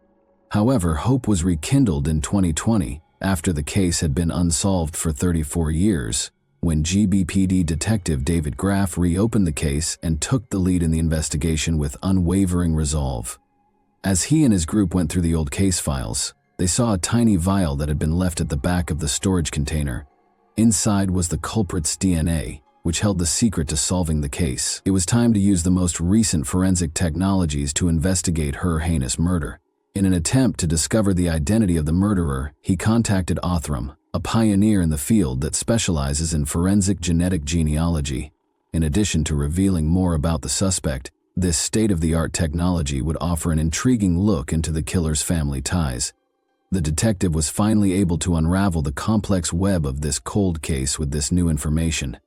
However, hope was rekindled in 2020 after the case had been unsolved for 34 years, when GBPD detective David Graff reopened the case and took the lead in the investigation with unwavering resolve. As he and his group went through the old case files, they saw a tiny vial that had been left at the back of the storage container. Inside was the culprit's DNA, which held the secret to solving the case. It was time to use the most recent forensic technologies to investigate her heinous murder. In an attempt to discover the identity of the murderer, he contacted Othram, a pioneer in the field that specializes in forensic genetic genealogy. In addition to revealing more about the suspect, this state-of-the-art technology would offer an intriguing look into the killer's family ties. The detective was finally able to unravel the complex web of this cold case with this new information.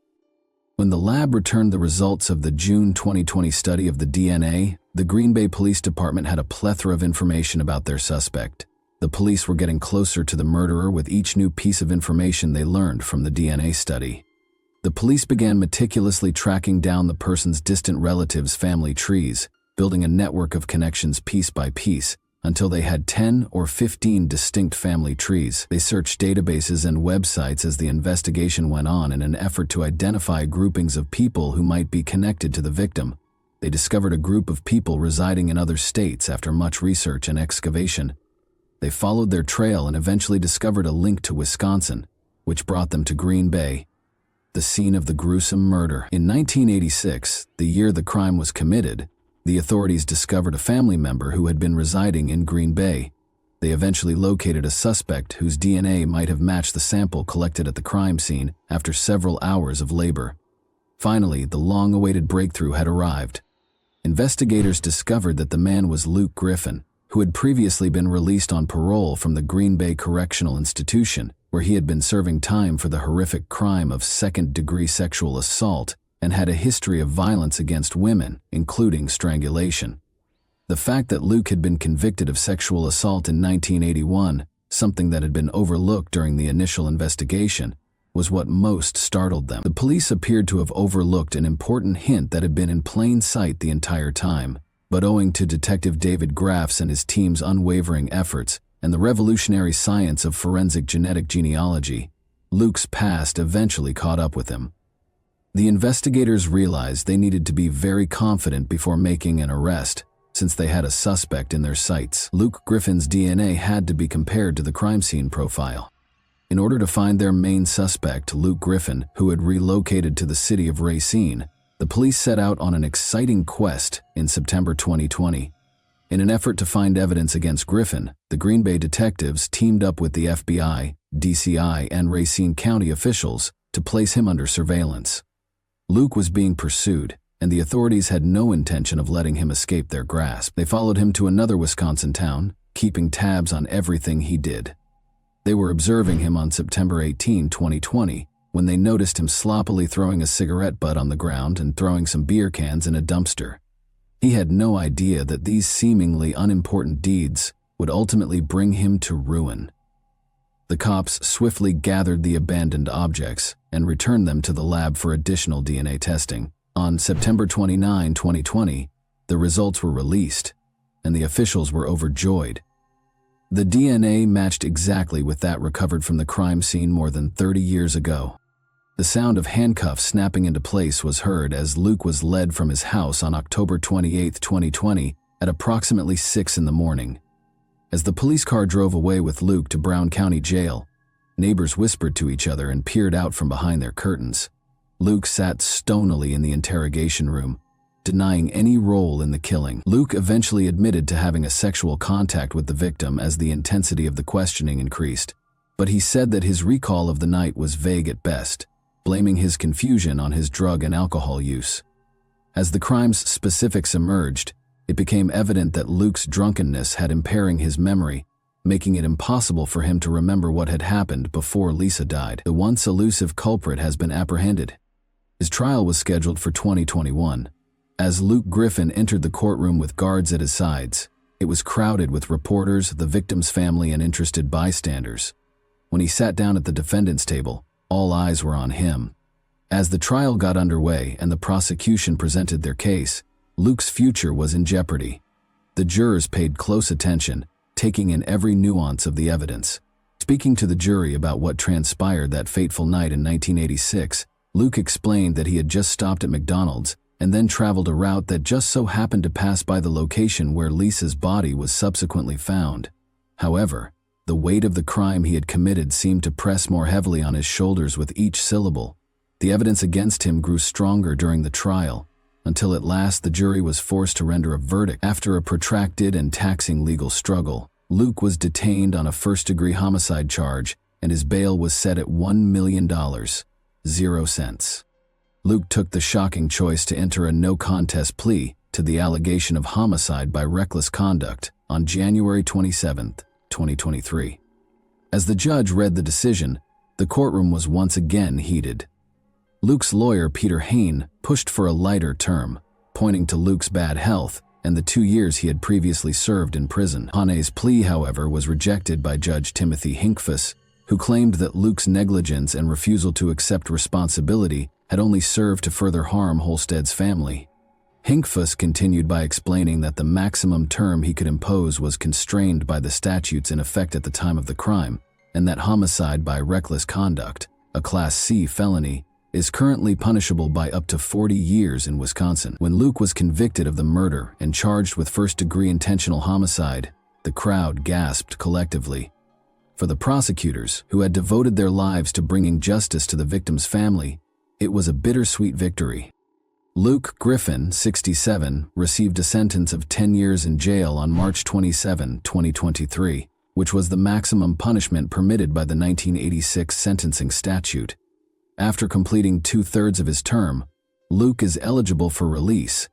When the lab returned the results of the June 2020 study of the DNA, the Green Bay Police Department had a plethora of information about their suspect. The police were getting closer to the murderer with each new piece of information they learned from the DNA study. The police began meticulously tracking down the person's distant relatives' family trees, building a network of connections piece by piece, until they had 10 or 15 distinct family trees. They searched databases and websites as the investigation went on in an effort to identify groupings of people who might be connected to the victim. They discovered a group of people residing in other states after much research and excavation. They followed their trail and eventually discovered a link to Wisconsin, which brought them to Green Bay, the scene of the gruesome murder. In 1986, the year the crime was committed, the authorities discovered a family member who had been residing in Green Bay. They eventually located a suspect whose DNA might have matched the sample collected at the crime scene after several hours of labor. Finally, the long-awaited breakthrough had arrived. Investigators discovered that the man was Luke Griffin, who had previously been released on parole from the Green Bay Correctional Institution, where he had been serving time for the horrific crime of second-degree sexual assault and had a history of violence against women, including strangulation. The fact that Luke had been convicted of sexual assault in 1981, something that had been overlooked during the initial investigation, was what most startled them. The police appeared to have overlooked an important hint that had been in plain sight the entire time, but owing to Detective David Graff's and his team's unwavering efforts and the revolutionary science of forensic genetic genealogy, Luke's past eventually caught up with him. The investigators realized they needed to be very confident before making an arrest, since they had a suspect in their sights. Luke Griffin's DNA had to be compared to the crime scene profile. In order to find their main suspect, Luke Griffin, who had relocated to the city of Racine, the police set out on an exciting quest in September 2020. In an effort to find evidence against Griffin, the Green Bay detectives teamed up with the FBI, DCI, and Racine County officials to place him under surveillance. Luke was being pursued, and the authorities had no intention of letting him escape their grasp. They followed him to another Wisconsin town, keeping tabs on everything he did. They were observing him on September 18, 2020, when they noticed him sloppily throwing a cigarette butt on the ground and throwing some beer cans in a dumpster. He had no idea that these seemingly unimportant deeds would ultimately bring him to ruin. The cops swiftly gathered the abandoned objects and returned them to the lab for additional DNA testing. On September 29, 2020, the results were released, and the officials were overjoyed. The DNA matched exactly with that recovered from the crime scene more than 30 years ago. The sound of handcuffs snapping into place was heard as Luke was led from his house on October 28, 2020, at approximately 6 in the morning. As the police car drove away with Luke to Brown County Jail, neighbors whispered to each other and peered out from behind their curtains. Luke sat stonily in the interrogation room, denying any role in the killing. Luke eventually admitted to having a sexual contact with the victim as the intensity of the questioning increased, but he said that his recall of the night was vague at best, blaming his confusion on his drug and alcohol use. As the crime's specifics emerged, it became evident that Luke's drunkenness had impairing his memory, making it impossible for him to remember what had happened before Lisa died. The once elusive culprit has been apprehended. His trial was scheduled for 2021. As Luke Griffin entered the courtroom with guards at his sides, it was crowded with reporters, the victim's family, and interested bystanders. When he sat down at the defendant's table, all eyes were on him. As the trial got underway and the prosecution presented their case, Luke's future was in jeopardy. The jurors paid close attention, taking in every nuance of the evidence. Speaking to the jury about what transpired that fateful night in 1986, Luke explained that he had just stopped at McDonald's and then traveled a route that just so happened to pass by the location where Lisa's body was subsequently found. However, the weight of the crime he had committed seemed to press more heavily on his shoulders with each syllable. The evidence against him grew stronger during the trial, until at last the jury was forced to render a verdict. After a protracted and taxing legal struggle, Luke was detained on a first-degree homicide charge, and his bail was set at $1 million, 0 cents. Luke took the shocking choice to enter a no-contest plea to the allegation of homicide by reckless conduct on January 27, 2023. As the judge read the decision, the courtroom was once again heated. Luke's lawyer, Peter Hain, pushed for a lighter term, pointing to Luke's bad health and the 2 years he had previously served in prison. Hane's plea, however, was rejected by Judge Timothy Hinkfuss, who claimed that Luke's negligence and refusal to accept responsibility had only served to further harm Holstead's family. Hinkfuss continued by explaining that the maximum term he could impose was constrained by the statutes in effect at the time of the crime, and that homicide by reckless conduct, a Class C felony, is currently punishable by up to 40 years in Wisconsin. When Luke was convicted of the murder and charged with first-degree intentional homicide, the crowd gasped collectively. For the prosecutors, who had devoted their lives to bringing justice to the victim's family, it was a bittersweet victory. Luke Griffin, 67, received a sentence of 10 years in jail on March 27, 2023, which was the maximum punishment permitted by the 1986 sentencing statute. After completing 2/3 of his term, Luke is eligible for release.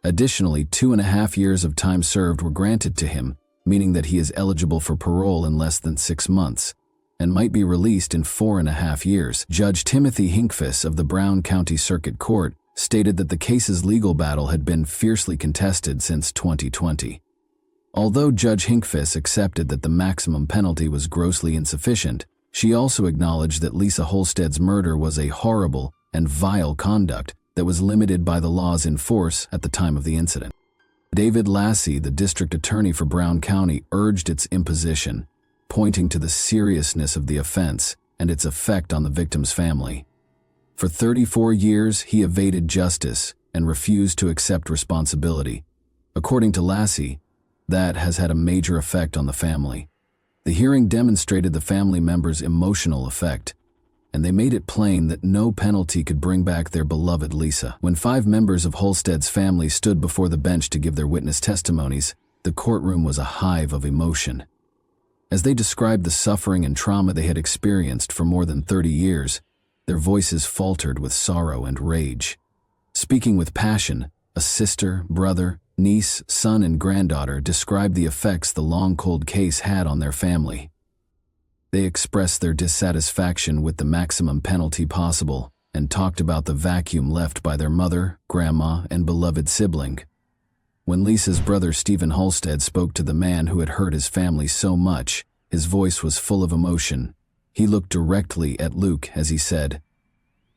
Additionally, 2.5 years of time served were granted to him, meaning that he is eligible for parole in less than 6 months, and might be released in 4.5 years. Judge Timothy Hinkfuss of the Brown County Circuit Court stated that the case's legal battle had been fiercely contested since 2020. Although Judge Hinkfuss accepted that the maximum penalty was grossly insufficient, she also acknowledged that Lisa Holstead's murder was a horrible and vile conduct that was limited by the laws in force at the time of the incident. David Lassie, the district attorney for Brown County, urged its imposition, pointing to the seriousness of the offense and its effect on the victim's family. For 34 years, he evaded justice and refused to accept responsibility. According to Lassie, that has had a major effect on the family. The hearing demonstrated the family members' emotional effect, and they made it plain that no penalty could bring back their beloved Lisa. When 5 members of Holstead's family stood before the bench to give their witness testimonies, the courtroom was a hive of emotion. As they described the suffering and trauma they had experienced for more than 30 years, their voices faltered with sorrow and rage. Speaking with passion, a sister, brother, niece, son, and granddaughter described the effects the long cold case had on their family. They expressed their dissatisfaction with the maximum penalty possible and talked about the vacuum left by their mother, grandma, and beloved sibling. When Lisa's brother Stephen Holstead spoke to the man who had hurt his family so much, his voice was full of emotion. He looked directly at Luke as he said,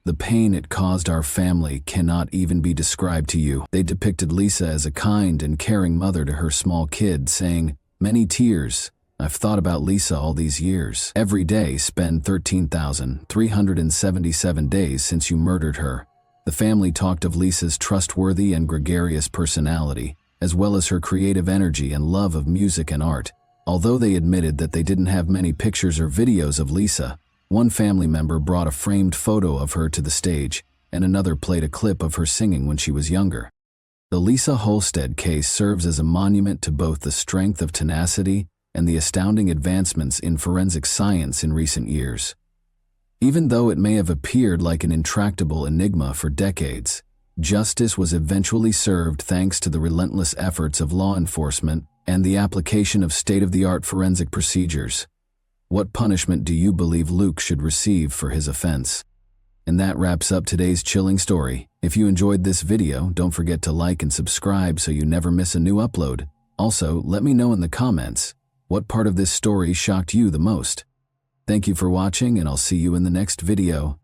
"The pain it caused our family cannot even be described to you." They depicted Lisa as a kind and caring mother to her small kid, saying, "Many tears. I've thought about Lisa all these years. Every day spent 13,377 days since you murdered her." The family talked of Lisa's trustworthy and gregarious personality, as well as her creative energy and love of music and art. Although they admitted that they didn't have many pictures or videos of Lisa, one family member brought a framed photo of her to the stage, and another played a clip of her singing when she was younger. The Lisa Holstead case serves as a monument to both the strength of tenacity and the astounding advancements in forensic science in recent years. Even though it may have appeared like an intractable enigma for decades, justice was eventually served thanks to the relentless efforts of law enforcement and the application of state-of-the-art forensic procedures. What punishment do you believe Luke should receive for his offense? And that wraps up today's chilling story. If you enjoyed this video, don't forget to like and subscribe so you never miss a new upload. Also, let me know in the comments, what part of this story shocked you the most? Thank you for watching, and I'll see you in the next video.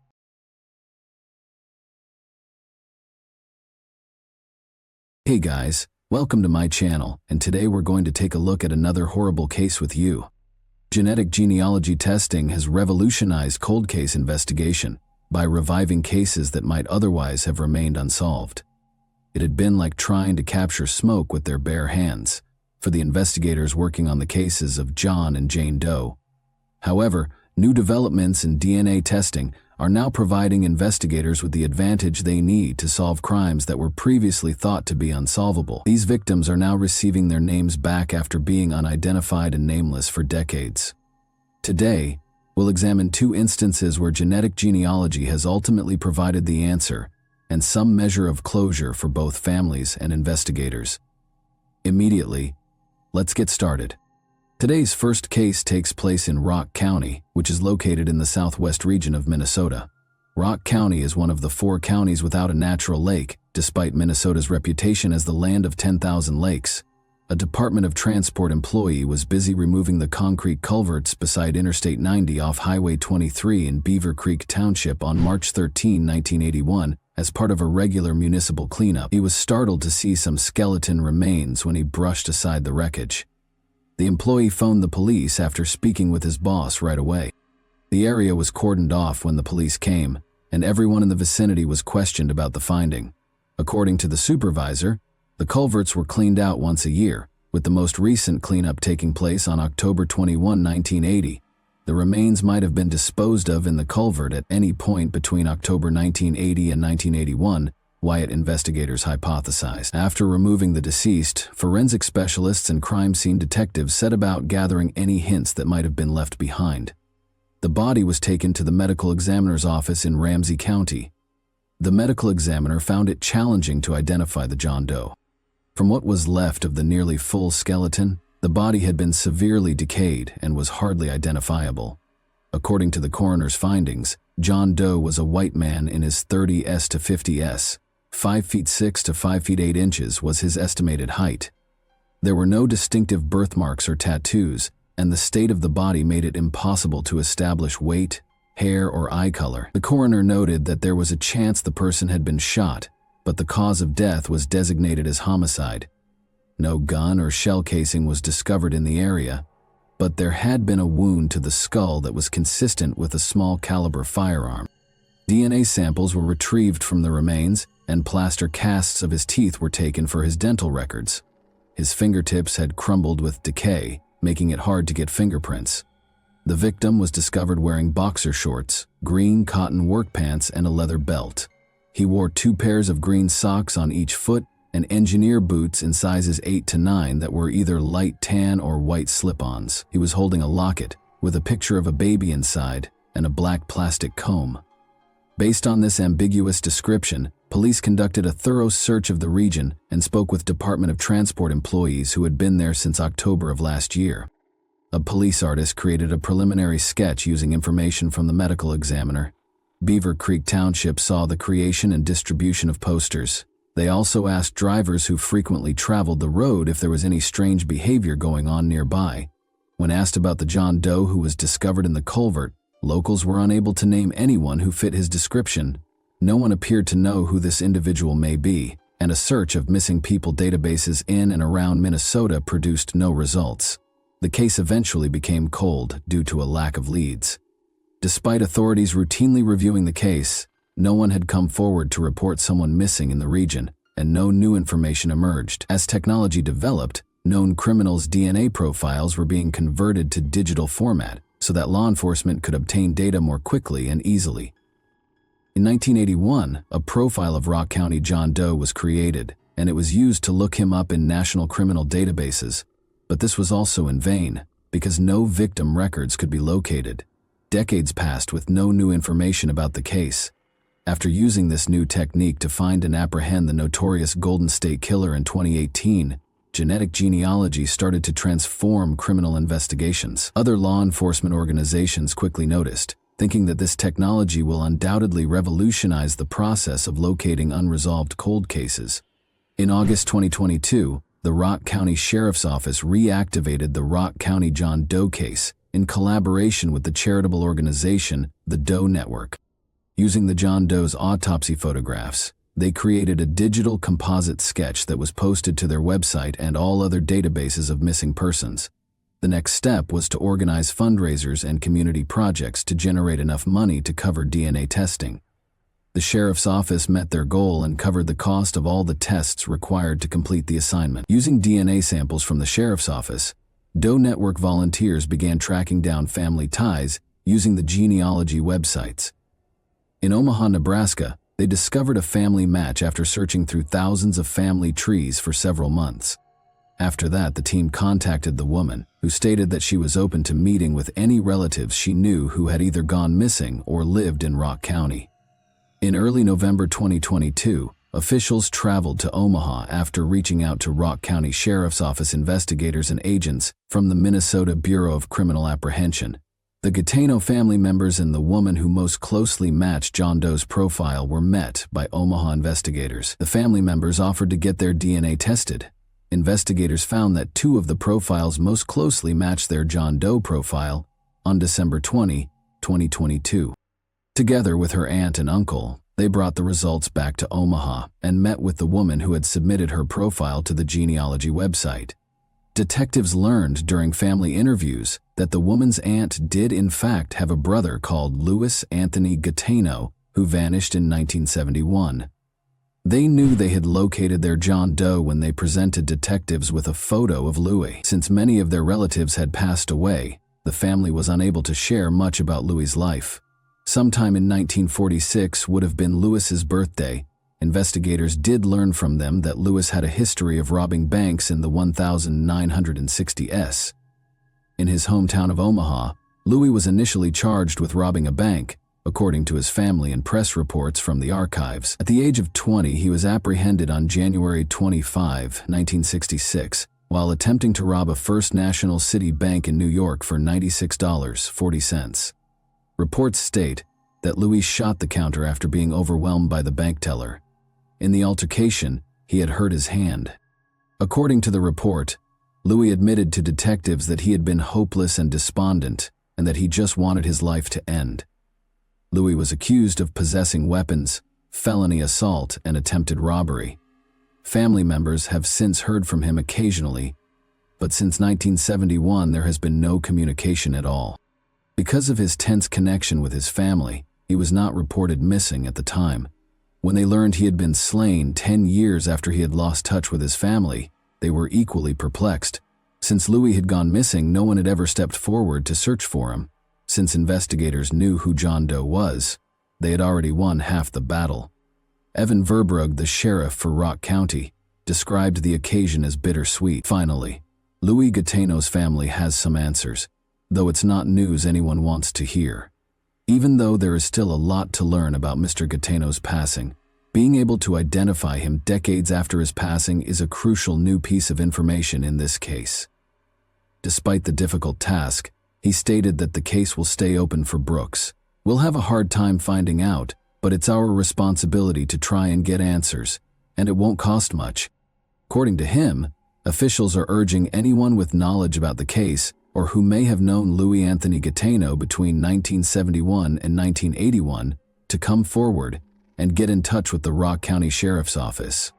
Hey guys, welcome to my channel, and today we're going to take a look at another horrible case with you. Genetic genealogy testing has revolutionized cold case investigation by reviving cases that might otherwise have remained unsolved. It had been like trying to capture smoke with their bare hands for the investigators working on the cases of John and Jane Doe. However, new developments in DNA testing are now providing investigators with the advantage they need to solve crimes that were previously thought to be unsolvable. These victims are now receiving their names back after being unidentified and nameless for decades. Today, we'll examine two instances where genetic genealogy has ultimately provided the answer and some measure of closure for both families and investigators. Immediately, let's get started. Today's first case takes place in Rock County, which is located in the southwest region of Minnesota. Rock County is one of the 4 counties without a natural lake, despite Minnesota's reputation as the land of 10,000 lakes. A Department of Transport employee was busy removing the concrete culverts beside Interstate 90 off Highway 23 in Beaver Creek Township on March 13, 1981, as part of a regular municipal cleanup. He was startled to see some skeleton remains when he brushed aside the wreckage. The employee phoned the police after speaking with his boss right away. The area was cordoned off when the police came, and everyone in the vicinity was questioned about the finding. According to the supervisor, the culverts were cleaned out once a year, with the most recent cleanup taking place on October 21, 1980. The remains might have been disposed of in the culvert at any point between October 1980 and 1981, Wyatt investigators hypothesized. After removing the deceased, forensic specialists and crime scene detectives set about gathering any hints that might have been left behind. The body was taken to the medical examiner's office in Ramsey County. The medical examiner found it challenging to identify the John Doe. From what was left of the nearly full skeleton, the body had been severely decayed and was hardly identifiable. According to the coroner's findings, John Doe was a white man in his 30s to 50s. 5 feet 6 to 5 feet 8 inches was his estimated height. There were no distinctive birthmarks or tattoos, and the state of the body made it impossible to establish weight, hair, or eye color. The coroner noted that there was a chance the person had been shot, but the cause of death was designated as homicide. No gun or shell casing was discovered in the area, but there had been a wound to the skull that was consistent with a small caliber firearm. DNA samples were retrieved from the remains, and plaster casts of his teeth were taken for his dental records. His fingertips had crumbled with decay, making it hard to get fingerprints. The victim was discovered wearing boxer shorts, green cotton work pants, and a leather belt. He wore 2 pairs of green socks on each foot and engineer boots in sizes 8 to 9 that were either light tan or white slip-ons. He was holding a locket with a picture of a baby inside and a black plastic comb. Based on this ambiguous description, police conducted a thorough search of the region and spoke with Department of Transport employees who had been there since October of last year. A police artist created a preliminary sketch using information from the medical examiner. Beaver Creek Township saw the creation and distribution of posters. They also asked drivers who frequently traveled the road if there was any strange behavior going on nearby. When asked about the John Doe who was discovered in the culvert, locals were unable to name anyone who fit his description. No one appeared to know who this individual may be, and a search of missing people databases in and around Minnesota produced no results. The case eventually became cold due to a lack of leads. Despite authorities routinely reviewing the case, no one had come forward to report someone missing in the region, and no new information emerged. As technology developed, known criminals' DNA profiles were being converted to digital format so that law enforcement could obtain data more quickly and easily. In 1981, a profile of Rock County John Doe was created, and it was used to look him up in national criminal databases. But this was also in vain, because no victim records could be located. Decades passed with no new information about the case. After using this new technique to find and apprehend the notorious Golden State Killer in 2018, genetic genealogy started to transform criminal investigations. Other law enforcement organizations quickly noticed, thinking that this technology will undoubtedly revolutionize the process of locating unresolved cold cases. In August 2022, the Rock County Sheriff's Office reactivated the Rock County John Doe case in collaboration with the charitable organization, the Doe Network. Using the John Doe's autopsy photographs, they created a digital composite sketch that was posted to their website and all other databases of missing persons. The next step was to organize fundraisers and community projects to generate enough money to cover DNA testing. The sheriff's office met their goal and covered the cost of all the tests required to complete the assignment. Using DNA samples from the sheriff's office, Doe Network volunteers began tracking down family ties using the genealogy websites. In Omaha, Nebraska, they discovered a family match after searching through thousands of family trees for several months. After that, the team contacted the woman, who stated that she was open to meeting with any relatives she knew who had either gone missing or lived in Rock County. In early November 2022, officials traveled to Omaha after reaching out to Rock County Sheriff's Office investigators and agents from the Minnesota Bureau of Criminal Apprehension. The Gateno family members and the woman who most closely matched John Doe's profile were met by Omaha investigators. The family members offered to get their DNA tested. Investigators found that 2 of the profiles most closely matched their John Doe profile on December 20, 2022. Together with her aunt and uncle, they brought the results back to Omaha and met with the woman who had submitted her profile to the genealogy website. Detectives learned during family interviews that the woman's aunt did in fact have a brother called Louis Anthony Gateno who vanished in 1971. They knew they had located their John Doe when they presented detectives with a photo of Louis. Since many of their relatives had passed away, the family was unable to share much about Louis's life. Sometime in 1946 would have been Louis's birthday. Investigators did learn from them that Louis had a history of robbing banks in the 1960s. In his hometown of Omaha, Louis was initially charged with robbing a bank, according to his family and press reports from the archives. At the age of 20, he was apprehended on January 25, 1966, while attempting to rob a First National City bank in New York for $96.40. Reports state that Louis shot the counter after being overwhelmed by the bank teller. In the altercation, he had hurt his hand. According to the report, Louis admitted to detectives that he had been hopeless and despondent and that he just wanted his life to end. Louis was accused of possessing weapons, felony assault, and attempted robbery. Family members have since heard from him occasionally, but since 1971 there has been no communication at all. Because of his tense connection with his family, he was not reported missing at the time. When they learned he had been slain 10 years after he had lost touch with his family, they were equally perplexed. Since Louis had gone missing, no one had ever stepped forward to search for him. Since investigators knew who John Doe was, they had already won half the battle. Evan Verbrugge, the sheriff for Rock County, described the occasion as bittersweet. Finally, Louis Gateno's family has some answers, though it's not news anyone wants to hear. Even though there is still a lot to learn about Mr. Gateno's passing, being able to identify him decades after his passing is a crucial new piece of information in this case. Despite the difficult task, he stated that the case will stay open for Brooks. We'll have a hard time finding out, but it's our responsibility to try and get answers, and it won't cost much. According to him, officials are urging anyone with knowledge about the case or who may have known Louis Anthony Gateno between 1971 and 1981 to come forward and get in touch with the Rock County Sheriff's Office.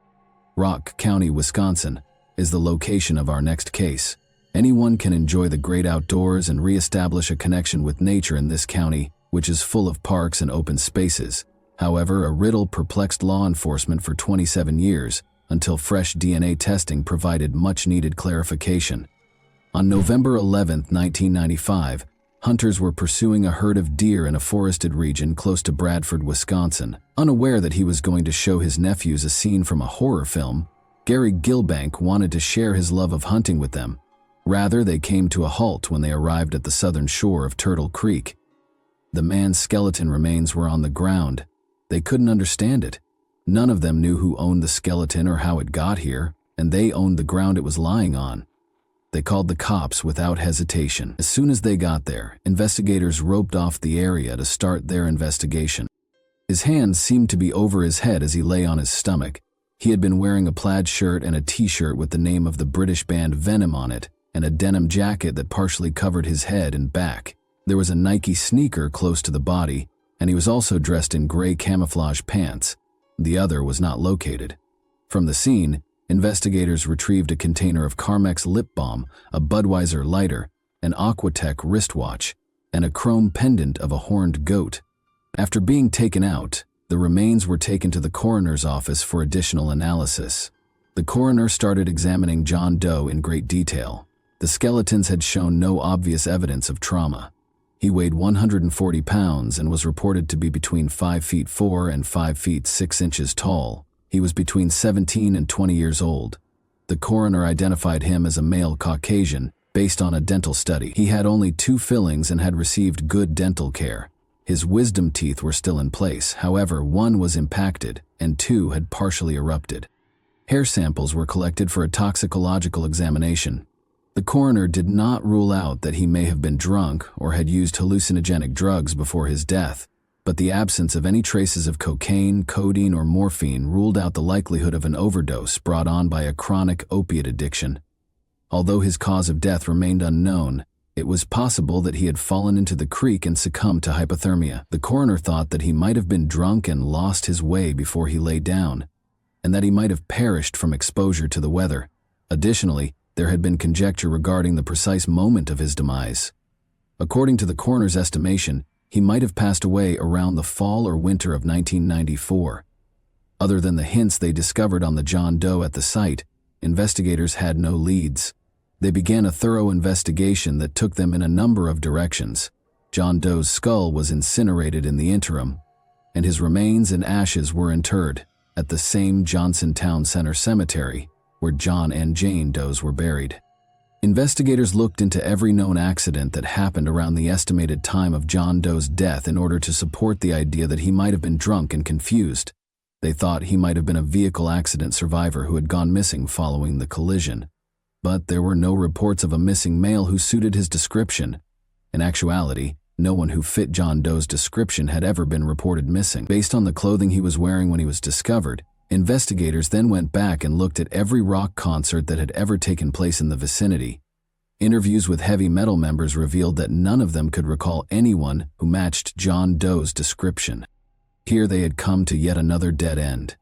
Rock County, Wisconsin, is the location of our next case. Anyone can enjoy the great outdoors and reestablish a connection with nature in this county, which is full of parks and open spaces. However, a riddle perplexed law enforcement for 27 years until fresh DNA testing provided much-needed clarification. On November 11, 1995, hunters were pursuing a herd of deer in a forested region close to Bradford, Wisconsin. Unaware that he was going to show his nephews a scene from a horror film, Gary Gilbank wanted to share his love of hunting with them. Rather, they came to a halt when they arrived at the southern shore of Turtle Creek. The man's skeleton remains were on the ground. They couldn't understand it. None of them knew who owned the skeleton or how it got here, and they owned the ground it was lying on. They called the cops without hesitation. As soon as they got there, investigators roped off the area to start their investigation. His hands seemed to be over his head as he lay on his stomach. He had been wearing a plaid shirt and a t-shirt with the name of the British band Venom on it, and a denim jacket that partially covered his head and back. There was a Nike sneaker close to the body, and he was also dressed in gray camouflage pants. The other was not located. From the scene, investigators retrieved a container of Carmex lip balm, a Budweiser lighter, an Aquatech wristwatch, and a chrome pendant of a horned goat. After being taken out, The remains were taken to the coroner's office for additional analysis. The coroner started examining John Doe in great detail. The skeletons had shown no obvious evidence of trauma. He weighed 140 pounds and was reported to be between 5 feet 4 and 5 feet 6 inches tall. He was between 17 and 20 years old. The coroner identified him as a male Caucasian based on a dental study. He had only 2 fillings and had received good dental care. His wisdom teeth were still in place, however, 1 was impacted and 2 had partially erupted. Hair samples were collected for a toxicological examination. The coroner did not rule out that he may have been drunk or had used hallucinogenic drugs before his death, but the absence of any traces of cocaine, codeine, or morphine ruled out the likelihood of an overdose brought on by a chronic opiate addiction. Although his cause of death remained unknown, it was possible that he had fallen into the creek and succumbed to hypothermia. The coroner thought that he might have been drunk and lost his way before he lay down, and that he might have perished from exposure to the weather. Additionally, there had been conjecture regarding the precise moment of his demise. According to the coroner's estimation, he might have passed away around the fall or winter of 1994. Other than the hints they discovered on the John Doe at the site, investigators had no leads. They began a thorough investigation that took them in a number of directions. John Doe's skull was incinerated in the interim, and his remains and ashes were interred at the same Johnson Town Center Cemetery where John and Jane Does were buried. Investigators looked into every known accident that happened around the estimated time of John Doe's death in order to support the idea that he might have been drunk and confused. They thought he might have been a vehicle accident survivor who had gone missing following the collision. But there were no reports of a missing male who suited his description. In actuality, no one who fit John Doe's description had ever been reported missing. Based on the clothing he was wearing when he was discovered, investigators then went back and looked at every rock concert that had ever taken place in the vicinity. Interviews with heavy metal members revealed that none of them could recall anyone who matched John Doe's description. Here they had come to yet another dead end.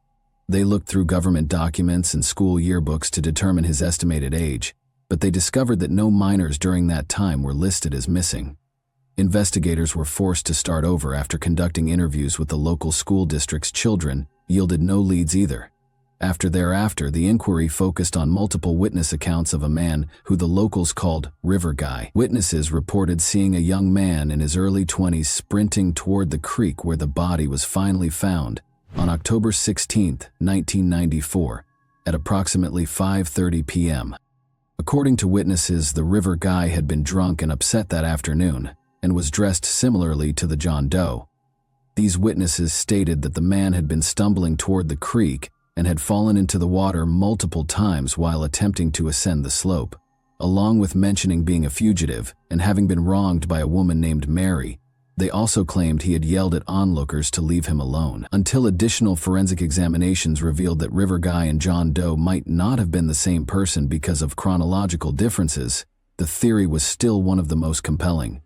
They looked through government documents and school yearbooks to determine his estimated age, but they discovered that no minors during that time were listed as missing. Investigators were forced to start over after conducting interviews with the local school district's children yielded no leads either. Thereafter, the inquiry focused on multiple witness accounts of a man who the locals called River Guy. Witnesses reported seeing a young man in his early 20s sprinting toward the creek where the body was finally found on October 16, 1994, at approximately 5:30 p.m. According to witnesses, the River Guy had been drunk and upset that afternoon and was dressed similarly to the John Doe. These witnesses stated that the man had been stumbling toward the creek and had fallen into the water multiple times while attempting to ascend the slope, along with mentioning being a fugitive and having been wronged by a woman named Mary. They also claimed he had yelled at onlookers to leave him alone, until additional forensic examinations revealed that River Guy and John Doe might not have been the same person because of chronological differences. The theory was still one of the most compelling.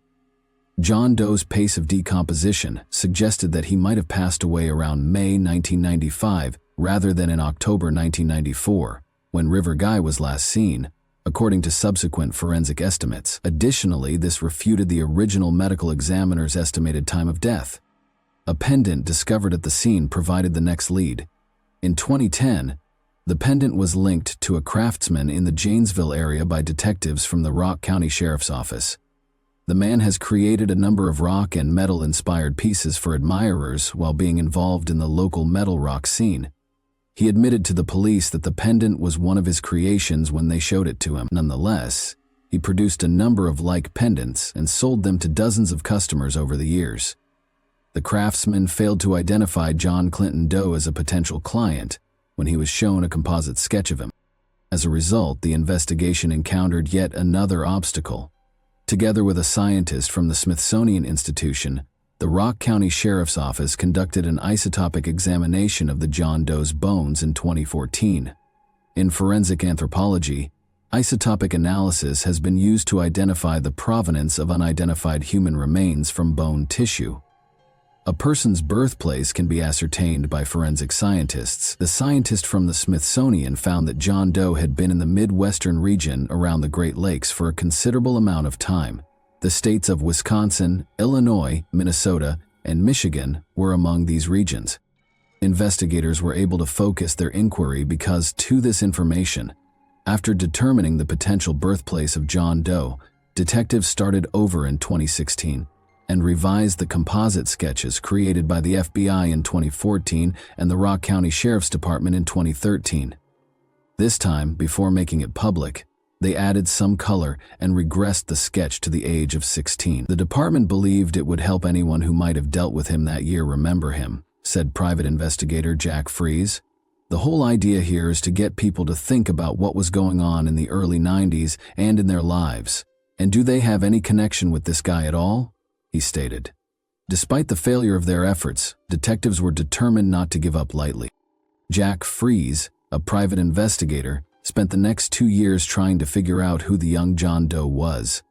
John Doe's pace of decomposition suggested that he might have passed away around May 1995 rather than in October 1994, when River Guy was last seen, according to subsequent forensic estimates. Additionally, this refuted the original medical examiner's estimated time of death. A pendant discovered at the scene provided the next lead. In 2010, the pendant was linked to a craftsman in the Janesville area by detectives from the Rock County Sheriff's Office. The man has created a number of rock and metal-inspired pieces for admirers while being involved in the local metal rock scene. He admitted to the police that the pendant was one of his creations when they showed it to him. Nonetheless, he produced a number of like pendants and sold them to dozens of customers over the years. The craftsman failed to identify John Clinton Doe as a potential client when he was shown a composite sketch of him. As a result, the investigation encountered yet another obstacle. Together with a scientist from the Smithsonian Institution, the Rock County Sheriff's Office conducted an isotopic examination of the John Doe's bones in 2014. In forensic anthropology, isotopic analysis has been used to identify the provenance of unidentified human remains from bone tissue. A person's birthplace can be ascertained by forensic scientists. The scientist from the Smithsonian found that John Doe had been in the Midwestern region around the Great Lakes for a considerable amount of time. The states of Wisconsin, Illinois, Minnesota, and Michigan were among these regions. Investigators were able to focus their inquiry because to this information, after determining the potential birthplace of John Doe, detectives started over in 2016 and revised the composite sketches created by the FBI in 2014 and the Rock County Sheriff's Department in 2013. This time, before making it public, they added some color and regressed the sketch to the age of 16. The department believed it would help anyone who might have dealt with him that year remember him, said private investigator Jack Fries. The whole idea here is to get people to think about what was going on in the early 90s and in their lives. And do they have any connection with this guy at all? He stated. Despite the failure of their efforts, detectives were determined not to give up lightly. Jack Fries, a private investigator, spent the next 2 years trying to figure out who the young John Doe was.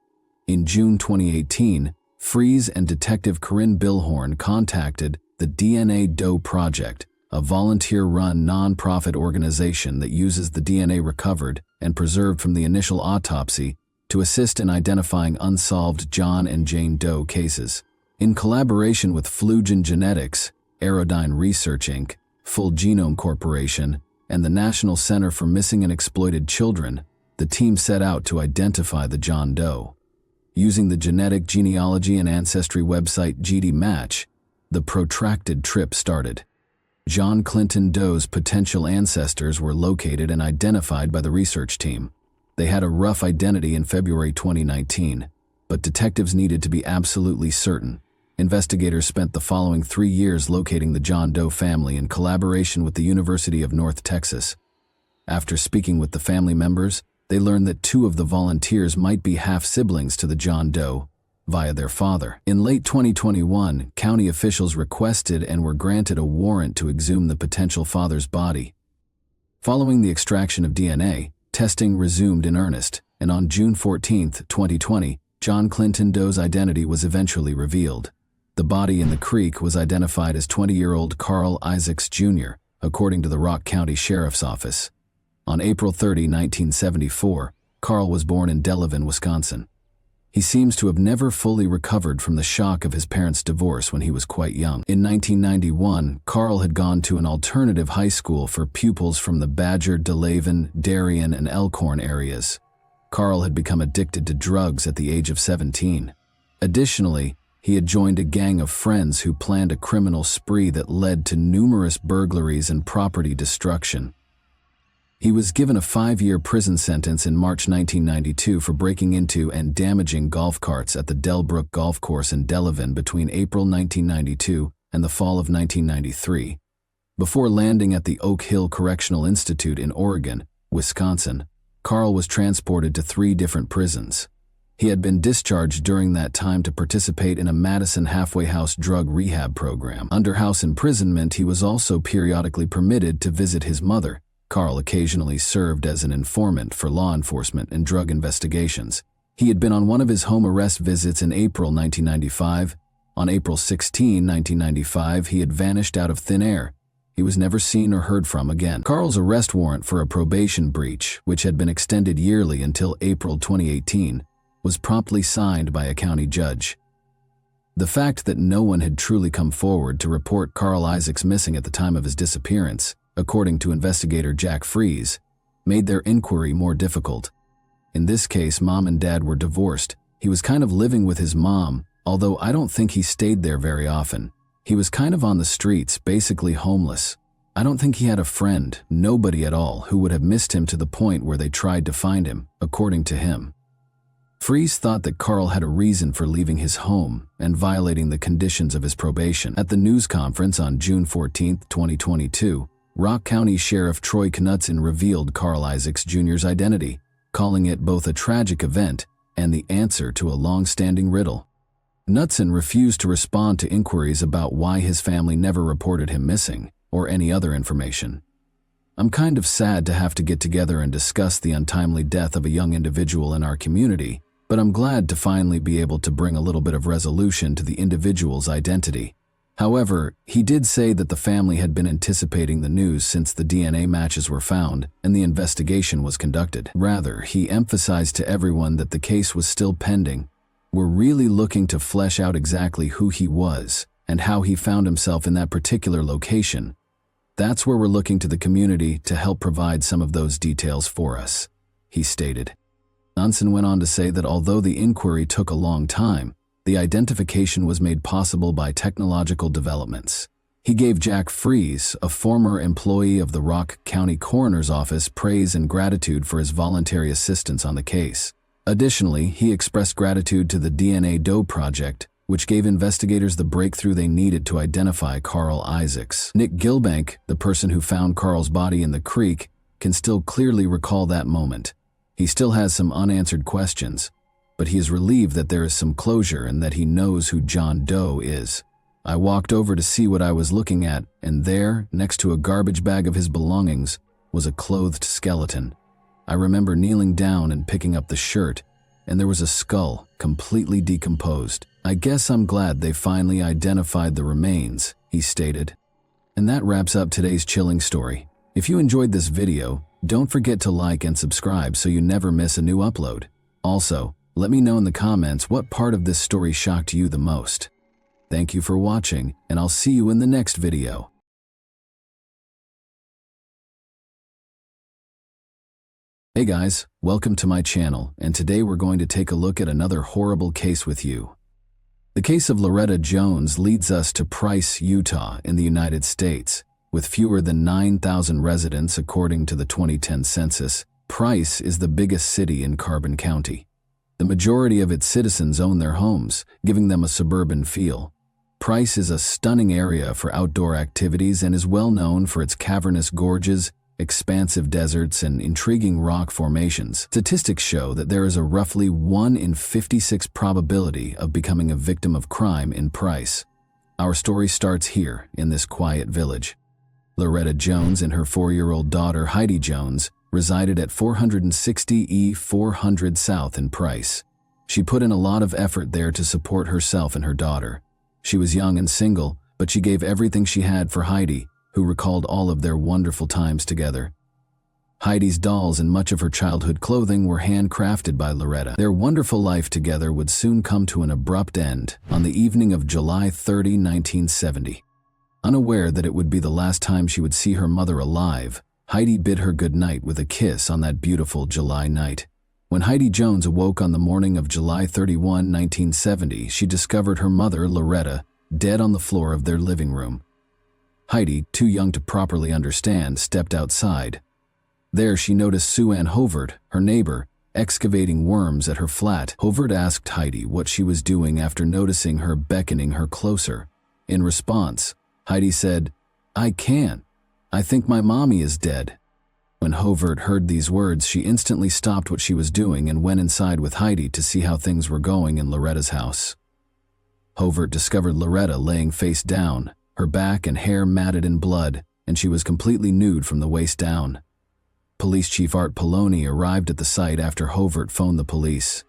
In June 2018, Fries and Detective Corinne Billhorn contacted the DNA Doe Project, a volunteer-run non-profit organization that uses the DNA recovered and preserved from the initial autopsy to assist in identifying unsolved John and Jane Doe cases. In collaboration with Flugen Genetics, Aerodyne Research Inc., Full Genome Corporation, and the National Center for Missing and Exploited Children, the team set out to identify the John Doe. Using the genetic genealogy and ancestry website GDMatch, the protracted trip started. John Clinton Doe's potential ancestors were located and identified by the research team. They had a rough identity in February 2019, but detectives needed to be absolutely certain. Investigators spent the following 3 years locating the John Doe family in collaboration with the University of North Texas. After speaking with the family members, they learned that 2 of the volunteers might be half-siblings to the John Doe via their father. In late 2021, county officials requested and were granted a warrant to exhume the potential father's body. Following the extraction of DNA, testing resumed in earnest, and on June 14, 2020, John Clinton Doe's identity was eventually revealed. The body in the creek was identified as 20-year-old Carl Isaacs Jr., according to the Rock County Sheriff's Office. On April 30, 1974, Carl was born in Delavan, Wisconsin. He seems to have never fully recovered from the shock of his parents' divorce when he was quite young. In 1991, Carl had gone to an alternative high school for pupils from the Badger, Delavan, Darien, and Elkhorn areas. Carl had become addicted to drugs at the age of 17. Additionally, he had joined a gang of friends who planned a criminal spree that led to numerous burglaries and property destruction. He was given a 5-year prison sentence in March 1992 for breaking into and damaging golf carts at the Delbrook Golf Course in Delavan between April 1992 and the fall of 1993. Before landing at the Oak Hill Correctional Institute in Oregon, Wisconsin, Carl was transported to 3 different prisons. He had been discharged during that time to participate in a Madison halfway house drug rehab program. Under house imprisonment, he was also periodically permitted to visit his mother. Carl occasionally served as an informant for law enforcement and drug investigations. He had been on one of his home arrest visits in April 1995. On April 16, 1995, he had vanished out of thin air. He was never seen or heard from again. Carl's arrest warrant for a probation breach, which had been extended yearly until April 2018, was promptly signed by a county judge. The fact that no one had truly come forward to report Carl Isaacs missing at the time of his disappearance, according to investigator Jack Fries, made their inquiry more difficult. In this case, Mom and Dad were divorced. He was kind of living with his mom, although I don't think he stayed there very often. He was kind of on the streets, basically homeless. I don't think he had a friend, nobody at all, who would have missed him to the point where they tried to find him, according to him. Fries thought that Carl had a reason for leaving his home and violating the conditions of his probation. At the news conference on June 14, 2022, Rock County Sheriff Troy Knutson revealed Carl Isaacs Jr.'s identity, calling it both a tragic event and the answer to a long-standing riddle. Knutson refused to respond to inquiries about why his family never reported him missing or any other information. I'm kind of sad to have to get together and discuss the untimely death of a young individual in our community, but I'm glad to finally be able to bring a little bit of resolution to the individual's identity. However, he did say that the family had been anticipating the news since the DNA matches were found and the investigation was conducted. Rather, he emphasized to everyone that the case was still pending. We're really looking to flesh out exactly who he was and how he found himself in that particular location, That's where we're looking to the community to help provide some of those details for us," he stated. Nansen went on to say that although the inquiry took a long time, the identification was made possible by technological developments. He gave Jack Fries, a former employee of the Rock County Coroner's Office, praise and gratitude for his voluntary assistance on the case. Additionally, he expressed gratitude to the DNA Doe Project, which gave investigators the breakthrough they needed to identify Carl Isaacs. Nick Gilbank, the person who found Carl's body in the creek, can still clearly recall that moment. He still has some unanswered questions, but he is relieved that there is some closure and that he knows who John Doe is. "I walked over to see what I was looking at, and there, next to a garbage bag of his belongings, was a clothed skeleton. I remember kneeling down and picking up the shirt, and there was a skull, completely decomposed. I guess I'm glad they finally identified the remains," he stated. And that wraps up today's chilling story. If you enjoyed this video, don't forget to like and subscribe so you never miss a new upload. Also, let me know in the comments what part of this story shocked you the most. Thank you for watching, and I'll see you in the next video. Hey guys, welcome to my channel, and today we're going to take a look at another horrible case with you. The case of Loretta Jones leads us to Price, Utah, in the United States. With fewer than 9,000 residents according to the 2010 census, Price is the biggest city in Carbon County. The majority of its citizens own their homes, giving them a suburban feel. Price is a stunning area for outdoor activities and is well known for its cavernous gorges, expansive deserts, and intriguing rock formations. Statistics show that there is a roughly 1 in 56 probability of becoming a victim of crime in Price. Our story starts here, in this quiet village. Loretta Jones and her 4-year-old daughter Heidi Jones resided at 460 E 400 South in Price. She put in a lot of effort there to support herself and her daughter. She was young and single, but she gave everything she had for Heidi, who recalled all of their wonderful times together. Heidi's dolls and much of her childhood clothing were handcrafted by Loretta. Their wonderful life together would soon come to an abrupt end on the evening of July 30, 1970. Unaware that it would be the last time she would see her mother alive, Heidi bid her goodnight with a kiss on that beautiful July night. When Heidi Jones awoke on the morning of July 31, 1970, she discovered her mother, Loretta, dead on the floor of their living room. Heidi, too young to properly understand, stepped outside. There she noticed Sue Ann Hovert, her neighbor, excavating worms at her flat. Hovert asked Heidi what she was doing after noticing her beckoning her closer. In response, Heidi said, "I can't. I think my mommy is dead." When Hovert heard these words, she instantly stopped what she was doing and went inside with Heidi to see how things were going in Loretta's house. Hovert discovered Loretta laying face down, her back and hair matted in blood, and she was completely nude from the waist down. Police Chief Art Poloni arrived at the site after Hovert phoned the police.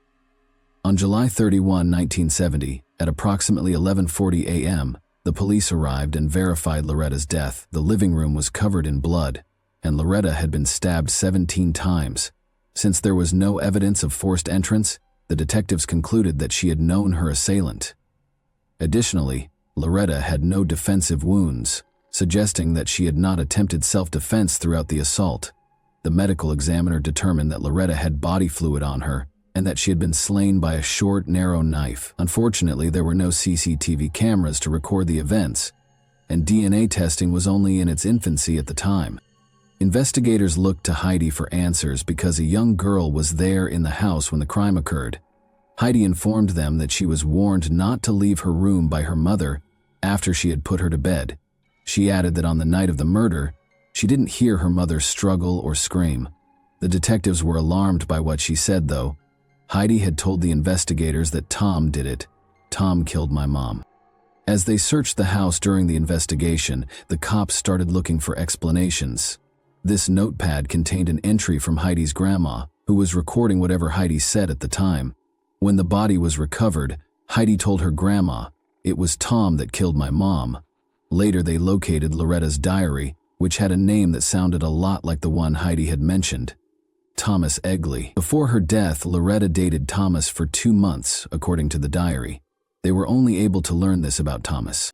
On July 31, 1970, at approximately 11:40 a.m., the police arrived and verified Loretta's death. The living room was covered in blood, and Loretta had been stabbed 17 times. Since there was no evidence of forced entrance, the detectives concluded that she had known her assailant. Additionally, Loretta had no defensive wounds, suggesting that she had not attempted self-defense throughout the assault. The medical examiner determined that Loretta had body fluid on her and that she had been slain by a short, narrow knife. Unfortunately, there were no CCTV cameras to record the events, and DNA testing was only in its infancy at the time. Investigators looked to Heidi for answers because a young girl was there in the house when the crime occurred. Heidi informed them that she was warned not to leave her room by her mother after she had put her to bed. She added that on the night of the murder, she didn't hear her mother struggle or scream. The detectives were alarmed by what she said, though. Heidi had told the investigators that Tom did it. "Tom killed my mom." As they searched the house during the investigation, the cops started looking for explanations. This notepad contained an entry from Heidi's grandma, who was recording whatever Heidi said at the time. When the body was recovered, Heidi told her grandma, "It was Tom that killed my mom." Later, they located Loretta's diary, which had a name that sounded a lot like the one Heidi had mentioned, Thomas Egley. Before her death, Loretta dated Thomas for 2 months, according to the diary. They were only able to learn this about Thomas.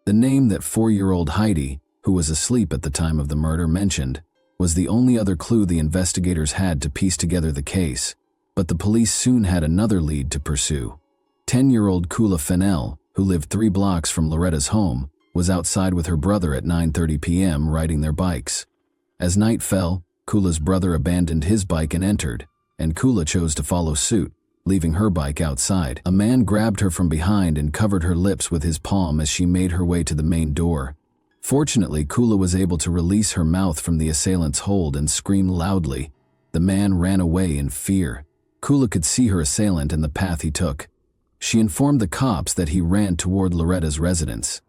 The name that 4-year-old Heidi, who was asleep at the time of the murder mentioned, was the only other clue the investigators had to piece together the case, but the police soon had another lead to pursue. 10-year-old Kula Fennell, who lived 3 blocks from Loretta's home, was outside with her brother at 9:30 p.m. riding their bikes. As night fell, Kula's brother abandoned his bike and entered, and Kula chose to follow suit, leaving her bike outside. A man grabbed her from behind and covered her lips with his palm as she made her way to the main door. Fortunately, Kula was able to release her mouth from the assailant's hold and scream loudly. The man ran away in fear. Kula could see her assailant and the path he took. She informed the cops that he ran toward Loretta's residence.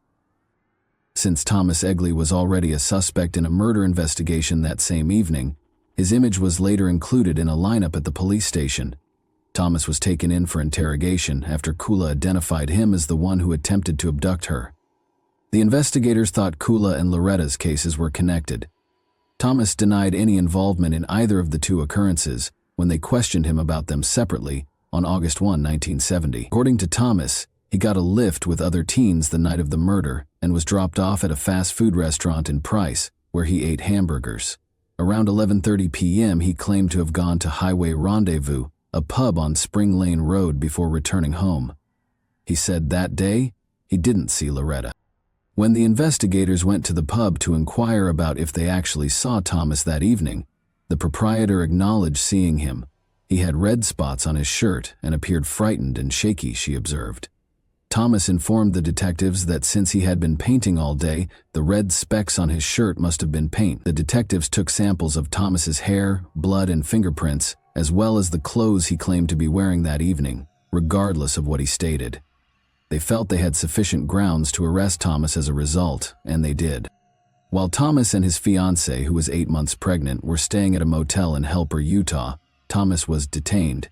Since Thomas Egley was already a suspect in a murder investigation that same evening, his image was later included in a lineup at the police station. Thomas was taken in for interrogation after Kula identified him as the one who attempted to abduct her. The investigators thought Kula and Loretta's cases were connected. Thomas denied any involvement in either of the 2 occurrences when they questioned him about them separately on August 1, 1970. According to Thomas, he got a lift with other teens the night of the murder and was dropped off at a fast food restaurant in Price, where he ate hamburgers. Around 11:30 p.m., he claimed to have gone to Highway Rendezvous, a pub on Spring Lane Road, before returning home. He said that day, he didn't see Loretta. When the investigators went to the pub to inquire about if they actually saw Thomas that evening, the proprietor acknowledged seeing him. He had red spots on his shirt and appeared frightened and shaky, she observed. Thomas informed the detectives that since he had been painting all day, the red specks on his shirt must have been paint. The detectives took samples of Thomas's hair, blood, and fingerprints, as well as the clothes he claimed to be wearing that evening, regardless of what he stated. They felt they had sufficient grounds to arrest Thomas as a result, and they did. While Thomas and his fiancée, who was 8 months pregnant, were staying at a motel in Helper, Utah, Thomas was detained.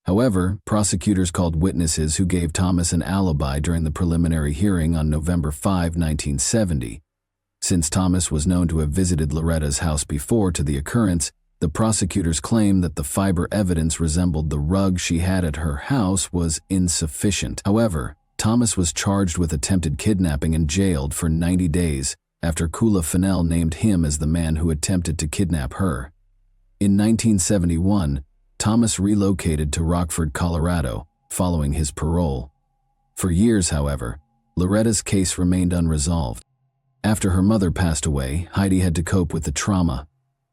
However, prosecutors called witnesses who gave Thomas an alibi during the preliminary hearing on November 5, 1970. Since Thomas was known to have visited Loretta's house before to the occurrence, the prosecutors claimed that the fiber evidence resembled the rug she had at her house was insufficient. However, Thomas was charged with attempted kidnapping and jailed for 90 days after Kula Fennell named him as the man who attempted to kidnap her. In 1971, Thomas relocated to Rockford, Colorado, following his parole. For years, however, Loretta's case remained unresolved. After her mother passed away, Heidi had to cope with the trauma.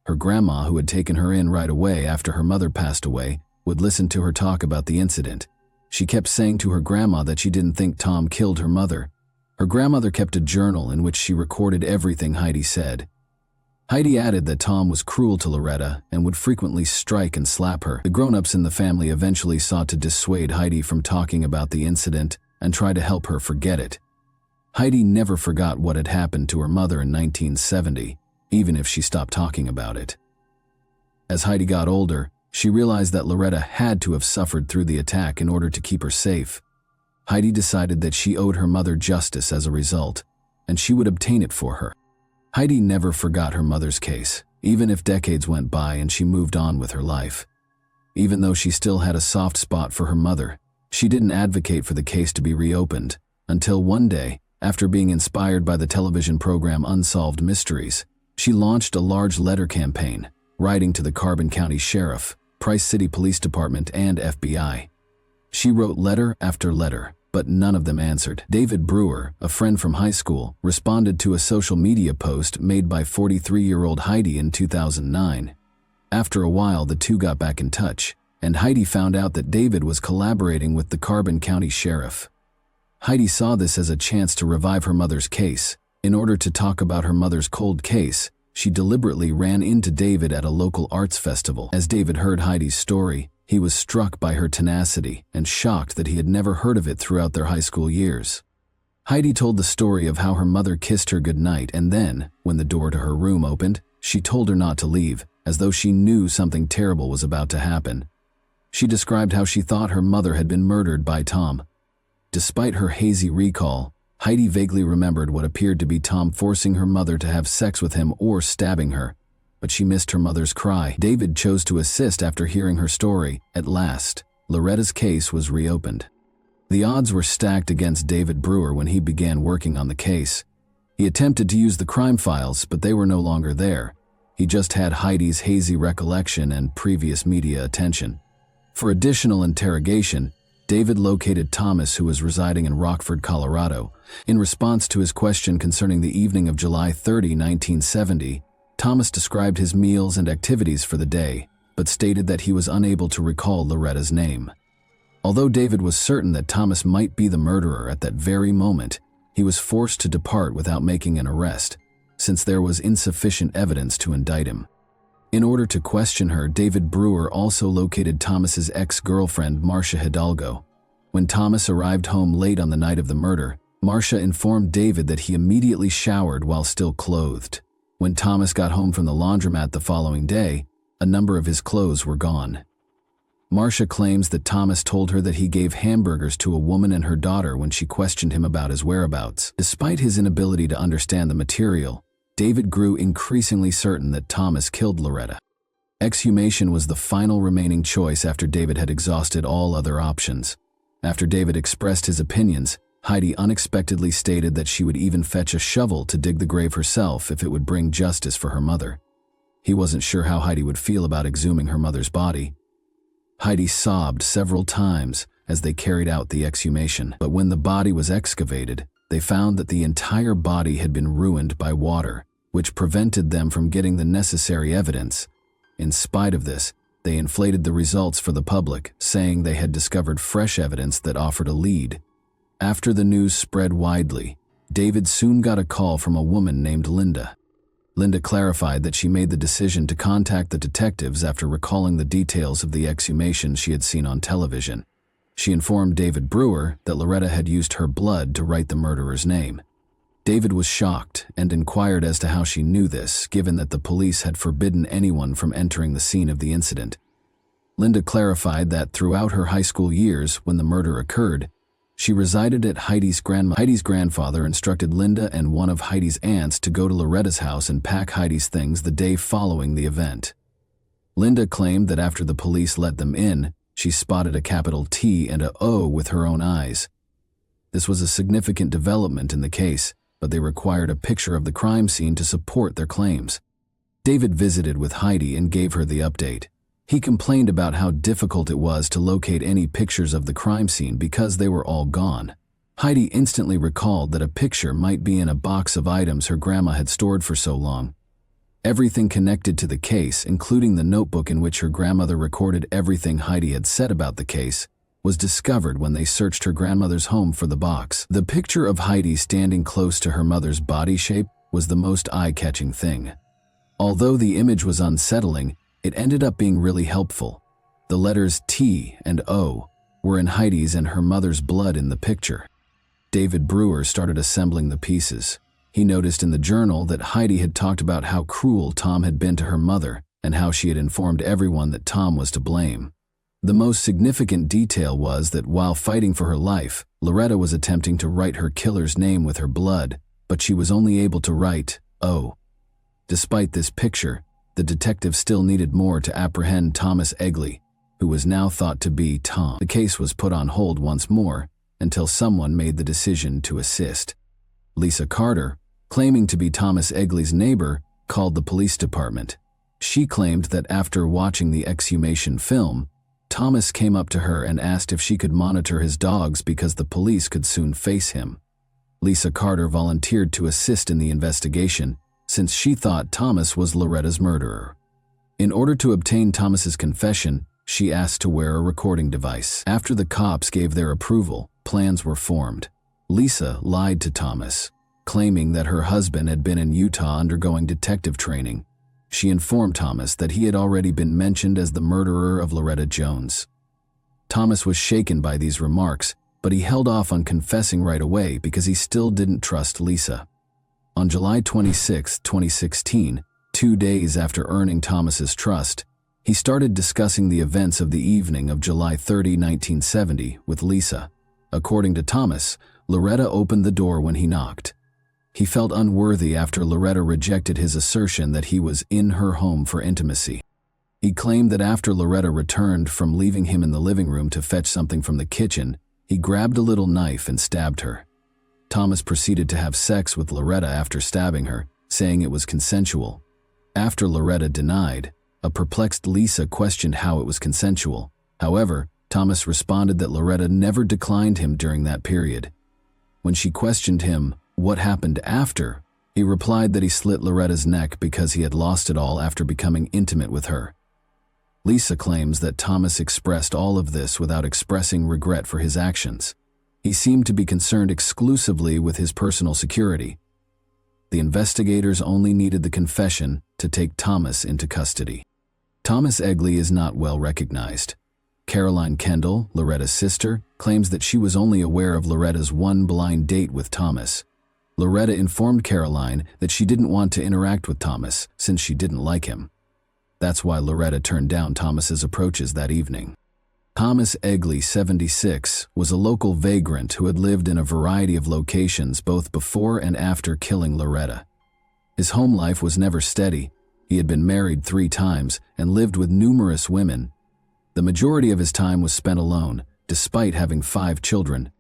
Her grandma, who had taken her in right away after her mother passed away, would listen to her talk about the incident. She kept saying to her grandma that she didn't think Tom killed her mother. Her grandmother kept a journal in which she recorded everything Heidi said. Heidi added that Tom was cruel to Loretta and would frequently strike and slap her. The grown-ups in the family eventually sought to dissuade Heidi from talking about the incident and try to help her forget it. Heidi never forgot what had happened to her mother in 1970, even if she stopped talking about it. As Heidi got older, she realized that Loretta had to have suffered through the attack in order to keep her safe. Heidi decided that she owed her mother justice as a result, and she would obtain it for her. Heidi never forgot her mother's case, even if decades went by and she moved on with her life. Even though she still had a soft spot for her mother, she didn't advocate for the case to be reopened, until one day, after being inspired by the television program Unsolved Mysteries, she launched a large letter campaign, writing to the Carbon County Sheriff, Price City Police Department, and FBI. She wrote letter after letter, but none of them answered. David Brewer, a friend from high school, responded to a social media post made by 43-year-old Heidi in 2009. After a while, the two got back in touch, and Heidi found out that David was collaborating with the Carbon County Sheriff. Heidi saw this as a chance to revive her mother's case. In order to talk about her mother's cold case, she deliberately ran into David at a local arts festival. As David heard Heidi's story, he was struck by her tenacity and shocked that he had never heard of it throughout their high school years. Heidi told the story of how her mother kissed her goodnight, and then, when the door to her room opened, she told her not to leave, as though she knew something terrible was about to happen. She described how she thought her mother had been murdered by Tom. Despite her hazy recall, Heidi vaguely remembered what appeared to be Tom forcing her mother to have sex with him or stabbing her, but she missed her mother's cry. David chose to assist after hearing her story. At last, Loretta's case was reopened. The odds were stacked against David Brewer when he began working on the case. He attempted to use the crime files, but they were no longer there. He just had Heidi's hazy recollection and previous media attention. For additional interrogation, David located Thomas, who was residing in Rockford, Colorado. In response to his question concerning the evening of July 30, 1970, Thomas described his meals and activities for the day, but stated that he was unable to recall Loretta's name. Although David was certain that Thomas might be the murderer at that very moment, he was forced to depart without making an arrest, since there was insufficient evidence to indict him. In order to question her, David Brewer also located Thomas's ex-girlfriend, Marcia Hidalgo. When Thomas arrived home late on the night of the murder, Marcia informed David that he immediately showered while still clothed. When Thomas got home from the laundromat the following day, a number of his clothes were gone. Marcia claims that Thomas told her that he gave hamburgers to a woman and her daughter when she questioned him about his whereabouts. Despite his inability to understand the material, David grew increasingly certain that Thomas killed Loretta. Exhumation was the final remaining choice after David had exhausted all other options. After David expressed his opinions, Heidi unexpectedly stated that she would even fetch a shovel to dig the grave herself if it would bring justice for her mother. He wasn't sure how Heidi would feel about exhuming her mother's body. Heidi sobbed several times as they carried out the exhumation, but when the body was excavated, they found that the entire body had been ruined by water, which prevented them from getting the necessary evidence. In spite of this, they inflated the results for the public, saying they had discovered fresh evidence that offered a lead. After the news spread widely, David soon got a call from a woman named Linda. Linda clarified that she made the decision to contact the detectives after recalling the details of the exhumation she had seen on television. She informed David Brewer that Loretta had used her blood to write the murderer's name. David was shocked and inquired as to how she knew this, given that the police had forbidden anyone from entering the scene of the incident. Linda clarified that throughout her high school years, when the murder occurred, she resided at Heidi's grandmother. Heidi's grandfather instructed Linda and one of Heidi's aunts to go to Loretta's house and pack Heidi's things the day following the event. Linda claimed that after the police let them in, she spotted a capital T and a O with her own eyes. This was a significant development in the case, but they required a picture of the crime scene to support their claims. David visited with Heidi and gave her the update. He complained about how difficult it was to locate any pictures of the crime scene because they were all gone. Heidi instantly recalled that a picture might be in a box of items her grandma had stored for so long. Everything connected to the case, including the notebook in which her grandmother recorded everything Heidi had said about the case, was discovered when they searched her grandmother's home for the box. The picture of Heidi standing close to her mother's body shape was the most eye-catching thing. Although the image was unsettling, it ended up being really helpful. The letters T and O were in Heidi's and her mother's blood in the picture. David Brewer started assembling the pieces. He noticed in the journal that Heidi had talked about how cruel Tom had been to her mother and how she had informed everyone that Tom was to blame. The most significant detail was that while fighting for her life, Loretta was attempting to write her killer's name with her blood, but she was only able to write O. Despite this picture, the detective still needed more to apprehend Thomas Egley, who was now thought to be Tom. The case was put on hold once more until someone made the decision to assist. Lisa Carter, claiming to be Thomas Egley's neighbor, called the police department. She claimed that after watching the exhumation film, Thomas came up to her and asked if she could monitor his dogs because the police could soon face him. Lisa Carter volunteered to assist in the investigation, since she thought Thomas was Loretta's murderer. In order to obtain Thomas's confession, she asked to wear a recording device. After the cops gave their approval, plans were formed. Lisa lied to Thomas, claiming that her husband had been in Utah undergoing detective training. She informed Thomas that he had already been mentioned as the murderer of Loretta Jones. Thomas was shaken by these remarks, but he held off on confessing right away because he still didn't trust Lisa. On July 26, 2016, 2 days after earning Thomas's trust, he started discussing the events of the evening of July 30, 1970, with Lisa. According to Thomas, Loretta opened the door when he knocked. He felt unworthy after Loretta rejected his assertion that he was in her home for intimacy. He claimed that after Loretta returned from leaving him in the living room to fetch something from the kitchen, he grabbed a little knife and stabbed her. Thomas proceeded to have sex with Loretta after stabbing her, saying it was consensual. After Loretta denied, a perplexed Lisa questioned how it was consensual. However, Thomas responded that Loretta never declined him during that period. When she questioned him what happened after, he replied that he slit Loretta's neck because he had lost it all after becoming intimate with her. Lisa claims that Thomas expressed all of this without expressing regret for his actions. He seemed to be concerned exclusively with his personal security. The investigators only needed the confession to take Thomas into custody. Thomas Egley is not well recognized. Caroline Kendall, Loretta's sister, claims that she was only aware of Loretta's one blind date with Thomas. Loretta informed Caroline that she didn't want to interact with Thomas since she didn't like him. That's why Loretta turned down Thomas's approaches that evening. Thomas Egley, 76, was a local vagrant who had lived in a variety of locations both before and after killing Loretta. His home life was never steady. He had been married 3 times and lived with numerous women. The majority of his time was spent alone, despite having 5 children.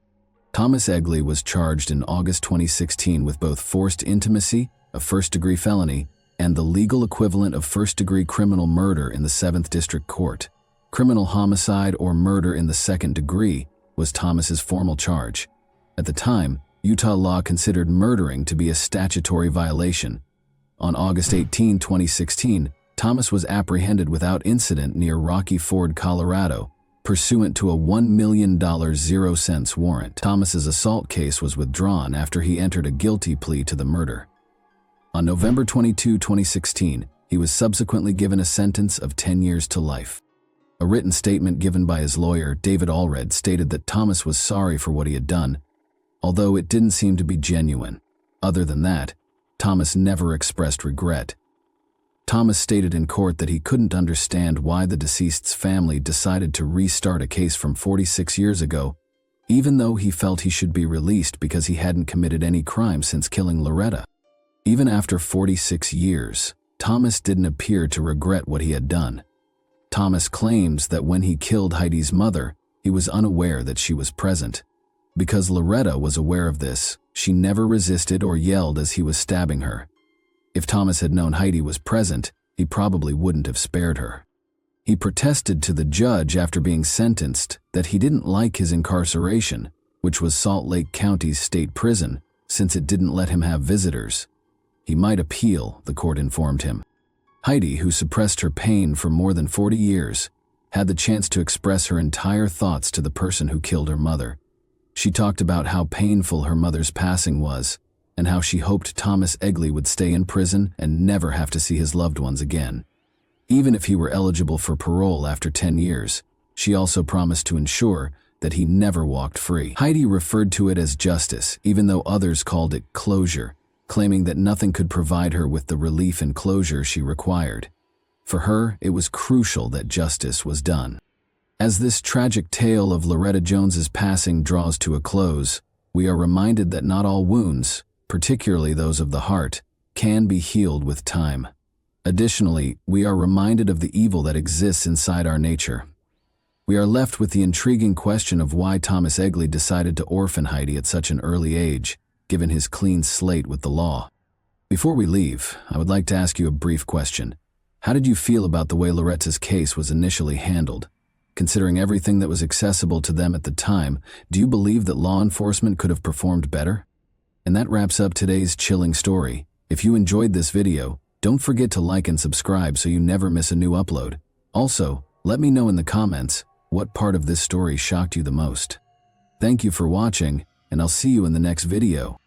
Thomas Egley was charged in August 2016 with both forced intimacy, a first-degree felony, and the legal equivalent of first-degree criminal murder in the 7th District Court. Criminal homicide or murder in the 2nd degree was Thomas's formal charge. At the time, Utah law considered murdering to be a statutory violation. On August 18, 2016, Thomas was apprehended without incident near Rocky Ford, Colorado, pursuant to a $1 million 0-cents warrant. Thomas's assault case was withdrawn after he entered a guilty plea to the murder. On November 22, 2016, he was subsequently given a sentence of 10 years to life. A written statement given by his lawyer, David Allred, stated that Thomas was sorry for what he had done, although it didn't seem to be genuine. Other than that, Thomas never expressed regret. Thomas stated in court that he couldn't understand why the deceased's family decided to restart a case from 46 years ago, even though he felt he should be released because he hadn't committed any crime since killing Loretta. Even after 46 years, Thomas didn't appear to regret what he had done. Thomas claims that when he killed Heidi's mother, he was unaware that she was present. Because Loretta was aware of this, she never resisted or yelled as he was stabbing her. If Thomas had known Heidi was present, he probably wouldn't have spared her. He protested to the judge after being sentenced that he didn't like his incarceration, which was Salt Lake County's state prison, since it didn't let him have visitors. He might appeal, the court informed him. Heidi, who suppressed her pain for more than 40 years, had the chance to express her entire thoughts to the person who killed her mother. She talked about how painful her mother's passing was, and how she hoped Thomas Egley would stay in prison and never have to see his loved ones again. Even if he were eligible for parole after 10 years, she also promised to ensure that he never walked free. Heidi referred to it as justice, even though others called it closure, claiming that nothing could provide her with the relief and closure she required. For her, it was crucial that justice was done. As this tragic tale of Loretta Jones's passing draws to a close, we are reminded that not all wounds, particularly those of the heart, can be healed with time. Additionally, we are reminded of the evil that exists inside our nature. We are left with the intriguing question of why Thomas Egley decided to orphan Heidi at such an early age, given his clean slate with the law. Before we leave, I would like to ask you a brief question. How did you feel about the way Loretta's case was initially handled? Considering everything that was accessible to them at the time, do you believe that law enforcement could have performed better? And that wraps up today's chilling story. If you enjoyed this video, don't forget to like and subscribe so you never miss a new upload. Also, let me know in the comments what part of this story shocked you the most. Thank you for watching, and I'll see you in the next video.